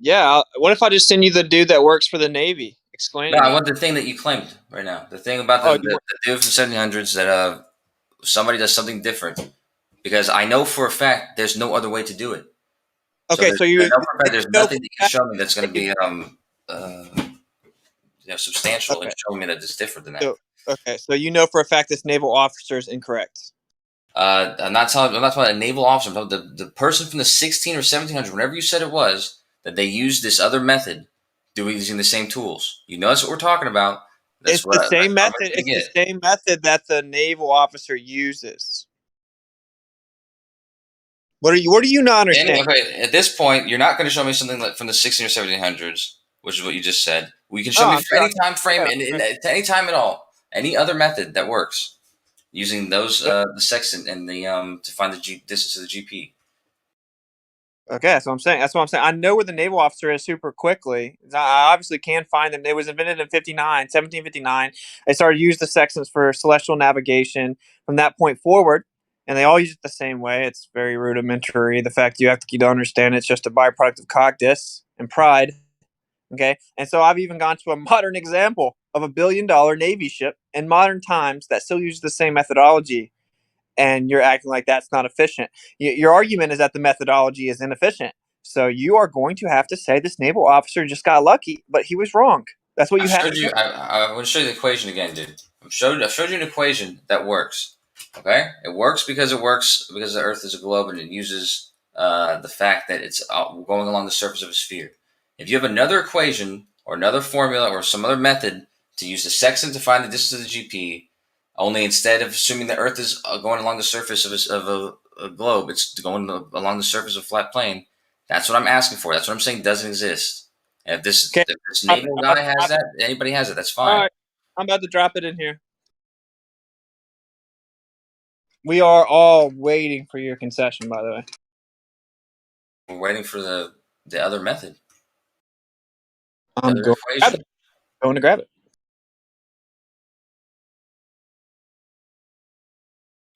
Yeah. What if I just send you the dude that works for the Navy explaining? No, I want the thing that you claimed right now. The thing about the dude from the 1700s that somebody does something different, because I know for a fact there's no other way to do it. Okay, so you know for a fact there's nothing that you can show me that's going to be substantial and show me that it's different than that. So you know for a fact this naval officer is incorrect. I'm not talking about a naval officer. I'm talking the person from the 16 or 1700s, whenever you said it was, that they used this other method, using the same tools. You know, that's what we're talking about. It's the same method. It's the same method that the naval officer uses. What do you not understand? Okay, at this point, you're not going to show me something like from the 16 or 1700s, which is what you just said. You can show me for any time frame and any time at all, any other method that works using those the sextant and the to find the distance of the GP. Okay, that's what I'm saying. I know where the naval officer is super quickly. I obviously can find them. It was invented in 1759. They started to use the sextants for celestial navigation from that point forward, and they all use it the same way. It's very rudimentary. The fact you don't understand it's just a byproduct of cognitus and pride. Okay, and so I've even gone to a modern example of $1 billion Navy ship in modern times that still uses the same methodology. And you're acting like that's not efficient. Your argument is that the methodology is inefficient. So you are going to have to say this naval officer just got lucky, but he was wrong. That's what you have to say. I want to show you the equation again, dude. I showed you an equation that works. Okay? It works because the Earth is a globe and it uses the fact that it's going along the surface of a sphere. If you have another equation or another formula or some other method to use the sextant to find the distance of the GP, only instead of assuming the Earth is going along the surface of a globe, it's going along the surface of a flat plane. That's what I'm asking for. That's what I'm saying doesn't exist. And if this naval guy has that, anybody has it, that's fine. All right. I'm about to drop it in here. We are all waiting for your concession, by the way. We're waiting for the other method. I'm going to grab it.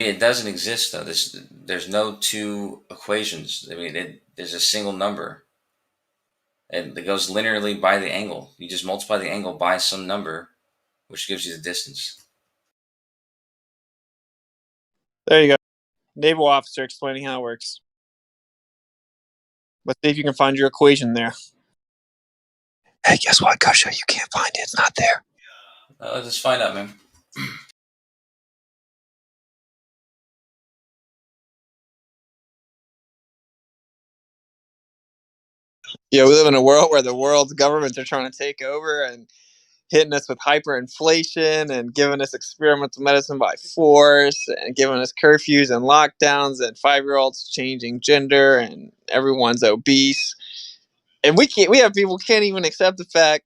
It doesn't exist though. There's no two equations. I mean, there's a single number, and it goes linearly by the angle. You just multiply the angle by some number, which gives you the distance. There you go. Naval officer explaining how it works. Let's see if you can find your equation there. Hey, guess what, Gusha? You can't find it. It's not there. Let's just find out, man. Yeah, we live in a world where the world's governments are trying to take over and hitting us with hyperinflation and giving us experimental medicine by force and giving us curfews and lockdowns and 5-year-olds changing gender and everyone's obese. And we have people who can't even accept the fact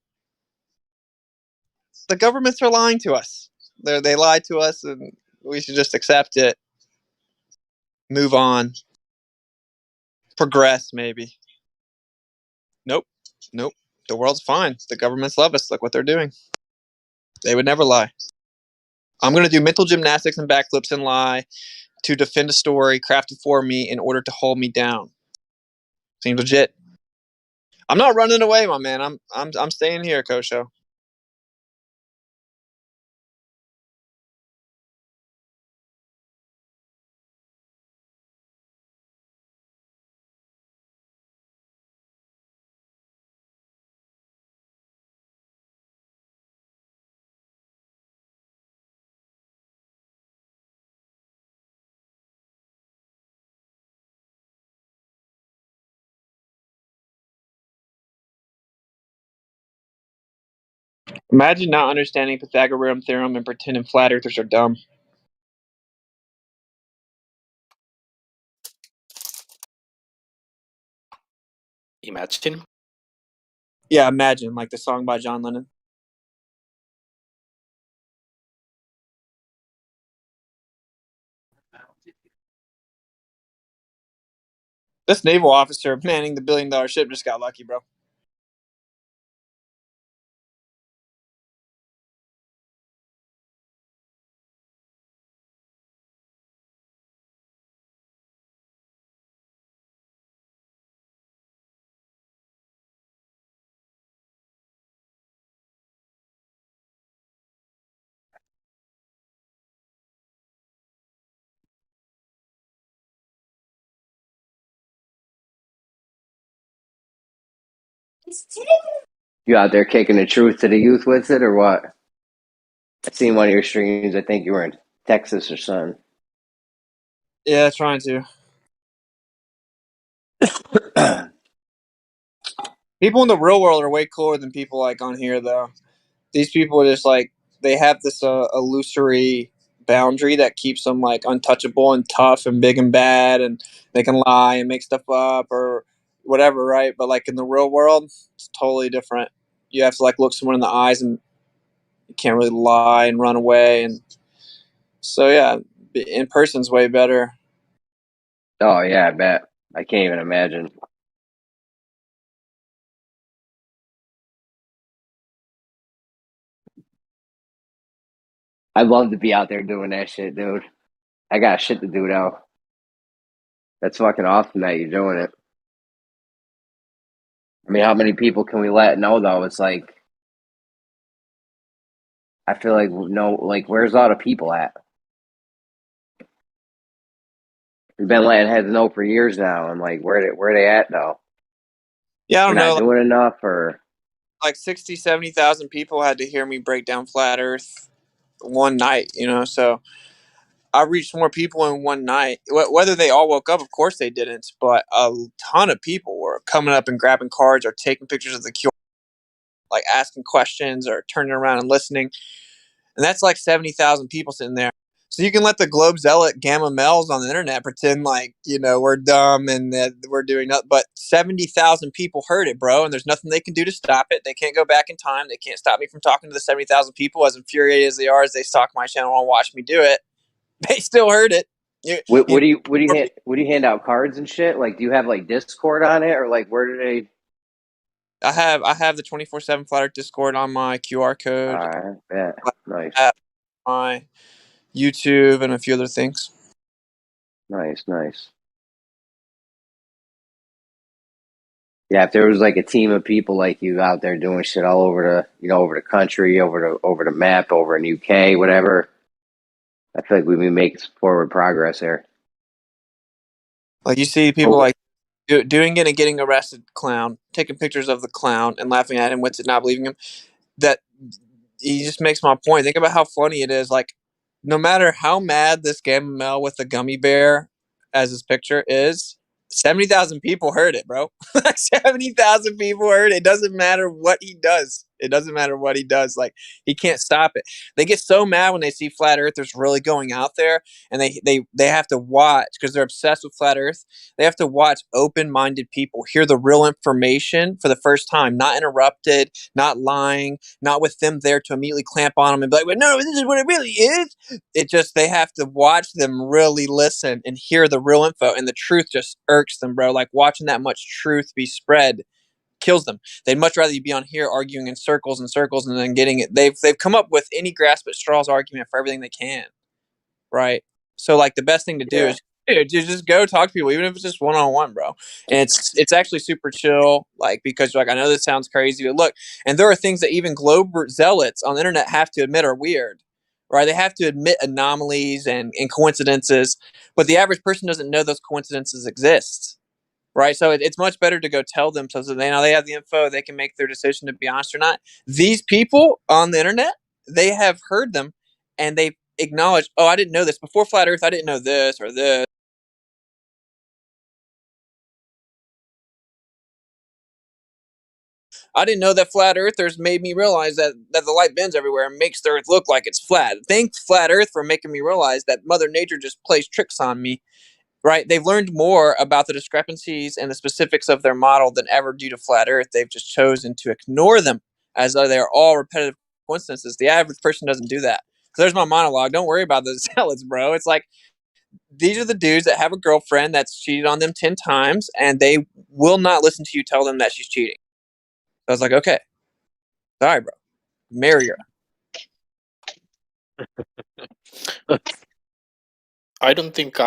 the governments are lying to us. They lied to us and we should just accept it. Move on. Progress, maybe. Nope. Nope. The world's fine. The governments love us. Look what they're doing. They would never lie. I'm going to do mental gymnastics and backflips and lie to defend a story crafted for me in order to hold me down. Seems legit. I'm not running away, my man. I'm staying here, Kosho. Imagine not understanding Pythagorean theorem and pretending flat earthers are dumb. Imagine. Yeah, imagine, like the song by John Lennon. This naval officer manning the $1 billion ship just got lucky, bro. You out there kicking the truth to the youth with it, or what? I seen one of your streams. I think you were in Texas or something. Yeah, trying to. People in the real world are way cooler than people like on here, though. These people are just like, they have this illusory boundary that keeps them like untouchable and tough and big and bad, and they can lie and make stuff up or whatever, right? But like in the real world, it's totally different. You have to like look someone in the eyes, and you can't really lie and run away. And so yeah, in person's way better. Oh yeah, I bet. I can't even imagine. I'd love to be out there doing that shit, dude. I got shit to do though. That's fucking awesome that you're doing it. I mean, how many people can we let know though? It's like, I feel like no, like where's all the people at? We've been letting heads know for years now, and like where they at though? Yeah, I We're don't know. not doing enough, or Like 60, 70,000 people had to hear me break down flat Earth one night, you know. So I reached more people in one night. Whether they all woke up, of course they didn't, but a ton of people were coming up and grabbing cards or taking pictures of the QR, like asking questions or turning around and listening. And that's like 70,000 people sitting there. So you can let the globe zealot gamma males on the internet pretend like, you know, we're dumb and that we're doing nothing. But 70,000 people heard it, bro, and there's nothing they can do to stop it. They can't go back in time. They can't stop me from talking to the 70,000 people, as infuriated as they are as they stalk my channel and watch me do it. They still heard it. what do you hand out cards and shit? Like, do you have like Discord on it, or like where do they? I have the 24/7 Flat Earth Discord on my QR code. All right, yeah, nice, My YouTube and a few other things. nice. Yeah, if there was like a team of people like you out there doing shit all over over the country, over the map, over in UK, whatever, I feel like we'd be making some forward progress there. Like you see people like doing it and getting arrested, clown, taking pictures of the clown and laughing at him, what's it, not believing him. That he just makes my point. Think about how funny it is. Like, no matter how mad this gamma male with the gummy bear as his picture is, 70,000 people heard it, bro. 70,000 people heard it. It doesn't matter what he does. It doesn't matter what he does. Like, he can't stop it. They get so mad when they see flat earthers really going out there, and they have to watch because they're obsessed with flat earth. They have to watch open-minded people hear the real information for the first time, not interrupted, not lying, not with them there to immediately clamp on them and be like, well, no, this is what it really is. It just, they have to watch them really listen and hear the real info, and the truth just irks them, bro. Like watching that much truth be spread kills them. They'd much rather you be on here arguing in circles and circles and then getting it. They've come up with any grasp at straws argument for everything they can, right? So like the best thing to do is, dude, you just go talk to people, even if it's just one-on-one, bro. And it's actually super chill, like, because like I know this sounds crazy, but look, and there are things that even globe zealots on the internet have to admit are weird, right? They have to admit anomalies and coincidences, but the average person doesn't know those coincidences exist, right? So it's much better to go tell them so that they know they have the info, they can make their decision to be honest or not. These people on the internet, they have heard them and they acknowledge, oh, I didn't know this before flat earth, I didn't know this or this. I didn't know that flat earthers made me realize that the light bends everywhere and makes the earth look like it's flat. Thanks flat earth for making me realize that Mother Nature just plays tricks on me, right? They've learned more about the discrepancies and the specifics of their model than ever due to flat earth. They've just chosen to ignore them as though they're all repetitive coincidences. The average person doesn't do that. So there's my monologue. Don't worry about the zealots, bro. It's like, these are the dudes that have a girlfriend that's cheated on them 10 times and they will not listen to you tell them that she's cheating. So I was like, okay, sorry, bro, marry her. I don't think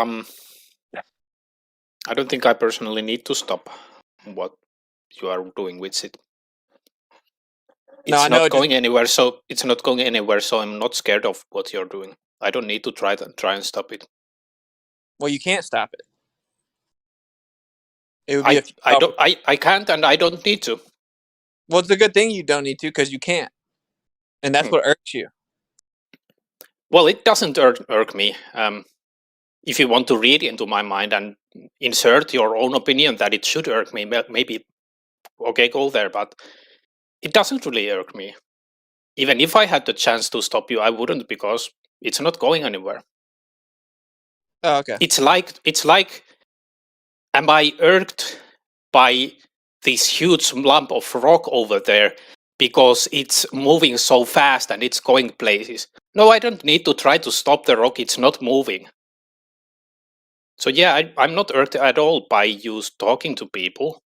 I personally need to stop what you are doing with it. It's not going anywhere, so I'm not scared of what you're doing. I don't need to try and stop it. Well, you can't stop it. It would be I can't, and I don't need to. Well, it's a good thing you don't need to, because you can't, and that's what irks you. Well, it doesn't irk me. If you want to read into my mind and insert your own opinion that it should irk me, maybe okay, go there. But it doesn't really irk me. Even if I had the chance to stop you, I wouldn't, because it's not going anywhere. Oh, okay. It's like, am I irked by this huge lump of rock over there because it's moving so fast and it's going places? No, I don't need to try to stop the rock. It's not moving. So yeah, I'm not irked at all by you talking to people.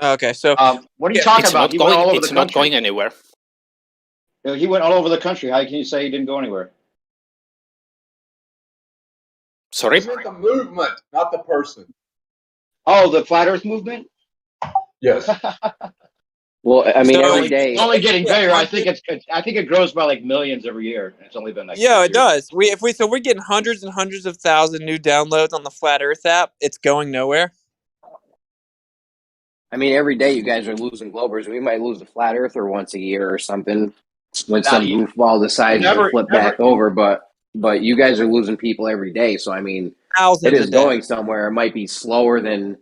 Okay, so what are you talking about? He went all over it's the not country. going anywhere. He went all over the country. How can you say he didn't go anywhere? Sorry? The movement, not the person. Oh, the flat Earth movement? Yes. Well, I mean, every day it's only getting bigger. I think it grows by like millions every year. It's only been like it does. We're getting hundreds and hundreds of thousands new downloads on the Flat Earth app. It's going nowhere. I mean, every day you guys are losing Globers. We might lose a flat earther once a year or something when some goofball decides to flip back over. But you guys are losing people every day. So, I mean, it is going somewhere. It might be slower than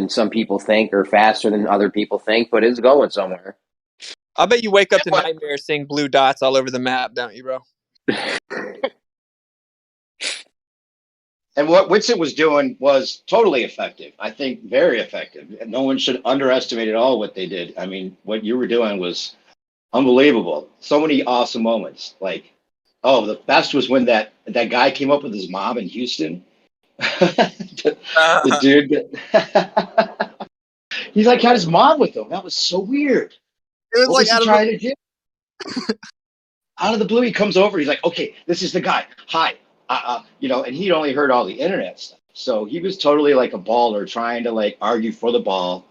some people think, or faster than other people think, but it's going somewhere. I bet you wake up to nightmares seeing blue dots all over the map, don't you, bro? And what Witsit was doing was totally effective. I think very effective. And no one should underestimate at all what they did. I mean, what you were doing was unbelievable. So many awesome moments. Like, the best was when that guy came up with his mom in Houston. The dude, he's like had his mom with him. That was so weird. It was what was he trying to do? Out of the blue, he comes over. He's like, "Okay, this is the guy. Hi." And he'd only heard all the internet stuff. So he was totally like a baller trying to like argue for the ball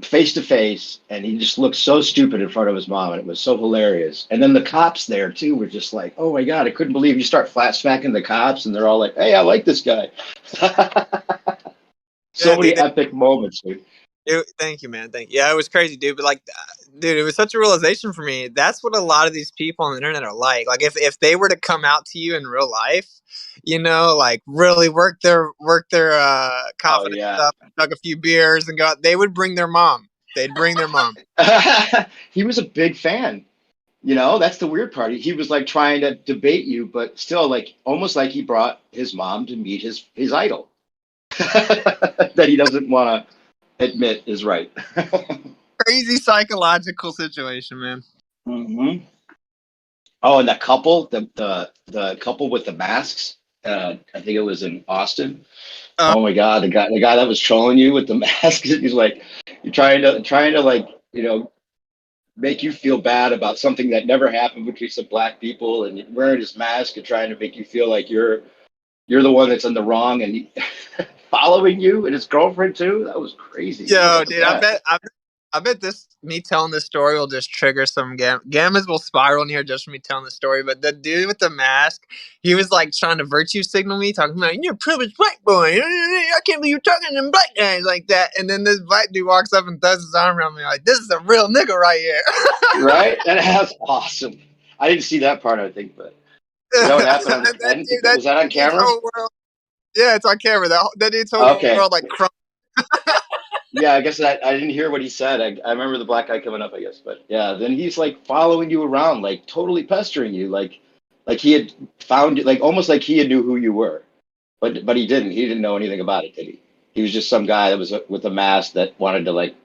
face to face. And he just looked so stupid in front of his mom. And it was so hilarious. And then the cops there too were just like, oh my God, I couldn't believe you start flat smacking the cops. And they're all like, hey, I like this guy. So many epic moments, dude. Thank you, man. Thank you. Yeah, it was crazy, dude. But dude, it was such a realization for me. That's what a lot of these people on the internet are like. Like if they were to come out to you in real life, like really work their confidence up, chug a few beers, and go out, they would bring their mom. They'd bring their mom. He was a big fan. That's the weird part. He was like trying to debate you, but still like almost like he brought his mom to meet his idol that he doesn't want to admit is right. Crazy psychological situation, man. Mm-hmm. Oh, and that couple, the couple with the masks, I think it was in Austin. Oh my God, the guy that was trolling you with the mask. He's like, you're trying to like, make you feel bad about something that never happened between some black people, and wearing his mask and trying to make you feel like you're the one that's in the wrong, and following you and his girlfriend too. That was crazy. Yo, What was dude, that? I bet me telling this story will just trigger some gammas will spiral in here just from me telling the story. But the dude with the mask, he was like trying to virtue signal me, talking about you're a privileged white boy. I can't believe you're talking to them black guys like that. And then this black dude walks up and throws his arm around me like, this is a real nigga right here. Right? That's awesome. I didn't see that part, I think, but is that what happened on the end? Was that on camera? Yeah, it's on camera. That dude told the world like crumb. Yeah, I guess I didn't hear what he said. I remember the black guy coming up, I guess, but yeah, then he's like following you around, like totally pestering you, like he had found you, like almost like he had knew who you were, but he didn't. He didn't know anything about it, did he? He was just some guy that was with a mask that wanted to like,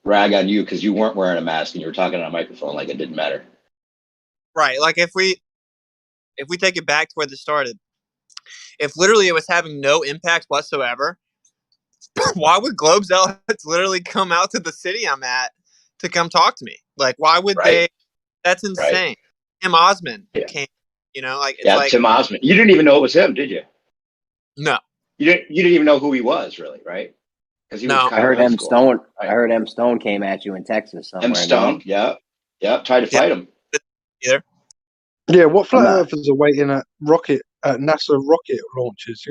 rag on you because you weren't wearing a mask and you were talking on a microphone like it didn't matter. Right. Like if we take it back to where this started, if literally it was having no impact whatsoever, why would Globe Zealots literally come out to the city I'm at to come talk to me? Like, why would they? That's insane. Right. Tim Osmond came, like it's like Tim Osmond. You didn't even know it was him, did you? No. You didn't even know who he was, really, right? Because he was kind I heard of M Stone. I heard M Stone came at you in Texas somewhere. M Stone, yeah, tried to fight him. Either. Yeah, what flat earthers are waiting at NASA rocket launches?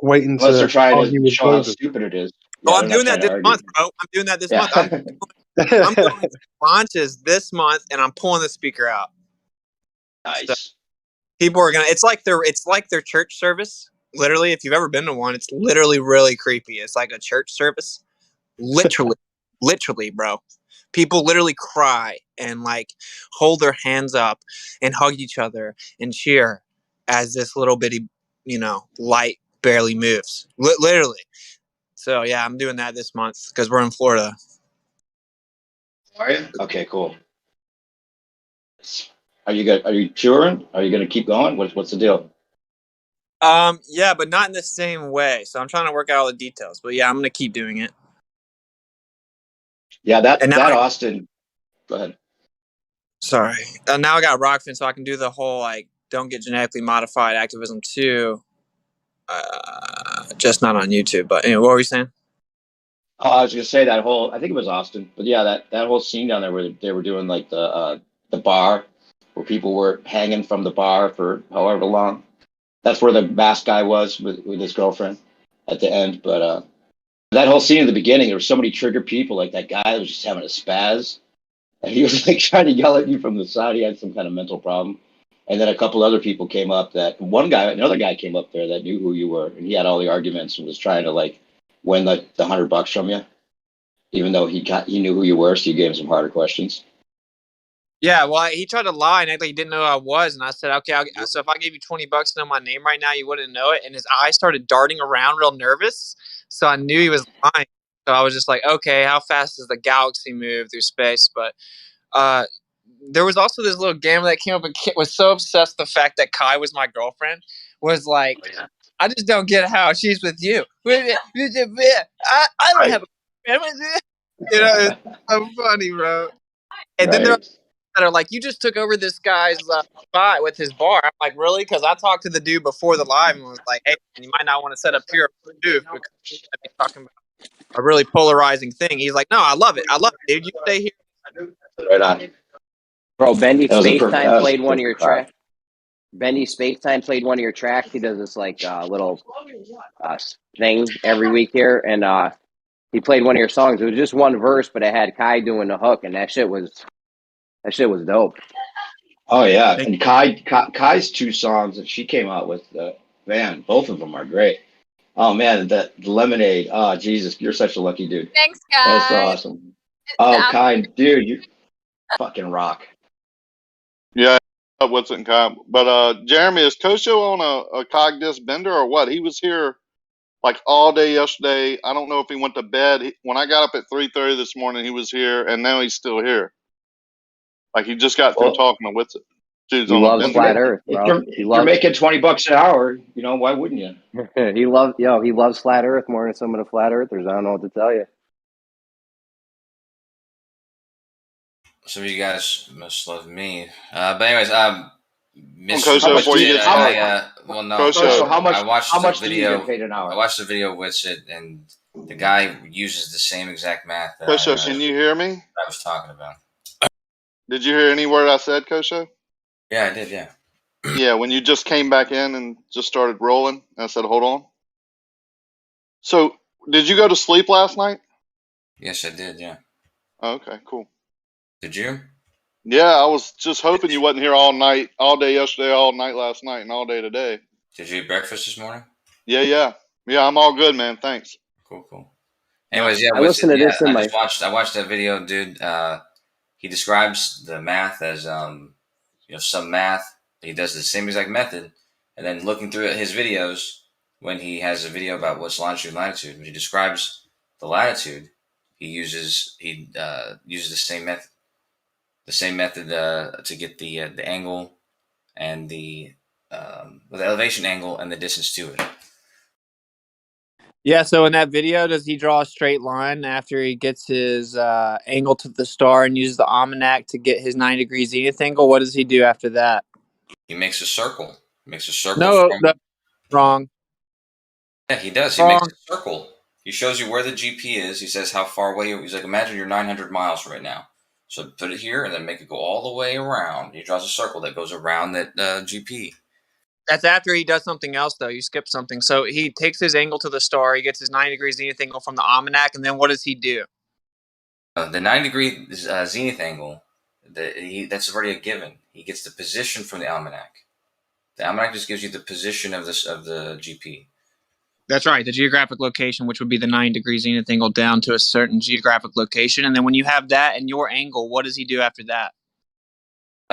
Waiting Unless to they're trying argue to with show how COVID. stupid it is. Oh, I'm doing that this month, bro. I'm doing that this month. I'm going to launches this month, and I'm pulling the speaker out. Nice. So people are gonna. It's like their church service. Literally, if you've ever been to one, it's literally really creepy. It's like a church service. Literally, bro. People literally cry and like hold their hands up and hug each other and cheer as this little bitty, light barely moves. Literally. So yeah, I'm doing that this month because we're in Florida. Are you? Okay, cool. Are you good? Are you touring? Are you going to keep going? What's the deal? Yeah, but not in the same way. So I'm trying to work out all the details. But yeah, I'm going to keep doing it. Yeah, that Austin. Go ahead. Sorry. Now I got Rockfin, so I can do the whole like don't get genetically modified activism too. Just not on YouTube. But anyway, what were you saying? Oh, I was going to say that whole. I think it was Austin, but yeah, that whole scene down there where they were doing like the bar, where people were hanging from the bar for however long. That's where the masked guy was with his girlfriend at the end. But that whole scene in the beginning, there were so many triggered people. Like that guy was just having a spaz. And he was like trying to yell at you from the side. He had some kind of mental problem. And then a couple other people came up another guy came up there that knew who you were. And he had all the arguments and was trying to like win the $100 from you, even though he knew who you were. So you gave him some harder questions. Yeah, well, he tried to lie and act like he didn't know who I was, and I said, "Okay, so if I gave you $20 to know my name right now, you wouldn't know it." And his eyes started darting around, real nervous. So I knew he was lying. So I was just like, "Okay, how fast does the galaxy move through space?" But there was also this little gamer that came up and was so obsessed with the fact that Kai was my girlfriend. Was like, I just don't get how she's with you. I don't have a girlfriend. It's so funny, bro. And then there that are like, you just took over this guy's spot with his bar. I'm like, really? Because I talked to the dude before the live and was like, hey, you might not want to set up here move because I'd be talking about a really polarizing thing. He's like, no, I love it, dude. You stay here. Right on. Bro, Bendy Spacetime played one of your tracks. Bendy Spacetime played one of your tracks. He does this like little thing every week here, and he played one of your songs. It was just one verse, but it had Kai doing the hook, and that shit was dope. Oh yeah, and Kai's 2 songs that she came out with, man, both of them are great. Oh man, the Lemonade. Oh Jesus, you're such a lucky dude. Thanks, guys. That's so awesome. Kai, dude, you fucking rock. Yeah, I wasn't Kai, but Jeremy, is Kosho on a Cogdis bender or what? He was here like all day yesterday. I don't know if he went to bed. When I got up at 3:30 this morning, he was here, and now he's still here. Like he just got through talking to Witsit. Dude's He on a loves bender. flat Earth, If bro. you're making $20 an hour, you know, why wouldn't you? He loves flat Earth more than some of the flat Earthers. I don't know what to tell you. Some of you guys must love me. But anyways, Kosho, Mr. before you Widget, get started. well, no, Kosho, I watched how the much do you video. get paid an hour? I watched the video with it, and the guy uses the same exact math that Kosho, can you hear me? I was talking about. Did you hear any word I said, Kosho? Yeah, I did. Yeah. Yeah, when you just came back in and just started rolling, I said, hold on. So, did you go to sleep last night? Yes, I did. Yeah. Oh, okay, cool. Did you? Yeah, I was just hoping you wasn't here all night, all day yesterday, all night last night, and all day today. Did you eat breakfast this morning? Yeah. I'm all good, man. Thanks. Cool. Anyways, yeah, I listen to this in my. I watched that video, dude. He describes the math as some math. He does the same exact method, and then looking through his videos, when he has a video about what's longitude and latitude, when he describes the latitude, he uses the same method. The same method to get the angle and the elevation angle and the distance to it. Yeah, so in that video, does he draw a straight line after he gets his angle to the star and uses the almanac to get his 90-degree zenith angle? What does he do after that? He makes a circle. No, that's wrong. Yeah, he does. He makes a circle. He shows you where the GP is. He says how far away. He's like, imagine you're 900 miles right now. So put it here and then make it go all the way around. He draws a circle that goes around that GP. That's after he does something else, though. You skipped something. So he takes his angle to the star. He gets his 90-degree zenith angle from the almanac, and then what does he do? The 90-degree zenith angle, that's already a given. He gets the position from the almanac. The almanac just gives you the position of the GP. That's right, the geographic location, which would be the 90-degree zenith angle down to a certain geographic location. And then when you have that and your angle, what does he do after that?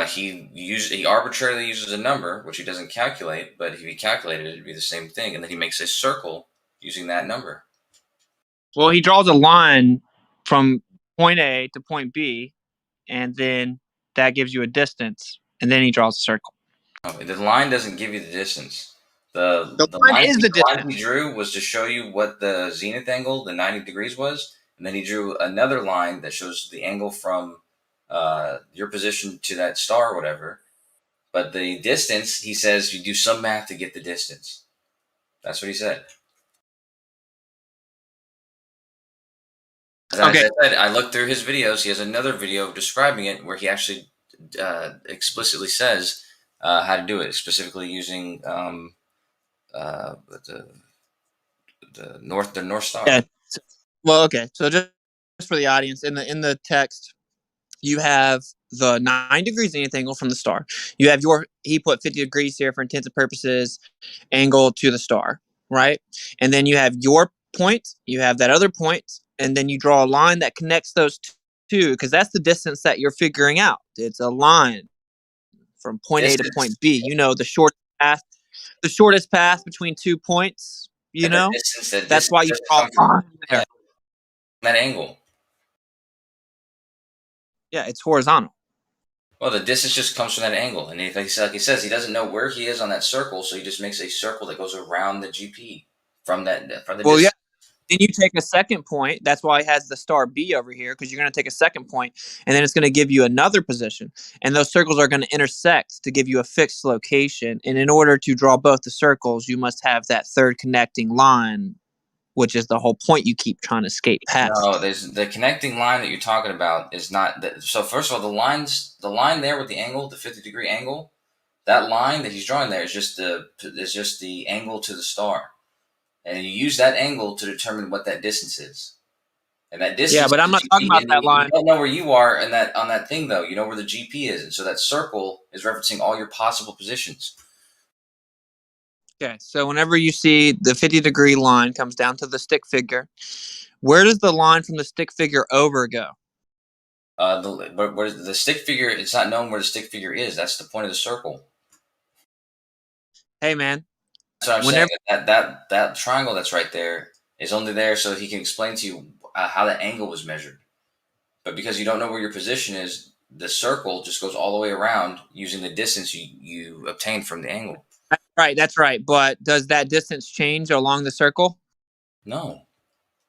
He arbitrarily uses a number, which he doesn't calculate, but if he calculated it, it'd be the same thing. And then he makes a circle using that number. Well, he draws a line from point A to point B, and then that gives you a distance, and then he draws a circle. The line doesn't give you the distance. The line is the distance. The line he drew was to show you what the zenith angle, the 90 degrees was, and then he drew another line that shows the angle from your position to that star or whatever. But the distance, he says you do some math to get the distance. That's what he said. As I said, I looked through his videos. He has another video describing it where he actually explicitly says how to do it, specifically using the North Star. Yeah. Well, okay. So just for the audience, in the text, you have the 9-degree zenith angle from the star. You have he put 50 degrees here for intensive purposes, angle to the star, right? And then you have your point, you have that other point, and then you draw a line that connects those two, because that's the distance that you're figuring out. It's a line from point A to point B. You know, the shortest path between 2 points, you know? That's why you draw a line there. That angle. Yeah, it's horizontal. Well, the distance just comes from that angle. And like he says, he doesn't know where he is on that circle, so he just makes a circle that goes around the GP from the distance. Yeah. Then you take a second point. That's why it has the star B over here, because you're going to take a second point, and then it's going to give you another position. And those circles are going to intersect to give you a fixed location. And in order to draw both the circles, you must have that third connecting line, which is the whole point you keep trying to skate past. No, there's the connecting line that you're talking about is not that. So first of all, the line there with the angle, the 50-degree angle, that line that he's drawing there is just the angle to the star. And you use that angle to determine what that distance is. And that distance. Yeah, but I'm not talking about that line. You don't know where you are on that thing, though. You know where the GP is. And so that circle is referencing all your possible positions. Okay, so whenever you see the 50-degree line comes down to the stick figure, where does the line from the stick figure over go? Where the stick figure, it's not known where the stick figure is. That's the point of the circle. Hey, man. That's what I'm saying. That triangle that's right there is only there so he can explain to you how that angle was measured. But because you don't know where your position is, the circle just goes all the way around using the distance you obtained from the angle. Right, that's right. But does that distance change along the circle? No.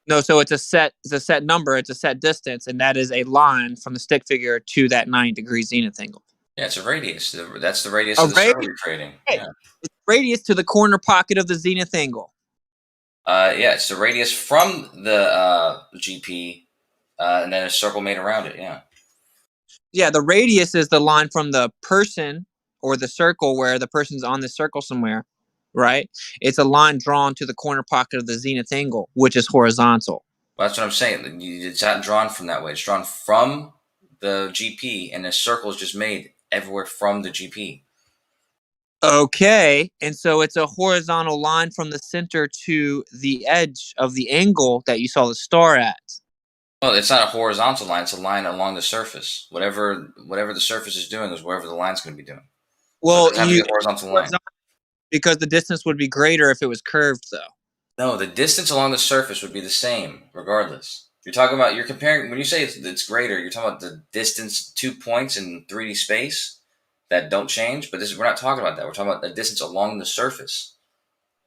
No, so it's a set number, it's a set distance, and that is a line from the stick figure to that 90-degree zenith angle. Yeah, it's a radius. That's the radius A of the circle you're creating. Yeah. It's radius to the corner pocket of the zenith angle. Yeah, it's the radius from the GP, and then a circle made around it. Yeah. Yeah, the radius is the line from the person or the circle where the person's on the circle somewhere, right? It's a line drawn to the corner pocket of the zenith angle, which is horizontal. Well, that's what I'm saying. It's not drawn from that way. It's drawn from the GP, and a circle is just made everywhere from the GP. Okay, and so it's a horizontal line from the center to the edge of the angle that you saw the star at. Well, it's not a horizontal line. It's a line along the surface. Whatever the surface is doing is wherever the line's going to be doing. Well, so it doesn't have to be a horizontal line. Because the distance would be greater if it was curved, though. No, the distance along the surface would be the same regardless. You're comparing, when you say it's greater, you're talking about the distance, 2 points in 3D space that don't change, but we're not talking about that. We're talking about the distance along the surface.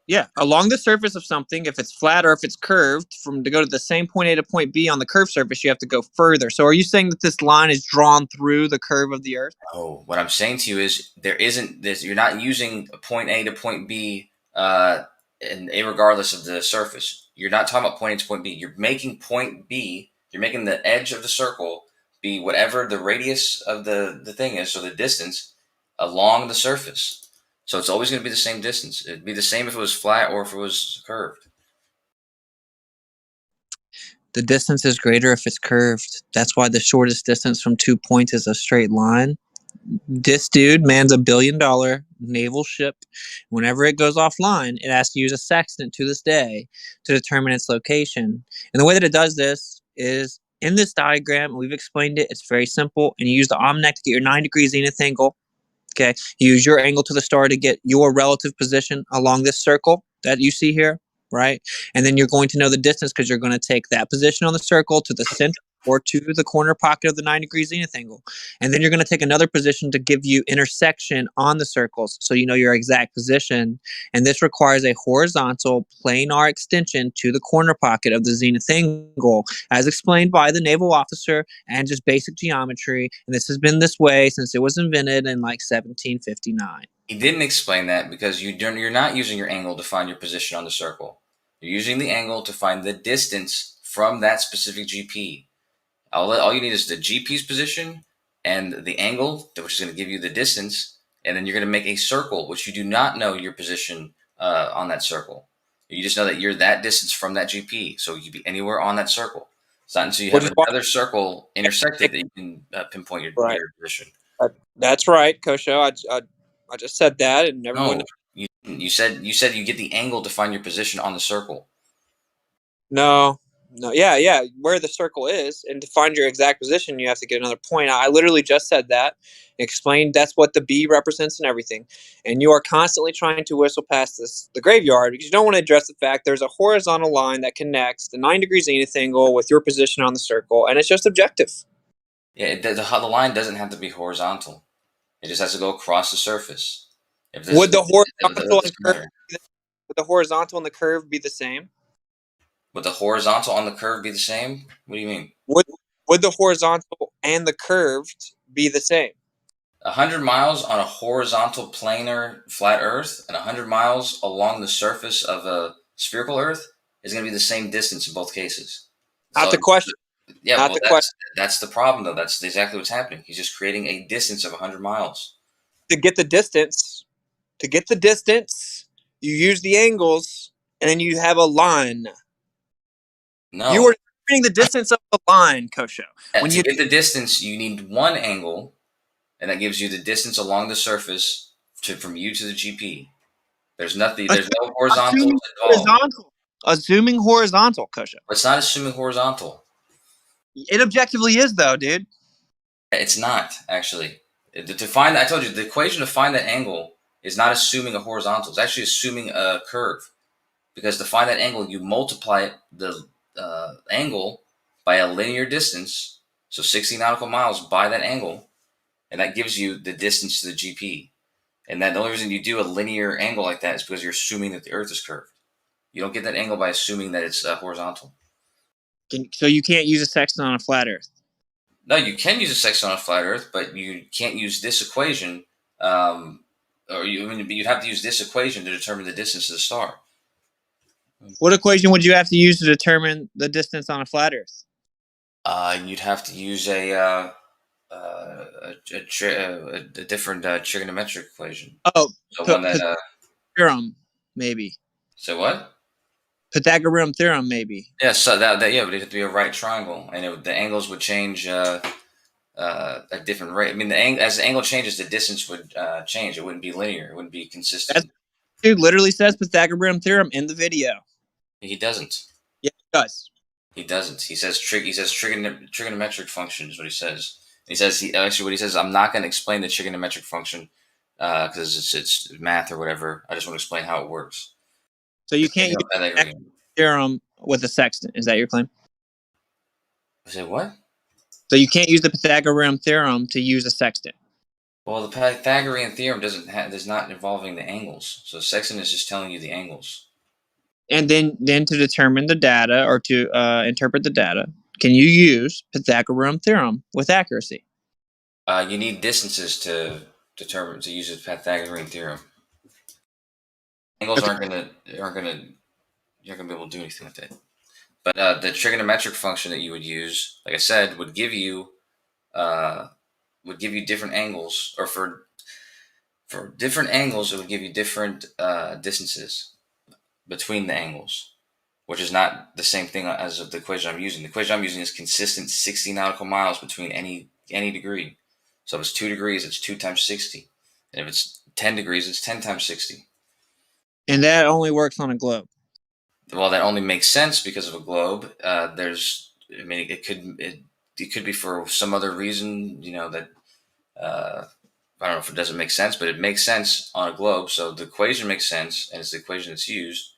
Yeah, along the surface of something, if it's flat or if it's curved, to go to the same point A to point B on the curved surface, you have to go further. So are you saying that this line is drawn through the curve of the Earth? Oh, what I'm saying to you is there isn't this. You're not using point A to point B, regardless of the surface. You're not talking about point A to point B. You're making point B. You're making the edge of the circle be whatever the radius of the thing is, so the distance along the surface. So it's always going to be the same distance. It'd be the same if it was flat or if it was curved. The distance is greater if it's curved. That's why the shortest distance from 2 points is a straight line. This dude mans $1 billion naval ship. Whenever it goes offline, it has to use a sextant to this day to determine its location. And the way that it does this is in this diagram. We've explained it. It's very simple. And you use the almanac to get your 9-degree zenith angle. Okay, you use your angle to the star to get your relative position along this circle that you see here, right? And then you're going to know the distance because you're going to take that position on the circle to the center or to the corner pocket of the 9-degree zenith angle. And then you're going to take another position to give you intersection on the circles so you know your exact position. And this requires a horizontal planar extension to the corner pocket of the zenith angle, as explained by the naval officer and just basic geometry. And this has been this way since it was invented in like 1759. He didn't explain that because you're not using your angle to find your position on the circle. You're using the angle to find the distance from that specific GP. All you need is the GP's position and the angle, which is going to give you the distance, and then you're going to make a circle, which you do not know your position on that circle. You just know that you're that distance from that GP, so you can be anywhere on that circle. It's not until you have another circle intersected that you can pinpoint your position. That's right, Kosho. I just said that, and everyone. No, you said you get the angle to find your position on the circle. No, yeah. Where the circle is, and to find your exact position, you have to get another point. I literally just said that, explained that's what the B represents and everything. And you are constantly trying to whistle past the graveyard because you don't want to address the fact there's a horizontal line that connects the 9-degree zenith angle with your position on the circle, and it's just objective. Yeah, the line doesn't have to be horizontal. It just has to go across the surface. Would the horizontal and the curve be the same? Would the horizontal on the curve be the same? What do you mean? Would the horizontal and the curved be the same? 100 miles on a horizontal planar flat Earth and 100 miles along the surface of a spherical Earth is going to be the same distance in both cases. Not the question. Yeah, well, that's the problem, though. That's exactly what's happening. He's just creating a distance of 100 miles. To get the distance, you use the angles, and then you have a line. No. You are determining the distance of the line, Kosho. To get the distance, you need one angle, and that gives you the distance along the surface from you to the GP. There's nothing. There's no horizontal at all. Assuming horizontal, Kosho. It's not assuming horizontal. It objectively is, though, dude. It's not, actually. I told you, the equation to find that angle is not assuming a horizontal. It's actually assuming a curve. Because to find that angle, you multiply the angle by a linear distance. So 60 nautical miles by that angle, and that gives you the distance to the GP. And that the only reason you do a linear angle like that is because you're assuming that the Earth is curved. You don't get that angle by assuming that it's horizontal. So you can't use a sextant on a flat Earth. No, you can use a sextant on a flat Earth, but you can't use this equation. You'd have to use this equation to determine the distance to the star. What equation would you have to use to determine the distance on a flat Earth? You'd have to use a different trigonometric equation. Oh, so one that theorem, maybe. So what? Pythagorean theorem, maybe. Yeah, so that but it'd have to be a right triangle, and the angles would change at different rate. I mean, as the angle changes, the distance would change. It wouldn't be linear. It wouldn't be consistent. Dude literally says Pythagorean theorem in the video. He doesn't. Yeah, he does. He doesn't. He says trigonometric function is what he says. He says what he says. I'm not going to explain the trigonometric function because it's math or whatever. I just want to explain how it works. So you can't use the theorem with a sextant. Is that your claim? I said what? So you can't use the Pythagorean theorem to use a sextant. Well, the Pythagorean theorem does not involving the angles. So sextant is just telling you the angles. And then to determine the data or to interpret the data, can you use Pythagorean theorem with accuracy? You need distances to use the Pythagorean theorem. Angles aren't gonna you're not gonna be able to do anything with it. But the trigonometric function that you would use, like I said, would give you different angles, or for different angles, it would give you different distances between the angles, which is not the same thing as the equation I'm using. The equation I'm using is consistent 60 nautical miles between any degree. So if it's 2 degrees, it's 2 times 60. And if it's 10 degrees, it's 10 times 60. And that only works on a globe. Well, that only makes sense because of a globe. It could be for some other reason, that I don't know if it doesn't make sense, but it makes sense on a globe. So the equation makes sense, and it's the equation that's used.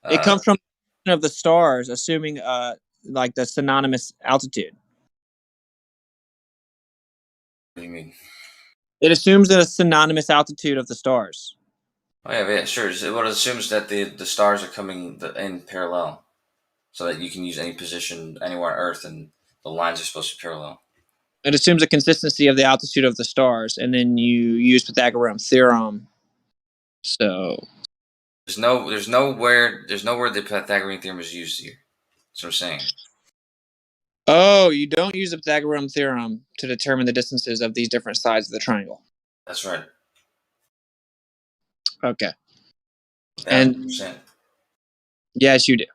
It comes from of the stars, assuming like the synonymous altitude. What do you mean? It assumes a synonymous altitude of the stars. Oh yeah, sure. Well, it assumes that the stars are coming in parallel, so that you can use any position anywhere on Earth, and the lines are supposed to be parallel. It assumes a consistency of the altitude of the stars, and then you use Pythagorean theorem. So there's nowhere the Pythagorean theorem is used here. That's what I'm saying. Oh, you don't use the Pythagorean theorem to determine the distances of these different sides of the triangle. That's right. Okay. 100%. Yes, you do.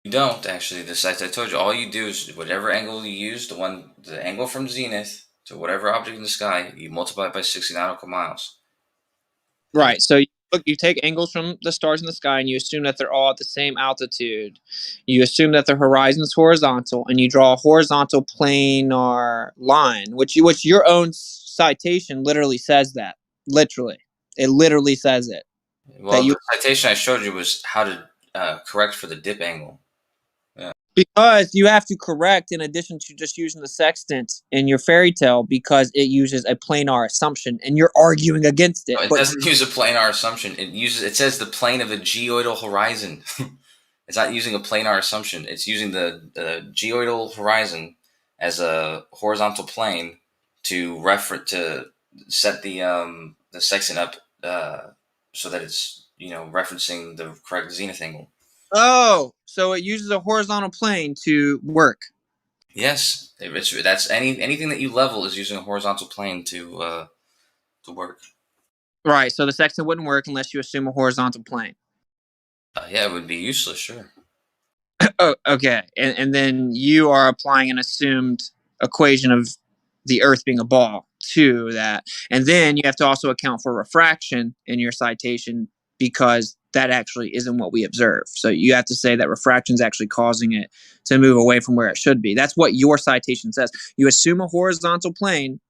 You don't actually. I told you, all you do is whatever angle you use, the angle from zenith to whatever object in the sky, you multiply it by 60 nautical miles. Right. So you take angles from the stars in the sky, and you assume that they're all at the same altitude. You assume that the horizon is horizontal, and you draw a horizontal planar line, which your own citation literally says that. Literally, it literally says it. Well, the citation I showed you was how to correct for the dip angle. Yeah. Because you have to correct in addition to just using the sextant in your fairy tale, because it uses a planar assumption, and you're arguing against it. No, it doesn't use a planar assumption. It says the plane of the geoidal horizon. It's not using a planar assumption. It's using the geoidal horizon as a horizontal plane to set the sextant up so that it's referencing the correct zenith angle. Oh, so it uses a horizontal plane to work. Yes, that's anything that you level is using a horizontal plane to work. Right. So the sextant wouldn't work unless you assume a horizontal plane. Yeah, it would be useless. Sure. Oh, okay. And then you are applying an assumed equation of the Earth being a ball to that, and then you have to also account for refraction in your citation, because that actually isn't what we observe. So you have to say that refraction is actually causing it to move away from where it should be. That's what your citation says. You assume a horizontal plane,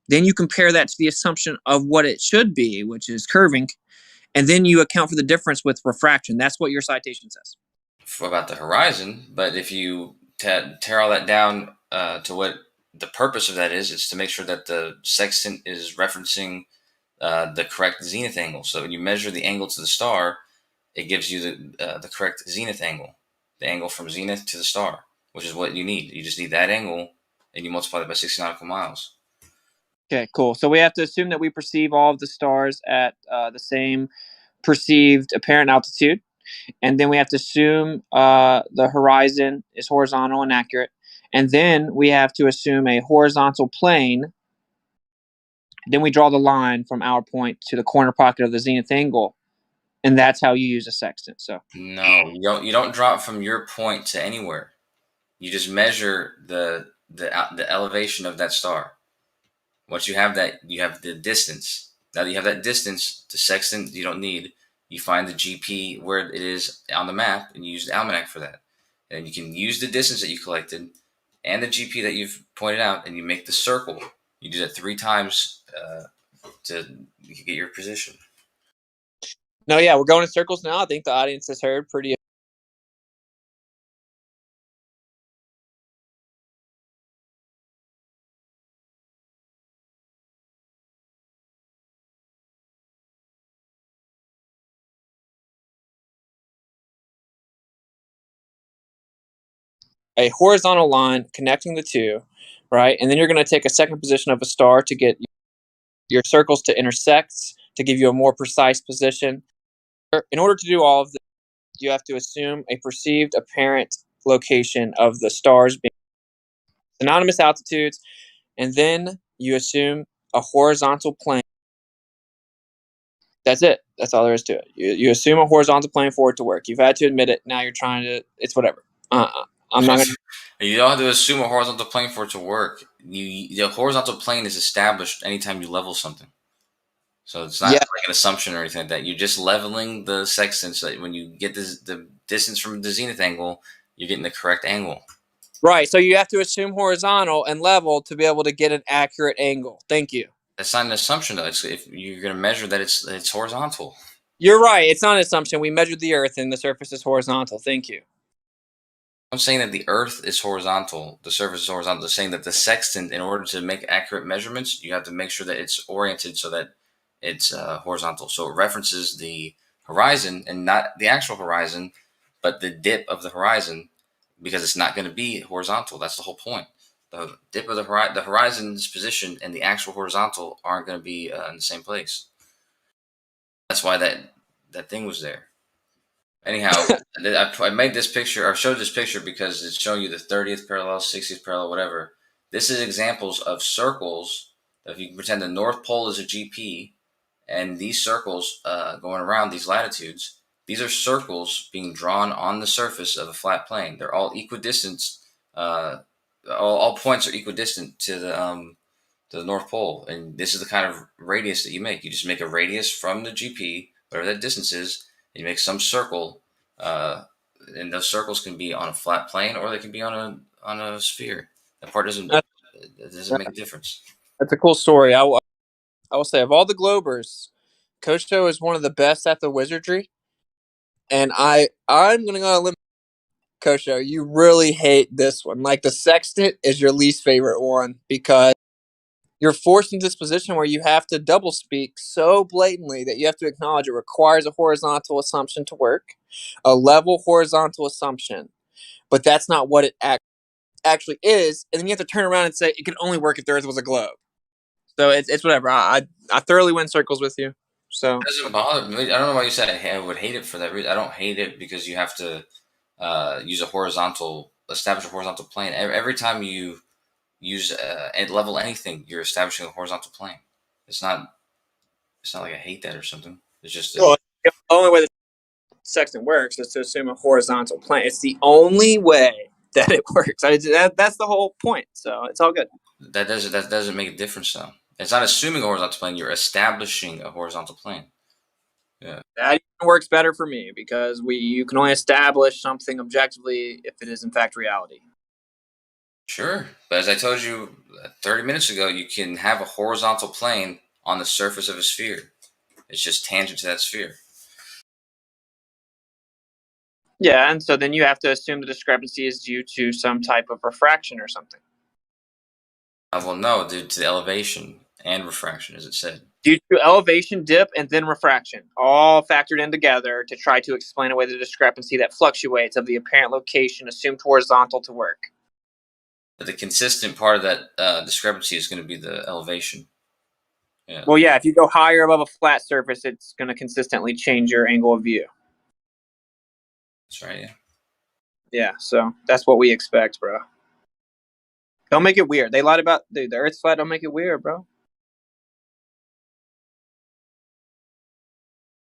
then you compare that to the assumption of what it should be, which is curving, and then you account for the difference with refraction. That's what your citation says. About the horizon, but if you to tear all that down to what the purpose of that is to make sure that the sextant is referencing the correct zenith angle. So when you measure the angle to the star, it gives you the correct zenith angle, the angle from zenith to the star, which is what you need. You just need that angle, and you multiply it by 60 nautical miles. Okay, cool. So we have to assume that we perceive all of the stars at the same perceived apparent altitude. And then we have to assume the horizon is horizontal and accurate. And then we have to assume a horizontal plane. Then we draw the line from our point to the corner pocket of the zenith angle. And that's how you use a sextant. So no, you don't draw it from your point to anywhere. You just measure the elevation of that star. Once you have that, you have the distance. Now that you have that distance, the sextant you don't need. You find the GP where it is on the map, and you use the almanac for that. And you can use the distance that you collected and the GP that you've pointed out, and you make the circle. You do that 3 times to get your position. no, yeah, we're going in circles now. I think the audience has heard pretty. A horizontal line connecting the two, right? And then you're going to take a second position of a star to get your circles to intersect, to give you a more precise position. In order to do all of this, you have to assume a perceived apparent location of the stars being synonymous altitudes, and then you assume a horizontal plane. That's it. That's all there is to it. You assume a horizontal plane for it to work. You've had to admit it. Now you're trying to. It's whatever. I'm not going to. You don't have to assume a horizontal plane for it to work. The horizontal plane is established anytime you level something. So it's not like an assumption or anything like that. You're just leveling the sextant so that when you get the distance from the zenith angle, you're getting the correct angle. Right. So you have to assume horizontal and level to be able to get an accurate angle. Thank you. That's not an assumption, though. If you're going to measure that it's horizontal. You're right. It's not an assumption. We measured the Earth, and the surface is horizontal. Thank you. I'm saying that the Earth is horizontal. The surface is horizontal. They're saying that the sextant, in order to make accurate measurements, you have to make sure that it's oriented so that it's horizontal. So it references the horizon and not the actual horizon, but the dip of the horizon, because it's not going to be horizontal. That's the whole point. The dip of the horizon's position and the actual horizontal aren't going to be in the same place. That's why that thing was there. Anyhow, I made this picture, or showed this picture because it's showing you the 30th parallel, 60th parallel, whatever. This is examples of circles. If you pretend the North Pole is a GP, and these circles going around these latitudes, these are circles being drawn on the surface of a flat plane. They're all equidistant. All points are equidistant to the North Pole, and this is the kind of radius that you make. You just make a radius from the GP, whatever that distance is. You make some circle, and those circles can be on a flat plane or they can be on a sphere. That part doesn't make a difference. That's a cool story. I will say, of all the Globers, Kosto is one of the best at the wizardry, and I'm gonna go on a limb. Kosto, you really hate this one. Like the sextant is your least favorite one because you're forced into this position where you have to double speak so blatantly that you have to acknowledge it requires a horizontal assumption to work, a level horizontal assumption, but that's not what it actually is. And then you have to turn around and say it can only work if the Earth was a globe. So it's whatever. I thoroughly went circles with you. So it doesn't bother me. I don't know why you said I would hate it for that reason. I don't hate it because you have to establish a horizontal plane. Every time you use and level anything, you're establishing a horizontal plane. It's not like I hate that or something. It's just the only way the sextant works is to assume a horizontal plane. It's the only way that it works. That's the whole point. So it's all good. That doesn't make a difference though. It's not assuming a horizontal plane. You're establishing a horizontal plane. Yeah. That works better for me because you can only establish something objectively if it is in fact reality. Sure, but as I told you 30 minutes ago, you can have a horizontal plane on the surface of a sphere. It's just tangent to that sphere. Yeah, and so then you have to assume the discrepancy is due to some type of refraction or something. Well, no, due to the elevation and refraction, as it said. Due to elevation, dip, and then refraction, all factored in together to try to explain away the discrepancy that fluctuates of the apparent location assumed horizontal to work. But the consistent part of that discrepancy is going to be the elevation. Yeah. Well, yeah, if you go higher above a flat surface, it's going to consistently change your angle of view. That's right, yeah. Yeah, so that's what we expect, bro. Don't make it weird. They lied about the Earth's flat. Don't make it weird, bro.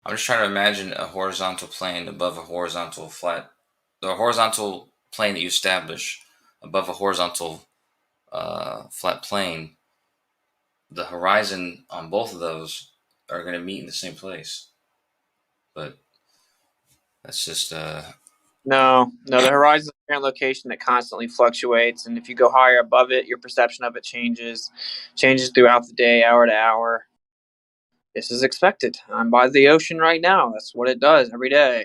I'm just trying to imagine a horizontal plane above a horizontal flat. The horizontal plane that you establish above a horizontal flat plane, the horizon on both of those are going to meet in the same place. But that's just No, the horizon is a apparent location that constantly fluctuates, and if you go higher above it, your perception of it changes throughout the day, hour to hour. This is expected. I'm by the ocean right now. That's what it does every day.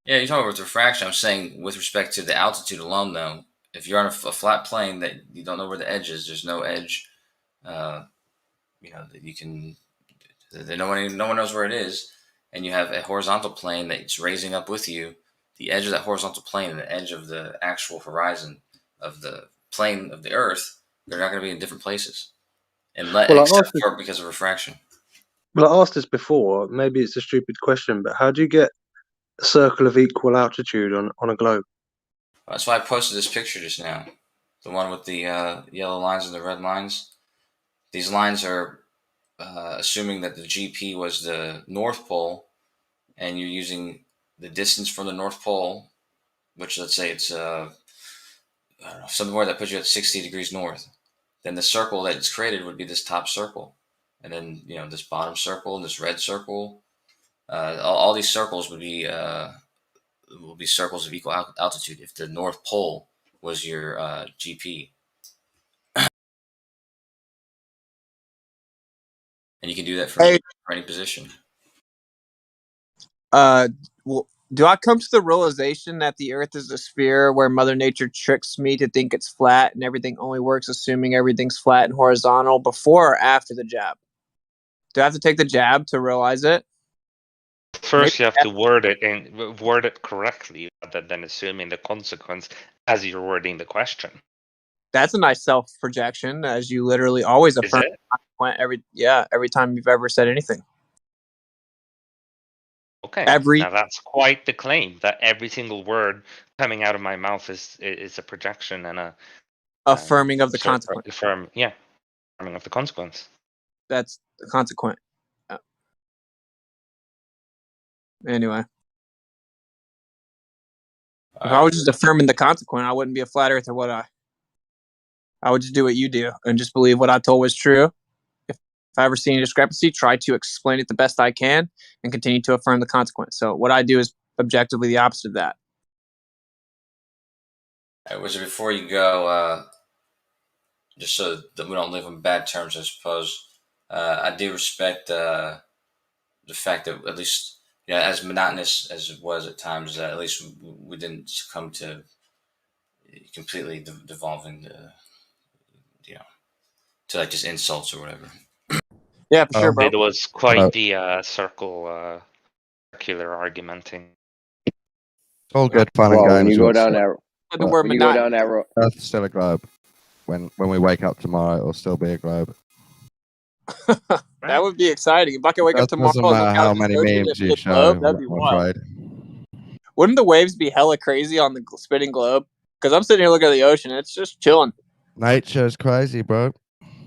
Yeah, you're talking about with refraction. I'm saying with respect to the altitude alone, though. If you're on a flat plane that you don't know where the edge is, there's no edge. That you can. No one knows where it is, and you have a horizontal plane that's raising up with you. The edge of that horizontal plane and the edge of the actual horizon of the plane of the Earth, they're not going to be in different places, except for because of refraction. Well, I asked this before. Maybe it's a stupid question, but how do you get a circle of equal altitude on a globe? That's why I posted this picture just now. The one with the yellow lines and the red lines. These lines are assuming that the GP was the North Pole, and you're using the distance from the North Pole, which let's say it's somewhere that puts you at 60 degrees north. Then the circle that it's created would be this top circle, and then this bottom circle and this red circle. All these circles would be circles of equal altitude if the North Pole was your GP. And you can do that for any position. Well, do I come to the realization that the Earth is a sphere where Mother Nature tricks me to think it's flat and everything only works assuming everything's flat and horizontal before or after the jab? Do I have to take the jab to realize it? First, you have to word it correctly rather than assuming the consequence as you're wording the question. That's a nice self-projection, as you literally always affirm every time you've ever said anything. Okay, now that's quite the claim, that every single word coming out of my mouth is a projection and a affirming of the consequence. Affirming of the consequence. That's the consequent. Anyway. If I was just affirming the consequent, I wouldn't be a flat earther, would I? I would just do what you do and just believe what I told was true. If I ever see any discrepancy, try to explain it the best I can and continue to affirm the consequence. So what I do is objectively the opposite of that. Wizard, before you go, just so that we don't live on bad terms, I suppose, I do respect the fact that at least, as monotonous as it was at times, at least we didn't succumb to completely devolving to like just insults or whatever. Yeah, for sure, bro. It was quite the circular argumenting. It's all good fun and games. When you go down that road, Earth's still a globe. When we wake up tomorrow, it'll still be a globe. That would be exciting. If I could wake up tomorrow Doesn't and matter look how out many the ocean memes and you see a globe, that'd be I'm wild. afraid. Wouldn't the waves be hella crazy on the spinning globe? Because I'm sitting here looking at the ocean, and it's just chilling. Nature's crazy, bro.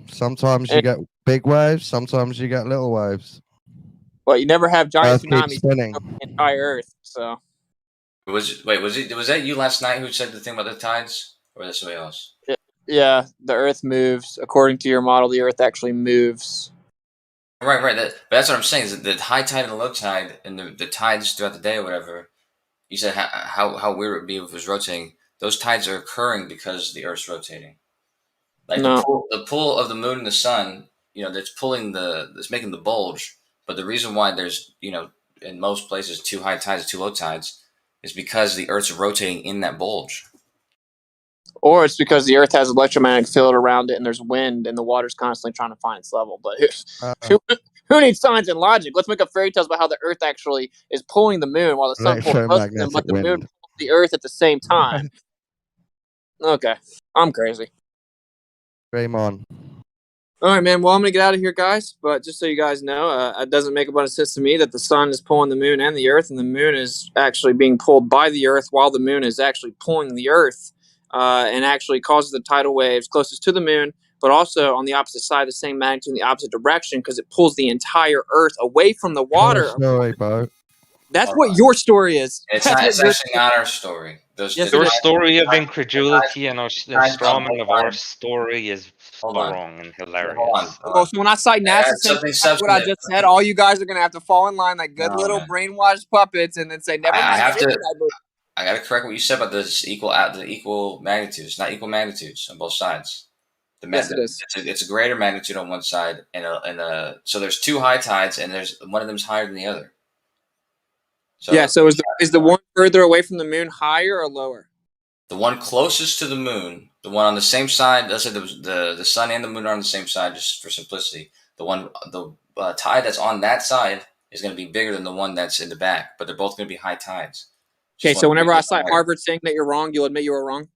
Sometimes you get big waves, sometimes you get little waves. Well, you never have giant Earth keeps tsunamis spinning. over the entire Earth, so. Was that you last night who said the thing about the tides, or was that somebody else? Yeah, the Earth moves. According to your model, the Earth actually moves. Right. But that's what I'm saying. Is that the high tide and the low tide, and the tides throughout the day or whatever. You said how weird it would be if it was rotating. Those tides are occurring because the Earth's rotating. Like the pull of the moon and the sun, that's that's making the bulge. But the reason why there's, in most places 2 high tides, 2 low tides, is because the Earth's rotating in that bulge. Or it's because the Earth has electromagnetic field around it, and there's wind, and the water's constantly trying to find its level. But who needs science and logic? Let's make up fairy tales about how the Earth actually is pulling the moon while the sun pulls most of them, but the moon pulls the Earth at the same time. Okay, I'm crazy. Game on. All right, man. Well, I'm gonna get out of here, guys. But just so you guys know, it doesn't make a bunch of sense to me that the sun is pulling the moon and the Earth, and the moon is actually being pulled by the Earth while the moon is actually pulling the Earth, and actually causes the tidal waves closest to the moon, but also on the opposite side, the same magnitude in the opposite direction, because it pulls the entire Earth away from the water. Story, bro. That's what your story is. It's not. It's actually not our story. Your story of incredulity and our strawman of our story is Hold on. wrong and hilarious. Oh, so when I cite NASA saying what I just said, all you guys are gonna have to fall in line like good little brainwashed puppets, and then say, "Never mind." I have to. I got to correct what you said about the equal magnitudes. It's not equal magnitudes on both sides. Yes, it is. It's a greater magnitude on one side, so there's two high tides, and there's one of them's higher than the other. So yeah. So is the one further away from the moon higher or lower? The one closest to the moon, the one on the same side. Let's say the sun and the moon are on the same side, just for simplicity. The tide that's on that side is going to be bigger than the one that's in the back, but they're both going to be high tides. Okay, so whenever I cite Harvard saying that you're wrong, you'll admit you were wrong?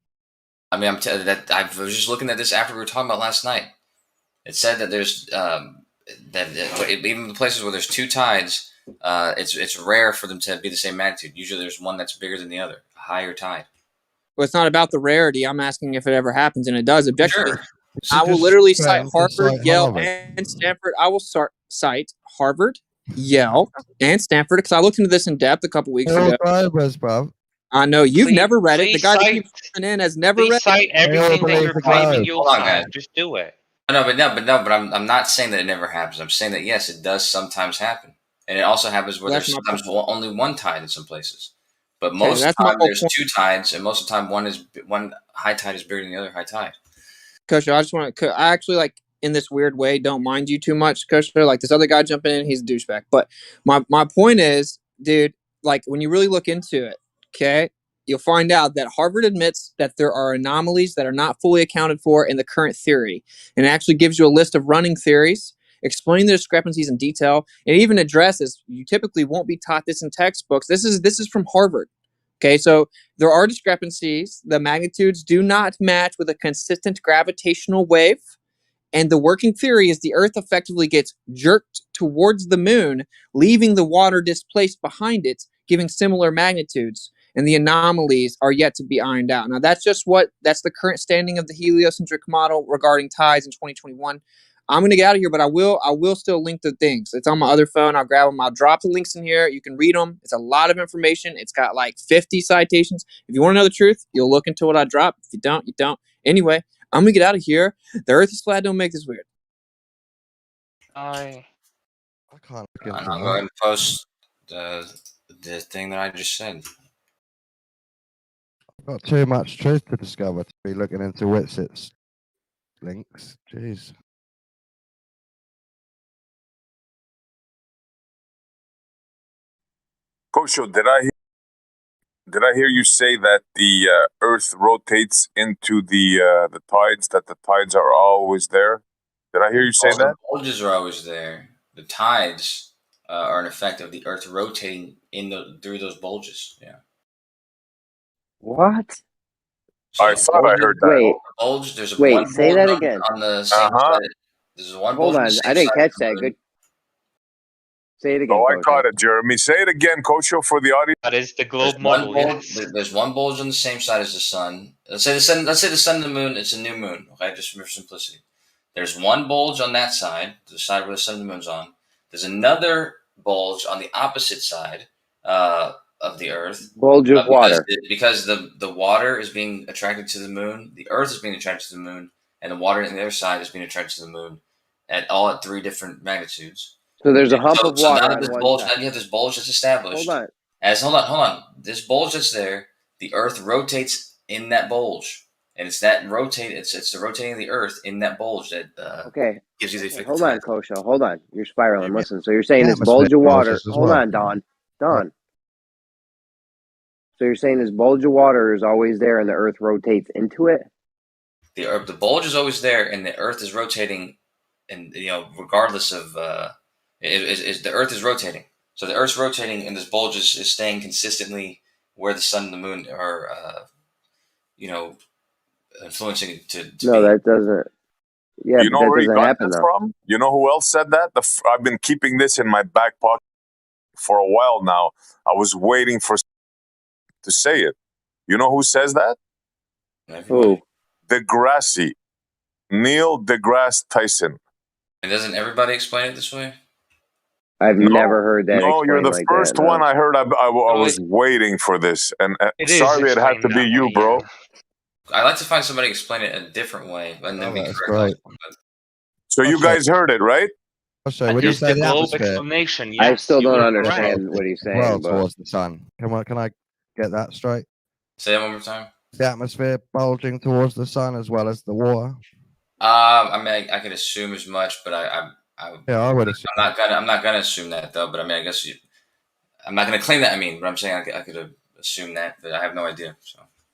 I mean, I was just looking at this after we were talking about last night. It said that there's even the places where there's two tides, it's rare for them to be the same magnitude. Usually there's one that's bigger than the other, a higher tide. Well, it's not about the rarity. I'm asking if it ever happens, and it does objectively. Sure. I will literally cite Harvard, Yale, and Stanford. I will cite Harvard, Yale, and Stanford because I looked into this in depth a couple weeks ago. I know you've never read it. The guy that keeps listening in has never read it. Cite everything that you're claiming you'll find. Just do it. But I'm not saying that it never happens. I'm saying that yes, it does sometimes happen, and it also happens where there's sometimes only one tide in some places. But most of the time there's two tides, and most of the time one high tide is bigger than the other high tide. Coach, I just want to. I actually in this weird way don't mind you too much, Coach. Like this other guy jumping in, he's a douchebag. But my point is, dude, like when you really look into it, okay, you'll find out that Harvard admits that there are anomalies that are not fully accounted for in the current theory, and it actually gives you a list of running theories, explaining the discrepancies in detail, and even addresses. You typically won't be taught this in textbooks. This is from Harvard. Okay, so there are discrepancies. The magnitudes do not match with a consistent gravitational wave. And the working theory is the Earth effectively gets jerked towards the moon, leaving the water displaced behind it, giving similar magnitudes. And the anomalies are yet to be ironed out. Now, that's the current standing of the heliocentric model regarding tides in 2021. I'm going to get out of here, but I will still link the things. It's on my other phone. I'll grab them. I'll drop the links in here. You can read them. It's a lot of information. It's got like 50 citations. If you want to know the truth, you'll look into what I drop. If you don't, you don't. Anyway, I'm going to get out of here. The Earth is flat. Don't make this weird. I can't. I'm going to post the thing that I just said. I've got too much truth to discover to be looking into Witsit's links. Jeez. Coach, did I hear you say that the Earth rotates into the tides? That the tides are always there? Did I hear you say that? The bulges are always there. The tides are an effect of the Earth rotating through those bulges. Yeah. What? So I thought I heard that. Wait. Bulge. There's Wait. one Say that again. on the same side. There's one. Hold on. I didn't catch that. Good. Say it again. Oh, I caught it, Jeremy. Say it again, Coach, for the audience. That is the globe model. There's one bulge on the same side as the sun. Let's say the sun and the moon. It's a new moon. Okay, just for simplicity. There's one bulge on that side, the side where the sun and the moon's on. There's another bulge on the opposite side of the Earth. Bulge of water. Because the water is being attracted to the moon, the Earth is being attracted to the moon, and the water on the other side is being attracted to the moon at 3 different magnitudes. So there's a hump of water. Now you have this bulge that's established. Hold on. This bulge that's there, the Earth rotates in that bulge. And it's the rotating of the Earth in that bulge that gives you the effect. Hold on, Kosho. Hold on. You're spiraling. Listen. So you're saying this bulge of water. Hold on, Don. So you're saying this bulge of water is always there and the Earth rotates into it? The bulge is always there, and the Earth is rotating, and regardless of is the Earth is rotating. So the Earth's rotating, and this bulge is staying consistently where the sun and the moon are, influencing it to No, be. that doesn't. Yeah, You but know that where he doesn't got happen that though. from? You know who else said that? I've been keeping this in my back pocket for a while now. I was waiting for to say it. You know who says that? Who? Degrassi. Neil deGrasse Tyson. And doesn't everybody explain it this way? I've No, never heard that no, you're explained the like first that. one No. I heard. I was waiting for this, and It is sorry it had explained to be that you, way, bro. yeah. I like to find somebody explain it a different way and then be that's correct. great. So you guys heard it, right? So when you Just say the the globe atmosphere, explanation, I yes, still you don't were understand correct. what he's as well saying, but towards the sun. Can I get that straight? Say that one more time. The atmosphere bulging towards the sun as well as the water. I mean, I could assume as much, but Yeah, I would assume. I'm not gonna assume that though. But I mean, I guess I'm not gonna claim that. I mean, but I'm saying I could assume that, but I have no idea.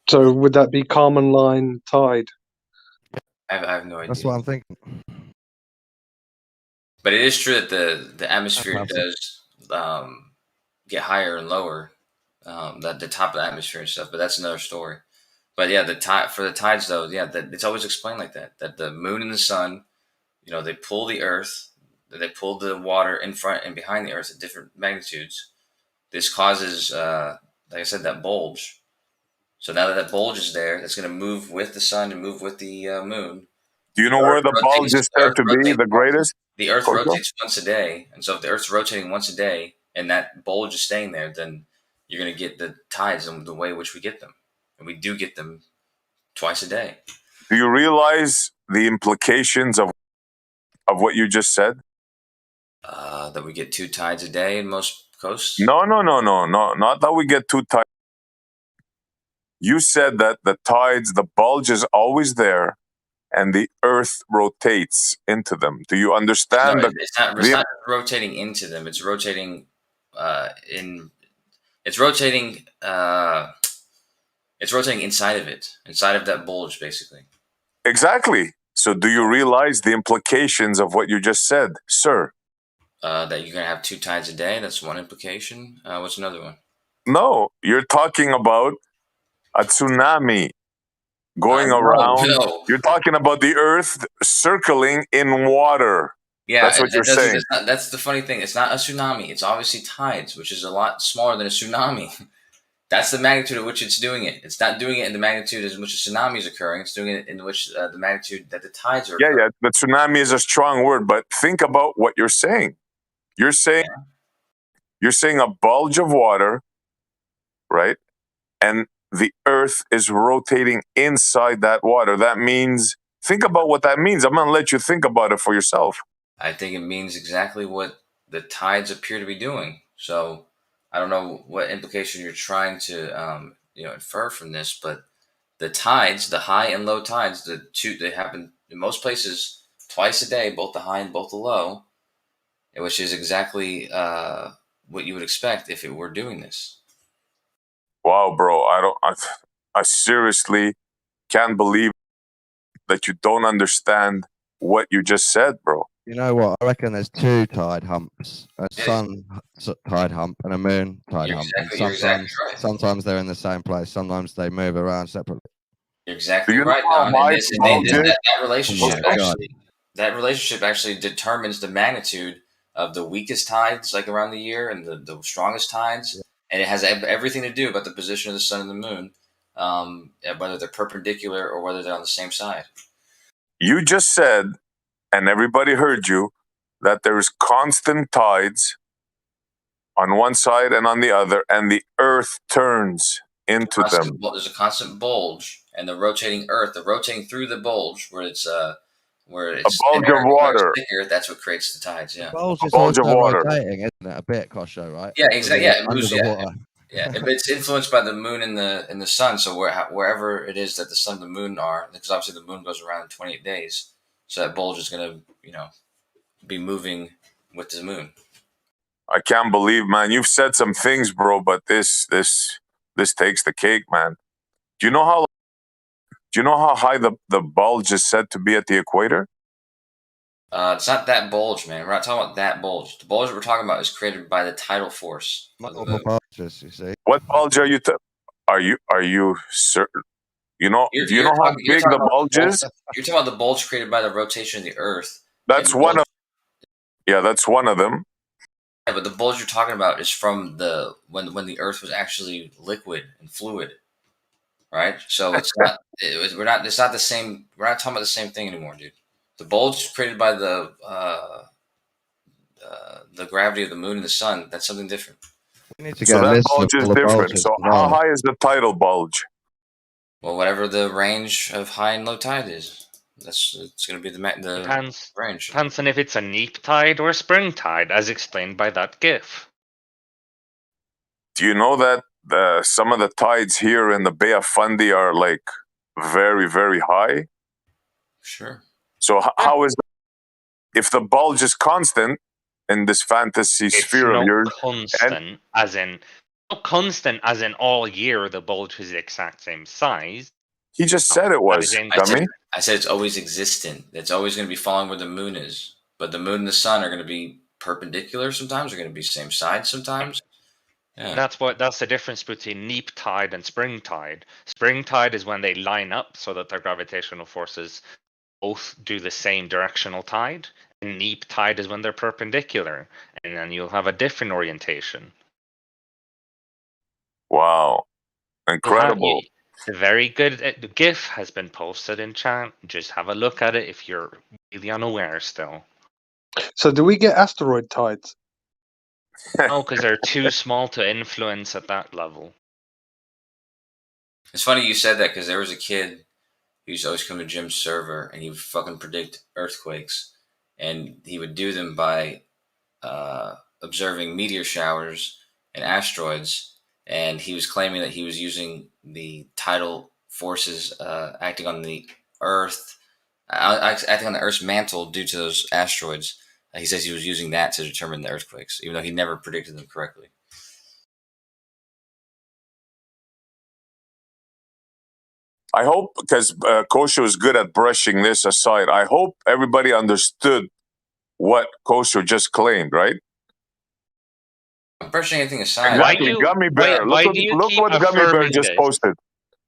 So would that be common line tide? I have no idea. That's what I'm thinking. But it is true that the atmosphere does get higher and lower, that the top of the atmosphere and stuff. But that's another story. But yeah, for the tides though, yeah, it's always explained like that. That the moon and the sun, they pull the Earth, they pull the water in front and behind the Earth at different magnitudes. This causes, like I said, that bulge. So now that bulge is there, that's going to move with the sun and move with the moon. Do you know where the bulge is said to be the greatest? The Earth Kojo? rotates once a day, and so if the Earth's rotating once a day and that bulge is staying there, then you're going to get the tides in the way in which we get them, and we do get them twice a day. Do you realize the implications of what you just said? That we get 2 tides a day in most coasts. No, not that we get 2 tides. You said that the tides, the bulge is always there, and the Earth rotates into them. Do you understand? No, it's not rotating into them. It's rotating It's rotating. It's rotating inside of it, inside of that bulge, basically. Exactly. So, do you realize the implications of what you just said, sir? That you're gonna have 2 tides a day. That's one implication. What's another one? No, you're talking about a tsunami going around. No. You're talking about the Earth circling in water. Yeah, that's what you're saying. That's the funny thing. It's not a tsunami. It's obviously tides, which is a lot smaller than a tsunami. That's the magnitude at which it's doing it. It's not doing it in the magnitude in which a tsunami is occurring. It's doing it in which the magnitude that the tides are occurring. Yeah. The tsunami is a strong word, but think about what you're saying. You're saying a bulge of water, right? And the Earth is rotating inside that water. That means, think about what that means. I'm going to let you think about it for yourself. I think it means exactly what the tides appear to be doing. So I don't know what implication you're trying to infer from this, but the tides, the high and low tides, they happen in most places twice a day, both the high and both the low, which is exactly what you would expect if it were doing this. Wow, bro, I seriously can't believe that you don't understand what you just said, bro. You know what? I reckon there's 2 tide humps: a sun tide hump and a moon tide hump. You're exactly right. Sometimes they're in the same place. Sometimes they move around separately. You're exactly right. That relationship actually determines the magnitude of the weakest tides, like around the year, and the strongest tides, and it has everything to do about the position of the sun and the moon, whether they're perpendicular or whether they're on the same side. You just said, and everybody heard you, that there's constant tides on one side and on the other, and the Earth turns into them. There's a constant bulge, and the rotating Earth, rotating through the bulge, where it's a bulge of water. Thicker, that's what creates the tides. Yeah, a bulge of water, rotating, isn't it? A bit, Kosho, right? Yeah, exactly. Yeah, it moves. Under the water. Yeah, it's influenced by the moon and the sun. So wherever it is that the sun and the moon are, because obviously the moon goes around in 28 days, so that bulge is going to, be moving with the moon. I can't believe, man. You've said some things, bro, but this this takes the cake, man. Do you know how high the bulge is said to be at the equator? It's not that bulge, man. We're not talking about that bulge. The bulge we're talking about is created by the tidal force of the moon. Bulges, you say. What bulge are you? Are you certain? Do you know how big the bulge is? You're talking about the bulge created by the rotation of the Earth. That's one of. Yeah, that's one of them. Yeah, but the bulge you're talking about is from when the Earth was actually liquid and fluid, right? So it's not. It's not the same. We're not talking about the same thing anymore, dude. The bulge created by the gravity of the moon and the sun. That's something different. We need to So that bulge is different. So how high is the tidal bulge? Well, whatever the range of high and low tide is, it's going to be the range. Depends on if it's a neap tide or spring tide, as explained by that GIF. Do you know that some of the tides here in the Bay of Fundy are like very, very high? Sure. So how is if the bulge is constant in this fantasy sphere of yours? Constant, not constant as in all year the bulge is the exact same size. He just said it was. I said it's always existent. It's always going to be following where the moon is. But the moon and the sun are going to be perpendicular sometimes. They're going to be same side sometimes. Yeah. That's the difference between neap tide and spring tide. Spring tide is when they line up so that their gravitational forces both do the same directional tide. And neap tide is when they're perpendicular, and then you'll have a different orientation. Wow. Incredible. Very good. The GIF has been posted in chat. Just have a look at it if you're really unaware still. So do we get asteroid tides? No, because they're too small to influence at that level. It's funny you said that because there was a kid who used to always come to Jim's server and he would fucking predict earthquakes. And he would do them by observing meteor showers and asteroids. And he was claiming that he was using the tidal forces acting on the Earth, acting on the Earth's mantle due to those asteroids. He says he was using that to determine the earthquakes, even though he never predicted them correctly. I hope, because Kosho is good at brushing this aside, I hope everybody understood what Kosho just claimed, right? I'm brushing anything aside. Exactly, Gummy Bear. Look what Gummy Bear just posted.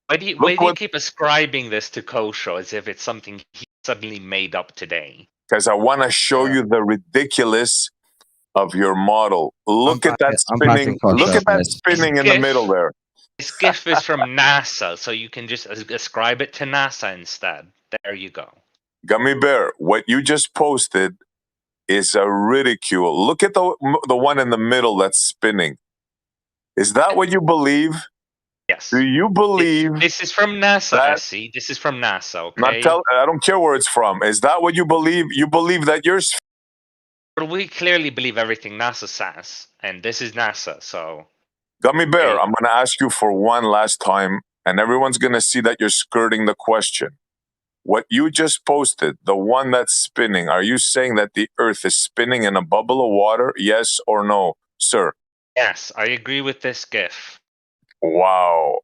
Why do you keep ascribing this to Kosho as if it's something he suddenly made up today? Because I want to show you the ridiculous of your model. Look at that spinning. Look at that spinning in the middle there. This GIF is from NASA, so you can just ascribe it to NASA instead. There you go. Gummy Bear, what you just posted is a ridicule. Look at the one in the middle that's spinning. Is that what you believe? Yes. Do you believe this is from NASA? See, this is from NASA. Okay. I don't care where it's from. Is that what you believe? You believe that yours? Well, we clearly believe everything NASA says, and this is NASA. So, Gummy Bear, I'm going to ask you for one last time, and everyone's going to see that you're skirting the question. What you just posted, the one that's spinning, are you saying that the Earth is spinning in a bubble of water? Yes or no, sir? Yes, I agree with this GIF. Wow.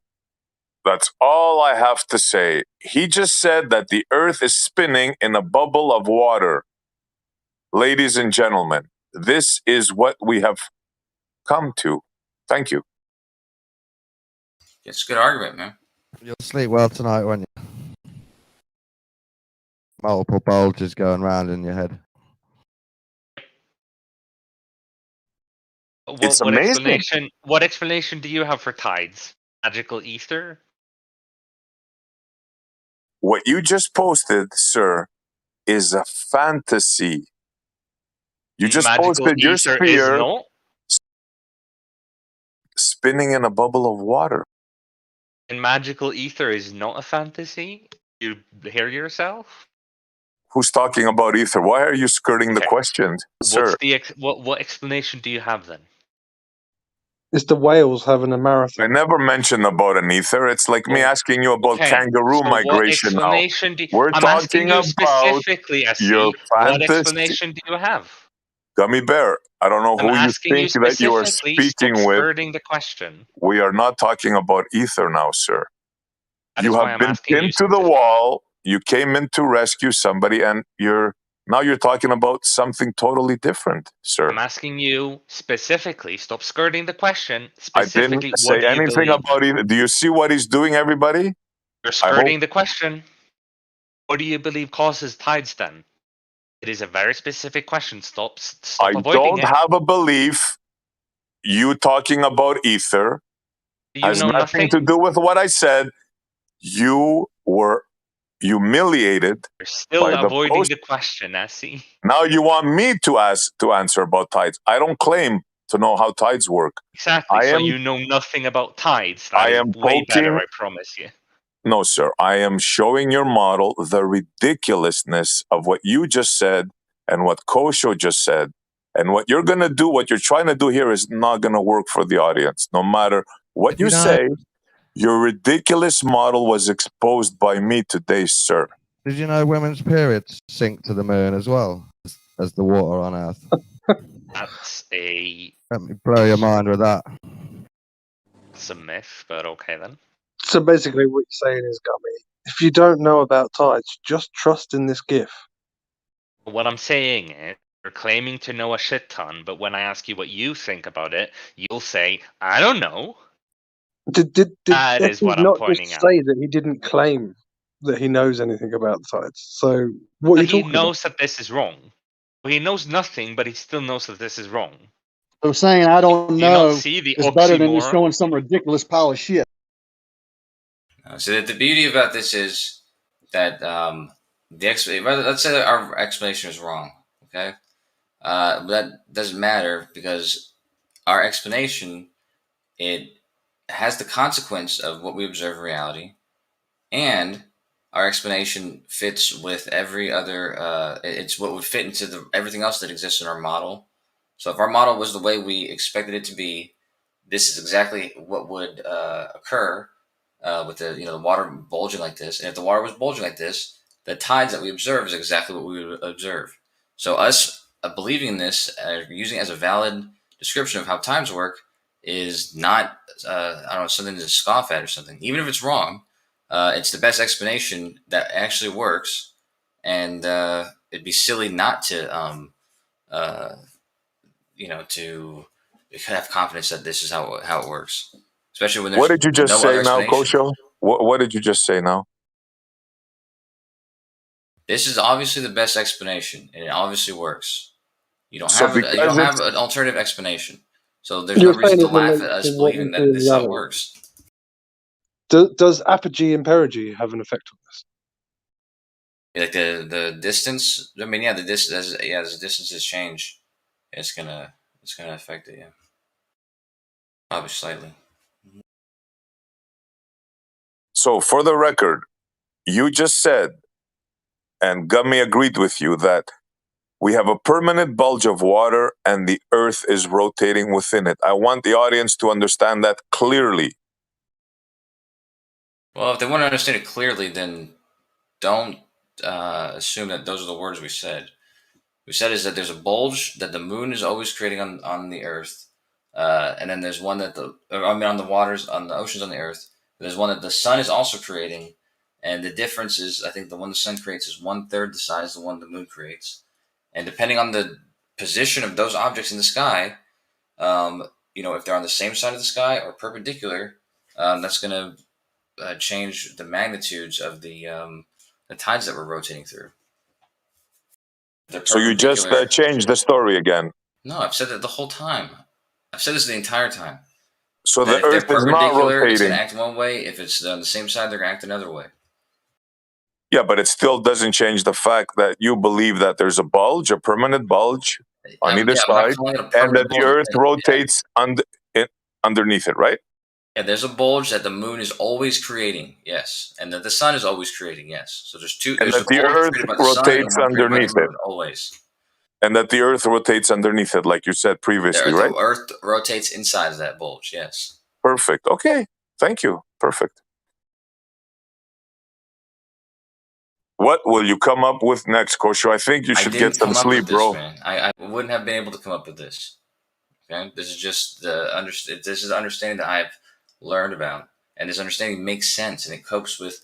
That's all I have to say. He just said that the Earth is spinning in a bubble of water. Ladies and gentlemen, this is what we have come to. Thank you. It's a good argument, man. You'll sleep well tonight, won't you? Multiple bulges going round in your head. It's amazing. What explanation do you have for tides? Magical ether? What you just posted, sir, is a fantasy. You just posted your sphere spinning in a bubble of water. And magical ether is not a fantasy? You hear yourself? Who's talking about ether? Why are you skirting the questions, sir? What explanation do you have then? It's the whales having a marathon. I never mentioned about an ether. It's like me asking you about kangaroo migration now. We're talking about specifically, your fantasy. What explanation do you have? Gummy Bear, I don't know I'm who you asking you think that you are specifically. Stop speaking with. skirting the question. We are not talking about ether now, sir. That You is why have I'm been asking you pinned to the wall. You came in to rescue somebody, and now you're talking about something totally different, sir. I'm asking you specifically. Stop skirting the question. I didn't Specifically, what say do you anything believe? about it. Do you see what he's doing, everybody? You're skirting the question. What do you believe causes tides then? It is a very specific question. Stop I avoiding don't it. have a belief. You talking about ether You has know nothing nothing. to do with what I said. You were humiliated. You're still by the avoiding post. the question, Nessie. Now you want me to answer about tides. I don't claim to know how tides work. Exactly. So you know nothing about tides. That I is am way better, poking. I promise you. No, sir. I am showing your model the ridiculousness of what you just said and what Kosho just said. And what you're going to do, what you're trying to do here is not going to work for the audience. No matter what you say, your ridiculous model was exposed by me today, sir. Did you know women's periods sink to the moon as well as the water on Earth? That's a... Let me blow your mind with that. It's a myth, but okay then. So basically, what you're saying is, Gummy, if you don't know about tides, just trust in this GIF. What I'm saying is, you're claiming to know a shit ton, but when I ask you what you think about it, you'll say, I don't know. Did That is what I'm not pointing just out. say that he didn't claim that he knows anything about tides? So what are But you he talking knows that this is wrong. He knows nothing, but he still knows that this is wrong. So saying I don't Do you not know see the is better than just oxymoron? showing some ridiculous pile of shit. So the beauty about this is that let's say that our explanation is wrong, okay? But that doesn't matter because our explanation, it has the consequence of what we observe in reality, and our explanation fits with every other. It's what would fit into everything else that exists in our model. So if our model was the way we expected it to be, this is exactly what would occur with the water bulging like this. And if the water was bulging like this, the tides that we observe is exactly what we would observe. So us believing this, using it as a valid description of how tides work, is not I don't know, something to scoff at or something. Even if it's wrong, it's the best explanation that actually works, and it'd be silly not to to have confidence that this is how it works, especially when What there's did you just no other say now, explanation. Kosho? What did you just say now? This is obviously the best explanation, and it obviously works. You don't So have because an alternative explanation, so there's no You're reason saying to it laugh relates at to us what we believing see that in this is how it reality. works. Does apogee and perigee have an effect on this? Like the distance. I mean, yeah, the distance. Yeah, as the distances change, it's gonna affect it. Yeah, probably slightly. So for the record, you just said, and Gummy agreed with you, that we have a permanent bulge of water and the earth is rotating within it. I want the audience to understand that clearly. Well, if they want to understand it clearly, then don't assume that those are the words we said. We said is that there's a bulge that the moon is always creating on the earth, and then there's one that on the waters, on the oceans, on the earth. There's one that the sun is also creating, and the difference is I think the one the sun creates is 1/3 the size of the one the moon creates, and depending on the position of those objects in the sky, if they're on the same side of the sky or perpendicular, that's going to change the magnitudes of the tides that we're rotating through. They're So you just perpendicular. changed the story again. No, I've said that the whole time. I've said this the entire time. So That the if they're earth is not perpendicular, it's going rotating. to act one way. If it's on the same side, they're going to act another way. Yeah, but it still doesn't change the fact that you believe that there's a bulge, a permanent bulge on either I'm not side, calling it a and permanent that the bulge. earth rotates underneath it, right? Yeah, there's a bulge that the moon is always creating, yes, and that the sun is always creating, yes. So there's two. And There's a that the bulge earth created by the sun and rotates one created by the underneath it. moon, always. And that the earth rotates underneath it, like you said previously, right? The earth rotates inside of that bulge, yes. Perfect. Okay. Thank you. Perfect. What will you come up with next, Kosho? I think you should get some sleep, bro. Man. I wouldn't have been able to come up with this. Okay, this is just this is the understanding that I've learned about, and this understanding makes sense and it copes with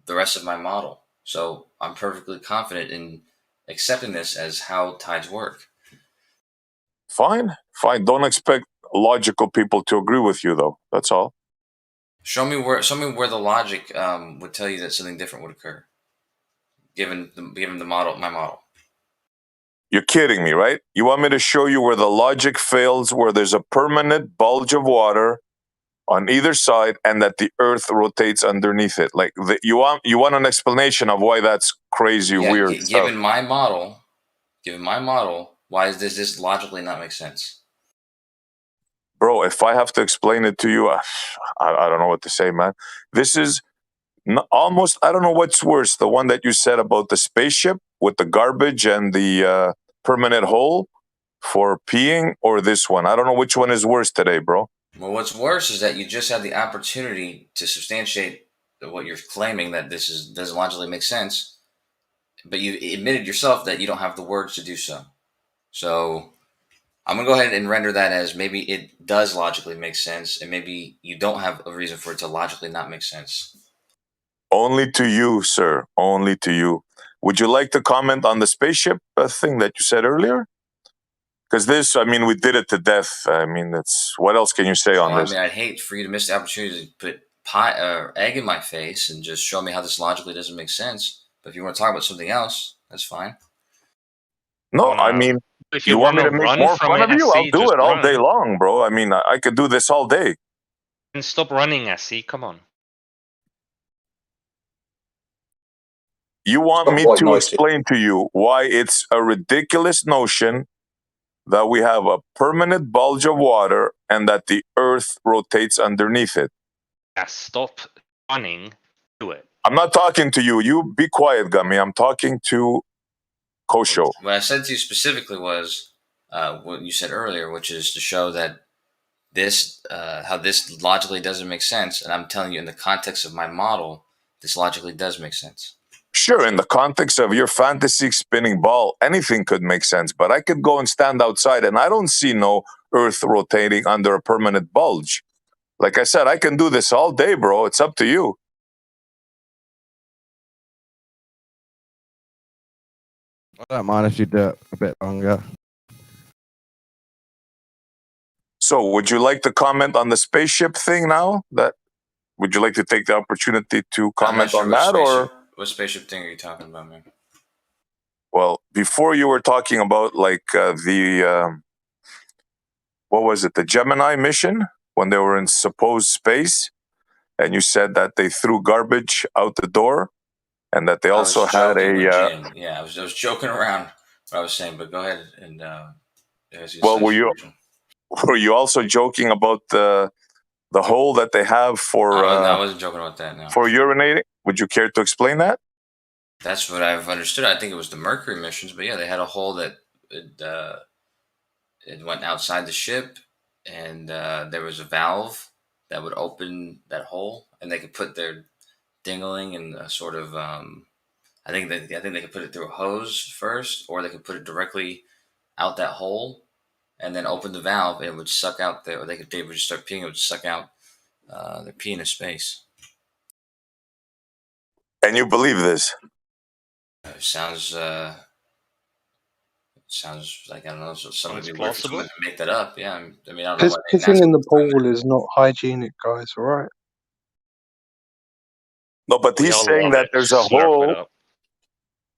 the rest of my model. So I'm perfectly confident in accepting this as how tides work. Fine. Don't expect logical people to agree with you, though. That's all. Show me where the logic would tell you that something different would occur, given the model, my model. You're kidding me, right? You want me to show you where the logic fails, where there's a permanent bulge of water on either side, and that the Earth rotates underneath it? Like you want an explanation of why that's crazy, weird stuff. Given my model, why does this logically not make sense? Bro, if I have to explain it to you, I don't know what to say, man. This is almost, I don't know what's worse, the one that you said about the spaceship with the garbage and the permanent hole for peeing, or this one. I don't know which one is worse today, bro. Well, what's worse is that you just had the opportunity to substantiate what you're claiming, that doesn't logically make sense, but you admitted yourself that you don't have the words to do so. So I'm going to go ahead and render that as maybe it does logically make sense, and maybe you don't have a reason for it to logically not make sense. Only to you, sir. Only to you. Would you like to comment on the spaceship thing that you said earlier? Because this, I mean, we did it to death. I mean, what else can you say on this? I mean, I'd hate for you to miss the opportunity to put egg in my face and just show me how this logically doesn't make sense. But if you want to talk about something else, that's fine. No, I mean, if you want me to make more fun of you? I'll do it all day long, bro. I mean, I could do this all day. And stop running, SC. Come on. You want me to explain to you why it's a ridiculous notion that we have a permanent bulge of water and that the Earth rotates underneath it? Yeah, stop running. Do it. I'm not talking to you. You be quiet, Gummy. I'm talking to Kosho. What I said to you specifically was what you said earlier, which is to show that how this logically doesn't make sense. And I'm telling you, in the context of my model, this logically does make sense. Sure, in the context of your fantasy spinning ball, anything could make sense. But I could go and stand outside and I don't see no Earth rotating under a permanent bulge. Like I said, I can do this all day, bro. It's up to you. I don't mind if you do it a bit longer. So would you like to comment on the spaceship thing now? Would you like to take the opportunity to comment on that? Or what spaceship thing are you talking about, man? Well, before you were talking about like what was it? The Gemini mission when they were in supposed space, and you said that they threw garbage out the door, and that they also had a. Yeah, I was joking around what I was saying, but go ahead and. Well, were you also joking about the hole that they have for? No, I wasn't joking about that. No. For urinating, would you care to explain that? That's what I've understood. I think it was the Mercury missions, but yeah, they had a hole that it went outside the ship, and there was a valve that would open that hole, and they could put their dingling in a sort of. I think they could put it through a hose first, or they could put it directly out that hole, and then open the valve, and it would suck out or they would just start peeing. It would suck out their pee into space. And you believe this? It sounds like, I don't know, somebody would make that up. Yeah, I mean, I don't know. Pissing in the pool is not hygienic, guys. All right. No, but he's saying that there's a hole.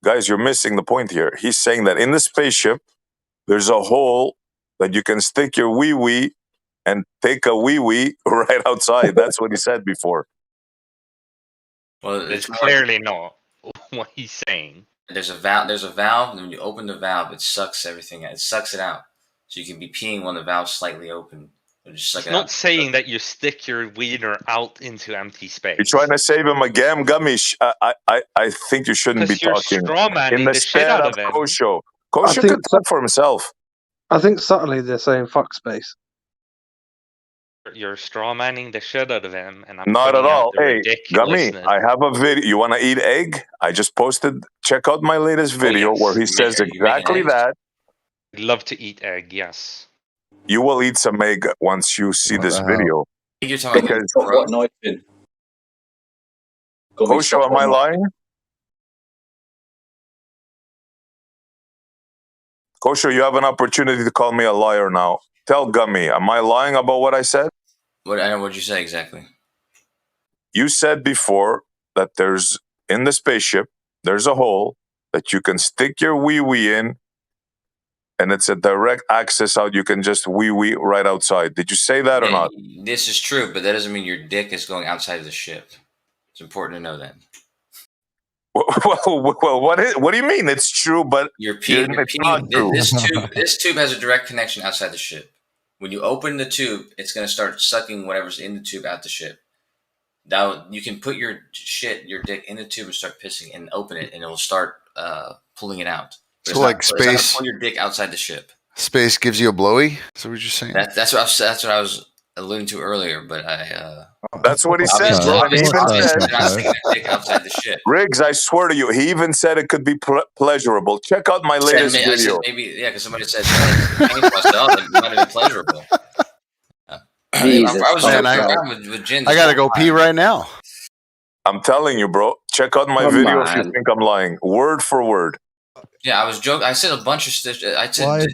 Guys, you're missing the point here. He's saying that in the spaceship, there's a hole that you can stick your wee-wee and take a wee-wee right outside. That's what he said before. Well, it's clearly not what he's saying. There's a valve, and when you open the valve, it sucks everything out. It sucks it out. So you can be peeing when the valve's slightly open. It's not saying that you stick your wiener out into empty space. You're trying to save him again, Gummish. I think you shouldn't be talking in the stead of Kosho. Kosho can talk for himself. I think subtly they're saying fuck space. You're strawmanning the shit out of him, and I'm Not at pointing out all. the Hey, Gummy, ridiculousness. I have a video. You want to eat egg? I just posted. Check out my latest video where he says exactly that. I'd love to eat egg, yes. You will eat some egg once you see this video. You're talking about Because what knife in? Kosho, am I lying? Kosho, you have an opportunity to call me a liar now. Tell Gummy, am I lying about what I said? What'd you say exactly? You said before that there's, in the spaceship, there's a hole that you can stick your wee-wee in, and it's a direct access out. You can just wee-wee right outside. Did you say that or not? This is true, but that doesn't mean your dick is going outside of the ship. It's important to know that. Well, what do you mean? It's true, but it's not true. This tube has a direct connection outside the ship. When you open the tube, it's going to start sucking whatever's in the tube out the ship. Now you can put your dick in the tube and start pissing and open it, and it will start pulling it out. But So like it's not gonna space, pull your dick outside the ship. space gives you a blowy. Is that what you're saying? That's what I was alluding to earlier. But that's what he said, bro. And he even said, dick outside the ship. Riggs, I swear to you, he even said it could be pleasurable. Check out my latest I said video. maybe, yeah, because somebody said it might have been pleasurable. I was joking around with Jin. I gotta go pee right now. I'm telling you, bro. Check out my video if you think I'm lying, word for word. Yeah, I was joking. I said a bunch of stuff. I told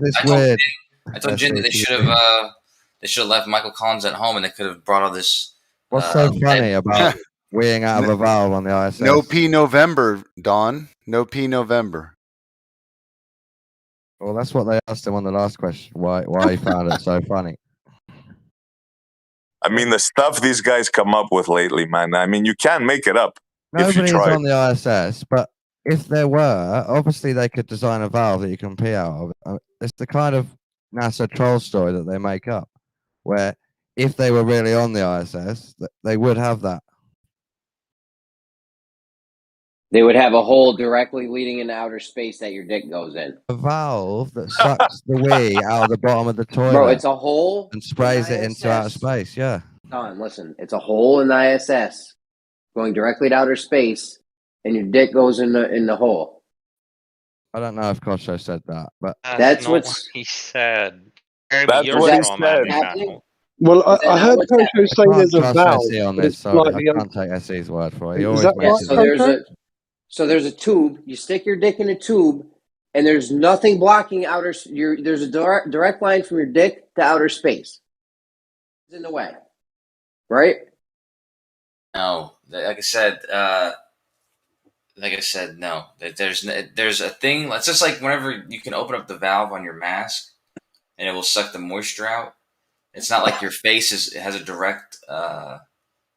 Jin that they should have left Michael Collins at home, and they could have brought all this. What's so funny about weighing out of a valve on the ISS? No P November, Don. No P November. Well, that's what they asked him on the last question. Why he found it so funny? I mean, the stuff these guys come up with lately, man. I mean, you can't make it up. Nobody's on the ISS, but if there were, obviously they could design a valve that you can pee out of. It's the kind of NASA troll story that they make up, where if they were really on the ISS, they would have that. They would have a hole directly leading into outer space that your dick goes in. A valve that sucks the wee out of the bottom of the toilet. Bro, it's a hole and sprays it into outer space. Yeah. Don, listen, it's a hole in the ISS going directly to outer space, and your dick goes in the hole. I don't know if Kosho said that, but that's not what he said. That's what he said. Well, I heard Kosho say there's a valve. on this, so I can't take SE's word for it. He always So there's a tube. You stick your dick in a tube, and there's nothing blocking there's a direct line from your dick to outer space. It's in the way, right? No, like I said, no. There's a thing. It's just like whenever you can open up the valve on your mask, and it will suck the moisture out. It's not like your face has a direct.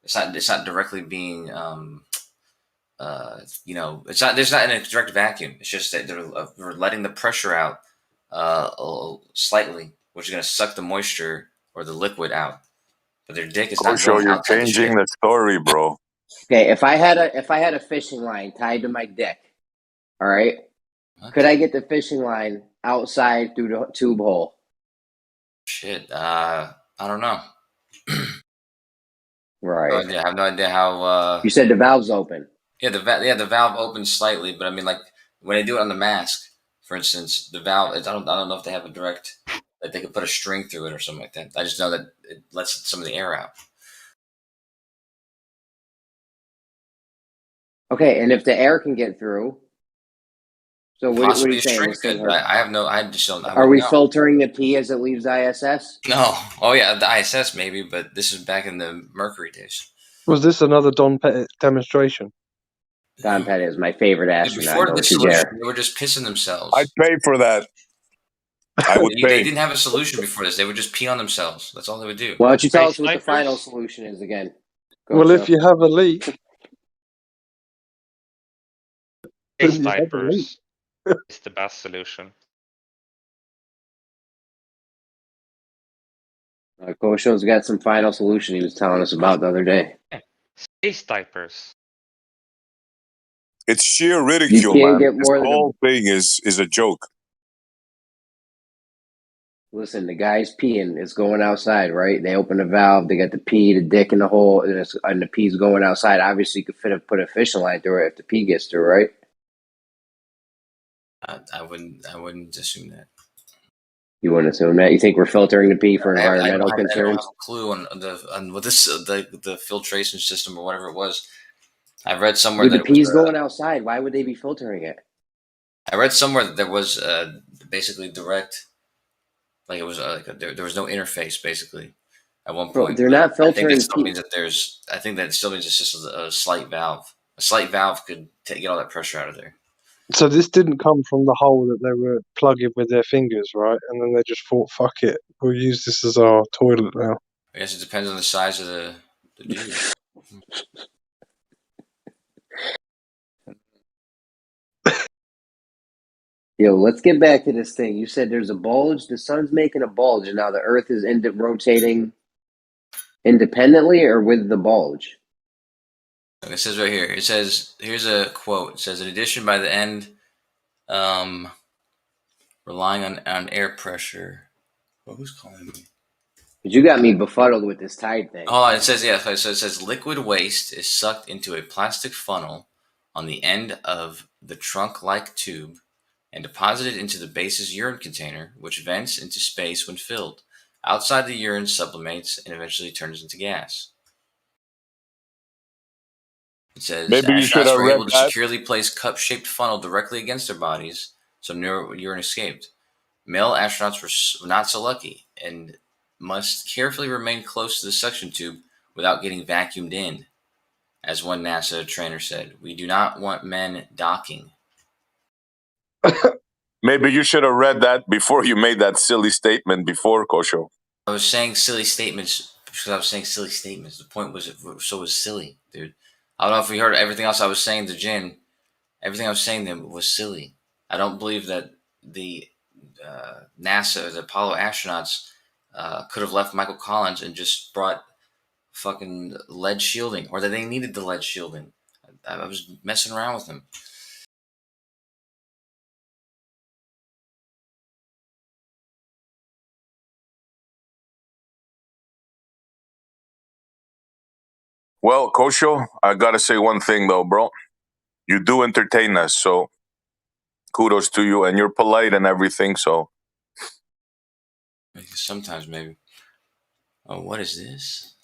It's not directly being. It's not. There's not in a direct vacuum. It's just that they're letting the pressure out slightly, which is going to suck the moisture or the liquid out. But their dick is not. Kosho, you're changing the story, bro. Okay, if I had a fishing line tied to my dick, all right, could I get the fishing line outside through the tube hole? Shit, I don't know. Right. I have no idea how. You said the valve's open. Yeah, the valve opens slightly, but I mean, like when they do it on the mask, for instance, the valve. I don't know if they have a direct, like they could put a string through it or something like that. I just know that it lets some of the air out. Okay, and if the air can get through, so what are you saying? I just don't. Are we filtering the pee as it leaves ISS? No. Oh yeah, the ISS maybe, but this is back in the Mercury days. Was this another Don Pettit demonstration? Don Pettit is my favorite astronaut. Before the solution, they were just pissing themselves. I'd pay for that. I would pay. They didn't have a solution before this. They would just pee on themselves. That's all they would do. Why don't you tell us what the final solution is again? Well, if you have a leak. Space diapers is the best solution. Kosho's got some final solution he was telling us about the other day. Space diapers. It's sheer ridicule, man. This whole thing is a joke. Listen, the guy's peeing. It's going outside, right? They open the valve. They got the pee, the dick in the hole, and the pee's going outside. Obviously, you could put a fishing line through it if the pee gets through, right? I wouldn't assume that. You wouldn't assume that? You think we're filtering the pee for I environmental don't have concerns? a clue on what this the filtration system or whatever it was. I read somewhere Dude, that the it was. pee's going outside. Why would they be filtering it? I read somewhere that there was basically direct, like it was there was no interface basically at one Bro, point. they're But not I think that filtering still pee. means that there's. I think that it still means it's just a slight valve. A slight valve could get all that pressure out of there. So this didn't come from the hole that they were plugging with their fingers, right? And then they just thought, "Fuck it, we'll use this as our toilet now." I guess it depends on the size of the dude. Yo, let's get back to this thing. You said there's a bulge. The sun's making a bulge, and now the Earth is rotating independently or with the bulge. It says right here. It says here's a quote. It says in addition, by the end, relying on air pressure. Well, who's calling me? But you got me befuddled with this tide thing. Oh, it says so it says liquid waste is sucked into a plastic funnel on the end of the trunk-like tube and deposited into the base's urine container, which vents into space when filled. Outside, the urine sublimates and eventually turns into gas. It says Maybe you should astronauts have were read able to that. securely place cup-shaped funnel directly against their bodies, so no urine escaped. Male astronauts were not so lucky and must carefully remain close to the suction tube without getting vacuumed in. As one NASA trainer said, "We do not want men docking." Maybe you should have read that before you made that silly statement before, Kosho. I was saying silly statements because I was saying silly statements. The point was it was silly, dude. I don't know if you heard everything else I was saying to Jin. Everything I was saying to him was silly. I don't believe that the NASA, the Apollo astronauts, could have left Michael Collins and just brought fucking lead shielding, or that they needed the lead shielding. I was messing around with them. Well, Kosho, I gotta say one thing though, bro. You do entertain us, so kudos to you, and you're polite and everything. So Sometimes maybe. Oh, what is this?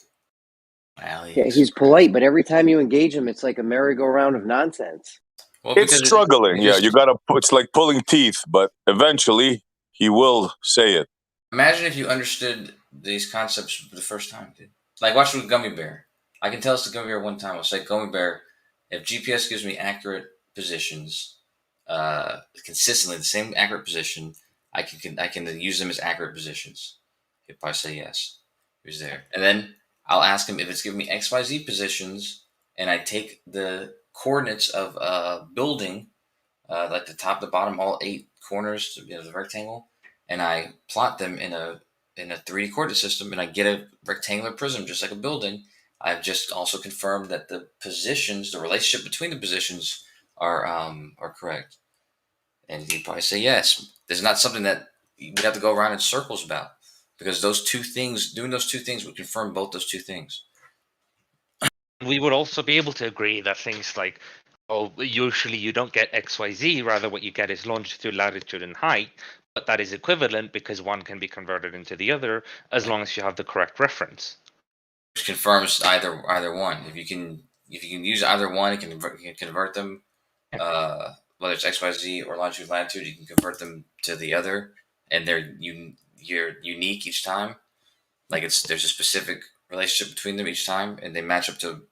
Yeah, he's polite, but every time you engage him, it's like a merry-go-round of nonsense. Well, it's struggling. Yeah, you gotta. It's like pulling teeth, but eventually he will say it. Imagine if you understood these concepts for the first time, dude. Like watch with Gummy Bear. I can tell it's the Gummy Bear one time. I'll say, Gummy Bear, if GPS gives me accurate positions, consistently the same accurate position, I can use them as accurate positions. He'll probably say yes. He's there, and then I'll ask him if it's giving me XYZ positions, and I take the coordinates of a building, like the top, the bottom, all 8 corners of the rectangle, and I plot them in a 3D coordinate system, and I get a rectangular prism just like a building. I've just also confirmed that the positions, the relationship between the positions, are correct. And he'd probably say yes. There's not something that we'd have to go around in circles about, because those two things, doing those two things, would confirm both those two things. We would also be able to agree that things like, oh, usually you don't get XYZ, rather what you get is longitude, latitude, and height, but that is equivalent because one can be converted into the other as long as you have the correct reference. Which confirms either one. If you can use either one, you can convert them. Whether it's XYZ or longitude, latitude, you can convert them to the other, and you're unique each time. Like there's a specific relationship between them each time, and they match up to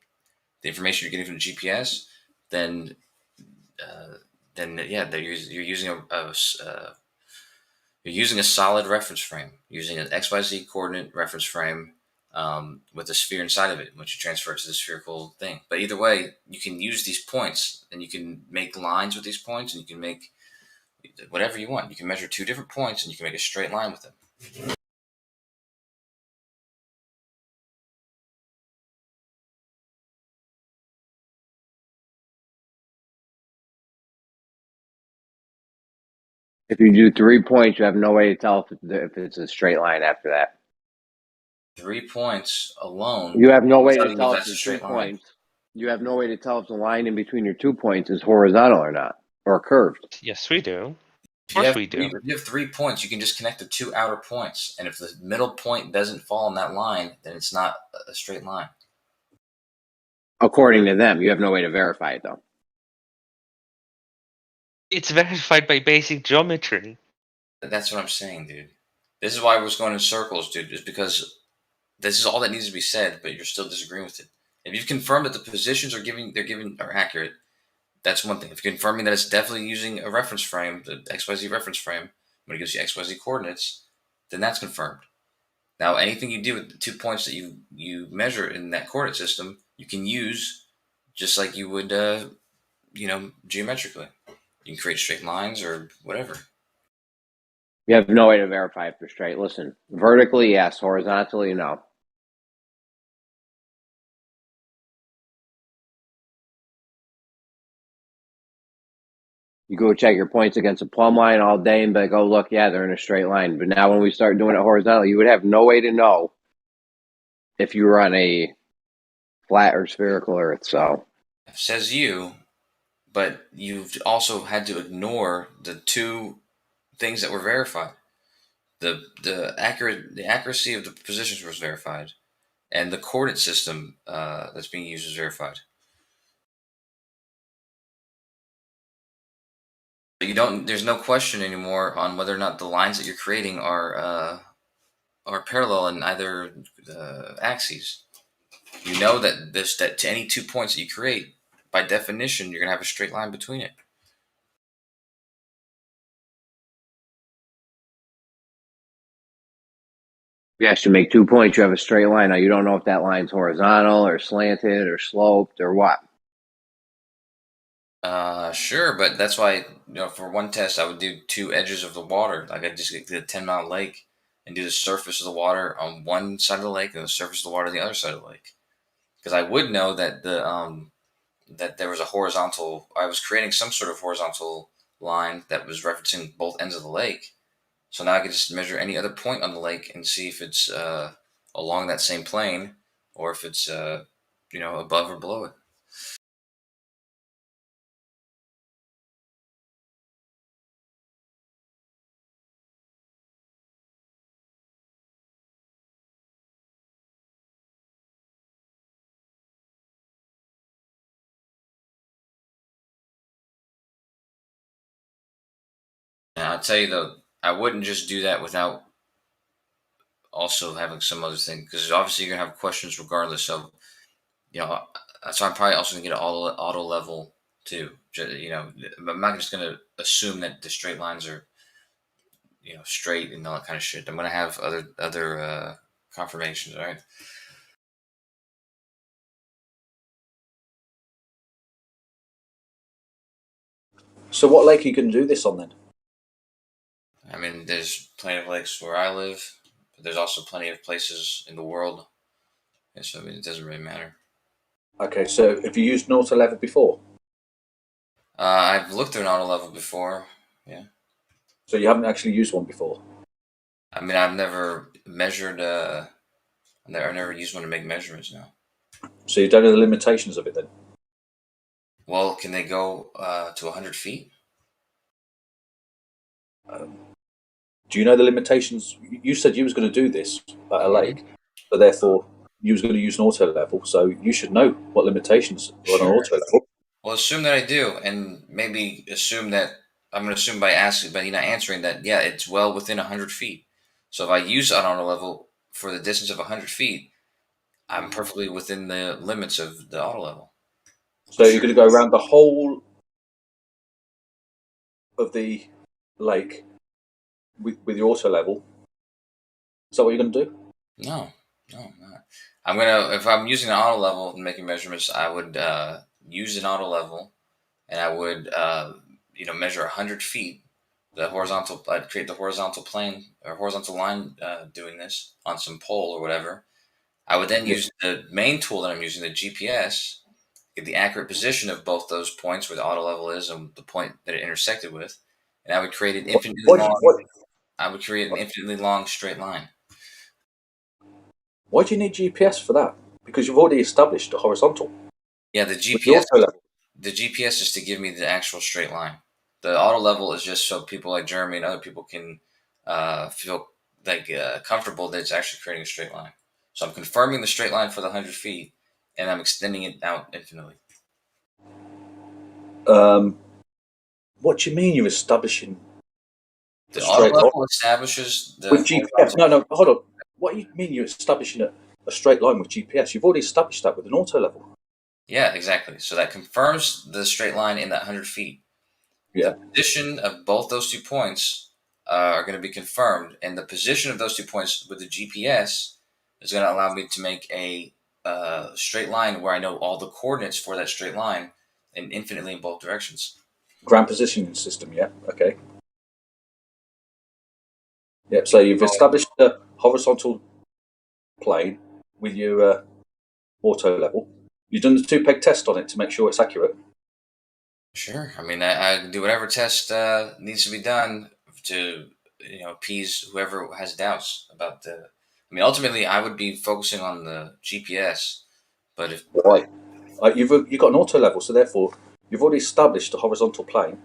the information you're getting from the GPS. Then yeah, you're using you're using a solid reference frame, using an XYZ coordinate reference frame, with a sphere inside of it, which you transfer it to the spherical thing. But either way, you can use these points, and you can make lines with these points, and you can make whatever you want. You can measure 2 different points, and you can make a straight line with them. If you do 3 points, you have no way to tell if it's a straight line after that. 3 points alone. You have no way tell to you tell if if that's a your 2 straight line. points. You have no way to tell if the line in between your 2 points is horizontal or not, or curved. Yes, we do. If you have 3 points, you can just connect the 2 outer points, and if the middle point doesn't fall in that line, then it's not a straight line. According to them, you have no way to verify it though. It's verified by basic geometry. That's what I'm saying, dude. This is why I was going in circles, dude. Is because this is all that needs to be said, but you're still disagreeing with it. If you've confirmed that the positions are accurate, that's one thing. If you're confirming that it's definitely using a reference frame, the XYZ reference frame, when it gives you XYZ coordinates, then that's confirmed. Now, anything you do with the 2 points that you measure in that coordinate system, you can use just like you would, geometrically. You can create straight lines or whatever. You have no way to verify if they're straight. Listen, vertically, yes. Horizontally, no. You go check your points against a plumb line all day and be like, oh, look, yeah, they're in a straight line. But now when we start doing it horizontally, you would have no way to know if you were on a flat or spherical Earth. So, says you, but you've also had to ignore the 2 things that were verified. The accuracy of the positions was verified, and the coordinate system that's being used was verified. There's no question anymore on whether or not the lines that you're creating are parallel in either axes. You know that that to any 2 points that you create, by definition, you're gonna have a straight line between it. yes, you make 2 points, you have a straight line. Now, you don't know if that line's horizontal or slanted or sloped or what. Sure, but that's why, for one test, I would do 2 edges of the water. Like I'd just get the 10-mile lake and do the surface of the water on one side of the lake and the surface of the water on the other side of the lake. Because I would know that that there was a horizontal. I was creating some sort of horizontal line that was referencing both ends of the lake. So now I could just measure any other point on the lake and see if it's along that same plane or if it's above or below it. And I'll tell you though, I wouldn't just do that without also having some other thing, because obviously you're gonna have questions regardless of, so I'm probably also gonna get an auto level too. I'm not just gonna assume that the straight lines are, straight and all that kind of shit. I'm gonna have other confirmations. All right. So what lake are you going to do this on then? I mean, there's plenty of lakes where I live, but there's also plenty of places in the world. And so, it doesn't really matter. Okay, so have you used an auto level before? I've looked at an auto level before, yeah. So you haven't actually used one before? I mean, I've never measured, I've never used one to make measurements now. So you don't know the limitations of it then? Well, can they go to 100 feet? Do you know the limitations? You said you was going to do this at a lake, so therefore you was going to use an auto level, so you should know what limitations are on an auto level. Well, assume that I do, and maybe assume that I'm going to assume by not answering that, yeah, it's well within 100 feet. So if I use it on auto level for the distance of 100 feet, I'm perfectly within the limits of the auto level. So you're going to go around the whole of the lake with your auto level. Is that what you're going to do? No, I'm not. If I'm using an auto level and making measurements, I would use an auto level, and I would measure 100 feet. I'd create the horizontal plane or horizontal line doing this on some pole or whatever. I would then use the main tool that I'm using, the GPS, get the accurate position of both those points where the auto level is and the point that it intersected with, and I would create an infinitely long. I would create an infinitely long straight line. Why do you need GPS for that? Because you've already established a horizontal. Yeah, the With the GPS. auto level. The GPS is to give me the actual straight line. The auto level is just so people like Jeremy and other people can feel like comfortable that it's actually creating a straight line. So I'm confirming the straight line for the 100 feet, and I'm extending it out infinitely. What do you mean you're establishing the auto level establishes the with GPS? No, hold on. What do you mean you're establishing a straight line with GPS? You've already established that with an auto level. Yeah, exactly. So that confirms the straight line in that 100 feet. Yeah. The position of both those 2 points are going to be confirmed, and the position of those 2 points with the GPS is going to allow me to make a straight line where I know all the coordinates for that straight line and infinitely in both directions. Ground positioning system, yeah. Okay. Yep, so you've established a horizontal plane with your auto level. You've done the 2-peg test on it to make sure it's accurate. Sure. I mean, I do whatever test needs to be done to appease whoever has doubts about the. I mean, ultimately, I would be focusing on the GPS, but if right, you've got an auto level, so therefore you've already established a horizontal plane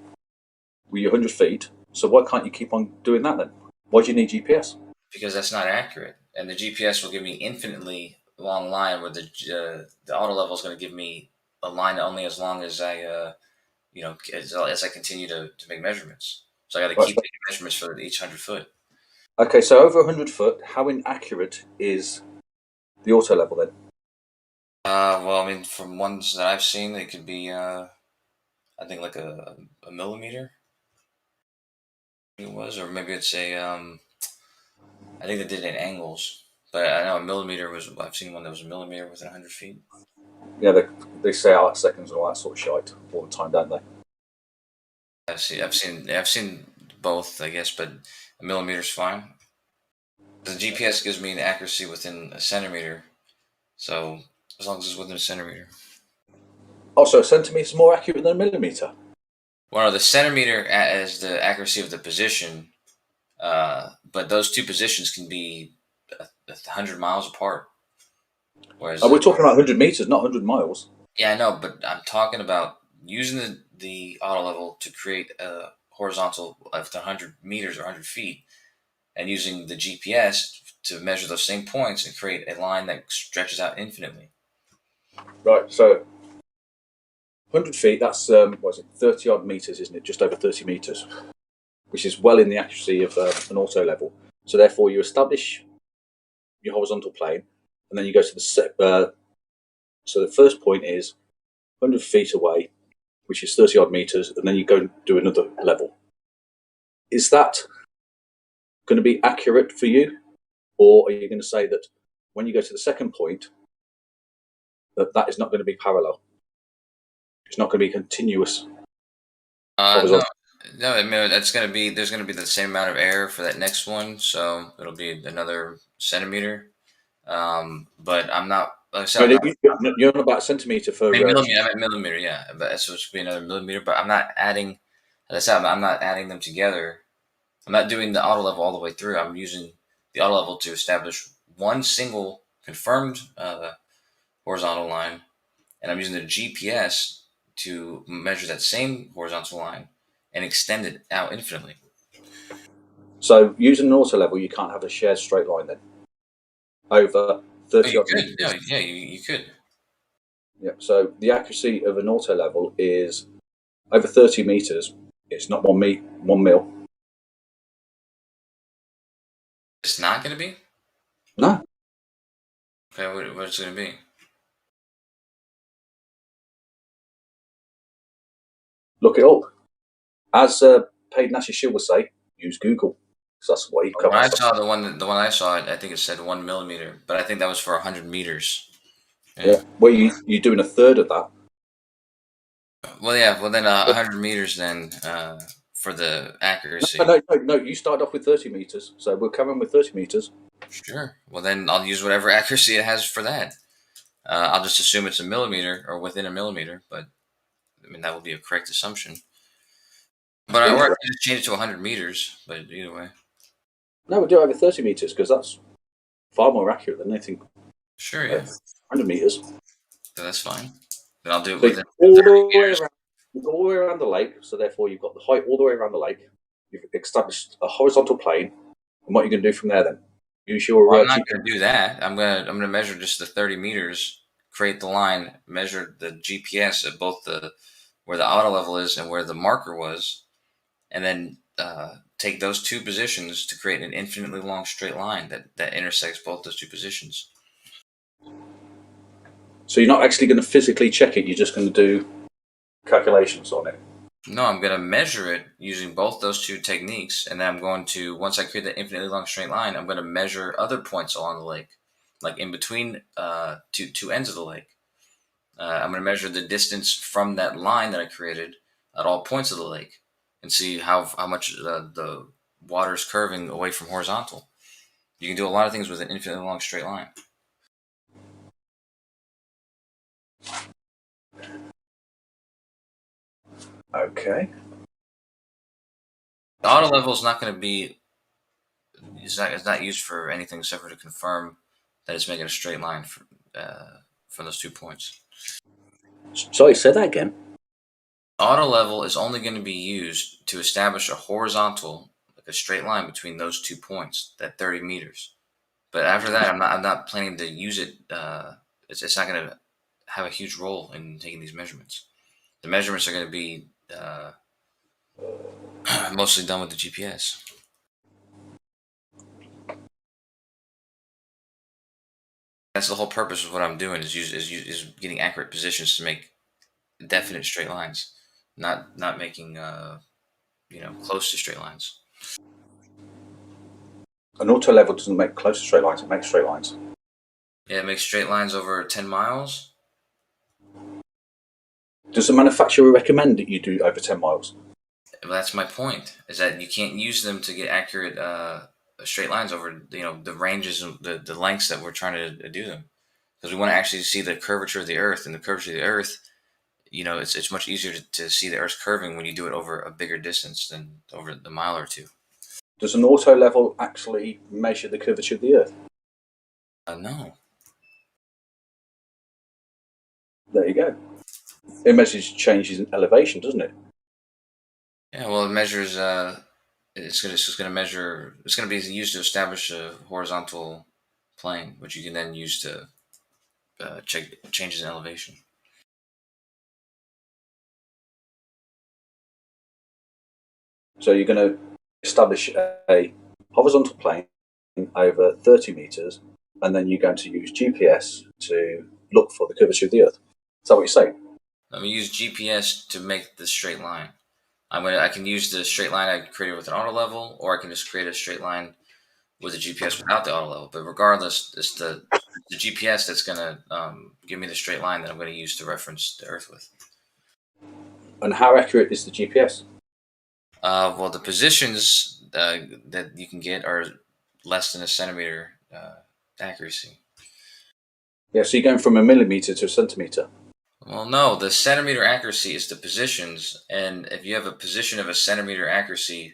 with your 100 feet. So why can't you keep on doing that then? Why do you need GPS? Because that's not accurate, and the GPS will give me infinitely long line, where the auto level is going to give me a line only as long as I as I continue to make measurements. So I got to keep making measurements for each 100 foot. Okay, so over 100 foot, how inaccurate is the auto level then? Well, I mean, from ones that I've seen, it could be, I think like a millimeter. It was, or maybe it's I think they did it in angles, but I know a millimeter was. I've seen one that was a millimeter within 100 feet. Yeah, they say arc seconds and all that sort of shite all the time, don't they? I've seen both, I guess, but a millimeter's fine. The GPS gives me an accuracy within a centimeter, so as long as it's within a centimeter. Also, a centimeter is more accurate than a millimeter. Well, no, the centimeter is the accuracy of the position, but those 2 positions can be 100 miles apart. Whereas we're talking about 100 meters, not 100 miles. Yeah, I know, but I'm talking about using the auto level to create a horizontal of 100 meters or 100 feet, and using the GPS to measure those same points and create a line that stretches out infinitely. Right, so 100 feet, that's, what is it, 30 odd meters, isn't it? Just over 30 meters, which is well in the accuracy of an auto level. So therefore, you establish your horizontal plane, and then you go to the so the first point is 100 feet away, which is 30 odd meters, and then you go and do another level. Is that going to be accurate for you, or are you going to say that when you go to the second point, that is not going to be parallel? It's not going to be continuous. No, I mean there's going to be the same amount of error for that next one, so it'll be another centimeter. But I'm not. Like I said, you're on about a centimeter for. I meant millimeter, yeah. But so it should be another millimeter. But I'm not adding. As I said, I'm not adding them together. I'm not doing the auto level all the way through. I'm using the auto level to establish one single confirmed horizontal line, and I'm using the GPS to measure that same horizontal line and extend it out infinitely. So using an auto level, you can't have a shared straight line then over 30 odd meters. Yeah, you could. Yeah. So the accuracy of an auto level is over 30 meters. It's not 1 mil. It's not going to be? No. Okay, what's it going to be? Look it up. As Paid Nashi Shield would say, use Google. Because that's what he covers. When I saw the one I saw, I think it said 1 millimeter, but I think that was for 100 meters. Yeah. Well, you're doing a third of that. Well, yeah. Well, then 100 meters then for the accuracy. No. You started off with 30 meters, so we're coming with 30 meters. Sure. Well, then I'll use whatever accuracy it has for that. I'll just assume it's a millimeter or within a millimeter, but I mean that would be a correct assumption. But I can just change it to 100 meters. But either way. No, we'll do over 30 meters because that's far more accurate than anything. Sure, yeah. 100 meters. So that's fine. Then I'll do it So within all 30 the way meters. around, all the way around the lake. So therefore, you've got the height all the way around the lake. You've established a horizontal plane. And what are you going to do from there then? Use your. Well, I'm not going to do that. I'm gonna measure just the 30 meters, create the line, measure the GPS at both where the auto level is and where the marker was, and then take those two positions to create an infinitely long straight line that intersects both those two positions. So you're not actually going to physically check it. You're just going to do calculations on it. No, I'm going to measure it using both those two techniques, and then I'm going to, once I create that infinitely long straight line, I'm going to measure other points along the lake, like in between two ends of the lake. I'm going to measure the distance from that line that I created at all points of the lake, and see how much the water is curving away from horizontal. You can do a lot of things with an infinitely long straight line. Okay. The auto level is not going to be. It's not used for anything except for to confirm that it's making a straight line from those 2 points. Sorry, say that again. Auto level is only going to be used to establish a horizontal, like a straight line between those 2 points, that 30 meters. But after that, I'm not planning to use it. It's not going to have a huge role in taking these measurements. The measurements are going to be mostly done with the GPS. That's the whole purpose of what I'm doing is getting accurate positions to make definite straight lines, not making close to straight lines. An auto level doesn't make close to straight lines; it makes straight lines. Yeah, it makes straight lines over 10 miles. Does the manufacturer recommend that you do over 10 miles? Well, that's my point. Is that you can't use them to get accurate straight lines over the ranges and the lengths that we're trying to do them, because we want to actually see the curvature of the Earth, and the curvature of the Earth. It's much easier to see the Earth's curving when you do it over a bigger distance than over the mile or two. Does an auto level actually measure the curvature of the Earth? No. There you go. It measures changes in elevation, doesn't it? Yeah, well, it measures. It's just going to measure. It's going to be used to establish a horizontal plane, which you can then use to check changes in elevation. So you're going to establish a horizontal plane over 30 meters, and then you're going to use GPS to look for the curvature of the Earth. Is that what you're saying? I'm going to use GPS to make the straight line. I can use the straight line I created with an auto level, or I can just create a straight line with a GPS without the auto level. But regardless, it's the GPS that's going to give me the straight line that I'm going to use to reference the Earth with. And how accurate is the GPS? Well, the positions that you can get are less than a centimeter accuracy. Yeah, so you're going from a millimeter to a centimeter. Well, no, the centimeter accuracy is the positions, and if you have a position of a centimeter accuracy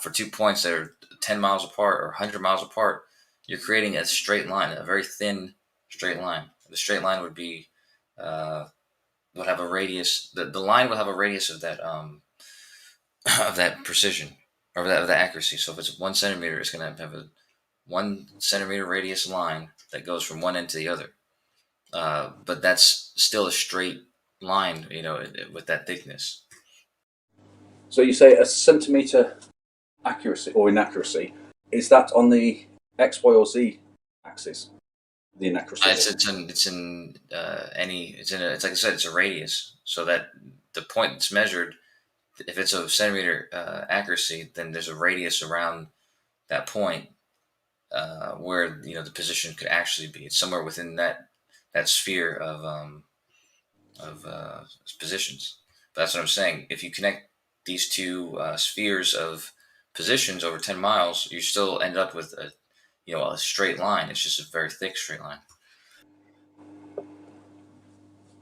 for 2 points that are 10 miles apart or 100 miles apart, you're creating a straight line, a very thin straight line. The straight line would be would have a radius. The line would have a radius of that of that precision or of that accuracy. So if it's 1 centimeter, it's going to have a 1 centimeter radius line that goes from one end to the other. But that's still a straight line, with that thickness. So you say a centimeter accuracy or inaccuracy. Is that on the X, Y, or Z axis? The inaccuracy. It's like I said, it's a radius. So that the point that's measured, if it's a centimeter accuracy, then there's a radius around that point where the position could actually be. It's somewhere within that sphere of positions. But that's what I'm saying. If you connect these two spheres of positions over 10 miles, you still end up with a straight line. It's just a very thick straight line.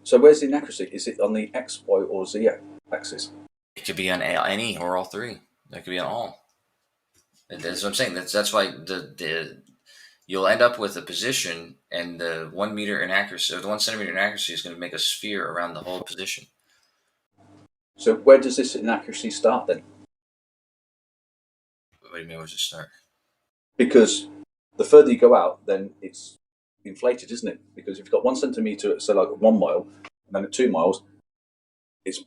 So where's the inaccuracy? Is it on the X, Y, or Z axis? It could be on any or all three. That could be on all. That's what I'm saying. That's why you'll end up with a position, and the 1 meter inaccuracy, or the 1 centimeter inaccuracy, is going to make a sphere around the whole position. So where does this inaccuracy start then? What do you mean, where does it start? Because the further you go out, then it's inflated, isn't it? Because if you've got 1 centimeter, so like 1 mile, and then at 2 miles, it's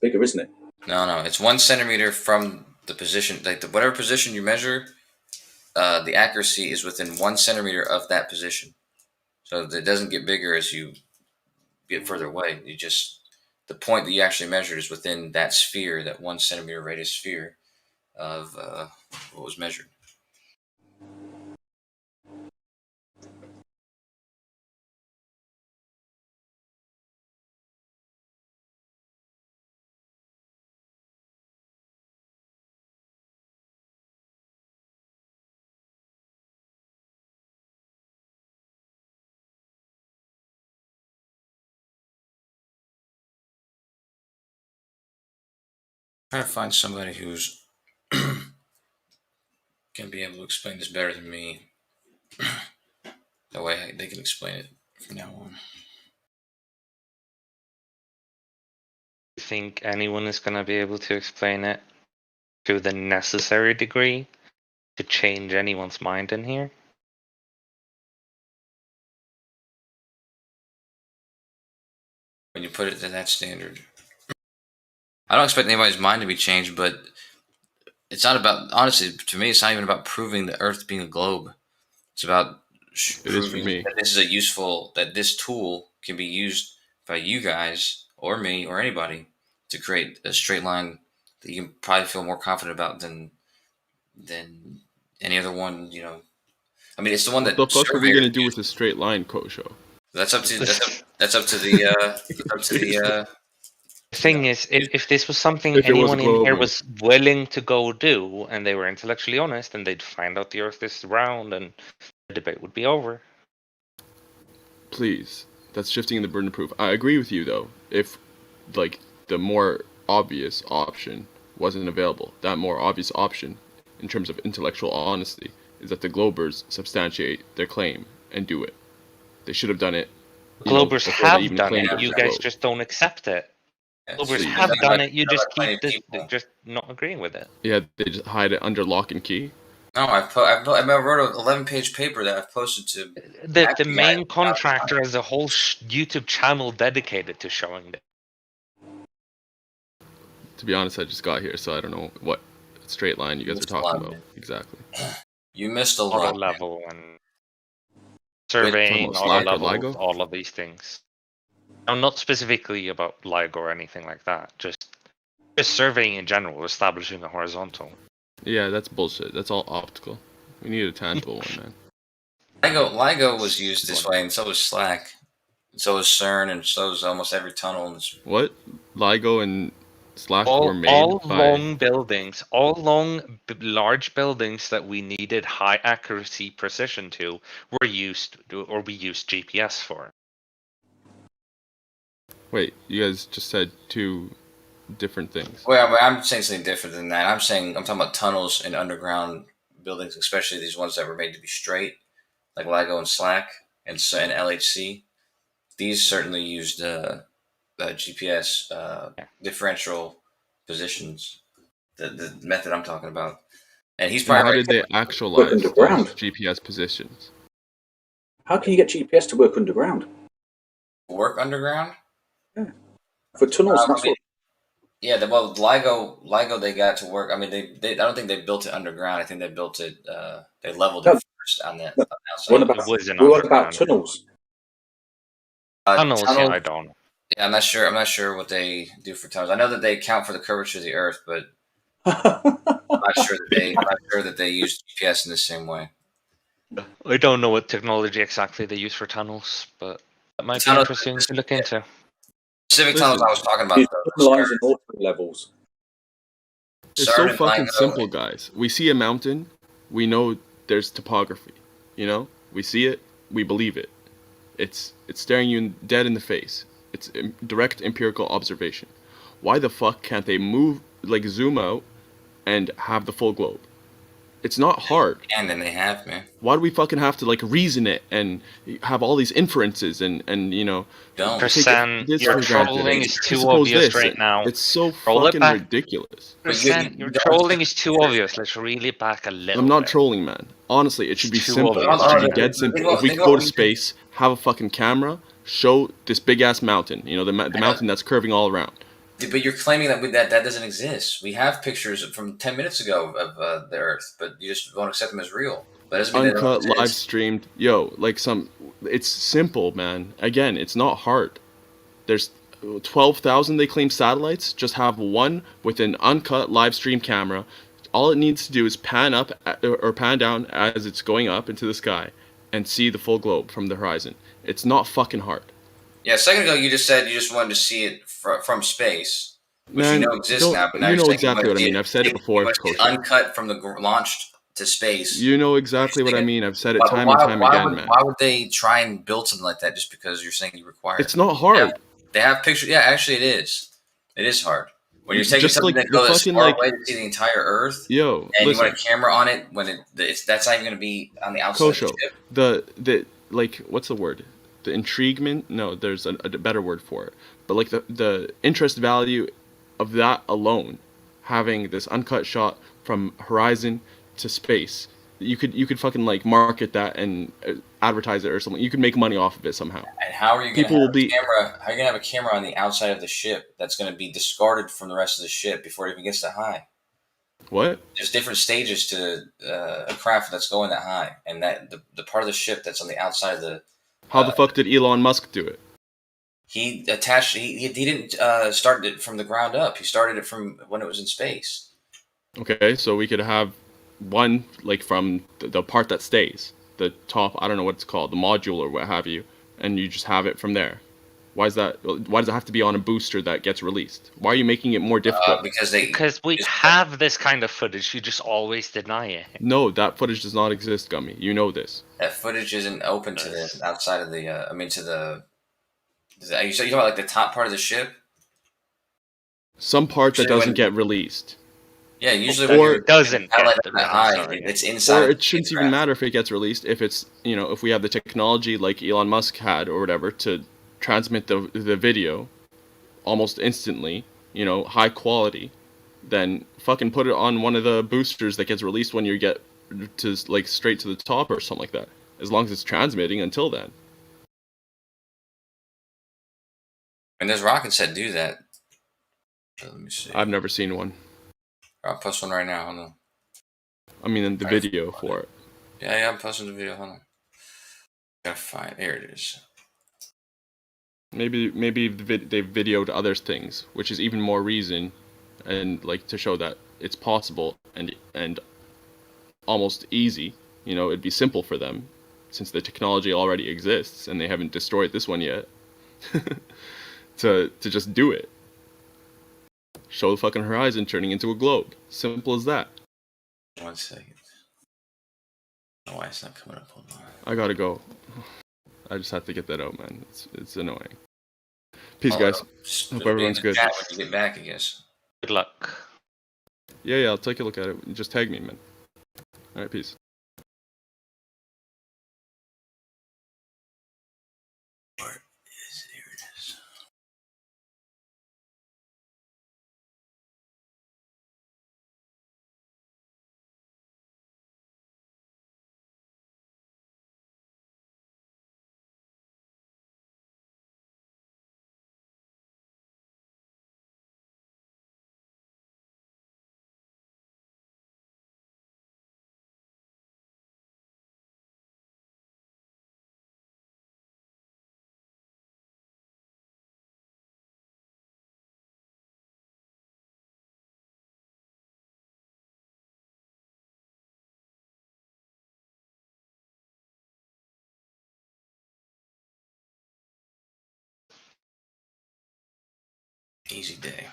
bigger, isn't it? No, it's 1 centimeter from the position, like whatever position you measure, the accuracy is within 1 centimeter of that position. So it doesn't get bigger as you get further away. The point that you actually measured is within that sphere, that 1 centimeter radius sphere of what was measured. Try to find somebody who's can be able to explain this better than me. That way they can explain it from now on. You think anyone is going to be able to explain it to the necessary degree to change anyone's mind in here? When you put it to that standard, I don't expect anybody's mind to be changed, but it's not about, honestly, to me, it's not even about proving the Earth being a globe. It's about proving that this is that this tool can be used by you guys or me or anybody to create a straight line that you can probably feel more confident about than any other one. I mean, it's the one that. What the fuck are we gonna do with a straight line, Kosho? That's up to the. The thing is, if this was something anyone in here was willing to go do, and they were intellectually honest, and they'd find out the Earth is round, and the debate would be over. Please, that's shifting the burden of proof. I agree with you, though. If, like, the more obvious option wasn't available, that more obvious option, in terms of intellectual honesty, is that the Globers substantiate their claim and do it. They should have done it. Globers have done it. You guys just don't accept it. Globers have done it. You just keep just not agreeing with it. Yeah, they just hide it under lock and key. No, I wrote an 11-page paper that I've posted to. The main contractor has a whole YouTube channel dedicated to showing it. To be honest, I just got here, so I don't know what straight line you guys are talking about exactly. You missed a lot. Level and surveying, all of these things. No, not specifically about LIGO or anything like that. Just surveying in general, establishing a horizontal. Yeah, that's bullshit. That's all optical. We need a tangible one, man. LIGO was used this way, and so was SLAC. And so was CERN, and so was almost every tunnel. What? LIGO and SLAC were made all by... long buildings, large buildings that we needed high accuracy precision to, we used GPS for. Wait, you guys just said two different things. Well, I'm saying something different than that. I'm talking about tunnels and underground buildings, especially these ones that were made to be straight, like LIGO and SLAC and LHC. These certainly used GPS differential positions, the method I'm talking about. And he's probably how did they actualize those GPS positions? How can you get GPS to work underground? Work underground? Yeah. For tunnels, LIGO they got to work. I mean, they I don't think they built it underground. I think they built it. They leveled it first on the outside. What about tunnels? Tunnels, yeah, I don't. Yeah, I'm not sure what they do for tunnels. I know that they account for the curvature of the Earth, but I'm not sure that they use GPS in the same way. I don't know what technology exactly they use for tunnels, but that might be interesting to look into. Specific tunnels I was talking about. Lines and auto levels. It's so fucking simple, guys. We see a mountain, we know there's topography. We see it, we believe it. It's staring you dead in the face. It's direct empirical observation. why the fuck can't they move, like zoom out and have the full globe? It's not hard. And then they have, man. Why do we fucking have to like reason it and have all these inferences and you know Don't. take Percent, this your for granted trolling and is too presuppose obvious this? right now. It's so Roll it fucking back. ridiculous. Percent, your trolling is too obvious. Let's reel it back a little. I'm not bit. trolling, man. Honestly, it should be It's too simple. obvious. It should be dead simple. If we could go to space, have a fucking camera, show this big ass mountain, you know, the mountain that's curving all around. But you're claiming that that doesn't exist. We have pictures from 10 minutes ago of the Earth, but you just won't accept them as real. That doesn't mean they Uncut, don't live exist. streamed, yo, like it's simple, man. Again, it's not hard. There's 12,000 they claim satellites. Just have one with an uncut live stream camera. All it needs to do is pan up or pan down as it's going up into the sky and see the full globe from the horizon. It's not fucking hard. Yeah, a second ago you just said you just wanted to see it from space, which Man, you know exists now. But now you you're know saying exactly what I mean. I've said it before. You want to see it uncut from the launched to space. You know exactly what I mean. I've said it Why- time why- and time why again, would, man. Why would they try and build something like that just because you're saying you require it? It's not hard. They have pictures. Yeah, actually, it is. It is hard. When you're taking Just something like that the goes fucking, far like- away to see the entire Earth, Yo, and listen. you want a camera on it when that's not even going to be on the outside Kosho, of the ship. the like, what's the word? The intriguement? No, there's a better word for it. But like the interest value of that alone, having this uncut shot from horizon to space, you could fucking like market that and advertise it or something. You could make money off of it somehow. And how are you going to People have will be. a camera? How are you going to have a camera on the outside of the ship that's going to be discarded from the rest of the ship before it even gets that high? What? There's different stages to a craft that's going that high, and that the part of the ship that's on the outside of the. How the fuck did Elon Musk do it? He attached. He didn't start it from the ground up. He started it from when it was in space. Okay, so we could have one like from the part that stays, the top. I don't know what it's called, the module or what have you, and you just have it from there. Why is that? Why does it have to be on a booster that gets released? Why are you making it more difficult? Because we have this kind of footage. You just always deny it. No, that footage does not exist, Gummy. You know this. That footage isn't open to the outside of the. I mean, to the. Are you talking about like the top part of the ship? Some part that Usually doesn't when- get released. Yeah, usually Or when it doesn't that get high, it's inside. Or of it shouldn't even matter if it gets released. If it's, you know, if we have the technology like Elon Musk had or whatever to transmit the video almost instantly, you know, high quality, then fucking put it on one of the boosters that gets released when you get to like straight to the top or something like that. As long as it's transmitting until then. And there's rockets that do that. So let me see. I've never seen one. I'll post one right now. Hold on. I mean, the video for it. Yeah, I'm posting the video. Hold on. Gotta find. There it is. Maybe they've videoed other things, which is even more reason, and like to show that it's possible and almost easy. You know, it'd be simple for them, since the technology already exists and they haven't destroyed this one yet. to just do it. Show the fucking horizon turning into a globe. Simple as that. 1 second. I don't know why it's not coming up. Hold on. I gotta go. I just have to get that out, man. It's annoying. Peace, guys. Hope everyone's good. When you get back, I guess. Good luck. Yeah, I'll take a look at it. Just tag me, man. Alright, peace. Easy day.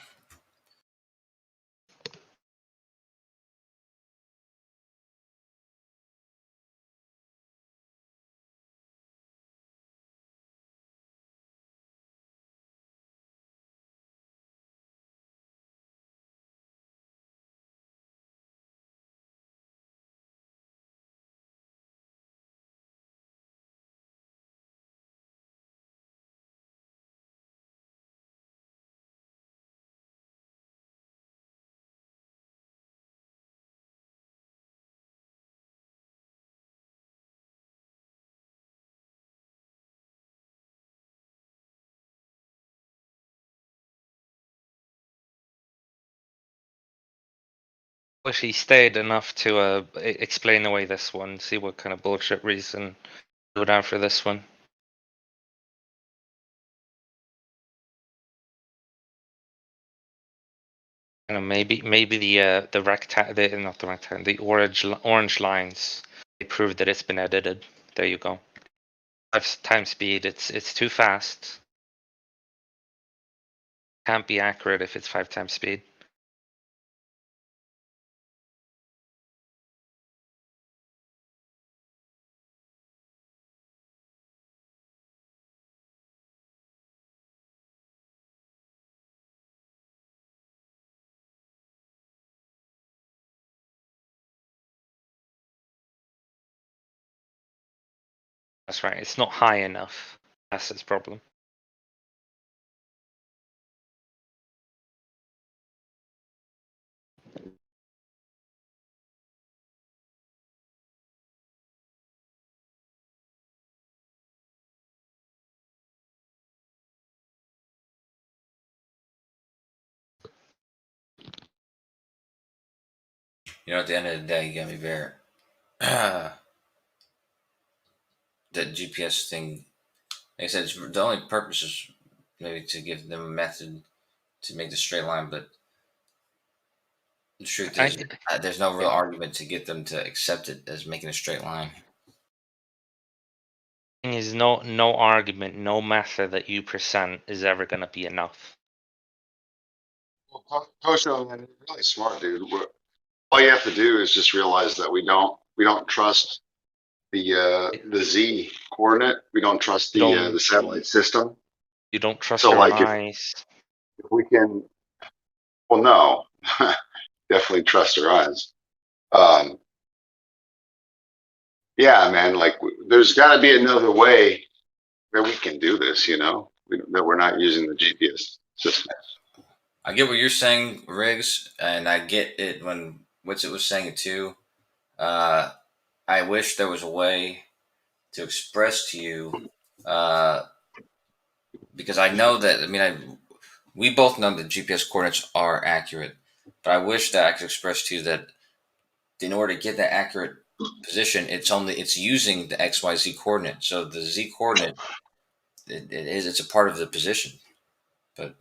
Wish he stayed enough to explain away this one. See what kind of bullshit reason he would have for this one. You know, maybe the not the rectangle, the orange lines. They prove that it's been edited. There you go. 5 times speed. It's too fast. Can't be accurate if it's 5 times speed. That's right. It's not high enough. That's its problem. You know, at the end of the day, Gummy Bear, that GPS thing, like I said, the only purpose is maybe to give them a method to make the straight line, but the truth is, there's no real argument to get them to accept it as making a straight line. Thing is, no argument, no method that you present is ever going to be enough. Well, Kosho, man, you're really smart, dude. All you have to do is just realize that we don't trust the Z coordinate. We don't trust the satellite system. You don't trust So, your like, eyes. if we can, well, no, definitely trust our eyes. Yeah, man, like there's got to be another way that we can do this, you know, that we're not using the GPS system. I get what you're saying, Riggs, and I get it when Witsit was saying it too. I wish there was a way to express to you, because I know that, I mean, we both know that GPS coordinates are accurate, but I wish that I could express to you that in order to get that accurate position, it's using the XYZ coordinate. So the Z coordinate, it's a part of the position, but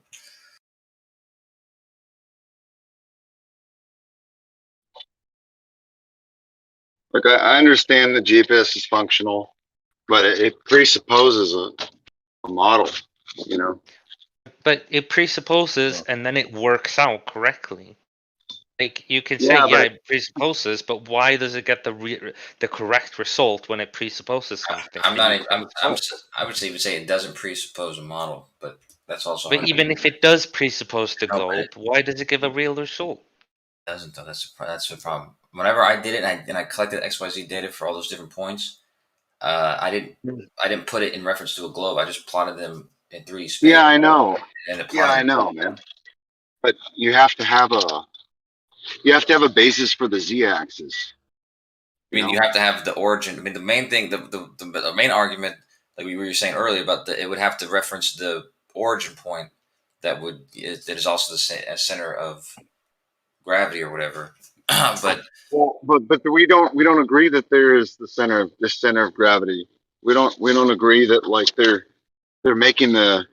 Look, I understand that GPS is functional, but it presupposes a model, you know. But it presupposes and then it works out correctly. Like you can say, Yeah, yeah, but it presupposes, but why does it get the correct result when it presupposes something? I'm So you not. get a result. I would even say it doesn't presuppose a model, but that's also But hard to do. even if it does presuppose the No, but globe, why does it give a real result? It doesn't though. That's the problem. Whenever I did it and I collected XYZ data for all those different points, I didn't put it in reference to a globe. I just plotted them in 3D space. yeah, I know. And it Yeah, plotted. I know, man. But you have to have a basis for the Z-axis. I mean, you have to have the origin. I mean, the main thing, the main argument, like we were saying earlier, about it would have to reference the origin point that is also the center of gravity or whatever. But we don't agree that there is the center of gravity. We don't agree that like they're making the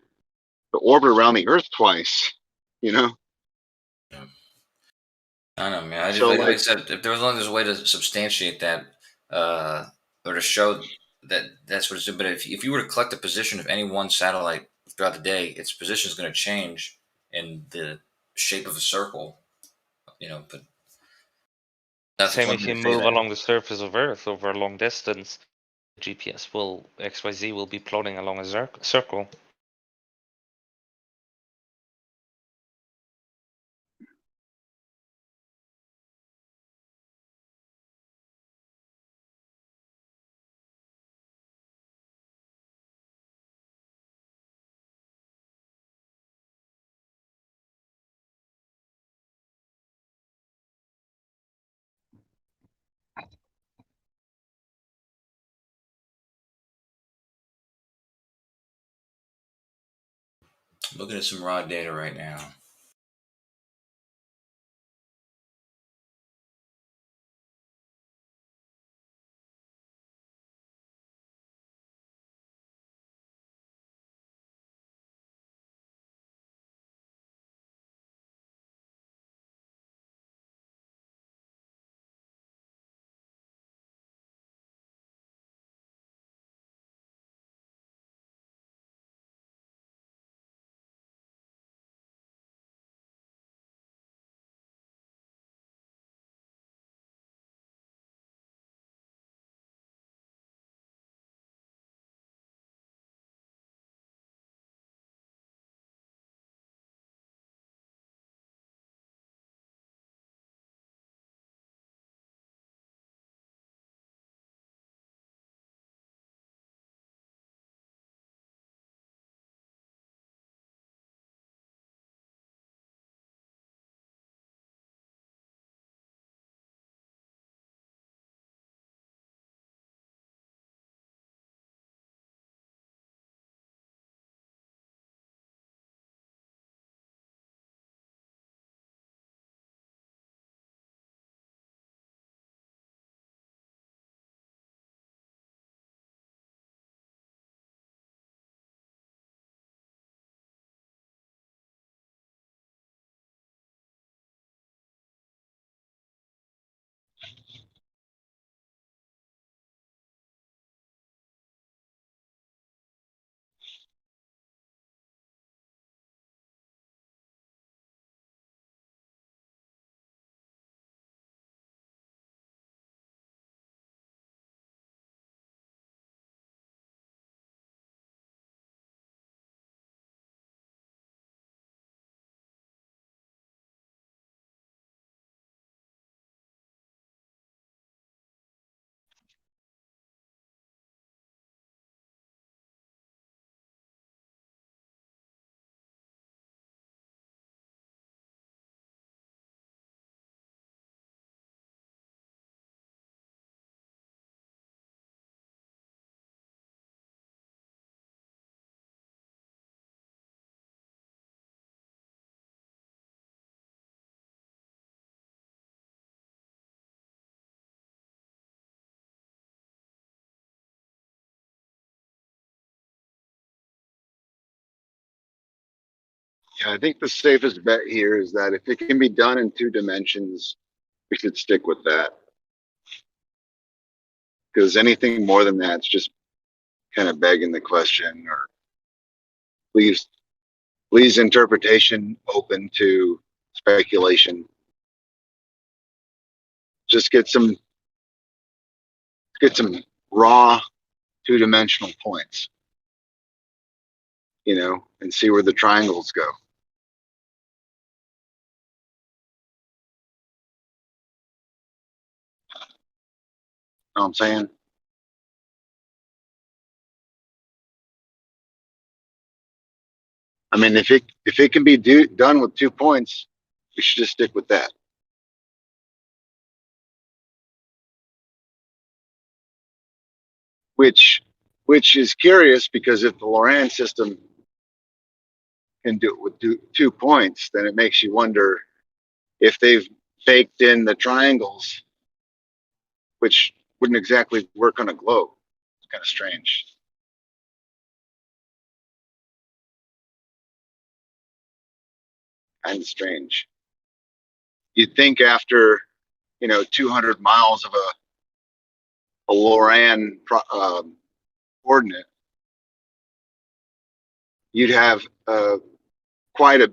orbit around the Earth twice. You know. I don't know, man. I just, So, like I like, said, if there was only a way to substantiate that, or to show that that's what it's doing. But if you were to collect the position of any one satellite throughout the day, its position is going to change in the shape of a circle. You know, but that's the Same point if where you you say move that. along the surface of Earth over a long distance, GPS XYZ will be plotting along a circle. I'm looking at some raw data right now. Yeah, I think the safest bet here is that if it can be done in 2 dimensions, we should stick with that. Because anything more than that's just kind of begging the question or leaves interpretation open to speculation. Just get some raw 2 dimensional points, and see where the triangles go. Know what I'm saying? I mean, if it can be done with 2 points, we should just stick with that. Which is curious because if the Loran system can do it with 2 points, then it makes you wonder if they've baked in the triangles, which wouldn't exactly work on a globe. It's kind of strange. Kind of strange. You'd think after 200 miles of a Loran coordinate, you'd have quite a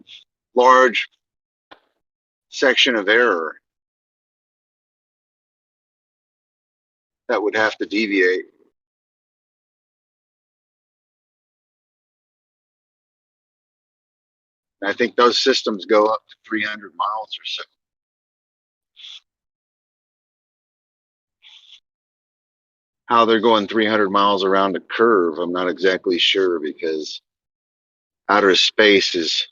large section of error that would have to deviate. And I think those systems go up to 300 miles or so. How they're going 300 miles around a curve, I'm not exactly sure, because outer space is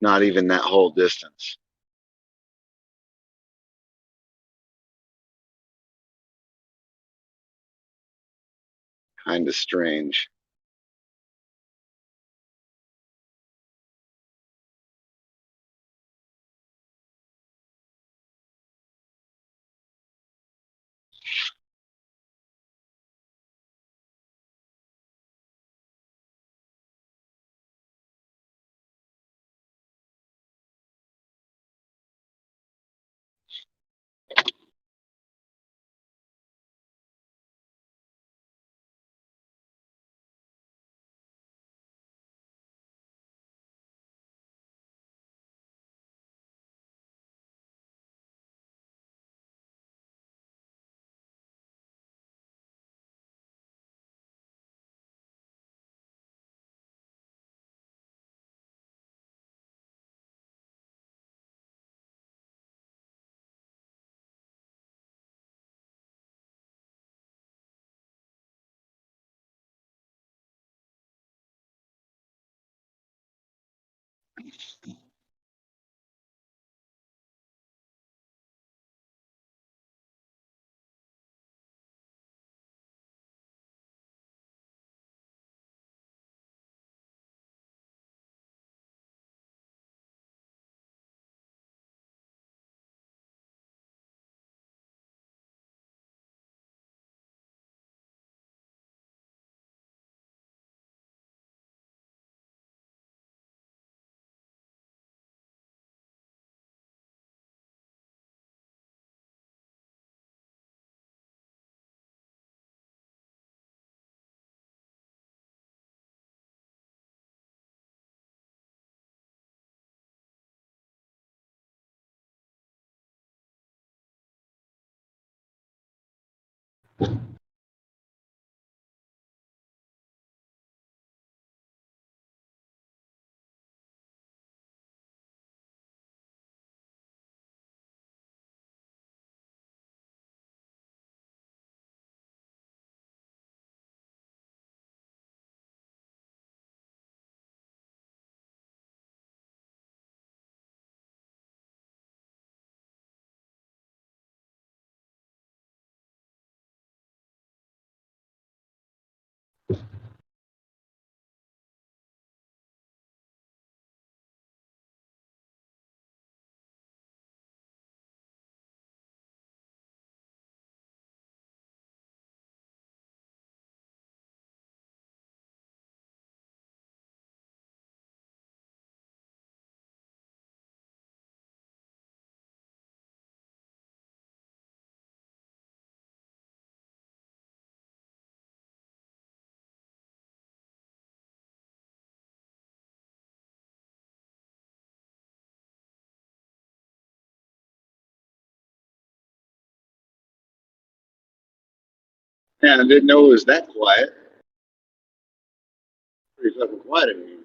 not even that whole distance. Kind of strange. Man, I didn't know it was that quiet. Pretty fucking quiet in here.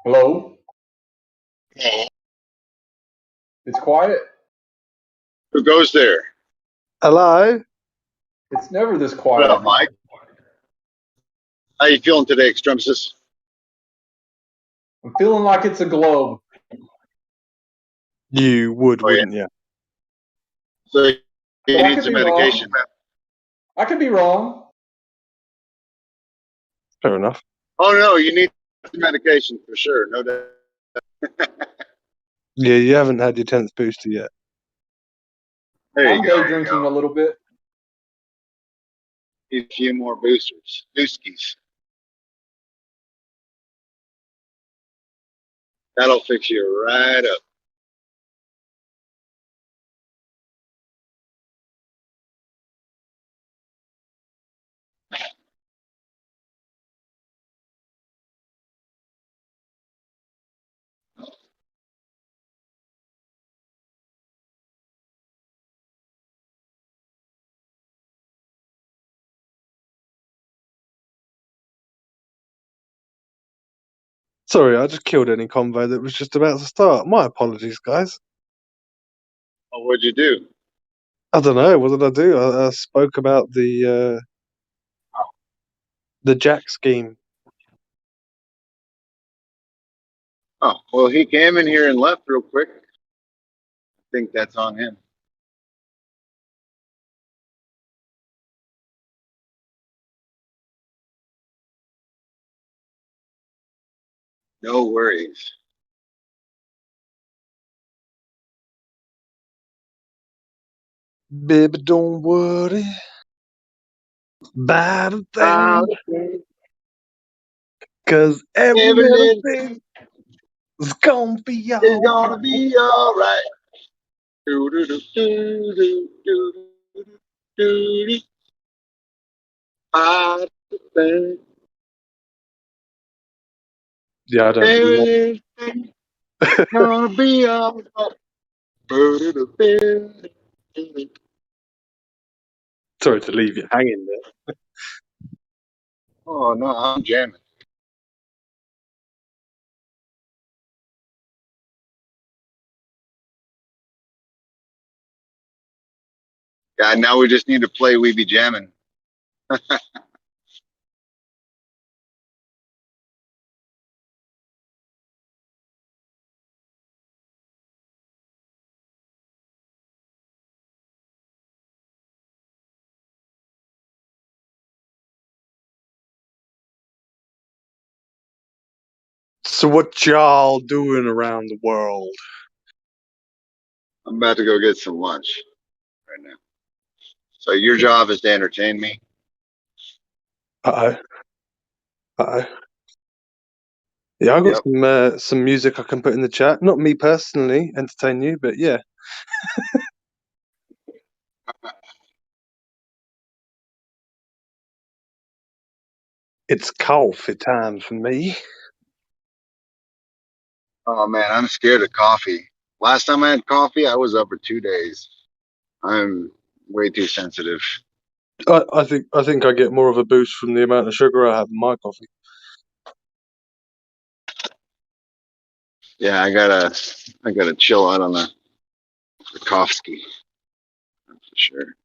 Hello? It's quiet? Who goes there? Hello? It's never this What quiet. up, Mike? How you feeling today, Extremistus? I'm feeling like it's a globe. You would, Oh, yeah. wouldn't you? So you But I need could some be medication, wrong. I could be wrong. Fair enough. Oh, no, you need some medication for sure. No doubt. Yeah, you haven't had your 10th booster yet. There I'm you go. day drinking a little bit. Need a few more boosters. Booskies. That'll fix you right up. Sorry, I just killed any convo that was just about to start. My apologies, guys. Oh, what'd you do? I don't know. What did I do? I spoke about the Jack scheme. Oh, well, he came in here and left real quick. I think that's on him. No worries. Baby, don't worry about a thing. Cause every little thing is gonna be alright. It's gonna be alright. Do do do do do do do do. I think Yeah, I don't. everything's gonna be alright. Do do do do do. Sorry to leave you hanging there. Oh no, I'm jamming. Yeah, now we just need to play We Be Jamming. So what y'all doing around the world? I'm about to go get some lunch right now. So your job is to entertain me. Uh oh. Yeah, I got Yep. some music I can put in the chat. Not me personally, entertain you, but yeah. It's coffee time for me. Oh man, I'm scared of coffee. Last time I had coffee, I was up for 2 days. I'm way too sensitive. I think I get more of a boost from the amount of sugar I have in my coffee. Yeah, I gotta chill out on the coffee. That's for sure.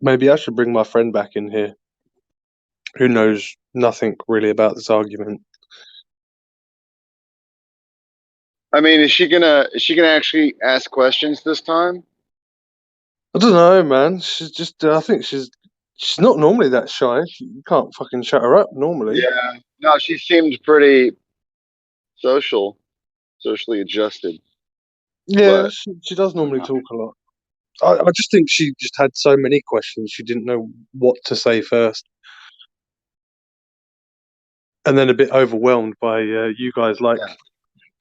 Maybe I should bring my friend back in here, who knows nothing really about this argument. I mean, is she gonna actually ask questions this time? I don't know, man. She's just, I think she's not normally that shy. You can't fucking shut her up normally. Yeah. No, she seemed pretty socially adjusted. Yeah, But she does normally talk a lot. I just think she just had so many questions she didn't know what to say first, and then a bit overwhelmed by you guys like yeah.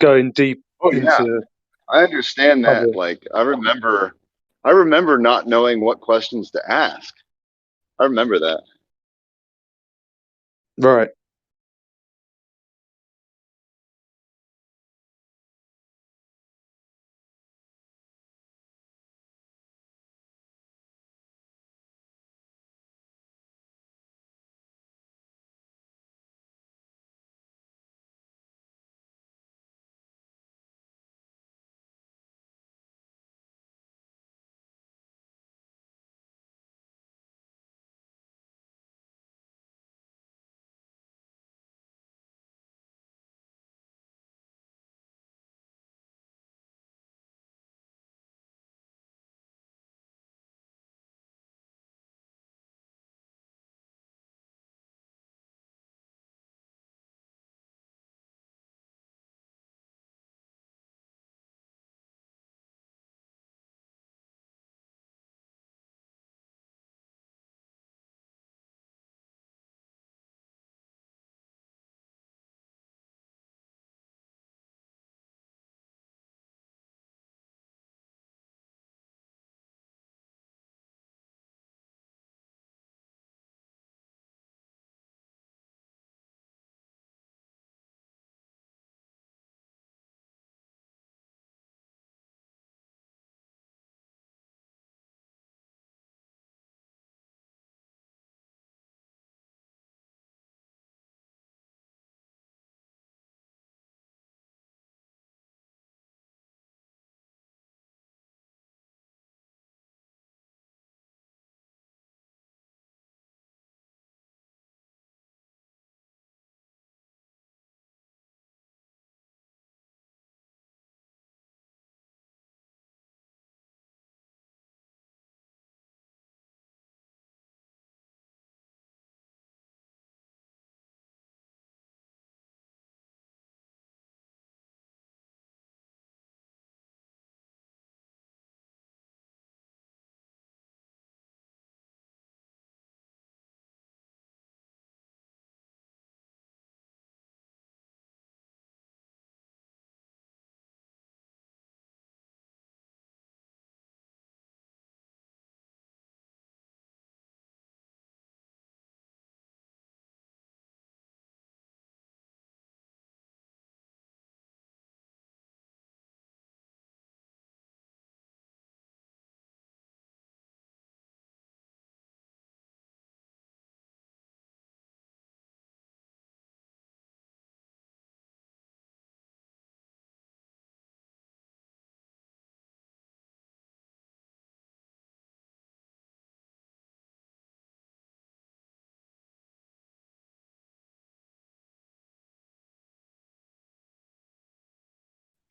going deep Oh yeah. into I understand other. that. Like I remember not knowing what questions to ask. I remember that. Right.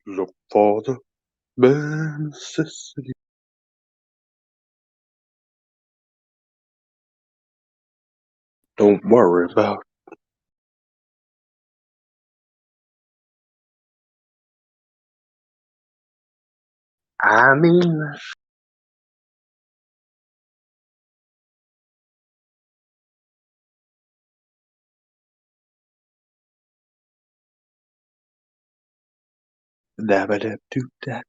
Look for the bare necessity. Don't worry about. I mean, dabba-dab-doo-dah.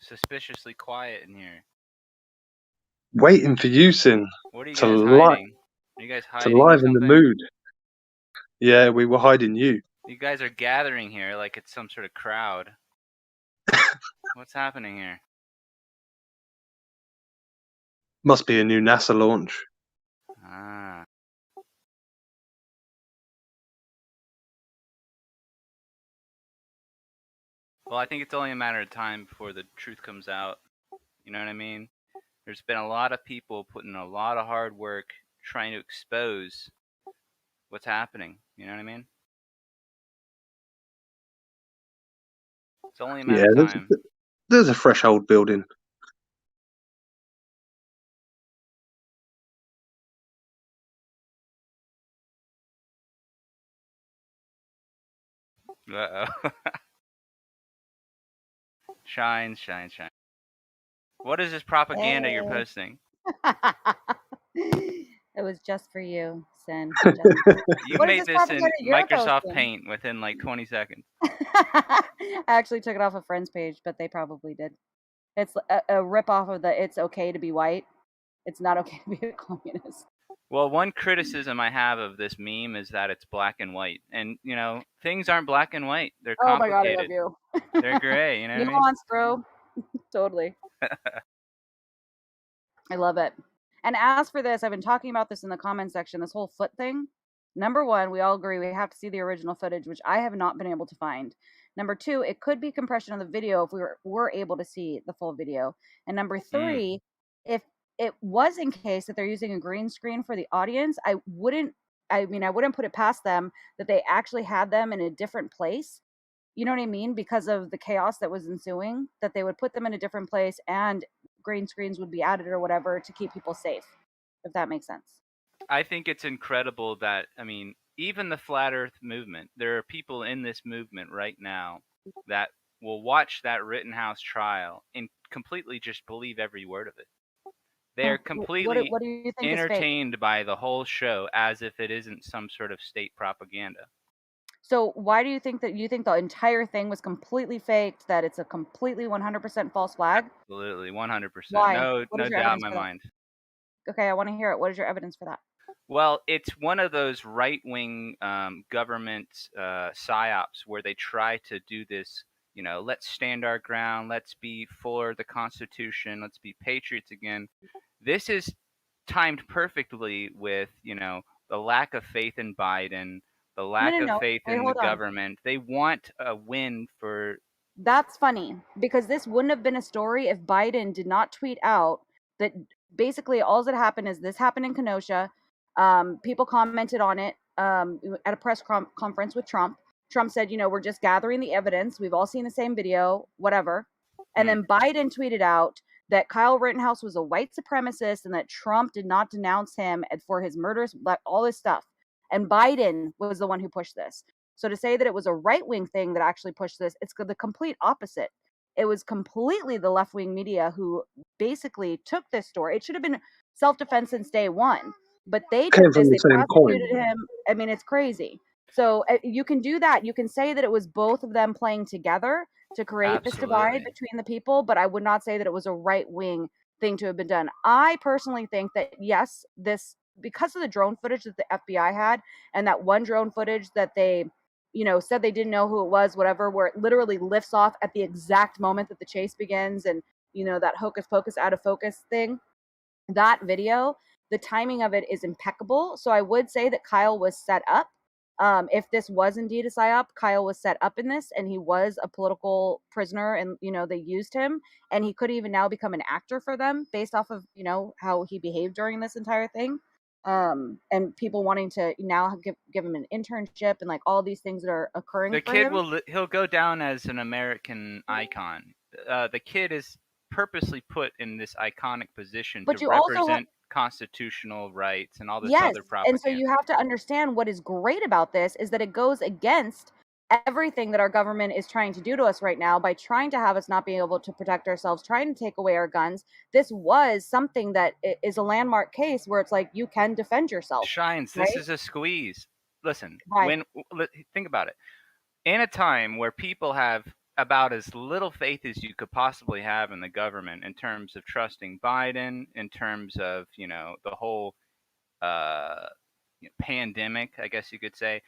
Suspiciously quiet in here. Waiting for you, Sin, What are you to guys hiding? Are you guys to hiding or liven the something? mood. Yeah, we were hiding you. You guys are gathering here like it's some sort of crowd. What's happening here? Must be a new NASA launch. Ah. Well, I think it's only a matter of time before the truth comes out. You know what I mean? There's been a lot of people putting a lot of hard work trying to expose what's happening. You know what I mean? It's only a matter Yeah, of time. there's a fresh old building. Uh-oh. Shine, shine, shine. What is this propaganda you're posting? It was just for you, Sin. You What is made this this propaganda in you're Microsoft posting? Paint within like 20 seconds. I actually took it off a friend's page, but they probably did. It's a rip off of the "It's okay to be white. It's not okay to be a communist." Well, one criticism I have of this meme is that it's black and white. And, you know, things aren't black and white. They're Oh my god, I love complicated. you. They're gray, you know what I mean? Nuance, bro. Totally. I love it. And as for this, I've been talking about this in the comment section, this whole foot thing. Number one, we all agree we have to see the original footage, which I have not been able to find. Number two, it could be compression of the video if we were able to see the full video. And number three, if it was in case that they're using a green screen for the audience, I wouldn't put it past them that they actually had them in a different place. You know what I mean? Because of the chaos that was ensuing, that they would put them in a different place and green screens would be added or whatever to keep people safe, if that makes sense. I think it's incredible that, I mean, even the flat earth movement, there are people in this movement right now that will watch that Rittenhouse trial and completely just believe every word of it. They are completely What do you think is fake? entertained by the whole show as if it isn't some sort of state propaganda. So why do you think that the entire thing was completely faked, that it's a completely 100% false flag? Absolutely, 100%. Why? No What is your doubt in evidence my for that? mind. Okay, I want to hear it. What is your evidence for that? Well, it's one of those right-wing government psyops where they try to do this, you know, let's stand our ground, let's be for the Constitution, let's be patriots again. This is timed perfectly with, you know, the lack of faith in Biden, the lack of faith Wait, in the hold on. government. They want a win for... That's funny because this wouldn't have been a story if Biden did not tweet out that basically all that happened is this happened in Kenosha. People commented on it at a press conference with Trump. Trump said, you know, we're just gathering the evidence. We've all seen the same video, whatever. And then Biden tweeted out that Kyle Rittenhouse was a white supremacist and that Trump did not denounce him for his murders, like all this stuff. And Biden was the one who pushed this. So to say that it was a right-wing thing that actually pushed this, it's the complete opposite. It was completely the left-wing media who basically took this story. It should have been self-defense since day one, but they took this, they prosecuted him. I mean, it's crazy. So you can do that. You can say that it was both of them playing together to create this divide between the people, but I would not say that it was a right-wing thing to have been done. I personally think that, yes, this, because of the drone footage that the FBI had and that one drone footage that they, you know, said they didn't know who it was, whatever, where it literally lifts off at the exact moment that the chase begins and, you know, that hocus pocus out of focus thing, that video, the timing of it is impeccable. So I would say that Kyle was set up. If this was indeed a psyop, Kyle was set up in this, and he was a political prisoner, and they used him, and he could even now become an actor for them based off of how he behaved during this entire thing. And people wanting to now give him an internship and like all these things that are occurring The for kid him. he'll go down as an American icon. The kid is purposely put in this iconic position But to you also represent constitutional rights and all this Yes, other and so propaganda. you have to understand what is great about this is that it goes against everything that our government is trying to do to us right now by trying to have us not be able to protect ourselves, trying to take away our guns. This was something that is a landmark case where it's like you can defend yourself, Shines, right? this is a squeeze. Listen, Why? think about it. In a time where people have about as little faith as you could possibly have in the government in terms of trusting Biden, in terms of the whole pandemic, I guess you could say,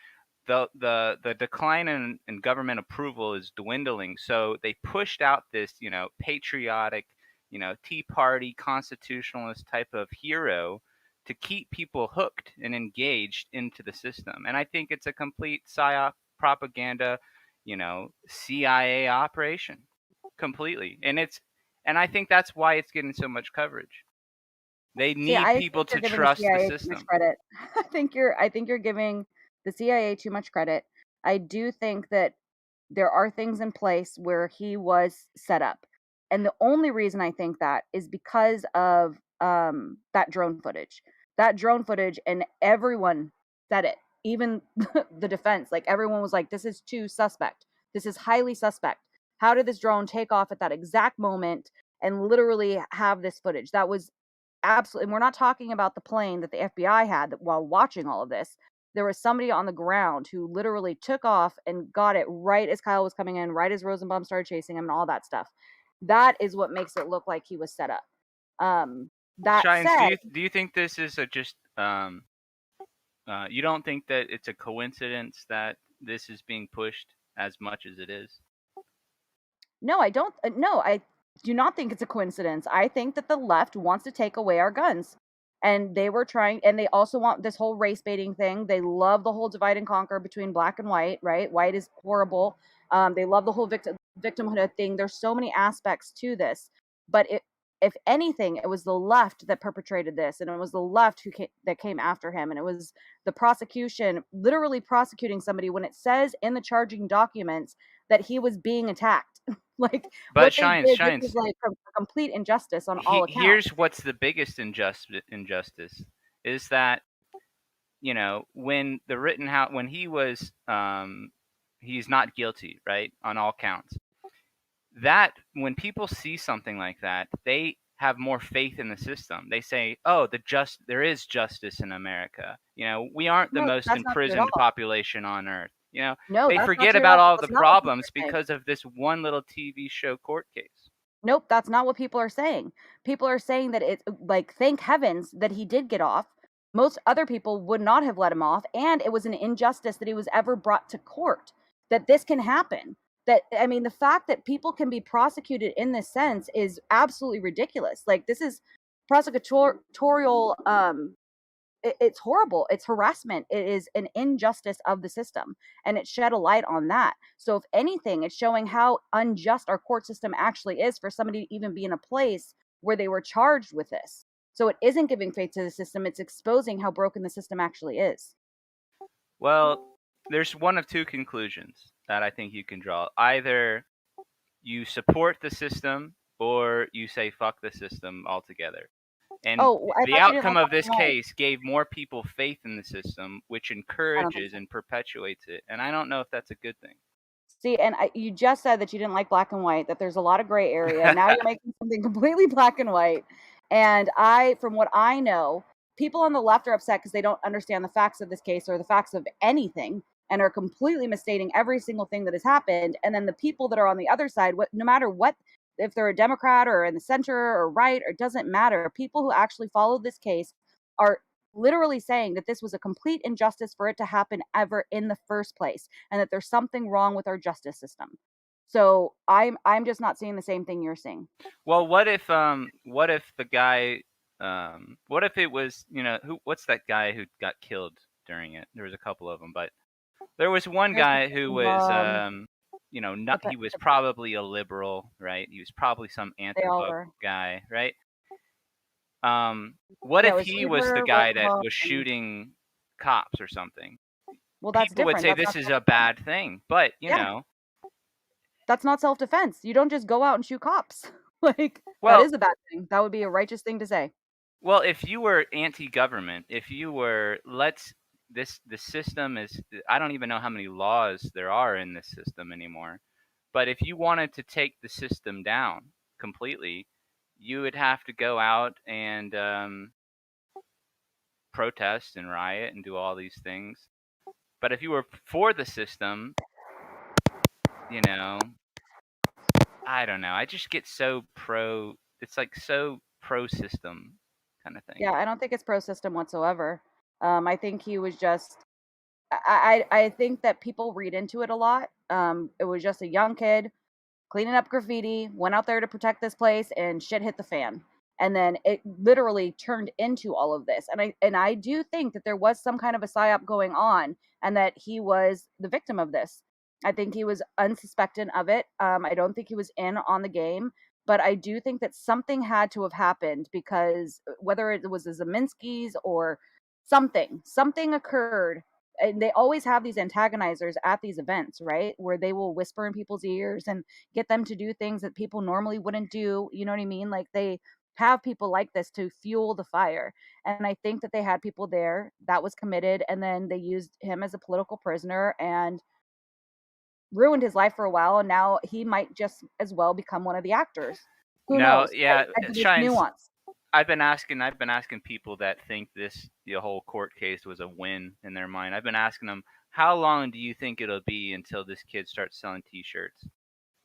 the decline in government approval is dwindling. So they pushed out this patriotic, Tea Party constitutionalist type of hero to keep people hooked and engaged into the system. And I think it's a complete psyop propaganda, CIA operation, completely. And I think that's why it's getting so much coverage. They See, need I people think you're to giving the trust the CIA too much system. credit. I think you're giving the CIA too much credit. I do think that there are things in place where he was set up. And the only reason I think that is because of that drone footage. That drone footage, and everyone said it. Even the defense, like everyone was like, this is too suspect. This is highly suspect. How did this drone take off at that exact moment and literally have this footage? That was absolutely, and we're not talking about the plane that the FBI had while watching all of this. There was somebody on the ground who literally took off and got it right as Kyle was coming in, right as Rosenbaum started chasing him and all that stuff. That is what makes it look like he was set up. That Shines, said, do you think this is you don't think that it's a coincidence that this is being pushed as much as it is? no, I don't. No, I do not think it's a coincidence. I think that the left wants to take away our guns. And they were trying, and they also want this whole race baiting thing. They love the whole divide and conquer between black and white, right? White is horrible. They love the whole victimhood thing. There's so many aspects to this. But if anything, it was the left that perpetrated this, and it was the left that came after him. And it was the prosecution literally prosecuting somebody when it says in the charging documents that he was being attacked. Like But what they did, this Shines, is like a complete injustice on all accounts. here's what's the biggest injustice is that when the Rittenhouse, when he was he's not guilty, right, on all counts. That when people see something like that, they have more faith in the system. They say, "Oh, there is justice in America. We aren't the No, most that's not true at imprisoned all. population on earth." No, They that's not forget true at about all. all the That's not what people problems are saying. because of this one little TV show court case. Nope, that's not what people are saying. People are saying that it's like, thank heavens that he did get off. Most other people would not have let him off, and it was an injustice that he was ever brought to court. That this can happen. That, I mean, the fact that people can be prosecuted in this sense is absolutely ridiculous. Like, this is prosecutorial it's horrible. It's harassment. It is an injustice of the system, and it shed a light on that. So if anything, it's showing how unjust our court system actually is for somebody to even be in a place where they were charged with this. So it isn't giving faith to the system. It's exposing how broken the system actually is. Well, there's one of two conclusions that I think you can draw. Either you support the system or you say fuck the system altogether. And the outcome of this case gave more people faith in the system, which encourages and perpetuates it. And I don't know if that's a good thing. See, and you just said that you didn't like black and white, that there's a lot of gray area. Now you're making something completely black and white. And from what I know, people on the left are upset because they don't understand the facts of this case or the facts of anything and are completely misstating every single thing that has happened. And then the people that are on the other side, no matter what, if they're a Democrat or in the center or right, or it doesn't matter, people who actually follow this case are literally saying that this was a complete injustice for it to happen ever in the first place, and that there's something wrong with our justice system. So I'm just not seeing the same thing you're seeing. Well, what if the guy, what if it was, what's that guy who got killed during it? There was a couple of them, but There was one There's guy who was, um, you know, not. He was probably a liberal, right? He was probably some they all Antifa were. guy, right? What Yeah, if it was he was the Huber, guy that Rosenbaum, was shooting cops or something? well, that's People would different. say That's this not is a bad thing, but you yeah. know, That's not self-defense. You don't just go out and shoot cops. Like, that well, is a bad thing. That would be a righteous thing to say. well, if you were anti-government, if you were, the system is, I don't even know how many laws there are in this system anymore. But if you wanted to take the system down completely, you would have to go out and protest and riot and do all these things. But if you were for the system, you know, I don't know. I just get so pro. It's like so pro system kind of thing. Yeah, I don't think it's pro system whatsoever. I think he was just. I think that people read into it a lot. It was just a young kid cleaning up graffiti, went out there to protect this place, and shit hit the fan. And then it literally turned into all of this. And I do think that there was some kind of a psyop going on, and that he was the victim of this. I think he was unsuspecting of it. I don't think he was in on the game, but I do think that something had to have happened, because whether it was the Zeminskis or something occurred. And they always have these antagonizers at these events, right? Where they will whisper in people's ears and get them to do things that people normally wouldn't do. You know what I mean? Like, they have people like this to fuel the fire. And I think that they had people there that was committed, and then they used him as a political prisoner and ruined his life for a while. And now he might just as well become one of the actors. Who No, knows? yeah, I think it's Shines. nuance. I've been asking people that think the whole court case was a win in their mind. I've been asking them, how long do you think it'll be until this kid starts selling T-shirts?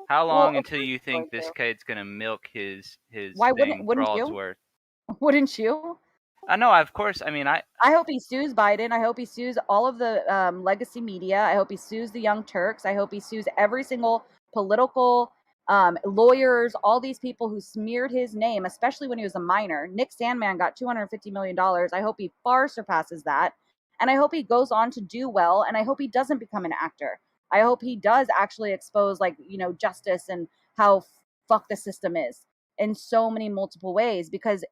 How Well, long of until course you he's think going this to. kid's gonna milk his Why thing for wouldn't all it's you? worth? Wouldn't you? I know, of course. I mean, I hope he sues Biden. I hope he sues all of the legacy media. I hope he sues the Young Turks. I hope he sues every single political lawyers, all these people who smeared his name, especially when he was a minor. Nick Sandman got $250 million. I hope he far surpasses that. And I hope he goes on to do well. And I hope he doesn't become an actor. I hope he does actually expose, like, justice and how fucked the system is in so many multiple ways, because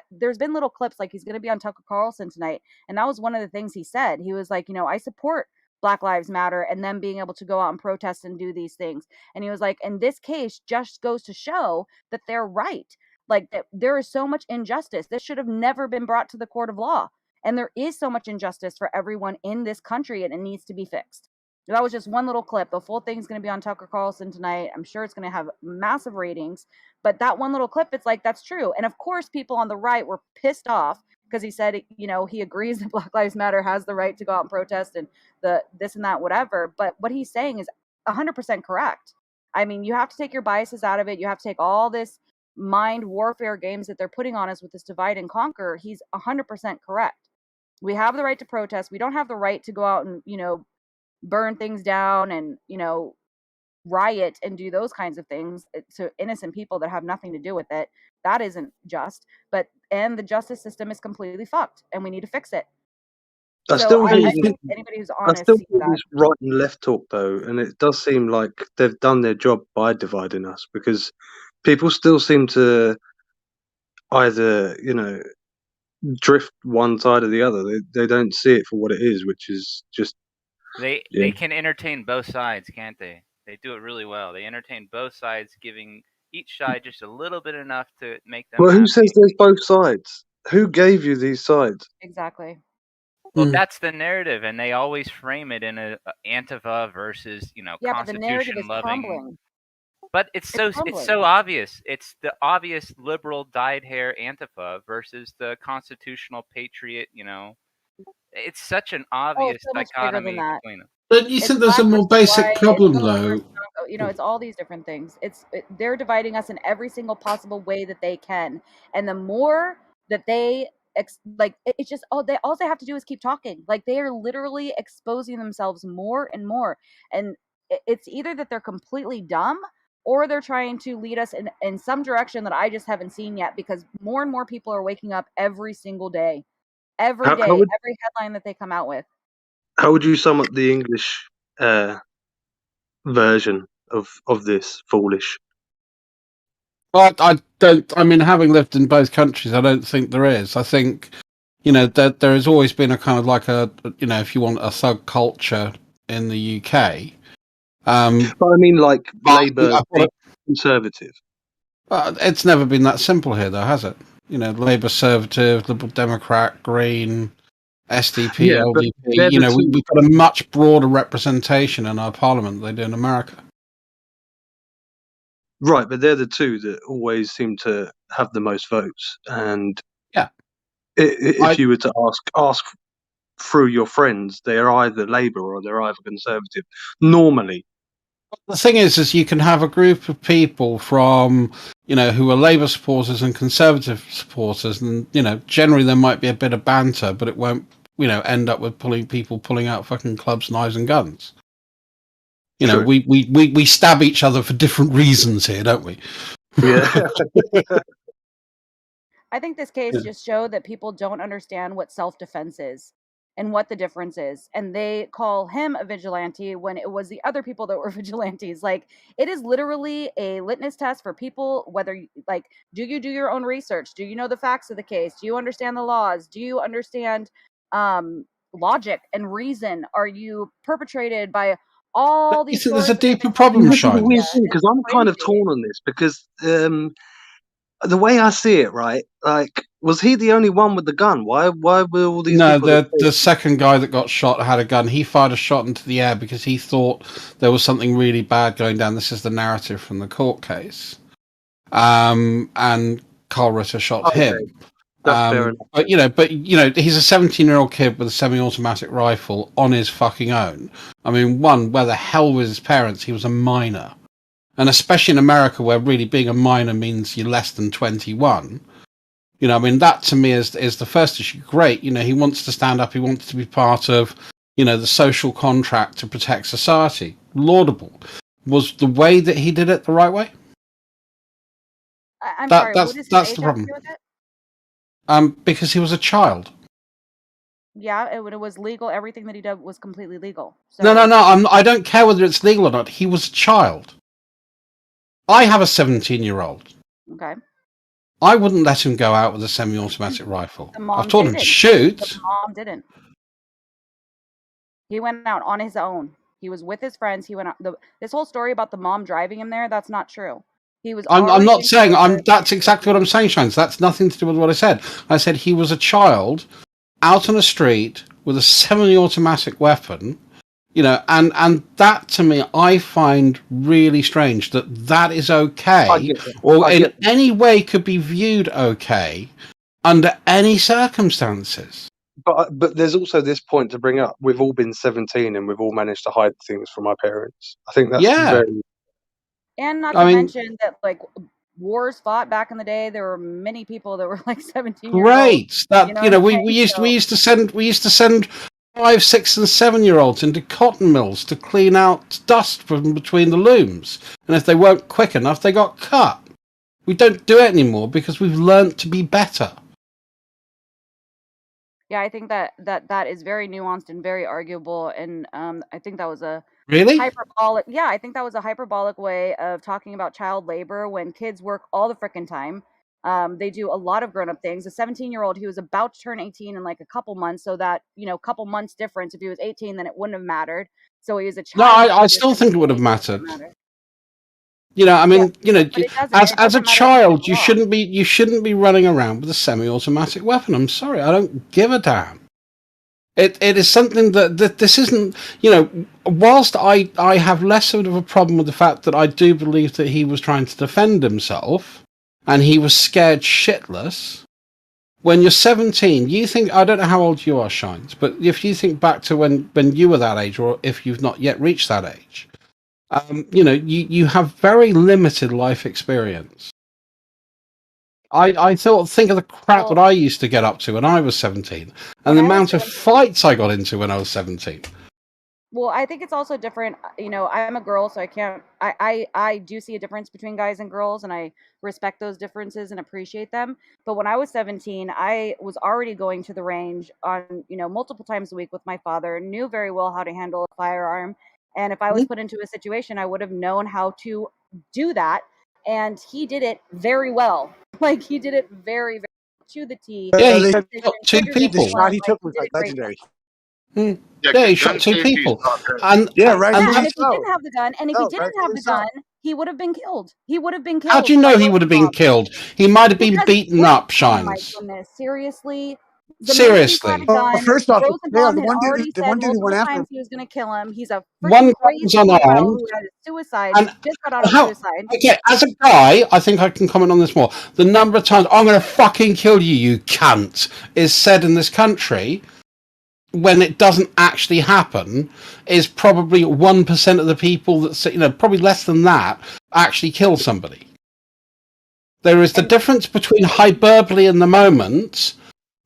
there's been little clips, like he's going to be on Tucker Carlson tonight, and that was one of the things he said. He was like, I support Black Lives Matter and them being able to go out and protest and do these things. And he was like, in this case just goes to show that they're right. Like, that there is so much injustice. This should have never been brought to the court of law. And there is so much injustice for everyone in this country, and it needs to be fixed. That was just one little clip. The full thing's going to be on Tucker Carlson tonight. I'm sure it's going to have massive ratings. But that one little clip, it's like, that's true. And of course, people on the right were pissed off because he said, he agrees that Black Lives Matter has the right to go out and protest and the this and that, whatever. But what he's saying is 100% correct. I mean, you have to take your biases out of it. You have to take all this mind warfare games that they're putting on us with this divide and conquer. He's 100% correct. We have the right to protest. We don't have the right to go out and, burn things down and, riot and do those kinds of things to innocent people that have nothing to do with it. That isn't just. And the justice system is completely fucked, and we need to fix it. I So still I think think anybody who's I honest still sees think that. it's right and left talk though, and it does seem like they've done their job by dividing us, because people still seem to either drift one side or the other. They don't see it for what it is, which is just They can entertain both sides, can't they? They do it really well. They entertain both sides, giving each side just a little bit enough to make them Well, who happy. says there's both sides? Who gave you these sides? Exactly. Well, that's the narrative, and they always frame it in a Antifa versus, Yeah, but the narrative is Constitution loving. crumbling. But it's so obvious. It's the obvious liberal dyed hair Antifa versus the constitutional patriot. It's such an obvious so much bigger than dichotomy that. between them. Don't you It's think there's a black more versus basic white, problem it's silver though? versus dark, it's all these different things. They're dividing us in every single possible way that they can, and the more that they it's just all they have to do is keep talking. Like, they are literally exposing themselves more and more, and it's either that they're completely dumb or they're trying to lead us in some direction that I just haven't seen yet, because more and more people are waking up every single day, every How day, would every headline that they come out with. How would you sum up the English version of this foolish? Well, I don't. I mean, having lived in both countries, I don't think there is. I think, there has always been a kind of like a, if you want a thug culture in the UK. But I mean, like Labour, Conservative. It's never been that simple here, though, has it? Labour, Conservative, Liberal Democrat, Green, SDP, Yeah, but LDP. We've got a much broader representation in our parliament than they do in America. Right, but they're the two that always seem to have the most votes. And yeah, if you were to ask through your friends, they're either Labour or they're either Conservative. Normally, the thing is you can have a group of people from, who are Labour supporters and Conservative supporters, and generally there might be a bit of banter, but it won't, end up with people pulling out fucking clubs, knives, and guns. We stab each other for different reasons here, don't we? Yeah. I think this case just showed that people don't understand what self-defense is and what the difference is. And they call him a vigilante when it was the other people that were vigilantes. Like, it is literally a litmus test for people, whether, do you do your own research? Do you know the facts of the case? Do you understand the laws? Do you understand logic and reason? Are you perpetrated by all these there's a stories? deeper problem, Shine. Because I'm kind of torn on this, because the way I see it, right? Like, was he the only one with the gun? Why were all these people? No, the second guy that got shot had a gun. He fired a shot into the air because he thought there was something really bad going down. This is the narrative from the court case. And Carl Ritter shot him. That's fair enough. But he's a 17-year-old kid with a semi-automatic rifle on his fucking own. I mean, where the hell was his parents? He was a minor. And especially in America, where really being a minor means you're less than 21. That to me is the first issue. Great. He wants to stand up. He wants to be part of, the social contract to protect society. Laudable. Was the way that he did it the right way? I'm sorry. What does that's his the age have to problem. do with it? Because he was a child. Yeah, it was legal. Everything that he did was completely legal. So No. I don't care whether it's legal or not. He was a child. I have a 17-year-old. Okay. I wouldn't let him go out with a semi-automatic rifle. I've taught him to shoot. The mom didn't. He went out on his own. He was with his friends. He went out. This whole story about the mom driving him there, that's not true. He was. I'm not saying. That's exactly what I'm saying, Shines. That's nothing to do with what I said. I said he was a child out on a street with a semi-automatic weapon. And that to me, I find really strange that is okay, or in any way could be viewed okay under any circumstances. But there's also this point to bring up. We've all been 17 and we've all managed to hide things from our parents. I think that's very. And not to mention that, wars fought back in the day. There were many people that were 17 years old. We used to send 5, 6, and 7-year-olds into cotton mills to clean out dust from between the looms, and if they weren't quick enough, they got cut. We don't do it anymore because we've learned to be better. Yeah, I think that is very nuanced and very arguable, and I think that was a really hyperbolic. Yeah, I think that was a hyperbolic way of talking about child labor when kids work all the frickin' time. They do a lot of grown-up things. A 17-year-old, he was about to turn 18 in a couple months, so that couple months difference. If he was 18, then it wouldn't have mattered. So he was a child. No, I still think it would have mattered. As a child, you shouldn't be running around with a semi-automatic weapon. I'm sorry, I don't give a damn. It is something that this isn't. Whilst I have less of a problem with the fact that I do believe that he was trying to defend himself. And he was scared shitless. When you're 17, you think, I don't know how old you are, Shines, but if you think back to when you were that age, or if you've not yet reached that age, you have very limited life experience. I think of the crap that I used to get up to when I was 17, and the amount of fights I got into when I was 17. Well, I think it's also different. You know, I'm a girl, so I can't. I do see a difference between guys and girls, and I respect those differences and appreciate them. But when I was 17, I was already going to the range on, you know, multiple times a week with my father. Knew very well how to handle a firearm, and if I was put into a situation, I would have known how to do that. And he did it very well. Like he did it very, very to the T. Yeah, he Precision, shot two trigger The people. shot discipline, he like took he was did like it great. legendary. Yeah, Yeah, he 'cause shot gun two safety is people. not good. And Yeah, Yeah, rightfully and if he so. didn't have the gun, and if he No, didn't have rightfully the so. gun, he would have been killed. He would have been how do killed you by know he would have been Rosenbaum. killed? He might have been Because beaten up, oh my Shines. goodness, seriously. Zemeckis had a Seriously. Well, gun. first off, yeah, Rosenbaum had already the said one dude who went multiple after him. times he was going to kill him. He's a One freaking guy was crazy pedophile unarmed. who had a suicide, And just got out of how, suicide. okay, as a guy, I think I can comment on this more. The number of times, I'm going to fucking kill you, you cunt, is said in this country when it doesn't actually happen is probably 1% of the people that say, you know, probably less than that, actually kill somebody. There is the difference between hyperbole in the moment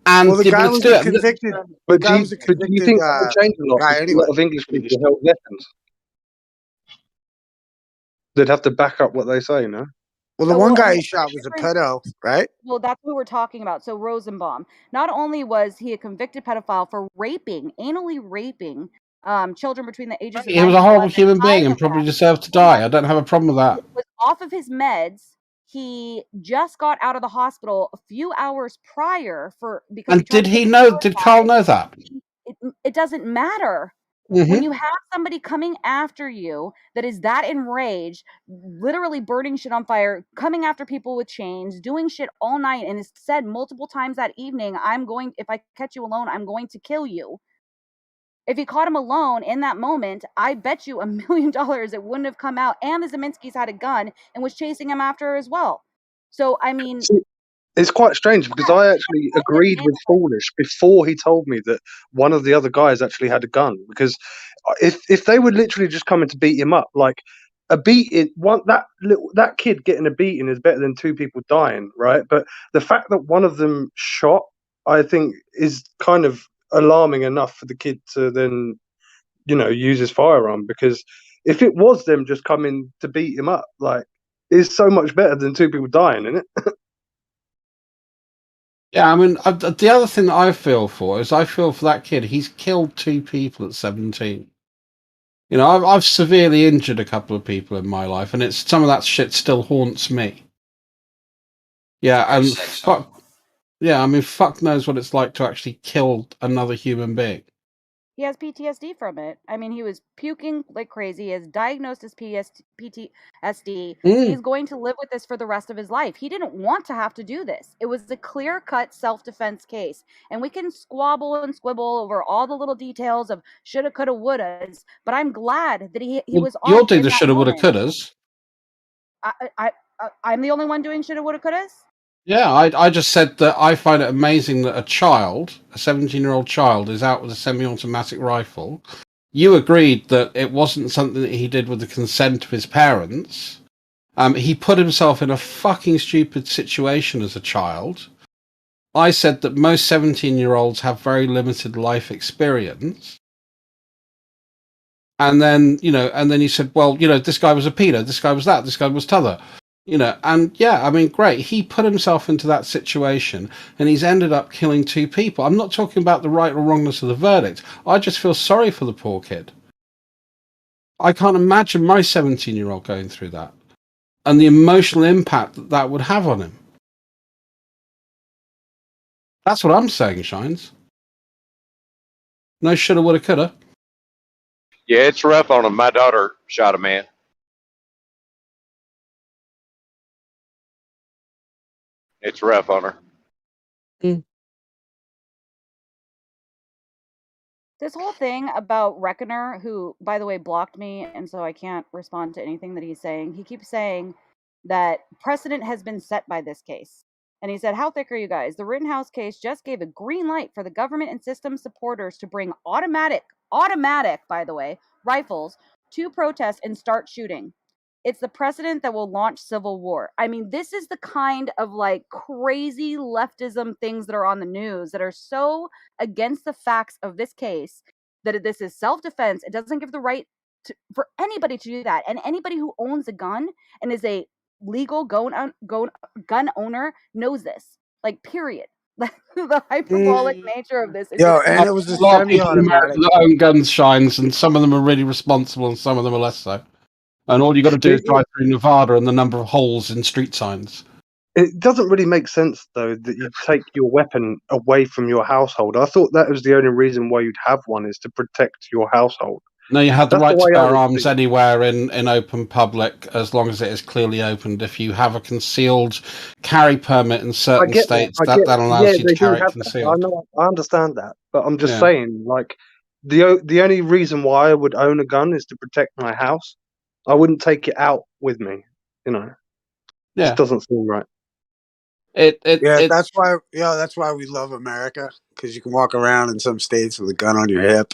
and Well, the the guy ability to was do a it. convicted. The But guy was a do you convicted think that would change a lot? guy If a anyway. lot of English people held weapons. They'd have to back up what they say, no? Well, the Oh, one well, guy and he the shot was a difference. pedo, right? Well, that's what we're talking about. So Rosenbaum, not only was he a convicted pedophile for raping, anally raping children between the ages of He 9 was and a horrible 11, human being high and of probably that, deserved to he die. I don't have a problem with that. was off of his meds. He just got out of the hospital a few hours prior because he And tried did to he commit know? Did Carl know that? it doesn't matter. When you have somebody coming after you that is that enraged, literally burning shit on fire, coming after people with chains, doing shit all night, and has said multiple times that evening, if I catch you alone, I'm going to kill you. If he caught him alone in that moment, I bet you $1 million it wouldn't have come out. And the Zeminskis had a gun and was chasing him after as well. So, I mean, See, it's quite strange because I actually agreed with Foolish before he told me that one of the other guys actually had a gun. Because if they were literally just coming to beat him up, like a beating, that kid getting a beating is better than two people dying, right? But the fact that one of them shot, I think, is kind of alarming enough for the kid to then, you know, use his firearm. Because if it was them just coming to beat him up, like, it's so much better than two people dying, isn't it? Yeah, I mean, the other thing that I feel for is I feel for that kid. He's killed two people at 17. You know, I've severely injured a couple of people in my life, and it's some of that shit still haunts me. Yeah, and fuck. Yeah, I mean, fuck knows what it's like to actually kill another human being. he has PTSD from it. I mean, he was puking like crazy. He is diagnosed as PTSD. He's going to live with this for the rest of his life. He didn't want to have to do this. It was a clear-cut self-defense case. And we can squabble and squibble over all the little details of shoulda, coulda, wouldas, but I'm glad that he Well, was you'll armed do in the that shoulda, woulda, moment. couldas. I'm the only one doing shoulda, woulda, couldas? Yeah, I just said that I find it amazing that a 17-year-old child, is out with a semi-automatic rifle. You agreed that it wasn't something that he did with the consent of his parents. He put himself in a fucking stupid situation as a child. I said that most 17-year-olds have very limited life experience. And then, you said, well, this guy was a pedo, this guy was that, this guy was t'other. And yeah, I mean, great. He put himself into that situation and he's ended up killing two people. I'm not talking about the right or wrongness of the verdict. I just feel sorry for the poor kid. I can't imagine my 17-year-old going through that and the emotional impact that that would have on him. That's what I'm saying, Shines. No shoulda, woulda, coulda. Yeah, it's rough on him. My daughter shot a man. It's rough on her. This whole thing about Reckoner, who, by the way, blocked me, and so I can't respond to anything that he's saying. He keeps saying that precedent has been set by this case. And he said, how thick are you guys? The Rittenhouse case just gave a green light for the government and system supporters to bring automatic, by the way, rifles to protest and start shooting. It's the precedent that will launch civil war. I mean, this is the kind of like crazy leftism things that are on the news that are so against the facts of this case that this is self-defense. It doesn't give the right for anybody to do that. And anybody who owns a gun and is a legal gun owner knows this. Like, period. The hyperbolic nature of this is Yo, just and it was a A lot of people in America semi-automatic. that own guns, Shines, and some of them are really responsible and some of them are less so. And all you got to do is drive through Nevada and the number of holes in street signs. It doesn't really make sense, though, that you take your weapon away from your household. I thought that was the only reason why you'd have one, is to protect your household. No, you have the That's right to way I bear would arms see it. anywhere in open public as long as it is clearly opened. If you have a concealed carry permit in I certain get that. states, I that get. allows Yeah, you to they do carry it have that. I concealed. know. I understand that, but I'm just Yeah. saying, like, the only reason why I would own a gun is to protect my house. I wouldn't take it out with me. You know, Yeah. just doesn't seem right. Yeah, that's why we love America, because you can walk around in some states with a gun on your hip.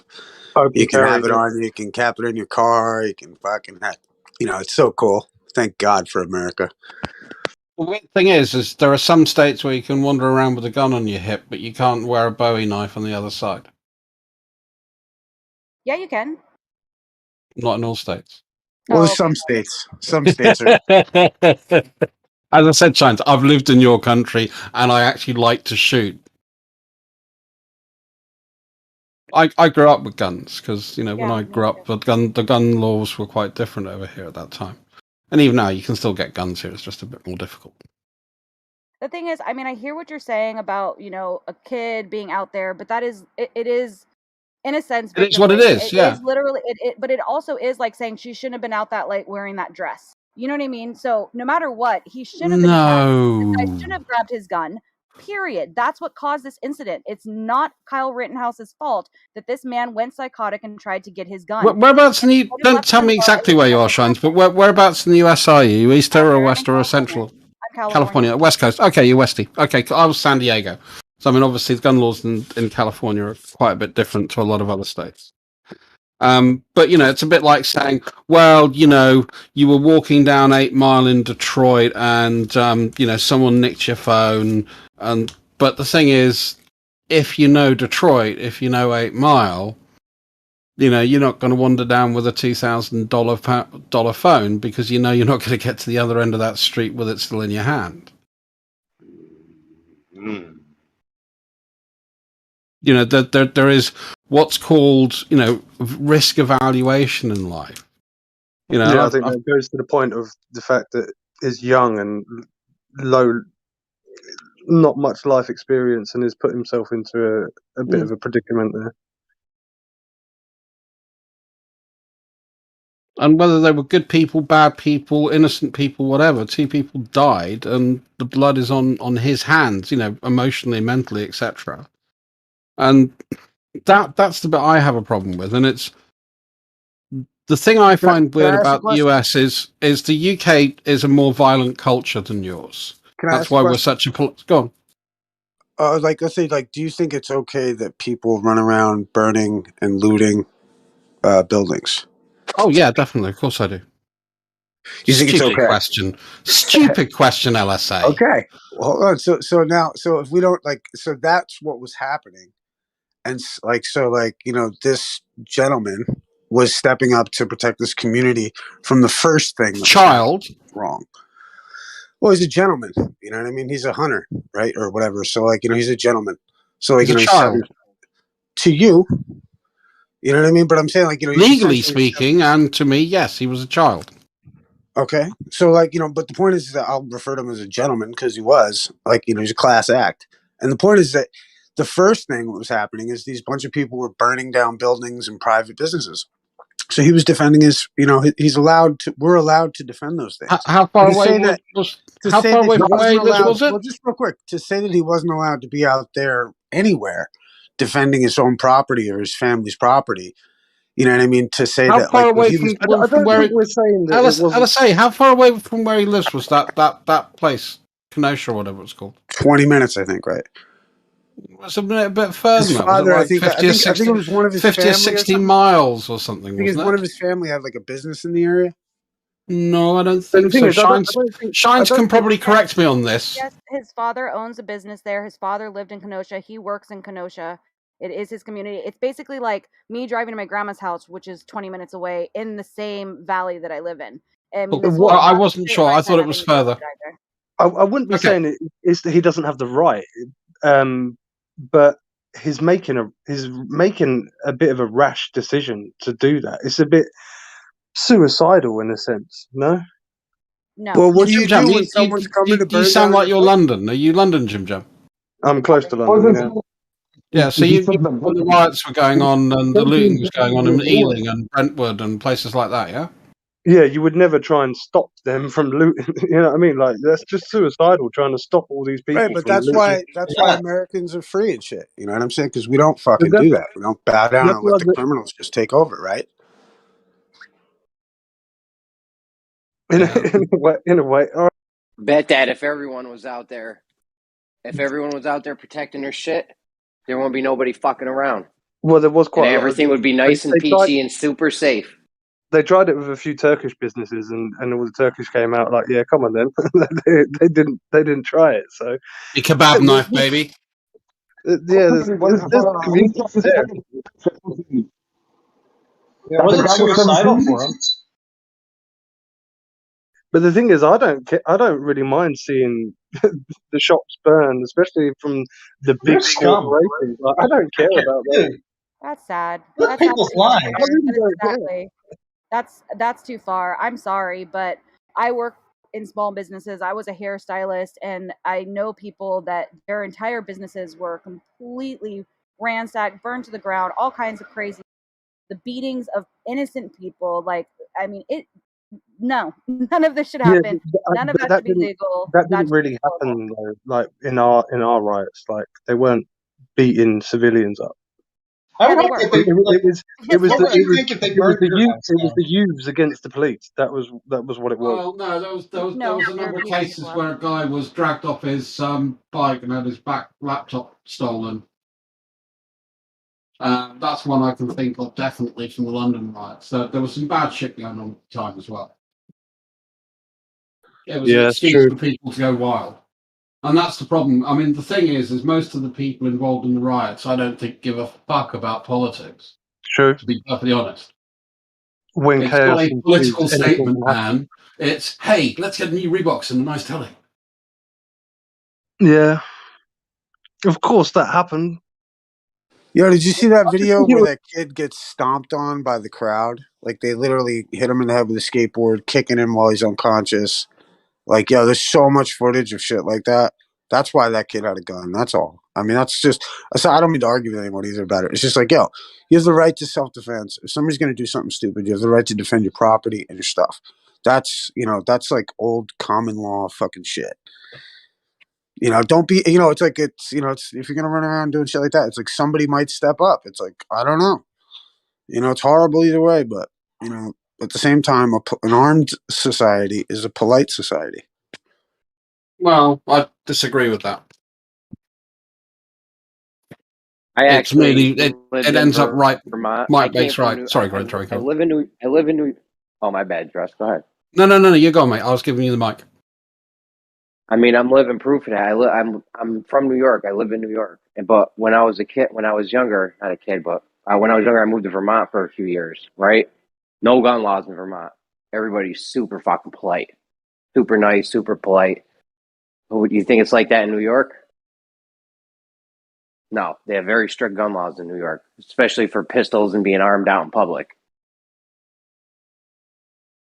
Open You can carry. have it on you. You can cap it in your car. You can fucking have, it's so cool. Thank God for America. The weird thing is there are some states where you can wander around with a gun on your hip, but you can't wear a Bowie knife on the other side. Yeah, you can. Not in all states. Well, Oh, okay. some states. Some states are. As I said, Shines, I've lived in your country and I actually like to shoot. I grew up with guns because, when I grew up, the gun laws were quite different over here at that time. And even now, you can still get guns here. It's just a bit more difficult. The thing is, I mean, I hear what you're saying about, a kid being out there, but that is, it is, in a sense, It is what it victim is, blaming. yeah. It is literally, but it also is like saying she shouldn't have been out that late wearing that dress. You know what I mean? So no matter what, he shouldn't have been No. I shouldn't have grabbed his gun. Period. That's what caused this incident. It's not Kyle Rittenhouse's fault that this man went psychotic and tried to get his gun. Whereabouts in the... Don't tell me exactly where you are, Shines, but whereabouts in the US are you? Easter or West or Central? California. West Coast. Okay, you're Westy. Okay, I was San Diego. So, I mean, obviously, the gun laws in California are quite a bit different to a lot of other states. But, it's a bit like saying, well, you were walking down 8 Mile in Detroit and, someone nicked your phone. But the thing is, if you know Detroit, if you know 8 Mile, you're not going to wander down with a $2,000 phone because you're not going to get to the other end of that street with it still in your hand. There is what's called, risk evaluation in life. I think that goes to the point of the fact that he's young and low, not much life experience, and has put himself into a bit of a predicament there. And whether they were good people, bad people, innocent people, whatever, 2 people died, and the blood is on his hands, emotionally, mentally, etc. And that's the bit I have a problem with. And it's the thing I find weird about the US is the UK is a more violent culture than yours. That's why we're such a... Go on. Let's say, do you think it's okay that people run around burning and looting buildings? Oh yeah, definitely. Of course I do. You think it's okay? Question. Stupid question, LSA. Okay. Well, hold on. So if we don't so that's what was happening, and this gentleman was stepping up to protect this community from the first thing. Child. Wrong. Well, he's a gentleman. You know what I mean? He's a hunter, right, or whatever. So he's a gentleman. So he's a child. To you. You know what I mean? But I'm saying, legally speaking, and to me, yes, he was a child. Okay. So, but the point is that I'll refer to him as a gentleman because he was, he's a class act. And the point is that the first thing that was happening is these bunch of people were burning down buildings and private businesses. So he was defending his, we're allowed to defend those things. How far away was it? Well, just real quick, to say that he wasn't allowed to be out there anywhere defending his own property or his family's property. You know what I mean? To say how that far away from where we're saying that LSA, how far away from where he lives was that place, Kenosha or whatever it's called? 20 minutes, I think, right? It's a bit further. His father, was it I think it was one of his 50 or 60 miles or something. I think one of his family had a business in the area. No, I don't think so. Shines can probably correct me on this. Yes, his father owns a business there. His father lived in Kenosha. He works in Kenosha. It is his community. It's basically like me driving to my grandma's house, which is 20 minutes away in the same valley that I live in. And this whole I wasn't sure. I thought it was further. I wouldn't be saying it's that he doesn't have the right, but he's making a bit of a rash decision to do that. It's a bit suicidal in a sense, no? No. Well, what do you Jim, do when someone's coming to burn you sound down like your you're London. Are you London, Jim Jam? I'm close to London. Yeah, so when the riots were going on and the looting was going on in Ealing and Brentwood and places like that, yeah? Yeah, you would never try and stop them from looting. You know what I mean? Like that's just suicidal trying to stop all these people Right, but from that's looting. why Americans are free and shit. You know what I'm saying? Because we don't fucking do that. We don't bow down That's and why let the criminals just take over, right? in a way. All right. Bet that if everyone was out there protecting their shit, there won't be nobody fucking around. Well, there was quite And a lot of everything would be nice and peachy and super safe. They tried it with a few Turkish businesses, and all the Turkish came out like, "Yeah, come on, then." they didn't try it. So the kebab knife, baby. Yeah, there's community there. Yeah, was it suicidal for him? But the thing is, I don't really mind seeing the shops burn, especially from the big corporations. Like, I don't care about that. That's sad. Those That's people's absolutely lives. fair. I really don't care. Exactly. That's too far. I'm sorry, but I work in small businesses. I was a hairstylist, and I know people that their entire businesses were completely ransacked, burned to the ground, all kinds of crazy. The beatings of innocent people, like, I mean, no, none of this should Yeah, happen. None of that should be legal. That didn't really happen though. Like in our riots, like they weren't beating civilians up. Yeah, they were. It was the youths against the police. That was what it was. Well, no, there was a number of cases where a guy was dragged off his bike and had his back laptop stolen. That's one I can think of definitely from the London riots. So there was some bad shit going on at the time as well. It was an excuse for people to go wild. And that's the problem. I mean, the thing is most of the people involved in the riots, I don't think give a fuck about politics. True. To be perfectly honest. When it's not a political statement, man. It's, hey, let's get new Reeboks and a nice telly. Yeah. Of course that happened. Yo, did you see that video where that kid gets stomped on by the crowd? Like they literally hit him in the head with a skateboard, kicking him while he's unconscious. Like, yo, there's so much footage of shit like that. That's why that kid had a gun. That's all. I mean, that's just. So I don't mean to argue with anyone either about it. It's just like, yo, you have the right to self-defense. If somebody's going to do something stupid, you have the right to defend your property and your stuff. That's, that's like old common law fucking shit. Don't be, it's like, it's if you're going to run around doing shit like that, it's like somebody might step up. It's like, I don't know. It's horrible either way, but, at the same time, an armed society is a polite society. Well, I disagree with that. I actually it ends up right. Vermont. Mike Bates right. Sorry, go ahead. I live in New. Oh, my bad, Dress. Go ahead. No. You go, mate. I was giving you the mic. I mean, I'm living proof of that. I'm from New York. I live in New York. But when I was younger, not a kid, but when I was younger, I moved to Vermont for a few years. Right? No gun laws in Vermont. Everybody's super fucking polite, super nice, super polite. Do you think it's like that in New York? No, they have very strict gun laws in New York, especially for pistols and being armed out in public.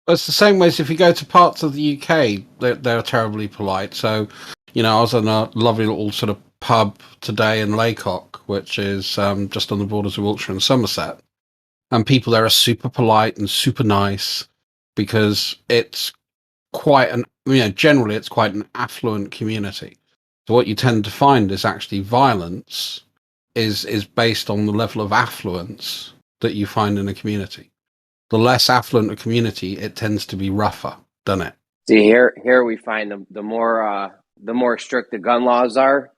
It's the same way as if you go to parts of the UK, they're terribly polite. So, I was in a lovely little sort of pub today in Laycock, which is just on the borders of Wiltshire and Somerset. And people there are super polite and super nice because it's quite generally it's quite an affluent community. So what you tend to find is actually violence is based on the level of affluence that you find in a community. The less affluent a community, it tends to be rougher, doesn't it? See, here we find the more strict the gun laws are,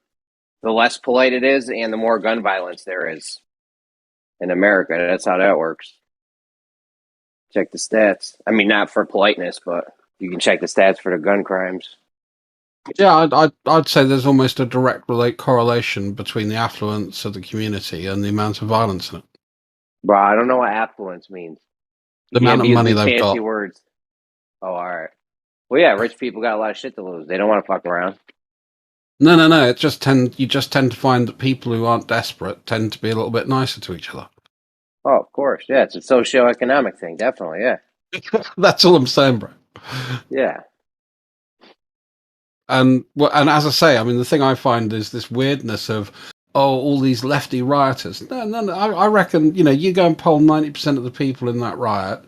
the less polite it is, and the more gun violence there is in America. That's how that works. Check the stats. I mean, not for politeness, but you can check the stats for the gun crimes. Yeah, I'd say there's almost a direct correlation between the affluence of the community and the amount of violence in it. Bro, I don't know what affluence means. The You amount can't of be using money these they've fancy got. words. Oh, all right. Well, yeah, rich people got a lot of shit to lose. They don't want to fuck around. No. You just tend to find that people who aren't desperate tend to be a little bit nicer to each other. Oh, of course. Yeah, it's a socio-economic thing. Definitely, yeah. That's all I'm saying, bro. Yeah. And as I say, I mean, the thing I find is this weirdness of, all these lefty rioters. No. I reckon, you go and poll 90% of the people in that riot,